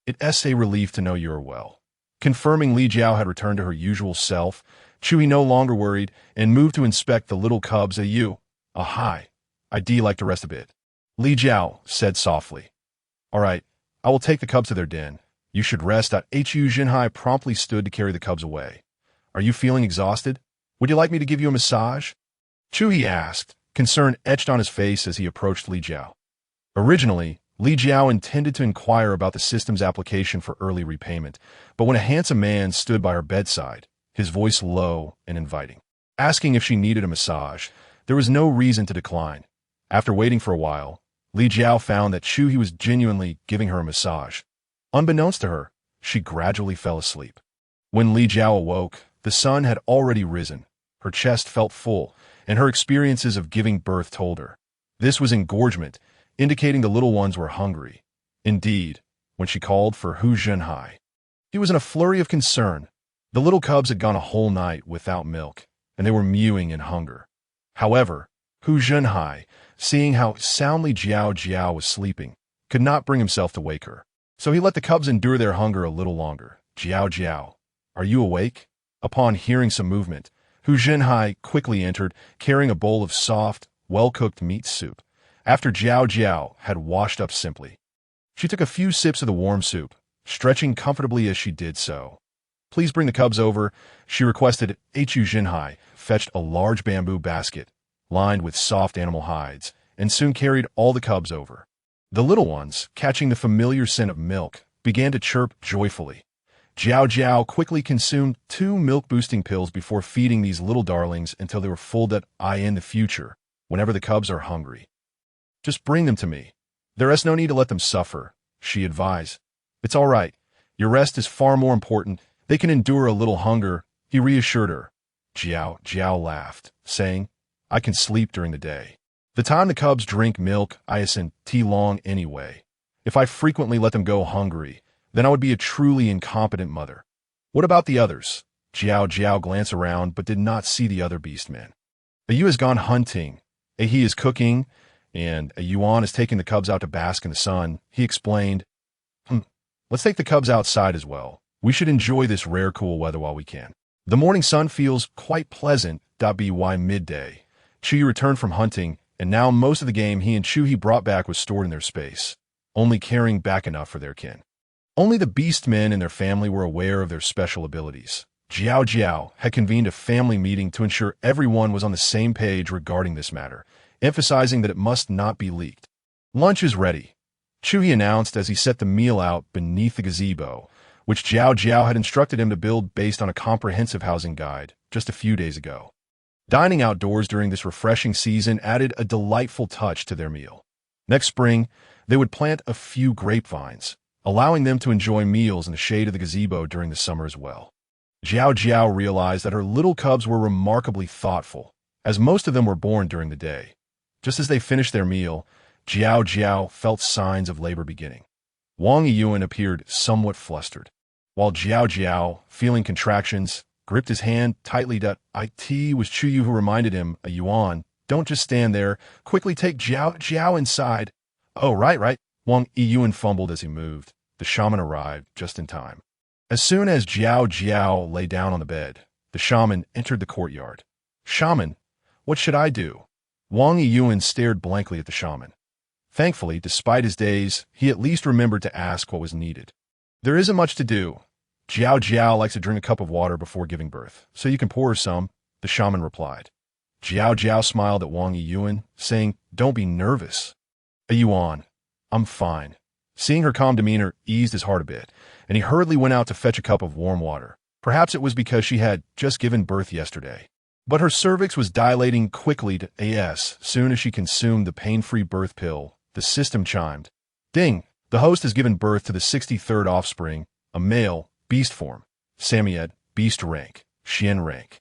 It's a relief to know you are well. Confirming Li Jiao had returned to her usual self, Chu He no longer worried and moved to inspect the little cubs. Hi. I'd like to rest a bit. Li Jiao said softly. All right, I will take the cubs to their den. You should rest. Hu Zhenhai promptly stood to carry the cubs away. Are you feeling exhausted? Would you like me to give you a massage? Chu He asked, concern etched on his face as he approached Li Jiao. Originally, Li Jiao intended to inquire about the system's application for early repayment, but when a handsome man stood by her bedside, his voice low and inviting, asking if she needed a massage, there was no reason to decline. After waiting for a while, Li Jiao found that Chu He was genuinely giving her a massage. Unbeknownst to her, she gradually fell asleep. When Li Jiao awoke, the sun had already risen. Her chest felt full, and her experiences of giving birth told her. This was engorgement, indicating the little ones were hungry. Indeed, when she called for Hu Zhenhai, he was in a flurry of concern. The little cubs had gone a whole night without milk, and they were mewing in hunger. However, Hu Zhenhai, seeing how soundly Jiao Jiao was sleeping, could not bring himself to wake her. So he let the cubs endure their hunger a little longer. Jiao Jiao, are you awake? Upon hearing some movement, Hu Zhenhai quickly entered, carrying a bowl of soft, well-cooked meat soup. After Jiao Jiao had washed up simply, she took a few sips of the warm soup, stretching comfortably as she did so. Please bring the cubs over, she requested. Hu Zhenhai fetched a large bamboo basket, lined with soft animal hides, and soon carried all the cubs over. The little ones, catching the familiar scent of milk, began to chirp joyfully. Jiao Jiao quickly consumed 2 milk-boosting pills before feeding these little darlings until they were full. That in the future, whenever the cubs are hungry, just bring them to me. There is no need to let them suffer, she advised. It's all right. Your rest is far more important. They can endure a little hunger, he reassured her. Jiao Jiao laughed, saying, I can sleep during the day. The time the cubs drink milk, I isn't too long anyway. If I frequently let them go hungry, then I would be a truly incompetent mother. What about the others? Jiao Jiao glanced around but did not see the other beastmen. A Yu has gone hunting, a He is cooking, and a Yuan is taking the cubs out to bask in the sun. He explained, let's take the cubs outside as well. We should enjoy this rare cool weather while we can. The morning sun feels quite pleasant. By midday, Chuyi returned from hunting, and now most of the game he and Chuyi brought back was stored in their space, only carrying back enough for their kin. Only the beastmen and their family were aware of their special abilities. Jiao Jiao had convened a family meeting to ensure everyone was on the same page regarding this matter, emphasizing that it must not be leaked. Lunch is ready, Chuyi announced as he set the meal out beneath the gazebo, which Jiao Jiao had instructed him to build based on a comprehensive housing guide just a few days ago. Dining outdoors during this refreshing season added a delightful touch to their meal. Next spring, they would plant a few grapevines, allowing them to enjoy meals in the shade of the gazebo during the summer as well. Jiao Jiao realized that her little cubs were remarkably thoughtful, as most of them were born during the day. Just as they finished their meal, Jiao Jiao felt signs of labor beginning. Wang Yiyuan appeared somewhat flustered, while Jiao Jiao, feeling contractions, gripped his hand tightly. It was Chuyi who reminded him, a Yuan, don't just stand there, quickly take Jiao Jiao inside. Oh, right. Wang Yiyuan fumbled as he moved. The shaman arrived just in time. As soon as Jiao Jiao lay down on the bed, the shaman entered the courtyard. Shaman, what should I do? Wang Yiyuan stared blankly at the shaman. Thankfully, despite his daze, he at least remembered to ask what was needed. There isn't much to do. Jiao Jiao likes to drink a cup of water before giving birth, so you can pour her some, the shaman replied. Jiao Jiao smiled at Wang Yiyuan, saying, don't be nervous. A Yuan, I'm fine. Seeing her calm demeanor eased his heart a bit, and he hurriedly went out to fetch a cup of warm water. Perhaps it was because she had just given birth yesterday. But her cervix was dilating quickly to soon as she consumed the pain-free birth pill. The system chimed. Ding! The host has given birth to the 63rd offspring, a male, beast form. Samoyed, beast rank, Xian rank.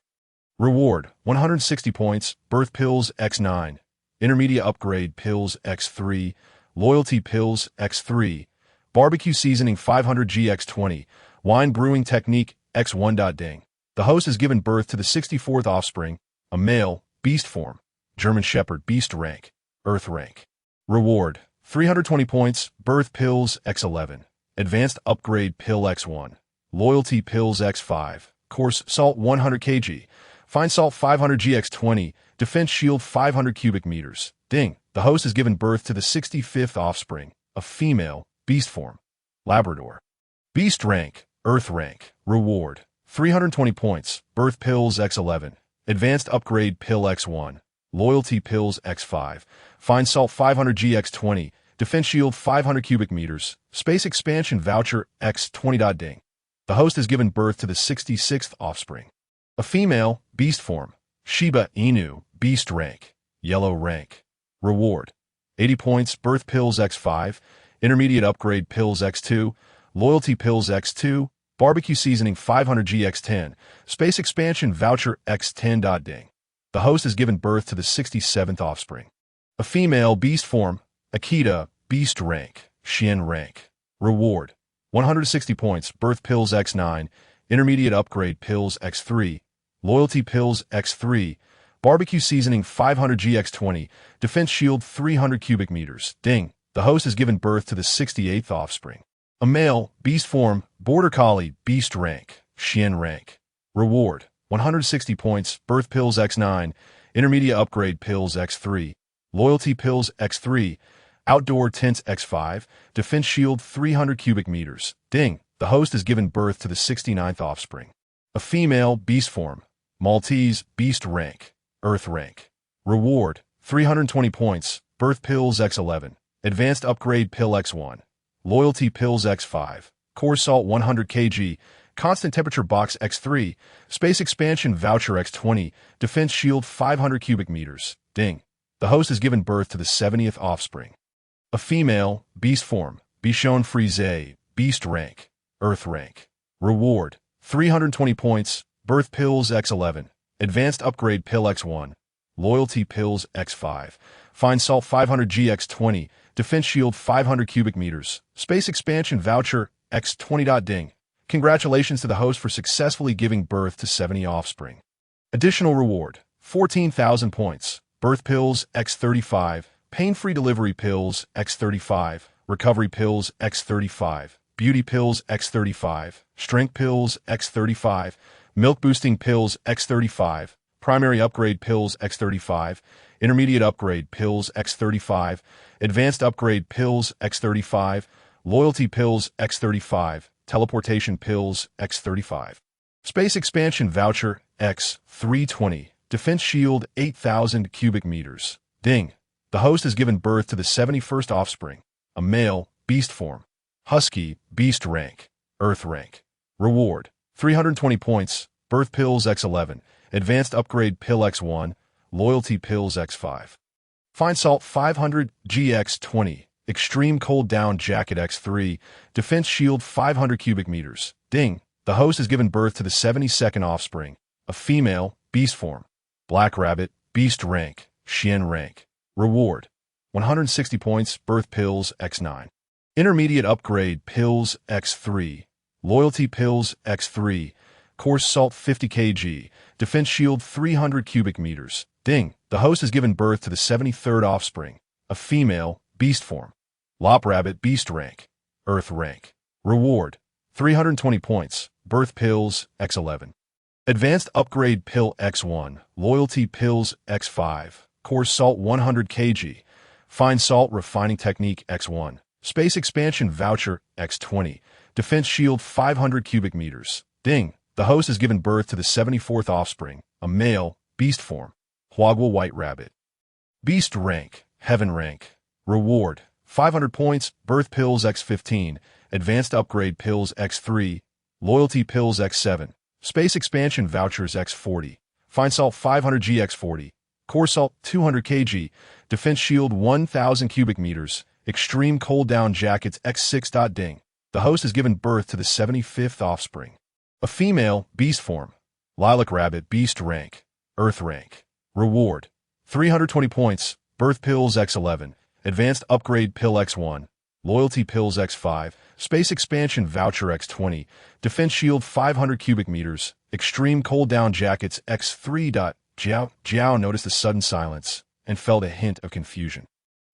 Reward, 160 points, birth pills X9, intermediate upgrade pills X3, loyalty pills X3, barbecue seasoning 500 GX20, wine brewing technique X1. Ding. The host has given birth to the 64th offspring, a male, beast form, German Shepherd, beast rank, earth rank. Reward, 320 points, birth pills X11, advanced upgrade pill X1, loyalty pills X5, coarse salt 100 kg, fine salt 500 GX20, defense shield 500 cubic meters. Ding. The host has given birth to the 65th offspring, a female, beast form, Labrador. Beast rank, earth rank. Reward, 320 points, birth pills X11, advanced upgrade pill X1, loyalty pills X5, fine salt 500 GX20, defense shield 500 cubic meters, space expansion voucher X20. Ding. The host has given birth to the 66th offspring, a female, beast form, Shiba Inu, beast rank, yellow rank. Reward, 80 points, birth pills X5, intermediate upgrade pills X2, loyalty pills X2, barbecue seasoning 500 GX10, space expansion voucher X10. Ding. The host has given birth to the 67th offspring, a female, beast form, Akita, beast rank, Xian rank. Reward, 160 points, birth pills X9, intermediate upgrade pills X3, loyalty pills X3, barbecue seasoning 500 GX20, defense shield 300 cubic meters. Ding. The host has given birth to the 68th offspring, a male, beast form, border collie, beast rank, Xian rank. Reward, 160 points, birth pills X9, intermediate upgrade pills X3, loyalty pills X3, outdoor tents X5, defense shield 300 cubic meters. Ding. The host has given birth to the 69th offspring, a female, beast form, Maltese, beast rank, earth rank. Reward, 320 points, birth pills X11, advanced upgrade pill X1, loyalty pills X5, coarse salt 100 kg, constant temperature box X3, space expansion voucher X20, defense shield 500 cubic meters. Ding. The host has given birth to the 70th offspring, a female, beast form, Bichon Frise, beast rank, earth rank. Reward, 320 points, birth pills X11, advanced upgrade pill X1, loyalty pills X5, fine salt 500 GX20, defense shield 500 cubic meters, space expansion voucher x 20. Ding. Congratulations to the host for successfully giving birth to 70 offspring. Additional reward, 14,000 points, birth pills x 35, pain-free delivery pills x 35, recovery pills x 35, beauty pills x 35, strength pills x 35, milk boosting pills x 35, primary upgrade pills x 35, intermediate upgrade pills x 35, advanced upgrade pills x 35, loyalty pills x 35, teleportation pills x 35. Space expansion voucher x 320, defense shield 8,000 cubic meters. Ding. The host has given birth to the 71st offspring, a male, beast form. Husky, beast rank, earth rank. Reward, 320 points, birth pills x11, advanced upgrade pill x1, loyalty pills x5. Fine salt 500 gx20, extreme cold down jacket x3, defense shield 500 cubic meters. Ding. The host has given birth to the 72nd offspring, a female, beast form. Black rabbit, beast rank, Xian rank. Reward, 160 points, birth pills x9. Intermediate upgrade pills x3, loyalty pills x3, coarse salt 50 kg, defense shield 300 cubic meters. Ding. The host has given birth to the 73rd offspring, a female, beast form. Lop rabbit, beast rank, earth rank. Reward, 320 points, birth pills x11. Advanced upgrade pill x1, loyalty pills x5, coarse salt 100 kg, fine salt refining technique x1, space expansion voucher x20, defense shield 500 cubic meters. Ding. The host has given birth to the 74th offspring, a male, beast form. Huagua white rabbit. Beast rank, heaven rank. Reward, 500 points, birth pills x15, advanced upgrade pills x3, loyalty pills x7, space expansion vouchers x40, fine salt 500 gx40, coarse salt 200 kg, defense shield 1,000 cubic meters, extreme cold down jackets x6. Ding. The host has given birth to the 75th offspring, a female, beast form. Lilac rabbit, beast rank, earth rank. Reward, 320 points, birth pills x11, advanced upgrade pill x1, loyalty pills x5, space expansion voucher x20, defense shield 500 cubic meters, extreme cold down jackets x3. Jiao Jiao noticed the sudden silence and felt a hint of confusion,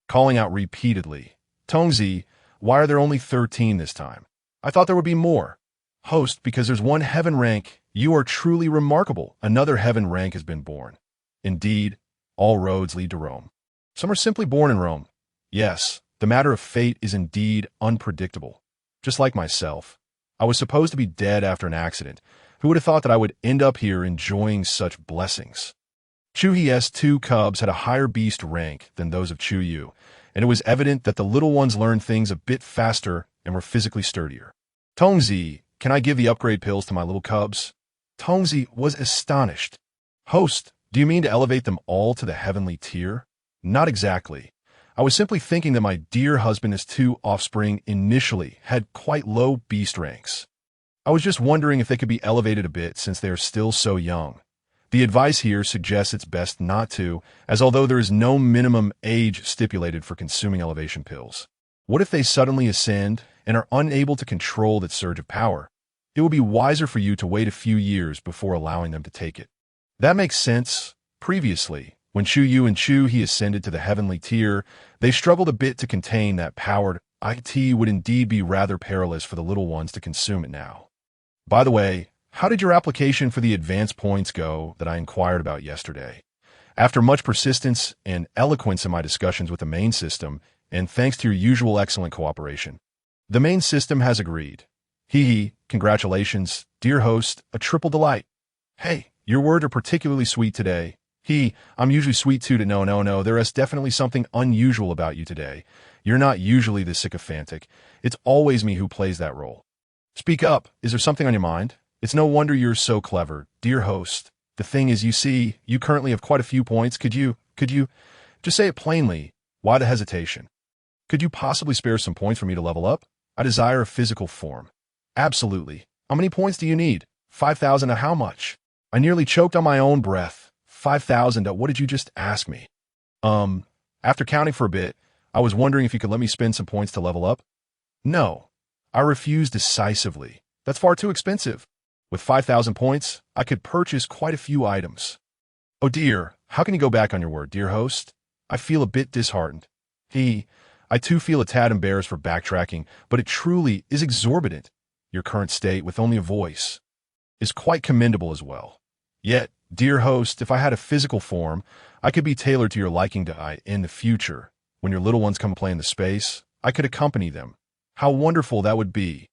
calling out repeatedly, Tongzi, why are there only 13 this time? I thought there would be more. Host, because there's one heaven rank. You are truly remarkable. Another heaven rank has been born. Indeed, all roads lead to Rome. Some are simply born in Rome. Yes, the matter of fate is indeed unpredictable. Just like myself, I was supposed to be dead after an accident. Who would have thought that I would end up here enjoying such blessings? Chu He's two cubs had a higher beast rank than those of Chu Yu, and it was evident that the little ones learned things a bit faster and were physically sturdier. Tongzi, can I give the upgrade pills to my little cubs? Tongzi was astonished. Host, do you mean to elevate them all to the heavenly tier? Not exactly. I was simply thinking that my dear husband's two offspring initially had quite low beast ranks. I was just wondering if they could be elevated a bit since they are still so young. The advice here suggests it's best not to, as although there is no minimum age stipulated for consuming elevation pills. What if they suddenly ascend and are unable to control that surge of power? It will be wiser for you to wait a few years before allowing them to take it. That makes sense. Previously, when Chu Yu and Chu He ascended to the heavenly tier, they struggled a bit to contain that powered. It would indeed be rather perilous for the little ones to consume it now. By the way, how did your application for the advance points go that I inquired about yesterday? After much persistence and eloquence in my discussions with the main system, and thanks to your usual excellent cooperation, the main system has agreed. Congratulations, dear host, a triple delight. Hey, your words are particularly sweet today. I'm usually sweet too. No, there is definitely something unusual about you today. You're not usually this sycophantic. It's always me who plays that role. Speak up. Is there something on your mind? It's no wonder you're so clever, dear host. The thing is, you see, you currently have quite a few points. Could you, just say it plainly? Why the hesitation? Could you possibly spare some points for me to level up? I desire a physical form. Absolutely. How many points do you need? 5,000. How much? I nearly choked on my own breath. 5,000. What did you just ask me? After counting for a bit, I was wondering if you could let me spend some points to level up? No. I refused decisively. That's far too expensive. With 5,000 points, I could purchase quite a few items. Oh dear, how can you go back on your word, dear host? I feel a bit disheartened. I too feel a tad embarrassed for backtracking, but it truly is exorbitant. Your current state, with only a voice, is quite commendable as well. Yet, dear host, if I had a physical form, I could be tailored to your liking in the future. When your little ones come play in the space, I could accompany them. How wonderful that would be.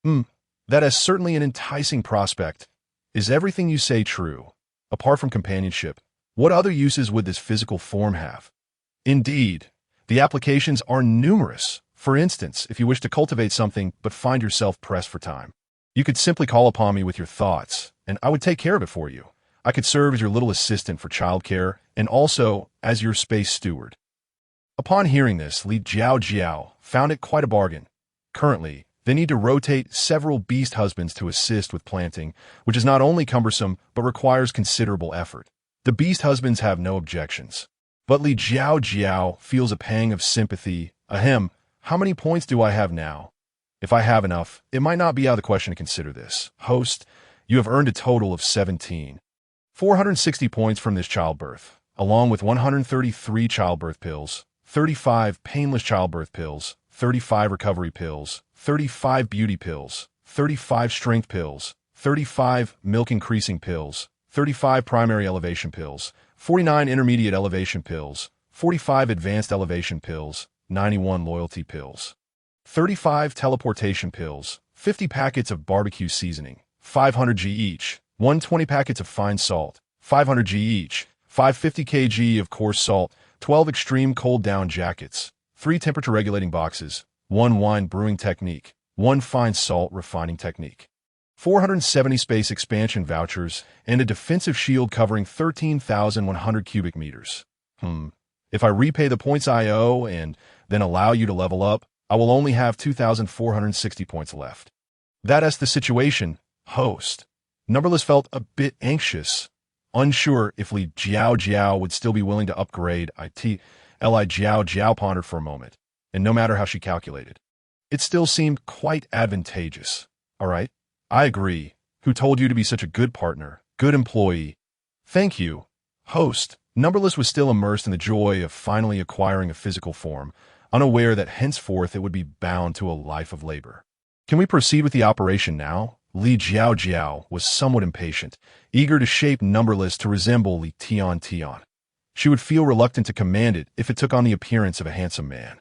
That is certainly an enticing prospect. Is everything you say true? Apart from companionship, what other uses would this physical form have? Indeed, the applications are numerous. For instance, if you wish to cultivate something but find yourself pressed for time, you could simply call upon me with your thoughts, and I would take care of it for you. I could serve as your little assistant for childcare and also as your space steward. Upon hearing this, Li Jiao Jiao found it quite a bargain. Currently, they need to rotate several beast husbands to assist with planting, which is not only cumbersome but requires considerable effort. The beast husbands have no objections. But Li Jiao Jiao feels a pang of sympathy. Ahem, how many points do I have now? If I have enough, it might not be out of the question to consider this. Host, you have earned a total of 460 points from this childbirth, along with 133 childbirth pills, 35 painless childbirth pills, 35 recovery pills, 35 beauty pills, 35 strength pills, 35 milk increasing pills, 35 primary elevation pills, 49 intermediate elevation pills, 45 advanced elevation pills, 91 loyalty pills, 35 teleportation pills, 50 packets of barbecue seasoning, 500 g each, 120 packets of fine salt, 500 g each, 550 kg of coarse salt, 12 extreme cold down jackets, 3 temperature regulating boxes, 1 wine brewing technique, 1 fine salt refining technique, 470 space expansion vouchers, and a defensive shield covering 13,100 cubic meters. If I repay the points I owe and then allow you to level up, I will only have 2,460 points left. That is the situation, host. Numberless felt a bit anxious, unsure if Li Jiao Jiao would still be willing to upgrade. Li Jiao Jiao pondered for a moment, and no matter how she calculated, it still seemed quite advantageous. All right, I agree. Who told you to be such a good partner, good employee? Thank you, host. Numberless was still immersed in the joy of finally acquiring a physical form, unaware that henceforth it would be bound to a life of labor. Can we proceed with the operation now? Li Jiao Jiao was somewhat impatient, eager to shape Numberless to resemble Li Tian Tian. She would feel reluctant to command it if it took on the appearance of a handsome man,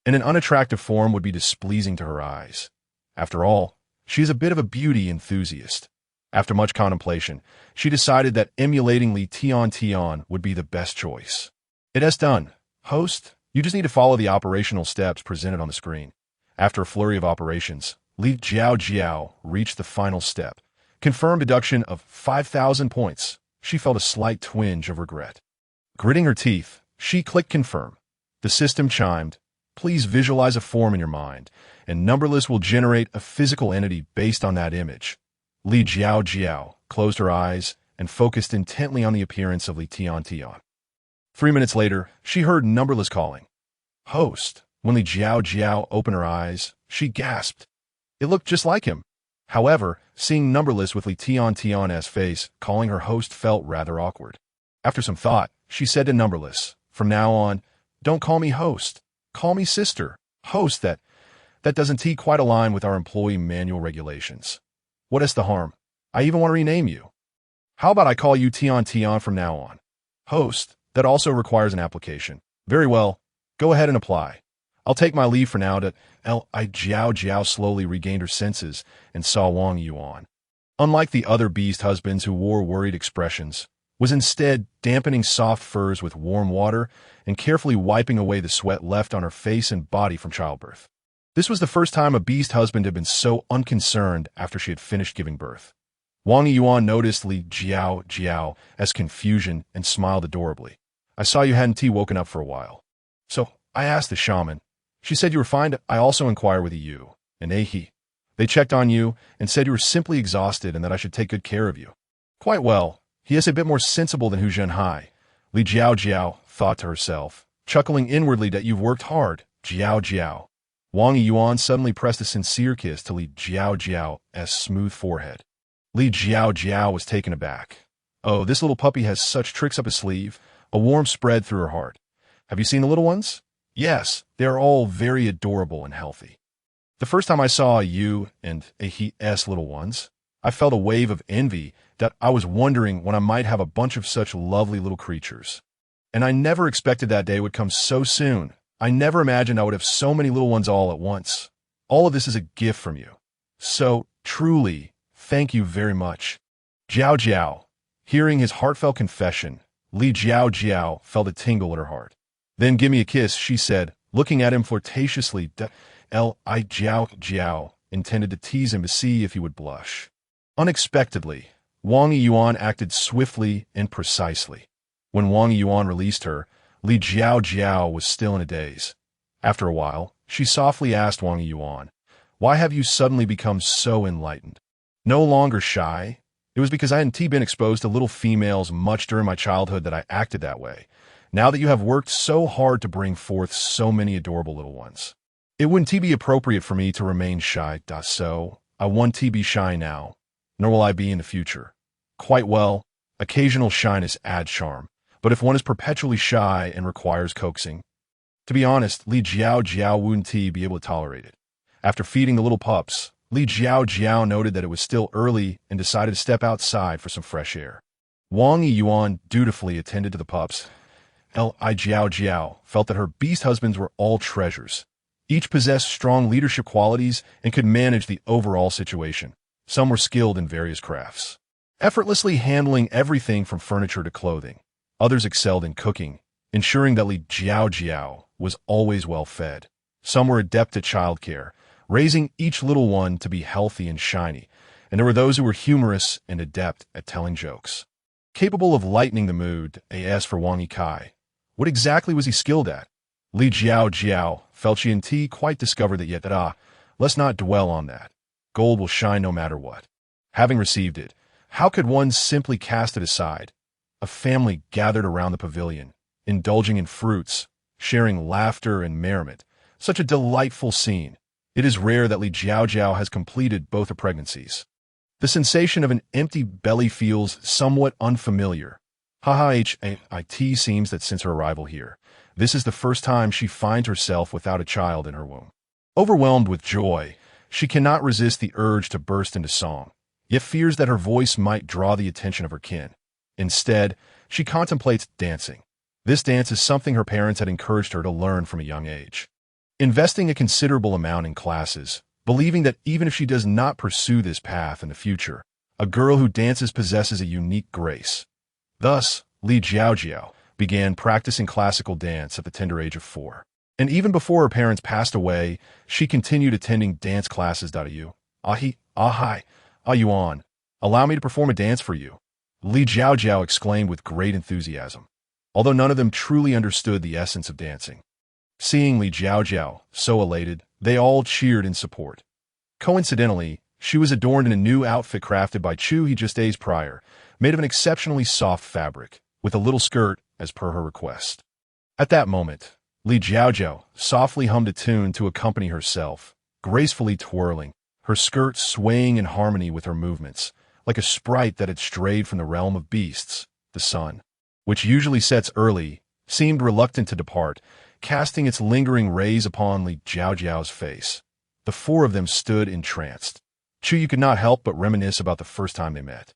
and an unattractive form would be displeasing to her eyes. After all, she is a bit of a beauty enthusiast. After much contemplation, she decided that emulating Li Tian Tian would be the best choice. It is done. Host, you just need to follow the operational steps presented on the screen. After a flurry of operations, Li Jiao Jiao reached the final step. Confirmed deduction of 5,000 points. She felt a slight twinge of regret. Gritting her teeth, she clicked confirm. The system chimed. Please visualize a form in your mind, and Numberless will generate a physical entity based on that image. Li Jiao Jiao closed her eyes and focused intently on the appearance of Li Tian Tian. 3 minutes later, she heard Numberless calling. Host. When Li Jiao Jiao opened her eyes, she gasped. It looked just like him. However, seeing Numberless with Li Tian Tian's face calling her host felt rather awkward. After some thought, she said to Numberless, from now on, don't call me host. Call me sister. Host, that doesn't quite align with our employee manual regulations. What is the harm? I even want to rename you. How about I call you Tian Tian from now on? Host, that also requires an application. Very well. Go ahead and apply. I'll take my leave for now. Li Jiao Jiao slowly regained her senses and saw Wang Yuan. Unlike the other beast husbands who wore worried expressions, was instead dampening soft furs with warm water and carefully wiping away the sweat left on her face and body from childbirth. This was the first time a beast husband had been so unconcerned after she had finished giving birth. Wang Yuan noticed Li Jiao Jiao as confusion and smiled adorably. I saw you hadn't woken up for a while. So, I asked the shaman. She said you were fine. I also inquired with you, and they checked on you and said you were simply exhausted and that I should take good care of you. Quite well. He is a bit more sensible than Hu Zhenhai, Li Jiao Jiao thought to herself, chuckling inwardly that you've worked hard, Jiao Jiao. Wang Yuan suddenly pressed a sincere kiss to Li Jiao Jiao's smooth forehead. Li Jiao Jiao was taken aback. Oh, this little puppy has such tricks up his sleeve. A warmth spread through her heart. Have you seen the little ones? Yes, they are all very adorable and healthy. The first time I saw you and his little ones, I felt a wave of envy that I was wondering when I might have a bunch of such lovely little creatures. And I never expected that day would come so soon. I never imagined I would have so many little ones all at once. All of this is a gift from you. So, truly, thank you very much. Jiao Jiao. Hearing his heartfelt confession, Li Jiao Jiao felt a tingle at her heart. Then give me a kiss, she said, looking at him flirtatiously. Li Jiao Jiao intended to tease him to see if he would blush. Unexpectedly, Wang Yuan acted swiftly and precisely. When Wang Yuan released her, Li Jiao Jiao was still in a daze. After a while, she softly asked Wang Yuan, "Why have you suddenly become so enlightened? No longer shy? It was because I hadn't been exposed to little females much during my childhood that I acted that way. Now that you have worked so hard to bring forth so many adorable little ones, it wouldn't be appropriate for me to remain shy. So, I won't be shy now, nor will I be in the future. Quite well, occasional shyness adds charm, but if one is perpetually shy and requires coaxing, to be honest, Li Jiao Jiao wouldn't be able to tolerate it. After feeding the little pups, Li Jiao Jiao noted that it was still early and decided to step outside for some fresh air. Wang Yuan dutifully attended to the pups. Li Jiao Jiao felt that her beast husbands were all treasures. Each possessed strong leadership qualities and could manage the overall situation. Some were skilled in various crafts, effortlessly handling everything from furniture to clothing. Others excelled in cooking, ensuring that Li Jiao Jiao was always well fed. Some were adept at childcare, raising each little one to be healthy and shiny, and there were those who were humorous and adept at telling jokes. Capable of lightening the mood, as for Wang Yikai, what exactly was he skilled at? Li Jiao Jiao felt she and quite discovered that yet let's not dwell on that. Gold will shine no matter what. Having received it, how could one simply cast it aside? A family gathered around the pavilion, indulging in fruits, sharing laughter and merriment. Such a delightful scene. It is rare that Li Jiao Jiao has completed both her pregnancies. The sensation of an empty belly feels somewhat unfamiliar. It seems that since her arrival here, this is the first time she finds herself without a child in her womb. Overwhelmed with joy, she cannot resist the urge to burst into song, yet fears that her voice might draw the attention of her kin. Instead, she contemplates dancing. This dance is something her parents had encouraged her to learn from a young age. Investing a considerable amount in classes, believing that even if she does not pursue this path in the future, a girl who dances possesses a unique grace. Thus, Li Jiao Jiao began practicing classical dance at the tender age of 4. And even before her parents passed away, she continued attending dance classes. Yuan, allow me to perform a dance for you, Li Jiao Jiao exclaimed with great enthusiasm, although none of them truly understood the essence of dancing. Seeing Li Jiao Jiao so elated, they all cheered in support. Coincidentally, she was adorned in a new outfit crafted by Chu He just days prior, made of an exceptionally soft fabric, with a little skirt as per her request. At that moment, Li Jiao Jiao softly hummed a tune to accompany herself, gracefully twirling, her skirt swaying in harmony with her movements, like a sprite that had strayed from the realm of beasts. The sun, which usually sets early, seemed reluctant to depart, casting its lingering rays upon Li Jiao Jiao's face. The four of them stood entranced. Chu could not help but reminisce about the first time they met.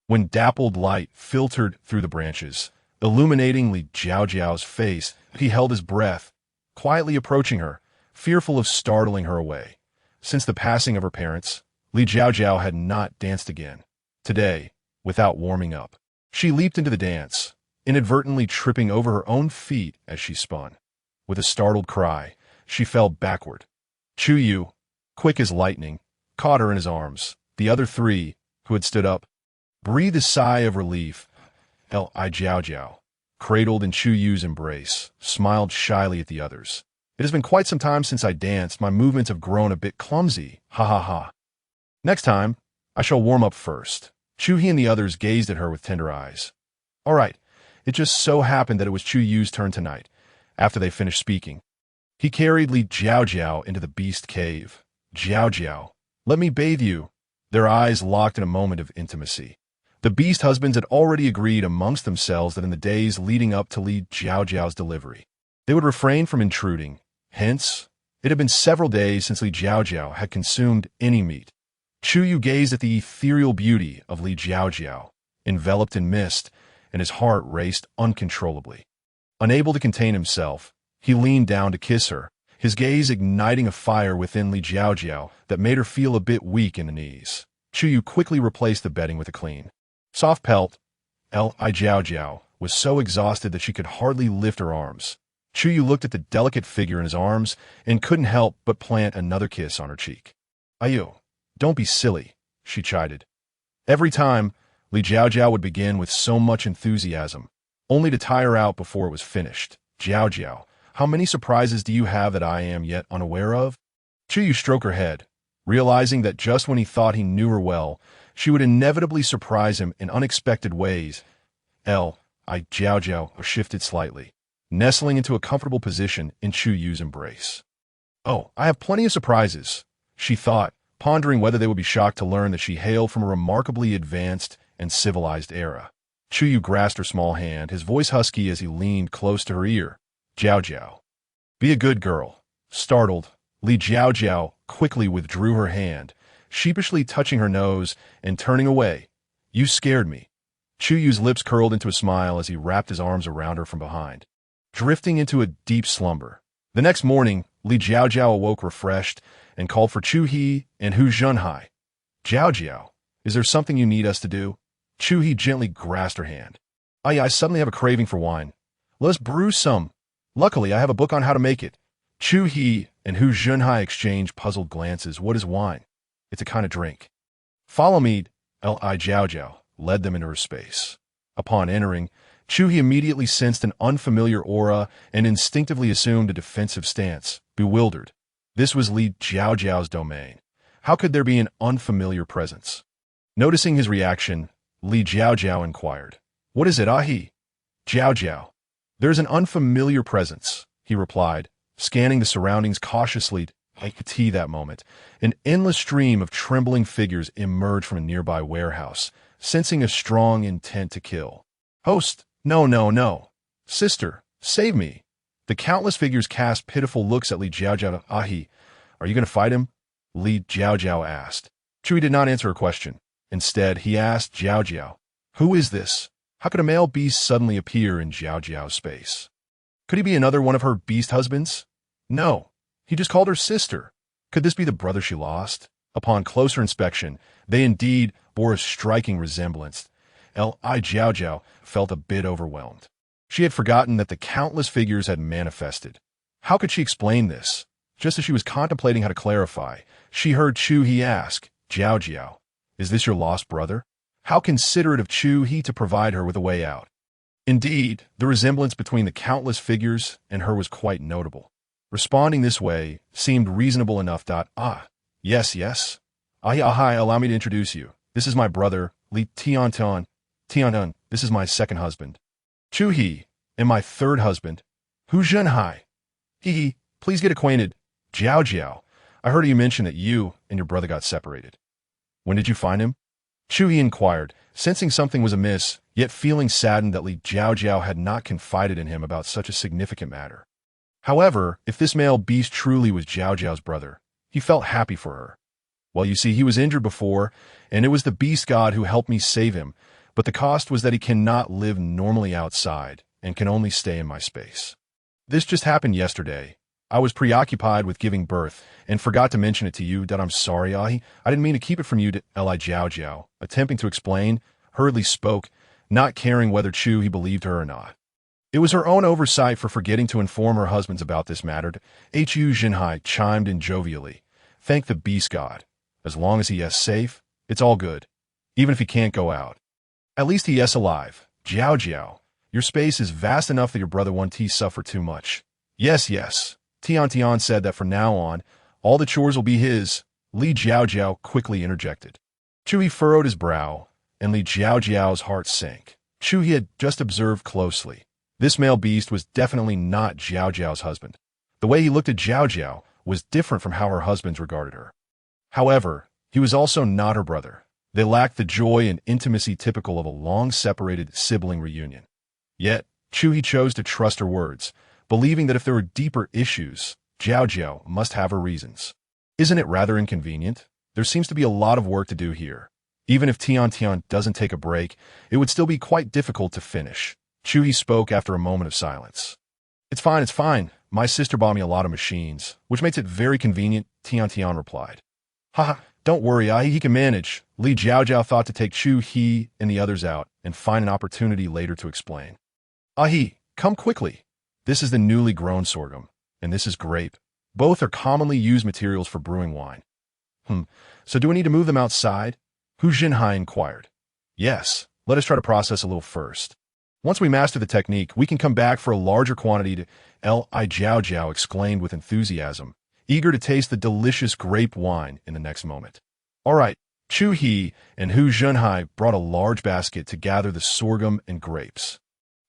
When dappled light filtered through the branches, illuminating Li Jiao Jiao's face, he held his breath, quietly approaching her, fearful of startling her away. Since the passing of her parents, Li Jiao Jiao had not danced again. Today, without warming up, she leaped into the dance, inadvertently tripping over her own feet as she spun. With a startled cry, she fell backward. Chu Yu, quick as lightning, caught her in his arms. The other three, who had stood up, breathed a sigh of relief. Li Jiao Jiao, cradled in Chu Yu's embrace, smiled shyly at the others. It has been quite some time since I danced. My movements have grown a bit clumsy. Next time, I shall warm up first. Chu He and the others gazed at her with tender eyes. All right, it just so happened that it was Chu Yu's turn tonight. after they finished speaking. He carried Li Jiao Jiao into the beast cave. Jiao Jiao, let me bathe you. Their eyes locked in a moment of intimacy. The beast husbands had already agreed amongst themselves that in the days leading up to Li Jiao Jiao's delivery, they would refrain from intruding. Hence, it had been several days since Li Jiao Jiao had consumed any meat. Chu Yu gazed at the ethereal beauty of Li Jiao Jiao, enveloped in mist, and his heart raced uncontrollably. Unable to contain himself, he leaned down to kiss her, his gaze igniting a fire within Li Jiao Jiao that made her feel a bit weak in the knees. Chu Yu quickly replaced the bedding with a clean, soft pelt. Li Jiao Jiao was so exhausted that she could hardly lift her arms. Chu Yu looked at the delicate figure in his arms and couldn't help but plant another kiss on her cheek. "Ayu, don't be silly," she chided. Every time, Li Jiao Jiao would begin with so much enthusiasm, only to tire out before it was finished. "Jiao Jiao, how many surprises do you have that I am yet unaware of?" Chu Yu stroked her head, realizing that just when he thought he knew her well, she would inevitably surprise him in unexpected ways. Li Jiao Jiao shifted slightly, nestling into a comfortable position in Chu Yu's embrace. "Oh, I have plenty of surprises," she thought, pondering whether they would be shocked to learn that she hailed from a remarkably advanced and civilized era. Chu Yu grasped her small hand, his voice husky as he leaned close to her ear. "Jiao Jiao, be a good girl." Startled, Li Jiao Jiao quickly withdrew her hand, sheepishly touching her nose and turning away. "You scared me." Chu Yu's lips curled into a smile as he wrapped his arms around her from behind, drifting into a deep slumber. The next morning, Li Jiao Jiao awoke refreshed and called for Chu He and Hu Zhenhai. "Jiao Jiao, is there something you need us to do?" Chu He gently grasped her hand. I suddenly have a craving for wine. Let us brew some. Luckily, I have a book on how to make it." Chu He and Hu Zhenhai exchanged puzzled glances. "What is wine?" "It's a kind of drink." "Follow me." Li Jiao Jiao led them into her space. Upon entering, Chu He immediately sensed an unfamiliar aura and instinctively assumed a defensive stance, bewildered. This was Li Jiao Jiao's domain. How could there be an unfamiliar presence? Noticing his reaction, Li Jiao Jiao inquired, "What is it, Ahi?" "Jiao Jiao, there's an unfamiliar presence," he replied, scanning the surroundings cautiously. I could see that moment. An endless stream of trembling figures emerged from a nearby warehouse, sensing a strong intent to kill. "Host, no, no, no. Sister, save me." The countless figures cast pitiful looks at Li Jiao Jiao. "Ahi, are you going to fight him?" Li Jiao Jiao asked. Chui did not answer her question. Instead, he asked Jiao Jiao, "Who is this? How could a male beast suddenly appear in Jiao Jiao's space? Could he be another one of her beast husbands?" "No, he just called her sister. Could this be the brother she lost?" Upon closer inspection, they indeed bore a striking resemblance. Li Jiao Jiao felt a bit overwhelmed. She had forgotten that the countless figures had manifested. How could she explain this? Just as she was contemplating how to clarify, she heard Chu He ask, "Jiao Jiao, is this your lost brother?" How considerate of Chu He to provide her with a way out. Indeed, the resemblance between the countless figures and her was quite notable. Responding this way seemed reasonable enough. Yes, yes. Ahi, allow me to introduce you. This is my brother, Li Tiantan. Tiantan, this is my second husband. Chu He, and my third husband, Hu Zhenhai. He, please get acquainted. Jiao Jiao, I heard you mention that you and your brother got separated. When did you find him? Chu He inquired, sensing something was amiss, yet feeling saddened that Li Jiao Jiao had not confided in him about such a significant matter. However, if this male beast truly was Jiao Jiao's brother, he felt happy for her. "Well, you see, he was injured before, and it was the beast god who helped me save him, but the cost was that he cannot live normally outside and can only stay in my space. This just happened yesterday. I was preoccupied with giving birth and forgot to mention it to you. That I'm sorry, Ahi. I didn't mean to keep it from you." Li Jiao Jiao, attempting to explain, hurriedly spoke, not caring whether Chu He believed her or not. It was her own oversight for forgetting to inform her husbands about this matter. Hu Zhenhai chimed in jovially. "Thank the beast god. As long as he is safe, it's all good, even if he can't go out. At least he is alive. Jiao Jiao, your space is vast enough that your brother won't suffer too much." "Yes, yes." Tian said that from now on, all the chores will be his. Li Jiao Jiao quickly interjected. Chu He furrowed his brow, and Li Jiao Jiao's heart sank. Chu He had just observed closely. This male beast was definitely not Jiao Jiao's husband. The way he looked at Jiao Jiao was different from how her husbands regarded her. However, he was also not her brother. They lacked the joy and intimacy typical of a long-separated sibling reunion. Yet, Chuhi chose to trust her words, believing that if there were deeper issues, Jiao Jiao must have her reasons. Isn't it rather inconvenient? There seems to be a lot of work to do here. Even if Tian Tian doesn't take a break, it would still be quite difficult to finish. Chuhi spoke after a moment of silence. It's fine. My sister bought me a lot of machines, which makes it very convenient, Tian Tian replied. Haha, don't worry, he can manage. Li Jiao Jiao thought to take Chuhi and the others out and find an opportunity later to explain. Ahi, come quickly. This is the newly grown sorghum, and this is grape. Both are commonly used materials for brewing wine. So do we need to move them outside? Hu Jinhai inquired. Yes, let us try to process a little first. Once we master the technique, we can come back for a larger quantity to Li Jiao Jiao exclaimed with enthusiasm, eager to taste the delicious grape wine in the next moment. All right, Chu He and Hu Jinhai brought a large basket to gather the sorghum and grapes.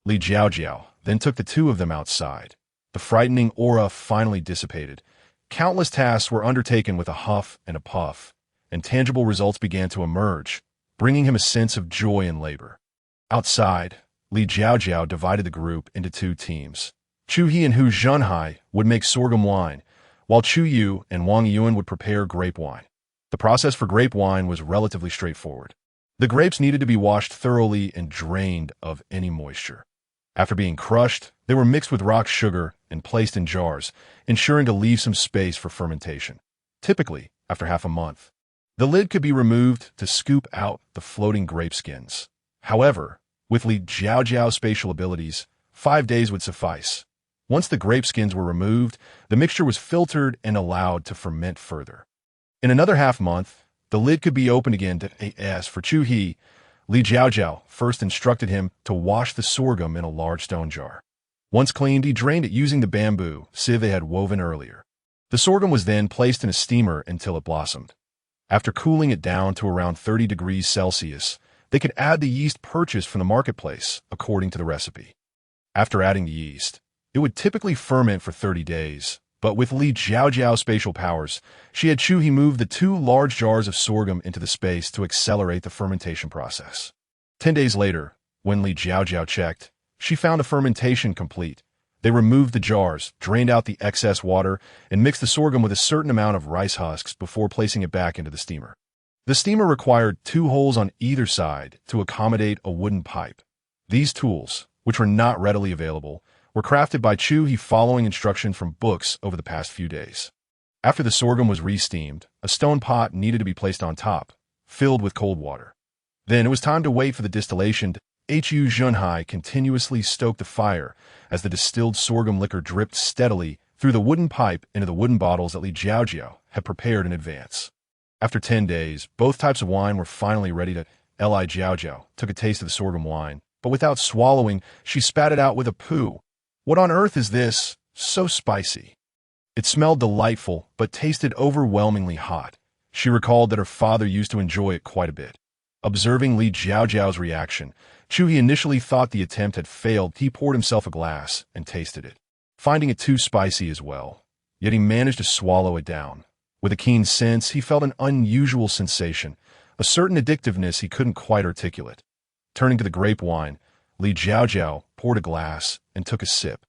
Li Jiao Jiao then took the two of them outside. The frightening aura finally dissipated. Countless tasks were undertaken with a huff and a puff, and tangible results began to emerge, bringing him a sense of joy in labor. Outside, Li Jiao Jiao divided the group into two teams. Chu He and Hu Zhenhai would make sorghum wine, while Chu Yu and Wang Yuan would prepare grape wine. The process for grape wine was relatively straightforward. The grapes needed to be washed thoroughly and drained of any moisture. After being crushed, they were mixed with rock sugar and placed in jars, ensuring to leave some space for fermentation. Typically, after half a month, the lid could be removed to scoop out the floating grape skins. However, with Li Jiao Jiao's spatial abilities, 5 days would suffice. Once the grape skins were removed, the mixture was filtered and allowed to ferment further. In another half month, the lid could be opened again as for Chu He. Li Jiao Jiao first instructed him to wash the sorghum in a large stone jar. Once cleaned, he drained it using the bamboo sieve they had woven earlier. The sorghum was then placed in a steamer until it blossomed. After cooling it down to around 30 degrees Celsius, they could add the yeast purchased from the marketplace according to the recipe. After adding the yeast, it would typically ferment for 30 days, but with Li Jiao Jiao's spatial powers, she had Chu He move the 2 large jars of sorghum into the space to accelerate the fermentation process. 10 days later, when Li Jiao Jiao checked, she found the fermentation complete. They removed the jars, drained out the excess water, and mixed the sorghum with a certain amount of rice husks before placing it back into the steamer. The steamer required 2 holes on either side to accommodate a wooden pipe. These tools, which were not readily available, were crafted by Chu He following instruction from books over the past few days. After the sorghum was re-steamed, a stone pot needed to be placed on top, filled with cold water. Then it was time to wait for the distillation. Hu Zhenhai continuously stoked the fire as the distilled sorghum liquor dripped steadily through the wooden pipe into the wooden bottles that Li Jiao Jiao had prepared in advance. After 10 days, both types of wine were finally ready to. Li Jiao Jiao took a taste of the sorghum wine, but without swallowing, she spat it out with a poo. What on earth is this? So spicy. It smelled delightful, but tasted overwhelmingly hot. She recalled that her father used to enjoy it quite a bit. Observing Li Jiao Jiao's reaction, Chu He initially thought the attempt had failed. He poured himself a glass and tasted it, finding it too spicy as well. Yet he managed to swallow it down. With a keen sense, he felt an unusual sensation, a certain addictiveness he couldn't quite articulate. Turning to the grape wine, Li Jiao Jiao poured a glass and took a sip.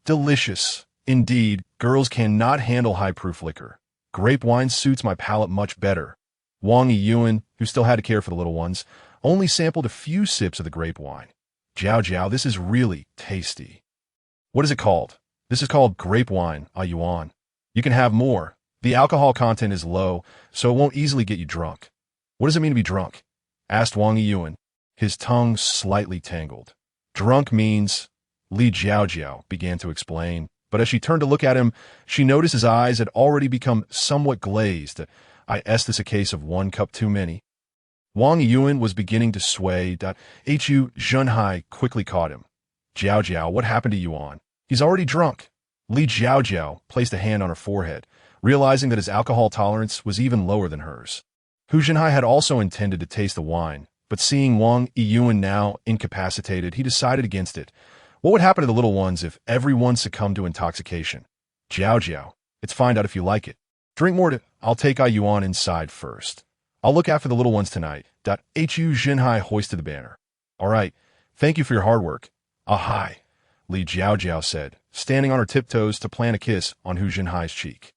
Delicious. Indeed, girls cannot handle high-proof liquor. Grape wine suits my palate much better. Wang Yuan, who still had to care for the little ones, only sampled a few sips of the grape wine. Jiao Jiao, this is really tasty. What is it called? This is called grape wine, Yuan. You can have more. The alcohol content is low, so it won't easily get you drunk. What does it mean to be drunk? Asked Wang Yuan, his tongue slightly tangled. Drunk means, Li Jiao Jiao began to explain, but as she turned to look at him, she noticed his eyes had already become somewhat glazed. Is this a case of 1 cup too many? Wang Yuan was beginning to sway. Hu Zhenhai quickly caught him. Jiao Jiao, what happened to Yuan? He's already drunk. Li Jiao Jiao placed a hand on her forehead, realizing that his alcohol tolerance was even lower than hers. Hu Zhenhai had also intended to taste the wine, but seeing Wang Yiyuan now incapacitated, he decided against it. What would happen to the little ones if everyone succumbed to intoxication? Jiao Jiao, it's find out if you like it. Drink more to— I'll take Yuan inside first. I'll look after the little ones tonight. Hu Jinhai hoisted the banner. All right, thank you for your hard work. Hi, Li Jiao Jiao said, standing on her tiptoes to plant a kiss on Hu Jinhai's cheek.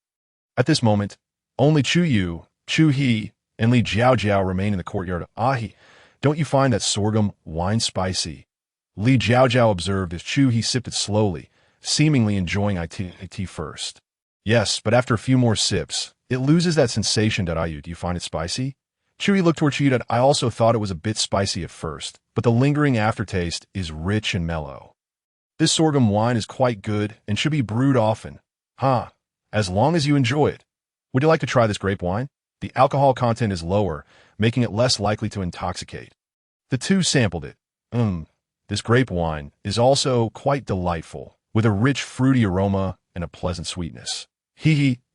At this moment, only Chu Yu, Chu He, and Li Jiao Jiao remain in the courtyard. Ahi, don't you find that sorghum wine spicy? Li Jiao Jiao observed as Chu He sipped it slowly, seemingly enjoying it first. Yes, but after a few more sips, it loses that sensation. Do you find it spicy? Chu He looked toward Chu Yu. I also thought it was a bit spicy at first, but the lingering aftertaste is rich and mellow. This sorghum wine is quite good and should be brewed often. As long as you enjoy it. Would you like to try this grape wine? The alcohol content is lower, making it less likely to intoxicate. The two sampled it. This grape wine is also quite delightful, with a rich fruity aroma and a pleasant sweetness.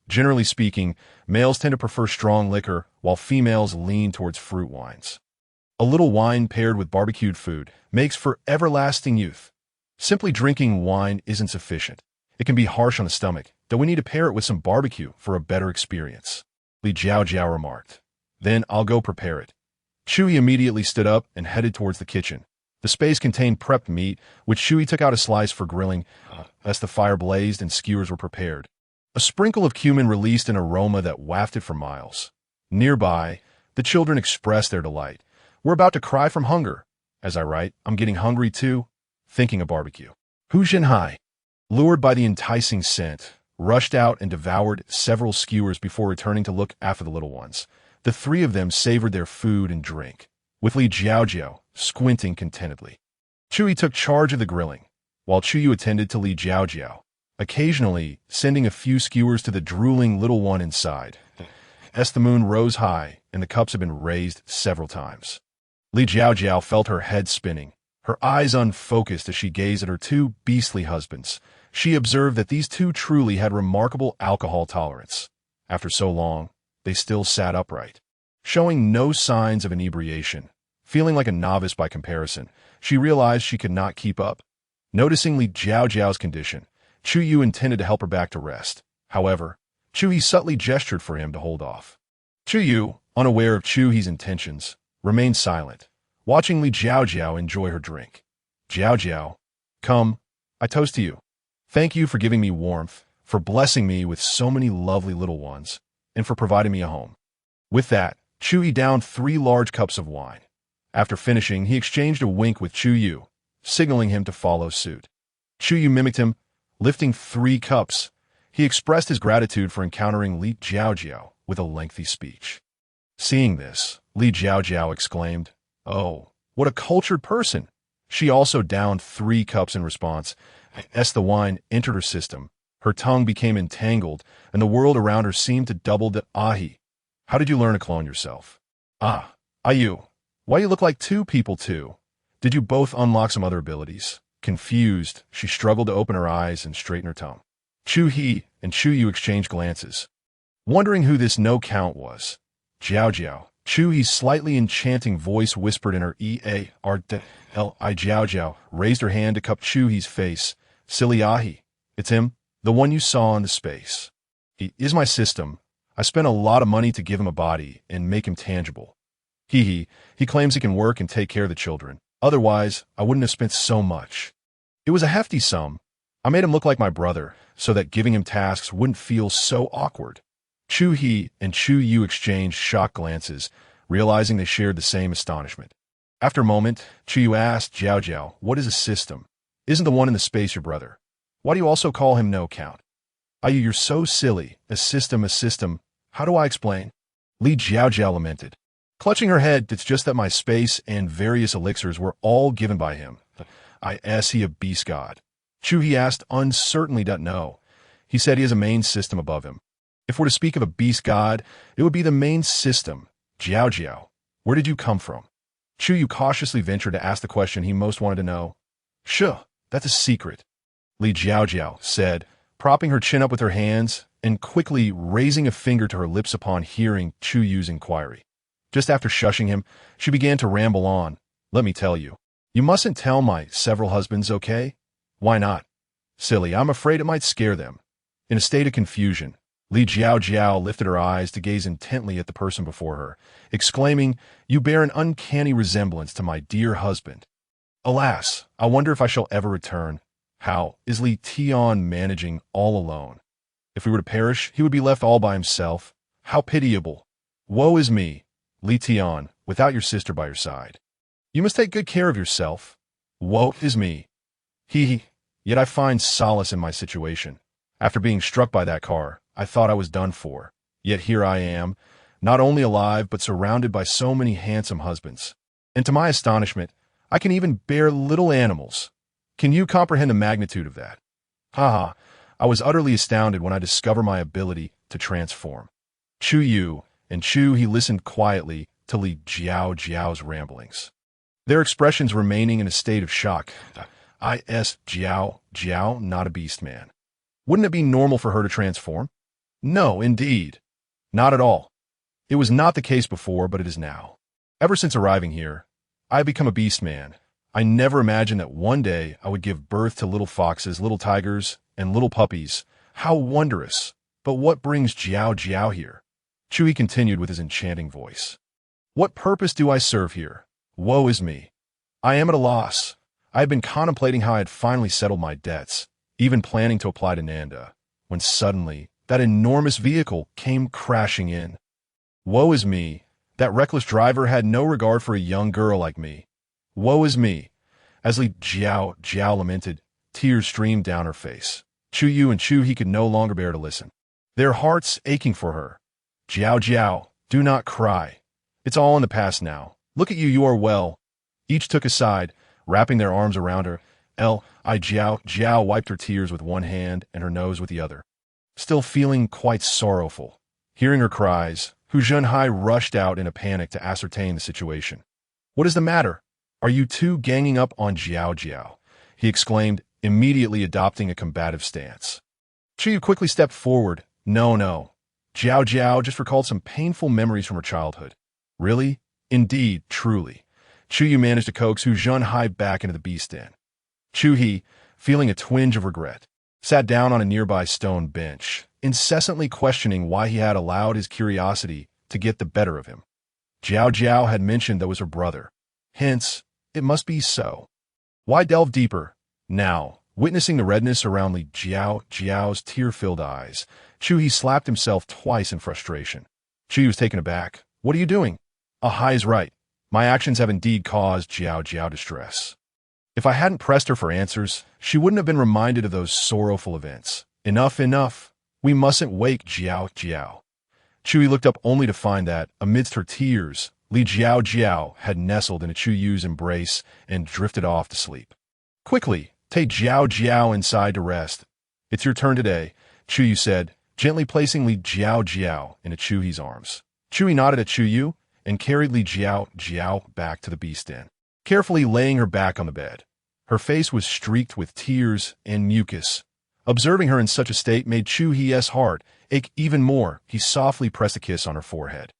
Generally speaking, males tend to prefer strong liquor, while females lean towards fruit wines. A little wine paired with barbecued food makes for everlasting youth. Simply drinking wine isn't sufficient. It can be harsh on the stomach, though we need to pair it with some barbecue for a better experience, Li Jiao Jiao remarked. Then I'll go prepare it. Chu Yi immediately stood up and headed towards the kitchen. The space contained prepped meat, which Chu Yi took out a slice for grilling as the fire blazed and skewers were prepared. A sprinkle of cumin released an aroma that wafted for miles. Nearby, the children expressed their delight. We're about to cry from hunger. As I write, I'm getting hungry too, thinking of barbecue. Hu Jinhai, lured by the enticing scent, rushed out and devoured several skewers before returning to look after the little ones. The three of them savored their food and drink, with Li Jiao Jiao squinting contentedly. Chu Yi took charge of the grilling, while Chu Yu attended to Li Jiao Jiao, occasionally sending a few skewers to the drooling little one inside. As the moon rose high and the cups had been raised several times, Li Jiao Jiao felt her head spinning, her eyes unfocused as she gazed at her two beastly husbands. She observed that these two truly had remarkable alcohol tolerance. After so long, they still sat upright, showing no signs of inebriation. Feeling like a novice by comparison, she realized she could not keep up. Noticing Li Jiao Jiao's condition, Chu Yu intended to help her back to rest. However, Chu Yi subtly gestured for him to hold off. Chu Yu, unaware of Chu Yi's intentions, remained silent, watching Li Jiao Jiao enjoy her drink. Jiao Jiao, come, I toast to you. Thank you for giving me warmth, for blessing me with so many lovely little ones, and for providing me a home. With that, Chu Yi downed 3 large cups of wine. After finishing, he exchanged a wink with Chu Yu, signaling him to follow suit. Chu Yu mimicked him, lifting 3 cups. He expressed his gratitude for encountering Li Jiao Jiao with a lengthy speech. Seeing this, Li Jiao Jiao exclaimed, "Oh, what a cultured person!" She also downed 3 cups in response. As the wine entered her system, her tongue became entangled, and the world around her seemed to double the ahi. How did you learn to clone yourself? Ayu. Why you look like 2 people too? Did you both unlock some other abilities? Confused, she struggled to open her eyes and straighten her tongue. Chu He and Chu Yu exchanged glances, wondering who this no-count was. Jiao Jiao, Chu He's slightly enchanting voice whispered in her ear. Li Jiao Jiao raised her hand to cup Chu He's face. Silly ahi. It's him, the one you saw in the space. He is my system. I spent a lot of money to give him a body and make him tangible. He claims he can work and take care of the children. Otherwise, I wouldn't have spent so much. It was a hefty sum. I made him look like my brother, so that giving him tasks wouldn't feel so awkward. Chu He and Chu Yu exchanged shocked glances, realizing they shared the same astonishment. After a moment, Chu Yu asked Jiao Jiao, "What is a system? Isn't the one in the space your brother? Why do you also call him no-count?" Ayu, you're so silly. A system. How do I explain? Li Jiao Jiao lamented, clutching her head. It's just that my space and various elixirs were all given by him. Is he a beast god? Chu He asked uncertainly. No. He said he has a main system above him. If we're to speak of a beast god, it would be the main system. Jiao Jiao, where did you come from? Chu Yu cautiously ventured to ask the question he most wanted to know. Sure, that's a secret, Li Jiao Jiao said, propping her chin up with her hands and quickly raising a finger to her lips upon hearing Chu Yu's inquiry. Just after shushing him, she began to ramble on. Let me tell you. You mustn't tell my several husbands, okay? Why not? Silly, I'm afraid it might scare them. In a state of confusion, Li Jiao Jiao lifted her eyes to gaze intently at the person before her, exclaiming, You bear an uncanny resemblance to my dear husband. Alas, I wonder if I shall ever return. How is Li Tian managing all alone? If we were to perish, he would be left all by himself. How pitiable. Woe is me, Li Tian, without your sister by your side. You must take good care of yourself. Woe is me. Yet I find solace in my situation. After being struck by that car, I thought I was done for. Yet here I am, not only alive, but surrounded by so many handsome husbands. And to my astonishment, I can even bear little animals. Can you comprehend the magnitude of that? Ha! I was utterly astounded when I discovered my ability to transform. Chu Yu and Chu he listened quietly to Li Jiao Jiao's ramblings, their expressions remaining in a state of shock. Jiao Jiao, not a beast man. Wouldn't it be normal for her to transform? No, indeed. Not at all. It was not the case before, but it is now. Ever since arriving here, I have become a beast man. I never imagined that one day I would give birth to little foxes, little tigers, and little puppies. How wondrous! But what brings Jiao Jiao here? Chui continued with his enchanting voice. What purpose do I serve here? Woe is me. I am at a loss. I had been contemplating how I had finally settled my debts, even planning to apply to Nanda, when suddenly that enormous vehicle came crashing in. Woe is me. That reckless driver had no regard for a young girl like me. Woe is me. As Li Jiao Jiao lamented, tears streamed down her face. Chu Yu and Chu he could no longer bear to listen, their hearts aching for her. Jiao Jiao, do not cry. It's all in the past now. Look at you, you are well. Each took a side, wrapping their arms around her. Jiao Jiao wiped her tears with one hand and her nose with the other. Still feeling quite sorrowful, hearing her cries, Hu Zhenhai rushed out in a panic to ascertain the situation. What is the matter? Are you two ganging up on Jiao Jiao? He exclaimed, immediately adopting a combative stance. Chu quickly stepped forward. No. Jiao Jiao just recalled some painful memories from her childhood. Really? Indeed, truly. Chu Yu managed to coax Hu Zhenhai back into the beast den. Chu He, feeling a twinge of regret, sat down on a nearby stone bench, incessantly questioning why he had allowed his curiosity to get the better of him. Jiao Jiao had mentioned that was her brother. Hence, it must be so. Why delve deeper? Now, witnessing the redness around Li Jiao Jiao's tear-filled eyes, Chu He slapped himself twice in frustration. Chu was taken aback. What are you doing? Hai is right. My actions have indeed caused Jiao Jiao distress. If I hadn't pressed her for answers, she wouldn't have been reminded of those sorrowful events. Enough. We mustn't wake Jiao Jiao. Chu looked up only to find that, amidst her tears, Li Jiao Jiao had nestled in a Chu Yu's embrace and drifted off to sleep. Quickly, take Jiao Jiao inside to rest. It's your turn today, Chu Yu said, gently placing Li Jiao Jiao in a Chu Yu's arms. Chu Yu nodded at Chu Yu and carried Li Jiao Jiao back to the beast den, carefully laying her back on the bed. Her face was streaked with tears and mucus. Observing her in such a state made Chu Yu's heart ache even more. He softly pressed a kiss on her forehead,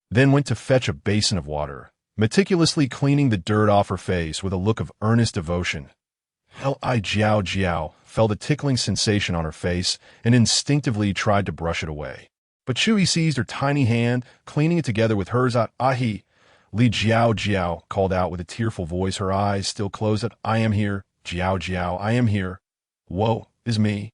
then went to fetch a basin of water, meticulously cleaning the dirt off her face with a look of earnest devotion. Jiao Jiao felt a tickling sensation on her face and instinctively tried to brush it away. But Chu seized her tiny hand, cleaning it together with hers. Li Jiao Jiao called out with a tearful voice, her eyes still closed. I am here, Jiao Jiao, I am here. Woe is me.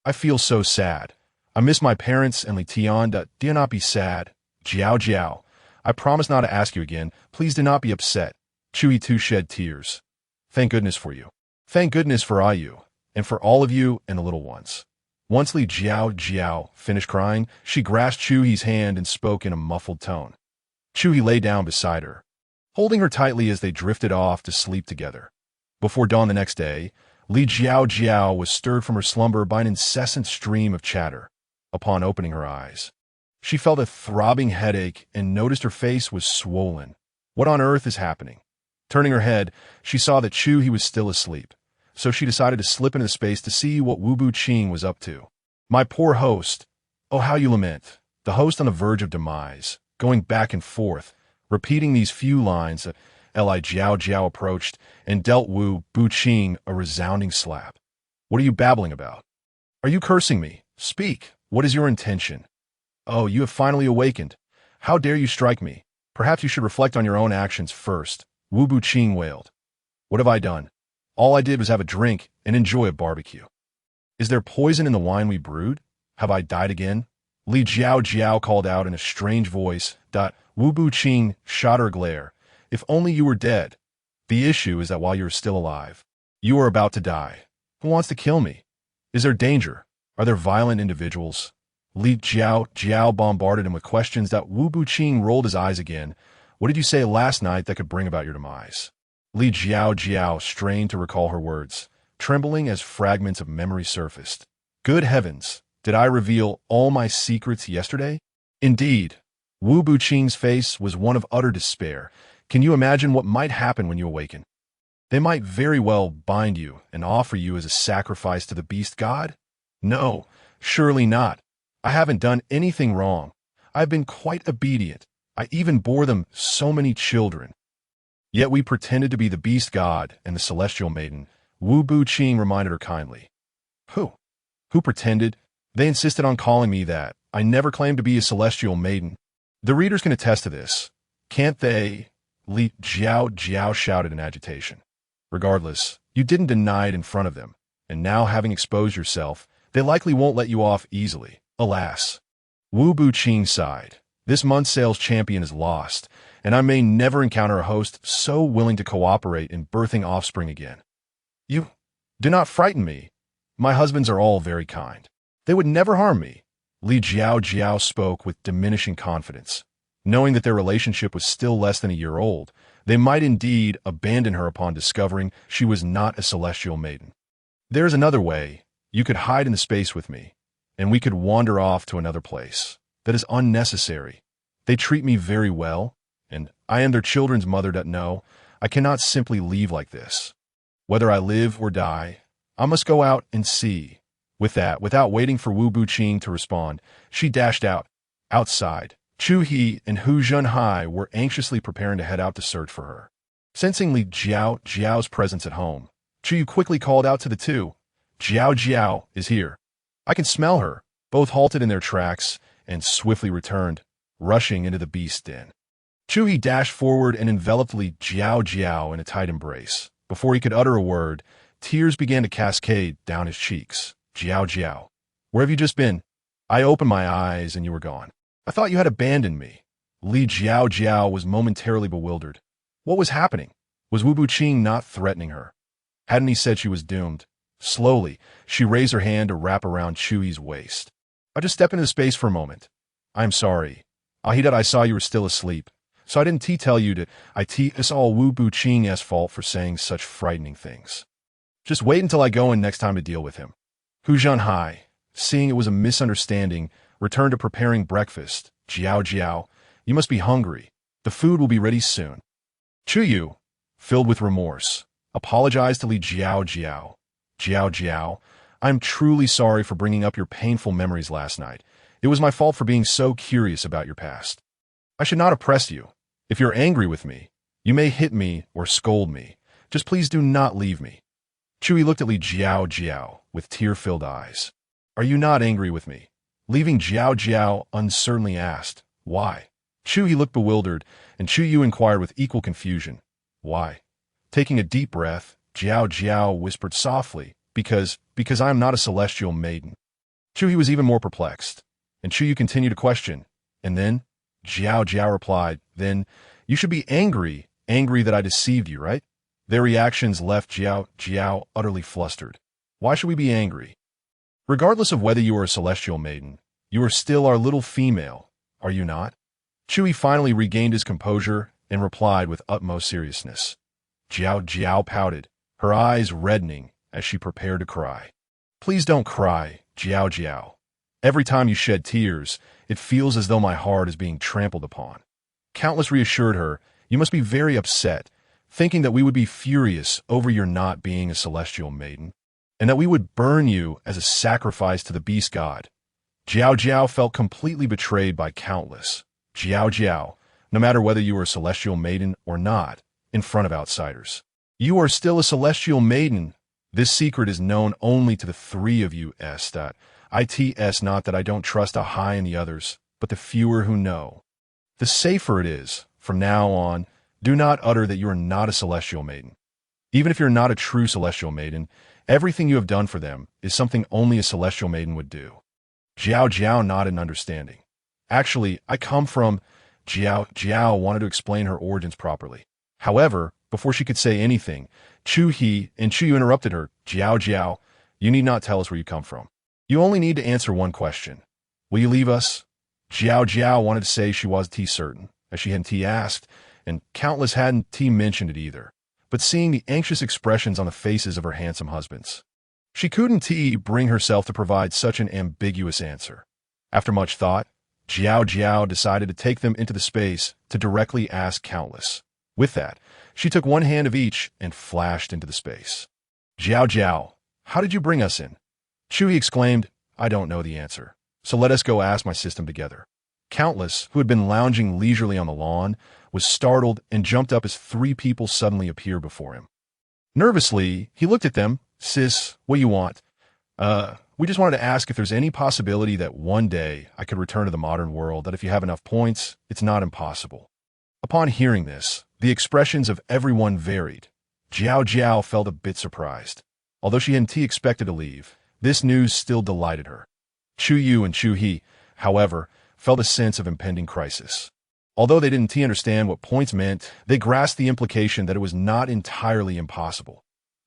I feel so sad. I miss my parents and Li Tian. Do not be sad. Jiao Jiao, I promise not to ask you again. Please do not be upset. Chu too shed tears. Thank goodness for you. Thank goodness for you, and for all of you and the little ones. Once Li Jiao Jiao finished crying, she grasped Chu He's hand and spoke in a muffled tone. Chu He lay down beside her, holding her tightly as they drifted off to sleep together. Before dawn the next day, Li Jiao Jiao was stirred from her slumber by an incessant stream of chatter. Upon opening her eyes, she felt a throbbing headache and noticed her face was swollen. What on earth is happening? Turning her head, she saw that Chu He was still asleep, so she decided to slip into the space to see what Wu Bu Qing was up to. My poor host. Oh, how you lament. The host on the verge of demise, going back and forth, Repeating these few lines, Li Jiao Jiao approached and dealt Wu Buqing a resounding slap. What are you babbling about? Are you cursing me? Speak. What is your intention? Oh, you have finally awakened. How dare you strike me? Perhaps you should reflect on your own actions first, Wu Buqing wailed. What have I done? All I did was have a drink and enjoy a barbecue. Is there poison in the wine we brewed? Have I died again? Li Jiao Jiao called out in a strange voice. Wu Buqing shot her a glare. If only you were dead. The issue is that while you are still alive, you are about to die. Who wants to kill me? Is there danger? Are there violent individuals? Li Jiao Jiao bombarded him with questions. Wu Buqing rolled his eyes again. What did you say last night that could bring about your demise? Li Jiao Jiao strained to recall her words, trembling as fragments of memory surfaced. Good heavens, did I reveal all my secrets yesterday? Indeed. Wu Buqing's face was one of utter despair. Can you imagine what might happen when you awaken? They might very well bind you and offer you as a sacrifice to the beast god? No, surely not. I haven't done anything wrong. I've been quite obedient. I even bore them so many children. Yet we pretended to be the beast god and the celestial maiden, Wu Buqing reminded her kindly. Who? Who pretended? They insisted on calling me that. I never claimed to be a celestial maiden. The readers can attest to this. Can't they? Li Jiao Jiao shouted in agitation. Regardless, you didn't deny it in front of them, and now having exposed yourself, they likely won't let you off easily. Alas. Wu Buqing sighed. This month's sales champion is lost, and I may never encounter a host so willing to cooperate in birthing offspring again. You do not frighten me. My husbands are all very kind. They would never harm me. Li Jiao Jiao spoke with diminishing confidence. Knowing that their relationship was still less than a year old, they might indeed abandon her upon discovering she was not a celestial maiden. There is another way. You could hide in the space with me, and we could wander off to another place. That is unnecessary. They treat me very well, and I am their children's mother. No, I cannot simply leave like this. Whether I live or die, I must go out and see. With that, without waiting for Wu Buqing to respond, she dashed out. Outside, Chu He and Hu Zhenhai were anxiously preparing to head out to search for her. Sensing Li Jiao Jiao's presence at home, Chu Yu quickly called out to the two. Jiao Jiao is here. I can smell her. Both halted in their tracks and swiftly returned, rushing into the beast's den. Chu He dashed forward and enveloped Li Jiao Jiao in a tight embrace. Before he could utter a word, tears began to cascade down his cheeks. Jiao Jiao, where have you just been? I opened my eyes and you were gone. I thought you had abandoned me. Li Jiao Jiao was momentarily bewildered. What was happening? Was Wu Buqing not threatening her? Hadn't he said she was doomed? Slowly, she raised her hand to wrap around Chui's waist. I'll just step into space for a moment. I'm sorry. I saw you were still asleep, so I didn't tell you to. It's all Wu Buqing's fault for saying such frightening things. Just wait until I go in next time to deal with him. Hu Zhenhai, seeing it was a misunderstanding, returned to preparing breakfast. Jiao Jiao, you must be hungry. The food will be ready soon. Chu Yu, filled with remorse, apologized to Li Jiao Jiao. Jiao Jiao, I'm truly sorry for bringing up your painful memories last night. It was my fault for being so curious about your past. I should not oppress you. If you're angry with me, you may hit me or scold me. Just please do not leave me. Chu looked at Li Jiao Jiao with tear-filled eyes. Are you not angry with me? Leaving Jiao Jiao uncertainly asked, Why? Chu looked bewildered, and Chu Yu inquired with equal confusion, Why? Taking a deep breath, Jiao Jiao whispered softly, Because I am not a celestial maiden. Chu was even more perplexed, and Chu Yu continued to question, and then, Jiao Jiao replied, Then, you should be angry that I deceived you, right? Their reactions left Jiao Jiao utterly flustered. Why should we be angry? Regardless of whether you are a celestial maiden, you are still our little female, are you not? Chu finally regained his composure and replied with utmost seriousness. Jiao Jiao pouted, her eyes reddening as she prepared to cry. Please don't cry, Jiao Jiao. Every time you shed tears, it feels as though my heart is being trampled upon. Countless reassured her, you must be very upset, thinking that we would be furious over your not being a celestial maiden, and that we would burn you as a sacrifice to the beast god. Jiao Jiao felt completely betrayed by Countless. Jiao Jiao, no matter whether you are a celestial maiden or not, in front of outsiders. You are still a celestial maiden. This secret is known only to the three of you. It's not that I don't trust a high in the others, but the fewer who know, the safer it is. From now on, do not utter that you are not a celestial maiden. Even if you're not a true celestial maiden, everything you have done for them is something only a celestial maiden would do. Jiao Jiao nodded in understanding. Actually, I come from... Jiao Jiao wanted to explain her origins properly. However, before she could say anything, Chu Yu interrupted her. Jiao Jiao, you need not tell us where you come from. You only need to answer one question. Will you leave us? Jiao Jiao wanted to say she was certain, as she hadn't asked, and countless hadn't mentioned it either. But seeing the anxious expressions on the faces of her handsome husbands, she couldn't bring herself to provide such an ambiguous answer. After much thought, Jiao Jiao decided to take them into the space to directly ask countless. With that, she took one hand of each and flashed into the space. Jiao Jiao, how did you bring us in? Chu exclaimed, I don't know the answer, so let us go ask my system together. Countless, who had been lounging leisurely on the lawn, was startled and jumped up as three people suddenly appeared before him. Nervously, he looked at them. Sis, what you want? We just wanted to ask if there's any possibility that one day I could return to the modern world, that if you have enough points, it's not impossible. Upon hearing this, the expressions of everyone varied. Jiao Jiao felt a bit surprised. Although she hadn't expected to leave, this news still delighted her. Chu Yu and Chu He, however, felt a sense of impending crisis. Although they didn't understand what points meant, they grasped the implication that it was not entirely impossible.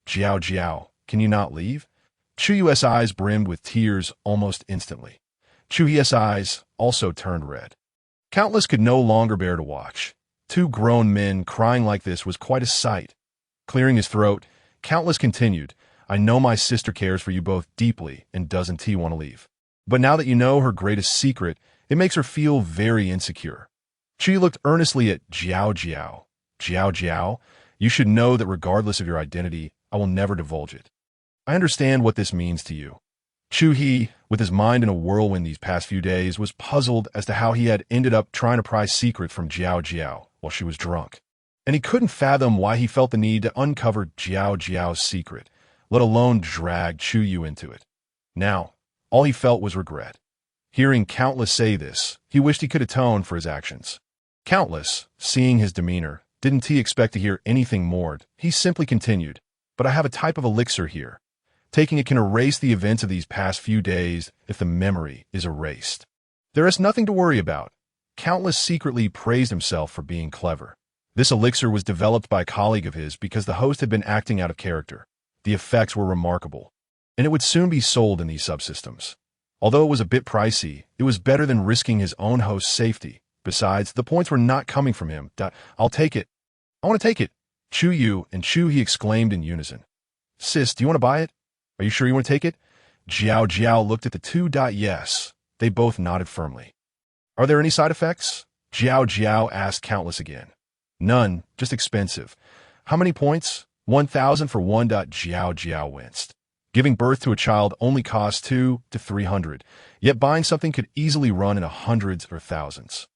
Jiao Jiao, can you not leave? Chu Yu's eyes brimmed with tears almost instantly. Chu He's eyes also turned red. Countless could no longer bear to watch. Two grown men crying like this was quite a sight. Clearing his throat, Countless continued, I know my sister cares for you both deeply and doesn't want to leave. But now that you know her greatest secret, it makes her feel very insecure. Chu looked earnestly at Jiao Jiao. Jiao Jiao, you should know that regardless of your identity, I will never divulge it. I understand what this means to you. Chu He, with his mind in a whirlwind these past few days, was puzzled as to how he had ended up trying to pry secret from Jiao Jiao while she was drunk. And he couldn't fathom why he felt the need to uncover Jiao Jiao's secret, let alone drag Chu Yu into it. Now, all he felt was regret. Hearing Countless say this, he wished he could atone for his actions. Countless, seeing his demeanor, didn't expect to hear anything more. He simply continued, but I have a type of elixir here. Taking it can erase the events of these past few days if the memory is erased. There is nothing to worry about. Countless secretly praised himself for being clever. This elixir was developed by a colleague of his because the host had been acting out of character. The effects were remarkable, and it would soon be sold in these subsystems. Although it was a bit pricey, it was better than risking his own host's safety. Besides, the points were not coming from him. I'll take it. I want to take it. Chu Yu and Chu He exclaimed in unison. Sis, do you want to buy it? Are you sure you want to take it? Jiao Jiao looked at the two. Yes. They both nodded firmly. Are there any side effects? Jiao Jiao asked Countless again. None, just expensive. How many points? 1,000 for one. Jiao Jiao winced. Giving birth to a child only costs 200 to 300, yet buying something could easily run in the hundreds or thousands.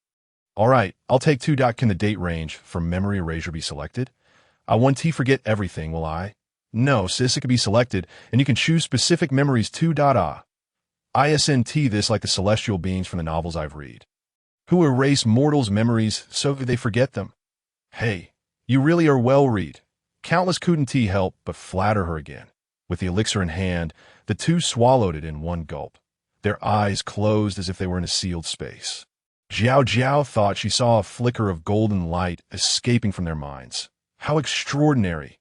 All right, I'll take 2. Can the date range for memory erasure be selected? I won't forget everything, will I? No, sis, it can be selected, and you can choose specific memories too. Isn't this like the celestial beings from the novels I've read, who erase mortals' memories so they forget them? Hey, you really are well read. Countless couldn't help but flatter her again. With the elixir in hand, the two swallowed it in one gulp. Their eyes closed as if they were in a sealed space. Jiao Jiao thought she saw a flicker of golden light escaping from their minds. How extraordinary!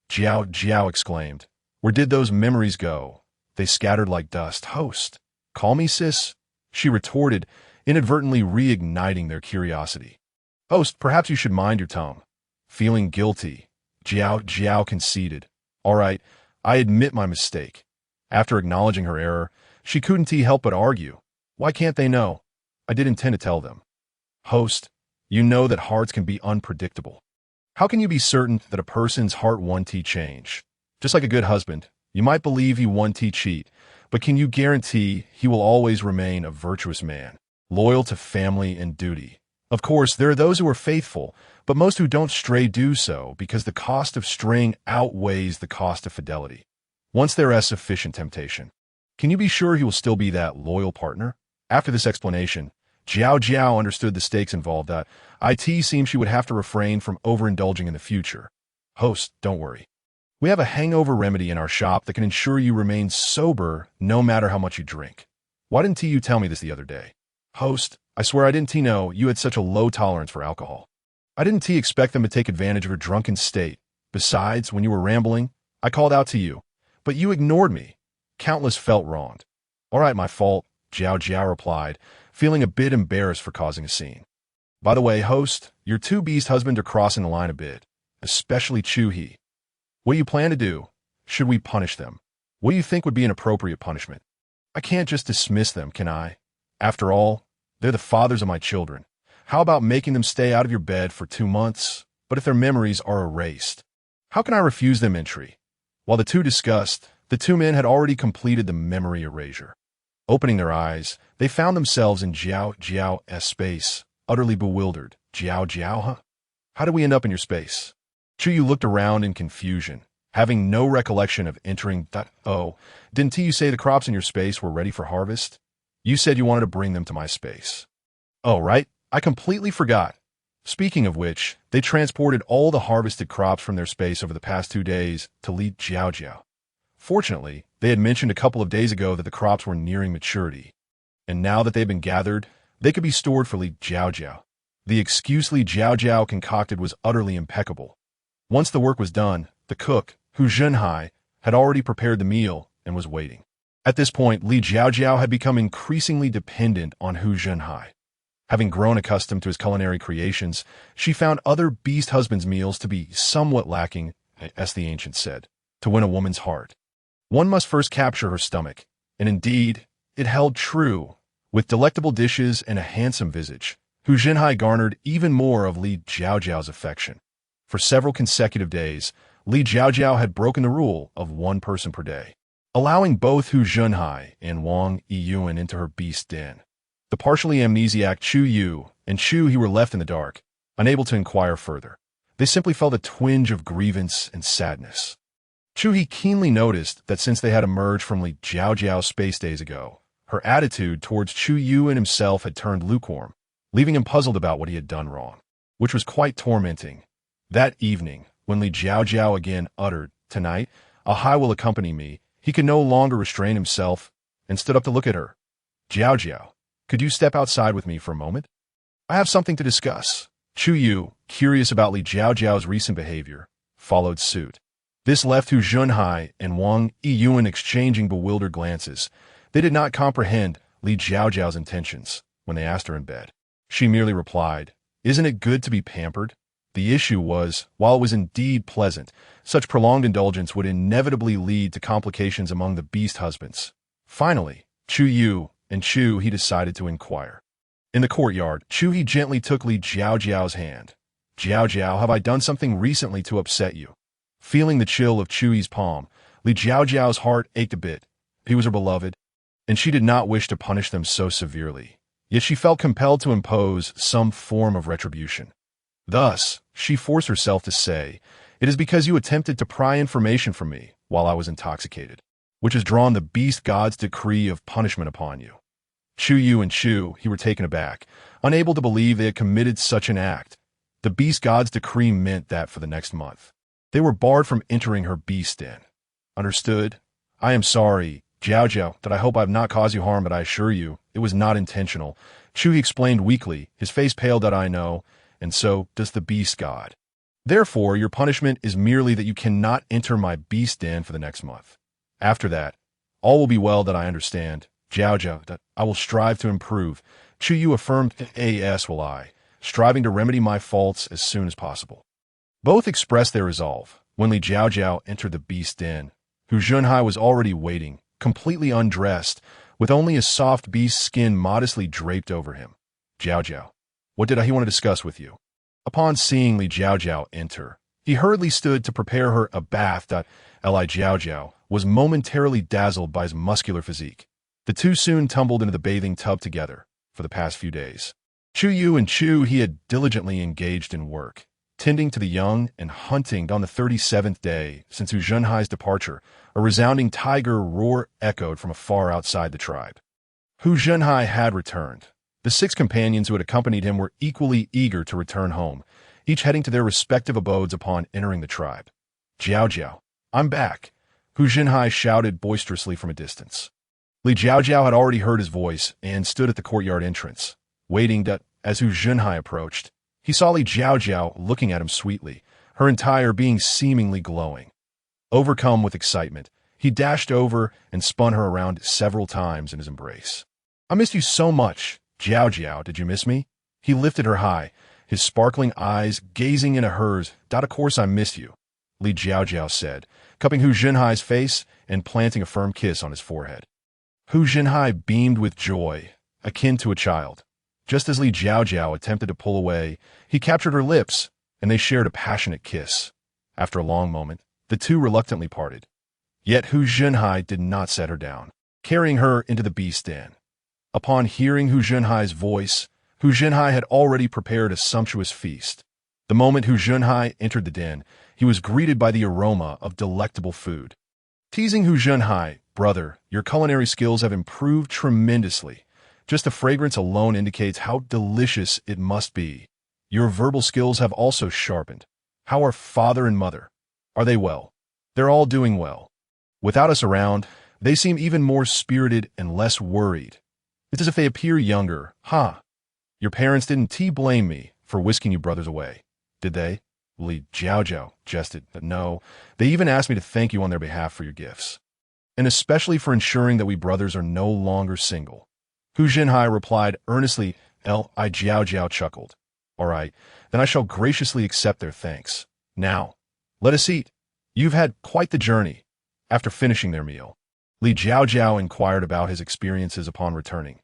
Jiao Jiao exclaimed. Where did those memories go? They scattered like dust. Host, call me sis, she retorted, inadvertently reigniting their curiosity. Host, perhaps you should mind your tongue. Feeling guilty, Jiao Jiao conceded. All right, I admit my mistake. After acknowledging her error, she couldn't help but argue. Why can't they know? I did intend to tell them. Host, you know that hearts can be unpredictable. How can you be certain that a person's heart won't change? Just like a good husband, you might believe he won't cheat, but can you guarantee he will always remain a virtuous man, loyal to family and duty? Of course, there are those who are faithful, but most who don't stray do so because the cost of straying outweighs the cost of fidelity. Once there is sufficient temptation, can you be sure he will still be that loyal partner? After this explanation, Jiao Jiao understood the stakes involved. It seems she would have to refrain from overindulging in the future. Host, don't worry. We have a hangover remedy in our shop that can ensure you remain sober no matter how much you drink. Why didn't you tell me this the other day? Host, I swear I didn't know you had such a low tolerance for alcohol. I didn't expect them to take advantage of your drunken state. Besides, when you were rambling, I called out to you, but you ignored me. Countless felt wronged. All right, my fault, Jiao Jiao replied, feeling a bit embarrassed for causing a scene. By the way, host, your two beast husbands are crossing the line a bit, especially Chu He. What do you plan to do? Should we punish them? What do you think would be an appropriate punishment? I can't just dismiss them, can I? After all, they're the fathers of my children. How about making them stay out of your bed for 2 months, but if their memories are erased? How can I refuse them entry? While the two discussed, the two men had already completed the memory erasure. Opening their eyes, they found themselves in Jiao Jiao's space, utterly bewildered. Jiao Jiao, huh? How did we end up in your space? Chu Yu looked around in confusion, having no recollection of entering that. Oh, didn't you say the crops in your space were ready for harvest? You said you wanted to bring them to my space. Oh, right. I completely forgot. Speaking of which, they transported all the harvested crops from their space over the past 2 days to Li Jiao Jiao. Fortunately, they had mentioned a couple of days ago that the crops were nearing maturity, and now that they've been gathered, they could be stored for Li Jiao Jiao. The excuse Li Jiao Jiao concocted was utterly impeccable. Once the work was done, the cook, Hu Zhenhai, had already prepared the meal and was waiting. At this point, Li Jiao Jiao had become increasingly dependent on Hu Zhenhai. Having grown accustomed to his culinary creations, she found other beast husbands' meals to be somewhat lacking, as the ancients said. To win a woman's heart, one must first capture her stomach, and indeed, it held true. With delectable dishes and a handsome visage, Hu Zhenhai garnered even more of Li Jiao Jiao's affection. For several consecutive days, Li Jiao Jiao had broken the rule of 1 person per day, allowing both Hu Zhenhai and Wang Yiyuan into her beast den. The partially amnesiac Chu Yu and Chu He were left in the dark, unable to inquire further. They simply felt a twinge of grievance and sadness. Chu He keenly noticed that since they had emerged from Li Jiao Jiao's space days ago, her attitude towards Chu Yu and himself had turned lukewarm, leaving him puzzled about what he had done wrong, which was quite tormenting. That evening, when Li Jiao Jiao again uttered, "Tonight, Ahai will accompany me," he could no longer restrain himself and stood up to look at her. "Jiao Jiao, could you step outside with me for a moment? I have something to discuss." Chu Yu, curious about Li Jiao Jiao's recent behavior, followed suit. This left Hu Zhenhai and Wang Yiyuan exchanging bewildered glances. They did not comprehend Li Jiao Jiao's intentions when they asked her in bed. She merely replied, "Isn't it good to be pampered?" The issue was, while it was indeed pleasant, such prolonged indulgence would inevitably lead to complications among the beast husbands. Finally, Chu Yu and Chu He decided to inquire. In the courtyard, Chu He gently took Li Jiao Jiao's hand. "Jiao Jiao, have I done something recently to upset you?" Feeling the chill of Chu He's palm, Li Jiao Jiao's heart ached a bit. He was her beloved, and she did not wish to punish them so severely. Yet she felt compelled to impose some form of retribution. Thus, she forced herself to say, "It is because you attempted to pry information from me while I was intoxicated, which has drawn the beast god's decree of punishment upon you." Chu Yu and Chu He were taken aback, unable to believe they had committed such an act. The beast god's decree meant that for the next month, they were barred from entering her beast den. "Understood? I am sorry, Jiao Jiao, that I hope I have not caused you harm, but I assure you, it was not intentional." Chu He explained weakly, his face paled. "That I know, and so does the beast god. Therefore, your punishment is merely that you cannot enter my beast den for the next month. After that, all will be well. That I understand, Jiao Jiao, that I will strive to improve." Chu Yu affirmed, "As will I, striving to remedy my faults as soon as possible." Both expressed their resolve. When Li Jiao Jiao entered the beast den, Hu Zhenhai was already waiting, completely undressed, with only a soft beast skin modestly draped over him. "Jiao Jiao, what did he want to discuss with you?" Upon seeing Li Jiao Jiao enter, he hurriedly stood to prepare her a bath. Li Jiao Jiao was momentarily dazzled by his muscular physique. The two soon tumbled into the bathing tub together for the past few days. Chu Yu and Chu he had diligently engaged in work, tending to the young and hunting on the 37th day since Hu Zhenhai's departure. A resounding tiger roar echoed from afar outside the tribe. Hu Zhenhai had returned. The 6 companions who had accompanied him were equally eager to return home, each heading to their respective abodes upon entering the tribe. Jiao Jiao, I'm back, Hu Zhenhai shouted boisterously from a distance. Li Jiao Jiao had already heard his voice and stood at the courtyard entrance, waiting as Hu Zhenhai approached. He saw Li Jiao Jiao looking at him sweetly, her entire being seemingly glowing. Overcome with excitement, he dashed over and spun her around several times in his embrace. I missed you so much, Jiao Jiao, did you miss me? He lifted her high, his sparkling eyes gazing into hers. Of course I miss you, Li Jiao Jiao said, cupping Hu Zhenhai's face and planting a firm kiss on his forehead. Hu Zhenhai beamed with joy, akin to a child. Just as Li Jiao Jiao attempted to pull away, he captured her lips, and they shared a passionate kiss. After a long moment, the two reluctantly parted. Yet Hu Zhenhai did not set her down, carrying her into the beast den. Upon hearing Hu Zhenhai's voice, Hu Zhenhai had already prepared a sumptuous feast. The moment Hu Zhenhai entered the den, he was greeted by the aroma of delectable food. Teasing Hu Zhenhai, brother, your culinary skills have improved tremendously. Just the fragrance alone indicates how delicious it must be. Your verbal skills have also sharpened. How are father and mother? Are they well? They're all doing well. Without us around, they seem even more spirited and less worried. It's as if they appear younger. Your parents didn't blame me for whisking you brothers away, did they? Li Jiao Jiao jested. No, they even asked me to thank you on their behalf for your gifts, and especially for ensuring that we brothers are no longer single. Hu Zhenhai replied earnestly. Li Jiao Jiao chuckled. All right, then I shall graciously accept their thanks. Now, let us eat. You've had quite the journey. After finishing their meal, Li Jiao Jiao inquired about his experiences upon returning.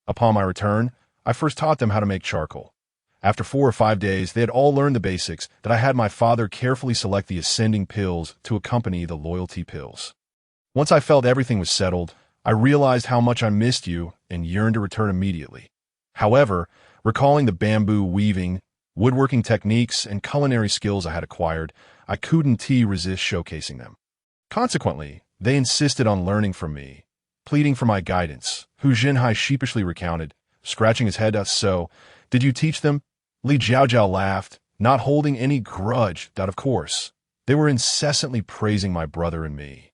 Upon my return, I first taught them how to make charcoal. After 4 or 5 days, they had all learned the basics. That I had my father carefully select the ascending pills to accompany the loyalty pills. Once I felt everything was settled, I realized how much I missed you and yearned to return immediately. However, recalling the bamboo weaving, woodworking techniques, and culinary skills I had acquired, I couldn't resist showcasing them. Consequently, they insisted on learning from me, pleading for my guidance. Hu Zhenhai sheepishly recounted, scratching his head. So, did you teach them? Li Jiao Jiao laughed, not holding any grudge. Of course. They were incessantly praising my brother and me,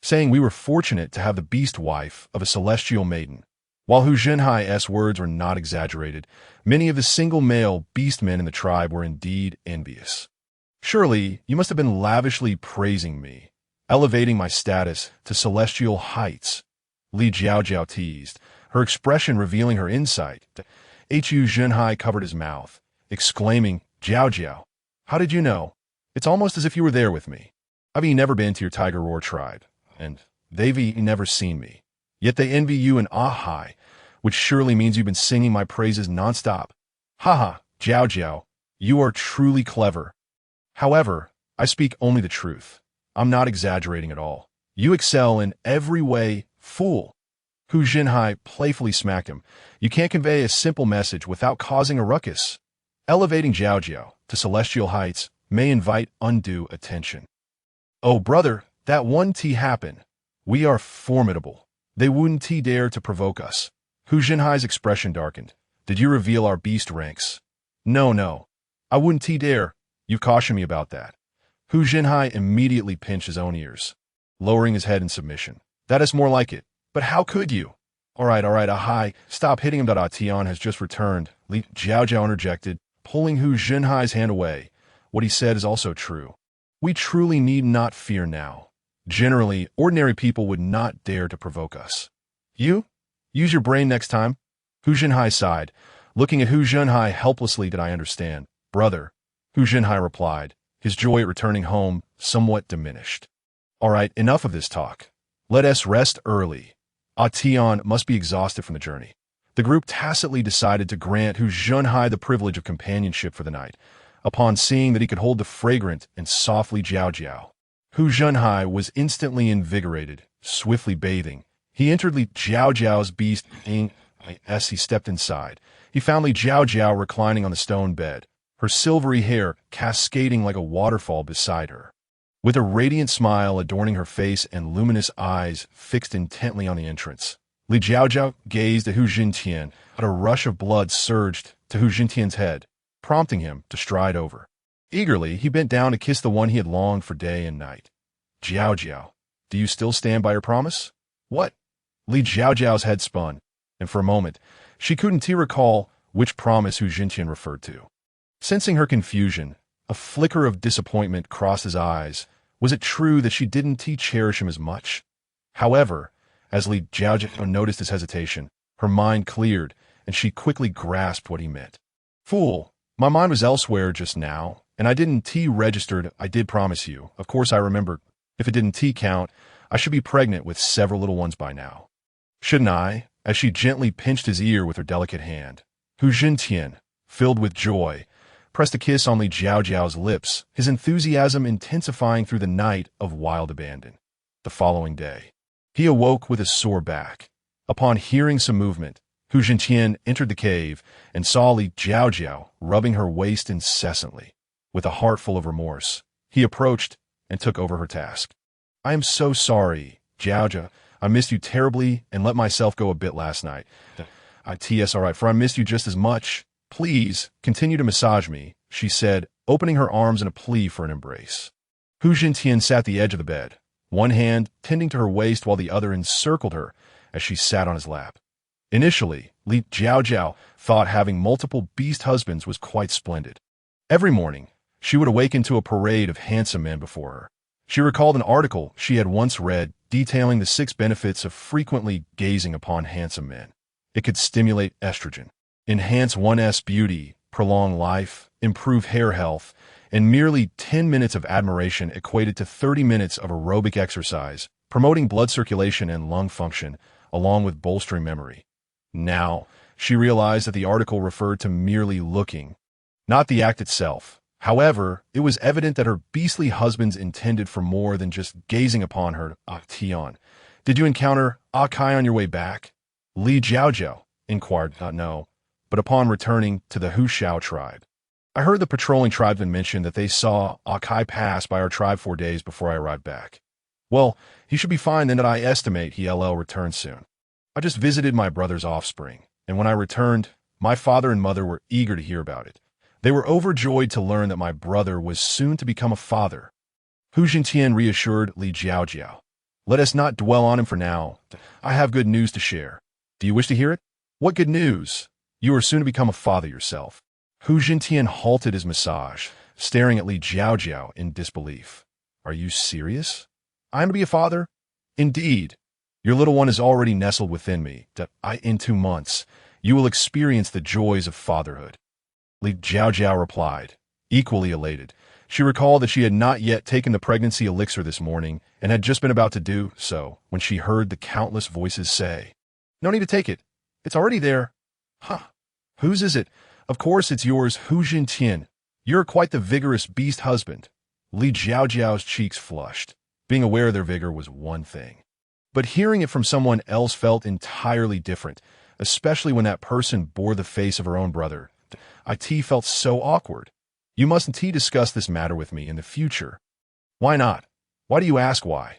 saying we were fortunate to have the beast wife of a celestial maiden. While Hu Zhenhai's words were not exaggerated, many of the single male beast men in the tribe were indeed envious. Surely, you must have been lavishly praising me, elevating my status to celestial heights, Li Jiao Jiao teased, her expression revealing her insight. Hu Zhenhai covered his mouth, exclaiming, Jiao Jiao, how did you know? It's almost as if you were there with me. I've never been to your tiger roar tribe, and they've never seen me. Yet they envy you and Ahai, which surely means you've been singing my praises nonstop. Jiao Jiao, you are truly clever. However, I speak only the truth. I'm not exaggerating at all. You excel in every way, fool. Hu Zhenhai playfully smacked him. You can't convey a simple message without causing a ruckus. Elevating Jiao Jiao to celestial heights may invite undue attention. Oh, brother, that one happened. We are formidable. They wouldn't dare to provoke us. Hu Zhenhai's expression darkened. Did you reveal our beast ranks? No. I wouldn't dare. You've cautioned me about that. Hu Zhenhai immediately pinched his own ears, lowering his head in submission. That is more like it. But how could you? All right, Ahai, stop hitting him. Tian has just returned, Li Jiao Jiao interjected, pulling Hu Zhenhai's hand away. What he said is also true. We truly need not fear now. Generally, ordinary people would not dare to provoke us. You? Use your brain next time. Hu Zhenhai sighed, looking at Hu Zhenhai helplessly. Did I understand, brother? Hu Zhenhai replied, his joy at returning home somewhat diminished. All right, enough of this talk. Let us rest early. Tian must be exhausted from the journey. The group tacitly decided to grant Hu Zhenhai the privilege of companionship for the night, upon seeing that he could hold the fragrant and softly Jiao Jiao. Hu Zhenhai was instantly invigorated, swiftly bathing. He entered Li Jiao Jiao's beast, As he stepped inside, he found Li Jiao Jiao reclining on the stone bed, her silvery hair cascading like a waterfall beside her. With a radiant smile adorning her face and luminous eyes fixed intently on the entrance, Li Jiao Jiao gazed at Hu Jintian. A rush of blood surged to Hu Jintian's head, prompting him to stride over. Eagerly, he bent down to kiss the one he had longed for day and night. Jiao Jiao, do you still stand by your promise? What? Li Jiao Jiao's head spun, and for a moment, she couldn't recall which promise Hu Jintian referred to. Sensing her confusion, a flicker of disappointment crossed his eyes. Was it true that she didn't cherish him as much? However, as Li Jiao Jiao noticed his hesitation, her mind cleared, and she quickly grasped what he meant. Fool, my mind was elsewhere just now, and I didn't registered. I did promise you. Of course I remembered. If it didn't count, I should be pregnant with several little ones by now. Shouldn't I? As she gently pinched his ear with her delicate hand. Hu Jintian, filled with joy, pressed a kiss on Li Jiao Jiao's lips, his enthusiasm intensifying through the night of wild abandon. The following day, he awoke with a sore back. Upon hearing some movement, Hu Jintian entered the cave and saw Li Jiao Jiao rubbing her waist incessantly. With a heart full of remorse, he approached and took over her task. I am so sorry, Jiao Jiao. I missed you terribly and let myself go a bit last night. All right, for I missed you just as much. Please, continue to massage me, she said, opening her arms in a plea for an embrace. Hu Jintian sat at the edge of the bed, one hand tending to her waist while the other encircled her as she sat on his lap. Initially, Li Jiao Jiao thought having multiple beast husbands was quite splendid. Every morning, she would awaken to a parade of handsome men before her. She recalled an article she had once read detailing the 6 benefits of frequently gazing upon handsome men. It could stimulate estrogen, enhance one's beauty, prolong life, improve hair health, and merely 10 minutes of admiration equated to 30 minutes of aerobic exercise, promoting blood circulation and lung function, along with bolstering memory. Now, she realized that the article referred to merely looking, not the act itself. However, it was evident that her beastly husbands intended for more than just gazing upon her. Tian, did you encounter Kai on your way back? Li Jiao Jiao inquired. No, but upon returning to the Hu Shao tribe. I heard the patrolling tribesmen mention that they saw Kai pass by our tribe 4 days before I arrived back. Well, he should be fine then that I estimate he'll return soon. I just visited my brother's offspring, and when I returned, my father and mother were eager to hear about it. They were overjoyed to learn that my brother was soon to become a father. Hu Jintian reassured Li Jiao Jiao. Let us not dwell on him for now. I have good news to share. Do you wish to hear it? What good news? You are soon to become a father yourself. Hu Jintian halted his massage, staring at Li Jiao Jiao in disbelief. Are you serious? I am to be a father? Indeed. Your little one is already nestled within me. In 2 months, you will experience the joys of fatherhood. Li Jiao Jiao replied, equally elated. She recalled that she had not yet taken the pregnancy elixir this morning and had just been about to do so when she heard the countless voices say, No need to take it. It's already there. Huh. Whose is it? Of course it's yours, Hu Jintian. You're quite the vigorous beast husband. Li Jiao Jiao's cheeks flushed. Being aware of their vigor was one thing, but hearing it from someone else felt entirely different, especially when that person bore the face of her own brother. It felt so awkward. You mustn't discuss this matter with me in the future. Why not? Why do you ask why?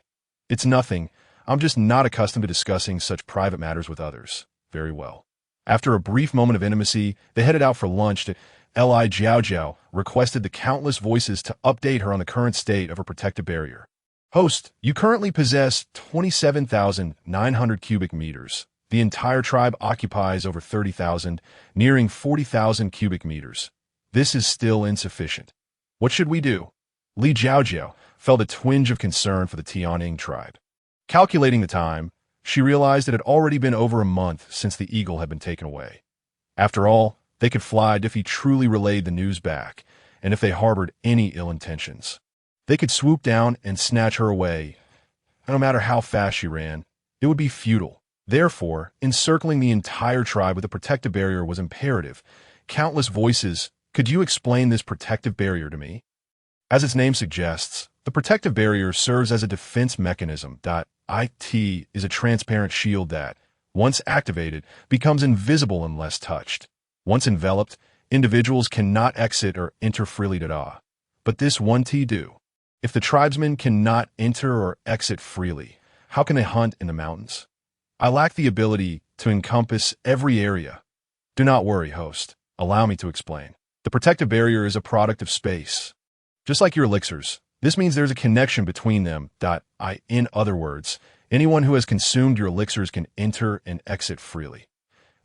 It's nothing. I'm just not accustomed to discussing such private matters with others. Very well. After a brief moment of intimacy, they headed out for lunch. Li Jiao Jiao requested the countless voices to update her on the current state of her protective barrier. Host, you currently possess 27,900 cubic meters. The entire tribe occupies over 30,000, nearing 40,000 cubic meters. This is still insufficient. What should we do? Li Jiao Jiao felt a twinge of concern for the Tianing tribe. Calculating the time, she realized it had already been over a month since the eagle had been taken away. After all, they could fly if he truly relayed the news back, and if they harbored any ill intentions. They could swoop down and snatch her away. No matter how fast she ran, it would be futile. Therefore, encircling the entire tribe with a protective barrier was imperative. Countless voices, could you explain this protective barrier to me? As its name suggests, the protective barrier serves as a defense mechanism. It is a transparent shield that, once activated, becomes invisible unless touched. Once enveloped, individuals cannot exit or enter freely. But this 1T do. If the tribesmen cannot enter or exit freely, how can they hunt in the mountains? I lack the ability to encompass every area. Do not worry, host. Allow me to explain. The protective barrier is a product of space. Just like your elixirs, this means there's a connection between them. In other words, anyone who has consumed your elixirs can enter and exit freely.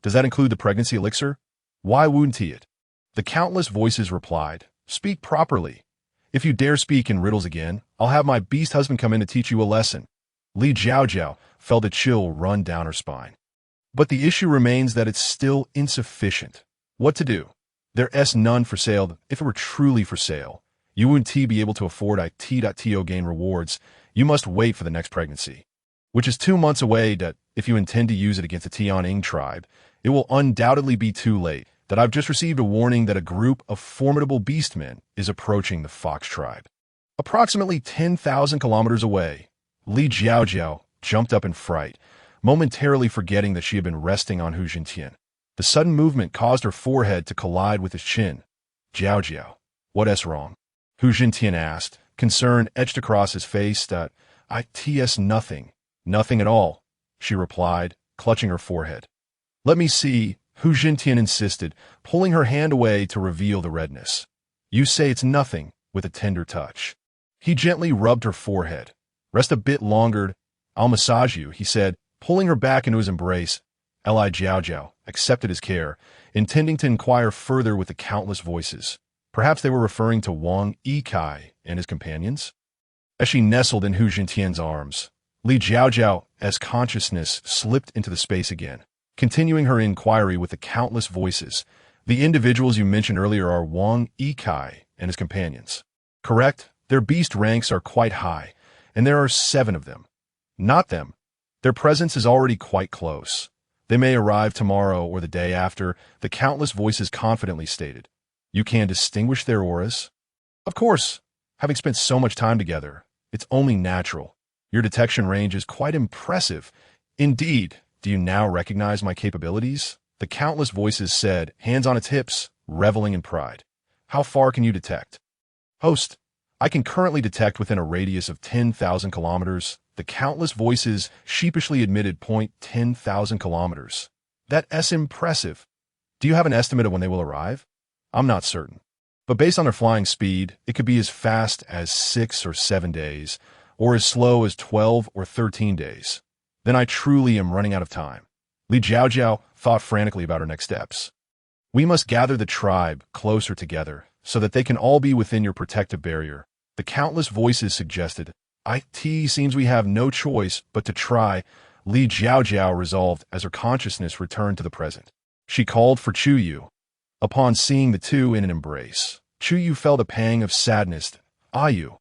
Does that include the pregnancy elixir? Why wouldn't it? The countless voices replied, speak properly. If you dare speak in riddles again, I'll have my beast husband come in to teach you a lesson. Li Jiao Jiao felt a chill run down her spine. But the issue remains that it's still insufficient. What to do? There's none for sale. If it were truly for sale, you wouldn't be able to afford it.to gain rewards. You must wait for the next pregnancy, which is 2 months away. That if you intend to use it against the Tianying tribe, it will undoubtedly be too late. That I've just received a warning that a group of formidable beastmen is approaching the Fox tribe. Approximately 10,000 kilometers away, Li Jiao Jiao jumped up in fright, momentarily forgetting that she had been resting on Hu Jintian. The sudden movement caused her forehead to collide with his chin. Jiao Jiao, what's wrong? Hu Jintian asked, concern etched across his face. It's nothing. Nothing at all, she replied, clutching her forehead. Let me see, Hu Jintian insisted, pulling her hand away to reveal the redness. You say it's nothing, with a tender touch. He gently rubbed her forehead. Rest a bit longer. I'll massage you, he said, pulling her back into his embrace. Li Jiao Jiao accepted his care, intending to inquire further with the countless voices. Perhaps they were referring to Wang Yikai and his companions? As she nestled in Hu Jintian's arms, Li Jiao Jiao's consciousness slipped into the space again. Continuing her inquiry with the countless voices, the individuals you mentioned earlier are Wang Yikai and his companions. Correct, their beast ranks are quite high, and there are 7 of them. Not them. Their presence is already quite close. They may arrive tomorrow or the day after, the countless voices confidently stated. You can distinguish their auras? Of course, having spent so much time together, it's only natural. Your detection range is quite impressive. Indeed. Do you now recognize my capabilities? The countless voices said, hands on its hips, reveling in pride. How far can you detect? Host, I can currently detect within a radius of 10,000 kilometers. The countless voices sheepishly admitted 10,000 kilometers. That's impressive. Do you have an estimate of when they will arrive? I'm not certain. But based on their flying speed, it could be as fast as 6 or 7 days, or as slow as 12 or 13 days. Then I truly am running out of time. Li Jiao Jiao thought frantically about her next steps. We must gather the tribe closer together so that they can all be within your protective barrier. The countless voices suggested. It seems we have no choice but to try, Li Jiao Jiao resolved as her consciousness returned to the present. She called for Chu Yu. Upon seeing the two in an embrace, Chu Yu felt a pang of sadness. Yu,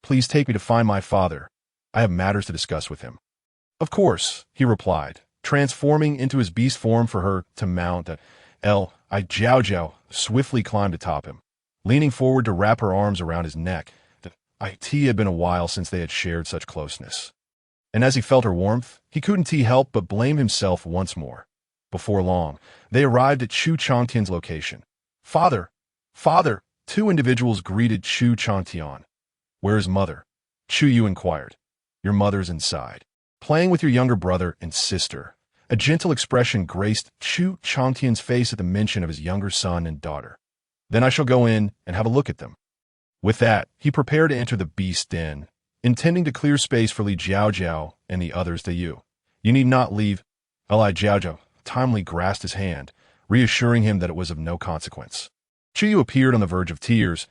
please take me to find my father. I have matters to discuss with him. Of course, he replied, transforming into his beast form for her to mount. Jiao Jiao swiftly climbed atop him, leaning forward to wrap her arms around his neck. It had been a while since they had shared such closeness. And as he felt her warmth, he couldn't help but blame himself once more. Before long, they arrived at Chu Changtian's location. Father! Father! 2 individuals greeted Chu Changtian. Where's mother? Chu Yu inquired. Your mother's inside, playing with your younger brother and sister. A gentle expression graced Chu Changtian's face at the mention of his younger son and daughter. Then I shall go in and have a look at them. With that, he prepared to enter the beast den, intending to clear space for Li Jiao Jiao and the others to you. You need not leave. Li Jiao Jiao timely grasped his hand, reassuring him that it was of no consequence. Chu Yu appeared on the verge of tears.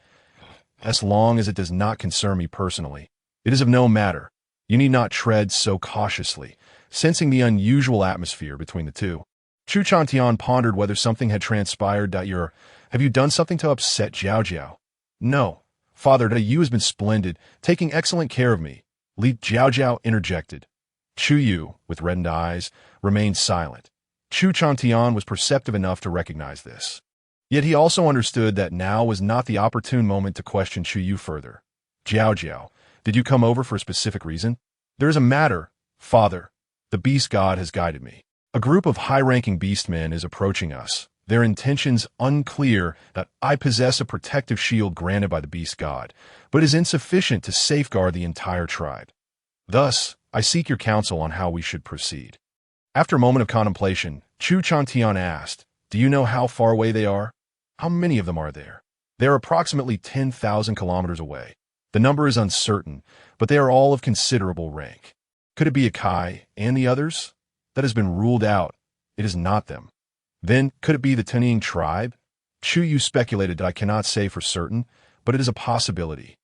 As long as it does not concern me personally, it is of no matter. You need not tread so cautiously, sensing the unusual atmosphere between the two. Chu Changtian pondered whether something had transpired. Have you done something to upset Jiao Jiao? No. Father, Yu has been splendid, taking excellent care of me. Li Jiao Jiao interjected. Chu Yu, with reddened eyes, remained silent. Chu Changtian was perceptive enough to recognize this. Yet he also understood that now was not the opportune moment to question Chu Yu further. Jiao Jiao, did you come over for a specific reason? There is a matter, Father. The beast god has guided me. A group of high-ranking beastmen is approaching us, their intentions unclear. That I possess a protective shield granted by the beast god, but is insufficient to safeguard the entire tribe. Thus, I seek your counsel on how we should proceed. After a moment of contemplation, Chu Chantian asked, "Do you know how far away they are? How many of them are there?" They are approximately 10,000 kilometers away. The number is uncertain, but they are all of considerable rank. Could it be Akai and the others? That has been ruled out. It is not them. Then, could it be the Tunying tribe? Chu Yu speculated that I cannot say for certain, but it is a possibility.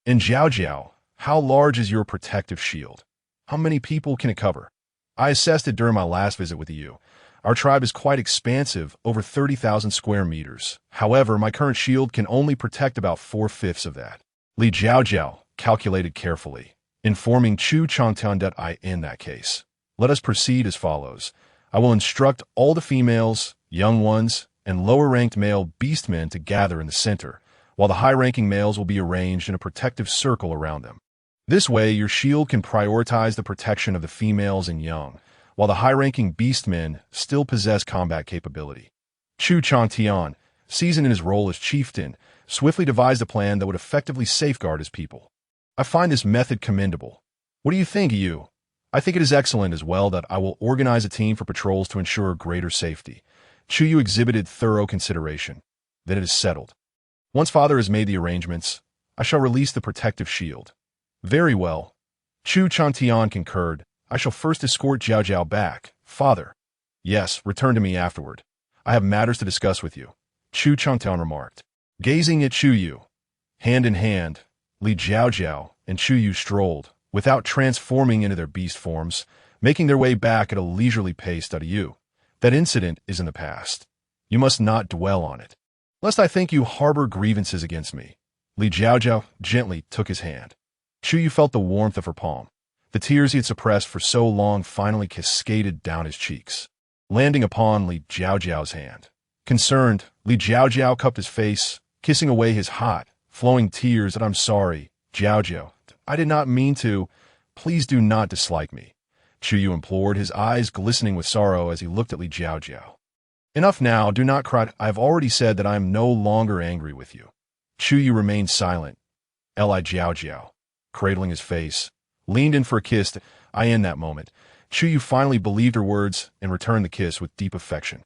In Jiao Jiao, how large is your protective shield? How many people can it cover? I assessed it during my last visit with you. Our tribe is quite expansive, over 30,000 square meters. However, my current shield can only protect about 4/5 of that. Li Jiao Jiao calculated carefully, informing Chu Changtian that in that case, let us proceed as follows. I will instruct all the females, young ones, and lower-ranked male beastmen to gather in the center, while the high-ranking males will be arranged in a protective circle around them. This way, your shield can prioritize the protection of the females and young, while the high-ranking beastmen still possess combat capability. Chu Changtian, seasoned in his role as chieftain, swiftly devised a plan that would effectively safeguard his people. I find this method commendable. What do you think, Yu? I think it is excellent as well. That I will organize a team for patrols to ensure greater safety. Chu Yu exhibited thorough consideration. Then it is settled. Once father has made the arrangements, I shall release the protective shield. Very well. Chu Changtian concurred. I shall first escort Jiao Jiao back. Father. Yes, return to me afterward. I have matters to discuss with you, Chu Changtian remarked. Gazing at Chu Yu, hand in hand, Li Jiao Jiao and Chu Yu strolled, without transforming into their beast forms, making their way back at a leisurely pace. Yu, that incident is in the past. You must not dwell on it, lest I think you harbor grievances against me. Li Jiao Jiao gently took his hand. Chu Yu felt the warmth of her palm. The tears he had suppressed for so long finally cascaded down his cheeks, landing upon Li Jiao Jiao's hand. Concerned, Li Jiao Jiao cupped his face, kissing away his hot, flowing tears. I'm sorry, Jiao Jiao. I did not mean to. Please do not dislike me, Chu Yu implored, his eyes glistening with sorrow as he looked at Li Jiao Jiao. Enough now, do not cry. I have already said that I am no longer angry with you. Chu Yu remained silent. Li Jiao Jiao, cradling his face, leaned in for a kiss. In that moment, Chu Yu finally believed her words and returned the kiss with deep affection.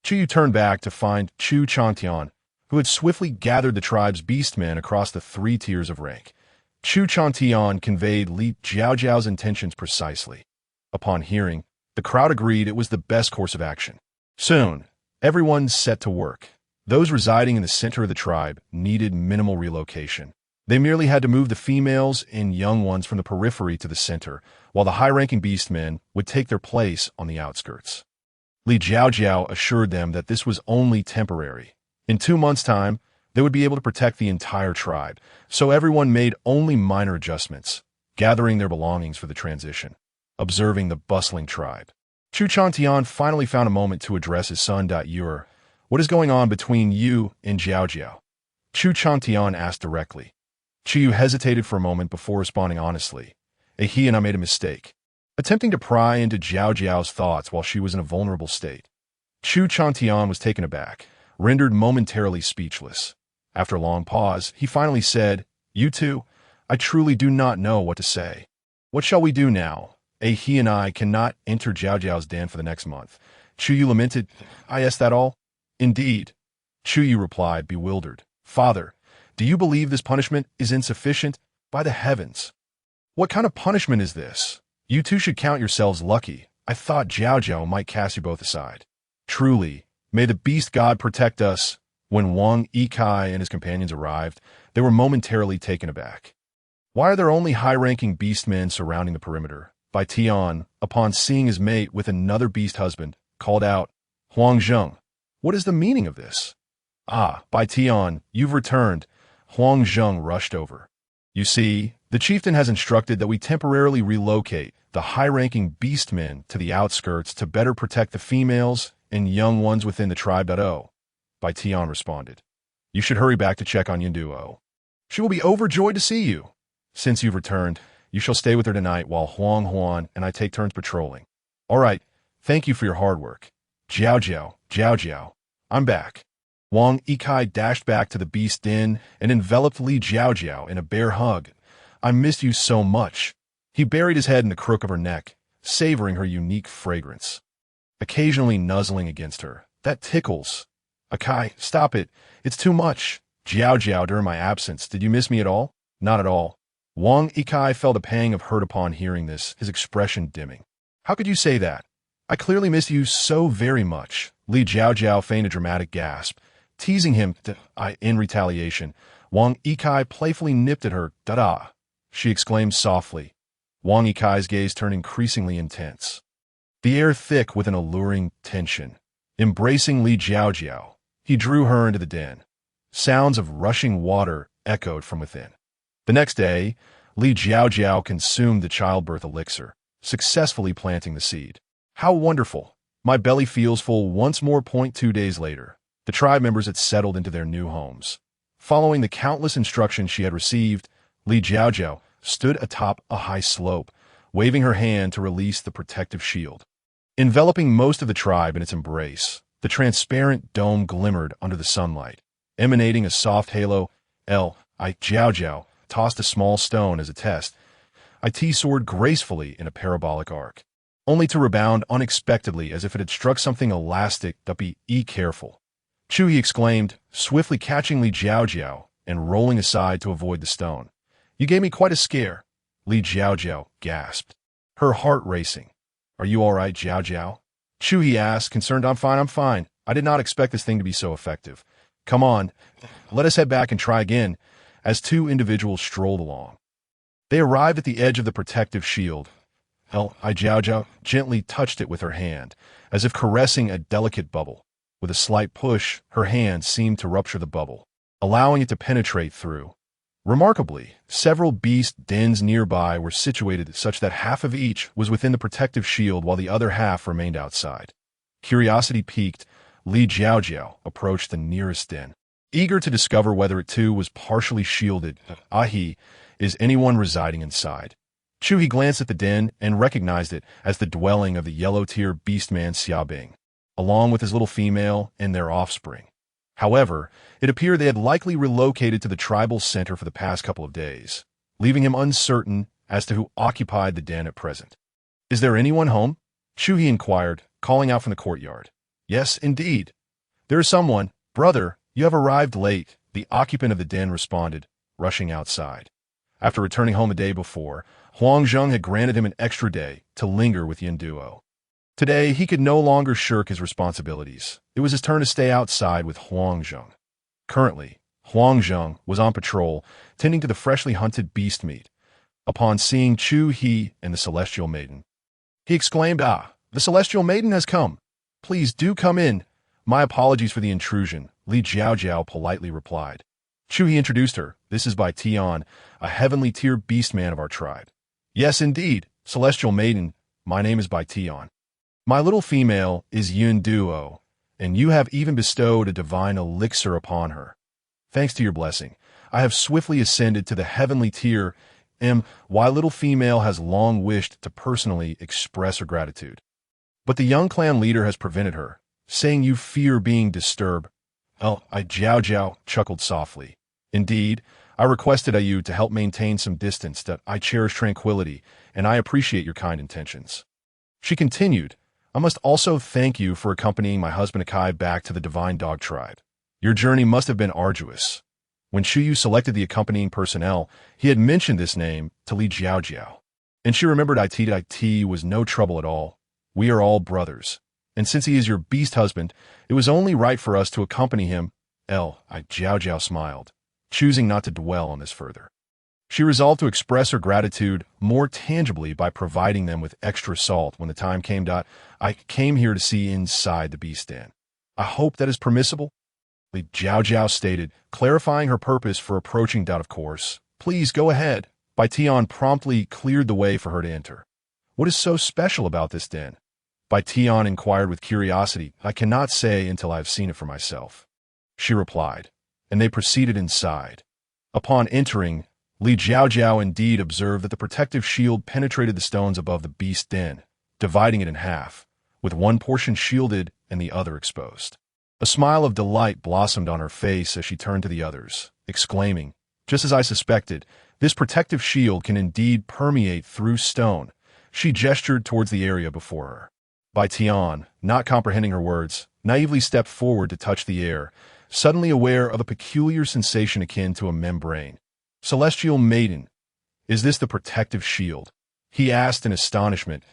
Chu Yu turned back to find Chu Changtian, who had swiftly gathered the tribe's beastmen across the 3 tiers of rank. Chu Changtian conveyed Li Jiao Jiao's intentions precisely. Upon hearing, the crowd agreed it was the best course of action. Soon, everyone set to work. Those residing in the center of the tribe needed minimal relocation. They merely had to move the females and young ones from the periphery to the center, while the high-ranking beastmen would take their place on the outskirts. Li Jiao Jiao assured them that this was only temporary. In 2 months' time, they would be able to protect the entire tribe, so everyone made only minor adjustments, gathering their belongings for the transition, observing the bustling tribe. Chu Changtian finally found a moment to address his son. Yu, what is going on between you and Jiao Jiao? Chu Changtian asked directly. Chu Yu hesitated for a moment before responding honestly. He and I made a mistake, attempting to pry into Jiao Jiao's thoughts while she was in a vulnerable state. Chu Changtian was taken aback, rendered momentarily speechless. After a long pause, he finally said, You two, I truly do not know what to say. What shall we do now? He and I cannot enter Jiao Jiao's den for the next month. Chu Yu lamented. Is that all? Indeed. Chu Yu replied, bewildered. Father, do you believe this punishment is insufficient? By the heavens! What kind of punishment is this? You two should count yourselves lucky. I thought Jiao Jiao might cast you both aside. Truly, may the beast god protect us. When Wang Yikai and his companions arrived, they were momentarily taken aback. Why are there only high-ranking beastmen surrounding the perimeter? Bai Tian, upon seeing his mate with another beast husband, called out, Huang Zheng, what is the meaning of this? Bai Tian, you've returned. Huang Zheng rushed over. You see, the chieftain has instructed that we temporarily relocate the high-ranking beastmen to the outskirts to better protect the females and young ones within the tribe. Bai Tian responded. You should hurry back to check on Yunduo. She will be overjoyed to see you. Since you've returned, you shall stay with her tonight while Huang and I take turns patrolling. All right, Thank you for your hard work. Jiao Jiao, Jiao Jiao. I'm back. Wang Yikai dashed back to the beast den and enveloped Li Jiao Jiao in a bear hug. I missed you so much. He buried his head in the crook of her neck, savoring her unique fragrance, occasionally nuzzling against her. That tickles. Akai, stop it. It's too much. Jiao Jiao, during my absence, did you miss me at all? Not at all. Wang Yikai felt a pang of hurt upon hearing this, his expression dimming. How could you say that? I clearly miss you so very much. Li Jiao Jiao feigned a dramatic gasp, teasing him in retaliation. Wang Yikai playfully nipped at her. Da-da, she exclaimed softly. Wang Yikai's gaze turned increasingly intense, the air thick with an alluring tension. Embracing Li Jiao Jiao, he drew her into the den. Sounds of rushing water echoed from within. The next day, Li Jiao Jiao consumed the childbirth elixir, successfully planting the seed. How wonderful! My belly feels full once more. 2 days later, the tribe members had settled into their new homes. Following the countless instructions she had received, Li Jiao Jiao stood atop a high slope, waving her hand to release the protective shield. Enveloping most of the tribe in its embrace, the transparent dome glimmered under the sunlight, emanating a soft halo. Jiao Jiao tossed a small stone as a test. It soared gracefully in a parabolic arc, only to rebound unexpectedly as if it had struck something elastic. Be careful. Chu exclaimed, swiftly catching Li Jiao Jiao and rolling aside to avoid the stone. You gave me quite a scare. Li Jiao Jiao gasped, her heart racing. Are you all right, Jiao Jiao? Chu asked, concerned. I'm fine. I did not expect this thing to be so effective. Come on, let us head back and try again. As two individuals strolled along, they arrived at the edge of the protective shield. Jiao Jiao gently touched it with her hand, as if caressing a delicate bubble. With a slight push, her hand seemed to rupture the bubble, allowing it to penetrate through. Remarkably, several beast dens nearby were situated such that half of each was within the protective shield while the other half remained outside. Curiosity piqued, Li Jiao Jiao approached the nearest den, eager to discover whether it too was partially shielded. Is anyone residing inside? Chu glanced at the den and recognized it as the dwelling of the yellow-tier beastman Xiaobing, along with his little female and their offspring. However, it appeared they had likely relocated to the tribal center for the past couple of days, leaving him uncertain as to who occupied the den at present. Is there anyone home? Chu inquired, calling out from the courtyard. Yes, indeed. There is someone. Brother, you have arrived late, the occupant of the den responded, rushing outside. After returning home the day before, Huangzheng had granted him an extra day to linger with Yin Duo. Today, he could no longer shirk his responsibilities. It was his turn to stay outside with Huangzheng. Currently, Huangzheng was on patrol, tending to the freshly hunted beast meat. Upon seeing Chu He and the Celestial Maiden, he exclaimed, the Celestial Maiden has come. Please do come in. My apologies for the intrusion, Li Jiao Jiao politely replied. Chu He introduced her. This is Bai Tian, a heavenly tier beastman of our tribe. Yes, indeed, Celestial Maiden, my name is Bai Tian. My little female is Yin Duo, and you have even bestowed a divine elixir upon her. Thanks to your blessing, I have swiftly ascended to the heavenly tier. My little female has long wished to personally express her gratitude. But the young clan leader has prevented her, saying you fear being disturbed. Jiao Jiao chuckled softly. Indeed, I requested of you to help maintain some distance. That I cherish tranquility, and I appreciate your kind intentions. She continued, I must also thank you for accompanying my husband Akai back to the Divine Dog Tribe. Your journey must have been arduous. When Shuyu selected the accompanying personnel, he had mentioned this name to Li Jiao Jiao, and she remembered it was no trouble at all. We are all brothers, and since he is your beast husband, it was only right for us to accompany him. Jiao Jiao smiled, choosing not to dwell on this further. She resolved to express her gratitude more tangibly by providing them with extra salt when the time came. I came here to see inside the beast den. I hope that is permissible? Li Jiao Jiao stated, clarifying her purpose for approaching. Of course. Please go ahead. Bai Tian promptly cleared the way for her to enter. What is so special about this den? Bai Tian inquired with curiosity. I cannot say until I have seen it for myself, she replied, and they proceeded inside. Upon entering, Li Jiao Jiao indeed observed that the protective shield penetrated the stones above the beast den, dividing it in half, with one portion shielded and the other exposed. A smile of delight blossomed on her face as she turned to the others, exclaiming, "Just as I suspected, this protective shield can indeed permeate through stone." She gestured towards the area before her. Bai Tian, not comprehending her words, naively stepped forward to touch the air, suddenly aware of a peculiar sensation akin to a membrane. "Celestial Maiden, is this the protective shield?" he asked in astonishment.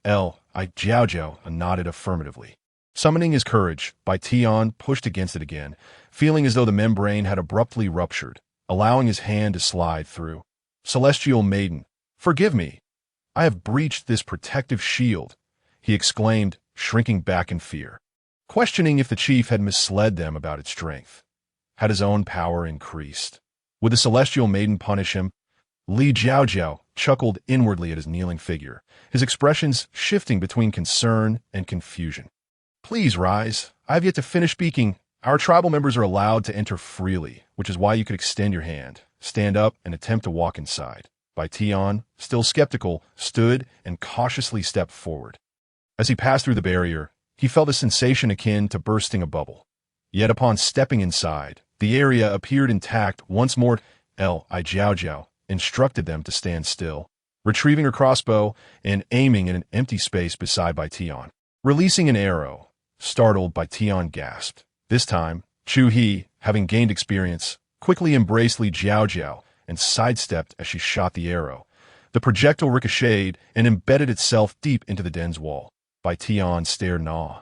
Li Jiao Jiao nodded affirmatively. Summoning his courage, Bai Tian pushed against it again, feeling as though the membrane had abruptly ruptured, allowing his hand to slide through. "Celestial Maiden, forgive me. I have breached this protective shield," he exclaimed, shrinking back in fear, questioning if the chief had misled them about its strength. Had his own power increased? Would the Celestial Maiden punish him? Li Jiao Jiao chuckled inwardly at his kneeling figure, his expressions shifting between concern and confusion. "Please rise. I have yet to finish speaking. Our tribal members are allowed to enter freely, which is why you could extend your hand, stand up, and attempt to walk inside." Bai Tian, still skeptical, stood and cautiously stepped forward. As he passed through the barrier, he felt a sensation akin to bursting a bubble. Yet upon stepping inside, the area appeared intact once more. Li Jiao Jiao instructed them to stand still, retrieving her crossbow and aiming in an empty space beside Bai Tian. Releasing an arrow, startled, Bai Tian gasped. This time, Chu He, having gained experience, quickly embraced Li Jiao Jiao and sidestepped as she shot the arrow. The projectile ricocheted and embedded itself deep into the den's wall. Bai Tian stared in awe,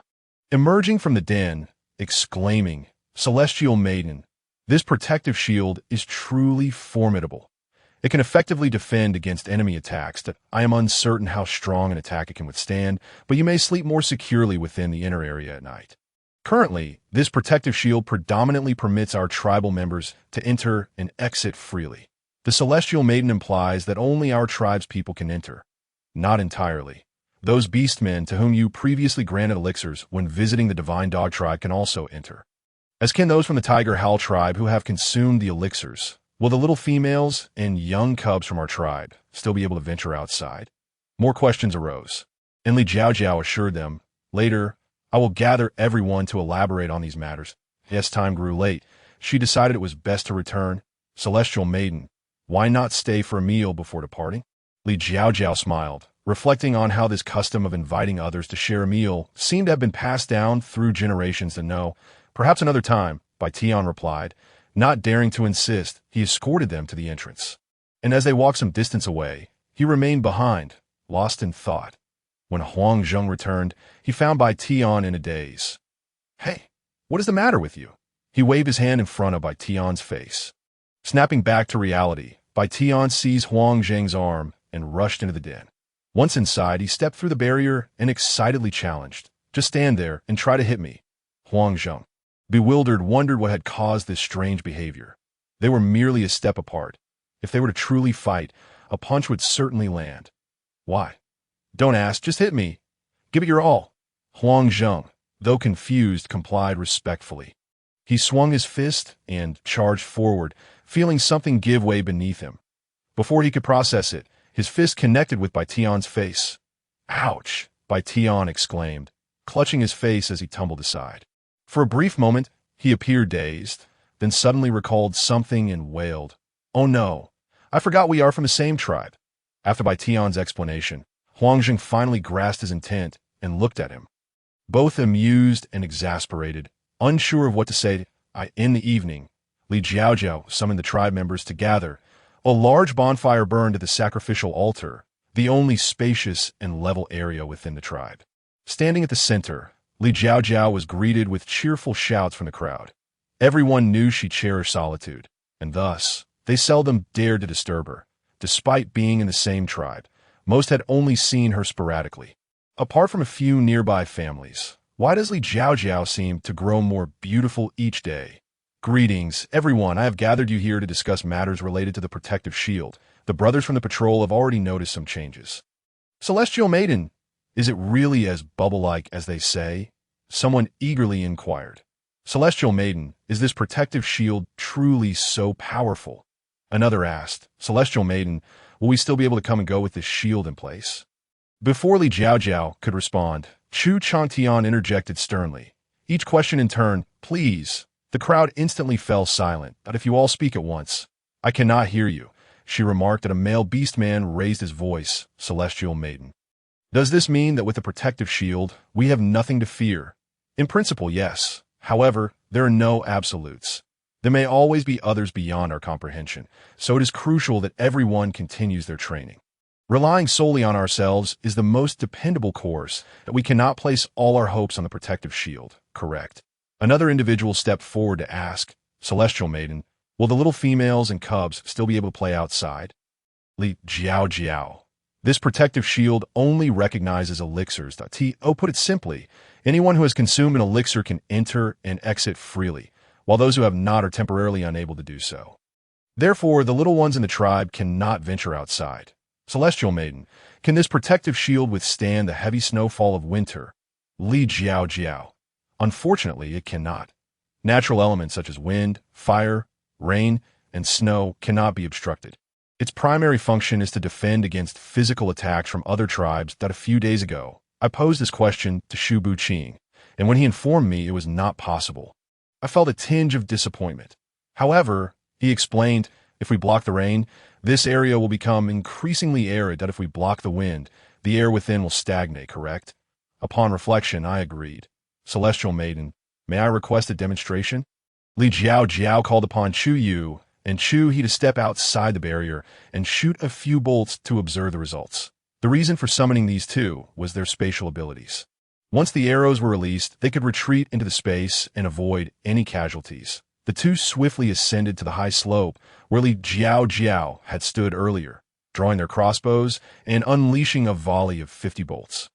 emerging from the den, exclaiming, "Celestial Maiden, this protective shield is truly formidable. It can effectively defend against enemy attacks. I am uncertain how strong an attack it can withstand, but you may sleep more securely within the inner area at night. Currently, this protective shield predominantly permits our tribal members to enter and exit freely. The Celestial Maiden implies that only our tribe's people can enter. Not entirely. Those beastmen to whom you previously granted elixirs when visiting the Divine Dog tribe can also enter. As can those from the Tiger Howl tribe who have consumed the elixirs. Will the little females and young cubs from our tribe still be able to venture outside?" More questions arose, and Li Jiao Jiao assured them, "Later, I will gather everyone to elaborate on these matters." As time grew late, she decided it was best to return. "Celestial Maiden, why not stay for a meal before departing?" Li Jiao Jiao smiled, reflecting on how this custom of inviting others to share a meal seemed to have been passed down through generations. And no, perhaps another time, Bai Tian replied. Not daring to insist, he escorted them to the entrance. And as they walked some distance away, he remained behind, lost in thought. When Huang Zheng returned, he found Bai Tian in a daze. "Hey, what is the matter with you?" He waved his hand in front of Bai Tian's face. Snapping back to reality, Bai Tian seized Huang Zheng's arm and rushed into the den. Once inside, he stepped through the barrier and excitedly challenged, "Just stand there and try to hit me." Huang Zheng, bewildered, wondered what had caused this strange behavior. They were merely a step apart. If they were to truly fight, a punch would certainly land. "Why? Don't ask, just hit me. Give it your all." Huang Zheng, though confused, complied respectfully. He swung his fist and charged forward, feeling something give way beneath him. Before he could process it, his fist connected with Bai Tian's face. "Ouch!" Bai Tian exclaimed, clutching his face as he tumbled aside. For a brief moment, he appeared dazed, then suddenly recalled something and wailed, "Oh no, I forgot we are from the same tribe." After Bai Tian's explanation, Huang Zheng finally grasped his intent and looked at him. Both amused and exasperated, unsure of what to say. In the evening, Li Jiao Jiao summoned the tribe members to gather. A large bonfire burned at the sacrificial altar, the only spacious and level area within the tribe. Standing at the center, Li Jiao Jiao was greeted with cheerful shouts from the crowd. Everyone knew she cherished solitude, and thus, they seldom dared to disturb her. Despite being in the same tribe, most had only seen her sporadically. Apart from a few nearby families, why does Li Jiao Jiao seem to grow more beautiful each day? "Greetings, everyone. I have gathered you here to discuss matters related to the protective shield. The brothers from the patrol have already noticed some changes." "Celestial Maiden, is it really as bubble-like as they say?" Someone eagerly inquired. "Celestial Maiden, is this protective shield truly so powerful?" Another asked, "Celestial Maiden, will we still be able to come and go with this shield in place?" Before Li Jiao Jiao could respond, Chu Changtian interjected sternly. Each question in turn, please. The crowd instantly fell silent. But if you all speak at once, I cannot hear you, she remarked. At a male beastman raised his voice, Celestial Maiden. Does this mean that with a protective shield, we have nothing to fear? In principle, yes. However, there are no absolutes. There may always be others beyond our comprehension, so it is crucial that everyone continues their training. Relying solely on ourselves is the most dependable course, that we cannot place all our hopes on the protective shield, correct? Another individual stepped forward to ask, Celestial Maiden, will the little females and cubs still be able to play outside? Li Jiao Jiao. This protective shield only recognizes elixirs. Put it simply, anyone who has consumed an elixir can enter and exit freely, while those who have not are temporarily unable to do so. Therefore, the little ones in the tribe cannot venture outside. Celestial Maiden, can this protective shield withstand the heavy snowfall of winter? Li Jiao Jiao. Unfortunately, it cannot. Natural elements such as wind, fire, rain, and snow cannot be obstructed. Its primary function is to defend against physical attacks from other tribes. A few days ago, I posed this question to Shu Buqing, and when he informed me it was not possible, I felt a tinge of disappointment. However, he explained, if we block the rain, this area will become increasingly arid. If we block the wind, the air within will stagnate, correct? Upon reflection, I agreed. Celestial Maiden, may I request a demonstration? Li Jiao Jiao called upon Chu Yu and Chu He to step outside the barrier and shoot a few bolts to observe the results. The reason for summoning these two was their spatial abilities. Once the arrows were released, they could retreat into the space and avoid any casualties. The two swiftly ascended to the high slope where Li Jiao Jiao had stood earlier, drawing their crossbows and unleashing a volley of 50 bolts.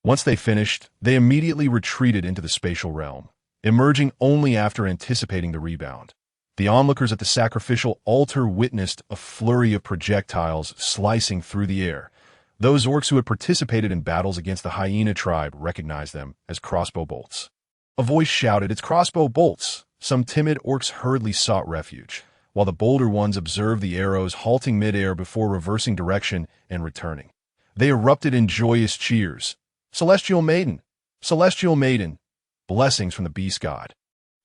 Once they finished, they immediately retreated into the spatial realm, emerging only after anticipating the rebound. The onlookers at the sacrificial altar witnessed a flurry of projectiles slicing through the air. Those orcs who had participated in battles against the hyena tribe recognized them as crossbow bolts. A voice shouted, "It's crossbow bolts!" Some timid orcs hurriedly sought refuge, while the bolder ones observed the arrows halting midair before reversing direction and returning. They erupted in joyous cheers. Celestial Maiden! Celestial Maiden! Blessings from the beast god.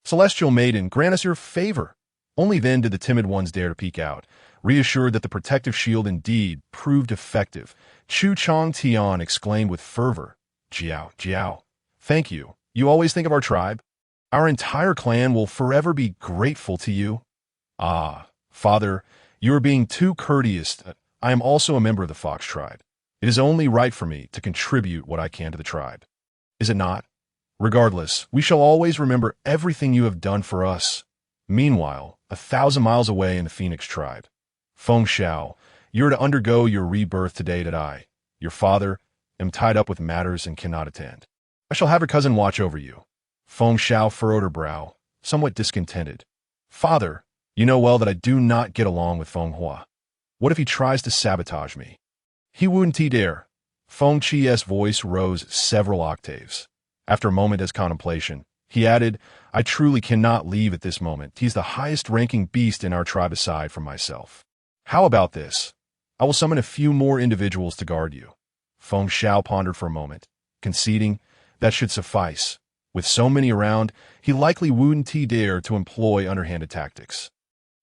Celestial Maiden, grant us your favor. Only then did the timid ones dare to peek out, reassured that the protective shield indeed proved effective. Chu Changtian exclaimed with fervor, Jiao, Jiao, thank you. You always think of our tribe. Our entire clan will forever be grateful to you. Ah, Father, you are being too courteous. I am also a member of the Fox tribe. It is only right for me to contribute what I can to the tribe. Is it not? Regardless, we shall always remember everything you have done for us. Meanwhile, 1,000 miles away in the Phoenix tribe, Feng Xiao, you are to undergo your rebirth today. That I, your father, am tied up with matters and cannot attend. I shall have your cousin watch over you. Feng Xiao furrowed her brow, somewhat discontented. Father, you know well that I do not get along with Feng Hua. What if he tries to sabotage me? He wouldn't dare. Feng Chi's voice rose several octaves. After a moment of contemplation, he added, I truly cannot leave at this moment. He's the highest-ranking beast in our tribe aside from myself. How about this? I will summon a few more individuals to guard you. Feng Xiao pondered for a moment, conceding that should suffice. With so many around, he likely wouldn't dare to employ underhanded tactics.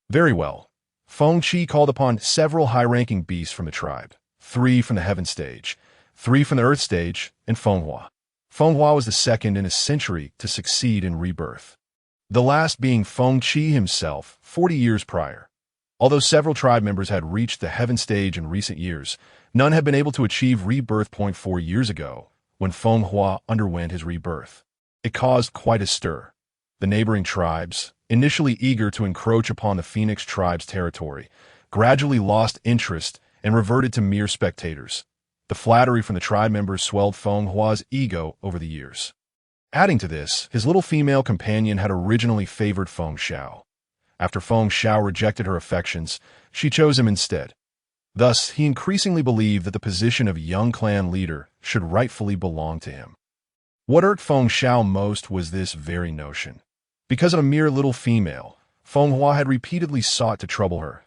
Very well. Feng Chi called upon several high-ranking beasts from the tribe, 3 from the heaven stage, 3 from the earth stage, and Feng Hua. Feng Hua was the second in a century to succeed in rebirth, the last being Feng Chi himself 40 years prior. Although several tribe members had reached the heaven stage in recent years, none had been able to achieve rebirth. 4 years ago, when Feng Hua underwent his rebirth, it caused quite a stir. The neighboring tribes, initially eager to encroach upon the Phoenix tribe's territory, gradually lost interest and reverted to mere spectators. The flattery from the tribe members swelled Feng Hua's ego over the years. Adding to this, his little female companion had originally favored Feng Xiao. After Feng Xiao rejected her affections, she chose him instead. Thus, he increasingly believed that the position of young clan leader should rightfully belong to him. What irked Feng Xiao most was this very notion. Because of a mere little female, Feng Hua had repeatedly sought to trouble her.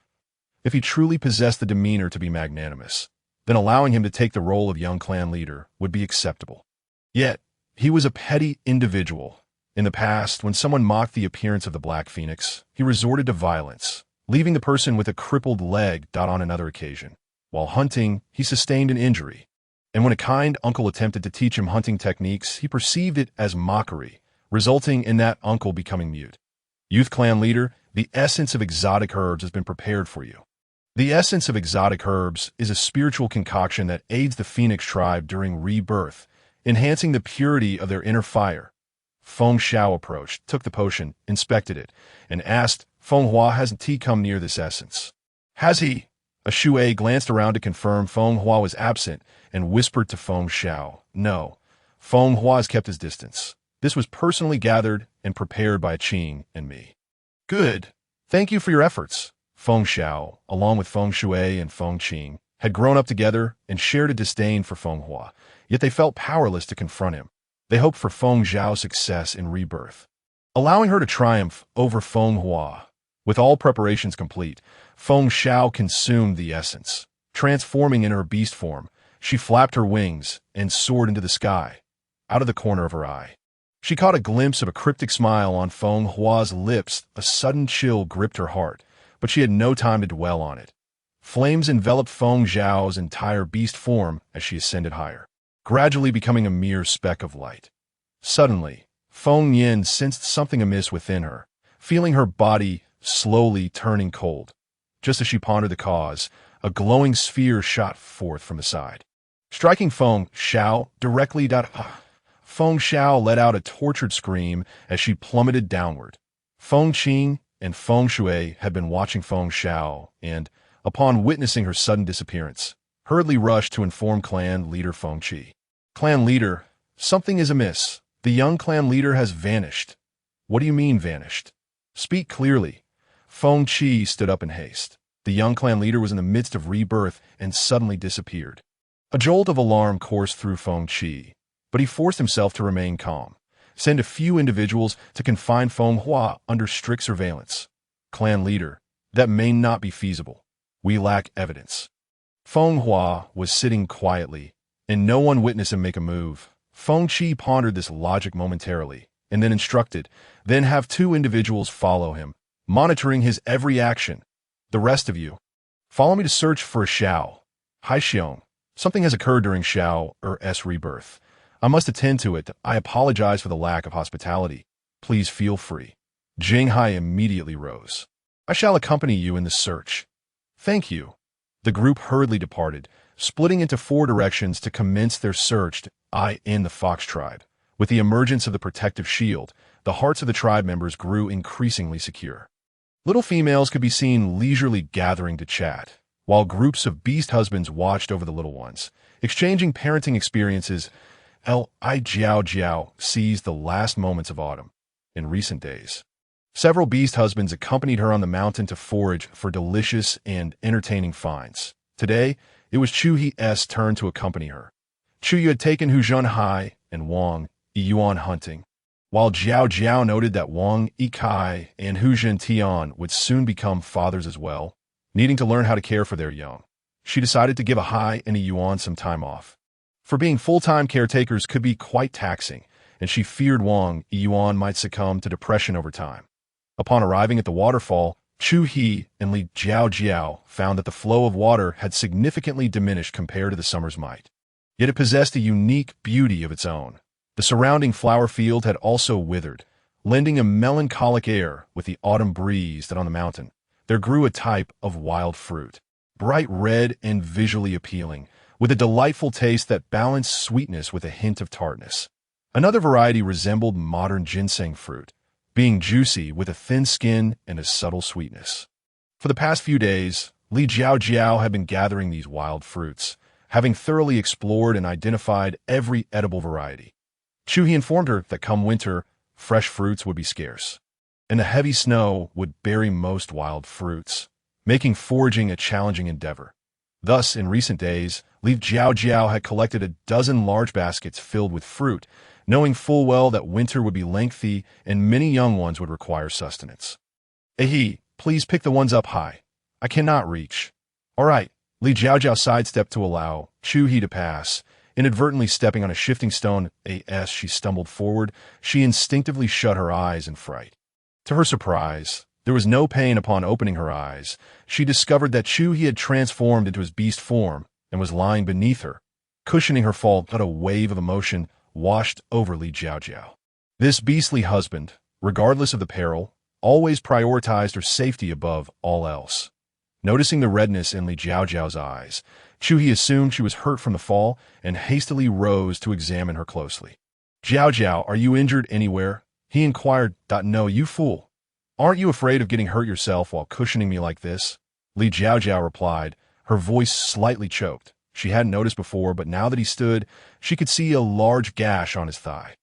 If he truly possessed the demeanor to be magnanimous, then allowing him to take the role of young clan leader would be acceptable. Yet, he was a petty individual. In the past, when someone mocked the appearance of the Black Phoenix, he resorted to violence, leaving the person with a crippled leg. On another occasion, while hunting, he sustained an injury. And when a kind uncle attempted to teach him hunting techniques, he perceived it as mockery, resulting in that uncle becoming mute. Youth clan leader, the essence of exotic herbs has been prepared for you. The essence of exotic herbs is a spiritual concoction that aids the Phoenix tribe during rebirth, enhancing the purity of their inner fire. Feng Xiao approached, took the potion, inspected it, and asked, Feng Hua, hasn't he come near this essence? Has he? A Shui glanced around to confirm Feng Hua was absent and whispered to Feng Xiao, no, Feng Hua has kept his distance. This was personally gathered and prepared by Qing and me. Good. Thank you for your efforts. Feng Xiao, along with Feng Shui and Feng Qing, had grown up together and shared a disdain for Feng Hua, yet they felt powerless to confront him. They hoped for Feng Zhao's success in rebirth, allowing her to triumph over Feng Hua. With all preparations complete, Feng Xiao consumed the essence. Transforming in her beast form, she flapped her wings and soared into the sky. Out of the corner of her eye, she caught a glimpse of a cryptic smile on Feng Hua's lips. A sudden chill gripped her heart, but she had no time to dwell on it. Flames enveloped Feng Zhao's entire beast form as she ascended higher, gradually becoming a mere speck of light. Suddenly, Feng Yin sensed something amiss within her, feeling her body slowly turning cold. Just as she pondered the cause, a glowing sphere shot forth from the side, striking Feng Xiao directly. Feng Xiao let out a tortured scream as she plummeted downward. Feng Qing and Feng Shui had been watching Feng Xiao and, upon witnessing her sudden disappearance, hurriedly rushed to inform clan leader Feng Qi. Clan leader, something is amiss. The young clan leader has vanished. What do you mean vanished? Speak clearly. Feng Qi stood up in haste. The young clan leader was in the midst of rebirth and suddenly disappeared. A jolt of alarm coursed through Feng Qi, but he forced himself to remain calm. Send a few individuals to confine Feng Hua under strict surveillance. Clan leader, that may not be feasible. We lack evidence. Feng Hua was sitting quietly, and no one witnessed him make a move. Feng Qi pondered this logic momentarily, and then instructed, then have 2 individuals follow him, monitoring his every action. The rest of you, follow me to search for a Xiao. Hai Xiong, something has occurred during Xiao's rebirth. I must attend to it. I apologize for the lack of hospitality. Please feel free. Jing Hai immediately rose. I shall accompany you in the search. Thank you. The group hurriedly departed, splitting into 4 directions to commence their search. In the Fox tribe, with the emergence of the protective shield, the hearts of the tribe members grew increasingly secure. Little females could be seen leisurely gathering to chat, while groups of beast husbands watched over the little ones, exchanging parenting experiences. Li Jiao Jiao seized the last moments of autumn. In recent days, several beast husbands accompanied her on the mountain to forage for delicious and entertaining finds. Today, it was Chu He's turn to accompany her. Chu Yu had taken Hu Zhenhai and Wang Yuan hunting, while Jiao Jiao noted that Wang Yikai and Hu Zhentian would soon become fathers as well, needing to learn how to care for their young. She decided to give a Hai and a Yuan some time off. For being full-time caretakers could be quite taxing, and she feared Wang Yuan might succumb to depression over time. Upon arriving at the waterfall, Chu He and Li Jiao Jiao found that the flow of water had significantly diminished compared to the summer's might. Yet it possessed a unique beauty of its own. The surrounding flower field had also withered, lending a melancholic air with the autumn breeze that on the mountain. There grew a type of wild fruit, bright red and visually appealing, with a delightful taste that balanced sweetness with a hint of tartness. Another variety resembled modern ginseng fruit, being juicy with a thin skin and a subtle sweetness. For the past few days, Li Jiao Jiao had been gathering these wild fruits, having thoroughly explored and identified every edible variety. Chu He informed her that come winter, fresh fruits would be scarce, and the heavy snow would bury most wild fruits, making foraging a challenging endeavor. Thus, in recent days, Li Jiao Jiao had collected a dozen large baskets filled with fruit, knowing full well that winter would be lengthy and many young ones would require sustenance. Ahi, please pick the ones up high. I cannot reach. All right. Li Jiao Jiao sidestepped to allow Chu He to pass, Inadvertently stepping on a shifting stone as she stumbled forward, she instinctively shut her eyes in fright. To her surprise, there was no pain upon opening her eyes. She discovered that Chu He had transformed into his beast form and was lying beneath her, cushioning her fall. But a wave of emotion washed over Li Jiao Jiao. This beastly husband, regardless of the peril, always prioritized her safety above all else. Noticing the redness in Li Jiao Jiao's eyes, Chu He assumed she was hurt from the fall and hastily rose to examine her closely. "Jiao Jiao, are you injured anywhere?" he inquired. "No, you fool. Aren't you afraid of getting hurt yourself while cushioning me like this?" Li Jiao Jiao replied, her voice slightly choked. She hadn't noticed before, but now that he stood, she could see a large gash on his thigh,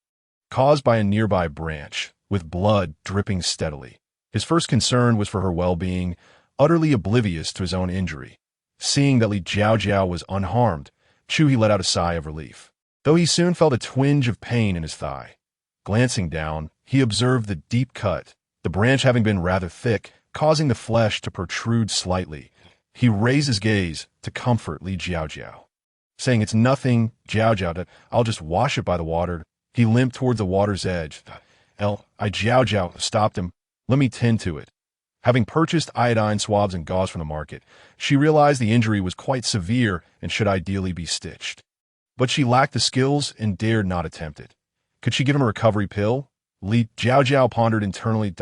caused by a nearby branch, with blood dripping steadily. His first concern was for her well-being, utterly oblivious to his own injury. Seeing that Li Jiao Jiao was unharmed, Chu He let out a sigh of relief, though he soon felt a twinge of pain in his thigh. Glancing down, he observed the deep cut, the branch having been rather thick, causing the flesh to protrude slightly. He raised his gaze to comfort Li Jiao Jiao, saying, "It's nothing, Jiao Jiao, I'll just wash it by the water." He limped towards the water's edge. Jiao Jiao stopped him. "Let me tend to it." Having purchased iodine swabs and gauze from the market, she realized the injury was quite severe and should ideally be stitched. But she lacked the skills and dared not attempt it. Could she give him a recovery pill? Li Jiao Jiao pondered internally.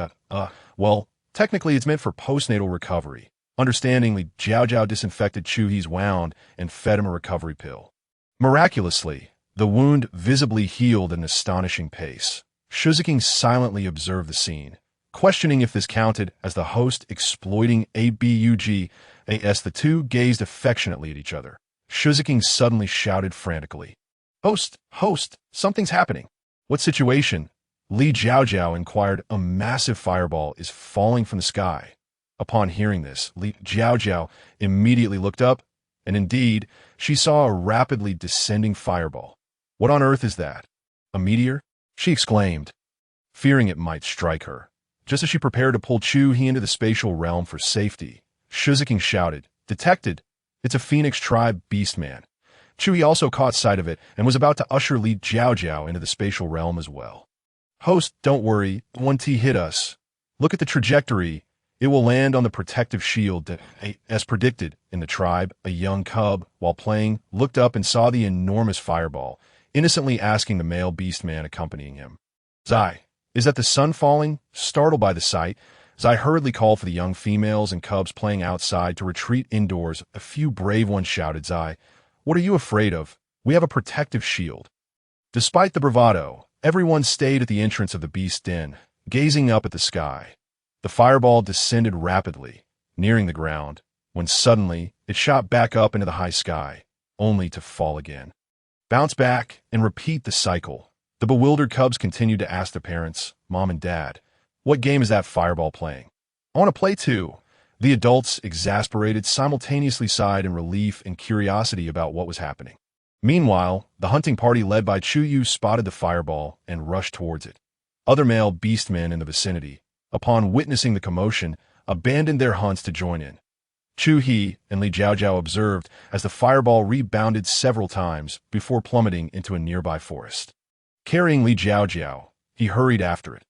Well, technically it's meant for postnatal recovery. Understandingly, Jiao Jiao disinfected Chu He's wound and fed him a recovery pill. Miraculously, the wound visibly healed at an astonishing pace. Shizuking silently observed the scene, questioning if this counted as the host exploiting ABUG. The two gazed affectionately at each other. Shizuking suddenly shouted frantically, Host, something's happening." "What situation?" Li Jiao Jiao inquired. "A massive fireball is falling from the sky." Upon hearing this, Li Jiao Jiao immediately looked up, and indeed, she saw a rapidly descending fireball. "What on earth is that? A meteor?" she exclaimed, fearing it might strike her. Just as she prepared to pull Chu He into the spatial realm for safety, Shizuking shouted, "Detected! It's a Phoenix Tribe beastman." Chu He also caught sight of it and was about to usher Li Jiao Jiao into the spatial realm as well. "Host, don't worry, 1T hit us. Look at the trajectory. It will land on the protective shield." As predicted in the tribe, a young cub, while playing, looked up and saw the enormous fireball, innocently asking the male beastman accompanying him, "Zai, is that the sun falling?" Startled by the sight, Zai hurriedly called for the young females and cubs playing outside to retreat indoors. A few brave ones shouted, "Zai, what are you afraid of? We have a protective shield." Despite the bravado, everyone stayed at the entrance of the beast den, gazing up at the sky. The fireball descended rapidly, nearing the ground, when suddenly it shot back up into the high sky, only to fall again. Bounce back and repeat the cycle. The bewildered cubs continued to ask their parents, Mom and Dad, "What game is that fireball playing? I want to play too." The adults, exasperated, simultaneously sighed in relief and curiosity about what was happening. Meanwhile, the hunting party led by Chu Yu spotted the fireball and rushed towards it. Other male beastmen in the vicinity, upon witnessing the commotion, abandoned their hunts to join in. Chu He and Li Jiao Jiao observed as the fireball rebounded several times before plummeting into a nearby forest. Carrying Li Jiao Jiao, he hurried after it.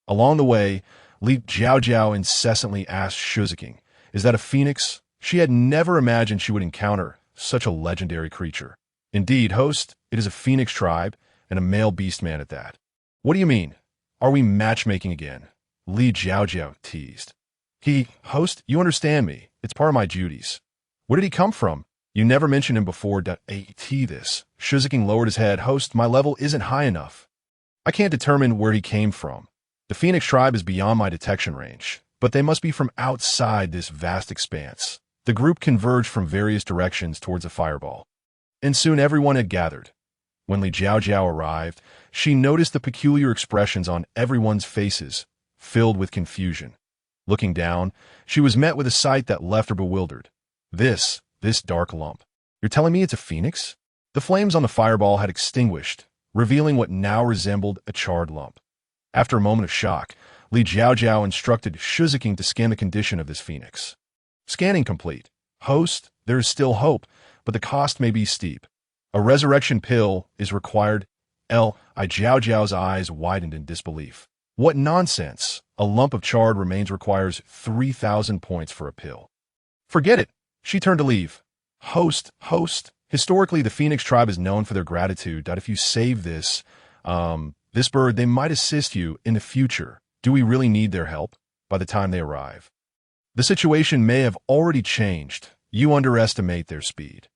Along the way, Li Jiao Jiao incessantly asked Shizuking, "Is that a phoenix?" She had never imagined she would encounter such a legendary creature. "Indeed, host, it is a Phoenix tribe, and a male beastman at that." "What do you mean? Are we matchmaking again?" Li Jiao Jiao teased. "Host, you understand me. It's part of my duties." "Where did he come from? You never mentioned him before." This. Shizuking lowered his head. "Host, my level isn't high enough. I can't determine where he came from. The Phoenix tribe is beyond my detection range, but they must be from outside this vast expanse." The group converged from various directions towards the fireball, and soon everyone had gathered. When Li Jiao Jiao arrived, she noticed the peculiar expressions on everyone's faces, filled with confusion. Looking down, she was met with a sight that left her bewildered. This dark lump. "You're telling me it's a phoenix?" The flames on the fireball had extinguished, revealing what now resembled a charred lump. After a moment of shock, Li Jiao Jiao instructed Shizuking to scan the condition of this phoenix. "Scanning complete. Host, there is still hope, but the cost may be steep." A resurrection pill is required. Li Jiao Jiao's eyes widened in disbelief. What nonsense! A lump of charred remains requires 3,000 points for a pill. Forget it. She turned to leave. Host. Historically, the Phoenix tribe is known for their gratitude that if you save this bird, they might assist you in the future. Do we really need their help by the time they arrive? The situation may have already changed. You underestimate their speed.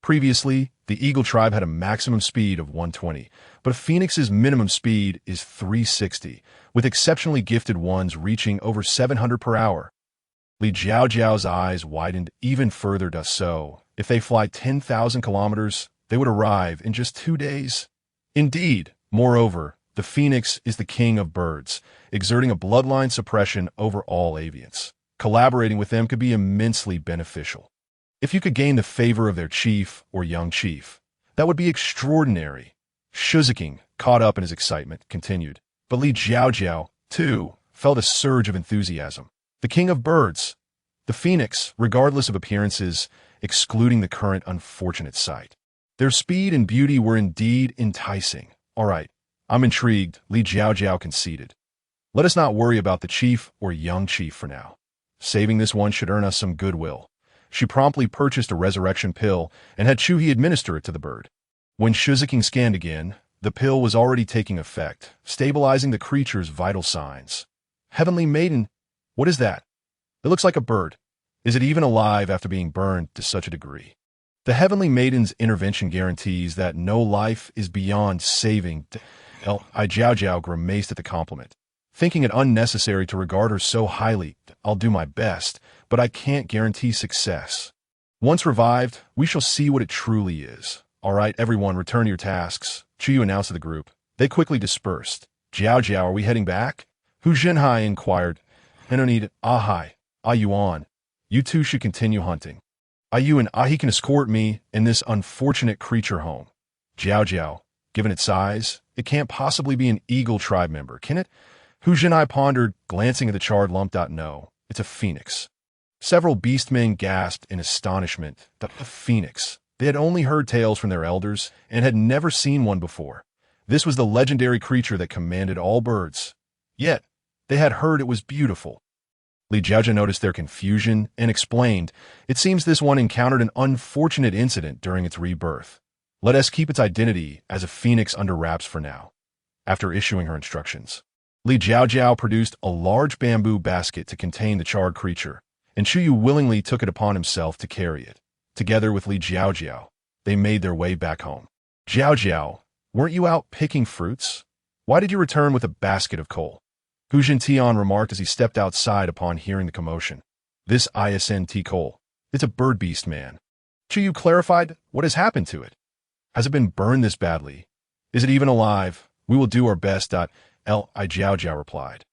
Previously, the eagle tribe had a maximum speed of 120, but a phoenix's minimum speed is 360, with exceptionally gifted ones reaching over 700 per hour. Li Jiao Jiao's eyes widened even further. So, if they fly 10,000 kilometers, they would arrive in just 2 days. Indeed, moreover, the phoenix is the king of birds, exerting a bloodline suppression over all avians. Collaborating with them could be immensely beneficial. If you could gain the favor of their chief or young chief, that would be extraordinary. Shuziking, caught up in his excitement, continued. But Li Jiao Jiao, too, felt a surge of enthusiasm. The king of birds, the phoenix, regardless of appearances, excluding the current unfortunate sight. Their speed and beauty were indeed enticing. All right, I'm intrigued, Li Jiao Jiao conceded. Let us not worry about the chief or young chief for now. Saving this one should earn us some goodwill. She promptly purchased a resurrection pill and had Chuhi administer it to the bird. When Shuziking scanned again, the pill was already taking effect, stabilizing the creature's vital signs. Heavenly Maiden, what is that? It looks like a bird. Is it even alive after being burned to such a degree? The Heavenly Maiden's intervention guarantees that no life is beyond saving. Li Jiao Jiao grimaced at the compliment. Thinking it unnecessary to regard her so highly, I'll do my best, but I can't guarantee success. Once revived, we shall see what it truly is. All right, everyone, return to your tasks, Chuyu announced to the group. They quickly dispersed. Jiao Jiao, are we heading back? Hu Zhenhai inquired. Henonid, Ahai, Ayuan. You two should continue hunting. Ayu and Ahi can escort me and this unfortunate creature home. Jiao Jiao, given its size, it can't possibly be an eagle tribe member, can it? Hu Zhenhai pondered, glancing at the charred lump. No, it's a phoenix. Several beastmen gasped in astonishment. A phoenix. They had only heard tales from their elders and had never seen one before. This was the legendary creature that commanded all birds. Yet, they had heard it was beautiful. Li Jiao Jiao noticed their confusion and explained, it seems this one encountered an unfortunate incident during its rebirth. Let us keep its identity as a phoenix under wraps for now. After issuing her instructions, Li Jiao Jiao produced a large bamboo basket to contain the charred creature, and Chuyu willingly took it upon himself to carry it. Together with Li Jiao Jiao, they made their way back home. Jiao Jiao, weren't you out picking fruits? Why did you return with a basket of coal? Hu Zhentian remarked as he stepped outside upon hearing the commotion. This isnt coal. It's a bird beast, man. Chuyu clarified, what has happened to it? Has it been burned this badly? Is it even alive? We will do our best. Li Jiao Jiao replied.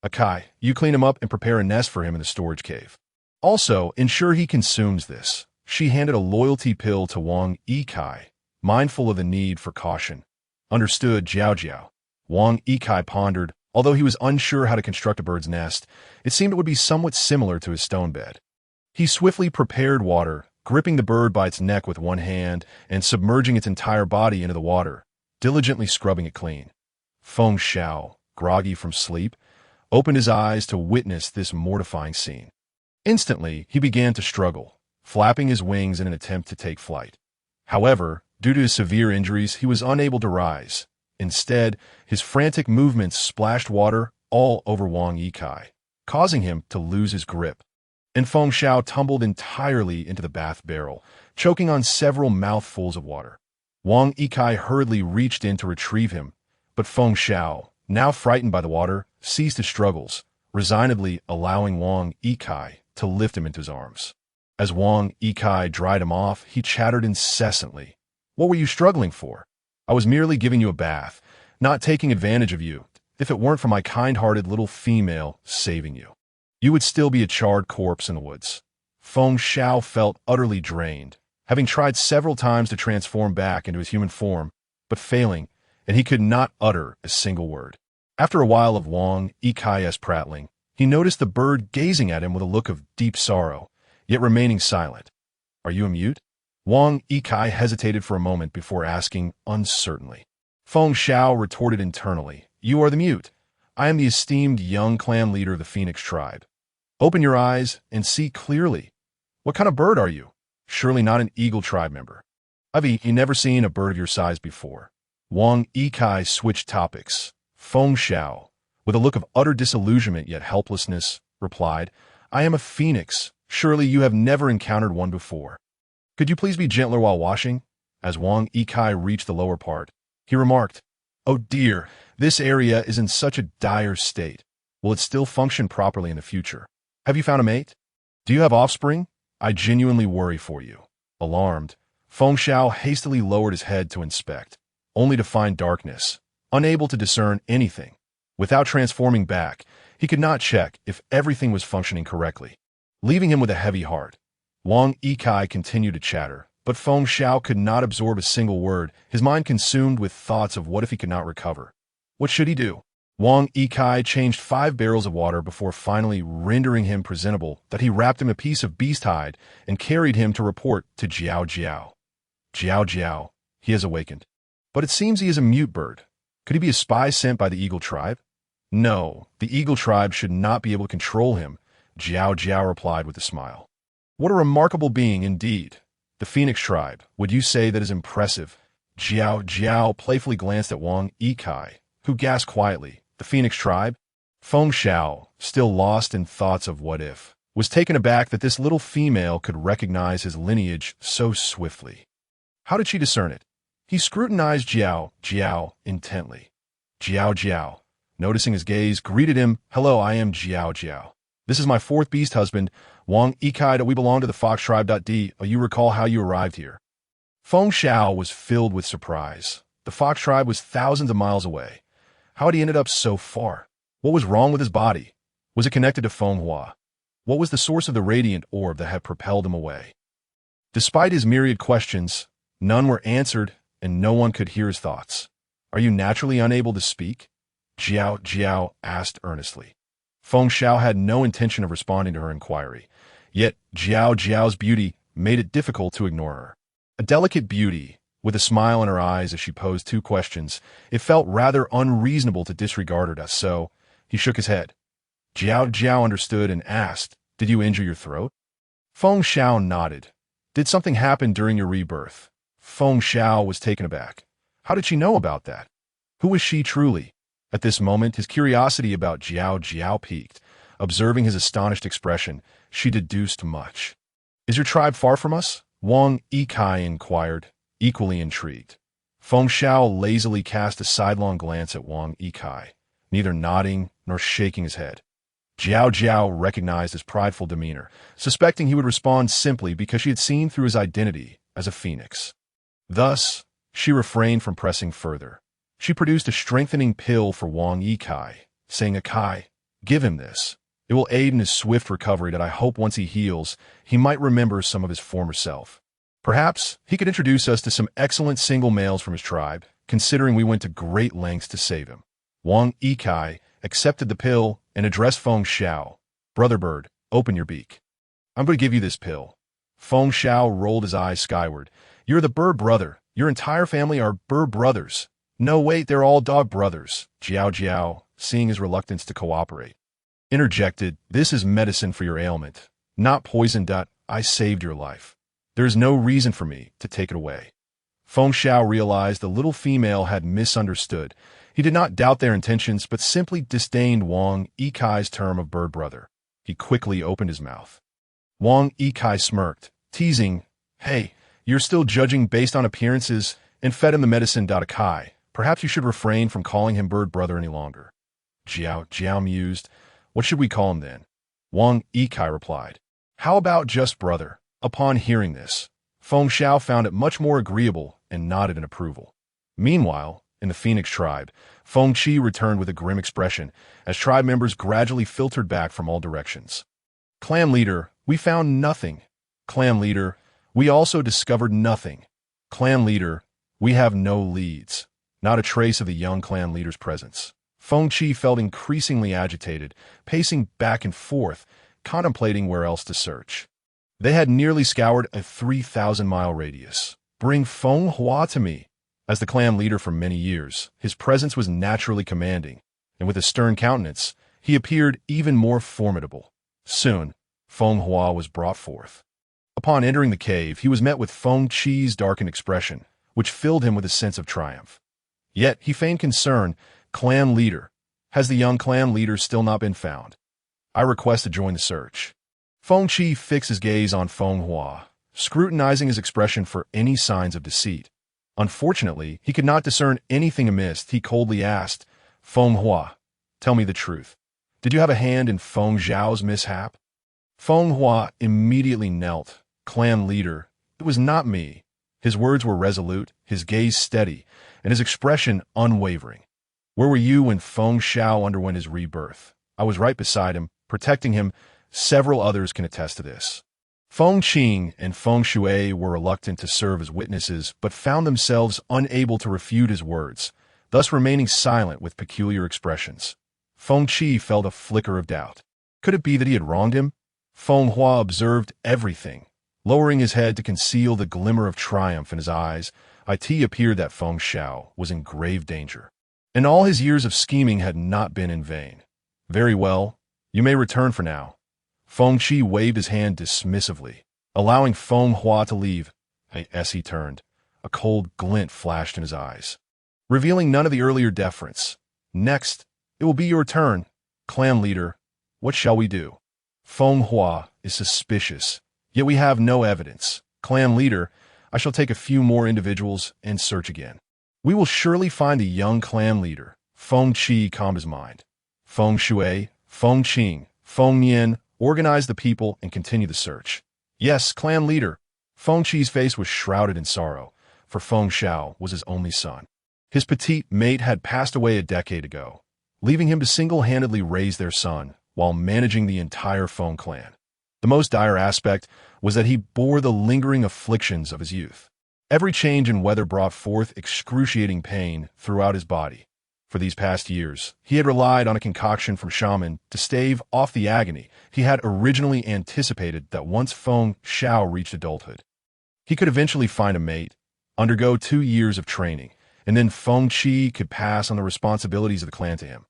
Akai, you clean him up and prepare a nest for him in the storage cave. Also, ensure he consumes this. She handed a loyalty pill to Wang Yikai, mindful of the need for caution. Understood, Jiao Jiao. Wang Yikai pondered. Although he was unsure how to construct a bird's nest, it seemed it would be somewhat similar to his stone bed. He swiftly prepared water, gripping the bird by its neck with one hand and submerging its entire body into the water, diligently scrubbing it clean. Feng Xiao, groggy from sleep, opened his eyes to witness this mortifying scene. Instantly, he began to struggle, flapping his wings in an attempt to take flight. However, due to his severe injuries, he was unable to rise. Instead, his frantic movements splashed water all over Wang Yikai, causing him to lose his grip. And Feng Xiao tumbled entirely into the bath barrel, choking on several mouthfuls of water. Wang Yikai hurriedly reached in to retrieve him, but Feng Xiao, now frightened by the water, ceased his struggles, resignedly allowing Wang Yikai to lift him into his arms. As Wang Yikai dried him off, he chattered incessantly. What were you struggling for? I was merely giving you a bath, not taking advantage of you. If it weren't for my kind-hearted little female saving you, you would still be a charred corpse in the woods. Feng Xiao felt utterly drained, having tried several times to transform back into his human form, but failing, and he could not utter a single word. After a while of Wang Yikai's prattling, he noticed the bird gazing at him with a look of deep sorrow, yet remaining silent. Are you a mute? Wang Yikai hesitated for a moment before asking uncertainly. Feng Xiao retorted internally, "You are the mute. I am the esteemed young clan leader of the Phoenix tribe. Open your eyes and see clearly. What kind of bird are you? Surely not an eagle tribe member. I've never seen a bird of your size before." Wang Yikai switched topics. Feng Xiao, with a look of utter disillusionment yet helplessness, replied, "I am a phoenix. Surely you have never encountered one before. Could you please be gentler while washing?" As Wang Yikai reached the lower part, he remarked, "Oh dear, this area is in such a dire state. Will it still function properly in the future? Have you found a mate? Do you have offspring? I genuinely worry for you." Alarmed, Feng Xiao hastily lowered his head to inspect, only to find darkness, unable to discern anything. Without transforming back, he could not check if everything was functioning correctly. Leaving him with a heavy heart, Wang Yikai continued to chatter, but Feng Xiao could not absorb a single word, his mind consumed with thoughts of what if he could not recover. What should he do? Wang Yikai changed 5 barrels of water before finally rendering him presentable that he wrapped him in a piece of beast hide and carried him to report to Jiao Jiao. "Jiao Jiao, he has awakened. But it seems he is a mute bird. Could he be a spy sent by the Eagle tribe?" "No, the Eagle tribe should not be able to control him," Jiao Jiao replied with a smile. "What a remarkable being indeed. The Phoenix tribe, would you say that is impressive?" Jiao Jiao playfully glanced at Wang Yikai, who gasped quietly, "The Phoenix tribe?" Feng Xiao, still lost in thoughts of what if, was taken aback that this little female could recognize his lineage so swiftly. How did she discern it? He scrutinized Jiao Jiao intently. Jiao Jiao, noticing his gaze, greeted him, "Hello, I am Jiao Jiao. This is my 4th beast husband, Wang Yikai. We belong to the Fox tribe. You recall how you arrived here?" Feng Xiao was filled with surprise. The Fox tribe was thousands of miles away. How had he ended up so far? What was wrong with his body? Was it connected to Feng Hua? What was the source of the radiant orb that had propelled him away? Despite his myriad questions, none were answered and no one could hear his thoughts. "Are you naturally unable to speak?" Jiao Jiao asked earnestly. Feng Xiao had no intention of responding to her inquiry, yet Jiao Jiao's beauty made it difficult to ignore her. A delicate beauty, with a smile in her eyes as she posed 2 questions, it felt rather unreasonable to disregard her, so he shook his head. Jiao Jiao understood and asked, "Did you injure your throat?" Feng Xiao nodded. "Did something happen during your rebirth?" Feng Xiao was taken aback. How did she know about that? Who was she truly? At this moment, his curiosity about Jiao Jiao piqued. Observing his astonished expression, she deduced much. "Is your tribe far from us?" Wang Yikai inquired, equally intrigued. Feng Xiao lazily cast a sidelong glance at Wang Yikai, neither nodding nor shaking his head. Jiao Jiao recognized his prideful demeanor, suspecting he would respond simply because she had seen through his identity as a phoenix. Thus, she refrained from pressing further. She produced a strengthening pill for Wang Yikai, saying, "Yikai, give him this. It will aid in his swift recovery that I hope once he heals, he might remember some of his former self. Perhaps he could introduce us to some excellent single males from his tribe, considering we went to great lengths to save him." Wang Yikai accepted the pill and addressed Feng Xiao. "Brother bird, open your beak. I'm going to give you this pill." Feng Xiao rolled his eyes skyward. "You're the bird brother. Your entire family are bird brothers." "No, wait, they're all dog brothers," Jiao Jiao, seeing his reluctance to cooperate, interjected. "This is medicine for your ailment, not poison. I saved your life. There is no reason for me to take it away." Feng Xiao realized the little female had misunderstood. He did not doubt their intentions, but simply disdained Wang Yikai's term of bird brother. He quickly opened his mouth. Wang Yikai smirked, teasing, "Hey, you're still judging based on appearances," and fed him the medicine. Kai, perhaps you should refrain from calling him bird brother any longer. Jiao Jiao mused, "What should we call him then?" Wang Yikai replied, "How about just brother?" Upon hearing this, Feng Xiao found it much more agreeable and nodded in approval. Meanwhile, in the Phoenix tribe, Feng Qi returned with a grim expression as tribe members gradually filtered back from all directions. "Clan leader, we found nothing." "Clan leader, we also discovered nothing." "Clan leader, we have no leads." Not a trace of the young clan leader's presence. Feng Qi felt increasingly agitated, pacing back and forth, contemplating where else to search. They had nearly scoured a 3,000-mile radius. "Bring Feng Hua to me." As the clan leader for many years, his presence was naturally commanding, and with a stern countenance, he appeared even more formidable. Soon, Feng Hua was brought forth. Upon entering the cave, he was met with Feng Qi's darkened expression, which filled him with a sense of triumph. Yet he feigned concern. "Clan leader, has the young clan leader still not been found? I request to join the search." Feng Qi fixed his gaze on Feng Hua, scrutinizing his expression for any signs of deceit. Unfortunately, he could not discern anything amiss. He coldly asked, "Feng Hua, tell me the truth. Did you have a hand in Feng Zhao's mishap?" Feng Hua immediately knelt. "Clan leader, it was not me." His words were resolute, his gaze steady, and his expression unwavering. "Where were you when Feng Zhao underwent his rebirth? I was right beside him, protecting him. Several others can attest to this." Feng Qing and Feng Shui were reluctant to serve as witnesses, but found themselves unable to refute his words, thus remaining silent with peculiar expressions. Feng Qi felt a flicker of doubt. Could it be that he had wronged him? Feng Hua observed everything. Lowering his head to conceal the glimmer of triumph in his eyes, it appeared that Feng Zhao was in grave danger. And all his years of scheming had not been in vain. "Very well, you may return for now." Feng Qi waved his hand dismissively, allowing Feng Hua to leave. As he turned, a cold glint flashed in his eyes, revealing none of the earlier deference. "Next, it will be your turn. Clan leader, what shall we do? Feng Hua is suspicious, yet we have no evidence. Clan leader, I shall take a few more individuals and search again. We will surely find the young clan leader." Feng Qi calmed his mind. Feng Shui, Feng Qing, Feng Nian organized the people and continued the search. "Yes, clan leader." Feng Qi's face was shrouded in sorrow, for Feng Zhao was his only son. His petite mate had passed away a decade ago, leaving him to single-handedly raise their son while managing the entire Feng clan. The most dire aspect was that he bore the lingering afflictions of his youth. Every change in weather brought forth excruciating pain throughout his body. For these past years, he had relied on a concoction from shaman to stave off the agony he had originally anticipated that once Feng Zhao reached adulthood, he could eventually find a mate, undergo 2 years of training, and then Feng Qi could pass on the responsibilities of the clan to him.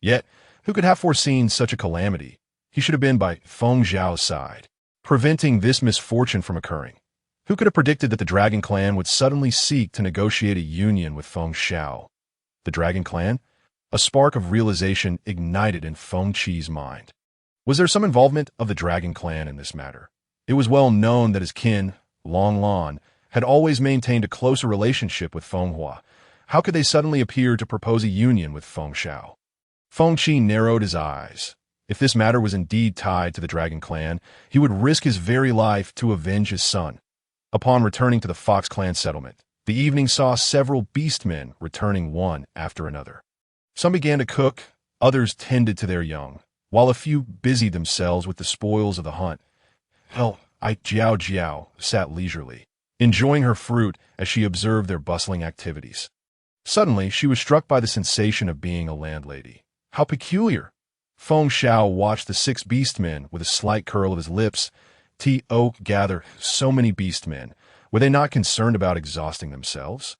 Yet, who could have foreseen such a calamity? He should have been by Feng Zhao's side, preventing this misfortune from occurring. Who could have predicted that the Dragon Clan would suddenly seek to negotiate a union with Feng Zhao? The Dragon Clan? A spark of realization ignited in Feng Qi's mind. Was there some involvement of the Dragon Clan in this matter? It was well known that his kin, Long Lan, had always maintained a closer relationship with Feng Hua. How could they suddenly appear to propose a union with Feng Zhao? Feng Qi narrowed his eyes. If this matter was indeed tied to the Dragon Clan, he would risk his very life to avenge his son. Upon returning to the Fox Clan settlement, the evening saw several beastmen returning one after another. Some began to cook, others tended to their young, while a few busied themselves with the spoils of the hunt. Li Jiao Jiao sat leisurely, enjoying her fruit as she observed their bustling activities. Suddenly, she was struck by the sensation of being a landlady. How peculiar! Feng Zhao watched the 6 beastmen with a slight curl of his lips. Gather so many beastmen. Were they not concerned about exhausting themselves?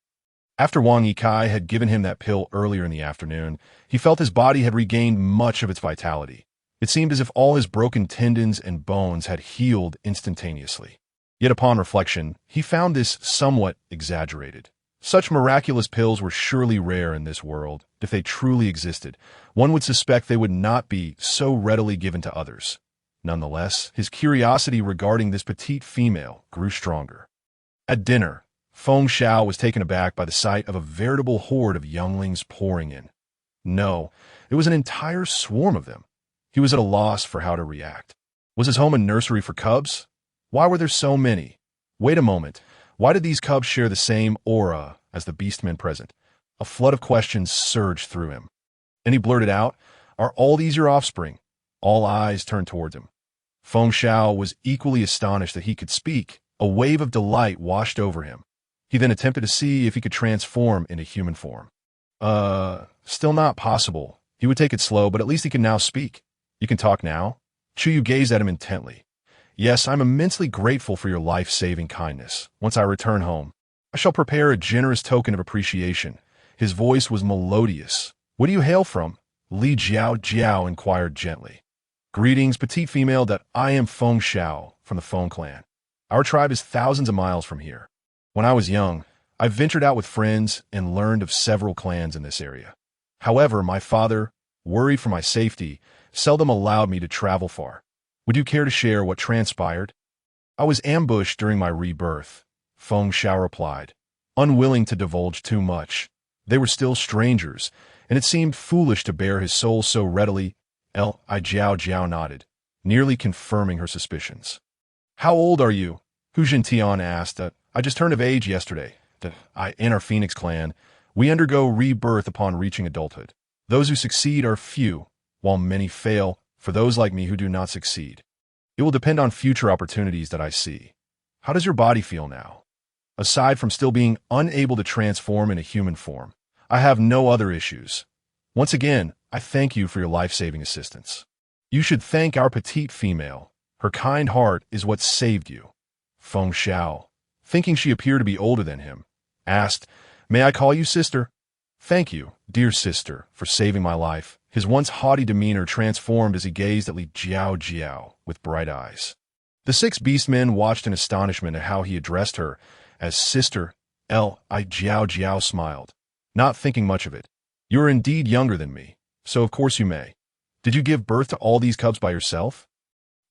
After Wang Yikai had given him that pill earlier in the afternoon, he felt his body had regained much of its vitality. It seemed as if all his broken tendons and bones had healed instantaneously. Yet upon reflection, he found this somewhat exaggerated. Such miraculous pills were surely rare in this world. If they truly existed, one would suspect they would not be so readily given to others. Nonetheless, his curiosity regarding this petite female grew stronger. At dinner, Feng Zhao was taken aback by the sight of a veritable horde of younglings pouring in. No, it was an entire swarm of them. He was at a loss for how to react. Was his home a nursery for cubs? Why were there so many? Wait a moment. Why did these cubs share the same aura as the beastmen present? A flood of questions surged through him. And he blurted out, "Are all these your offspring?" All eyes turned towards him. Feng Zhao was equally astonished that he could speak. A wave of delight washed over him. He then attempted to see if he could transform into human form. Still not possible. He would take it slow, but at least he can now speak. "You can talk now?" Chuyu gazed at him intently. Yes, I'm immensely grateful for your life-saving kindness. Once I return home, I shall prepare a generous token of appreciation. His voice was melodious. Where do you hail from? Li Jiao Jiao inquired gently. Greetings, petite female, that I am Feng Shao from the Feng clan. Our tribe is thousands of miles from here. When I was young, I ventured out with friends and learned of several clans in this area. However, my father, worried for my safety, seldom allowed me to travel far. Would you care to share what transpired? I was ambushed during my rebirth, Feng Shao replied, unwilling to divulge too much. They were still strangers, and it seemed foolish to bare his soul so readily. Li Jiao Jiao nodded, nearly confirming her suspicions. How old are you? Hu Jintian asked. I just turned of age yesterday. In our Phoenix clan, we undergo rebirth upon reaching adulthood. Those who succeed are few, while many fail, for those like me who do not succeed. It will depend on future opportunities that I see. How does your body feel now? Aside from still being unable to transform in a human form, I have no other issues. Once again, I thank you for your life-saving assistance. You should thank our petite female. Her kind heart is what saved you. Feng Shao, thinking she appeared to be older than him, asked, May I call you sister? Thank you, dear sister, for saving my life. His once haughty demeanor transformed as he gazed at Li Jiao Jiao with bright eyes. The 6 beastmen watched in astonishment at how he addressed her as sister. Li Jiao Jiao smiled, not thinking much of it. You are indeed younger than me, so of course you may. Did you give birth to all these cubs by yourself?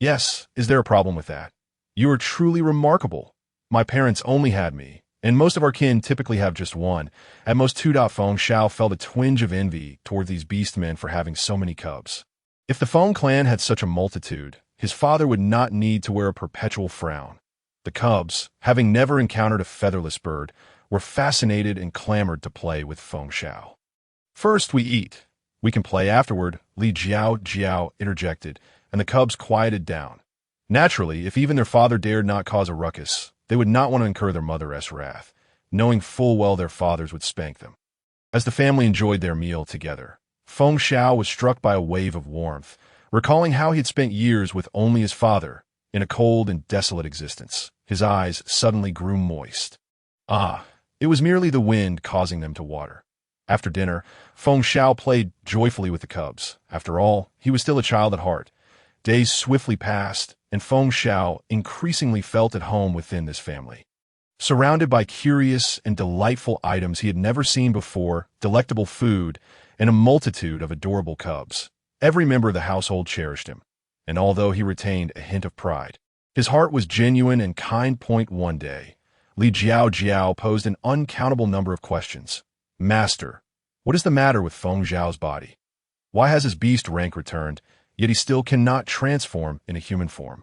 Yes, is there a problem with that? You are truly remarkable. My parents only had me, and most of our kin typically have just one, at most two. Feng Shao felt a twinge of envy toward these beastmen for having so many cubs. If the Feng clan had such a multitude, his father would not need to wear a perpetual frown. The cubs, having never encountered a featherless bird, were fascinated and clamored to play with Feng Shao. First we eat. We can play afterward, Li Jiao Jiao interjected, and the cubs quieted down. Naturally, if even their father dared not cause a ruckus, they would not want to incur their mother's wrath, knowing full well their fathers would spank them. As the family enjoyed their meal together, Feng Shao was struck by a wave of warmth, recalling how he had spent years with only his father, in a cold and desolate existence. His eyes suddenly grew moist. It was merely the wind causing them to water. After dinner, Feng Shao played joyfully with the cubs. After all, he was still a child at heart. Days swiftly passed, and Feng Shao increasingly felt at home within this family. Surrounded by curious and delightful items he had never seen before, delectable food, and a multitude of adorable cubs, every member of the household cherished him, and although he retained a hint of pride, his heart was genuine and kind. One day, Li Jiao Jiao posed an uncountable number of questions. Master, what is the matter with Feng Zhao's body? Why has his beast rank returned, yet he still cannot transform in a human form?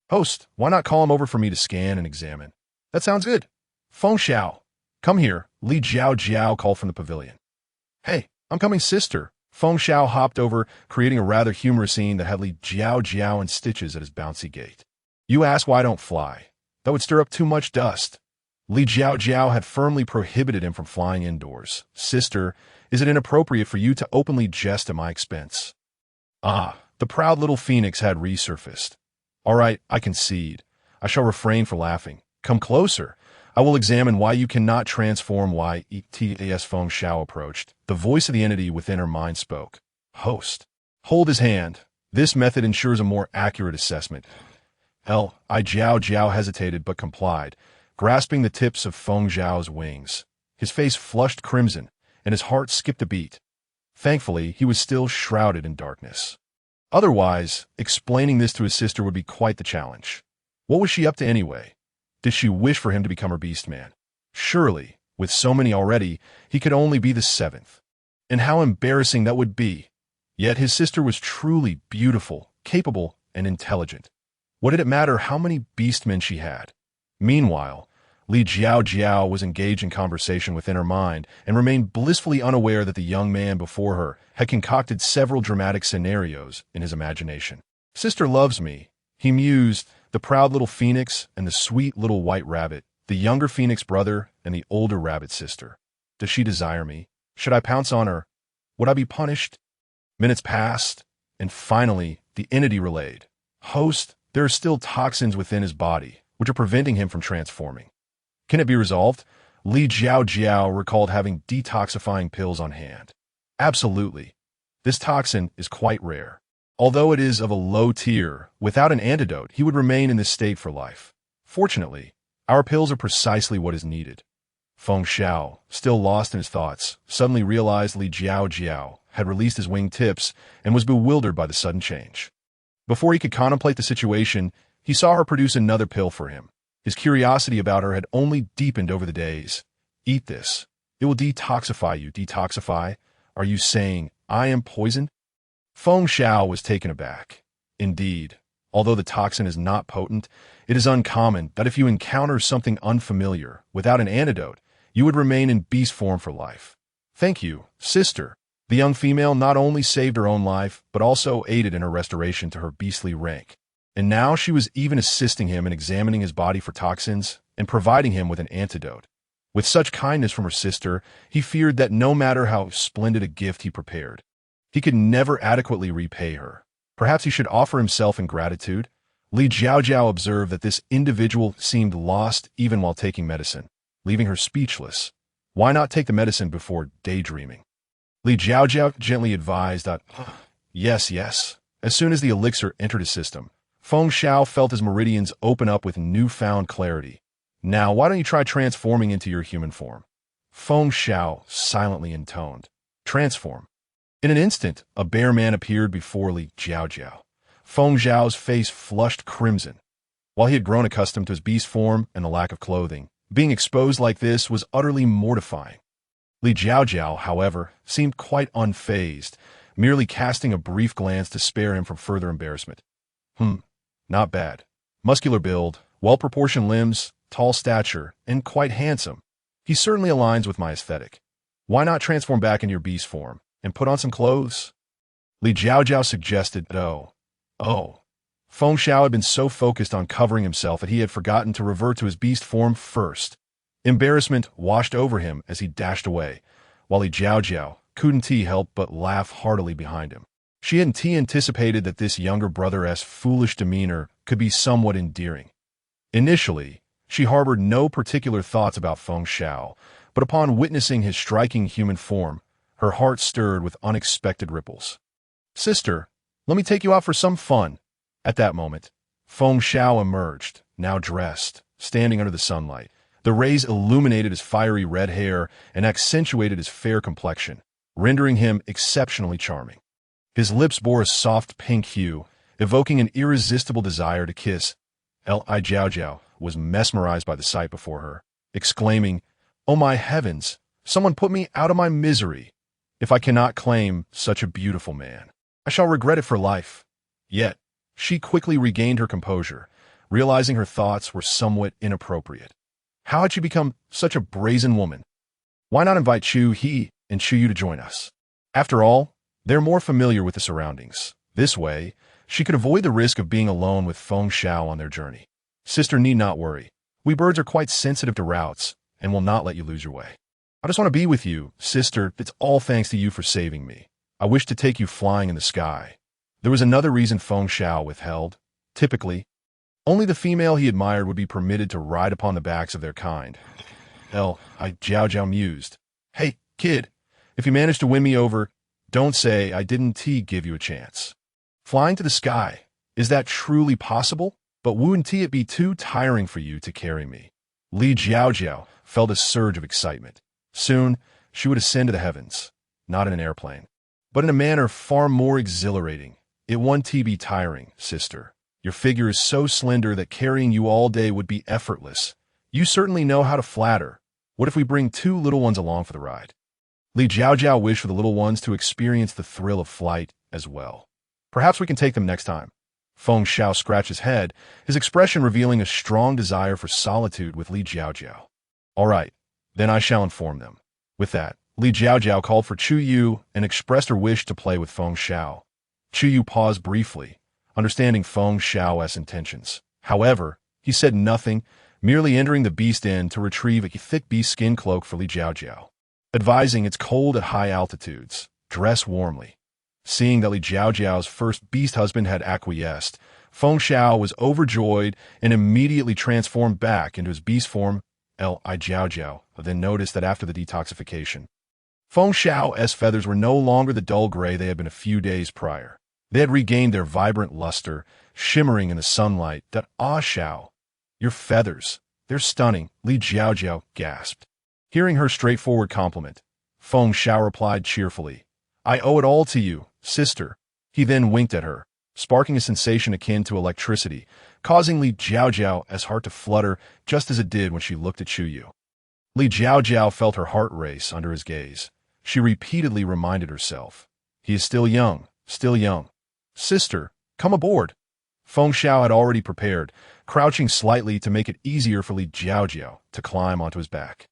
Host, why not call him over for me to scan and examine? That sounds good. Feng Shao, come here, Li Jiao Jiao called from the pavilion. Hey, I'm coming, sister. Feng Shao hopped over, creating a rather humorous scene that had Li Jiao Jiao in stitches at his bouncy gait. You ask why I don't fly. That would stir up too much dust. Li Jiao Jiao had firmly prohibited him from flying indoors. Sister, is it inappropriate for you to openly jest at my expense? The proud little phoenix had resurfaced. All right, I concede. I shall refrain from laughing. Come closer. I will examine why you cannot transform. As Feng Shao approached, the voice of the entity within her mind spoke. Host, hold his hand. This method ensures a more accurate assessment. Li Jiao Jiao hesitated but complied, grasping the tips of Feng Zhao's wings. His face flushed crimson, and his heart skipped a beat. Thankfully, he was still shrouded in darkness. Otherwise, explaining this to his sister would be quite the challenge. What was she up to anyway? Did she wish for him to become her beastman? Surely, with so many already, he could only be the 7th. And how embarrassing that would be. Yet his sister was truly beautiful, capable, and intelligent. What did it matter how many beastmen she had? Meanwhile, Li Jiao Jiao was engaged in conversation within her mind and remained blissfully unaware that the young man before her had concocted several dramatic scenarios in his imagination. Sister loves me, he mused, the proud little phoenix and the sweet little white rabbit, the younger phoenix brother and the older rabbit sister. Does she desire me? Should I pounce on her? Would I be punished? Minutes passed, and finally the entity relayed. Host, There are still toxins within his body, which are preventing him from transforming. Can it be resolved? Li Jiao Jiao recalled having detoxifying pills on hand. Absolutely. This toxin is quite rare. Although it is of a low tier, without an antidote, he would remain in this state for life. Fortunately, our pills are precisely what is needed. Feng Xiao, still lost in his thoughts, suddenly realized Li Jiao Jiao had released his wing tips and was bewildered by the sudden change. Before he could contemplate the situation, he saw her produce another pill for him. His curiosity about her had only deepened over the days. Eat this. It will detoxify you. Detoxify? Are you saying I am poisoned? Feng Xiao was taken aback. Indeed, although the toxin is not potent, it is uncommon that if you encounter something unfamiliar without an antidote, you would remain in beast form for life. Thank you, sister. The young female not only saved her own life, but also aided in her restoration to her beastly rank. And now she was even assisting him in examining his body for toxins and providing him with an antidote. With such kindness from her sister, he feared that no matter how splendid a gift he prepared, he could never adequately repay her. Perhaps he should offer himself in gratitude. Li Jiao Jiao observed that this individual seemed lost even while taking medicine, leaving her speechless. Why not take the medicine before daydreaming? Li Jiao Jiao gently advised that, yes. As soon as the elixir entered his system, Feng Xiao felt his meridians open up with newfound clarity. Now, why don't you try transforming into your human form? Feng Xiao silently intoned. Transform. In an instant, a bear man appeared before Li Jiao Jiao. Feng Xiao's face flushed crimson. While he had grown accustomed to his beast form and the lack of clothing, being exposed like this was utterly mortifying. Li Jiao Jiao, however, seemed quite unfazed, merely casting a brief glance to spare him from further embarrassment. Not bad. Muscular build, well-proportioned limbs, tall stature, and quite handsome. He certainly aligns with my aesthetic. Why not transform back into your beast form and put on some clothes? Li Jiao Jiao suggested, Oh. Feng Xiao had been so focused on covering himself that he had forgotten to revert to his beast form first. Embarrassment washed over him as he dashed away, while Li Jiao Jiao couldn't help but laugh heartily behind him. She hadn't anticipated that this younger brother's foolish demeanor could be somewhat endearing. Initially, she harbored no particular thoughts about Feng Xiao, but upon witnessing his striking human form, her heart stirred with unexpected ripples. Sister, let me take you out for some fun. At that moment, Feng Xiao emerged, now dressed, standing under the sunlight. The rays illuminated his fiery red hair and accentuated his fair complexion, rendering him exceptionally charming. His lips bore a soft pink hue, evoking an irresistible desire to kiss. Li Jiao Jiao was mesmerized by the sight before her, exclaiming, Oh my heavens, someone put me out of my misery. If I cannot claim such a beautiful man, I shall regret it for life. Yet, she quickly regained her composure, realizing her thoughts were somewhat inappropriate. How had she become such a brazen woman? Why not invite Chu He and Chu Yu to join us? After all, they're more familiar with the surroundings. This way, she could avoid the risk of being alone with Feng Xiao on their journey. Sister need not worry. We birds are quite sensitive to routes and will not let you lose your way. I just want to be with you, sister. It's all thanks to you for saving me. I wish to take you flying in the sky. There was another reason Feng Xiao withheld. Typically, only the female he admired would be permitted to ride upon the backs of their kind. Li Jiao Jiao mused. Hey, kid, if you manage to win me over, don't say I didn't give you a chance. Flying to the sky, is that truly possible? But wouldn't it be too tiring for you to carry me? Li Jiao Jiao felt a surge of excitement. Soon, she would ascend to the heavens, not in an airplane, but in a manner far more exhilarating. It won't be tiring, sister. Your figure is so slender that carrying you all day would be effortless. You certainly know how to flatter. What if we bring 2 little ones along for the ride? Li Jiao Jiao wished for the little ones to experience the thrill of flight as well. Perhaps we can take them next time. Feng Xiao scratched his head, his expression revealing a strong desire for solitude with Li Jiao Jiao. All right, then I shall inform them. With that, Li Jiao Jiao called for Chu Yu and expressed her wish to play with Feng Xiao. Chu Yu paused briefly, understanding Feng Xiao's intentions. However, he said nothing, merely entering the beast inn to retrieve a thick beast skin cloak for Li Jiao Jiao, advising it's cold at high altitudes. Dress warmly. Seeing that Li Jiao Jiao's first beast husband had acquiesced, Feng Xiao was overjoyed and immediately transformed back into his beast form, Li Jiao Jiao, then noticed that after the detoxification, Feng Xiao's feathers were no longer the dull gray they had been a few days prior. They had regained their vibrant luster, shimmering in the sunlight. That Xiao, your feathers, they're stunning, Li Jiao Jiao gasped. Hearing her straightforward compliment, Feng Xiao replied cheerfully, I owe it all to you, sister. He then winked at her, sparking a sensation akin to electricity, causing Li Jiao Jiao's heart to flutter just as it did when she looked at Chuyu. Li Jiao Jiao felt her heart race under his gaze. She repeatedly reminded herself, he is still young, still young. Sister, come aboard. Feng Xiao had already prepared, crouching slightly to make it easier for Li Jiao Jiao to climb onto his back.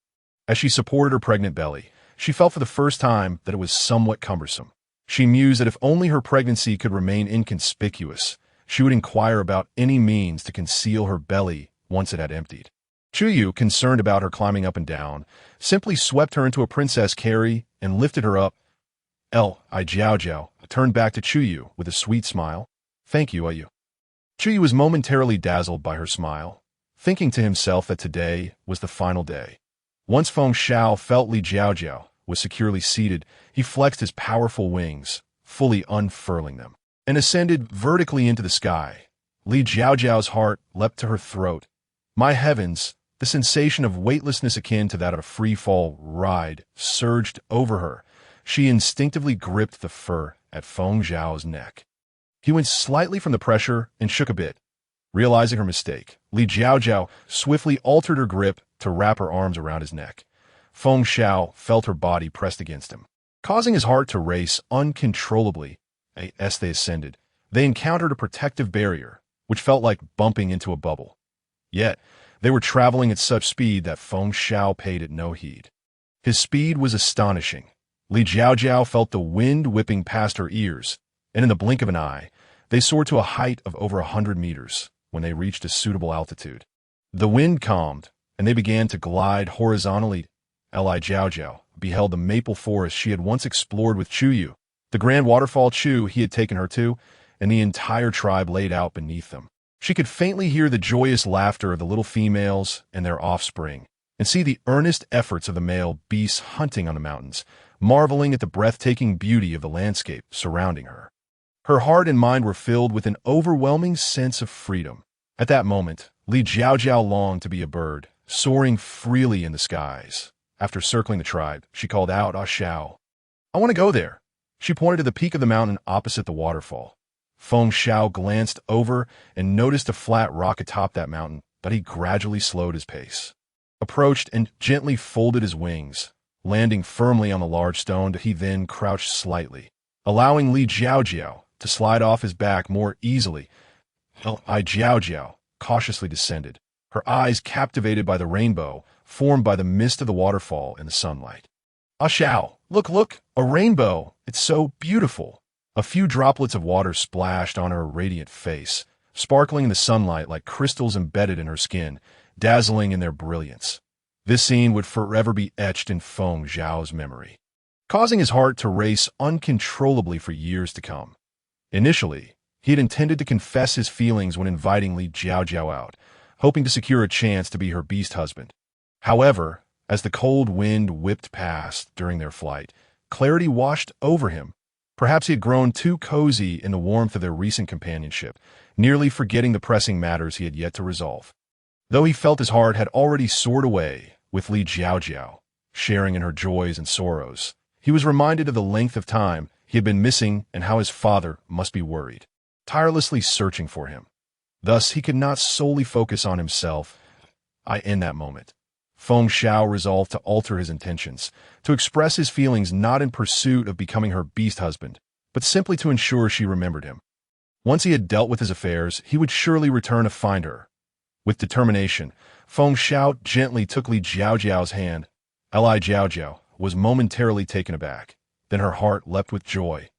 As she supported her pregnant belly, she felt for the first time that it was somewhat cumbersome. She mused that if only her pregnancy could remain inconspicuous, she would inquire about any means to conceal her belly once it had emptied. Chuyu, concerned about her climbing up and down, simply swept her into a princess carry and lifted her up. Li Jiao Jiao turned back to Chuyu with a sweet smile. Thank you, Ayu. Chuyu was momentarily dazzled by her smile, thinking to himself that today was the final day. Once Feng Xiao felt Li Jiao Jiao was securely seated, he flexed his powerful wings, fully unfurling them, and ascended vertically into the sky. Li Jiao Jiao's heart leapt to her throat. My heavens, the sensation of weightlessness akin to that of a free-fall ride surged over her. She instinctively gripped the fur at Feng Xiao's neck. He went slightly from the pressure and shook a bit. Realizing her mistake, Li Jiao Jiao swiftly altered her grip to wrap her arms around his neck. Feng Xiao felt her body pressed against him, causing his heart to race uncontrollably. As they ascended, they encountered a protective barrier, which felt like bumping into a bubble. Yet, they were traveling at such speed that Feng Xiao paid it no heed. His speed was astonishing. Li Jiao Jiao felt the wind whipping past her ears, and in the blink of an eye, they soared to a height of over 100 meters when they reached a suitable altitude. The wind calmed, and they began to glide horizontally. Li Jiao Jiao beheld the maple forest she had once explored with Chuyu, the grand waterfall Chu he had taken her to, and the entire tribe laid out beneath them. She could faintly hear the joyous laughter of the little females and their offspring, and see the earnest efforts of the male beasts hunting on the mountains, marveling at the breathtaking beauty of the landscape surrounding her. Her heart and mind were filled with an overwhelming sense of freedom. At that moment, Li Jiao Jiao longed to be a bird, soaring freely in the skies. After circling the tribe, she called out, Xiao, I want to go there. She pointed to the peak of the mountain opposite the waterfall. Feng Xiao glanced over and noticed a flat rock atop that mountain, but he gradually slowed his pace, approached and gently folded his wings, landing firmly on the large stone. He then crouched slightly, allowing Li Jiao Jiao to slide off his back more easily. Li Jiao Jiao cautiously descended, her eyes captivated by the rainbow formed by the mist of the waterfall and the sunlight. Xiao, look, a rainbow! It's so beautiful! A few droplets of water splashed on her radiant face, sparkling in the sunlight like crystals embedded in her skin, dazzling in their brilliance. This scene would forever be etched in Feng Xiao's memory, causing his heart to race uncontrollably for years to come. Initially, he had intended to confess his feelings when inviting Li Jiao Jiao out, hoping to secure a chance to be her beast husband. However, as the cold wind whipped past during their flight, clarity washed over him. Perhaps he had grown too cozy in the warmth of their recent companionship, nearly forgetting the pressing matters he had yet to resolve. Though he felt his heart had already soared away with Li Jiao Jiao, sharing in her joys and sorrows, he was reminded of the length of time he had been missing and how his father must be worried, tirelessly searching for him. Thus, he could not solely focus on himself. In that moment, Feng Xiao resolved to alter his intentions, to express his feelings not in pursuit of becoming her beast husband, but simply to ensure she remembered him. Once he had dealt with his affairs, he would surely return to find her. With determination, Feng Xiao gently took Li Jiao Jiao's hand. Li Jiao Jiao was momentarily taken aback. Then her heart leapt with joy.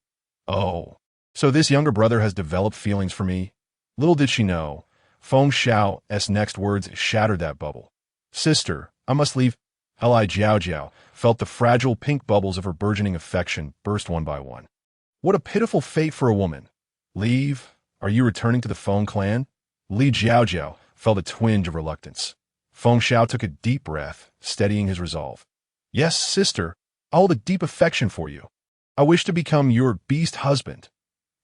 Oh, so this younger brother has developed feelings for me? Little did she know, Feng Xiao's next words shattered that bubble. Sister, I must leave. Li Jiao Jiao felt the fragile pink bubbles of her burgeoning affection burst one by one. What a pitiful fate for a woman. Leave? Are you returning to the Feng clan? Li Jiao Jiao felt a twinge of reluctance. Feng Xiao took a deep breath, steadying his resolve. Yes, sister, I hold a deep affection for you. I wish to become your beast husband.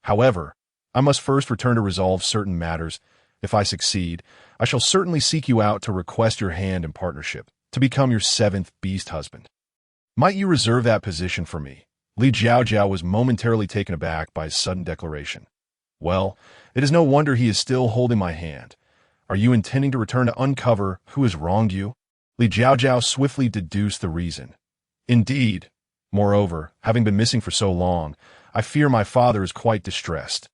However, I must first return to resolve certain matters. If I succeed, I shall certainly seek you out to request your hand in partnership, to become your seventh beast husband. Might you reserve that position for me? Li Jiao Jiao was momentarily taken aback by his sudden declaration. Well, it is no wonder he is still holding my hand. Are you intending to return to uncover who has wronged you? Li Jiao Jiao swiftly deduced the reason. Indeed. Moreover, having been missing for so long, I fear my father is quite distressed.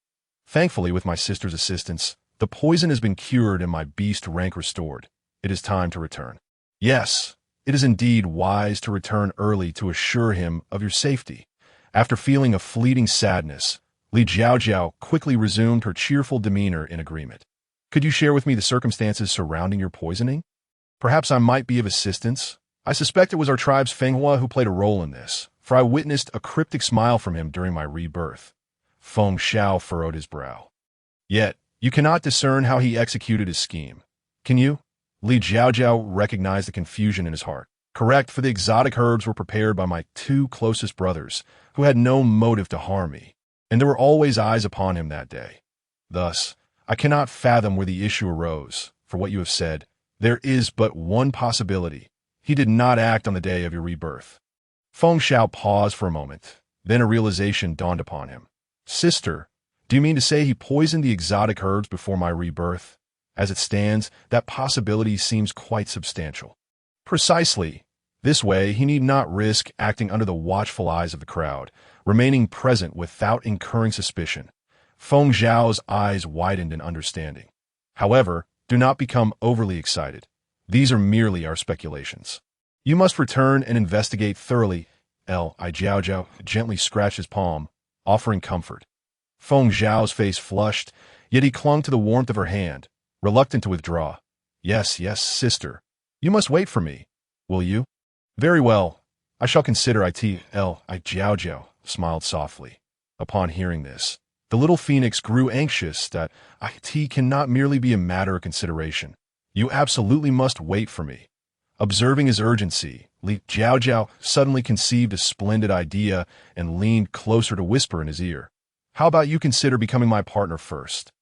Thankfully, with my sister's assistance, the poison has been cured and my beast rank restored. It is time to return. Yes, it is indeed wise to return early to assure him of your safety. After feeling a fleeting sadness, Li Jiao Jiao quickly resumed her cheerful demeanor in agreement. Could you share with me the circumstances surrounding your poisoning? Perhaps I might be of assistance. I suspect it was our tribe's Fenghua who played a role in this, for I witnessed a cryptic smile from him during my rebirth. Feng Xiao furrowed his brow. Yet, you cannot discern how he executed his scheme. Can you? Li Jiao Jiao recognized the confusion in his heart. Correct, for the exotic herbs were prepared by my two closest brothers, who had no motive to harm me, and there were always eyes upon him that day. Thus, I cannot fathom where the issue arose. For what you have said, there is but one possibility. He did not act on the day of your rebirth. Feng Xiao paused for a moment. Then a realization dawned upon him. Sister, do you mean to say he poisoned the exotic herbs before my rebirth? As it stands, that possibility seems quite substantial. Precisely. This way, he need not risk acting under the watchful eyes of the crowd, remaining present without incurring suspicion. Feng Xiao's eyes widened in understanding. However, do not become overly excited. These are merely our speculations. You must return and investigate thoroughly. Li Jiao Jiao gently scratched his palm, offering comfort. Feng Xiao's face flushed, yet he clung to the warmth of her hand, reluctant to withdraw. Yes, yes, sister. You must wait for me. Will you? Very well. I shall consider it. Li Jiao Jiao smiled softly. Upon hearing this, the little phoenix grew anxious that it cannot merely be a matter of consideration. You absolutely must wait for me. Observing his urgency, Li Jiao Jiao suddenly conceived a splendid idea and leaned closer to whisper in his ear. How about you consider becoming my partner first?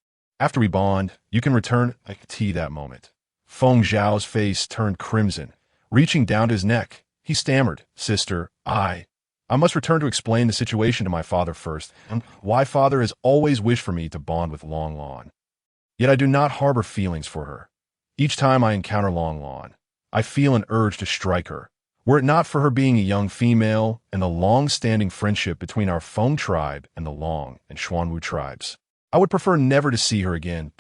After we bond, you can return that moment. Feng Xiao's face turned crimson. Reaching down to his neck, he stammered, Sister, I must return to explain the situation to my father first, and why father has always wished for me to bond with Long Lan. Yet I do not harbor feelings for her. Each time I encounter Long Lan, I feel an urge to strike her. Were it not for her being a young female and the long-standing friendship between our Feng tribe and the Long and Xuanwu tribes, I would prefer never to see her again.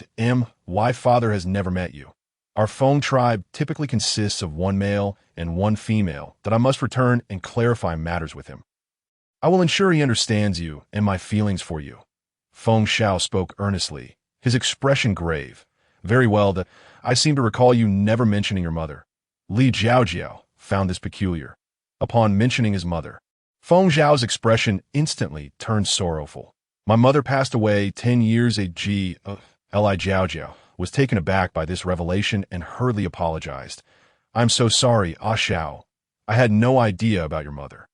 Why father has never met you. Our Feng tribe typically consists of one male and one female that I must return and clarify matters with him. I will ensure he understands you and my feelings for you. Feng Xiao spoke earnestly, his expression grave. Very well, I seem to recall you never mentioning your mother. Li Jiao Jiao found this peculiar. Upon mentioning his mother, Feng Xiao's expression instantly turned sorrowful. My mother passed away 10 years ago. Li Jiao Jiao was taken aback by this revelation and hurriedly apologized. I'm so sorry, Xiao. I had no idea about your mother.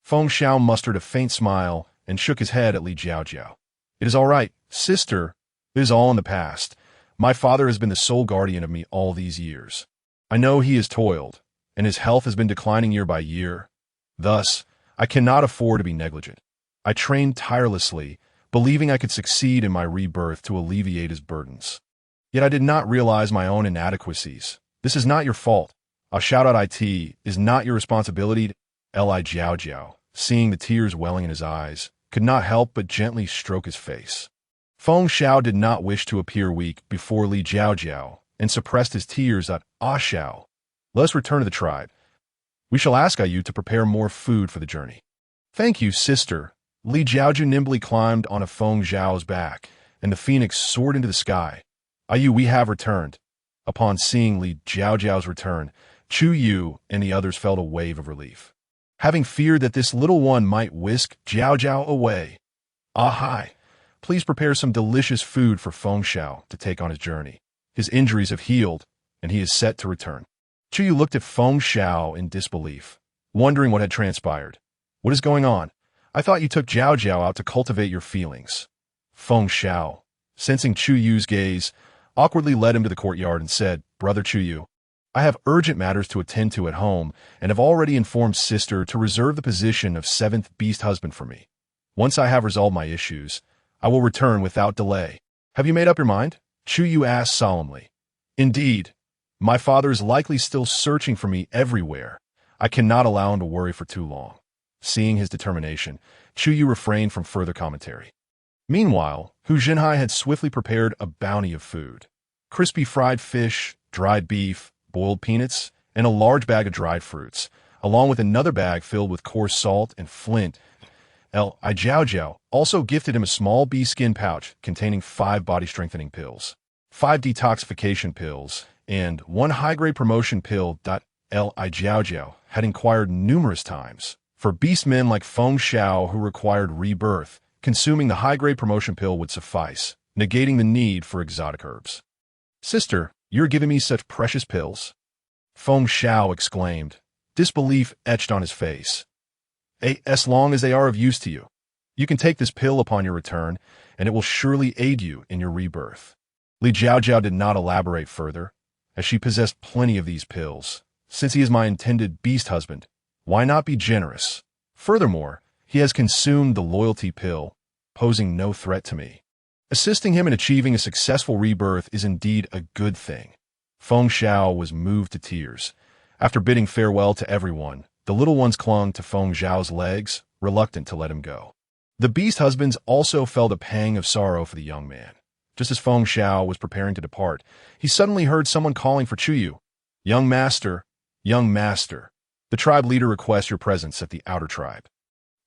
Feng Xiao mustered a faint smile and shook his head at Li Jiao Jiao. It is all right, sister. It is all in the past. My father has been the sole guardian of me all these years. I know he has toiled, and his health has been declining year by year. Thus, I cannot afford to be negligent. I trained tirelessly, believing I could succeed in my rebirth to alleviate his burdens. Yet I did not realize my own inadequacies. This is not your fault. I'll shout out it is not your responsibility. Li Jiao Jiao, seeing the tears welling in his eyes, could not help but gently stroke his face. Feng Xiao did not wish to appear weak before Li Jiao Jiao and suppressed his tears at Xiao. Let us return to the tribe. We shall ask you to prepare more food for the journey. Thank you, sister. Li Jiaoju nimbly climbed on a Feng Xiao's back, and the phoenix soared into the sky. We have returned. Upon seeing Li Jiao Jiao's return, Chu Yu and the others felt a wave of relief. Having feared that this little one might whisk Jiao Jiao away. Hi. please prepare some delicious food for Feng Xiao to take on his journey. His injuries have healed, and he is set to return. Chu Yu looked at Feng Xiao in disbelief, wondering what had transpired. What is going on? I thought you took Jiao Jiao out to cultivate your feelings. Feng Xiao, sensing Chu Yu's gaze, awkwardly led him to the courtyard and said, Brother Chu Yu, I have urgent matters to attend to at home and have already informed sister to reserve the position of seventh beast husband for me. Once I have resolved my issues, I will return without delay. Have you made up your mind? Chu Yu asked solemnly. Indeed. My father is likely still searching for me everywhere. I cannot allow him to worry for too long. Seeing his determination, Chu Yu refrained from further commentary. Meanwhile, Hu Jinhai had swiftly prepared a bounty of food. Crispy fried fish, dried beef, boiled peanuts, and a large bag of dried fruits, along with another bag filled with coarse salt and flint. Li Jiao Jiao also gifted him a small bee skin pouch containing 5 body-strengthening pills, 5 detoxification pills, and 1 high-grade promotion pill. Li Jiao Jiao had inquired numerous times. For beastmen like Feng Xiao who required rebirth, consuming the high-grade promotion pill would suffice, negating the need for exotic herbs. Sister, you're giving me such precious pills? Feng Xiao exclaimed, disbelief etched on his face. As long as they are of use to you. You can take this pill upon your return, and it will surely aid you in your rebirth. Li Jiao Jiao did not elaborate further, as she possessed plenty of these pills. Since he is my intended beast husband, why not be generous? Furthermore, he has consumed the loyalty pill, posing no threat to me. Assisting him in achieving a successful rebirth is indeed a good thing. Feng Xiao was moved to tears. After bidding farewell to everyone, the little ones clung to Feng Xiao's legs, reluctant to let him go. The beast husbands also felt a pang of sorrow for the young man. Just as Feng Xiao was preparing to depart, he suddenly heard someone calling for Chu Yu. Young master, the tribe leader requests your presence at the outer tribe.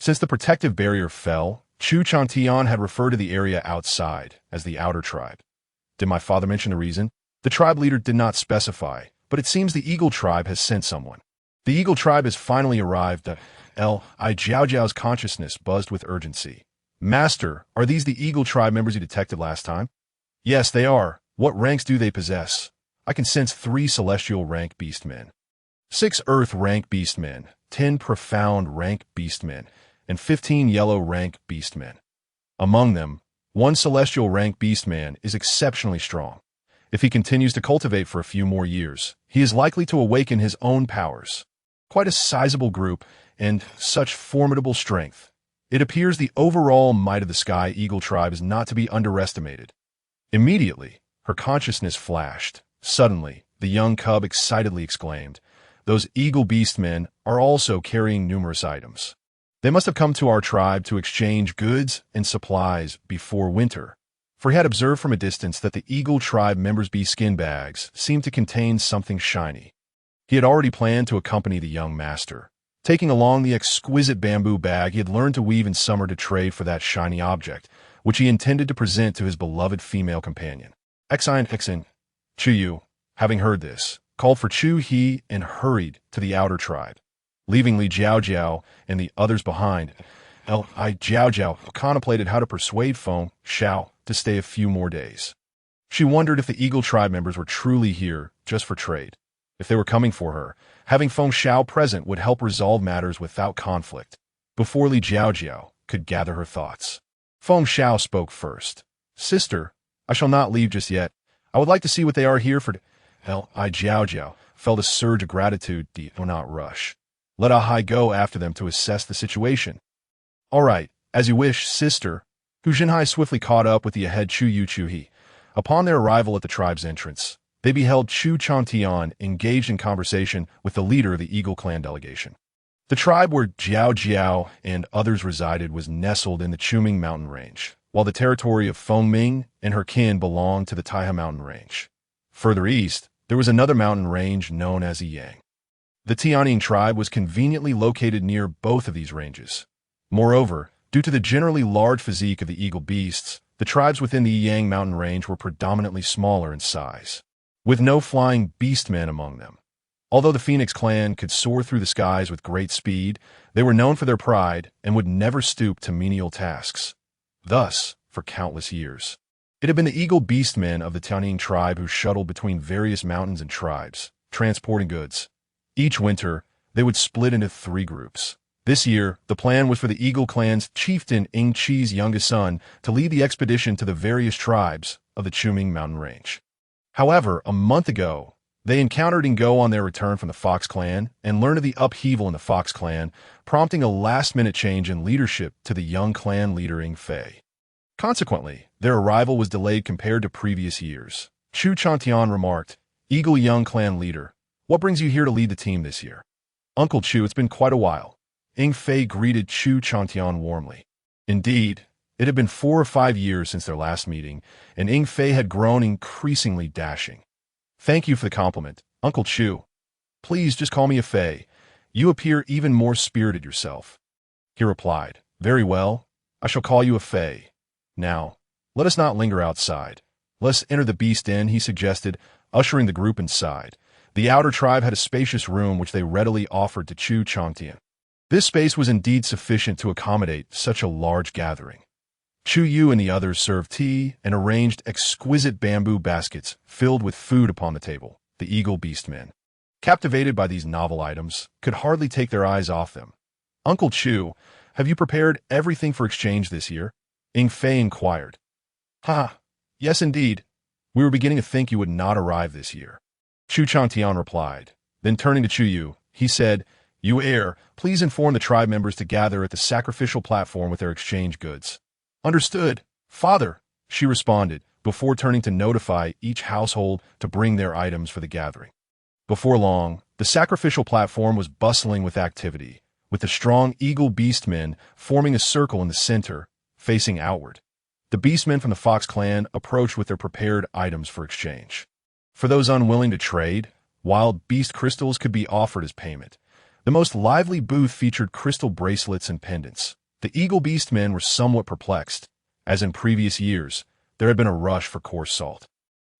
Since the protective barrier fell, Chu Chantian had referred to the area outside as the outer tribe. Did my father mention the reason? The tribe leader did not specify, but it seems the Eagle tribe has sent someone. The Eagle tribe has finally arrived. Li Jiao Jiao's consciousness buzzed with urgency. Master, are these the Eagle tribe members you detected last time? Yes, they are. What ranks do they possess? I can sense 3 celestial rank beastmen, 6 earth rank beastmen, 10 profound rank beastmen, and 15 yellow rank beastmen. Among them, 1 celestial rank beastman is exceptionally strong. If he continues to cultivate for a few more years, he is likely to awaken his own powers. Quite a sizable group, and such formidable strength. It appears the overall might of the Sky Eagle tribe is not to be underestimated. Immediately, her consciousness flashed. Suddenly, the young cub excitedly exclaimed, Those Eagle beastmen are also carrying numerous items. They must have come to our tribe to exchange goods and supplies before winter, for he had observed from a distance that the Eagle tribe members' bee skin bags seemed to contain something shiny. He had already planned to accompany the young master, taking along the exquisite bamboo bag he had learned to weave in summer to trade for that shiny object, which he intended to present to his beloved female companion. Exin, Chu Yu, having heard this, called for Chu He and hurried to the outer tribe. Leaving Li Jiao Jiao and the others behind, Li Jiao Jiao contemplated how to persuade Feng Xiao to stay a few more days. She wondered if the Eagle tribe members were truly here just for trade. If they were coming for her, having Feng Xiao present would help resolve matters without conflict. Before Li Jiao Jiao could gather her thoughts, Feng Xiao spoke first. Sister, I shall not leave just yet. I would like to see what they are here for. Li Jiao Jiao felt a surge of gratitude. Do not rush. Let I go after them to assess the situation. All right, as you wish, sister. Hu Jinhai swiftly caught up with the ahead Chu Yu Chu He. Upon their arrival at the tribe's entrance, they beheld Chu Chantian engaged in conversation with the leader of the Eagle clan delegation. The tribe where Jiao Jiao and others resided was nestled in the Chuming mountain range, while the territory of Feng Ming and her kin belonged to the Taihe mountain range. Further east, there was another mountain range known as Yang. The Tianying tribe was conveniently located near both of these ranges. Moreover, due to the generally large physique of the eagle beasts, the tribes within the Yang mountain range were predominantly smaller in size, with no flying beastmen among them. Although the Phoenix clan could soar through the skies with great speed, they were known for their pride and would never stoop to menial tasks. Thus, for countless years. It had been the eagle beastmen of the Tianjin tribe who shuttled between various mountains and tribes, transporting goods. Each winter, they would split into 3 groups. This year, the plan was for the Eagle clan's chieftain Ing Chi's youngest son to lead the expedition to the various tribes of the Chuming mountain range. However, a month ago, they encountered Ingo on their return from the Fox clan and learned of the upheaval in the Fox clan, prompting a last-minute change in leadership to the young clan leader Ing Fei. Consequently, their arrival was delayed compared to previous years. Chu Chantian remarked, "Eagle young clan leader, what brings you here to lead the team this year?" "Uncle Chu, it's been quite a while." Ing Fei greeted Chu Chantian warmly. Indeed, it had been 4 or 5 years since their last meeting, and Ing Fei had grown increasingly dashing. "Thank you for the compliment, Uncle Chu. Please just call me a Fei. You appear even more spirited yourself." He replied, "Very well, I shall call you a Fei. Now, let us not linger outside. Let's enter the Beast Inn," he suggested, ushering the group inside. The outer tribe had a spacious room which they readily offered to Chu Changtian. This space was indeed sufficient to accommodate such a large gathering. Chu Yu and the others served tea and arranged exquisite bamboo baskets filled with food upon the table. The eagle beastmen, captivated by these novel items, could hardly take their eyes off them. "Uncle Chu, have you prepared everything for exchange this year?" Ing Fei inquired. "Ha, yes indeed. We were beginning to think you would not arrive this year," Chu Changtian replied. Then turning to Chu Yu, he said, "You heir, please inform the tribe members to gather at the sacrificial platform with their exchange goods." "Understood, father," she responded, before turning to notify each household to bring their items for the gathering. Before long, the sacrificial platform was bustling with activity, with the strong eagle beastmen forming a circle in the center, facing outward. The beastmen from the Fox clan approached with their prepared items for exchange. For those unwilling to trade, wild beast crystals could be offered as payment. The most lively booth featured crystal bracelets and pendants. The eagle beastmen were somewhat perplexed. As in previous years, there had been a rush for coarse salt.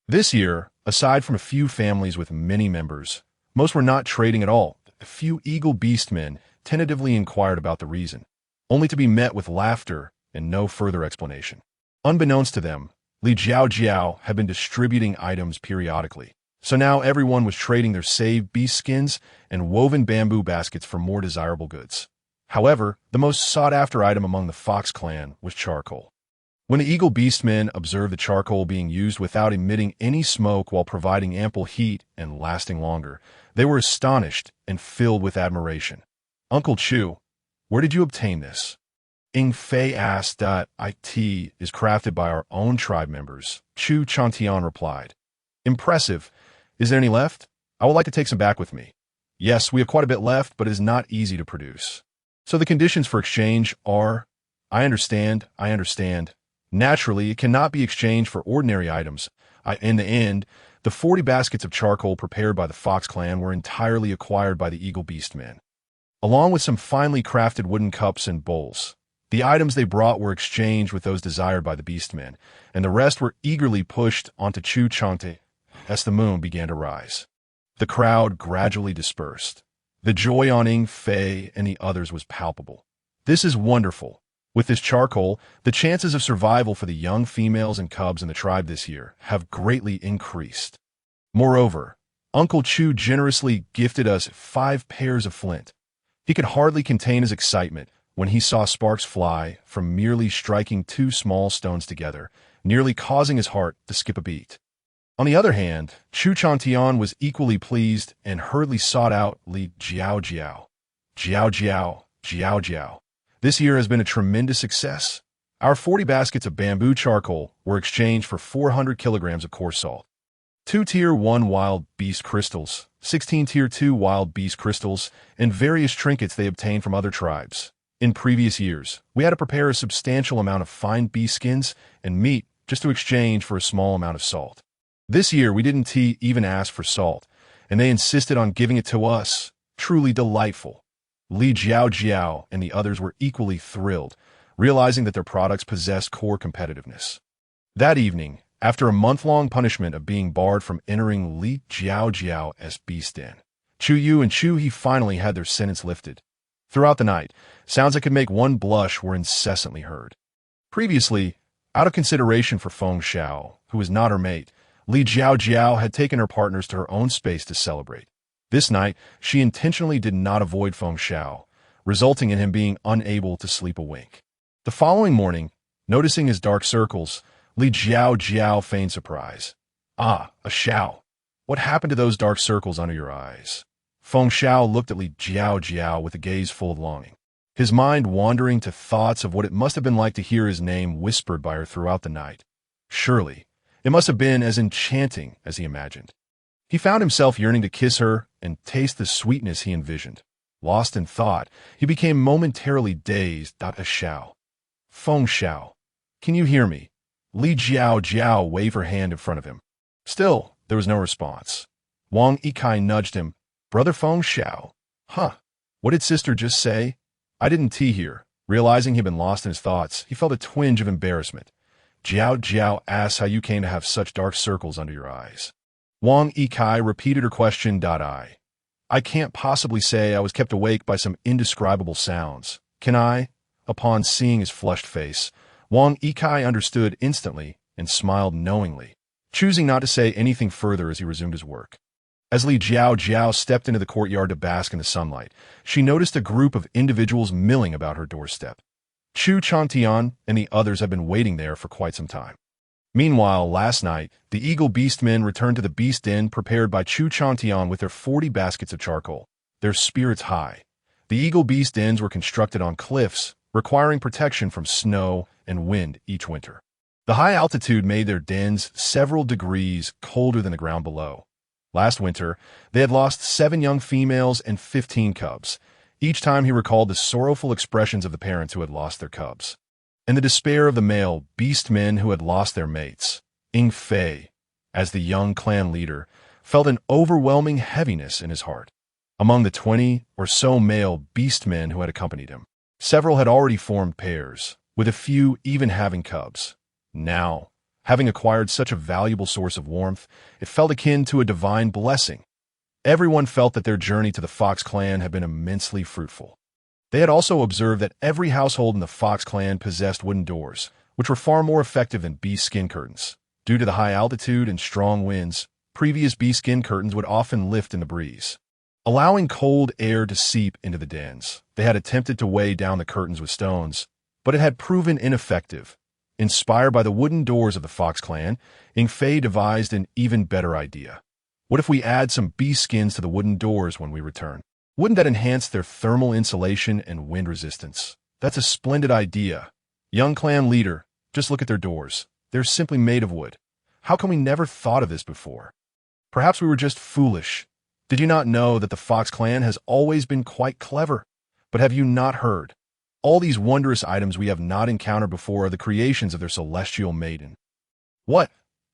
This year, aside from a few families with many members, most were not trading at all. A few eagle beastmen tentatively inquired about the reason, only to be met with laughter and no further explanation. Unbeknownst to them, Li Jiao Jiao had been distributing items periodically. So now everyone was trading their saved beast skins and woven bamboo baskets for more desirable goods. However, the most sought-after item among the Fox clan was charcoal. When the eagle beastmen observed the charcoal being used without emitting any smoke while providing ample heat and lasting longer, they were astonished and filled with admiration. "Uncle Chu, where did you obtain this?" Ing Fei asked. "It is crafted by our own tribe members," Chu Chantian replied. "Impressive. Is there any left? I would like to take some back with me." "Yes, we have quite a bit left, but it is not easy to produce." "So the conditions for exchange are—" I understand. Naturally, it cannot be exchanged for ordinary items. In the end, the 40 baskets of charcoal prepared by the Fox clan were entirely acquired by the eagle beastmen, along with some finely crafted wooden cups and bowls. The items they brought were exchanged with those desired by the beastmen, and the rest were eagerly pushed onto Chu Changte. As the moon began to rise, the crowd gradually dispersed. The joy on Ing Fei and the others was palpable. "This is wonderful. With this charcoal, the chances of survival for the young females and cubs in the tribe this year have greatly increased. Moreover, Uncle Chu generously gifted us 5 pairs of flint." He could hardly contain his excitement when he saw sparks fly from merely striking 2 small stones together, nearly causing his heart to skip a beat. On the other hand, Chu Chantian was equally pleased and hurriedly sought out Li Jiao Jiao. "Jiao Jiao, Jiao Jiao. This year has been a tremendous success. Our 40 baskets of bamboo charcoal were exchanged for 400 kilograms of coarse salt, 2 Tier 1 wild beast crystals, 16 Tier 2 wild beast crystals, and various trinkets they obtained from other tribes. In previous years, we had to prepare a substantial amount of fine beast skins and meat just to exchange for a small amount of salt. This year, we didn't even ask for salt, and they insisted on giving it to us. Truly delightful." Li Jiao Jiao and the others were equally thrilled, realizing that their products possessed core competitiveness. That evening, after a month-long punishment of being barred from entering Li Jiao Jiao's Beast Inn, Chu Yu and Chu He finally had their sentence lifted. Throughout the night, sounds that could make one blush were incessantly heard. Previously, Out of consideration for Feng Xiao, who was not her mate, Li Jiao Jiao had taken her partners to her own space to celebrate. This night, she intentionally did not avoid Feng Xiao, resulting in him being unable to sleep a wink. The following morning, noticing his dark circles, Li Jiao Jiao feigned surprise. "Ah, a Xiao. What happened to those dark circles under your eyes?" Feng Xiao looked at Li Jiao Jiao with a gaze full of longing, his mind wandering to thoughts of what it must have been like to hear his name whispered by her throughout the night. Surely, it must have been as enchanting as he imagined. He found himself yearning to kiss her and taste the sweetness he envisioned. Lost in thought, he became momentarily dazed. A Xiao. "Feng Xiao, can you hear me?" Li Jiao Jiao waved her hand in front of him. Still, there was no response. Wang Yikai nudged him. "Brother Feng Xiao." "Huh. What did sister just say?" "I didn't tea here." Realizing he'd been lost in his thoughts, he felt a twinge of embarrassment. Jiao Jiao asked how you came to have such dark circles under your eyes. Wang Yikai repeated her question. I can't possibly say. I was kept awake by some indescribable sounds. Can I?" Upon seeing his flushed face, Wang Yikai understood instantly and smiled knowingly, choosing not to say anything further as he resumed his work. As Li Jiao Jiao stepped into the courtyard to bask in the sunlight, she noticed a group of individuals milling about her doorstep. Chu Chantian and the others had been waiting there for quite some time. Meanwhile, last night, the Eagle Beastmen returned to the Beast Inn prepared by Chu Chantian with their 40 baskets of charcoal, their spirits high. The Eagle Beast Inns were constructed on cliffs, requiring protection from snow and wind each winter. The high altitude made their dens several degrees colder than the ground below. Last winter, they had lost 7 young females and 15 cubs. Each time he recalled the sorrowful expressions of the parents who had lost their cubs, and the despair of the male beast men who had lost their mates. Ying Fei, as the young clan leader, felt an overwhelming heaviness in his heart. Among the 20 or so male beast men who had accompanied him, several had already formed pairs, with a few even having cubs. Now, having acquired such a valuable source of warmth, it felt akin to a divine blessing. Everyone felt that their journey to the Fox clan had been immensely fruitful. They had also observed that every household in the Fox clan possessed wooden doors, which were far more effective than beast skin curtains. Due to the high altitude and strong winds, previous beast skin curtains would often lift in the breeze, allowing cold air to seep into the dens. They had attempted to weigh down the curtains with stones, but it had proven ineffective. Inspired by the wooden doors of the Fox clan, Ying Fei devised an even better idea. What if we add some beast skins to the wooden doors when we return? Wouldn't that enhance their thermal insulation and wind resistance? That's a splendid idea. Young clan leader, just look at their doors. They're simply made of wood. How come we never thought of this before? Perhaps we were just foolish. Did you not know that the Fox clan has always been quite clever? But have you not heard? All these wondrous items we have not encountered before are the creations of their celestial maiden. What?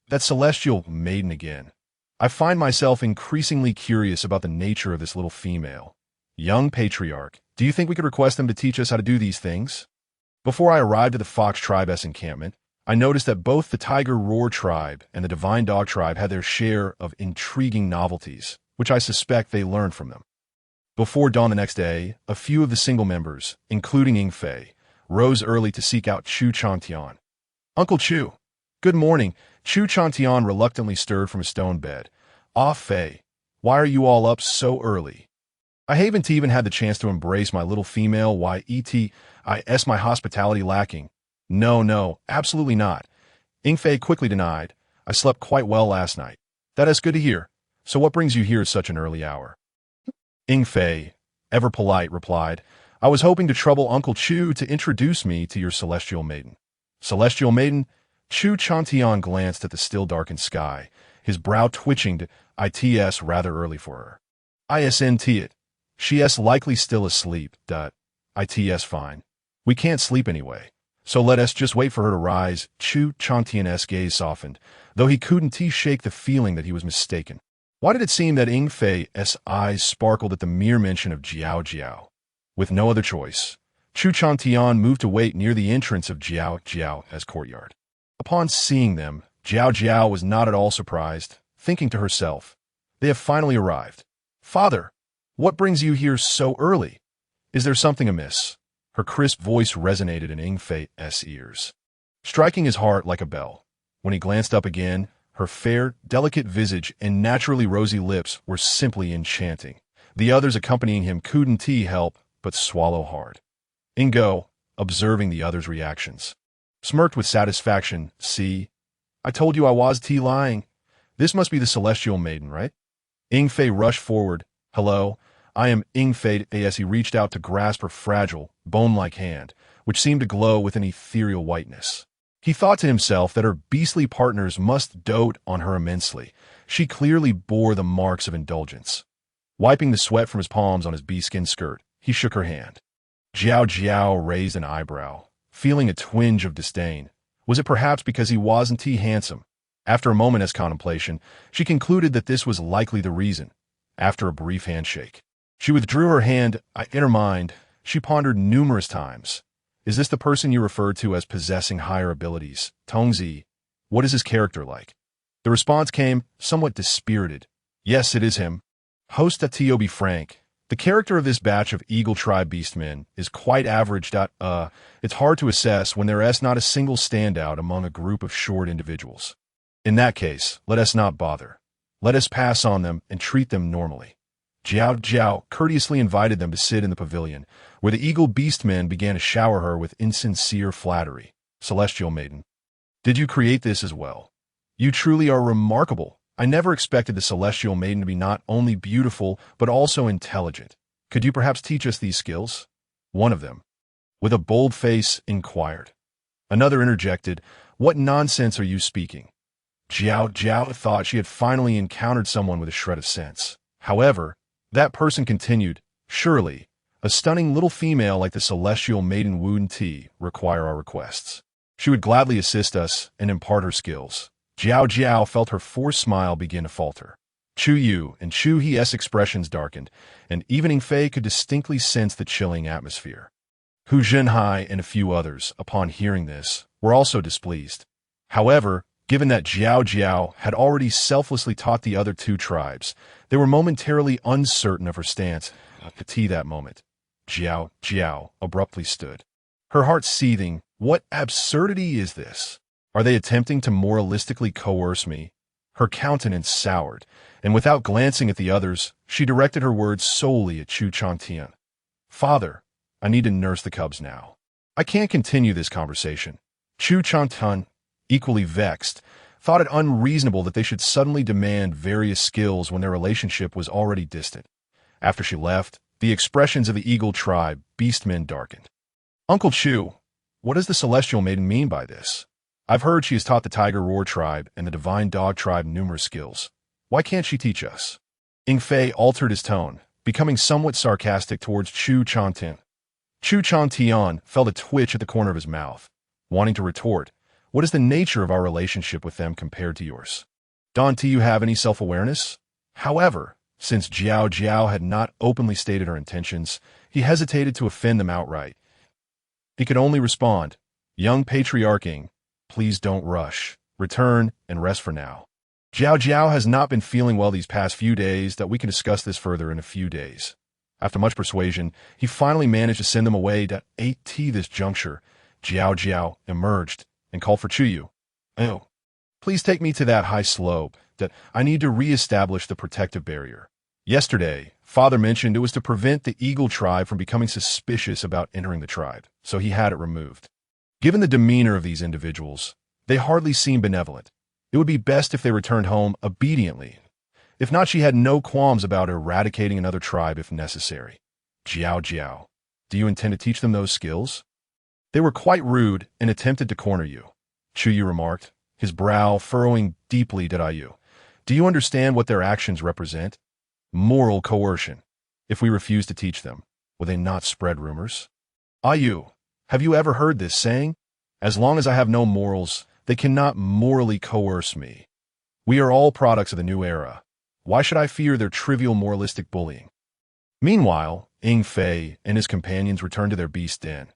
That celestial maiden again. I find myself increasingly curious about the nature of this little female. Young patriarch, do you think we could request them to teach us how to do these things? Before I arrived at the Fox tribe's encampment, I noticed that both the Tiger Roar tribe and the Divine Dog tribe had their share of intriguing novelties, which I suspect they learned from them. Before dawn the next day, a few of the single members, including Ying Fei, rose early to seek out Chu Chantian. "Uncle Chu." "Good morning." Chu Chantian reluctantly stirred from his stone bed. "Ah, Fei, why are you all up so early?" "I haven't even had the chance to embrace my little female. Is my hospitality lacking?" No, absolutely not." Ying Fei quickly denied. "I slept quite well last night." "That is good to hear. So what brings you here at such an early hour?" Ying Fei, ever polite, replied, "I was hoping to trouble Uncle Chu to introduce me to your celestial maiden." "Celestial maiden?" Chu Chantian glanced at the still darkened sky, his brow twitching. "It's rather early for her." "Isn't it? She's likely still asleep. It's fine. We can't sleep anyway, so let us just wait for her to rise." Chu Chantian's gaze softened, though he couldn't shake the feeling that he was mistaken. Why did it seem that Ying Fei's eyes sparkled at the mere mention of Jiao Jiao? With no other choice, Chu Chantian moved to wait near the entrance of Jiao Jiao's courtyard. Upon seeing them, Jiao Jiao was not at all surprised, thinking to herself, "They have finally arrived. Father, what brings you here so early? Is there something amiss?" Her crisp voice resonated in Ying Fei's ears. striking his heart like a bell. When he glanced up again, her fair, delicate visage and naturally rosy lips were simply enchanting. The others accompanying him couldn't help but swallow hard. Ingo, observing the others' reactions, smirked with satisfaction. See, I told you I was lying. This must be the celestial maiden, right? Ingfei rushed forward. Hello, I am Ingfei, as he reached out to grasp her fragile, bone-like hand, which seemed to glow with an ethereal whiteness. He thought to himself that her beastly partners must dote on her immensely. She clearly bore the marks of indulgence. Wiping the sweat from his palms on his bee-skin skirt, he shook her hand. Jiao Jiao raised an eyebrow, feeling a twinge of disdain. Was it perhaps because he wasn't handsome? After a moment's contemplation, she concluded that this was likely the reason. After a brief handshake, she withdrew her hand. In her mind, she pondered numerous times. Is this the person you referred to as possessing higher abilities? Tongzi, what is his character like? The response came, somewhat dispirited. Yes, it is him. Host Tio, be frank. The character of this batch of Eagle Tribe beastmen is quite average. It's hard to assess when there is not a single standout among a group of short individuals. In that case, let us not bother. Let us pass on them and treat them normally. Jiao Jiao courteously invited them to sit in the pavilion, where the Eagle Beastmen began to shower her with insincere flattery. Celestial Maiden, did you create this as well? You truly are remarkable. I never expected the Celestial Maiden to be not only beautiful, but also intelligent. Could you perhaps teach us these skills? One of them, with a bold face, inquired. Another interjected, what nonsense are you speaking? Jiao Jiao thought she had finally encountered someone with a shred of sense. However, that person continued, surely, a stunning little female like the Celestial Maiden wouldn't require our requests. She would gladly assist us and impart her skills. Jiao Jiao felt her forced smile begin to falter. Chu Yu and Chu He's expressions darkened, and even Ingfei could distinctly sense the chilling atmosphere. Hu Zhenhai and a few others, upon hearing this, were also displeased. However, given that Jiao Jiao had already selflessly taught the other two tribes, they were momentarily uncertain of her stance. At that moment, Jiao Jiao abruptly stood, her heart seething. What absurdity is this? Are they attempting to moralistically coerce me? Her countenance soured, and without glancing at the others, she directed her words solely at Chu Changtian. Father, I need to nurse the cubs now. I can't continue this conversation. Chu Changtian, equally vexed, thought it unreasonable that they should suddenly demand various skills when their relationship was already distant. After she left, the expressions of the Eagle Tribe beastmen darkened. Uncle Chu, what does the Celestial Maiden mean by this? I've heard she has taught the Tiger Roar Tribe and the Divine Dog Tribe numerous skills. Why can't she teach us? Ingfei altered his tone, becoming somewhat sarcastic towards Chu Changtian. Chu Changtian felt a twitch at the corner of his mouth, wanting to retort, what is the nature of our relationship with them compared to yours? Don't you have any self-awareness? However, since Jiao Jiao had not openly stated her intentions, he hesitated to offend them outright. He could only respond, young patriarching, please don't rush. Return and rest for now. Jiao Jiao has not been feeling well these past few days. That we can discuss this further in a few days. After much persuasion, he finally managed to send them away. At 8 this juncture, Jiao Jiao emerged and called for Chuyu. Oh, please take me to that high slope. That I need to re-establish the protective barrier. Yesterday, Father mentioned it was to prevent the Eagle Tribe from becoming suspicious about entering the tribe, so he had it removed. Given the demeanor of these individuals, they hardly seem benevolent. It would be best if they returned home obediently. If not, she had no qualms about eradicating another tribe if necessary. Jiao Jiao, do you intend to teach them those skills? They were quite rude and attempted to corner you, Chuyu remarked, his brow furrowing deeply. Do you understand what their actions represent? Moral coercion. If we refuse to teach them, will they not spread rumors? Ayu, have you ever heard this saying? As long as I have no morals, they cannot morally coerce me. We are all products of the new era. Why should I fear their trivial moralistic bullying? Meanwhile, Ingfei and his companions returned to their beast den.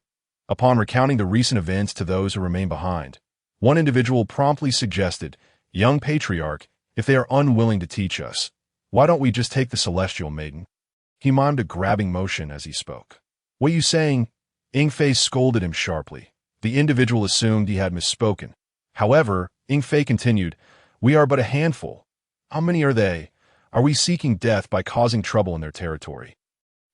Upon recounting the recent events to those who remained behind, one individual promptly suggested, young patriarch, if they are unwilling to teach us, why don't we just take the Celestial Maiden? He mimed a grabbing motion as he spoke. What are you saying? Ingfei scolded him sharply. The individual assumed he had misspoken. However, Ying Fei continued, "We are but a handful. How many are they? Are we seeking death by causing trouble in their territory?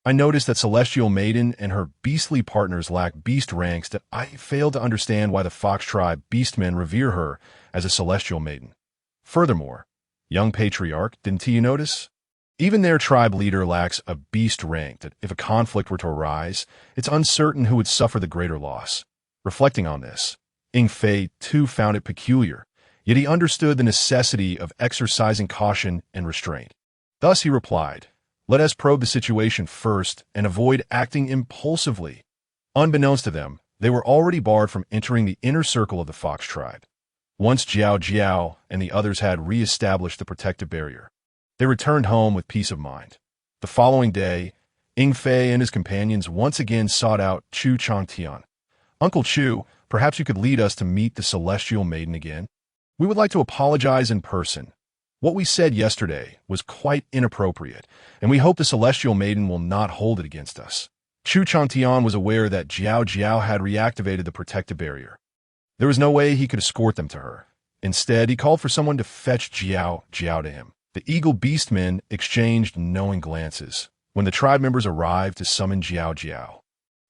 I noticed that Celestial Maiden and her beastly partners lack beast ranks that I fail to understand why the Fox Tribe beastmen revere her as a Celestial Maiden. Furthermore, young Patriarch, didn't you notice? Even their tribe leader lacks a beast rank that if a conflict were to arise, it's uncertain who would suffer the greater loss." Reflecting on this, Ying Fei too found it peculiar, yet he understood the necessity of exercising caution and restraint. Thus he replied, "Let us probe the situation first and avoid acting impulsively." Unbeknownst to them, they were already barred from entering the inner circle of the Fox Tribe. Once Jiao Jiao and the others had re-established the protective barrier, they returned home with peace of mind. The following day, Ying Fei and his companions once again sought out Chu Changtian. "Uncle Chu, perhaps you could lead us to meet the Celestial Maiden again? We would like to apologize in person. What we said yesterday was quite inappropriate, and we hope the Celestial Maiden will not hold it against us." Chu Changtian was aware that Jiao Jiao had reactivated the protective barrier. There was no way he could escort them to her. Instead, he called for someone to fetch Jiao Jiao to him. The Eagle Beastmen exchanged knowing glances when the tribe members arrived to summon Jiao Jiao.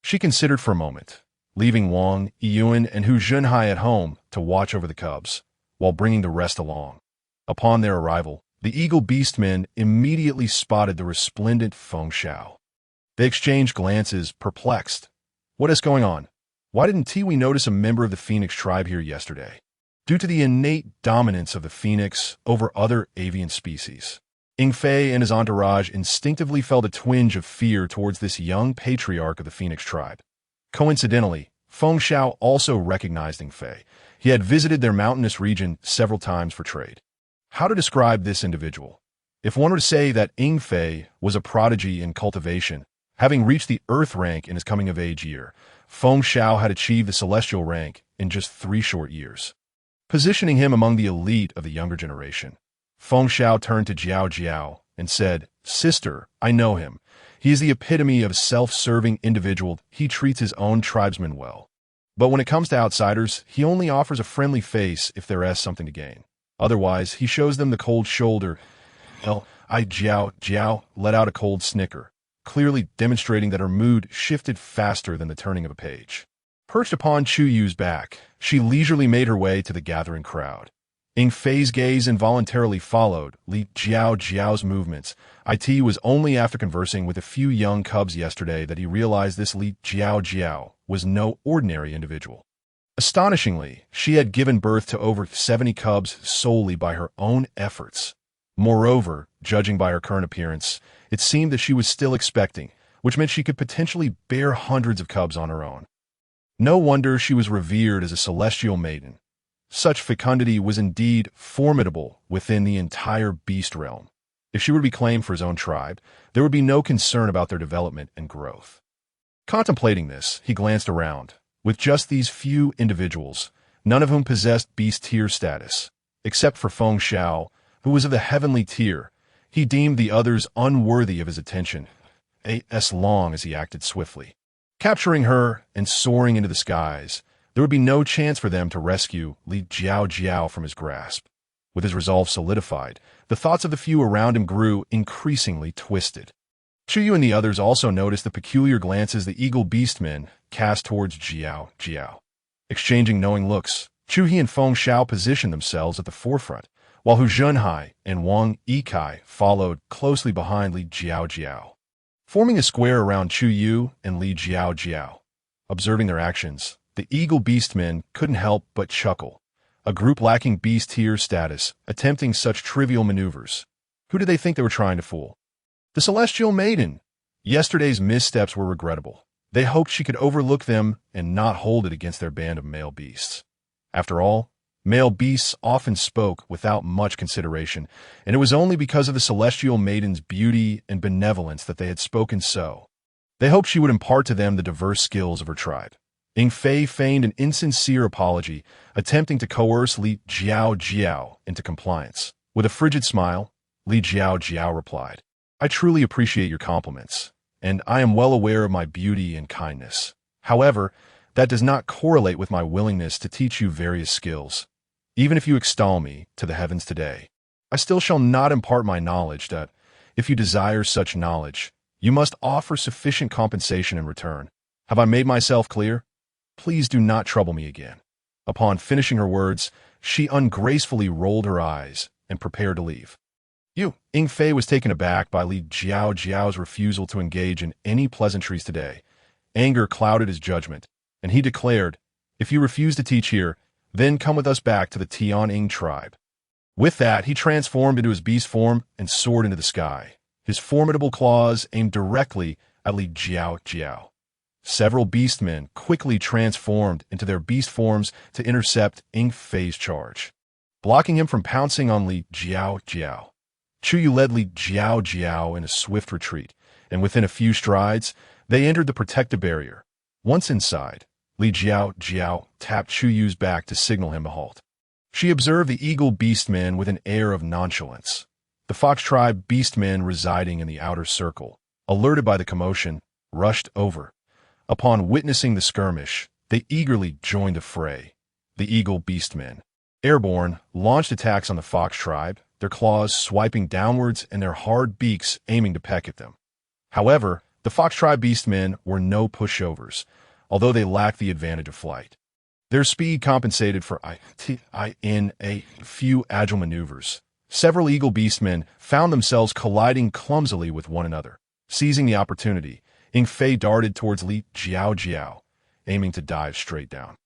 She considered for a moment, leaving Wang, Yiyuan, and Hu Zhenhai at home to watch over the cubs, while bringing the rest along. Upon their arrival, the Eagle Beastmen immediately spotted the resplendent Feng Xiao. They exchanged glances, perplexed. "What is going on? Why didn't we notice a member of the Phoenix tribe here yesterday?" Due to the innate dominance of the phoenix over other avian species, Ying Fei and his entourage instinctively felt a twinge of fear towards this young patriarch of the Phoenix tribe. Coincidentally, Feng Xiao also recognized Ying Fei. He had visited their mountainous region several times for trade. How to describe this individual? If one were to say that Ying Fei was a prodigy in cultivation, having reached the Earth rank in his coming-of-age year, Feng Xiao had achieved the Celestial rank in just 3 short years, positioning him among the elite of the younger generation. Feng Xiao turned to Jiao Jiao and said, "Sister, I know him. He is the epitome of a self-serving individual. He treats his own tribesmen well. But when it comes to outsiders, he only offers a friendly face if there is something to gain. Otherwise, he shows them the cold shoulder." Jiao Jiao let out a cold snicker, clearly demonstrating that her mood shifted faster than the turning of a page. Perched upon Chu Yu's back, she leisurely made her way to the gathering crowd. Ying Fei's gaze involuntarily followed Li Jiao Jiao's movements. It was only after conversing with a few young cubs yesterday that he realized this Li Jiao Jiao was no ordinary individual. Astonishingly, she had given birth to over 70 cubs solely by her own efforts. Moreover, judging by her current appearance, it seemed that she was still expecting, which meant she could potentially bear hundreds of cubs on her own. No wonder she was revered as a Celestial Maiden. Such fecundity was indeed formidable within the entire beast realm. If she were to be claimed for his own tribe, there would be no concern about their development and growth. Contemplating this, he glanced around. With just these few individuals, none of whom possessed beast tier status, except for Feng Xiao, who was of the heavenly tier, he deemed the others unworthy of his attention, as long as he acted swiftly. Capturing her and soaring into the skies, there would be no chance for them to rescue Li Jiao Jiao from his grasp. With his resolve solidified, the thoughts of the few around him grew increasingly twisted. Chu Yu and the others also noticed the peculiar glances the Eagle Beastmen cast towards Jiao Jiao. Exchanging knowing looks, Chu He and Feng Xiao positioned themselves at the forefront, while Hu Zhenhai and Wang Yikai followed closely behind Li Jiao Jiao, forming a square around Chu Yu and Li Jiao Jiao. Observing their actions, the Eagle Beastmen couldn't help but chuckle. A group lacking beast tier status, attempting such trivial maneuvers. Who did they think they were trying to fool? The Celestial Maiden. Yesterday's missteps were regrettable. They hoped she could overlook them and not hold it against their band of male beasts. After all, male beasts often spoke without much consideration, and it was only because of the Celestial Maiden's beauty and benevolence that they had spoken so. They hoped she would impart to them the diverse skills of her tribe. Ying Fei feigned an insincere apology, attempting to coerce Li Jiao Jiao into compliance. With a frigid smile, Li Jiao Jiao replied, "I truly appreciate your compliments, and I am well aware of my beauty and kindness. However, That does not correlate with my willingness to teach you various skills. Even if you extol me to the heavens today, I still shall not impart my knowledge that, if you desire such knowledge, you must offer sufficient compensation in return. Have I made myself clear? Please do not trouble me again." Upon finishing her words, she ungracefully rolled her eyes and prepared to leave. Ying Fei was taken aback by Li Jiao Jiao's refusal to engage in any pleasantries today. Anger clouded his judgment, and he declared, "If you refuse to teach here, then come with us back to the Tianying tribe." With that, he transformed into his beast form and soared into the sky, his formidable claws aimed directly at Li Jiao Jiao. Several beastmen quickly transformed into their beast forms to intercept Ying Fei's charge, blocking him from pouncing on Li Jiao Jiao. Chuyu led Li Jiao Jiao in a swift retreat, and within a few strides, they entered the protective barrier. Once inside, Li Jiao Jiao tapped Chuyu's back to signal him to halt. She observed the eagle beastmen with an air of nonchalance. The fox tribe beastmen residing in the outer circle, alerted by the commotion, rushed over. Upon witnessing the skirmish, they eagerly joined the fray. The eagle beastmen, airborne, launched attacks on the fox tribe, their claws swiping downwards and their hard beaks aiming to peck at them. However, the fox tribe beastmen were no pushovers, although they lacked the advantage of flight. Their speed compensated for in a few agile maneuvers. Several eagle beastmen found themselves colliding clumsily with one another. Seizing the opportunity, Ying Fei darted towards Li Jiao Jiao, aiming to dive straight down.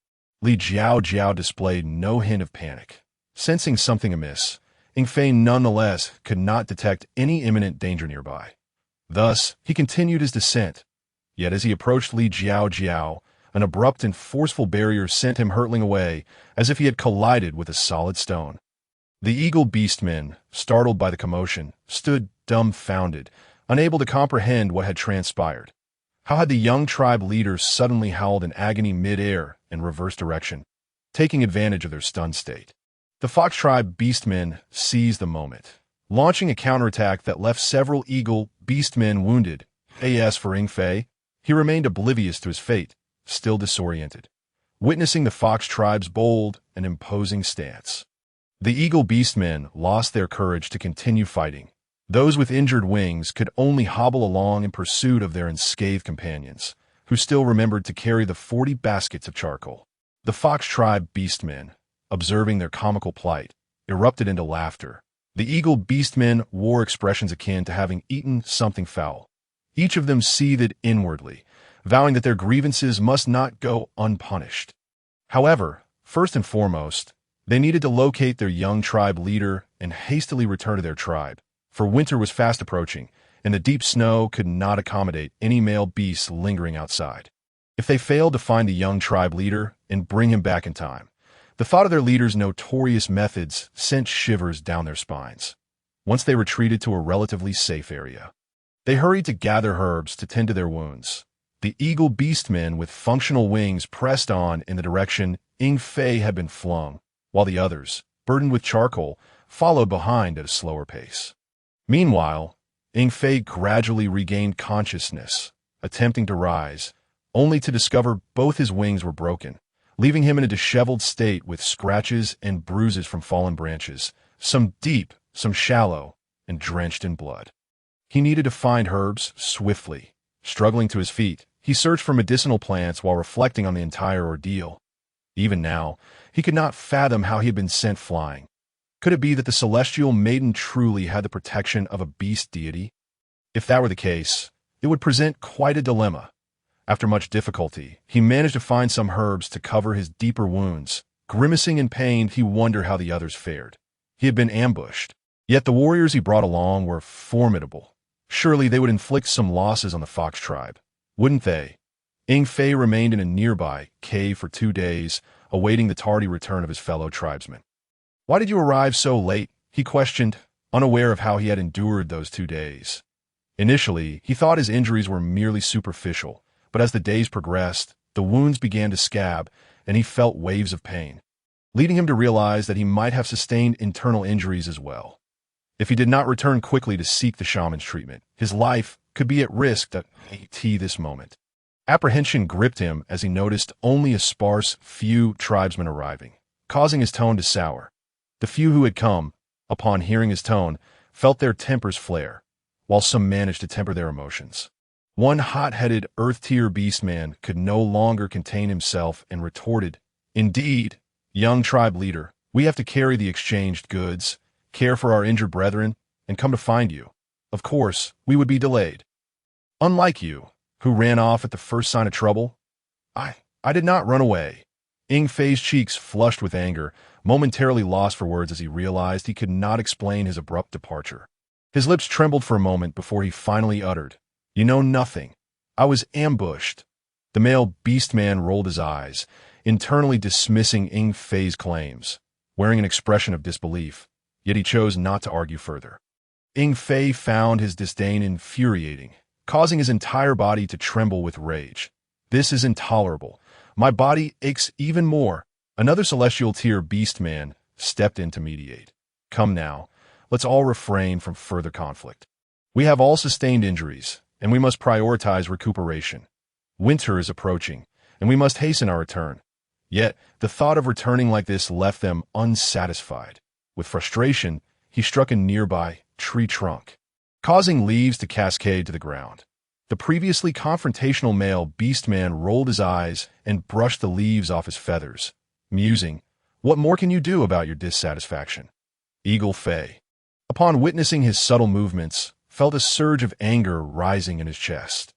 Li Jiao Jiao displayed no hint of panic. Sensing something amiss, Ying Fei nonetheless could not detect any imminent danger nearby. Thus, he continued his descent. Yet as he approached Li Jiao Jiao, an abrupt and forceful barrier sent him hurtling away as if he had collided with a solid stone. The eagle beastmen, startled by the commotion, stood dumbfounded, unable to comprehend what had transpired. How had the young tribe leaders suddenly howled in agony mid-air in reverse direction, taking advantage of their stunned state? The fox tribe beastmen seized the moment, launching a counterattack that left several eagle beastmen wounded. As for Ying Fei, he remained oblivious to his fate, still disoriented, witnessing the fox tribe's bold and imposing stance. The eagle beastmen lost their courage to continue fighting. Those with injured wings could only hobble along in pursuit of their unscathed companions, who still remembered to carry the 40 baskets of charcoal. The fox tribe beastmen, observing their comical plight, erupted into laughter. The eagle beastmen wore expressions akin to having eaten something foul. Each of them seethed inwardly, vowing that their grievances must not go unpunished. However, first and foremost, they needed to locate their young tribe leader and hastily return to their tribe, for winter was fast approaching, and the deep snow could not accommodate any male beasts lingering outside. If they failed to find the young tribe leader and bring him back in time, the thought of their leader's notorious methods sent shivers down their spines. Once they retreated to a relatively safe area, they hurried to gather herbs to tend to their wounds. The eagle beastmen with functional wings pressed on in the direction Ying Fei had been flung, while the others, burdened with charcoal, followed behind at a slower pace. Meanwhile, Ying Fei gradually regained consciousness, attempting to rise, only to discover both his wings were broken, leaving him in a disheveled state with scratches and bruises from fallen branches, some deep, some shallow, and drenched in blood. He needed to find herbs swiftly. Struggling to his feet, he searched for medicinal plants while reflecting on the entire ordeal. Even now, he could not fathom how he had been sent flying. Could it be that the celestial maiden truly had the protection of a beast deity? If that were the case, it would present quite a dilemma. After much difficulty, he managed to find some herbs to cover his deeper wounds. Grimacing in pain, he wondered how the others fared. He had been ambushed, yet the warriors he brought along were formidable. Surely they would inflict some losses on the fox tribe, wouldn't they? Ying Fei remained in a nearby cave for 2 days, awaiting the tardy return of his fellow tribesmen. "Why did you arrive so late?" he questioned, unaware of how he had endured those 2 days. Initially, he thought his injuries were merely superficial, but as the days progressed, the wounds began to scab, and he felt waves of pain, leading him to realize that he might have sustained internal injuries as well. If he did not return quickly to seek the shaman's treatment, his life could be at risk at this moment. Apprehension gripped him as he noticed only a sparse few tribesmen arriving, causing his tone to sour. The few who had come, upon hearing his tone, felt their tempers flare, while some managed to temper their emotions. One hot-headed earth-tier beastman could no longer contain himself and retorted, "Indeed, young tribe leader, we have to carry the exchanged goods, care for our injured brethren, and come to find you. Of course, we would be delayed. Unlike you, who ran off at the first sign of trouble, I did not run away." Ing Fei's cheeks flushed with anger, momentarily lost for words as he realized he could not explain his abrupt departure. His lips trembled for a moment before he finally uttered, "You know nothing. I was ambushed." The male beastman rolled his eyes, internally dismissing Ing Fei's claims, wearing an expression of disbelief, yet he chose not to argue further. Ing Fei found his disdain infuriating, causing his entire body to tremble with rage. "This is intolerable. My body aches even more." Another celestial tier beastman stepped in to mediate. "Come now, let's all refrain from further conflict. We have all sustained injuries, and we must prioritize recuperation. Winter is approaching, and we must hasten our return." Yet, the thought of returning like this left them unsatisfied. With frustration, he struck a nearby tree trunk, causing leaves to cascade to the ground. The previously confrontational male beastman rolled his eyes and brushed the leaves off his feathers, musing, "What more can you do about your dissatisfaction?" Eagle Fei, upon witnessing his subtle movements, felt a surge of anger rising in his chest.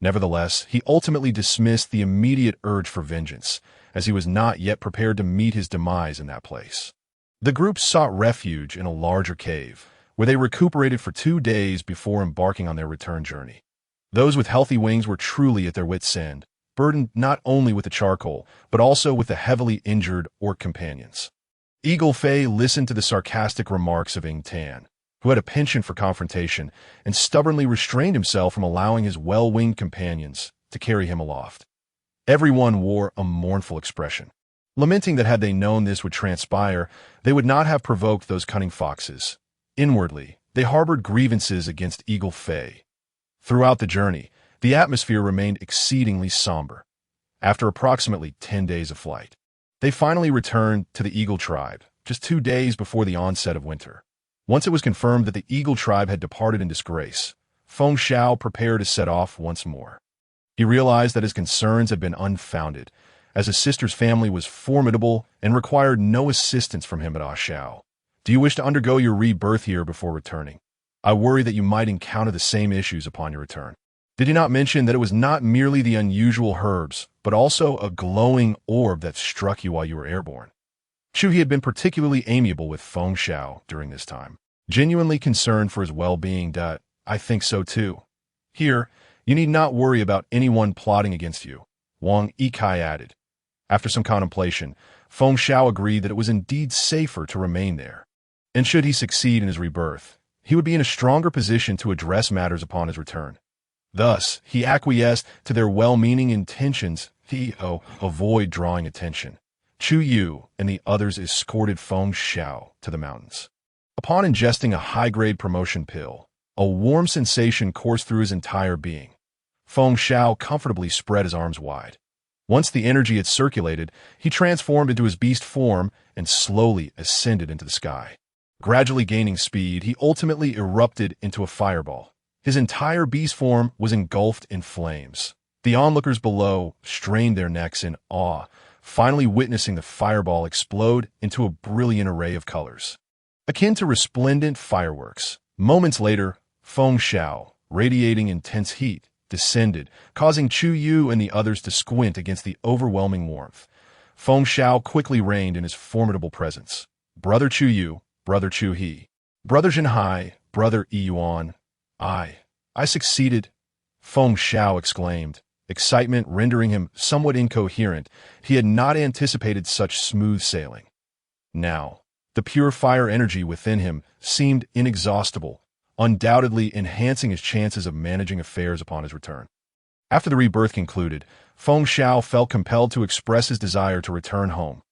Nevertheless, he ultimately dismissed the immediate urge for vengeance, as he was not yet prepared to meet his demise in that place. The group sought refuge in a larger cave, where they recuperated for 2 days before embarking on their return journey. Those with healthy wings were truly at their wits' end, burdened not only with the charcoal, but also with the heavily injured orc companions. Eagle Fei listened to the sarcastic remarks of Ing Tan, who had a penchant for confrontation, and stubbornly restrained himself from allowing his well-winged companions to carry him aloft. Everyone wore a mournful expression, lamenting that had they known this would transpire, they would not have provoked those cunning foxes. Inwardly, they harbored grievances against Eagle Fei. Throughout the journey, the atmosphere remained exceedingly somber. After approximately 10 days of flight, they finally returned to the Eagle tribe, just 2 days before the onset of winter. Once it was confirmed that the Eagle tribe had departed in disgrace, Feng Xiao prepared to set off once more. He realized that his concerns had been unfounded, as his sister's family was formidable and required no assistance from him at Xiao. "Do you wish to undergo your rebirth here before returning? I worry that you might encounter the same issues upon your return." Did he not mention that it was not merely the unusual herbs, but also a glowing orb that struck you while you were airborne? He had been particularly amiable with Feng Xiao during this time, genuinely concerned for his well-being. "I think so too. Here, you need not worry about anyone plotting against you," Wang Yikai added. After some contemplation, Feng Xiao agreed that it was indeed safer to remain there. And should he succeed in his rebirth, he would be in a stronger position to address matters upon his return. Thus, he acquiesced to their well-meaning intentions to avoid drawing attention. Chu Yu and the others escorted Feng Xiao to the mountains. Upon ingesting a high-grade promotion pill, a warm sensation coursed through his entire being. Feng Xiao comfortably spread his arms wide. Once the energy had circulated, he transformed into his beast form and slowly ascended into the sky. Gradually gaining speed, he ultimately erupted into a fireball. His entire beast form was engulfed in flames. The onlookers below strained their necks in awe, finally witnessing the fireball explode into a brilliant array of colors, akin to resplendent fireworks. Moments later, Feng Xiao, radiating intense heat, descended, causing Chu Yu and the others to squint against the overwhelming warmth. Feng Xiao quickly reigned in his formidable presence. "Brother Chu Yu, Brother Chu He, Brother Zhenhai, Brother Yi Yuan, I succeeded," Feng Xiao exclaimed, excitement rendering him somewhat incoherent. He had not anticipated such smooth sailing. Now, the pure fire energy within him seemed inexhaustible, undoubtedly enhancing his chances of managing affairs upon his return. After the rebirth concluded, Feng Xiao felt compelled to express his desire to return home.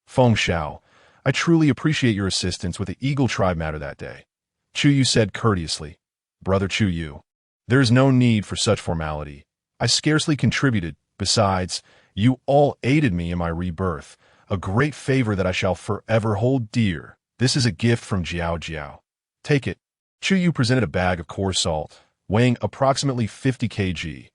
"Feng Xiao, I truly appreciate your assistance with the Eagle tribe matter that day," Chu Yu said courteously. "Brother Chu Yu, there is no need for such formality. I scarcely contributed. Besides, you all aided me in my rebirth, a great favor that I shall forever hold dear. This is a gift from Jiao Jiao. Take it. Chu Yu presented a bag of coarse salt, weighing approximately 50 kg.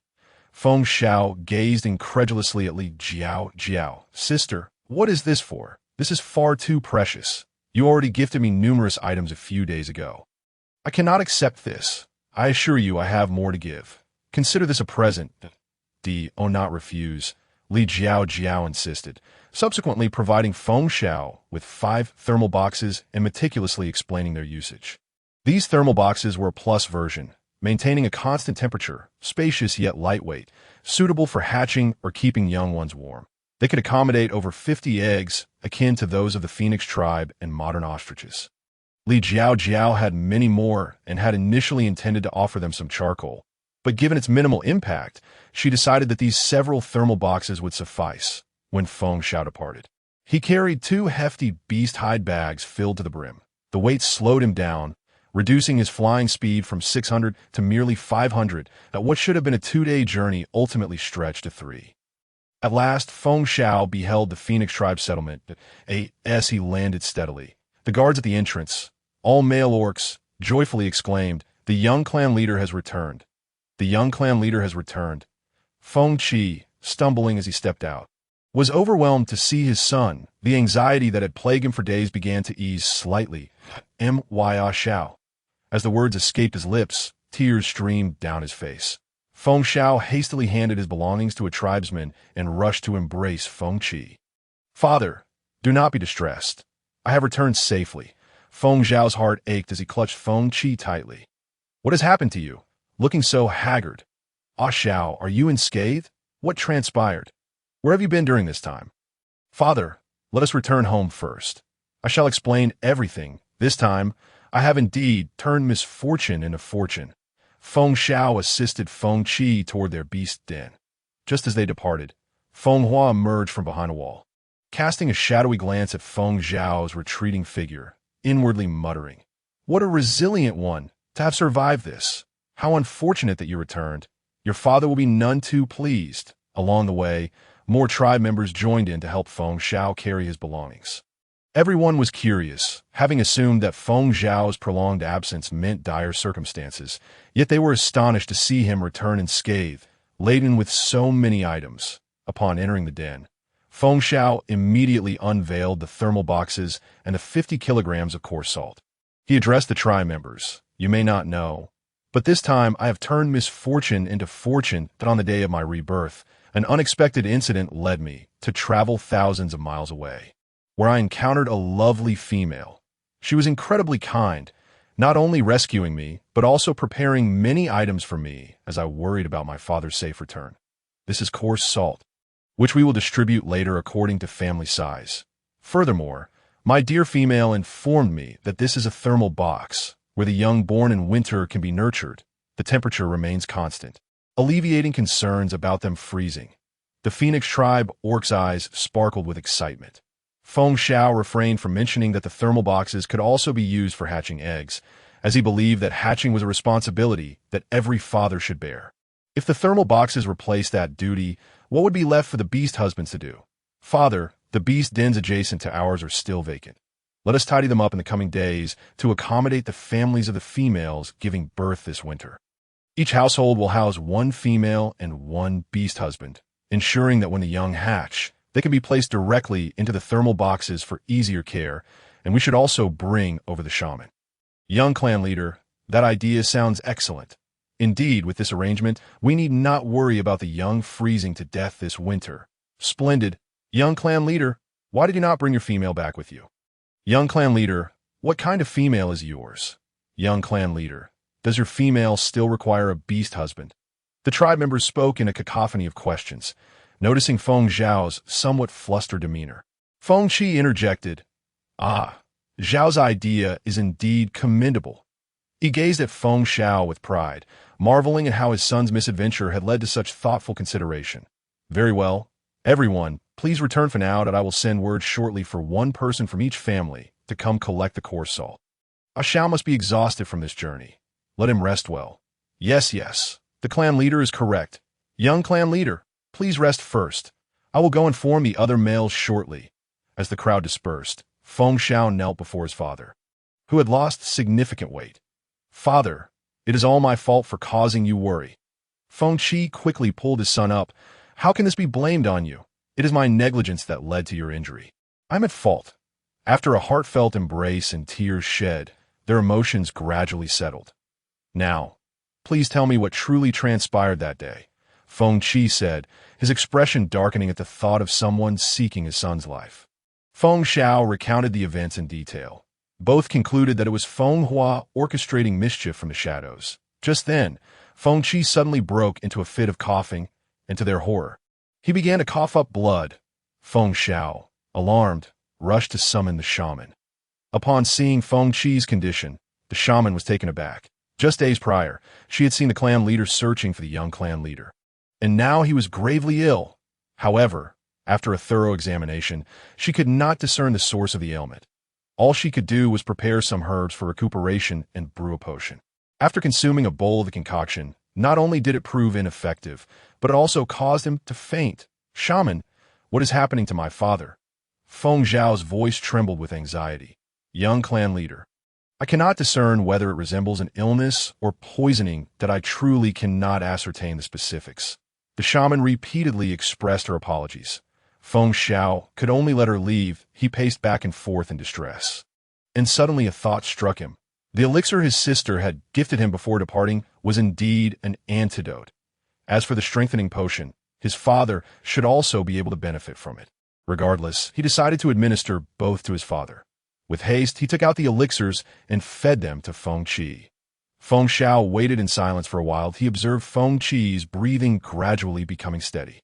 Feng Xiao gazed incredulously at Li Jiao Jiao. Sister, what is this for? This is far too precious. You already gifted me numerous items a few days ago. I cannot accept this. I assure you I have more to give. Consider this a present. Not refuse. Li Jiao Jiao insisted, subsequently providing Feng Xiao with 5 thermal boxes and meticulously explaining their usage. These thermal boxes were a plus version, maintaining a constant temperature, spacious yet lightweight, suitable for hatching or keeping young ones warm. They could accommodate over 50 eggs, akin to those of the phoenix tribe and modern ostriches. Li Jiao Jiao had many more and had initially intended to offer them some charcoal, but given its minimal impact, she decided that these several thermal boxes would suffice. When Feng Xiao departed, he carried 2 hefty beast hide bags filled to the brim. The weight slowed him down, reducing his flying speed from 600 to merely 500 at what should have been a 2-day journey ultimately stretched to 3. At last, Feng Xiao beheld the Phoenix tribe settlement. As he landed steadily, the guards at the entrance, all male orcs, joyfully exclaimed, "The young clan leader has returned. The young clan leader has returned." Feng Qi, stumbling as he stepped out, was overwhelmed to see his son. The anxiety that had plagued him for days began to ease slightly. Xiao. As the words escaped his lips, tears streamed down his face. Feng Xiao hastily handed his belongings to a tribesman and rushed to embrace Feng Qi. "Father, do not be distressed. I have returned safely." Feng Xiao's heart ached as he clutched Feng Qi tightly. "What has happened to you? Looking so haggard. Xiao, are you unscathed? What transpired? Where have you been during this time?" "Father, let us return home first. I shall explain everything. This time, I have indeed turned misfortune into fortune." Feng Xiao assisted Feng Qi toward their beast den. Just as they departed, Feng Hua emerged from behind a wall, casting a shadowy glance at Feng Zhao's retreating figure, inwardly muttering, "What a resilient one, to have survived this. How unfortunate that you returned. Your father will be none too pleased." Along the way, more tribe members joined in to help Feng Xiao carry his belongings. Everyone was curious, having assumed that Feng Zhao's prolonged absence meant dire circumstances, yet they were astonished to see him return unscathed, laden with so many items. Upon entering the den, Feng Xiao immediately unveiled the thermal boxes and the 50 kilograms of coarse salt. He addressed the tribe members. "You may not know, but this time I have turned misfortune into fortune that on the day of my rebirth, an unexpected incident led me to travel thousands of miles away, where I encountered a lovely female. She was incredibly kind, not only rescuing me, but also preparing many items for me as I worried about my father's safe return. This is coarse salt, which we will distribute later according to family size. Furthermore, my dear female informed me that this is a thermal box, where the young born in winter can be nurtured. The temperature remains constant, alleviating concerns about them freezing." The Phoenix tribe orc's eyes sparkled with excitement. Feng Xiao refrained from mentioning that the thermal boxes could also be used for hatching eggs, as he believed that hatching was a responsibility that every father should bear. If the thermal boxes replaced that duty, what would be left for the beast husbands to do? "Father, the beast dens adjacent to ours are still vacant. Let us tidy them up in the coming days to accommodate the families of the females giving birth this winter. Each household will house 1 female and 1 beast husband, ensuring that when the young hatch, they can be placed directly into the thermal boxes for easier care, and we should also bring over the shaman." "Young clan leader, that idea sounds excellent. Indeed, with this arrangement, we need not worry about the young freezing to death this winter." "Splendid. Young clan leader, why did you not bring your female back with you?" "Young clan leader, what kind of female is yours?" "Young clan leader, does your female still require a beast husband?" The tribe members spoke in a cacophony of questions, noticing Feng Zhao's somewhat flustered demeanor. Feng Qi interjected, Zhao's idea is indeed commendable." He gazed at Feng Xiao with pride, marveling at how his son's misadventure had led to such thoughtful consideration. "Very well. Everyone, please return for now, that I will send word shortly for 1 person from each family to come collect the coarse salt. Xiao must be exhausted from this journey. Let him rest well." Yes, the clan leader is correct. Young clan leader, please rest first. I will go inform the other males shortly. As the crowd dispersed, Feng Xiao knelt before his father, who had lost significant weight. Father, it is all my fault for causing you worry. Feng Qi quickly pulled his son up. How can this be blamed on you? It is my negligence that led to your injury. I'm at fault. After a heartfelt embrace and tears shed, their emotions gradually settled. Now, please tell me what truly transpired that day, Feng Qi said, his expression darkening at the thought of someone seeking his son's life. Feng Xiao recounted the events in detail. Both concluded that it was Feng Hua orchestrating mischief from the shadows. Just then, Feng Qi suddenly broke into a fit of coughing, and to their horror, he began to cough up blood. Feng Xiao, alarmed, rushed to summon the shaman. Upon seeing Feng Qi's condition, the shaman was taken aback. Just days prior, she had seen the clan leader searching for the young clan leader. And now he was gravely ill. However, after a thorough examination, she could not discern the source of the ailment. All she could do was prepare some herbs for recuperation and brew a potion. After consuming a bowl of the concoction, not only did it prove ineffective, but it also caused him to faint. Shaman, what is happening to my father? Feng Zhao's voice trembled with anxiety. Young clan leader, I cannot discern whether it resembles an illness or poisoning that I truly cannot ascertain the specifics. The shaman repeatedly expressed her apologies. Feng Xiao could only let her leave. He paced back and forth in distress. And suddenly a thought struck him. The elixir his sister had gifted him before departing was indeed an antidote. As for the strengthening potion, his father should also be able to benefit from it. Regardless, he decided to administer both to his father. With haste, he took out the elixirs and fed them to Feng Qi. Feng Xiao waited in silence for a while. He observed Feng Qi's breathing gradually becoming steady.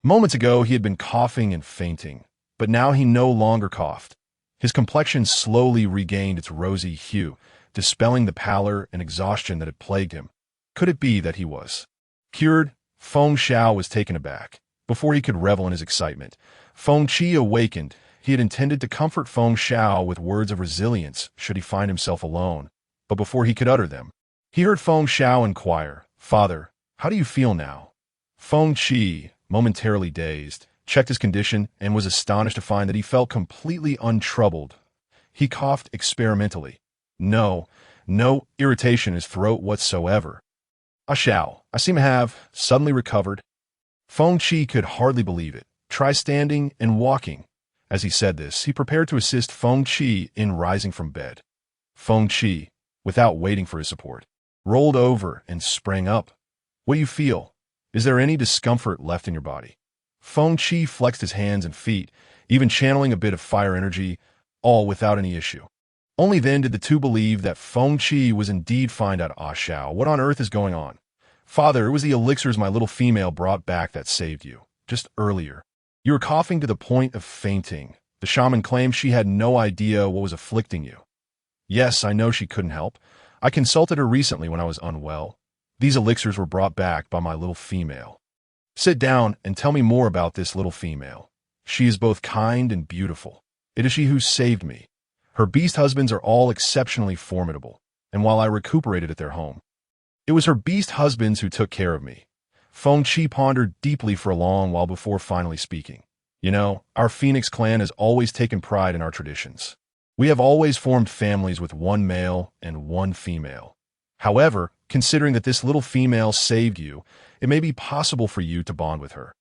Moments ago, he had been coughing and fainting, but now he no longer coughed. His complexion slowly regained its rosy hue, dispelling the pallor and exhaustion that had plagued him. Could it be that he was cured? Feng Xiao was taken aback. Before he could revel in his excitement, Feng Qi awakened. He had intended to comfort Feng Xiao with words of resilience should he find himself alone, but before he could utter them, he heard Feng Xiao inquire, Father, how do you feel now? Feng Qi, momentarily dazed, checked his condition and was astonished to find that he felt completely untroubled. He coughed experimentally. No irritation in his throat whatsoever. Xiao, I seem to have suddenly recovered. Feng Qi could hardly believe it. Try standing and walking. As he said this, he prepared to assist Feng Qi in rising from bed. Feng Qi, without waiting for his support, rolled over and sprang up. What do you feel? Is there any discomfort left in your body? Feng Qi flexed his hands and feet, even channeling a bit of fire energy, all without any issue. Only then did the two believe that Feng Qi was indeed fine at Xiao. What on earth is going on? Father, it was the elixirs my little female brought back that saved you, just earlier. You were coughing to the point of fainting. The shaman claimed she had no idea what was afflicting you. Yes, I know she couldn't help. I consulted her recently when I was unwell. These elixirs were brought back by my little female. Sit down and tell me more about this little female. She is both kind and beautiful. It is she who saved me. Her beast husbands are all exceptionally formidable, and while I recuperated at their home, it was her beast husbands who took care of me. Feng Qi pondered deeply for a long while before finally speaking. You know, our Phoenix clan has always taken pride in our traditions. We have always formed families with one male and one female. However, considering that this little female saved you, it may be possible for you to bond with her.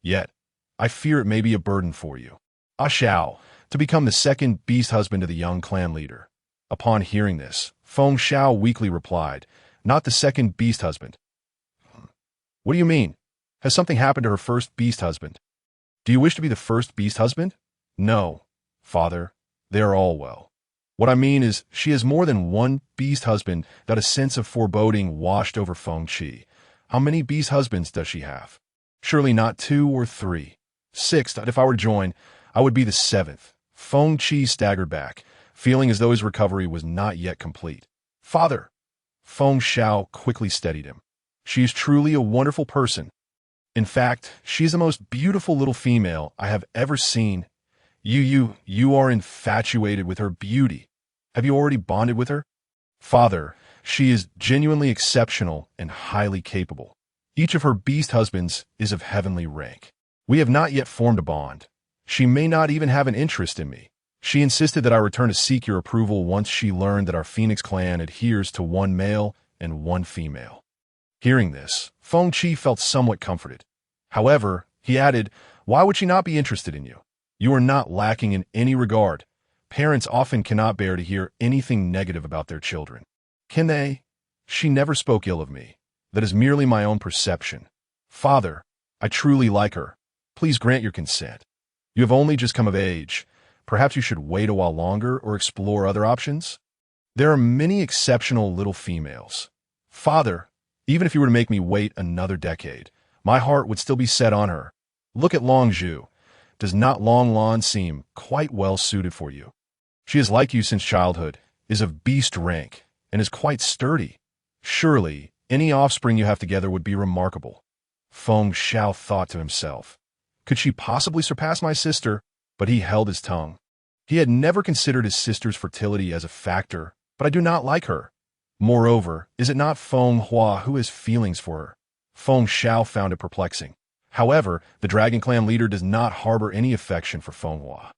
Yet, I fear it may be a burden for you. Xiao, to become the second beast husband to the young clan leader. Upon hearing this, Feng Xiao weakly replied, not the second beast husband. What do you mean? Has something happened to her first beast husband? Do you wish to be the first beast husband? No, father, they are all well. What I mean is, she has more than one beast husband. That a sense of foreboding washed over Feng Qi. How many beast husbands does she have? Surely not 2 or 3. 6, if I were to join, I would be the 7th. Feng Qi staggered back, feeling as though his recovery was not yet complete. Father! Feng Xiao quickly steadied him. She is truly a wonderful person. In fact, she is the most beautiful little female I have ever seen. You are infatuated with her beauty. Have you already bonded with her? Father, she is genuinely exceptional and highly capable. Each of her beast husbands is of heavenly rank. We have not yet formed a bond. She may not even have an interest in me. She insisted that I return to seek your approval once she learned that our Phoenix clan adheres to one male and one female. Hearing this, Feng Qi felt somewhat comforted. However, he added, why would she not be interested in you? You are not lacking in any regard. Parents often cannot bear to hear anything negative about their children. Can they? She never spoke ill of me. That is merely my own perception. Father, I truly like her. Please grant your consent. You have only just come of age. Perhaps you should wait a while longer or explore other options? There are many exceptional little females. Father, even if you were to make me wait another decade, my heart would still be set on her. Look at Long Zhu. Does not Long Lan seem quite well suited for you? She is like you since childhood, is of beast rank, and is quite sturdy. Surely, any offspring you have together would be remarkable. Feng Xiao thought to himself. Could she possibly surpass my sister? But he held his tongue. He had never considered his sister's fertility as a factor, but I do not like her. Moreover, is it not Feng Hua who has feelings for her? Feng Xiao found it perplexing. However, the Dragon Clan leader does not harbor any affection for Feng Hua.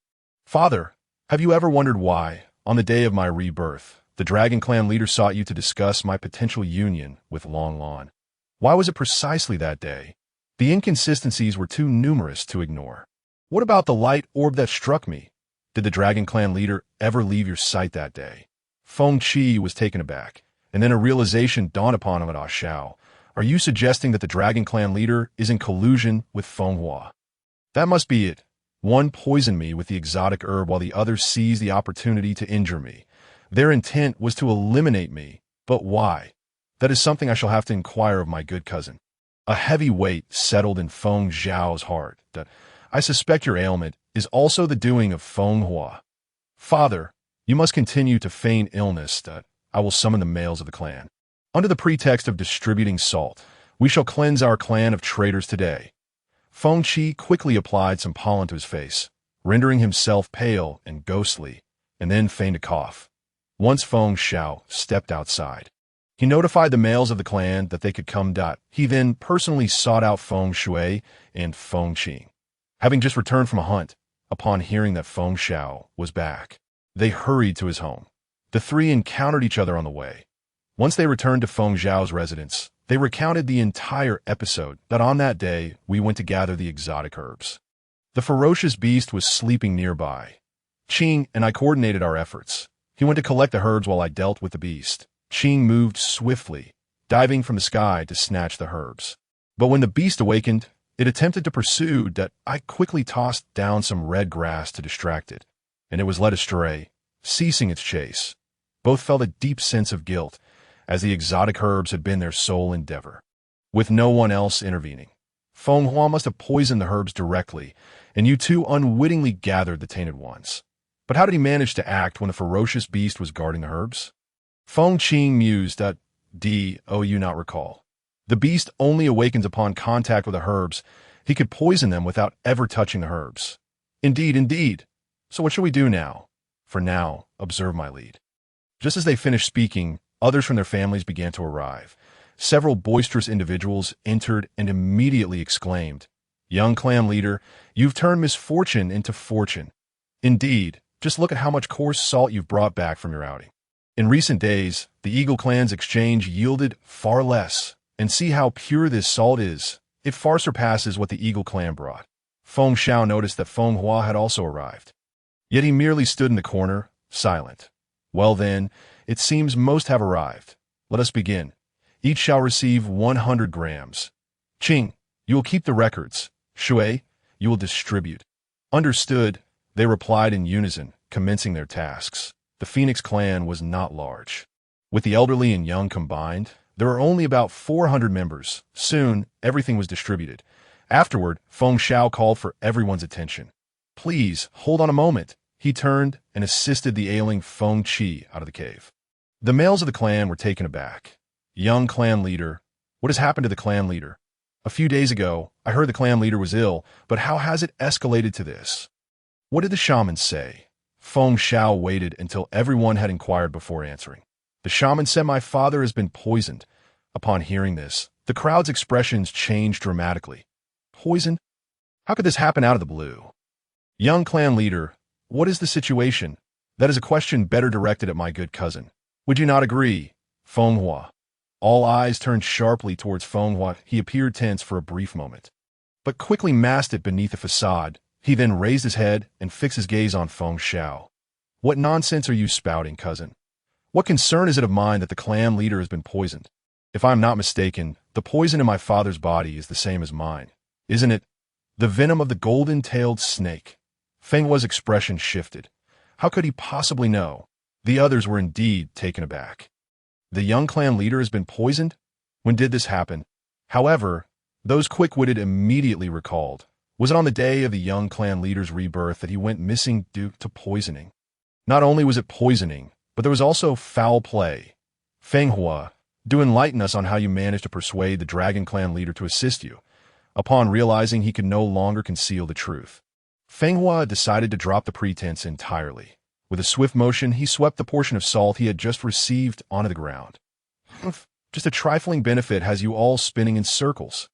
Father, have you ever wondered why, on the day of my rebirth, the Dragon Clan leader sought you to discuss my potential union with Long Lan? Why was it precisely that day? The inconsistencies were too numerous to ignore. What about the light orb that struck me? Did the Dragon Clan leader ever leave your sight that day? Feng Qi was taken aback, and then a realization dawned upon him at Ah Shao. Are you suggesting that the Dragon Clan leader is in collusion with Feng Hua? That must be it. One poisoned me with the exotic herb while the other seized the opportunity to injure me. Their intent was to eliminate me, but why? That is something I shall have to inquire of my good cousin. A heavy weight settled in Feng Zhao's heart. That I suspect your ailment is also the doing of Feng Hua. Father, you must continue to feign illness. That I will summon the males of the clan. Under the pretext of distributing salt, we shall cleanse our clan of traitors today. Feng Qi quickly applied some pollen to his face, rendering himself pale and ghostly, and then feigned a cough. Once Feng Xiao stepped outside. He notified the males of the clan that they could come. He then personally sought out Feng Shui and Feng Qing. Having just returned from a hunt, upon hearing that Feng Xiao was back, they hurried to his home. The three encountered each other on the way. Once they returned to Feng Zhao's residence, they recounted the entire episode that on that day we went to gather the exotic herbs. The ferocious beast was sleeping nearby. Qing and I coordinated our efforts. He went to collect the herbs while I dealt with the beast. Qing moved swiftly, diving from the sky to snatch the herbs. But when the beast awakened, it attempted to pursue. I quickly tossed down some red grass to distract it, and it was led astray, ceasing its chase. Both felt a deep sense of guilt, as the exotic herbs had been their sole endeavor. With no one else intervening, Feng Hua must have poisoned the herbs directly, and you two unwittingly gathered the tainted ones. But how did he manage to act when the ferocious beast was guarding the herbs? Feng Qing mused. You not recall. The beast only awakens upon contact with the herbs. He could poison them without ever touching the herbs. Indeed. So what shall we do now? For now, observe my lead. Just as they finished speaking, others from their families began to arrive. Several boisterous individuals entered and immediately exclaimed, Young clan leader, you've turned misfortune into fortune. Indeed, just look at how much coarse salt you've brought back from your outing. In recent days, the Eagle clan's exchange yielded far less, and see how pure this salt is. It far surpasses what the Eagle clan brought. Feng Xiao noticed that Feng Hua had also arrived. Yet he merely stood in the corner, silent. Well then, it seems most have arrived. Let us begin. Each shall receive 100 grams. Qing, you will keep the records. Shui, you will distribute. Understood, they replied in unison, commencing their tasks. The Phoenix clan was not large. With the elderly and young combined, there were only about 400 members. Soon, everything was distributed. Afterward, Feng Xiao called for everyone's attention. Please, hold on a moment. He turned and assisted the ailing Feng Qi out of the cave. The males of the clan were taken aback. Young clan leader, what has happened to the clan leader? A few days ago, I heard the clan leader was ill, but how has it escalated to this? What did the shaman say? Feng Xiao waited until everyone had inquired before answering. The shaman said my father has been poisoned. Upon hearing this, the crowd's expressions changed dramatically. Poison? How could this happen out of the blue? Young clan leader, what is the situation? That is a question better directed at my good cousin. Would you not agree? Fenghua. All eyes turned sharply towards Fenghua. He appeared tense for a brief moment, but quickly masked it beneath a facade. He then raised his head and fixed his gaze on Feng Xiao. What nonsense are you spouting, cousin? What concern is it of mine that the clan leader has been poisoned? If I am not mistaken, the poison in my father's body is the same as mine, isn't it? The venom of the golden-tailed snake. Fenghua's expression shifted. How could he possibly know? The others were indeed taken aback. The young clan leader has been poisoned? When did this happen? However, those quick-witted immediately recalled. Was it on the day of the young clan leader's rebirth that he went missing due to poisoning? Not only was it poisoning, but there was also foul play. Fenghua, do enlighten us on how you managed to persuade the Dragon Clan leader to assist you, upon realizing he could no longer conceal the truth. Fenghua decided to drop the pretense entirely. With a swift motion, he swept the portion of salt he had just received onto the ground. Just a trifling benefit has you all spinning in circles.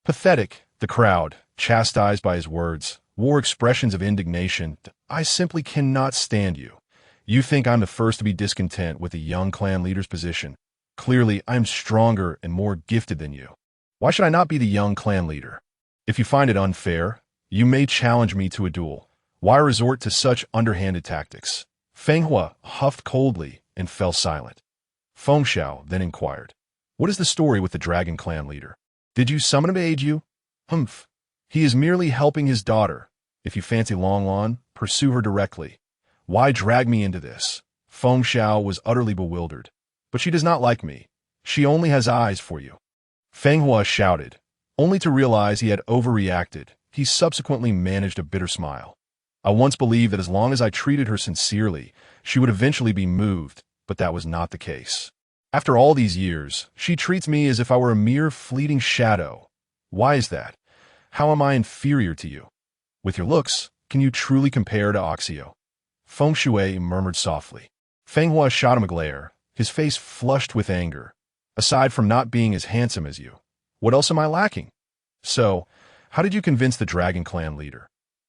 Pathetic, the crowd, chastised by his words, wore expressions of indignation. I simply cannot stand you. You think I'm the first to be discontent with the young clan leader's position. Clearly, I'm stronger and more gifted than you. Why should I not be the young clan leader? If you find it unfair, you may challenge me to a duel. Why resort to such underhanded tactics? Fenghua huffed coldly and fell silent. Feng Xiao then inquired, what is the story with the Dragon Clan leader? Did you summon him to aid you? Humph. He is merely helping his daughter. If you fancy Longlon, pursue her directly. Why drag me into this? Feng Xiao was utterly bewildered. But she does not like me. She only has eyes for you. Fenghua shouted. Only to realize he had overreacted, he subsequently managed a bitter smile. I once believed that as long as I treated her sincerely, she would eventually be moved, but that was not the case. After all these years, she treats me as if I were a mere fleeting shadow. Why is that? How am I inferior to you? With your looks, can you truly compare to Oxio? Feng Shui murmured softly. Fenghua shot him a glare, his face flushed with anger. Aside from not being as handsome as you, what else am I lacking? So, how did you convince the Dragon Clan leader?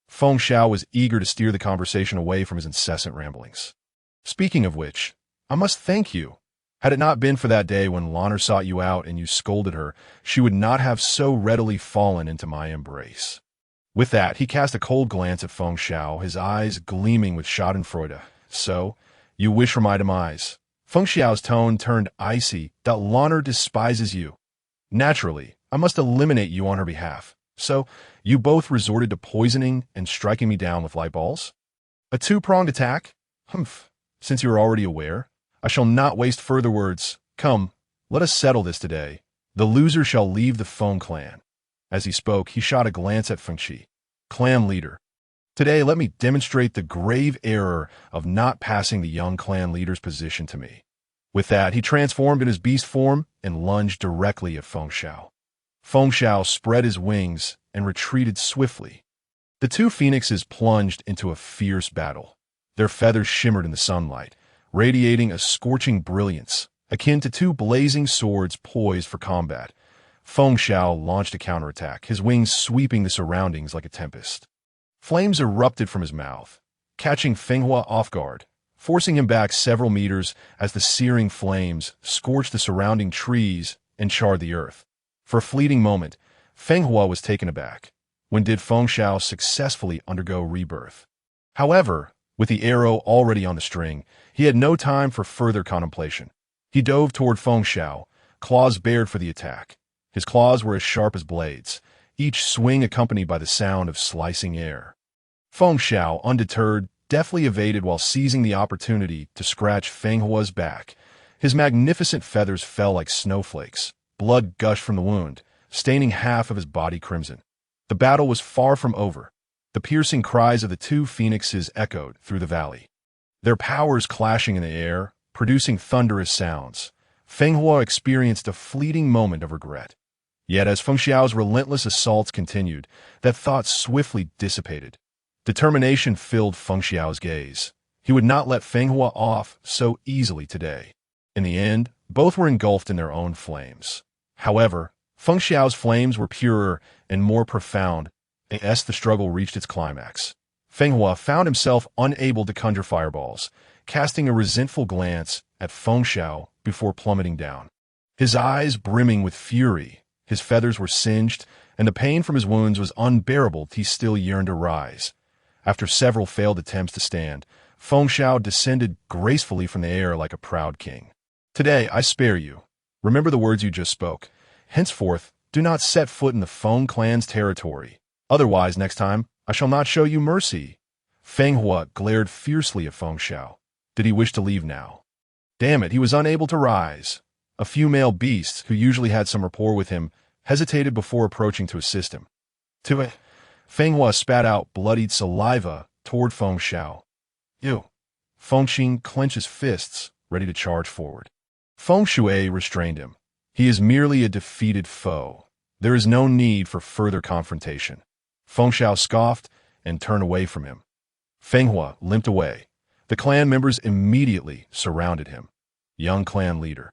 Feng Xiao was eager to steer the conversation away from his incessant ramblings. Speaking of which, I must thank you. Had it not been for that day when Lanner sought you out and you scolded her, she would not have so readily fallen into my embrace. With that, he cast a cold glance at Feng Xiao, his eyes gleaming with schadenfreude. So, you wish for my demise. Feng Xiao's tone turned icy. That Lanner despises you. Naturally, I must eliminate you on her behalf. So, you both resorted to poisoning and striking me down with light balls? A two-pronged attack? Humph. Since you are already aware, I shall not waste further words. Come, let us settle this today. The loser shall leave the Feng clan. As he spoke, he shot a glance at Feng Qi, clan leader. Today, let me demonstrate the grave error of not passing the young clan leader's position to me. With that, he transformed in his beast form and lunged directly at Feng Xiao. Feng Xiao spread his wings and retreated swiftly. The two phoenixes plunged into a fierce battle. Their feathers shimmered in the sunlight, radiating a scorching brilliance, akin to two blazing swords poised for combat. Feng Xiao launched a counterattack, his wings sweeping the surroundings like a tempest. Flames erupted from his mouth, catching Fenghua off guard, forcing him back several meters as the searing flames scorched the surrounding trees and charred the earth. For a fleeting moment, Fenghua was taken aback. When did Feng Xiao successfully undergo rebirth? However, with the arrow already on the string, he had no time for further contemplation. He dove toward Feng Xiao, claws bared for the attack. His claws were as sharp as blades, each swing accompanied by the sound of slicing air. Feng Xiao, undeterred, deftly evaded while seizing the opportunity to scratch Fenghua's back. His magnificent feathers fell like snowflakes. Blood gushed from the wound, staining half of his body crimson. The battle was far from over. The piercing cries of the two phoenixes echoed through the valley, their powers clashing in the air, producing thunderous sounds. Fenghua experienced a fleeting moment of regret. Yet as Feng Xiao's relentless assaults continued, that thought swiftly dissipated. Determination filled Feng Xiao's gaze. He would not let Fenghua off so easily today. In the end, Both were engulfed in their own flames. However, Feng Xiao's flames were purer and more profound as the struggle reached its climax. Feng Hua found himself unable to conjure fireballs, casting a resentful glance at Feng Xiao before plummeting down. His eyes brimming with fury, his feathers were singed, and the pain from his wounds was unbearable. He still yearned to rise. After several failed attempts to stand, Feng Xiao descended gracefully from the air like a proud king. Today I spare you. Remember the words you just spoke. Henceforth, do not set foot in the Feng clan's territory. Otherwise, next time, I shall not show you mercy. Feng Hua glared fiercely at Feng Xiao. Did he wish to leave now? Damn it, he was unable to rise. A few male beasts, who usually had some rapport with him, hesitated before approaching to assist him. To it, Feng Hua spat out bloodied saliva toward Feng Xiao. Ew. Feng Qing clenched his fists, ready to charge forward. Feng Shui restrained him. He is merely a defeated foe. There is no need for further confrontation. Feng Xiao scoffed and turned away from him. Feng Hua limped away. The clan members immediately surrounded him. Young clan leader.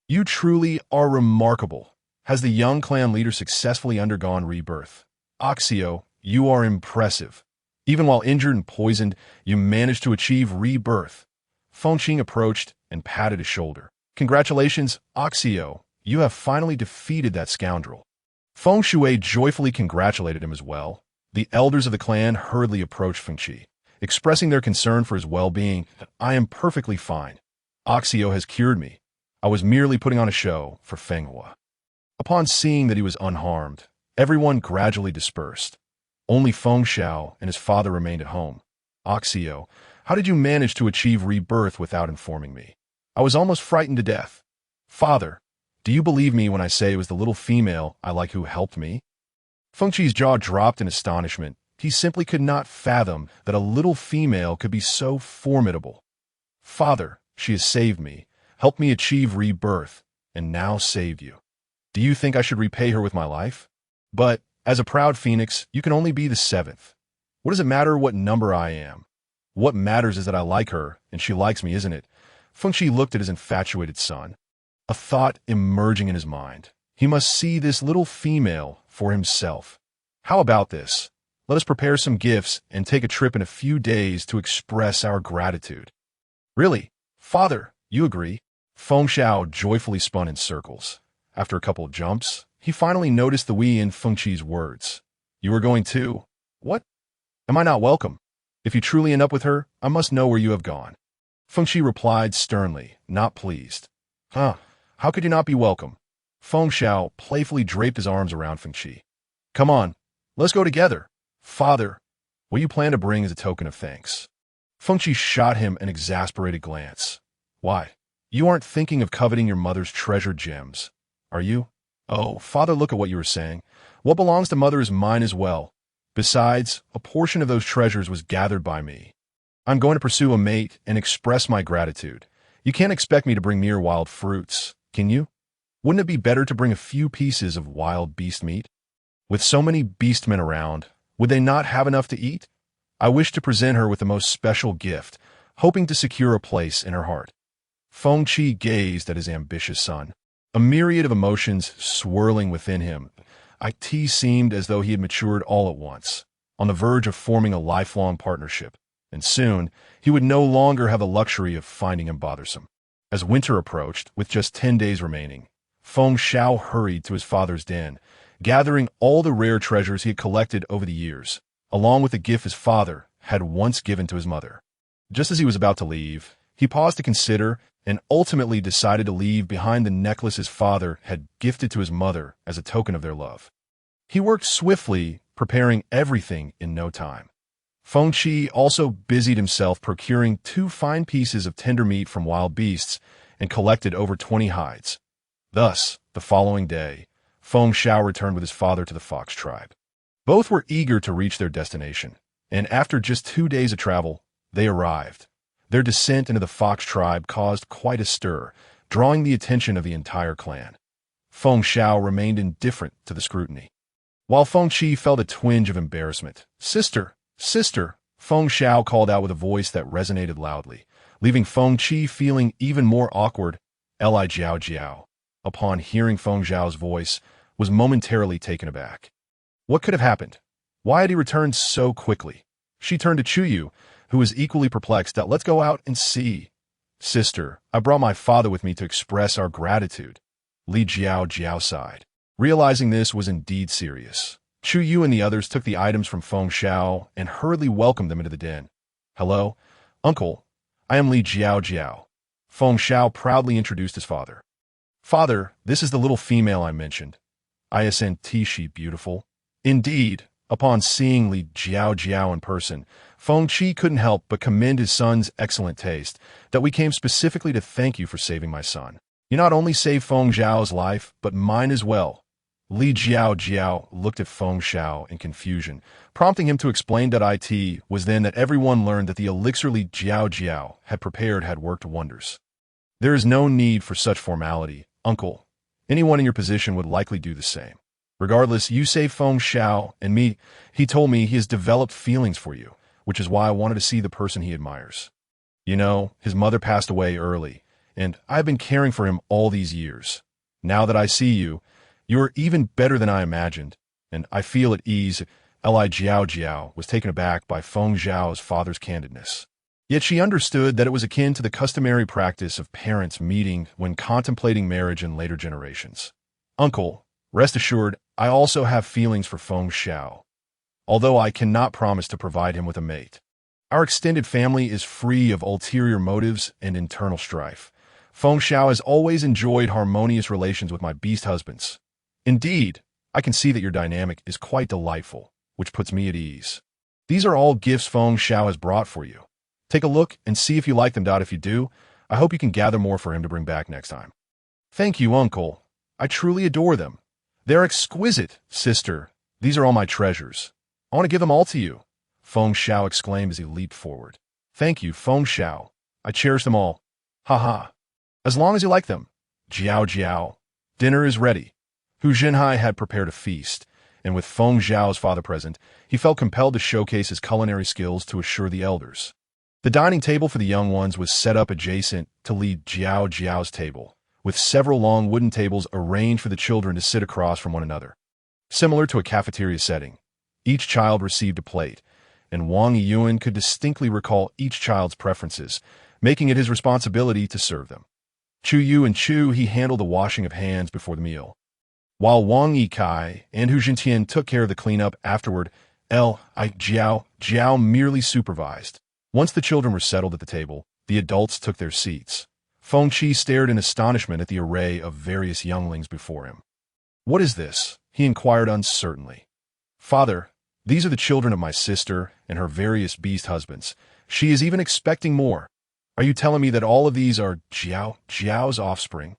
You truly are remarkable. Has the young clan leader successfully undergone rebirth? Oxio, you are impressive. Even while injured and poisoned, you managed to achieve rebirth. Feng Qing approached and patted his shoulder. Congratulations, Oxio. You have finally defeated that scoundrel. Feng Shui joyfully congratulated him as well. The elders of the clan hurriedly approached Feng Qi, expressing their concern for his well-being. I am perfectly fine. Oxio has cured me. I was merely putting on a show for Feng Hua. Upon seeing that he was unharmed, everyone gradually dispersed. Only Feng Xiao and his father remained at home. Oxio, how did you manage to achieve rebirth without informing me? I was almost frightened to death. Father, do you believe me when I say it was the little female I like who helped me? Feng Qi's jaw dropped in astonishment. He simply could not fathom that a little female could be so formidable. Father, she has saved me, helped me achieve rebirth, and now saved you. Do you think I should repay her with my life? But, as a proud phoenix, you can only be the seventh. What does it matter what number I am? What matters is that I like her, and she likes me, isn't it? Feng Qi looked at his infatuated son. A thought emerging in his mind. He must see this little female for himself. How about this? Let us prepare some gifts and take a trip in a few days to express our gratitude. Really? Father, you agree? Feng Xiao joyfully spun in circles. After a couple of jumps, he finally noticed the we in Feng Qi's words. You are going too? What? Am I not welcome? If you truly end up with her, I must know where you have gone. Feng Qi replied sternly, not pleased. Huh, how could you not be welcome? Feng Xiao playfully draped his arms around Feng Qi. Come on, let's go together. Father, what you plan to bring is a token of thanks. Feng Qi shot him an exasperated glance. Why? You aren't thinking of coveting your mother's treasured gems, are you? Oh, father, look at what you were saying. What belongs to mother is mine as well. Besides, a portion of those treasures was gathered by me. I'm going to pursue a mate and express my gratitude. You can't expect me to bring mere wild fruits, can you? Wouldn't it be better to bring a few pieces of wild beast meat? With so many beastmen around, would they not have enough to eat? I wish to present her with the most special gift, hoping to secure a place in her heart. Feng Qi gazed at his ambitious son, a myriad of emotions swirling within him. It seemed as though he had matured all at once, on the verge of forming a lifelong partnership, and soon he would no longer have the luxury of finding him bothersome. As winter approached, with just 10 days remaining, Feng Xiao hurried to his father's den, gathering all the rare treasures he had collected over the years, along with the gift his father had once given to his mother. Just as he was about to leave, he paused to consider and ultimately decided to leave behind the necklace his father had gifted to his mother as a token of their love. He worked swiftly, preparing everything in no time. Feng Qi also busied himself procuring 2 fine pieces of tender meat from wild beasts and collected over 20 hides. Thus, the following day, Feng Xiao returned with his father to the fox tribe. Both were eager to reach their destination, and after just 2 days of travel, they arrived. Their descent into the fox tribe caused quite a stir, drawing the attention of the entire clan. Feng Xiao remained indifferent to the scrutiny, while Feng Qi felt a twinge of embarrassment. Sister, sister, Feng Xiao called out with a voice that resonated loudly, leaving Feng Qi feeling even more awkward Li Jiao Jiao, upon hearing Feng Zhao's voice, was momentarily taken aback. What could have happened? Why had he returned so quickly? She turned to Chuyu, who was equally perplexed. Let's go out and see. Sister, I brought my father with me to express our gratitude. Li Jiao Jiao sighed. Realizing this was indeed serious, Chuyu and the others took the items from Feng Zhao and hurriedly welcomed them into the den. Hello, Uncle. I am Li Jiao Jiao. Feng Zhao proudly introduced his father. Father, this is the little female I mentioned. Isn't she beautiful? Indeed. Upon seeing Li Jiao Jiao in person, Feng Qi couldn't help but commend his son's excellent taste, that we came specifically to thank you for saving my son. You not only saved Feng Zhao's life, but mine as well. Li Jiao Jiao looked at Feng Zhao in confusion, prompting him to explain that it was then that everyone learned that the elixir Li Jiao Jiao had prepared had worked wonders. There is no need for such formality, Uncle. Anyone in your position would likely do the same. Regardless, you saved Feng Zhao and me. He told me he has developed feelings for you, which is why I wanted to see the person he admires. You know, his mother passed away early, and I've been caring for him all these years. Now that I see you, you are even better than I imagined, and I feel at ease. Li Jiao Jiao was taken aback by Feng Zhao's father's candidness. Yet she understood that it was akin to the customary practice of parents meeting when contemplating marriage in later generations. Uncle, rest assured, I also have feelings for Feng Zhao, although I cannot promise to provide him with a mate. Our extended family is free of ulterior motives and internal strife. Feng Zhao has always enjoyed harmonious relations with my beast husbands. Indeed, I can see that your dynamic is quite delightful, which puts me at ease. These are all gifts Feng Zhao has brought for you. Take a look and see if you like them. If you do, I hope you can gather more for him to bring back next time. Thank you, Uncle. I truly adore them. They're exquisite, sister. These are all my treasures. I want to give them all to you. Feng Zhao exclaimed as he leaped forward. Thank you, Feng Zhao. I cherish them all. Haha. As long as you like them. Jiao Jiao. Dinner is ready. Hu Zhenhai had prepared a feast, and with Feng Zhao's father present, he felt compelled to showcase his culinary skills to assure the elders. The dining table for the young ones was set up adjacent to Li Jiao Jiao's table, with several long wooden tables arranged for the children to sit across from one another. Similar to a cafeteria setting, each child received a plate, and Wang Yiyuan could distinctly recall each child's preferences, making it his responsibility to serve them. Chuyu and Chu he handled the washing of hands before the meal, while Wang Yikai and Hu Zhentian took care of the cleanup afterward. Li Jiao Jiao merely supervised. Once the children were settled at the table, the adults took their seats. Feng Qi stared in astonishment at the array of various younglings before him. What is this? He inquired uncertainly. Father, these are the children of my sister and her various beast husbands. She is even expecting more. Are you telling me that all of these are Jiao's offspring?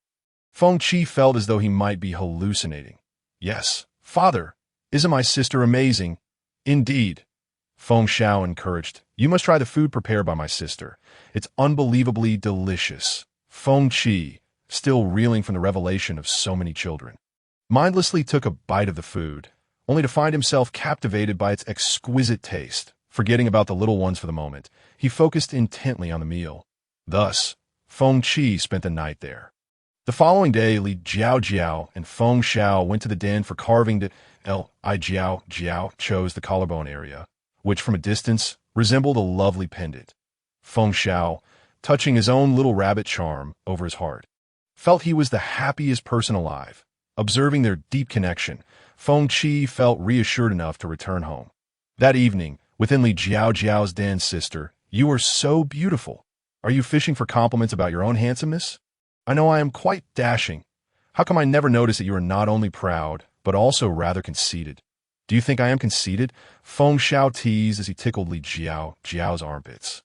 Feng Qi felt as though he might be hallucinating. Yes, father. Isn't my sister amazing? Indeed. Feng Zhao encouraged. You must try the food prepared by my sister. It's unbelievably delicious. Feng Qi, still reeling from the revelation of so many children, mindlessly took a bite of the food, only to find himself captivated by its exquisite taste. Forgetting about the little ones for the moment, he focused intently on the meal. Thus, Feng Qi spent the night there. The following day, Li Jiao Jiao and Feng Zhao went to the den for carving. Li Jiao Jiao chose the collarbone area, which from a distance resembled a lovely pendant. Feng Zhao, touching his own little rabbit charm over his heart, felt he was the happiest person alive. Observing their deep connection, Feng Qi felt reassured enough to return home. That evening, within Li Jiao Jiao's den, sister, you are so beautiful. Are you fishing for compliments about your own handsomeness? I know I am quite dashing. How come I never noticed that you are not only proud, but also rather conceited? Do you think I am conceited? Feng Zhao teased as he tickled Li Jiao Jiao's armpits.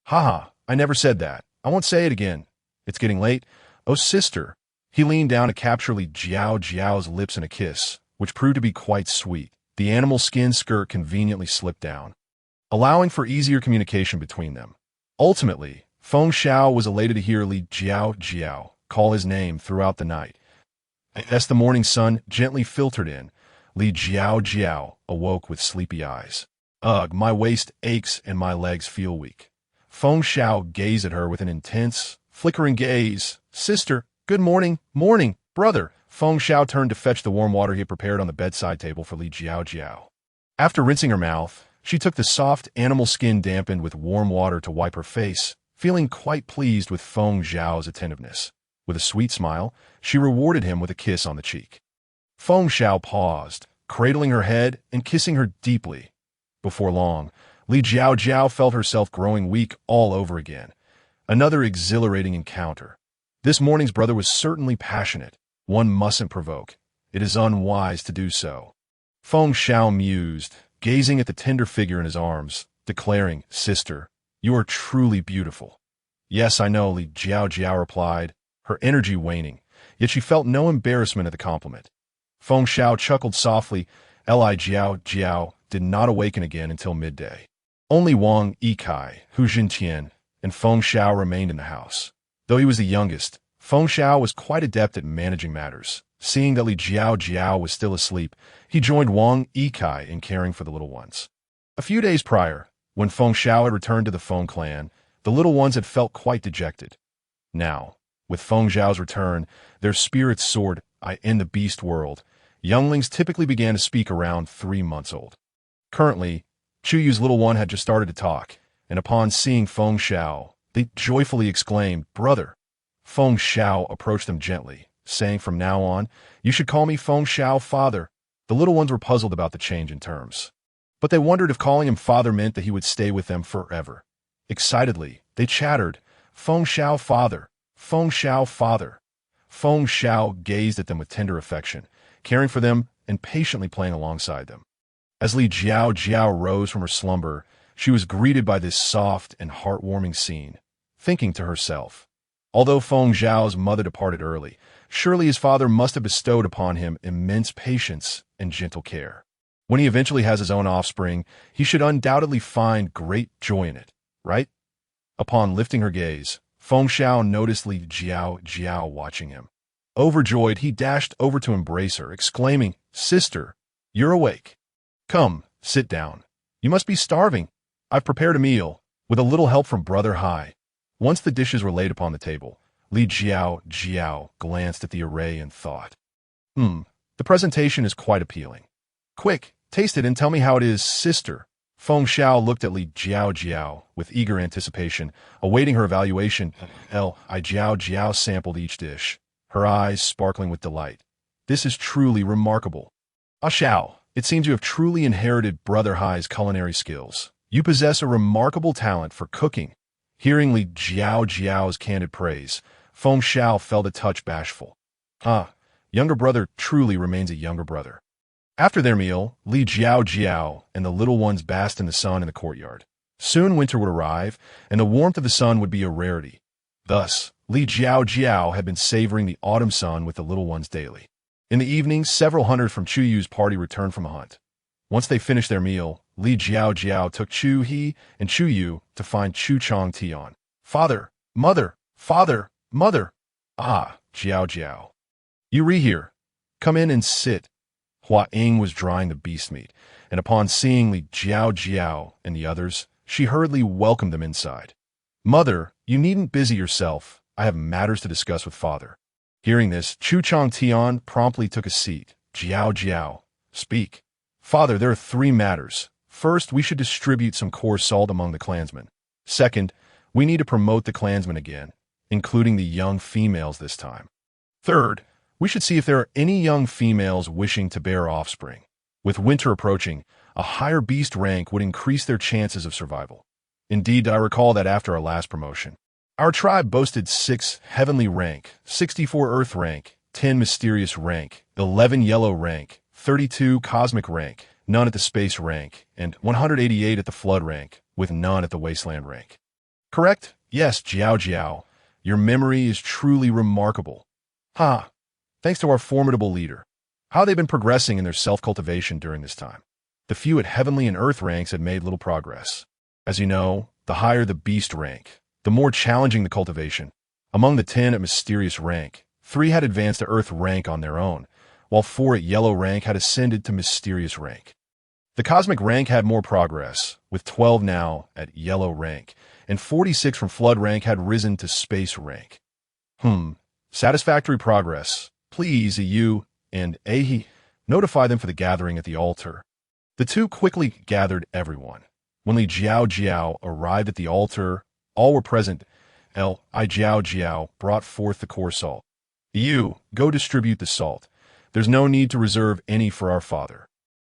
Haha, I never said that. I won't say it again. It's getting late. Oh, sister. He leaned down to capture Li Jiao Jiao's lips in a kiss, which proved to be quite sweet. The animal skin skirt conveniently slipped down, allowing for easier communication between them. Ultimately, Feng Zhao was elated to hear Li Jiao Jiao call his name throughout the night. As the morning sun gently filtered in, Li Jiao Jiao awoke with sleepy eyes. Ugh, my waist aches and my legs feel weak. Feng Zhao gazed at her with an intense, flickering gaze. Sister, Good morning, brother. Feng Xiao turned to fetch the warm water he had prepared on the bedside table for Li Jiao Jiao. After rinsing her mouth, she took the soft animal skin dampened with warm water to wipe her face, feeling quite pleased with Feng Xiao's attentiveness. With a sweet smile, she rewarded him with a kiss on the cheek. Feng Xiao paused, cradling her head and kissing her deeply. Before long, Li Jiao Jiao felt herself growing weak all over again. Another exhilarating encounter. This morning's brother was certainly passionate. One mustn't provoke. It is unwise to do so. Feng Xiao mused, gazing at the tender figure in his arms, declaring, "Sister, you are truly beautiful." "Yes, I know," Li Jiao Jiao replied, her energy waning, yet she felt no embarrassment at the compliment. Feng Xiao chuckled softly. Li Jiao Jiao did not awaken again until midday. Only Wang Yikai, Hu Jintian, and Feng Xiao remained in the house. Though he was the youngest, Feng Xiao was quite adept at managing matters. Seeing that Li Jiao Jiao was still asleep, he joined Wang Yikai in caring for the little ones. A few days prior, when Feng Xiao had returned to the Feng clan, the little ones had felt quite dejected. Now, with Feng Xiao's return, their spirits soared. In the beast world, younglings typically began to speak around 3 months old. Currently, Chu Yu's little one had just started to talk, and upon seeing Feng Xiao, they joyfully exclaimed, "Brother!" Feng Xiao approached them gently, saying, "From now on, you should call me Feng Xiao father." The little ones were puzzled about the change in terms, but they wondered if calling him father meant that he would stay with them forever. Excitedly, they chattered, "Feng Xiao father! Feng Xiao father!" Feng Xiao gazed at them with tender affection, caring for them and patiently playing alongside them. As Li Jiao Jiao rose from her slumber, she was greeted by this soft and heartwarming scene, thinking to herself, although Feng Xiao's mother departed early, surely his father must have bestowed upon him immense patience and gentle care. When he eventually has his own offspring, he should undoubtedly find great joy in it, right? Upon lifting her gaze, Feng Xiao noticed Li Jiao Jiao watching him. Overjoyed, he dashed over to embrace her, exclaiming, "Sister, you're awake. Come, sit down. You must be starving. I've prepared a meal, with a little help from Brother Hai." Once the dishes were laid upon the table, Li Jiao Jiao glanced at the array and thought, the presentation is quite appealing. Quick, taste it and tell me how it is, sister." Feng Xiao looked at Li Jiao Jiao with eager anticipation, awaiting her evaluation. Li Jiao Jiao sampled each dish, her eyes sparkling with delight. "This is truly remarkable. Ah Xiao, it seems you have truly inherited Brother Hai's culinary skills. You possess a remarkable talent for cooking." Hearing Li Jiao Jiao's candid praise, Feng Xiao felt a touch bashful. Younger brother truly remains a younger brother. After their meal, Li Jiao Jiao and the little ones basked in the sun in the courtyard. Soon winter would arrive, and the warmth of the sun would be a rarity. Thus, Li Jiao Jiao had been savoring the autumn sun with the little ones daily. In the evening, several hunters from Chu Yu's party returned from a hunt. Once they finished their meal, Li Jiao Jiao took Chu He and Chu Yu to find Chu Chang Tian. "Father, mother, father, mother." "Ah, Jiao Jiao. You here. Come in and sit." Hua Ying was drying the beast meat, and upon seeing Li Jiao Jiao and the others, she hurriedly welcomed them inside. "Mother, you needn't busy yourself. I have matters to discuss with father." Hearing this, Chu Chang Tian promptly took a seat. "Jiao Jiao, speak." "Father, there are 3 matters. First, we should distribute some coarse salt among the clansmen. Second, we need to promote the clansmen again, including the young females this time. Third, we should see if there are any young females wishing to bear offspring. With winter approaching, a higher beast rank would increase their chances of survival. Indeed, I recall that after our last promotion, our tribe boasted 6 heavenly rank, 64 earth rank, 10 mysterious rank, 11 yellow rank, 32 cosmic rank, none at the space rank, and 188 at the flood rank, with none at the wasteland rank. Correct? Yes, Jiao Jiao. Your memory is truly remarkable. Thanks to our formidable leader. How they've been progressing in their self-cultivation during this time. The few at heavenly and earth ranks had made little progress. As you know, the higher the beast rank, the more challenging the cultivation. Among the 10 at mysterious rank, 3 had advanced to earth rank on their own, while 4 at yellow rank had ascended to mysterious rank. The cosmic rank had more progress, with 12 now at yellow rank, and 46 from flood rank had risen to space rank. Satisfactory progress. Please, you and Ahi, notify them for the gathering at the altar. The two quickly gathered everyone. When Li Jiao Jiao arrived at the altar, all were present. Li Jiao Jiao brought forth the core salt. You, go distribute the salt. There's no need to reserve any for our father.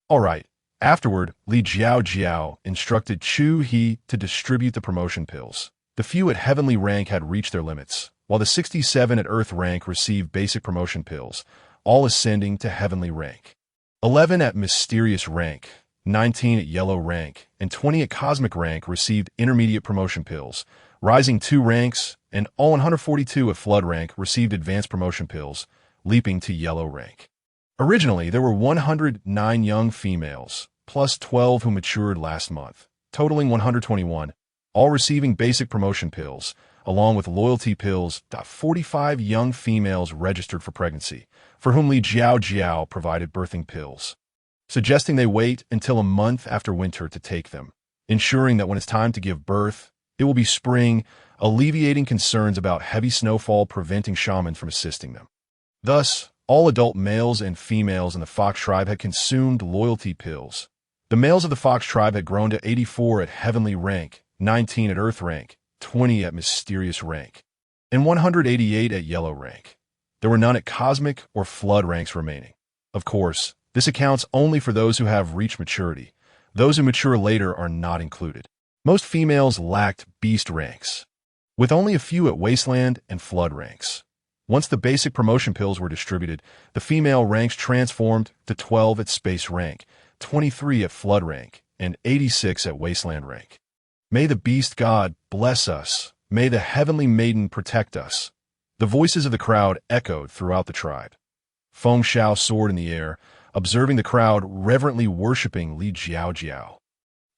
All right. Afterward, Li Jiao Jiao instructed Chu He to distribute the promotion pills. The few at heavenly rank had reached their limits, while the 67 at earth rank received basic promotion pills, all ascending to heavenly rank. 11 at mysterious rank, 19 at yellow rank, and 20 at cosmic rank received intermediate promotion pills, rising 2 ranks, and all 142 at flood rank received advanced promotion pills, leaping to yellow rank. Originally, there were 109 young females, plus 12 who matured last month, totaling 121, all receiving basic promotion pills, along with loyalty pills. 45 young females registered for pregnancy, for whom Li Jiao Jiao provided birthing pills, suggesting they wait until a month after winter to take them, ensuring that when it's time to give birth, it will be spring, alleviating concerns about heavy snowfall preventing shamans from assisting them. Thus, all adult males and females in the Fox tribe had consumed loyalty pills. The males of the Fox tribe had grown to 84 at heavenly rank, 19 at earth rank, 20 at mysterious rank, and 188 at yellow rank. There were none at cosmic or flood ranks remaining. Of course, this accounts only for those who have reached maturity. Those who mature later are not included. Most females lacked beast ranks, with only a few at wasteland and flood ranks. Once the basic promotion pills were distributed, the female ranks transformed to 12 at space rank, 23 at flood rank, and 86 at wasteland rank. May the beast god bless us. May the heavenly maiden protect us. The voices of the crowd echoed throughout the tribe. Feng Shao soared in the air, observing the crowd reverently worshipping Li Jiao Jiao.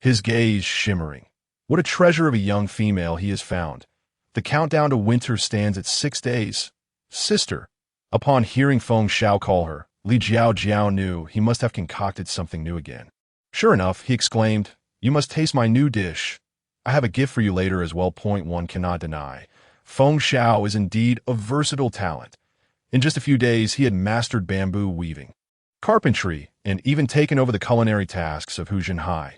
His gaze shimmering. What a treasure of a young female he has found. The countdown to winter stands at 6 days. Sister. Upon hearing Feng Shao call her, Li Jiao Jiao knew he must have concocted something new again. Sure enough, he exclaimed, "You must taste my new dish. I have a gift for you later as well." Point one cannot deny. Feng Shao is indeed a versatile talent. In just a few days, he had mastered bamboo weaving, carpentry, and even taken over the culinary tasks of Hu Jinhai.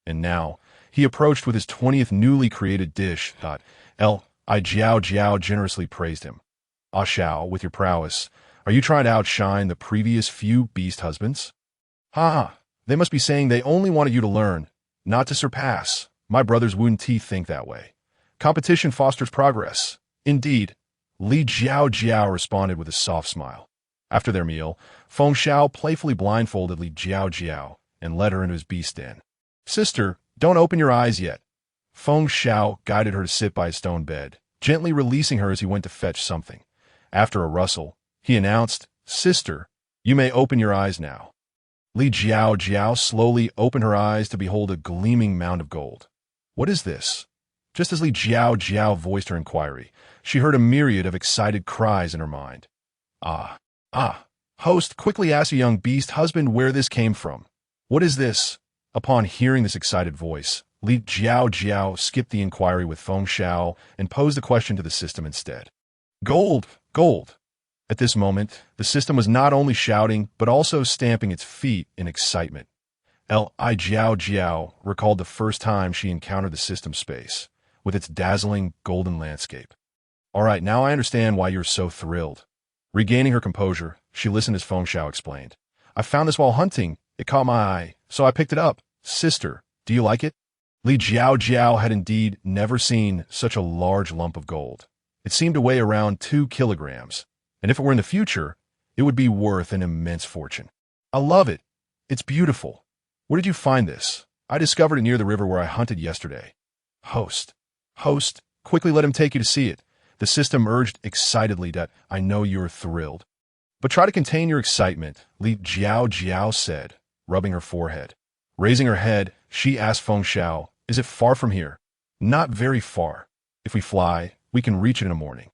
And now, he approached with his 20th newly created dish. Li Jiao Jiao generously praised him. "Ah Shao, with your prowess, are you trying to outshine the previous few beast husbands?" "Ha! They must be saying they only wanted you to learn, not to surpass. My brothers wouldn't think that way. Competition fosters progress." "Indeed," Li Jiao Jiao responded with a soft smile. After their meal, Feng Shao playfully blindfolded Li Jiao Jiao and led her into his beast den. "Sister, don't open your eyes yet." Feng Shao guided her to sit by his stone bed, gently releasing her as he went to fetch something. After a rustle, he announced, "Sister, you may open your eyes now." Li Jiao Jiao slowly opened her eyes to behold a gleaming mound of gold. "What is this?" Just as Li Jiao Jiao voiced her inquiry, she heard a myriad of excited cries in her mind. Ah! Host, quickly ask your young beast husband where this came from. What is this?" Upon hearing this excited voice, Li Jiao Jiao skipped the inquiry with Feng Shao and posed the question to the system instead. "Gold! Gold!" At this moment, the system was not only shouting, but also stamping its feet in excitement. Li Jiao Jiao recalled the first time she encountered the system space, with its dazzling golden landscape. "All right, now I understand why you're so thrilled." Regaining her composure, she listened as Feng Shao explained. "I found this while hunting. It caught my eye, so I picked it up. Sister, do you like it?" Li Jiao Jiao had indeed never seen such a large lump of gold. It seemed to weigh around 2 kilograms, and if it were in the future, it would be worth an immense fortune. "I love it. It's beautiful. Where did you find this?" "I discovered it near the river where I hunted yesterday." Host, quickly let him take you to see it." The system urged excitedly. "That I know you're thrilled. But try to contain your excitement," Li Jiao Jiao said, rubbing her forehead. Raising her head, she asked Feng Shao, "Is it far from here?" "Not very far. If we fly, we can reach it in the morning."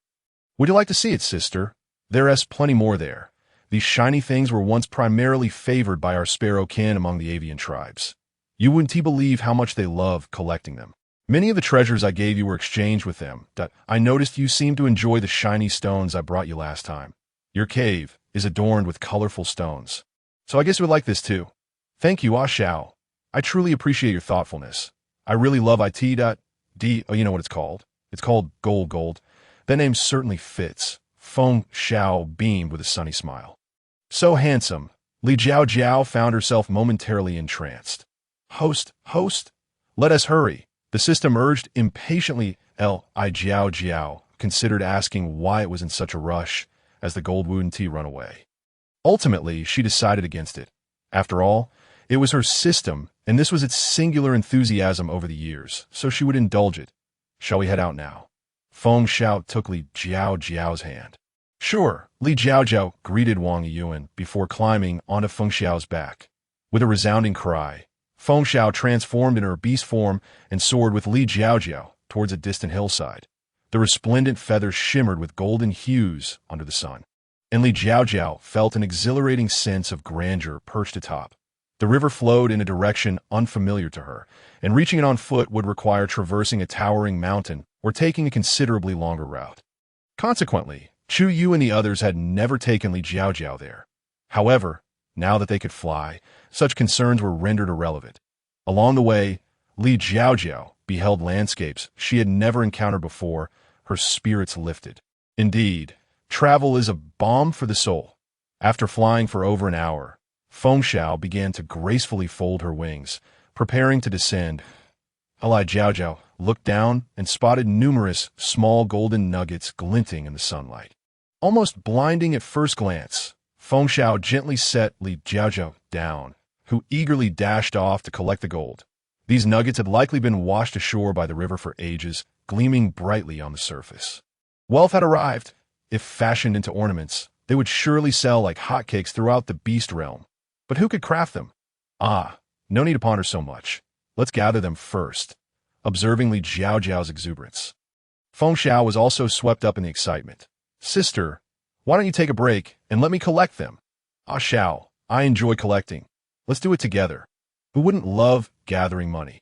"Would you like to see it, sister? There's plenty more there. These shiny things were once primarily favored by our sparrow kin among the avian tribes. You wouldn't believe how much they love collecting them." Many of the treasures I gave you were exchanged with them. I noticed you seem to enjoy the shiny stones I brought you last time. Your cave is adorned with colorful stones. So I guess you would like this too. Thank you, Ah Xiao. I truly appreciate your thoughtfulness. I really love it. Oh, you know what it's called? It's called gold. That name certainly fits. Feng Xiao beamed with a sunny smile. So handsome, Li Jiao Jiao found herself momentarily entranced. Host, let us hurry. The system urged impatiently. Li Jiao Jiao considered asking why it was in such a rush as the gold wooden tea run away. Ultimately, she decided against it. After all, it was her system, and this was its singular enthusiasm over the years, so she would indulge it. Shall we head out now? Feng Xiao took Li Jiao Jiao's hand. Sure, Li Jiao Jiao greeted Wang Yuan before climbing onto Feng Xiao's back. With a resounding cry, Feng Xiao transformed into her beast form and soared with Li Jiao Jiao towards a distant hillside. The resplendent feathers shimmered with golden hues under the sun, and Li Jiao Jiao felt an exhilarating sense of grandeur perched atop. The river flowed in a direction unfamiliar to her, and reaching it on foot would require traversing a towering mountain or taking a considerably longer route. Consequently, Chu Yu and the others had never taken Li Jiao Jiao there. However, now that they could fly, such concerns were rendered irrelevant. Along the way, Li Jiao Jiao beheld landscapes she had never encountered before. Her spirits lifted. Indeed, travel is a balm for the soul. After flying for over an hour, Feng Xiao began to gracefully fold her wings, preparing to descend. Li Jiao Jiao looked down and spotted numerous small golden nuggets glinting in the sunlight. Almost blinding at first glance, Feng Xiao gently set Li Jiao Jiao down, who eagerly dashed off to collect the gold. These nuggets had likely been washed ashore by the river for ages, gleaming brightly on the surface. Wealth had arrived. If fashioned into ornaments, they would surely sell like hotcakes throughout the beast realm. But who could craft them? No need to ponder so much. Let's gather them first. Observing Li Jiao Jiao's exuberance, Feng Xiao was also swept up in the excitement. Sister, why don't you take a break and let me collect them? Ah Xiao, I enjoy collecting. Let's do it together. Who wouldn't love gathering money?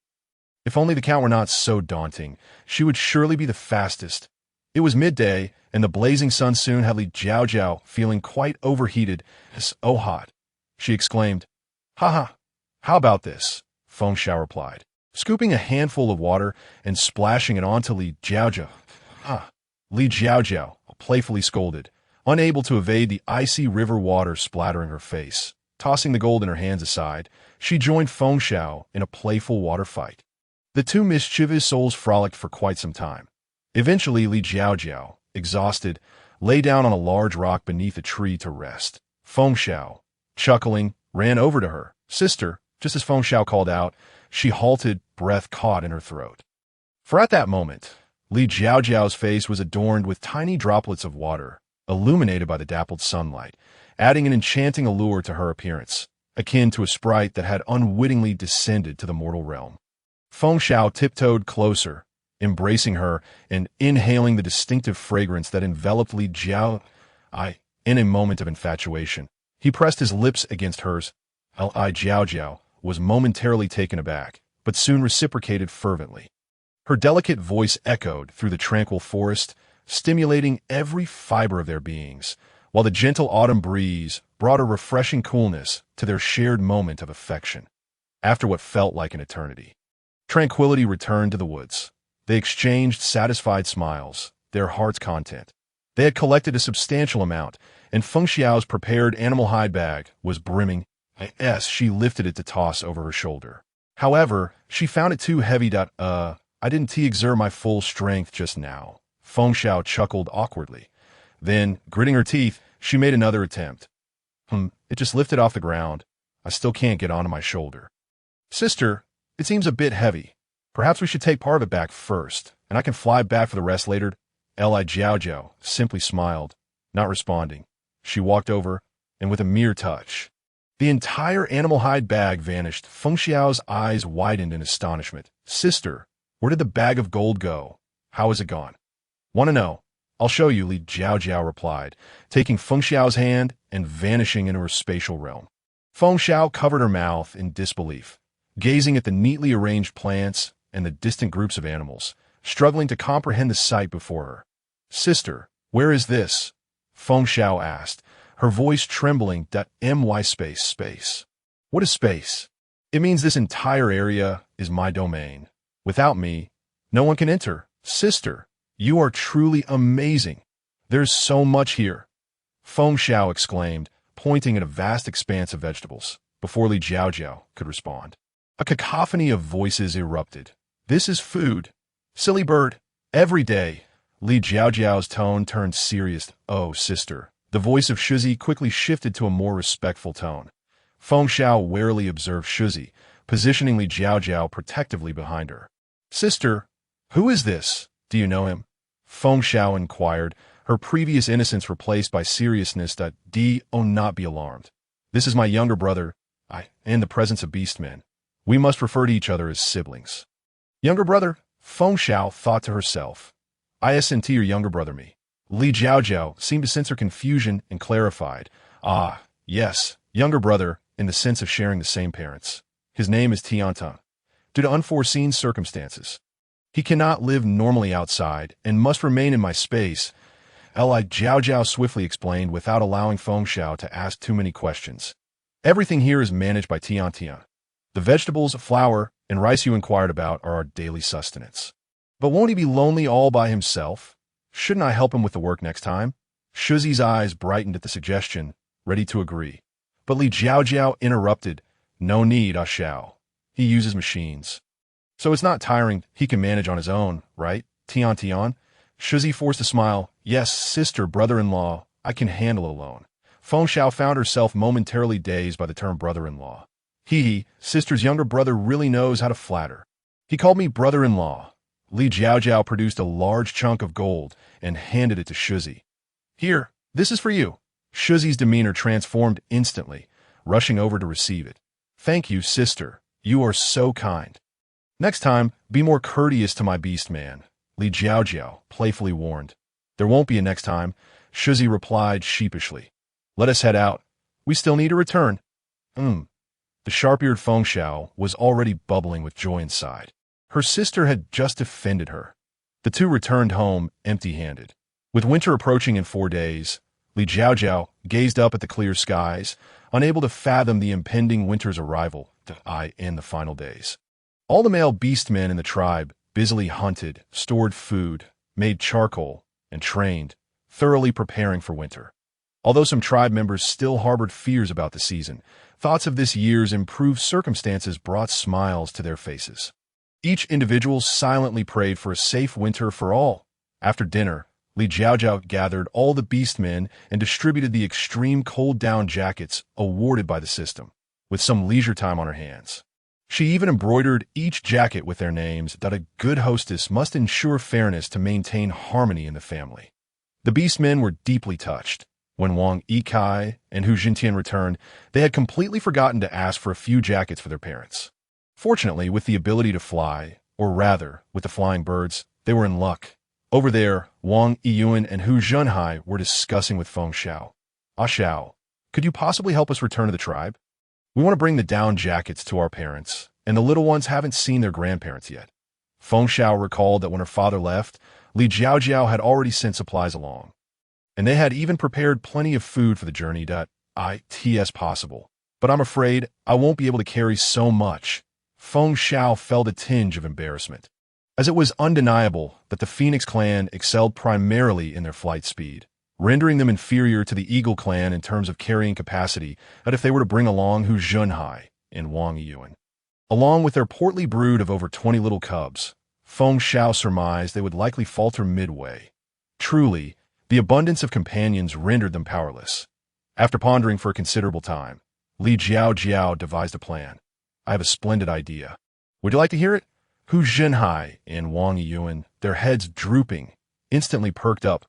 If only the count were not so daunting, she would surely be the fastest. It was midday, and the blazing sun soon had Li Jiao Jiao feeling quite overheated. It's so hot. She exclaimed. Ha! How about this? Feng Xiao replied, scooping a handful of water and splashing it onto Li Jiao Jiao. Li Jiao Jiao playfully scolded, unable to evade the icy river water splattering her face. Tossing the gold in her hands aside, she joined Feng Xiao in a playful water fight. The two mischievous souls frolicked for quite some time. Eventually, Li Jiao Jiao, exhausted, lay down on a large rock beneath a tree to rest. Feng Xiao, chuckling, ran over to her. Sister, just as Feng Xiao called out, she halted, breath caught in her throat. For at that moment, Li Jiao Jiao's face was adorned with tiny droplets of water, illuminated by the dappled sunlight, adding an enchanting allure to her appearance, akin to a sprite that had unwittingly descended to the mortal realm. Feng Xiao tiptoed closer, embracing her and inhaling the distinctive fragrance that enveloped Li Jiao. In a moment of infatuation, he pressed his lips against hers. Li Jiao Jiao was momentarily taken aback, but soon reciprocated fervently. Her delicate voice echoed through the tranquil forest, stimulating every fiber of their beings, while the gentle autumn breeze brought a refreshing coolness to their shared moment of affection. After what felt like an eternity, tranquility returned to the woods. They exchanged satisfied smiles, their hearts content. They had collected a substantial amount, and Feng Xiao's prepared animal hide bag was brimming. She lifted it to toss over her shoulder. However, she found it too heavy. I didn't exert my full strength just now. Feng Xiao chuckled awkwardly. Then, gritting her teeth, she made another attempt. It just lifted off the ground. I still can't get onto my shoulder. Sister, it seems a bit heavy. Perhaps we should take part of it back first, and I can fly back for the rest later. Li Jiao Jiao simply smiled, not responding. She walked over, and with a mere touch, the entire animal hide bag vanished. Feng Xiao's eyes widened in astonishment. Sister, where did the bag of gold go? How is it gone? Want to know? I'll show you, Li Jiao Jiao replied, taking Feng Xiao's hand and vanishing into her spatial realm. Feng Xiao covered her mouth in disbelief, gazing at the neatly arranged plants, and the distant groups of animals, struggling to comprehend the sight before her. "Sister, where is this?" Feng Xiao asked, her voice trembling. "My space. What is space?" "It means this entire area is my domain. Without me, no one can enter. Sister, you are truly amazing. There's so much here," Feng Xiao exclaimed, pointing at a vast expanse of vegetables, before Li Jiao Jiao could respond. A cacophony of voices erupted. "This is food. Silly bird. Every day." Li Jiao Jiao's tone turned serious. "Oh, sister." The voice of Shuzi quickly shifted to a more respectful tone. Feng Xiao warily observed Shuzi, positioning Li Jiao Jiao protectively behind her. "Sister, who is this? Do you know him?" Feng Xiao inquired, her previous innocence replaced by seriousness. "Oh, not be alarmed. This is my younger brother. In the presence of beastmen, we must refer to each other as siblings." "Younger brother?" Feng Xiao thought to herself. "ISNT your younger brother me." Li Jiao Jiao seemed to sense her confusion and clarified. "Ah, yes, younger brother, in the sense of sharing the same parents. His name is Tiantan. Due to unforeseen circumstances, he cannot live normally outside and must remain in my space." Li Jiao Jiao swiftly explained without allowing Feng Xiao to ask too many questions. "Everything here is managed by Tiantian. The vegetables, flour, and rice you inquired about are our daily sustenance." "But won't he be lonely all by himself? Shouldn't I help him with the work next time?" Shuzi's eyes brightened at the suggestion, ready to agree. But Li Jiao Jiao interrupted. "No need, Xiao. He uses machines. So it's not tiring, he can manage on his own, right, Tian?" Shuzi forced a smile. "Yes, sister, brother-in-law, I can handle it alone." Feng Xiao found herself momentarily dazed by the term brother-in-law. Sister's younger brother really knows how to flatter. "He called me brother-in-law." Li Jiao Jiao produced a large chunk of gold and handed it to Shuzi. "Here, this is for you." Shuzi's demeanor transformed instantly, rushing over to receive it. "Thank you, sister. You are so kind." "Next time, be more courteous to my beast man," Li Jiao Jiao playfully warned. "There won't be a next time," Shuzi replied sheepishly. "Let us head out. We still need to return." The sharp-eared Feng Xiao was already bubbling with joy inside. Her sister had just defended her. The two returned home empty-handed. With winter approaching in 4 days, Li Jiao Jiao gazed up at the clear skies, unable to fathom the impending winter's arrival in the final days. All the male beastmen in the tribe busily hunted, stored food, made charcoal, and trained, thoroughly preparing for winter. Although some tribe members still harbored fears about the season, thoughts of this year's improved circumstances brought smiles to their faces. Each individual silently prayed for a safe winter for all. After dinner, Li Jiao Jiao gathered all the beastmen and distributed the extreme cold-down jackets awarded by the system, with some leisure time on her hands. She even embroidered each jacket with their names. A good hostess must ensure fairness to maintain harmony in the family. The beastmen were deeply touched. When Wang Yikai and Hu Jintian returned, they had completely forgotten to ask for a few jackets for their parents. Fortunately, with the ability to fly, or rather, with the flying birds, they were in luck. Over there, Wang Yiyuan and Hu Zhenhai were discussing with Feng Xiao. "Xiao, could you possibly help us return to the tribe? We want to bring the down jackets to our parents, and the little ones haven't seen their grandparents yet." Feng Xiao recalled that when her father left, Li Jiao Jiao had already sent supplies along, and they had even prepared plenty of food for the journey. It's possible, but I'm afraid I won't be able to carry so much. Feng Xiao felt a tinge of embarrassment, as it was undeniable that the Phoenix clan excelled primarily in their flight speed, rendering them inferior to the Eagle clan in terms of carrying capacity, that if they were to bring along Hu Zhenhai and Wang Yiyuan. Along with their portly brood of over 20 little cubs, Feng Xiao surmised they would likely falter midway. Truly, the abundance of companions rendered them powerless. After pondering for a considerable time, Li Jiao Jiao devised a plan. "I have a splendid idea. Would you like to hear it?" Hu Zhenhai and Wang Yiyuan, their heads drooping, instantly perked up.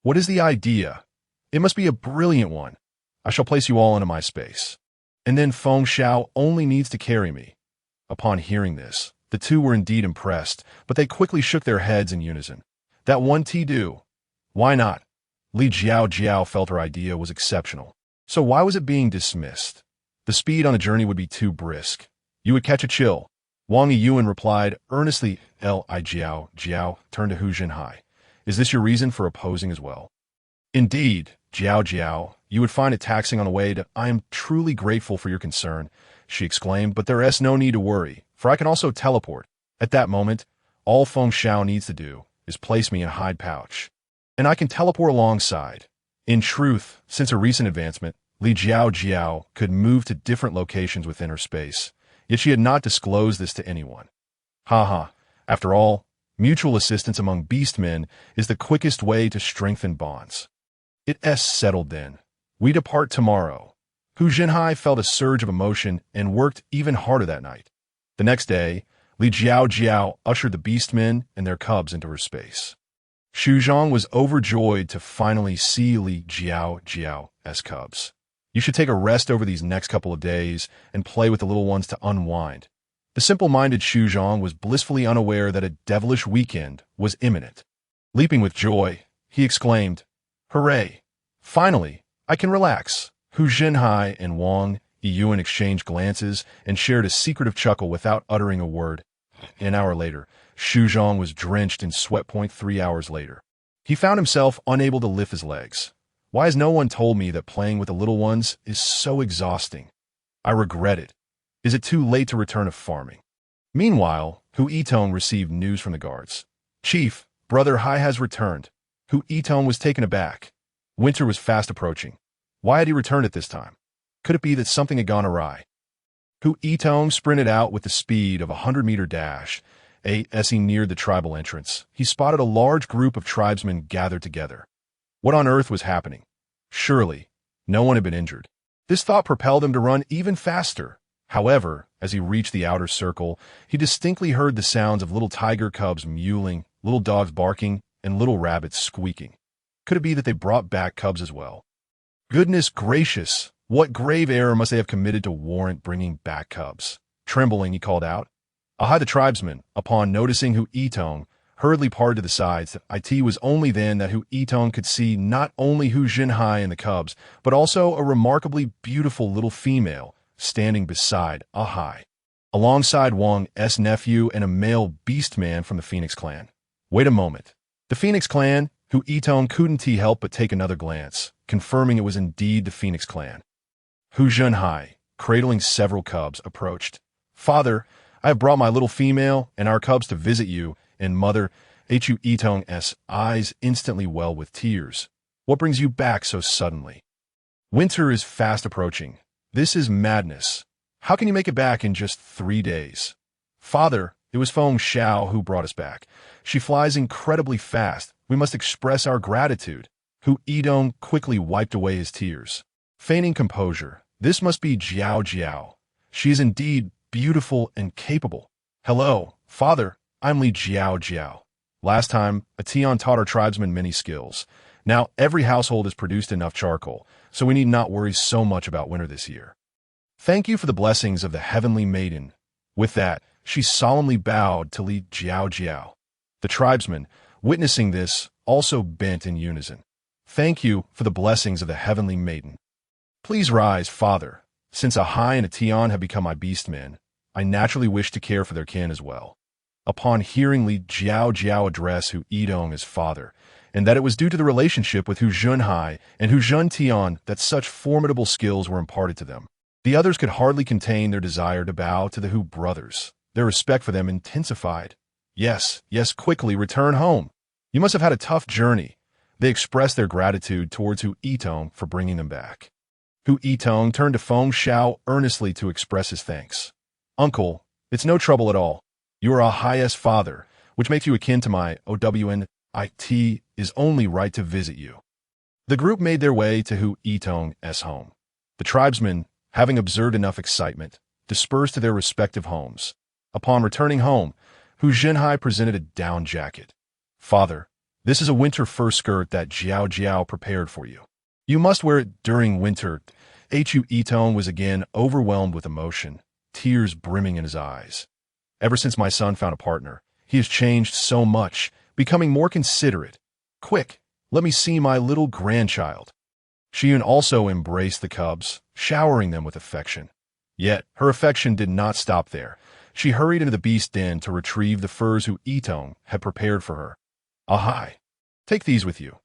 "What is the idea?" "It must be a brilliant one. I shall place you all into my space. And then Feng Xiao only needs to carry me." Upon hearing this, the two were indeed impressed, but they quickly shook their heads in unison. "That won't do. Why not?" Li Jiao Jiao felt her idea was exceptional. So why was it being dismissed? The speed on the journey would be too brisk. You would catch a chill. Wang Yiyuan replied earnestly. Li Jiao Jiao turned to Hu Jinhai. Is this your reason for opposing as well? Indeed, Jiao Jiao, you would find it taxing on the way to— I am truly grateful for your concern, she exclaimed, but there is no need to worry, for I can also teleport. At that moment, all Feng Xiao needs to do is place me in a hide pouch, and I can teleport alongside. In truth, since her recent advancement, Li Jiao Jiao could move to different locations within her space, yet she had not disclosed this to anyone. Haha, after all, mutual assistance among beastmen is the quickest way to strengthen bonds. It's settled then. We depart tomorrow. Hu Jinhai felt a surge of emotion and worked even harder that night. The next day, Li Jiao Jiao ushered the beastmen and their cubs into her space. Xu Zhang was overjoyed to finally see Li Jiao Jiao's cubs. You should take a rest over these next couple of days and play with the little ones to unwind. The simple-minded Xu Zhang was blissfully unaware that a devilish weekend was imminent. Leaping with joy, he exclaimed, "Hooray! Finally, I can relax." Hu Jinhai and Wang Yiyuan exchanged glances and shared a secretive chuckle without uttering a word. An hour later, Xu Zhang was drenched in sweat. 3 hours later, he found himself unable to lift his legs. Why has no one told me that playing with the little ones is so exhausting? I regret it. Is it too late to return to farming? Meanwhile, Hu Yitong received news from the guards. Chief, Brother Hai has returned. Hu Yitong was taken aback. Winter was fast approaching. Why had he returned at this time? Could it be that something had gone awry? Hu Yitong sprinted out with the speed of a 100-meter dash. As he neared the tribal entrance, he spotted a large group of tribesmen gathered together. What on earth was happening? Surely, no one had been injured. This thought propelled him to run even faster. However, as he reached the outer circle, he distinctly heard the sounds of little tiger cubs mewling, little dogs barking, and little rabbits squeaking. Could it be that they brought back cubs as well? Goodness gracious! What grave error must they have committed to warrant bringing back cubs? Trembling, he called out. Aha! The tribesmen, upon noticing Hu Yitong, hurriedly parted to the sides. It was only then that Hu Yitong could see not only Hu Jinhai and the cubs, but also a remarkably beautiful little female standing beside Ahai, alongside Wang's nephew and a male beast man from the Phoenix clan. Wait a moment. The Phoenix clan? Hu Yitong couldn't help but take another glance, confirming it was indeed the Phoenix clan. Hu Jinhai, cradling several cubs, approached. Father, I have brought my little female and our cubs to visit you, and Mother, Hu Yitong's eyes instantly welled with tears. What brings you back so suddenly? Winter is fast approaching. This is madness. How can you make it back in just 3 days? Father, it was Feng Xiao who brought us back. She flies incredibly fast. We must express our gratitude. Hu Yitong quickly wiped away his tears. Feigning composure, this must be Jiao Jiao. She is indeed beautiful and capable. Hello, Father, I'm Li Jiao Jiao. Last time, a Tian taught our tribesmen many skills. Now every household has produced enough charcoal, so we need not worry so much about winter this year. Thank you for the blessings of the heavenly maiden. With that, she solemnly bowed to Li Jiao Jiao. The tribesmen, witnessing this, also bent in unison. Thank you for the blessings of the heavenly maiden. Please rise, Father. Since Ahai and a Tian have become my beastmen, I naturally wish to care for their kin as well. Upon hearing Li Jiao Jiao address Hu Yitong as father, and that it was due to the relationship with Hu Jinhai and Hu Tian that such formidable skills were imparted to them, the others could hardly contain their desire to bow to the Hu brothers. Their respect for them intensified. Yes, quickly return home. You must have had a tough journey. They expressed their gratitude towards Hu Yitong for bringing them back. Hu Yitong turned to Feng Xiao earnestly to express his thanks. Uncle, it's no trouble at all. You are Ahai's father, which makes you akin to my OWN. It is only right to visit you. The group made their way to Hu Yitong's home. The tribesmen, having observed enough excitement, dispersed to their respective homes. Upon returning home, Hu Jinhai presented a down jacket. Father, this is a winter fur skirt that Jiao Jiao prepared for you. You must wear it during winter. Hu Yitong was again overwhelmed with emotion, tears brimming in his eyes. Ever since my son found a partner, he has changed so much, becoming more considerate. Quick, let me see my little grandchild. Xiyun also embraced the cubs, showering them with affection. Yet, her affection did not stop there. She hurried into the beast den to retrieve the furs Itong had prepared for her. Ahai! Take these with you.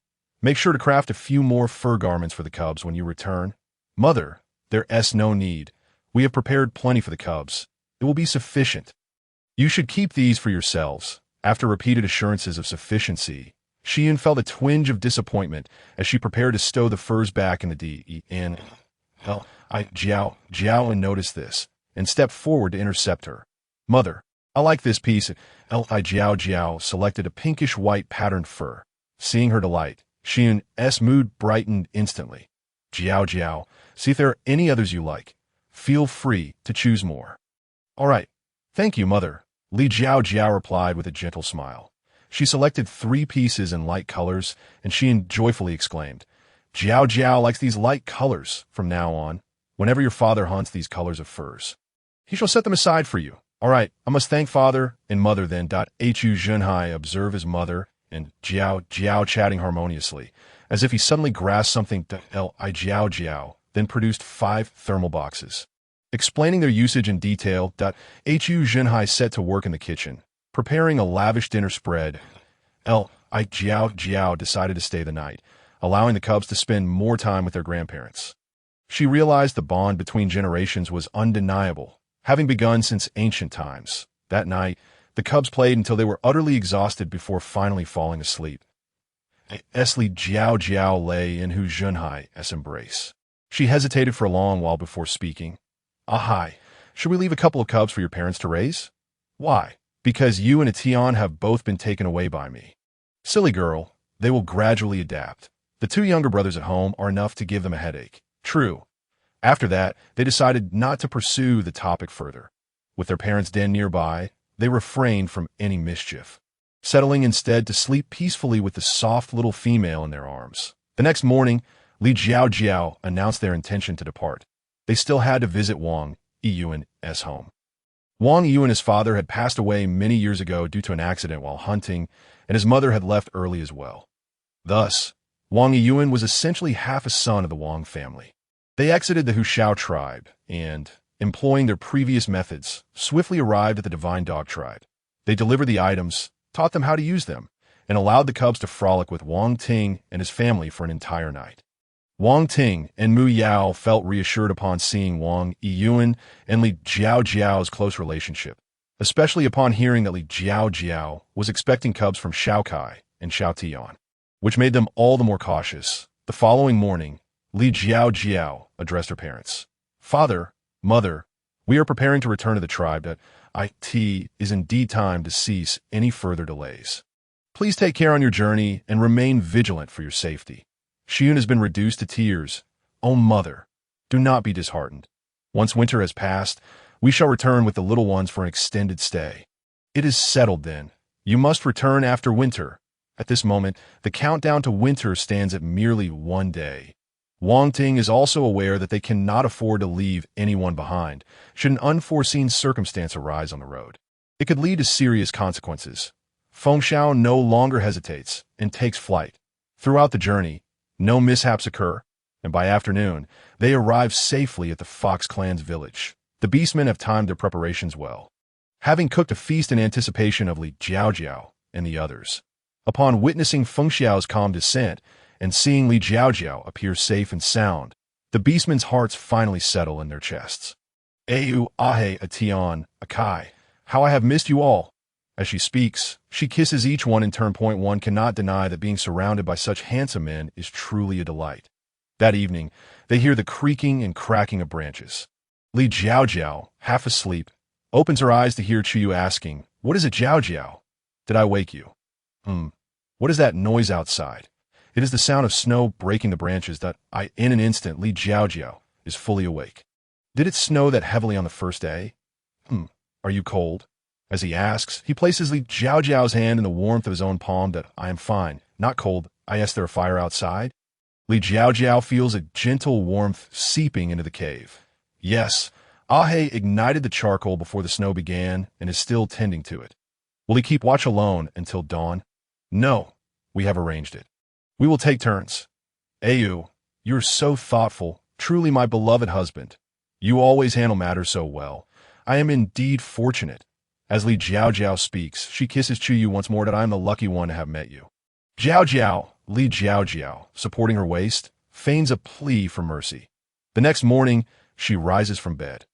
Make sure to craft a few more fur garments for the cubs when you return. Mother, there's no need. We have prepared plenty for the cubs. It will be sufficient. You should keep these for yourselves. After repeated assurances of sufficiency, Xian felt a twinge of disappointment as she prepared to stow the furs back in the den. Li Jiao Jiao noticed this and stepped forward to intercept her. Mother, I like this piece. Li Jiao Jiao selected a pinkish-white patterned fur. Seeing her delight, Xian's mood brightened instantly. Jiao Jiao, see if there are any others you like. Feel free to choose more. All right. Thank you, Mother. Li Jiao Jiao replied with a gentle smile. She selected 3 pieces in light colors, and Xian joyfully exclaimed, Jiao Jiao likes these light colors from now on. Whenever your father hunts these colors of furs, he shall set them aside for you. All right, I must thank father and mother then. Hu Zhenhai observed his mother and Jiao Jiao chatting harmoniously, as if he suddenly grasped something. Li Jiao Jiao then produced 5 thermal boxes. Explaining their usage in detail, Hu Zhenhai set to work in the kitchen, preparing a lavish dinner spread. Li Jiao Jiao decided to stay the night, allowing the cubs to spend more time with their grandparents. She realized the bond between generations was undeniable, having begun since ancient times. That night, the cubs played until they were utterly exhausted before finally falling asleep. Li Jiao Jiao lay in Hu Zhenhai's embrace. She hesitated for a long while before speaking. Ahai, should we leave a couple of cubs for your parents to raise? Why? Because you and Atian have both been taken away by me. Silly girl, they will gradually adapt. The 2 younger brothers at home are enough to give them a headache. True. After that, they decided not to pursue the topic further. With their parents' den nearby, they refrained from any mischief, settling instead to sleep peacefully with the soft little female in their arms. The next morning, Li Jiao Jiao announced their intention to depart. They still had to visit Wang Yiyuan's home. Wang Yiyuan's father had passed away many years ago due to an accident while hunting, and his mother had left early as well. Thus, Wang Yiyuan was essentially half a son of the Wang family. They exited the Hushao tribe and, employing their previous methods, swiftly arrived at the Divine Dog tribe. They delivered the items, taught them how to use them, and allowed the cubs to frolic with Wang Ting and his family for an entire night. Wang Ting and Mu Yao felt reassured upon seeing Wang Yiyuan and Li Jiao Jiao's close relationship, especially upon hearing that Li Jiao Jiao was expecting cubs from Shaokai and Shaotian, which made them all the more cautious. The following morning, Li Jiao Jiao addressed her parents. Father, Mother, we are preparing to return to the tribe. It is indeed time to cease any further delays. Please take care on your journey and remain vigilant for your safety. Xian has been reduced to tears. Oh, Mother, do not be disheartened. Once winter has passed, we shall return with the little ones for an extended stay. It is settled then. You must return after winter. At this moment, the countdown to winter stands at merely 1 day. Wang Ting is also aware that they cannot afford to leave anyone behind should an unforeseen circumstance arise on the road. It could lead to serious consequences. Fengxiao no longer hesitates and takes flight. Throughout the journey, no mishaps occur, and by afternoon, they arrive safely at the Fox clan's village. The beastmen have timed their preparations well, having cooked a feast in anticipation of Li Jiao Jiao and the others. Upon witnessing Fengxiao's calm descent and seeing Li Jiao Jiao appear safe and sound, the beastmen's hearts finally settle in their chests. Au ahe atian akai, how I have missed you all. As she speaks, she kisses each one in turn. One cannot deny that being surrounded by such handsome men is truly a delight. That evening, they hear the creaking and cracking of branches. Li Jiao Jiao, half asleep, opens her eyes to hear Chuyu asking, "What is it, Jiao Jiao? Did I wake you?" What is that noise outside? It is the sound of snow breaking the branches. In an instant, Li Jiao Jiao is fully awake. Did it snow that heavily on the first day? Are you cold? As he asks, he places Li Jiao Jiao's hand in the warmth of his own palm. I am fine, not cold. I ask, there a fire outside? Li Jiao Jiao feels a gentle warmth seeping into the cave. Yes, Ahe ignited the charcoal before the snow began and is still tending to it. Will he keep watch alone until dawn? No, we have arranged it. We will take turns. Au, you're so thoughtful, truly my beloved husband. You always handle matters so well. I am indeed fortunate. As Li Jiao Jiao speaks, she kisses Chuyu once more that I am the lucky one to have met you. Jiao Jiao, Li Jiao Jiao, supporting her waist, feigns a plea for mercy. The next morning, she rises from bed.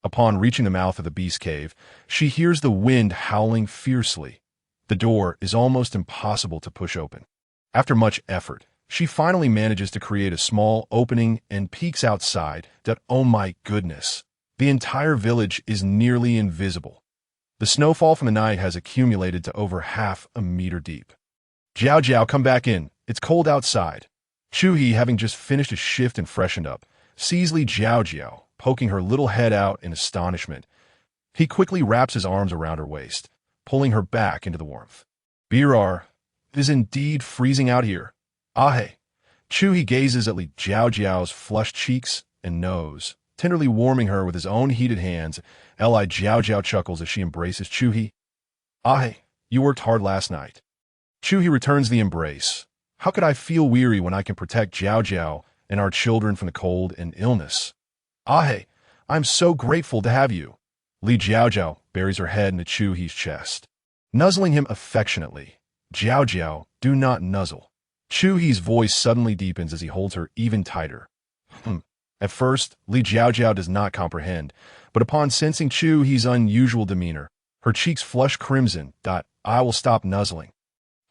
Upon reaching the mouth of the beast cave, she hears the wind howling fiercely. The door is almost impossible to push open. After much effort, she finally manages to create a small opening and peeks outside that, oh my goodness, the entire village is nearly invisible. The snowfall from the night has accumulated to over half a meter deep. Jiao Jiao, come back in. It's cold outside. Chuhi, having just finished a shift and freshened up, sees Li Jiao Jiao, poking her little head out in astonishment. He quickly wraps his arms around her waist, pulling her back into the warmth. Birar, it is indeed freezing out here. Ahe. Chuhi gazes at Li Jiao Jiao's flushed cheeks and nose, tenderly warming her with his own heated hands. Li Jiao Jiao chuckles as she embraces Chuhi. Ahe, you worked hard last night. Chuhi returns the embrace. How could I feel weary when I can protect Jiao Jiao and our children from the cold and illness? Ahe, I'm so grateful to have you. Li Jiao Jiao buries her head into Chuhi's chest. Nuzzling him affectionately. Jiao Jiao, do not nuzzle. Chuhi's voice suddenly deepens as he holds her even tighter. At first, Li Jiao Jiao does not comprehend, but upon sensing Chuhi's unusual demeanor, her cheeks flush crimson. I will stop nuzzling.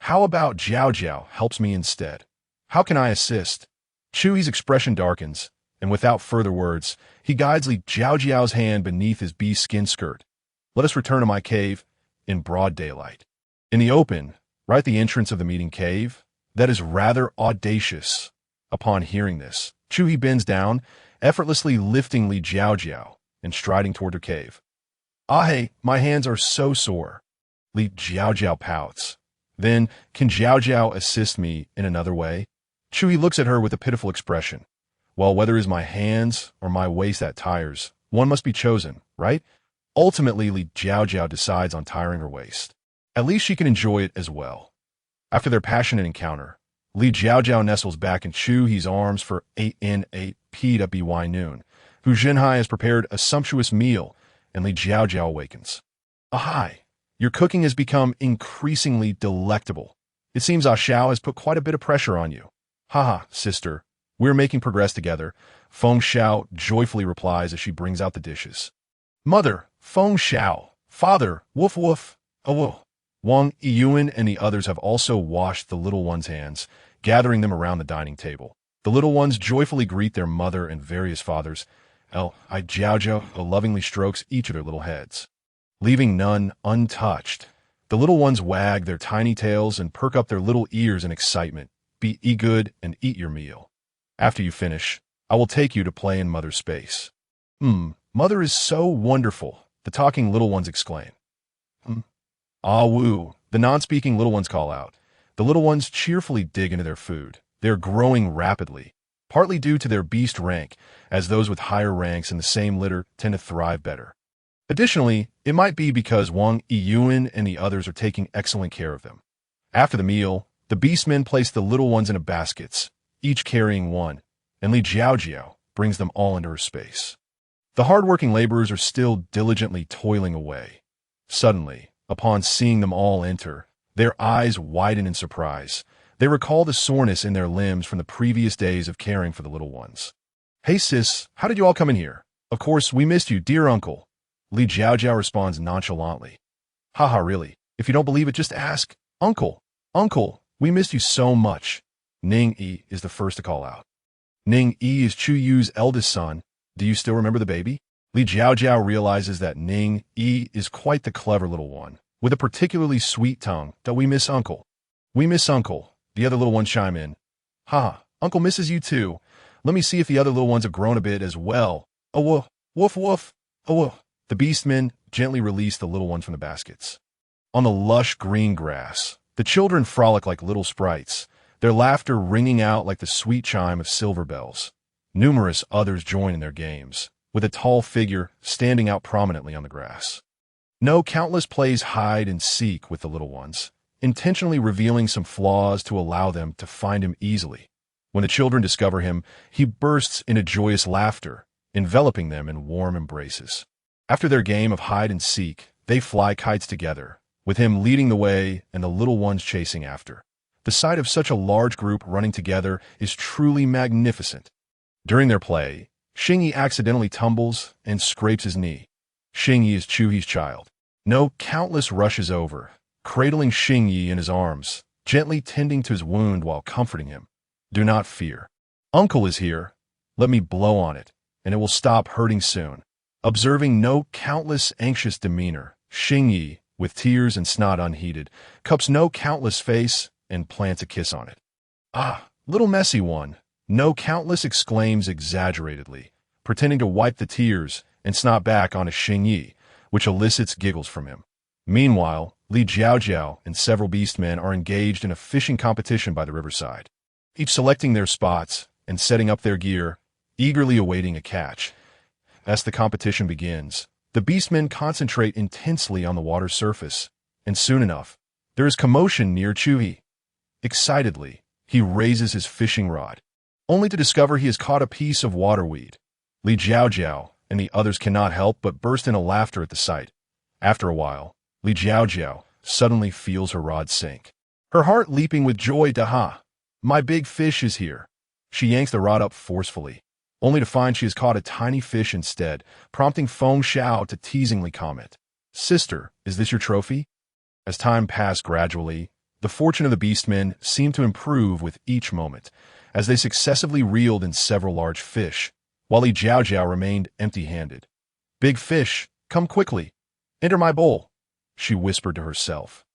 How about Jiao Jiao helps me instead? How can I assist? Chuhi's expression darkens, and without further words, he guides Li Jiao Jiao's hand beneath his bee skin skirt. Let us return to my cave in broad daylight. In the open, right at the entrance of the meeting cave, that is rather audacious. Upon hearing this, Chuhi bends down, effortlessly lifting Li Jiao Jiao and striding toward her cave. Ahe, my hands are so sore. Li Jiao Jiao pouts. Then, can Jiao Jiao assist me in another way? Chuhi looks at her with a pitiful expression. Well, whether it is my hands or my waist that tires, one must be chosen, right? Ultimately, Li Jiao Jiao decides on tiring her waist. At least she can enjoy it as well. After their passionate encounter, Li Jiao Jiao nestles back in Chuhi's arms for 8 p.m. noon. Hu Jinhai has prepared a sumptuous meal, and Li Jiao Jiao awakens. Ahai, your cooking has become increasingly delectable. It seems Ah Xiao has put quite a bit of pressure on you. Haha, sister, we're making progress together. Feng Xiao joyfully replies as she brings out the dishes. Mother, Feng Xiao, father, woof woof, woof. Wang Yiyuan and the others have also washed the little ones' hands, gathering them around the dining table. The little ones joyfully greet their mother and various fathers. Li Jiao Jiao lovingly strokes each of their little heads. Leaving none untouched, the little ones wag their tiny tails and perk up their little ears in excitement. Eat good and eat your meal. After you finish, I will take you to play in Mother's space. Mother is so wonderful, the talking little ones exclaim. Ah woo, the non-speaking little ones call out. The little ones cheerfully dig into their food. They are growing rapidly, partly due to their beast rank, as those with higher ranks in the same litter tend to thrive better. Additionally, it might be because Wang Yiyuan and the others are taking excellent care of them. After the meal, the beastmen place the little ones into baskets, each carrying one, and Li Jiao Jiao brings them all into her space. The hard-working laborers are still diligently toiling away. Suddenly, upon seeing them all enter, their eyes widen in surprise. They recall the soreness in their limbs from the previous days of caring for the little ones. Hey sis, how did you all come in here? Of course, we missed you, dear uncle. Li Jiao Jiao responds nonchalantly. Haha, really? If you don't believe it, just ask. Uncle, we missed you so much. Ning Yi is the first to call out. Ning Yi is Chu Yu's eldest son. Do you still remember the baby? Li Jiao Jiao realizes that Ning Yi is quite the clever little one, with a particularly sweet tongue. That we miss uncle. We miss uncle. The other little ones chime in. Ha, uncle misses you too. Let me see if the other little ones have grown a bit as well. Woof, woof, woof, woof. The beastmen gently release the little ones from the baskets. On the lush green grass, the children frolic like little sprites, their laughter ringing out like the sweet chime of silver bells. Numerous others join in their games, with a tall figure standing out prominently on the grass. No, Countless plays hide and seek with the little ones, intentionally revealing some flaws to allow them to find him easily. When the children discover him, he bursts into joyous laughter, enveloping them in warm embraces. After their game of hide and seek, they fly kites together, with him leading the way and the little ones chasing after. The sight of such a large group running together is truly magnificent. During their play, Xingyi accidentally tumbles and scrapes his knee. Xingyi is Chuhi's child. No Countless rushes over, cradling Xingyi in his arms, gently tending to his wound while comforting him. Do not fear. Uncle is here. Let me blow on it, and it will stop hurting soon. Observing No Countless' anxious demeanor, Xingyi, with tears and snot unheeded, cups No Countless' face and plants a kiss on it. Ah, little messy one, No Countless exclaims exaggeratedly, pretending to wipe the tears and snot back onto Xingyi, which elicits giggles from him. Meanwhile, Li Jiao Jiao and several beastmen are engaged in a fishing competition by the riverside, each selecting their spots and setting up their gear, eagerly awaiting a catch. As the competition begins, the beastmen concentrate intensely on the water's surface, and soon enough, there is commotion near Chuhi. Excitedly, he raises his fishing rod, only to discover he has caught a piece of waterweed. Li Jiao Jiao and the others cannot help but burst into laughter at the sight. After a while, Li Jiao Jiao suddenly feels her rod sink, her heart leaping with joy. Daha! My big fish is here. She yanks the rod up forcefully, only to find she has caught a tiny fish instead, prompting Feng Xiao to teasingly comment, "Sister, is this your trophy?" As time passed gradually, the fortune of the beastmen seemed to improve with each moment, as they successively reeled in several large fish, while Li Jiao Jiao remained empty-handed. "Big fish, come quickly. Enter my bowl," she whispered to herself.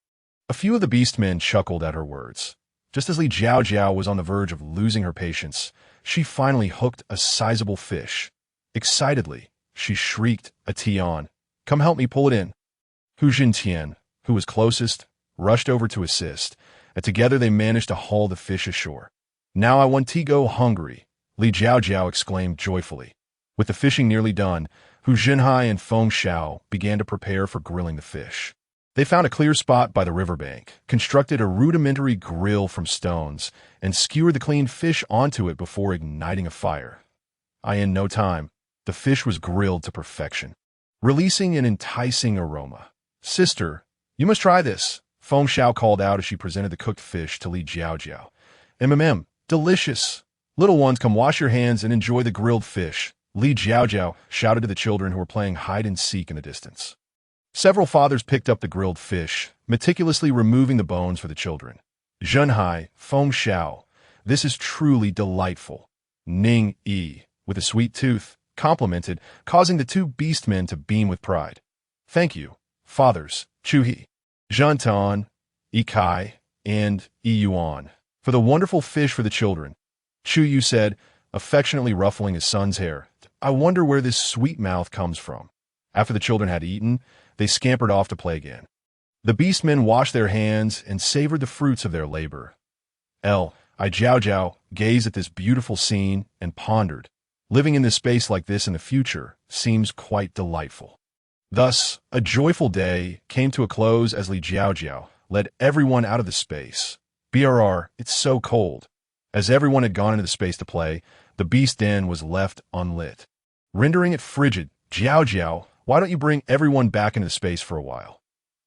A few of the beastmen chuckled at her words. Just as Li Jiao Jiao was on the verge of losing her patience, she finally hooked a sizable fish. Excitedly, she shrieked a Tian, "Come help me pull it in." Hu Jintian, who was closest, rushed over to assist, and together they managed to haul the fish ashore. "Now I want to go hungry," Li Jiao Jiao exclaimed joyfully. With the fishing nearly done, Hu Jinhai and Feng Xiao began to prepare for grilling the fish. They found a clear spot by the riverbank, constructed a rudimentary grill from stones, and skewered the cleaned fish onto it before igniting a fire. In no time, the fish was grilled to perfection, releasing an enticing aroma. "Sister, you must try this," Feng Xiao called out as she presented the cooked fish to Li Jiao Jiao. Delicious. Little ones, come wash your hands and enjoy the grilled fish," Li Jiao Jiao shouted to the children who were playing hide and seek in the distance. Several fathers picked up the grilled fish, meticulously removing the bones for the children. "Zhenhai, Feng Xiao, this is truly delightful," Ning Yi, with a sweet tooth, complimented, causing the two beastmen to beam with pride. "Thank you, fathers, Chuhi, Zhantan, Ikai, and Yuan, for the wonderful fish for the children," Chu Yu said, affectionately ruffling his son's hair. "I wonder where this sweet mouth comes from." After the children had eaten, they scampered off to play again. The beastmen washed their hands and savored the fruits of their labor. Li Jiao Jiao gazed at this beautiful scene and pondered, living in this space like this in the future seems quite delightful. Thus, a joyful day came to a close as Li Jiao Jiao led everyone out of the space. "BRR, it's so cold." As everyone had gone into the space to play, the beast den was left unlit, rendering it frigid. "Jiao Jiao, why don't you bring everyone back into the space for a while?"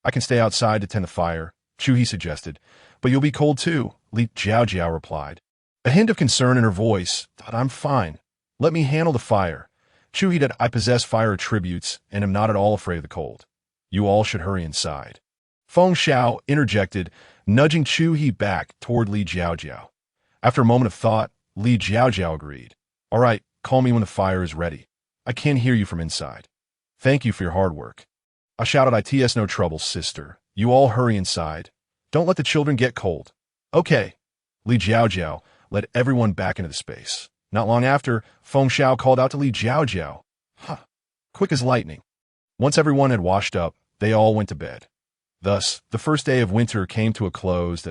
"I can stay outside to tend the fire," Chuhi suggested. "But you'll be cold too," Li Jiao Jiao replied, a hint of concern in her voice. "I'm fine. Let me handle the fire." Chuhi said, "I possess fire attributes and am not at all afraid of the cold. You all should hurry inside." Feng Xiao interjected, nudging Chuhi back toward Li Jiao Jiao. After a moment of thought, Li Jiao Jiao agreed. "All right, call me when the fire is ready. I can't hear you from inside." "Thank you for your hard work." I shouted, "It's no trouble, sister. You all hurry inside. Don't let the children get cold." "Okay." Li Jiao Jiao led everyone back into the space. Not long after, Feng Xiao called out to Li Jiao Jiao. Quick as lightning. Once everyone had washed up, they all went to bed. Thus, the first day of winter came to a close.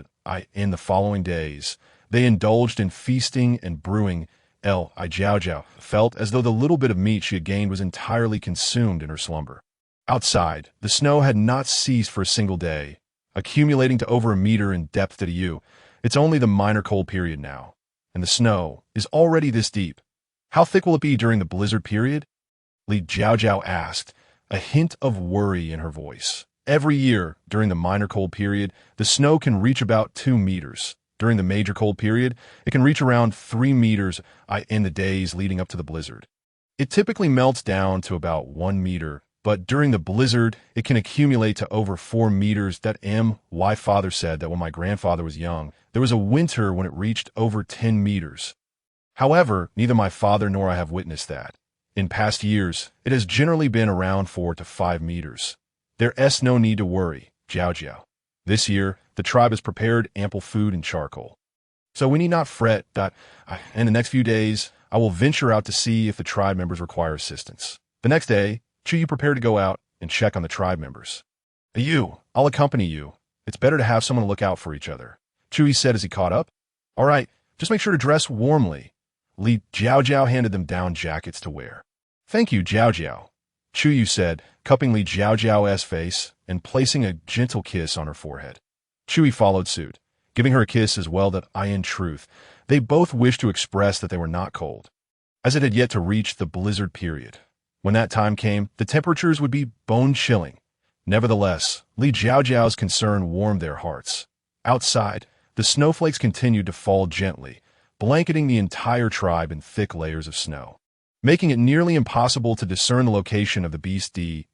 In the following days, they indulged in feasting and brewing. Li Jiao Jiao felt as though the little bit of meat she had gained was entirely consumed in her slumber. Outside, the snow had not ceased for a single day, accumulating to over a meter in depth to you. It's only the minor cold period now, and the snow is already this deep. How thick will it be during the blizzard period? Li Jiao Jiao asked, a hint of worry in her voice. Every year, during the minor cold period, the snow can reach about 2 meters. During the major cold period, it can reach around 3 meters in the days leading up to the blizzard. It typically melts down to about 1 meter, but during the blizzard, it can accumulate to over 4 meters. My father said that when my grandfather was young, there was a winter when it reached over 10 meters. However, neither my father nor I have witnessed that. In past years, it has generally been around 4 to 5 meters. There's no need to worry, Jiao Jiao. This year, the tribe has prepared ample food and charcoal. So we need not fret. In the next few days, I will venture out to see if the tribe members require assistance. The next day, Chu prepare to go out and check on the tribe members. I'll accompany you. It's better to have someone to look out for each other, Chu said as he caught up. All right, just make sure to dress warmly. Li Jiao Jiao handed them down jackets to wear. Thank you, Jiao Jiao, Chu said, cupping Li Jiao Jiao's face and placing a gentle kiss on her forehead. Chu followed suit, giving her a kiss as well. In truth, they both wished to express that they were not cold, as it had yet to reach the blizzard period. When that time came, the temperatures would be bone-chilling. Nevertheless, Li Jiao Jiao's concern warmed their hearts. Outside, the snowflakes continued to fall gently, blanketing the entire tribe in thick layers of snow, making it nearly impossible to discern the location of the beast. It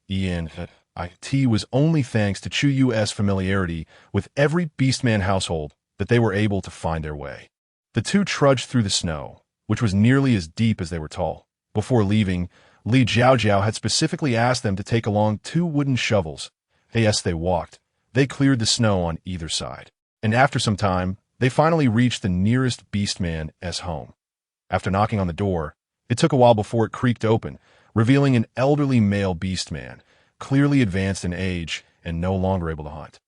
was only thanks to Chu's familiarity with every Beastman household that they were able to find their way. The two trudged through the snow, which was nearly as deep as they were tall. Before leaving, Li Jiao Jiao had specifically asked them to take along 2 wooden shovels. As they walked, they cleared the snow on either side. And after some time, they finally reached the nearest Beastman's home. After knocking on the door, it took a while before it creaked open, revealing an elderly male Beastman, clearly advanced in age and no longer able to hunt.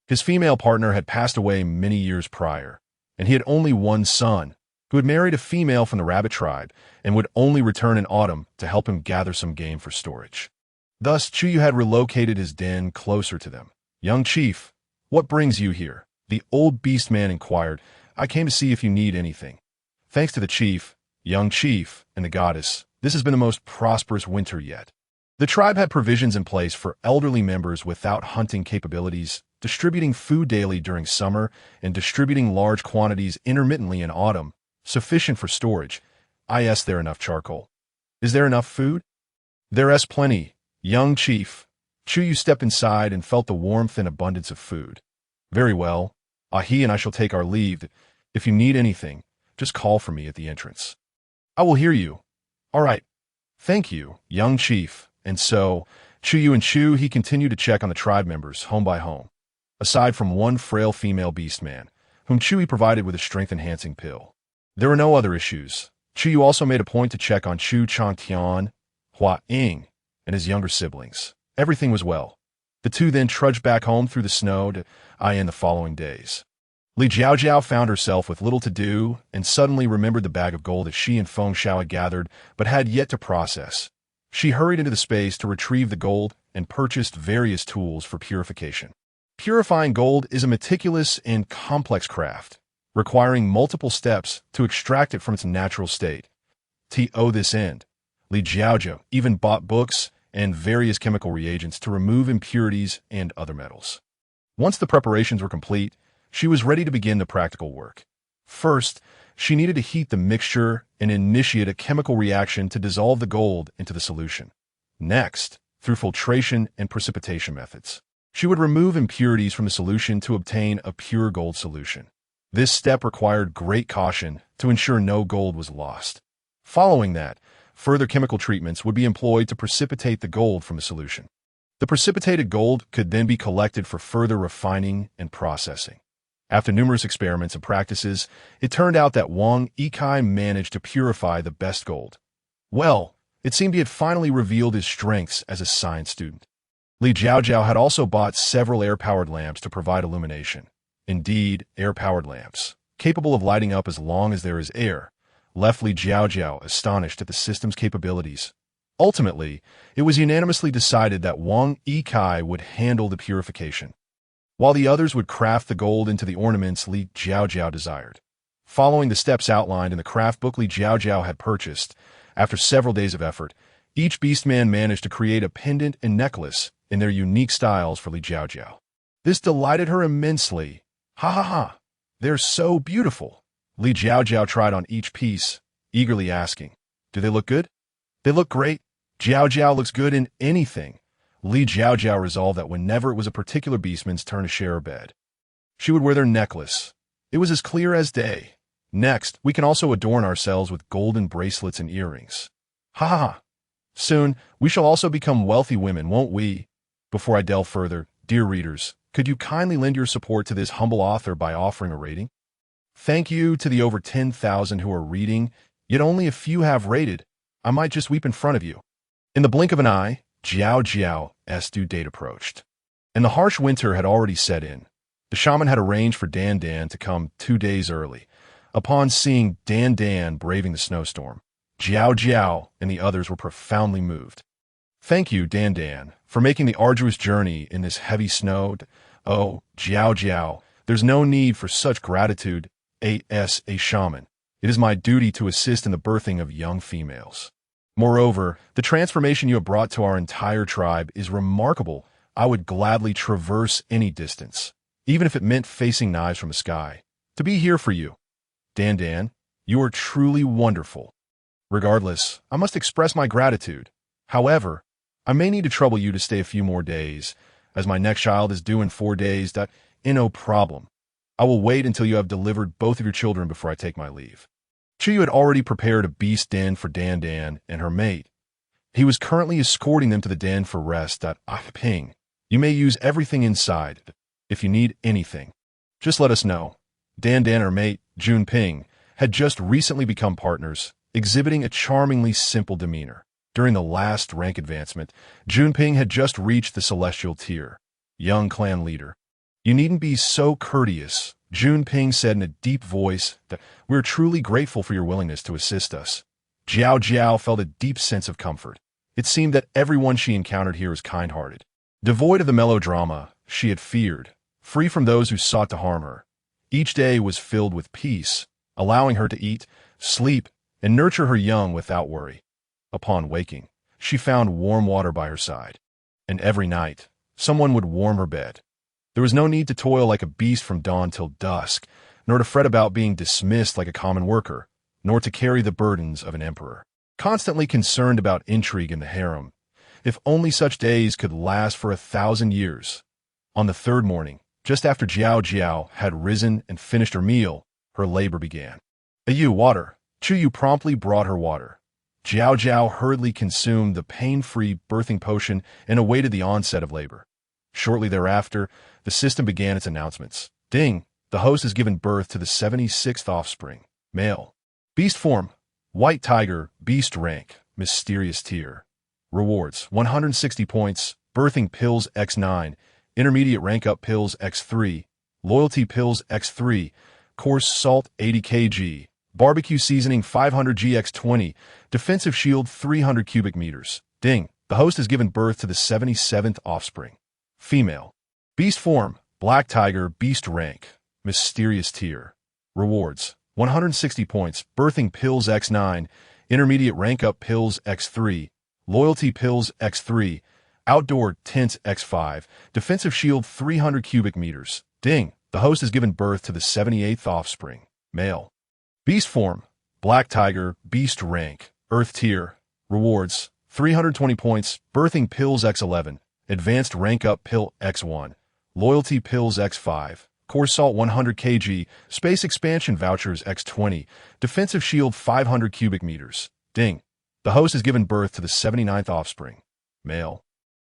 His female partner had passed away many years prior, and he had only one son, who had married a female from the rabbit tribe and would only return in autumn to help him gather some game for storage. Thus, Chu had relocated his den closer to them. Young chief, what brings you here? The old Beastman inquired. I came to see if you need anything. Thanks to the chief, young chief, and the goddess, this has been the most prosperous winter yet. The tribe had provisions in place for elderly members without hunting capabilities, distributing food daily during summer and distributing large quantities intermittently in autumn, sufficient for storage. Is there enough charcoal? Is there enough food? There's plenty, young chief. Chu stepped inside and felt the warmth and abundance of food. Very well. He and I shall take our leave. If you need anything, just call for me at the entrance. I will hear you. All right. Thank you, young chief. And so, he continued to check on the tribe members, home by home. Aside from one frail female Beastman, whom Chu provided with a strength-enhancing pill. There were no other issues. Chu also made a point to check on Chu Changtian, Hua Ying, and his younger siblings. Everything was well. The two then trudged back home through the snow in the following days. Li Jiao Jiao found herself with little to do and suddenly remembered the bag of gold that she and Feng Shao had gathered but had yet to process. She hurried into the space to retrieve the gold and purchased various tools for purification. Purifying gold is a meticulous and complex craft, requiring multiple steps to extract it from its natural state. To this end, Li Jiao Jiao even bought books and various chemical reagents to remove impurities and other metals. Once the preparations were complete, she was ready to begin the practical work. First, she needed to heat the mixture and initiate a chemical reaction to dissolve the gold into the solution. Next, through filtration and precipitation methods, she would remove impurities from the solution to obtain a pure gold solution. This step required great caution to ensure no gold was lost. Following that, further chemical treatments would be employed to precipitate the gold from the solution. The precipitated gold could then be collected for further refining and processing. After numerous experiments and practices, it turned out that Wang Yikai managed to purify the best gold. Well, it seemed he had finally revealed his strengths as a science student. Li Jiao Jiao had also bought several air-powered lamps to provide illumination. Indeed, air-powered lamps, capable of lighting up as long as there is air, left Li Jiao Jiao astonished at the system's capabilities. Ultimately, it was unanimously decided that Wang Yikai would handle the purification, while the others would craft the gold into the ornaments Li Jiao Jiao desired. Following the steps outlined in the craft book Li Jiao Jiao had purchased, after several days of effort, Each beastman managed to create a pendant and necklace in their unique styles for Li Jiao Jiao. This delighted her immensely. Ha ha ha! They're so beautiful. Li Jiao Jiao tried on each piece, eagerly asking, "Do they look good?" "They look great. Jiao Jiao looks good in anything." Li Jiao Jiao resolved that whenever it was a particular beastman's turn to share a bed, she would wear their necklace. It was as clear as day. Next, we can also adorn ourselves with golden bracelets and earrings. Ha ha ha! Soon, we shall also become wealthy women, won't we? Before I delve further, dear readers, could you kindly lend your support to this humble author by offering a rating? Thank you to the over 10,000 who are reading, yet only a few have rated. I might just weep in front of you. In the blink of an eye, Jiao Jiao's due date approached, and the harsh winter had already set in. The shaman had arranged for Dan Dan to come 2 days early. Upon seeing Dan Dan braving the snowstorm, Jiao Jiao and the others were profoundly moved. "Thank you, Dan Dan, for making the arduous journey in this heavy snow. Oh, Jiao Jiao, there's no need for such gratitude. As a shaman, it is my duty to assist in the birthing of young females. Moreover, the transformation you have brought to our entire tribe is remarkable. I would gladly traverse any distance, even if it meant facing knives from the sky, to be here for you. Dan Dan, you are truly wonderful. Regardless, I must express my gratitude. However, I may need to trouble you to stay a few more days, as my next child is due in 4 days. No problem. I will wait until you have delivered both of your children before I take my leave." Chiyu had already prepared a beast den for Dan Dan and her mate. He was currently escorting them to the den for rest. Ping, you may use everything inside. If you need anything, just let us know. Dan Dan and her mate, Jun Ping, had just recently become partners, exhibiting a charmingly simple demeanor. During the last rank advancement, Jun Ping had just reached the celestial tier. Young clan leader. "You needn't be so courteous," Jun Ping said in a deep voice. "We're truly grateful for your willingness to assist us." Jiao Jiao felt a deep sense of comfort. It seemed that everyone she encountered here was kind-hearted. Devoid of the melodrama she had feared, free from those who sought to harm her. Each day was filled with peace, allowing her to eat, sleep, and nurture her young without worry. Upon waking, she found warm water by her side, and every night, someone would warm her bed. There was no need to toil like a beast from dawn till dusk, nor to fret about being dismissed like a common worker, nor to carry the burdens of an emperor, constantly concerned about intrigue in the harem. If only such days could last for 1,000 years. On the third morning, just after Jiao Jiao had risen and finished her meal, her labor began. "Ayu, water." Chuyu promptly brought her water. Jiao Jiao hurriedly consumed the pain-free birthing potion and awaited the onset of labor. Shortly thereafter, the system began its announcements. Ding! The host has given birth to the 76th offspring, male. Beast form, white tiger, beast rank, mysterious tier. Rewards, 160 points, birthing pills X9, intermediate rank up pills X3, loyalty pills X3, coarse salt 80 kg, barbecue seasoning 500 GX20, defensive shield 300 cubic meters. Ding! The host has given birth to the 77th offspring, female. Beast form, black tiger, beast rank, mysterious tier. Rewards, 160 points, birthing pills X9, intermediate rank up pills X3, loyalty pills X3, outdoor tents X5, defensive shield 300 cubic meters. Ding! The host has given birth to the 78th offspring, male. Beast form, black tiger, beast rank, earth tier. Rewards, 320 points, birthing pills X11, advanced rank up pill X1, loyalty pills X5, core salt 100 kg, space expansion vouchers X20, defensive shield 500 cubic meters. Ding! The host has given birth to the 79th offspring, male.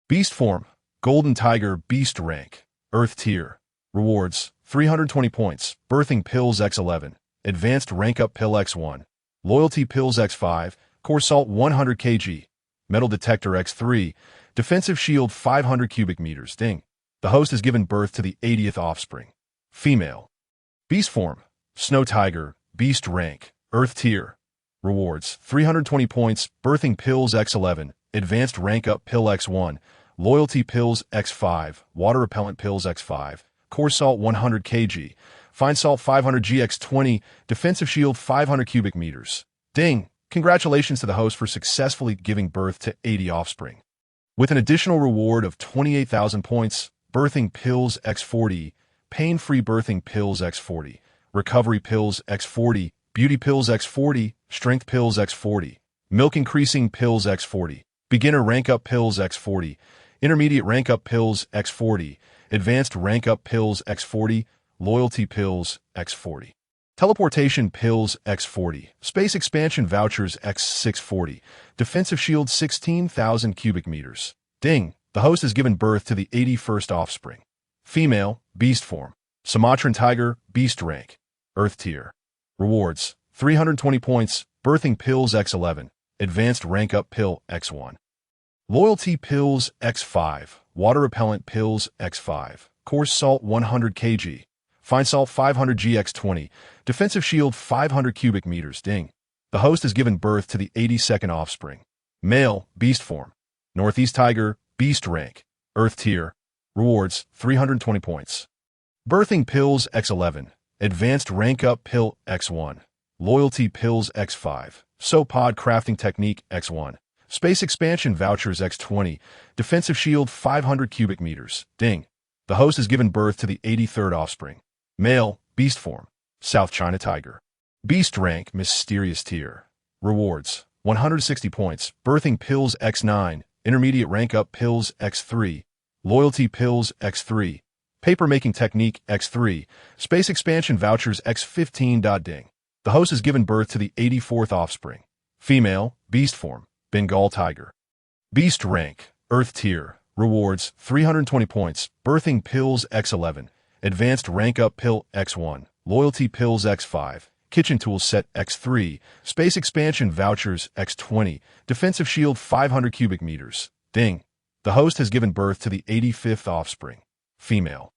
Beast form, golden tiger, beast rank, earth tier. Rewards, 320 points, birthing pills X11, advanced rank up pill X1, loyalty pills X5, core salt 100 kg, metal detector X3, defensive shield 500 cubic meters. Ding! The host has given birth to the 80th offspring, female. Beast form, snow tiger, beast rank, earth tier. Rewards, 320 points, birthing pills X11, advanced rank up pill X1, loyalty pills X5, water repellent pills X5, core salt 100 kg, fine salt 500 GX20, defensive shield 500 cubic meters. Ding! Congratulations to the host for successfully giving birth to 80 offspring. With an additional reward of 28,000 points, birthing pills x40, pain-free birthing pills x40, recovery pills x40, beauty pills x40, strength pills x40, milk increasing pills x40, beginner rank up pills x40, intermediate rank up pills x40, advanced rank up pills x40, loyalty pills x40. Teleportation pills x40, space expansion vouchers x640, defensive shield 16,000 cubic meters. Ding! The host has given birth to the 81st offspring. Female, beast form. Sumatran tiger, beast rank. Earth tier. Rewards, 320 points, birthing pills x11, advanced rank up pill x1. Loyalty pills x5, water repellent pills x5, coarse salt 100 kg. Fine salt 500 GX20, defensive shield 500 cubic meters. Ding. The host has given birth to the 82nd offspring. Male, beast form. Northeast tiger, beast rank. Earth tier. Rewards, 320 points. Birthing pills x11, advanced rank up pill x1. Loyalty pills x5, soap pod crafting technique x1. Space expansion vouchers x20, defensive shield 500 cubic meters. Ding. The host has given birth to the 83rd offspring. Male, beast form. South China tiger. Beast rank, mysterious tier. Rewards, 160 points. Birthing pills x9, intermediate rank up pills x3, loyalty pills x3, paper making technique x3, space expansion vouchers x15. Ding. The host has given birth to the 84th offspring. Female, beast form. Bengal tiger. Beast rank, earth tier. Rewards, 320 points. Birthing pills x11, advanced rank up pill x1, loyalty pills x5, kitchen tools set x3, space expansion vouchers x20, defensive shield 500 cubic meters. Ding. The host has given birth to the 85th offspring. Female.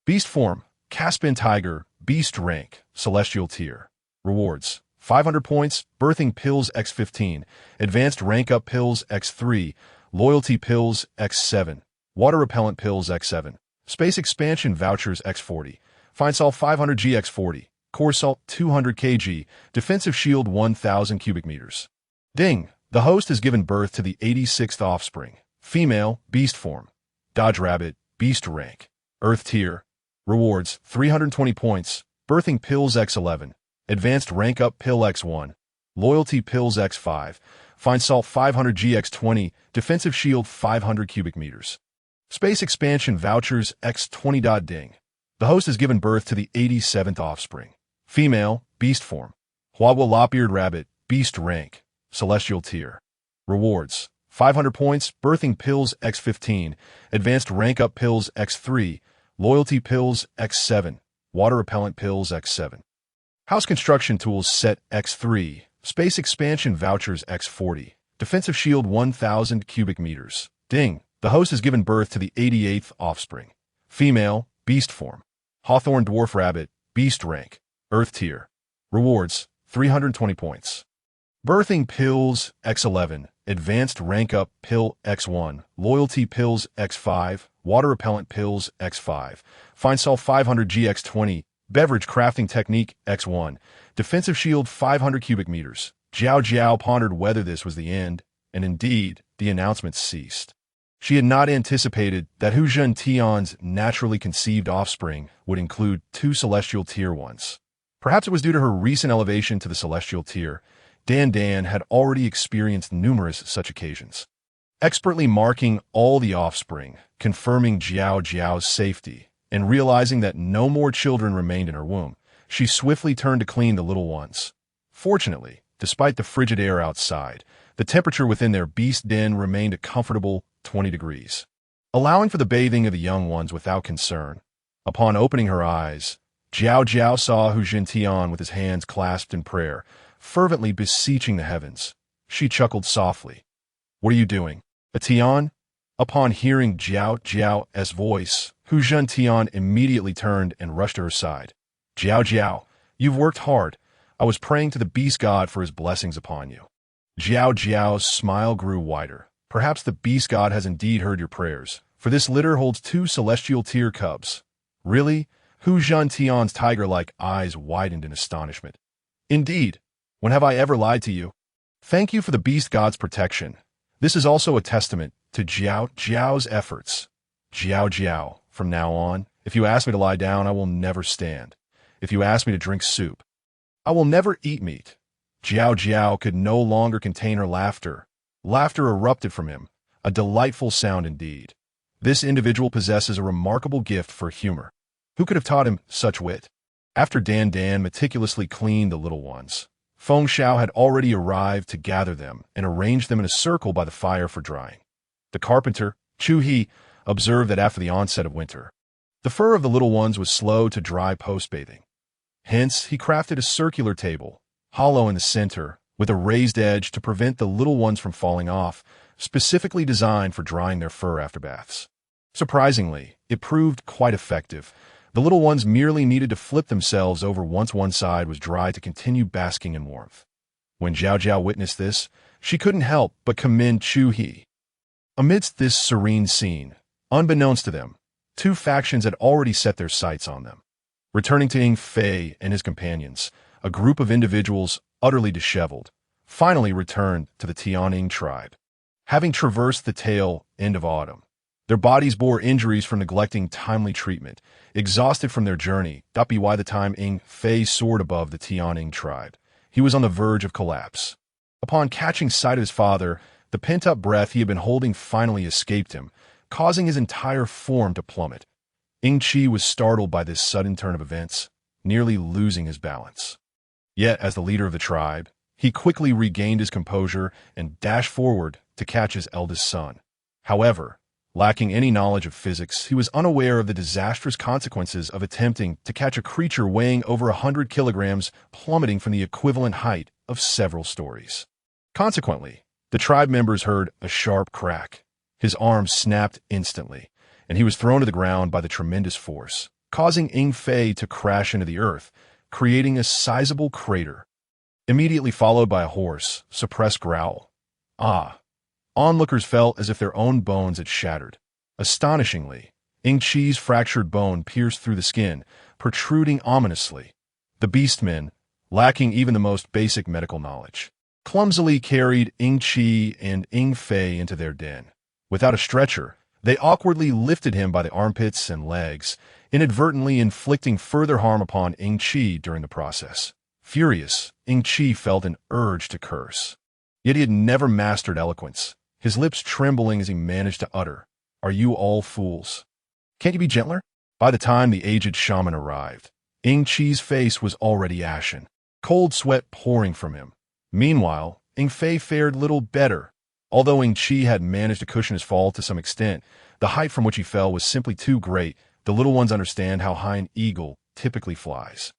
Beast form, Caspian tiger, beast rank, celestial tier. Rewards, 500 points, birthing pills x15, advanced rank up pills x3, loyalty pills x7, water repellent pills x7, space expansion vouchers x40, fine salt 500 GX40, coarse salt 200 kg, defensive shield 1000 cubic meters. Ding. The host has given birth to the 86th offspring. Female, beast form. Dodge rabbit, beast rank. Earth tier. Rewards, 320 points. Birthing pills x11, advanced rank up pill x1, loyalty pills x5, fine salt 500 GX20, defensive shield 500 cubic meters. Space expansion vouchers x20. Ding. The host has given birth to the 87th offspring. Female, beast form. Huahua lop-eared rabbit, beast rank, celestial tier. Rewards, 500 points, birthing pills x15, advanced rank up pills x3, loyalty pills x7, water repellent pills x7. House construction tools set x3, space expansion vouchers x40, defensive shield 1000 cubic meters. Ding. The host has given birth to the 88th offspring. Female, beast form. Hawthorn dwarf rabbit, beast rank, earth tier. Rewards, 320 points. Birthing pills x11, advanced rank up pill x1, loyalty pills x5, water repellent pills x5, fine salt 500 GX20, beverage crafting technique x1, defensive shield 500 cubic meters. Jiao Jiao pondered whether this was the end, and indeed, the announcement ceased. She had not anticipated that Hu Zhentian's naturally conceived offspring would include 2 celestial tier ones. Perhaps it was due to her recent elevation to the celestial tier. Dan had already experienced numerous such occasions. Expertly marking all the offspring, confirming Jiao Jiao's safety, and realizing that no more children remained in her womb, she swiftly turned to clean the little ones. Fortunately, despite the frigid air outside, the temperature within their beast den remained a comfortable 20 degrees, allowing for the bathing of the young ones without concern. Upon opening her eyes, Jiao Jiao saw Hu Zhentian with his hands clasped in prayer, fervently beseeching the heavens. She chuckled softly. "What are you doing, a Tian?" Upon hearing Jiao Jiao's voice, Hu Zhentian immediately turned and rushed to her side. "Jiao Jiao, you've worked hard. I was praying to the beast god for his blessings upon you." Jiao Jiao's smile grew wider. "Perhaps the beast god has indeed heard your prayers, for this litter holds 2 celestial tier cubs." "Really?" Hu Zhentian's tiger-like eyes widened in astonishment. "Indeed. When have I ever lied to you?" Thank you for the beast god's protection. This is also a testament to Jiao Jiao's efforts. Jiao Jiao, from now on, if you ask me to lie down, I will never stand. If you ask me to drink soup, I will never eat meat. Jiao Jiao could no longer contain her laughter. Laughter erupted from him, a delightful sound indeed. This individual possesses a remarkable gift for humor. Who could have taught him such wit? After Dan meticulously cleaned the little ones, Feng Xiao had already arrived to gather them and arrange them in a circle by the fire for drying. The carpenter, Chu He, observed that after the onset of winter, the fur of the little ones was slow to dry post-bathing. Hence, he crafted a circular table, hollow in the center, with a raised edge to prevent the little ones from falling off, specifically designed for drying their fur after baths. Surprisingly, it proved quite effective. The little ones merely needed to flip themselves over once one side was dry to continue basking in warmth. When Jiao Jiao witnessed this, she couldn't help but commend Chu He. Amidst this serene scene, unbeknownst to them, two factions had already set their sights on them. Returning to Ying Fei and his companions, a group of individuals, utterly disheveled, finally returned to the Tianying tribe. Having traversed the tail end of autumn, their bodies bore injuries from neglecting timely treatment. Exhausted from their journey, by the time Ying Fei soared above the Tianying tribe, he was on the verge of collapse. Upon catching sight of his father, the pent-up breath he had been holding finally escaped him, causing his entire form to plummet. Ying Qi was startled by this sudden turn of events, nearly losing his balance. Yet, as the leader of the tribe, he quickly regained his composure and dashed forward to catch his eldest son. However, lacking any knowledge of physics, he was unaware of the disastrous consequences of attempting to catch a creature weighing over 100 kilograms plummeting from the equivalent height of several stories. Consequently, the tribe members heard a sharp crack. His arm snapped instantly, and he was thrown to the ground by the tremendous force, causing Ying Fei to crash into the earth, creating a sizable crater. Immediately followed by a hoarse, suppressed growl. Onlookers felt as if their own bones had shattered. Astonishingly, Ying Qi's fractured bone pierced through the skin, protruding ominously. The beastmen, lacking even the most basic medical knowledge, clumsily carried Ying Qi and Ying Fei into their den. Without a stretcher, they awkwardly lifted him by the armpits and legs, inadvertently inflicting further harm upon Ying Qi during the process. Furious, Ying Qi felt an urge to curse. Yet he had never mastered eloquence, his lips trembling as he managed to utter, "Are you all fools? Can't you be gentler?" By the time the aged shaman arrived, Ying Qi's face was already ashen, cold sweat pouring from him. Meanwhile, Ying Fei fared little better. Although Ying Qi had managed to cushion his fall to some extent, the height from which he fell was simply too great. The little ones understand how high an eagle typically flies,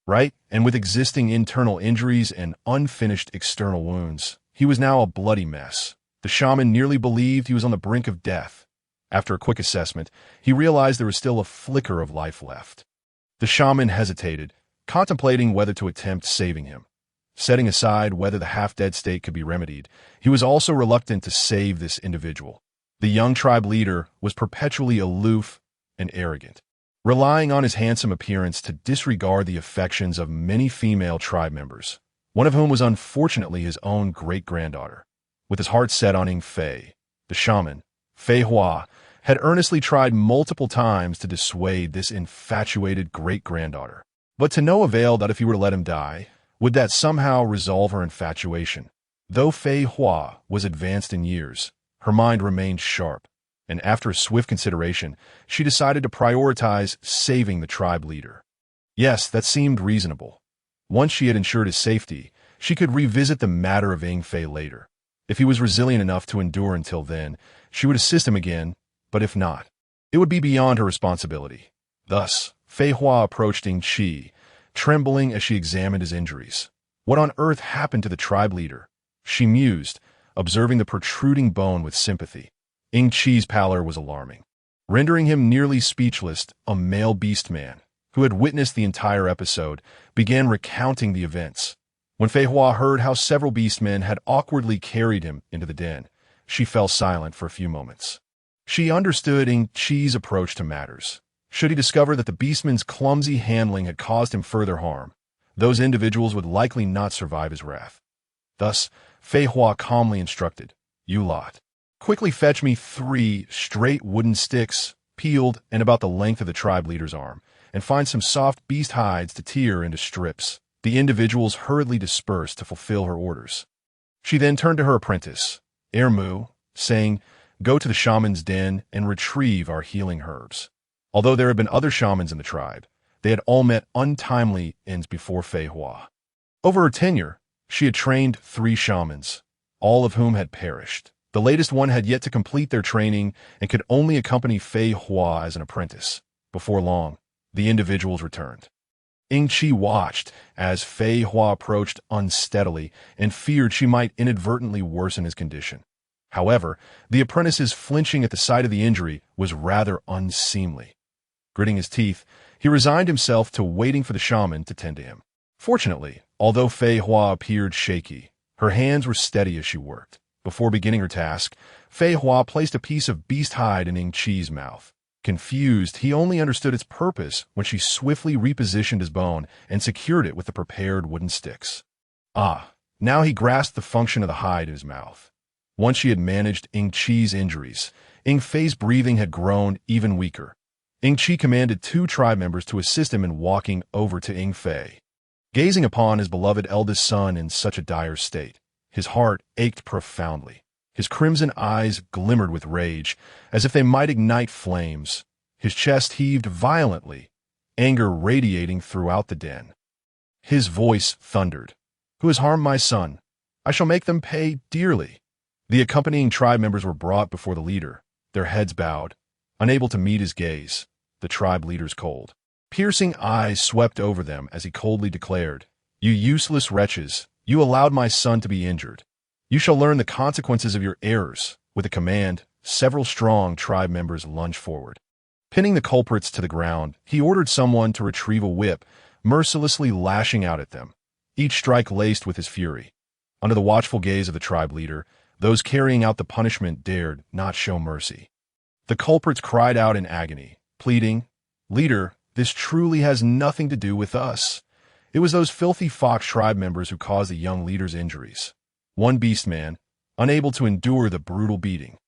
right? And with existing internal injuries and unfinished external wounds, he was now a bloody mess. The shaman nearly believed he was on the brink of death. After a quick assessment, he realized there was still a flicker of life left. The shaman hesitated, contemplating whether to attempt saving him. Setting aside whether the half-dead state could be remedied, he was also reluctant to save this individual. The young tribe leader was perpetually aloof and arrogant, relying on his handsome appearance to disregard the affections of many female tribe members, one of whom was unfortunately his own great-granddaughter. With his heart set on Ying Fei, the shaman, Fei Hua, had earnestly tried multiple times to dissuade this infatuated great-granddaughter, but to no avail. That if he were to let him die, would that somehow resolve her infatuation? Though Fei Hua was advanced in years, her mind remained sharp, and after a swift consideration, she decided to prioritize saving the tribe leader. Yes, that seemed reasonable. Once she had ensured his safety, she could revisit the matter of Ying Fei later. If he was resilient enough to endure until then, she would assist him again, but if not, it would be beyond her responsibility. Thus, Fei Hua approached Ying Qi, trembling as she examined his injuries. What on earth happened to the tribe leader? She mused, observing the protruding bone with sympathy. Ying Qi's pallor was alarming, rendering him nearly speechless. A male beastman, who had witnessed the entire episode, began recounting the events. When Fei Hua heard how several beastmen had awkwardly carried him into the den, she fell silent for a few moments. She understood Ying Qi's approach to matters. Should he discover that the beastman's clumsy handling had caused him further harm, those individuals would likely not survive his wrath. Thus, Fei Hua calmly instructed, "You lot, quickly fetch me 3 straight wooden sticks, peeled and about the length of the tribe leader's arm, and find some soft beast hides to tear into strips." The individuals hurriedly dispersed to fulfill her orders. She then turned to her apprentice, Ermu, saying, "Go to the shaman's den and retrieve our healing herbs." Although there had been other shamans in the tribe, they had all met untimely ends before Fei Hua. Over her tenure, she had trained 3 shamans, all of whom had perished. The latest one had yet to complete their training and could only accompany Fei Hua as an apprentice. Before long, the individuals returned. Ying-Chi watched as Fei Hua approached unsteadily and feared she might inadvertently worsen his condition. However, the apprentice's flinching at the sight of the injury was rather unseemly. Gritting his teeth, he resigned himself to waiting for the shaman to tend to him. Fortunately, although Fei Hua appeared shaky, her hands were steady as she worked. Before beginning her task, Fei Hua placed a piece of beast hide in Ying-Chi's mouth. Confused, he only understood its purpose when she swiftly repositioned his bone and secured it with the prepared wooden sticks. Now he grasped the function of the hide in his mouth. Once she had managed Ying-Chi's injuries, Ying-Fei's breathing had grown even weaker. Ying-Chi commanded 2 tribe members to assist him in walking over to Ying-Fei. Gazing upon his beloved eldest son in such a dire state, his heart ached profoundly. His crimson eyes glimmered with rage, as if they might ignite flames. His chest heaved violently, anger radiating throughout the den. His voice thundered, "Who has harmed my son? I shall make them pay dearly." The accompanying tribe members were brought before the leader, their heads bowed, unable to meet his gaze. The tribe leader's cold, piercing eyes swept over them as he coldly declared, "You useless wretches, you allowed my son to be injured. You shall learn the consequences of your errors." With a command, several strong tribe members lunged forward. Pinning the culprits to the ground, he ordered someone to retrieve a whip, mercilessly lashing out at them, each strike laced with his fury. Under the watchful gaze of the tribe leader, those carrying out the punishment dared not show mercy. The culprits cried out in agony, pleading, "Leader, this truly has nothing to do with us. It was those filthy fox tribe members who caused the young leader's injuries." One beast man, unable to endure the brutal beating,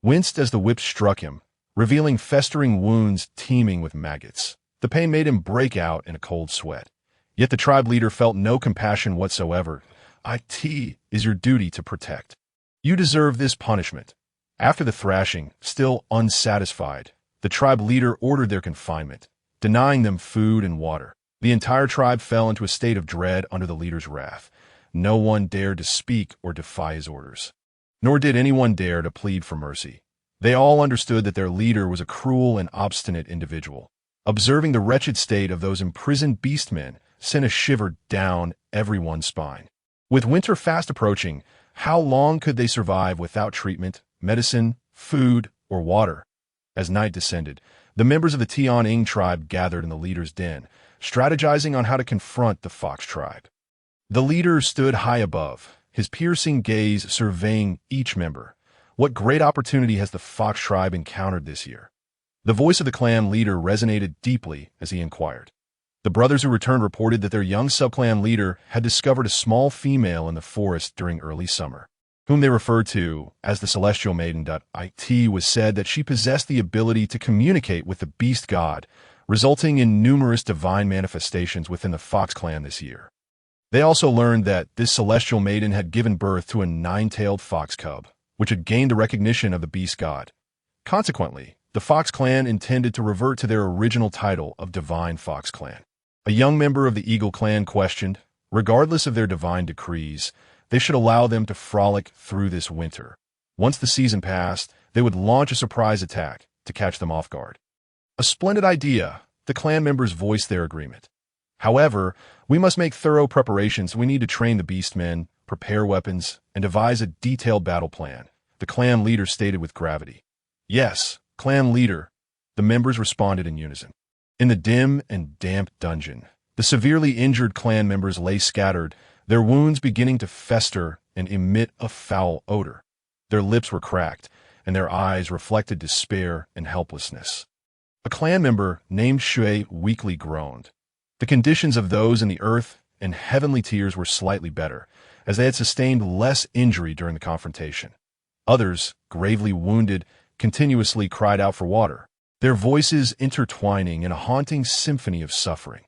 winced as the whip struck him, revealing festering wounds teeming with maggots. The pain made him break out in a cold sweat. Yet the tribe leader felt no compassion whatsoever. "It is your duty to protect. You deserve this punishment." After the thrashing, still unsatisfied, the tribe leader ordered their confinement, denying them food and water. The entire tribe fell into a state of dread under the leader's wrath. No one dared to speak or defy his orders. Nor did anyone dare to plead for mercy. They all understood that their leader was a cruel and obstinate individual. Observing the wretched state of those imprisoned beastmen sent a shiver down everyone's spine. With winter fast approaching, how long could they survive without treatment, medicine, food, or water? As night descended, the members of the Tian-Ing tribe gathered in the leader's den, strategizing on how to confront the fox tribe. The leader stood high above, his piercing gaze surveying each member. What great opportunity has the fox tribe encountered this year? The voice of the clan leader resonated deeply as he inquired. The brothers who returned reported that their young subclan leader had discovered a small female in the forest during early summer, whom they referred to as the Celestial Maiden. It was said that she possessed the ability to communicate with the beast god, resulting in numerous divine manifestations within the fox clan this year. They also learned that this celestial maiden had given birth to a 9-tailed fox cub, which had gained the recognition of the beast god. Consequently, the Fox clan intended to revert to their original title of Divine Fox Clan. A young member of the Eagle clan questioned, regardless of their divine decrees, they should allow them to frolic through this winter. Once the season passed, they would launch a surprise attack to catch them off guard. A splendid idea, the clan members voiced their agreement. However, we must make thorough preparations. We need to train the beastmen, prepare weapons, and devise a detailed battle plan, the clan leader stated with gravity. "Yes, clan leader," the members responded in unison. In the dim and damp dungeon, the severely injured clan members lay scattered, their wounds beginning to fester and emit a foul odor. Their lips were cracked, and their eyes reflected despair and helplessness. A clan member named Shui weakly groaned. The conditions of those in the earth and heavenly tiers were slightly better, as they had sustained less injury during the confrontation. Others, gravely wounded, continuously cried out for water, their voices intertwining in a haunting symphony of suffering.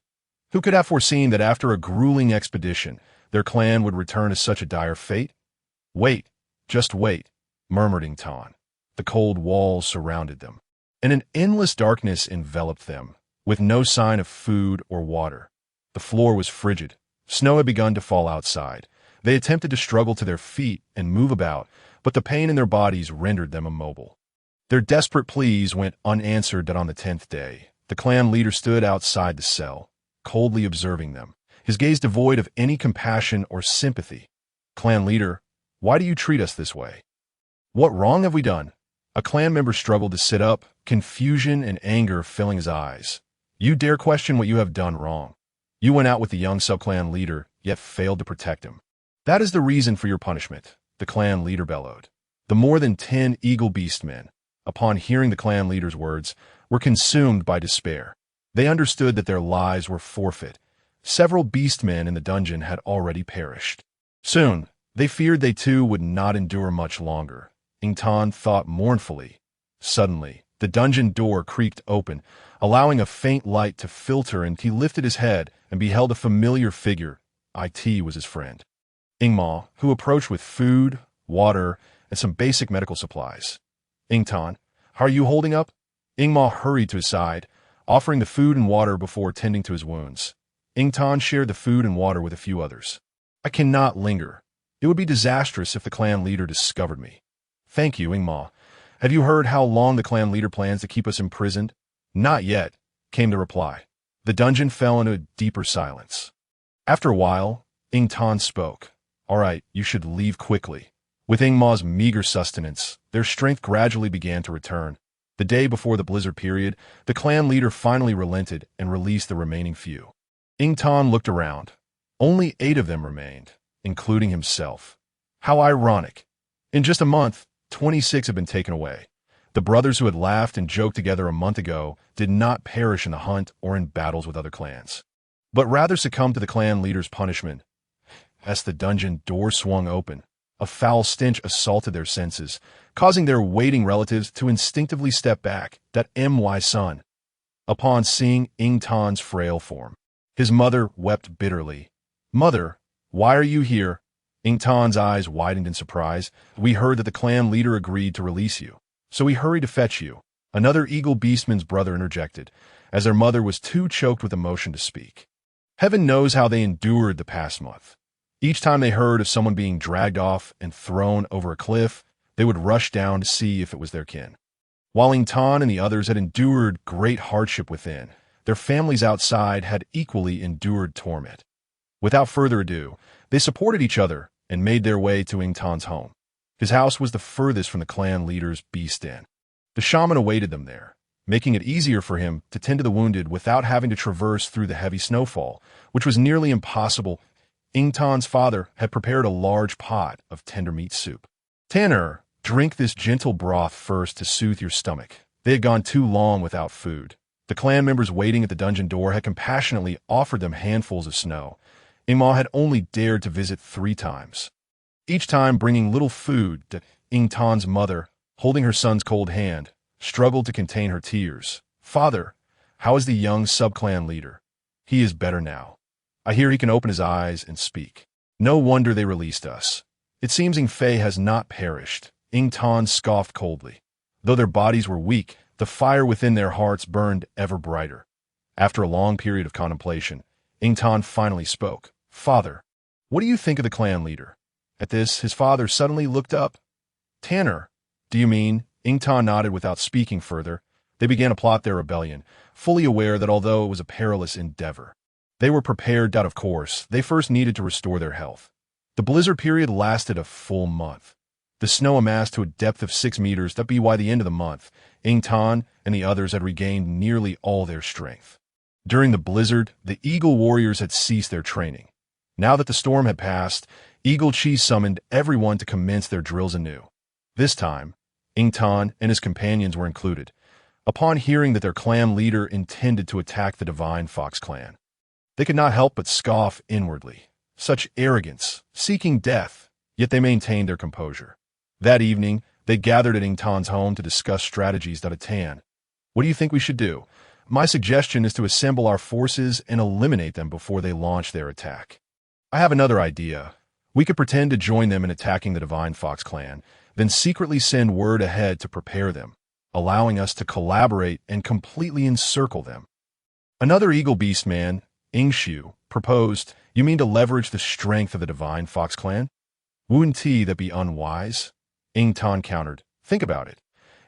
Who could have foreseen that after a grueling expedition, their clan would return to such a dire fate? Wait, just wait, murmured Ington. The cold walls surrounded them, and an endless darkness enveloped them, with no sign of food or water. The floor was frigid. Snow had begun to fall outside. They attempted to struggle to their feet and move about, but the pain in their bodies rendered them immobile. Their desperate pleas went unanswered that on the 10th day, the clan leader stood outside the cell, coldly observing them, his gaze devoid of any compassion or sympathy. Clan leader, why do you treat us this way? What wrong have we done? A clan member struggled to sit up, confusion and anger filling his eyes. You dare question what you have done wrong. You went out with the young sub-clan leader, yet failed to protect him. That is the reason for your punishment, the clan leader bellowed. The more than 10 eagle beast men, upon hearing the clan leader's words, were consumed by despair. They understood that their lives were forfeit. Several beast men in the dungeon had already perished. Soon, they feared they too would not endure much longer. Ington thought mournfully. Suddenly, the dungeon door creaked open, allowing a faint light to filter, and he lifted his head and beheld a familiar figure. It was his friend Ingma, who approached with food, water, and some basic medical supplies. Ington, how are you holding up? Ingma hurried to his side, offering the food and water before tending to his wounds. Ington shared the food and water with a few others. I cannot linger. It would be disastrous if the clan leader discovered me. Thank you, Ingma. Have you heard how long the clan leader plans to keep us imprisoned? Not yet, came the reply. The dungeon fell into a deeper silence. After a while, Ington spoke. All right, you should leave quickly. With Ingma's meager sustenance, their strength gradually began to return. The day before the blizzard period, the clan leader finally relented and released the remaining few. Ington looked around. Only 8 of them remained, including himself. How ironic. In just a month, 26 had been taken away. The brothers who had laughed and joked together a month ago did not perish in the hunt or in battles with other clans, but rather succumbed to the clan leader's punishment. As the dungeon door swung open, a foul stench assaulted their senses, causing their waiting relatives to instinctively step back. That my son. Upon seeing Ington's frail form, his mother wept bitterly. Mother, why are you here? Ington's eyes widened in surprise. We heard that the clan leader agreed to release you, so we hurried to fetch you. Another eagle beastman's brother interjected, as their mother was too choked with emotion to speak. Heaven knows how they endured the past month. Each time they heard of someone being dragged off and thrown over a cliff, they would rush down to see if it was their kin. While Ington and the others had endured great hardship within, their families outside had equally endured torment. Without further ado, they supported each other and made their way to Ington's home. His house was the furthest from the clan leader's beast den. The shaman awaited them there, making it easier for him to tend to the wounded without having to traverse through the heavy snowfall, which was nearly impossible. Ington's father had prepared a large pot of tender meat soup. Tanner, drink this gentle broth first to soothe your stomach. They had gone too long without food. The clan members waiting at the dungeon door had compassionately offered them handfuls of snow. Ingma had only dared to visit 3 times, each time bringing little food to Ington's mother, holding her son's cold hand, struggled to contain her tears. Father, how is the young sub-clan leader? He is better now. I hear he can open his eyes and speak. No wonder they released us. It seems Ingfei has not perished. Ington scoffed coldly. Though their bodies were weak, the fire within their hearts burned ever brighter. After a long period of contemplation, Ington finally spoke. Father, what do you think of the clan leader? At this, his father suddenly looked up. Tanner, do you mean? Ington nodded without speaking further. They began to plot their rebellion, fully aware that although it was a perilous endeavor, they were prepared that, of course, they first needed to restore their health. The blizzard period lasted a full month. The snow amassed to a depth of 6 meters. That be by the end of the month, Ington and the others had regained nearly all their strength. During the blizzard, the Eagle warriors had ceased their training. Now that the storm had passed, Eagle Chi summoned everyone to commence their drills anew. This time, Ington and his companions were included, upon hearing that their clan leader intended to attack the Divine Fox clan. They could not help but scoff inwardly. Such arrogance, seeking death, yet they maintained their composure. That evening, they gathered at Ingtan's home to discuss strategies. Tan, what do you think we should do? My suggestion is to assemble our forces and eliminate them before they launch their attack. I have another idea. We could pretend to join them in attacking the Divine Fox clan, then secretly send word ahead to prepare them, allowing us to collaborate and completely encircle them. Another Eagle Beast man, Ingshu, proposed, you mean to leverage the strength of the Divine Fox clan? Wouldn't that be unwise? Ingtan countered, think about it.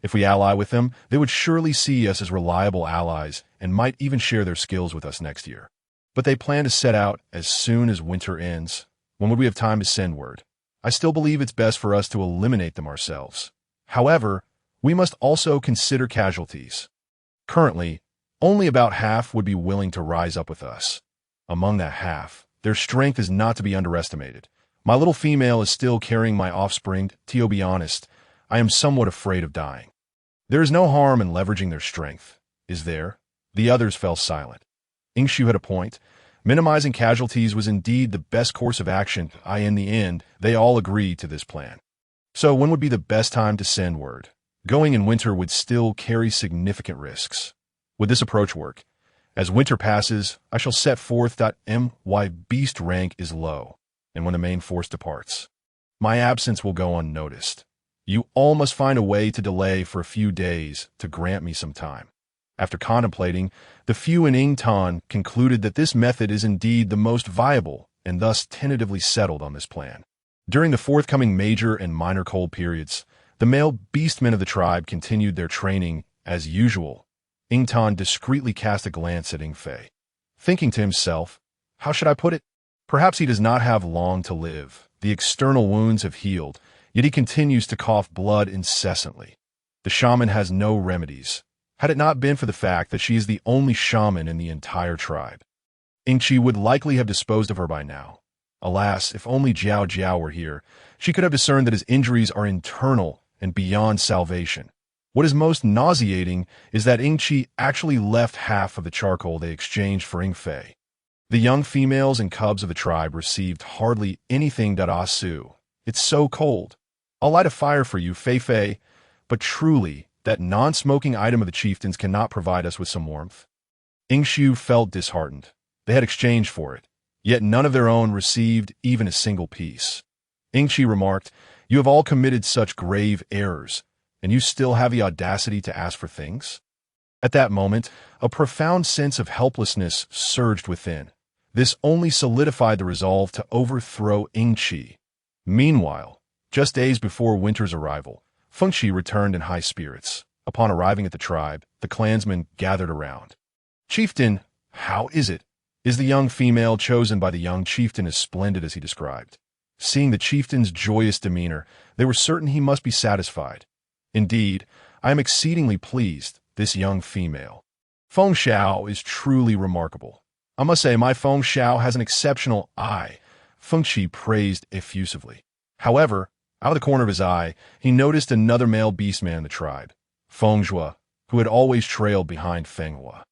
If we ally with them, they would surely see us as reliable allies and might even share their skills with us next year. But they plan to set out as soon as winter ends. When would we have time to send word? I still believe it's best for us to eliminate them ourselves. However, we must also consider casualties. Currently, only about half would be willing to rise up with us. Among that half, their strength is not to be underestimated. My little female is still carrying my offspring. To be honest, I am somewhat afraid of dying. There is no harm in leveraging their strength, is there? The others fell silent. Ingshu had a point. Minimizing casualties was indeed the best course of action. In the end, they all agreed to this plan. So when would be the best time to send word? Going in winter would still carry significant risks. Would this approach work? As winter passes, I shall set forth. My beast rank is low, and when the main force departs, my absence will go unnoticed. You all must find a way to delay for a few days to grant me some time. After contemplating, the few in Ingtan concluded that this method is indeed the most viable and thus tentatively settled on this plan. During the forthcoming major and minor cold periods, the male beastmen of the tribe continued their training as usual. Ingtan discreetly cast a glance at Ingfei, thinking to himself, how should I put it? Perhaps he does not have long to live. The external wounds have healed, yet he continues to cough blood incessantly. The shaman has no remedies, had it not been for the fact that she is the only shaman in the entire tribe. Ingchi would likely have disposed of her by now. Alas, if only Jiao Jiao were here, she could have discerned that his injuries are internal and beyond salvation. What is most nauseating is that Ingchi actually left half of the charcoal they exchanged for Ingfei. The young females and cubs of the tribe received hardly anything. Asu, it's so cold. I'll light a fire for you, Fei Fei, but truly, that non-smoking item of the chieftains cannot provide us with some warmth. Ingshu felt disheartened. They had exchanged for it, yet none of their own received even a single piece. Ingshi remarked, you have all committed such grave errors, and you still have the audacity to ask for things? At that moment, a profound sense of helplessness surged within. This only solidified the resolve to overthrow Ingchi. Meanwhile, just days before winter's arrival, Fengshi returned in high spirits. Upon arriving at the tribe, the clansmen gathered around. Chieftain, how is it? Is the young female chosen by the young chieftain as splendid as he described? Seeing the chieftain's joyous demeanor, they were certain he must be satisfied. Indeed, I am exceedingly pleased, this young female. Feng Xiao is truly remarkable. I must say my Feng Xiao has an exceptional eye, Fengshi praised effusively. However, out of the corner of his eye, he noticed another male beastman in the tribe, Feng Zhua, who had always trailed behind Feng Hua.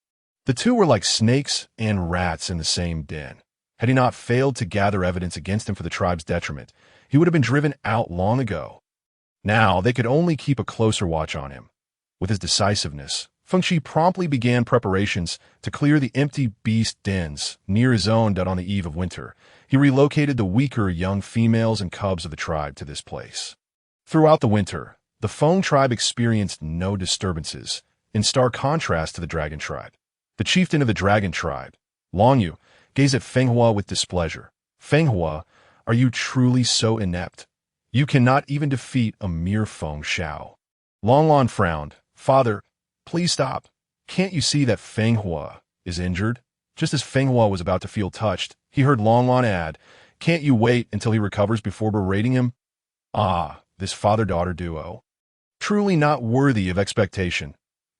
The two were like snakes and rats in the same den. Had he not failed to gather evidence against him for the tribe's detriment, he would have been driven out long ago. Now they could only keep a closer watch on him. With his decisiveness, Fengshi promptly began preparations to clear the empty beast dens near his own. On the eve of winter, he relocated the weaker young females and cubs of the tribe to this place. Throughout the winter, the Feng tribe experienced no disturbances, in stark contrast to the dragon tribe. The chieftain of the dragon tribe, Longyu, gazed at Feng Hua with displeasure. Feng Hua, are you truly so inept? You cannot even defeat a mere Feng Xiao. Longlon frowned. Father, please stop. Can't you see that Feng Hua is injured? Just as Feng Hua was about to feel touched, he heard Longlon add, can't you wait until he recovers before berating him? Ah, this father-daughter duo. Truly not worthy of expectation.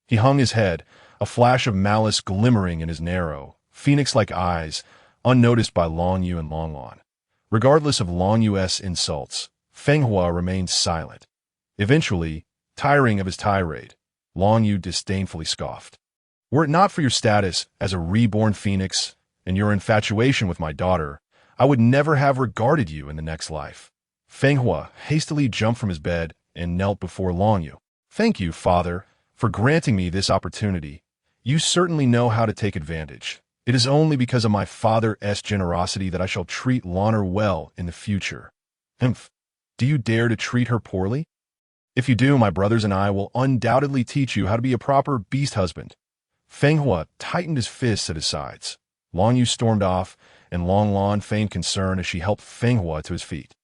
He hung his head, a flash of malice glimmering in his narrow, phoenix-like eyes, unnoticed by Longyu and Longlon. Regardless of Longyu's insults, Feng Hua remained silent. Eventually, tiring of his tirade, Longyu disdainfully scoffed. Were it not for your status as a reborn phoenix and your infatuation with my daughter, I would never have regarded you in the next life. Feng Hua hastily jumped from his bed and knelt before Long Yu. Thank you, father, for granting me this opportunity. You certainly know how to take advantage. It is only because of my father's generosity that I shall treat Lan'er well in the future. Humph. Do you dare to treat her poorly? If you do, my brothers and I will undoubtedly teach you how to be a proper beast husband. Feng Hua tightened his fists at his sides. Long Yu stormed off, and Long Lan feigned concern as she helped Feng Hua to his feet.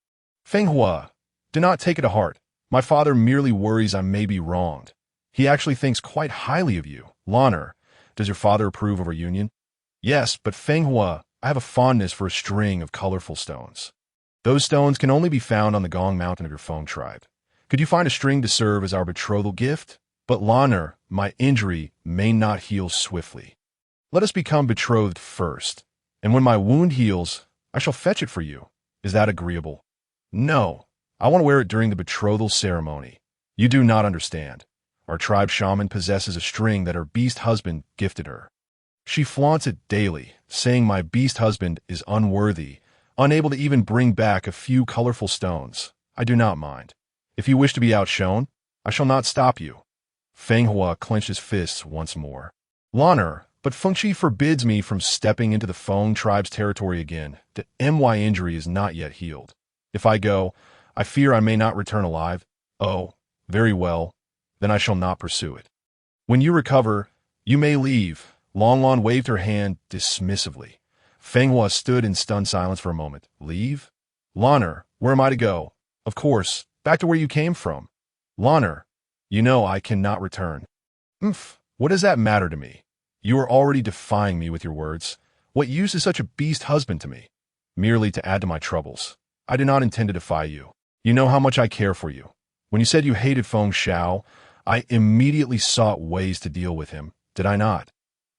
Feng Hua, do not take it to heart. My father merely worries I may be wronged. He actually thinks quite highly of you. Lan'er, does your father approve of our union? Yes, but Feng Hua, I have a fondness for a string of colorful stones. Those stones can only be found on the Gong Mountain of your Feng tribe. Could you find a string to serve as our betrothal gift? But Lan'er, my injury may not heal swiftly. Let us become betrothed first, and when my wound heals, I shall fetch it for you. Is that agreeable? No, I want to wear it during the betrothal ceremony. You do not understand. Our tribe shaman possesses a string that her beast husband gifted her. She flaunts it daily, saying my beast husband is unworthy, unable to even bring back a few colorful stones. I do not mind. If you wish to be outshone, I shall not stop you. Feng Hua clenched his fists once more. Lan'er, but Feng Qi forbids me from stepping into the Feng tribe's territory again. The my injury is not yet healed. If I go, I fear I may not return alive. Oh, very well. Then I shall not pursue it. When you recover, you may leave. Long Lan waved her hand dismissively. Feng Hua stood in stunned silence for a moment. Leave? Lan'er, where am I to go? Of course, back to where you came from. Lan'er, you know I cannot return. What does that matter to me? You are already defying me with your words. What use is such a beast husband to me? Merely to add to my troubles. I do not intend to defy you. You know how much I care for you. When you said you hated Feng Shao, I immediately sought ways to deal with him. Did I not?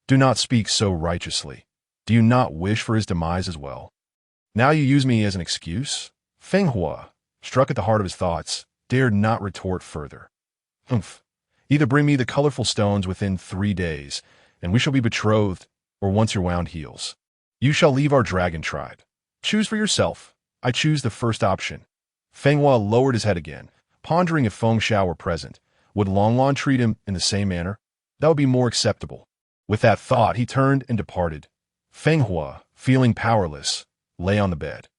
Do not speak so righteously. Do you not wish for his demise as well? Now you use me as an excuse? Feng Hua, struck at the heart of his thoughts, dared not retort further. Either bring me the colorful stones within 3 days, and we shall be betrothed, or once your wound heals. You shall leave our dragon tribe. Choose for yourself. I choose the first option. Feng Hua lowered his head again, pondering if Feng Shao were present. Would Long Lan treat him in the same manner? That would be more acceptable. With that thought, he turned and departed. Feng Hua, feeling powerless, lay on the bed.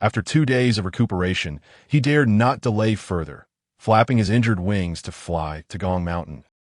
After 2 days of recuperation, he dared not delay further, flapping his injured wings to fly to Gong Mountain.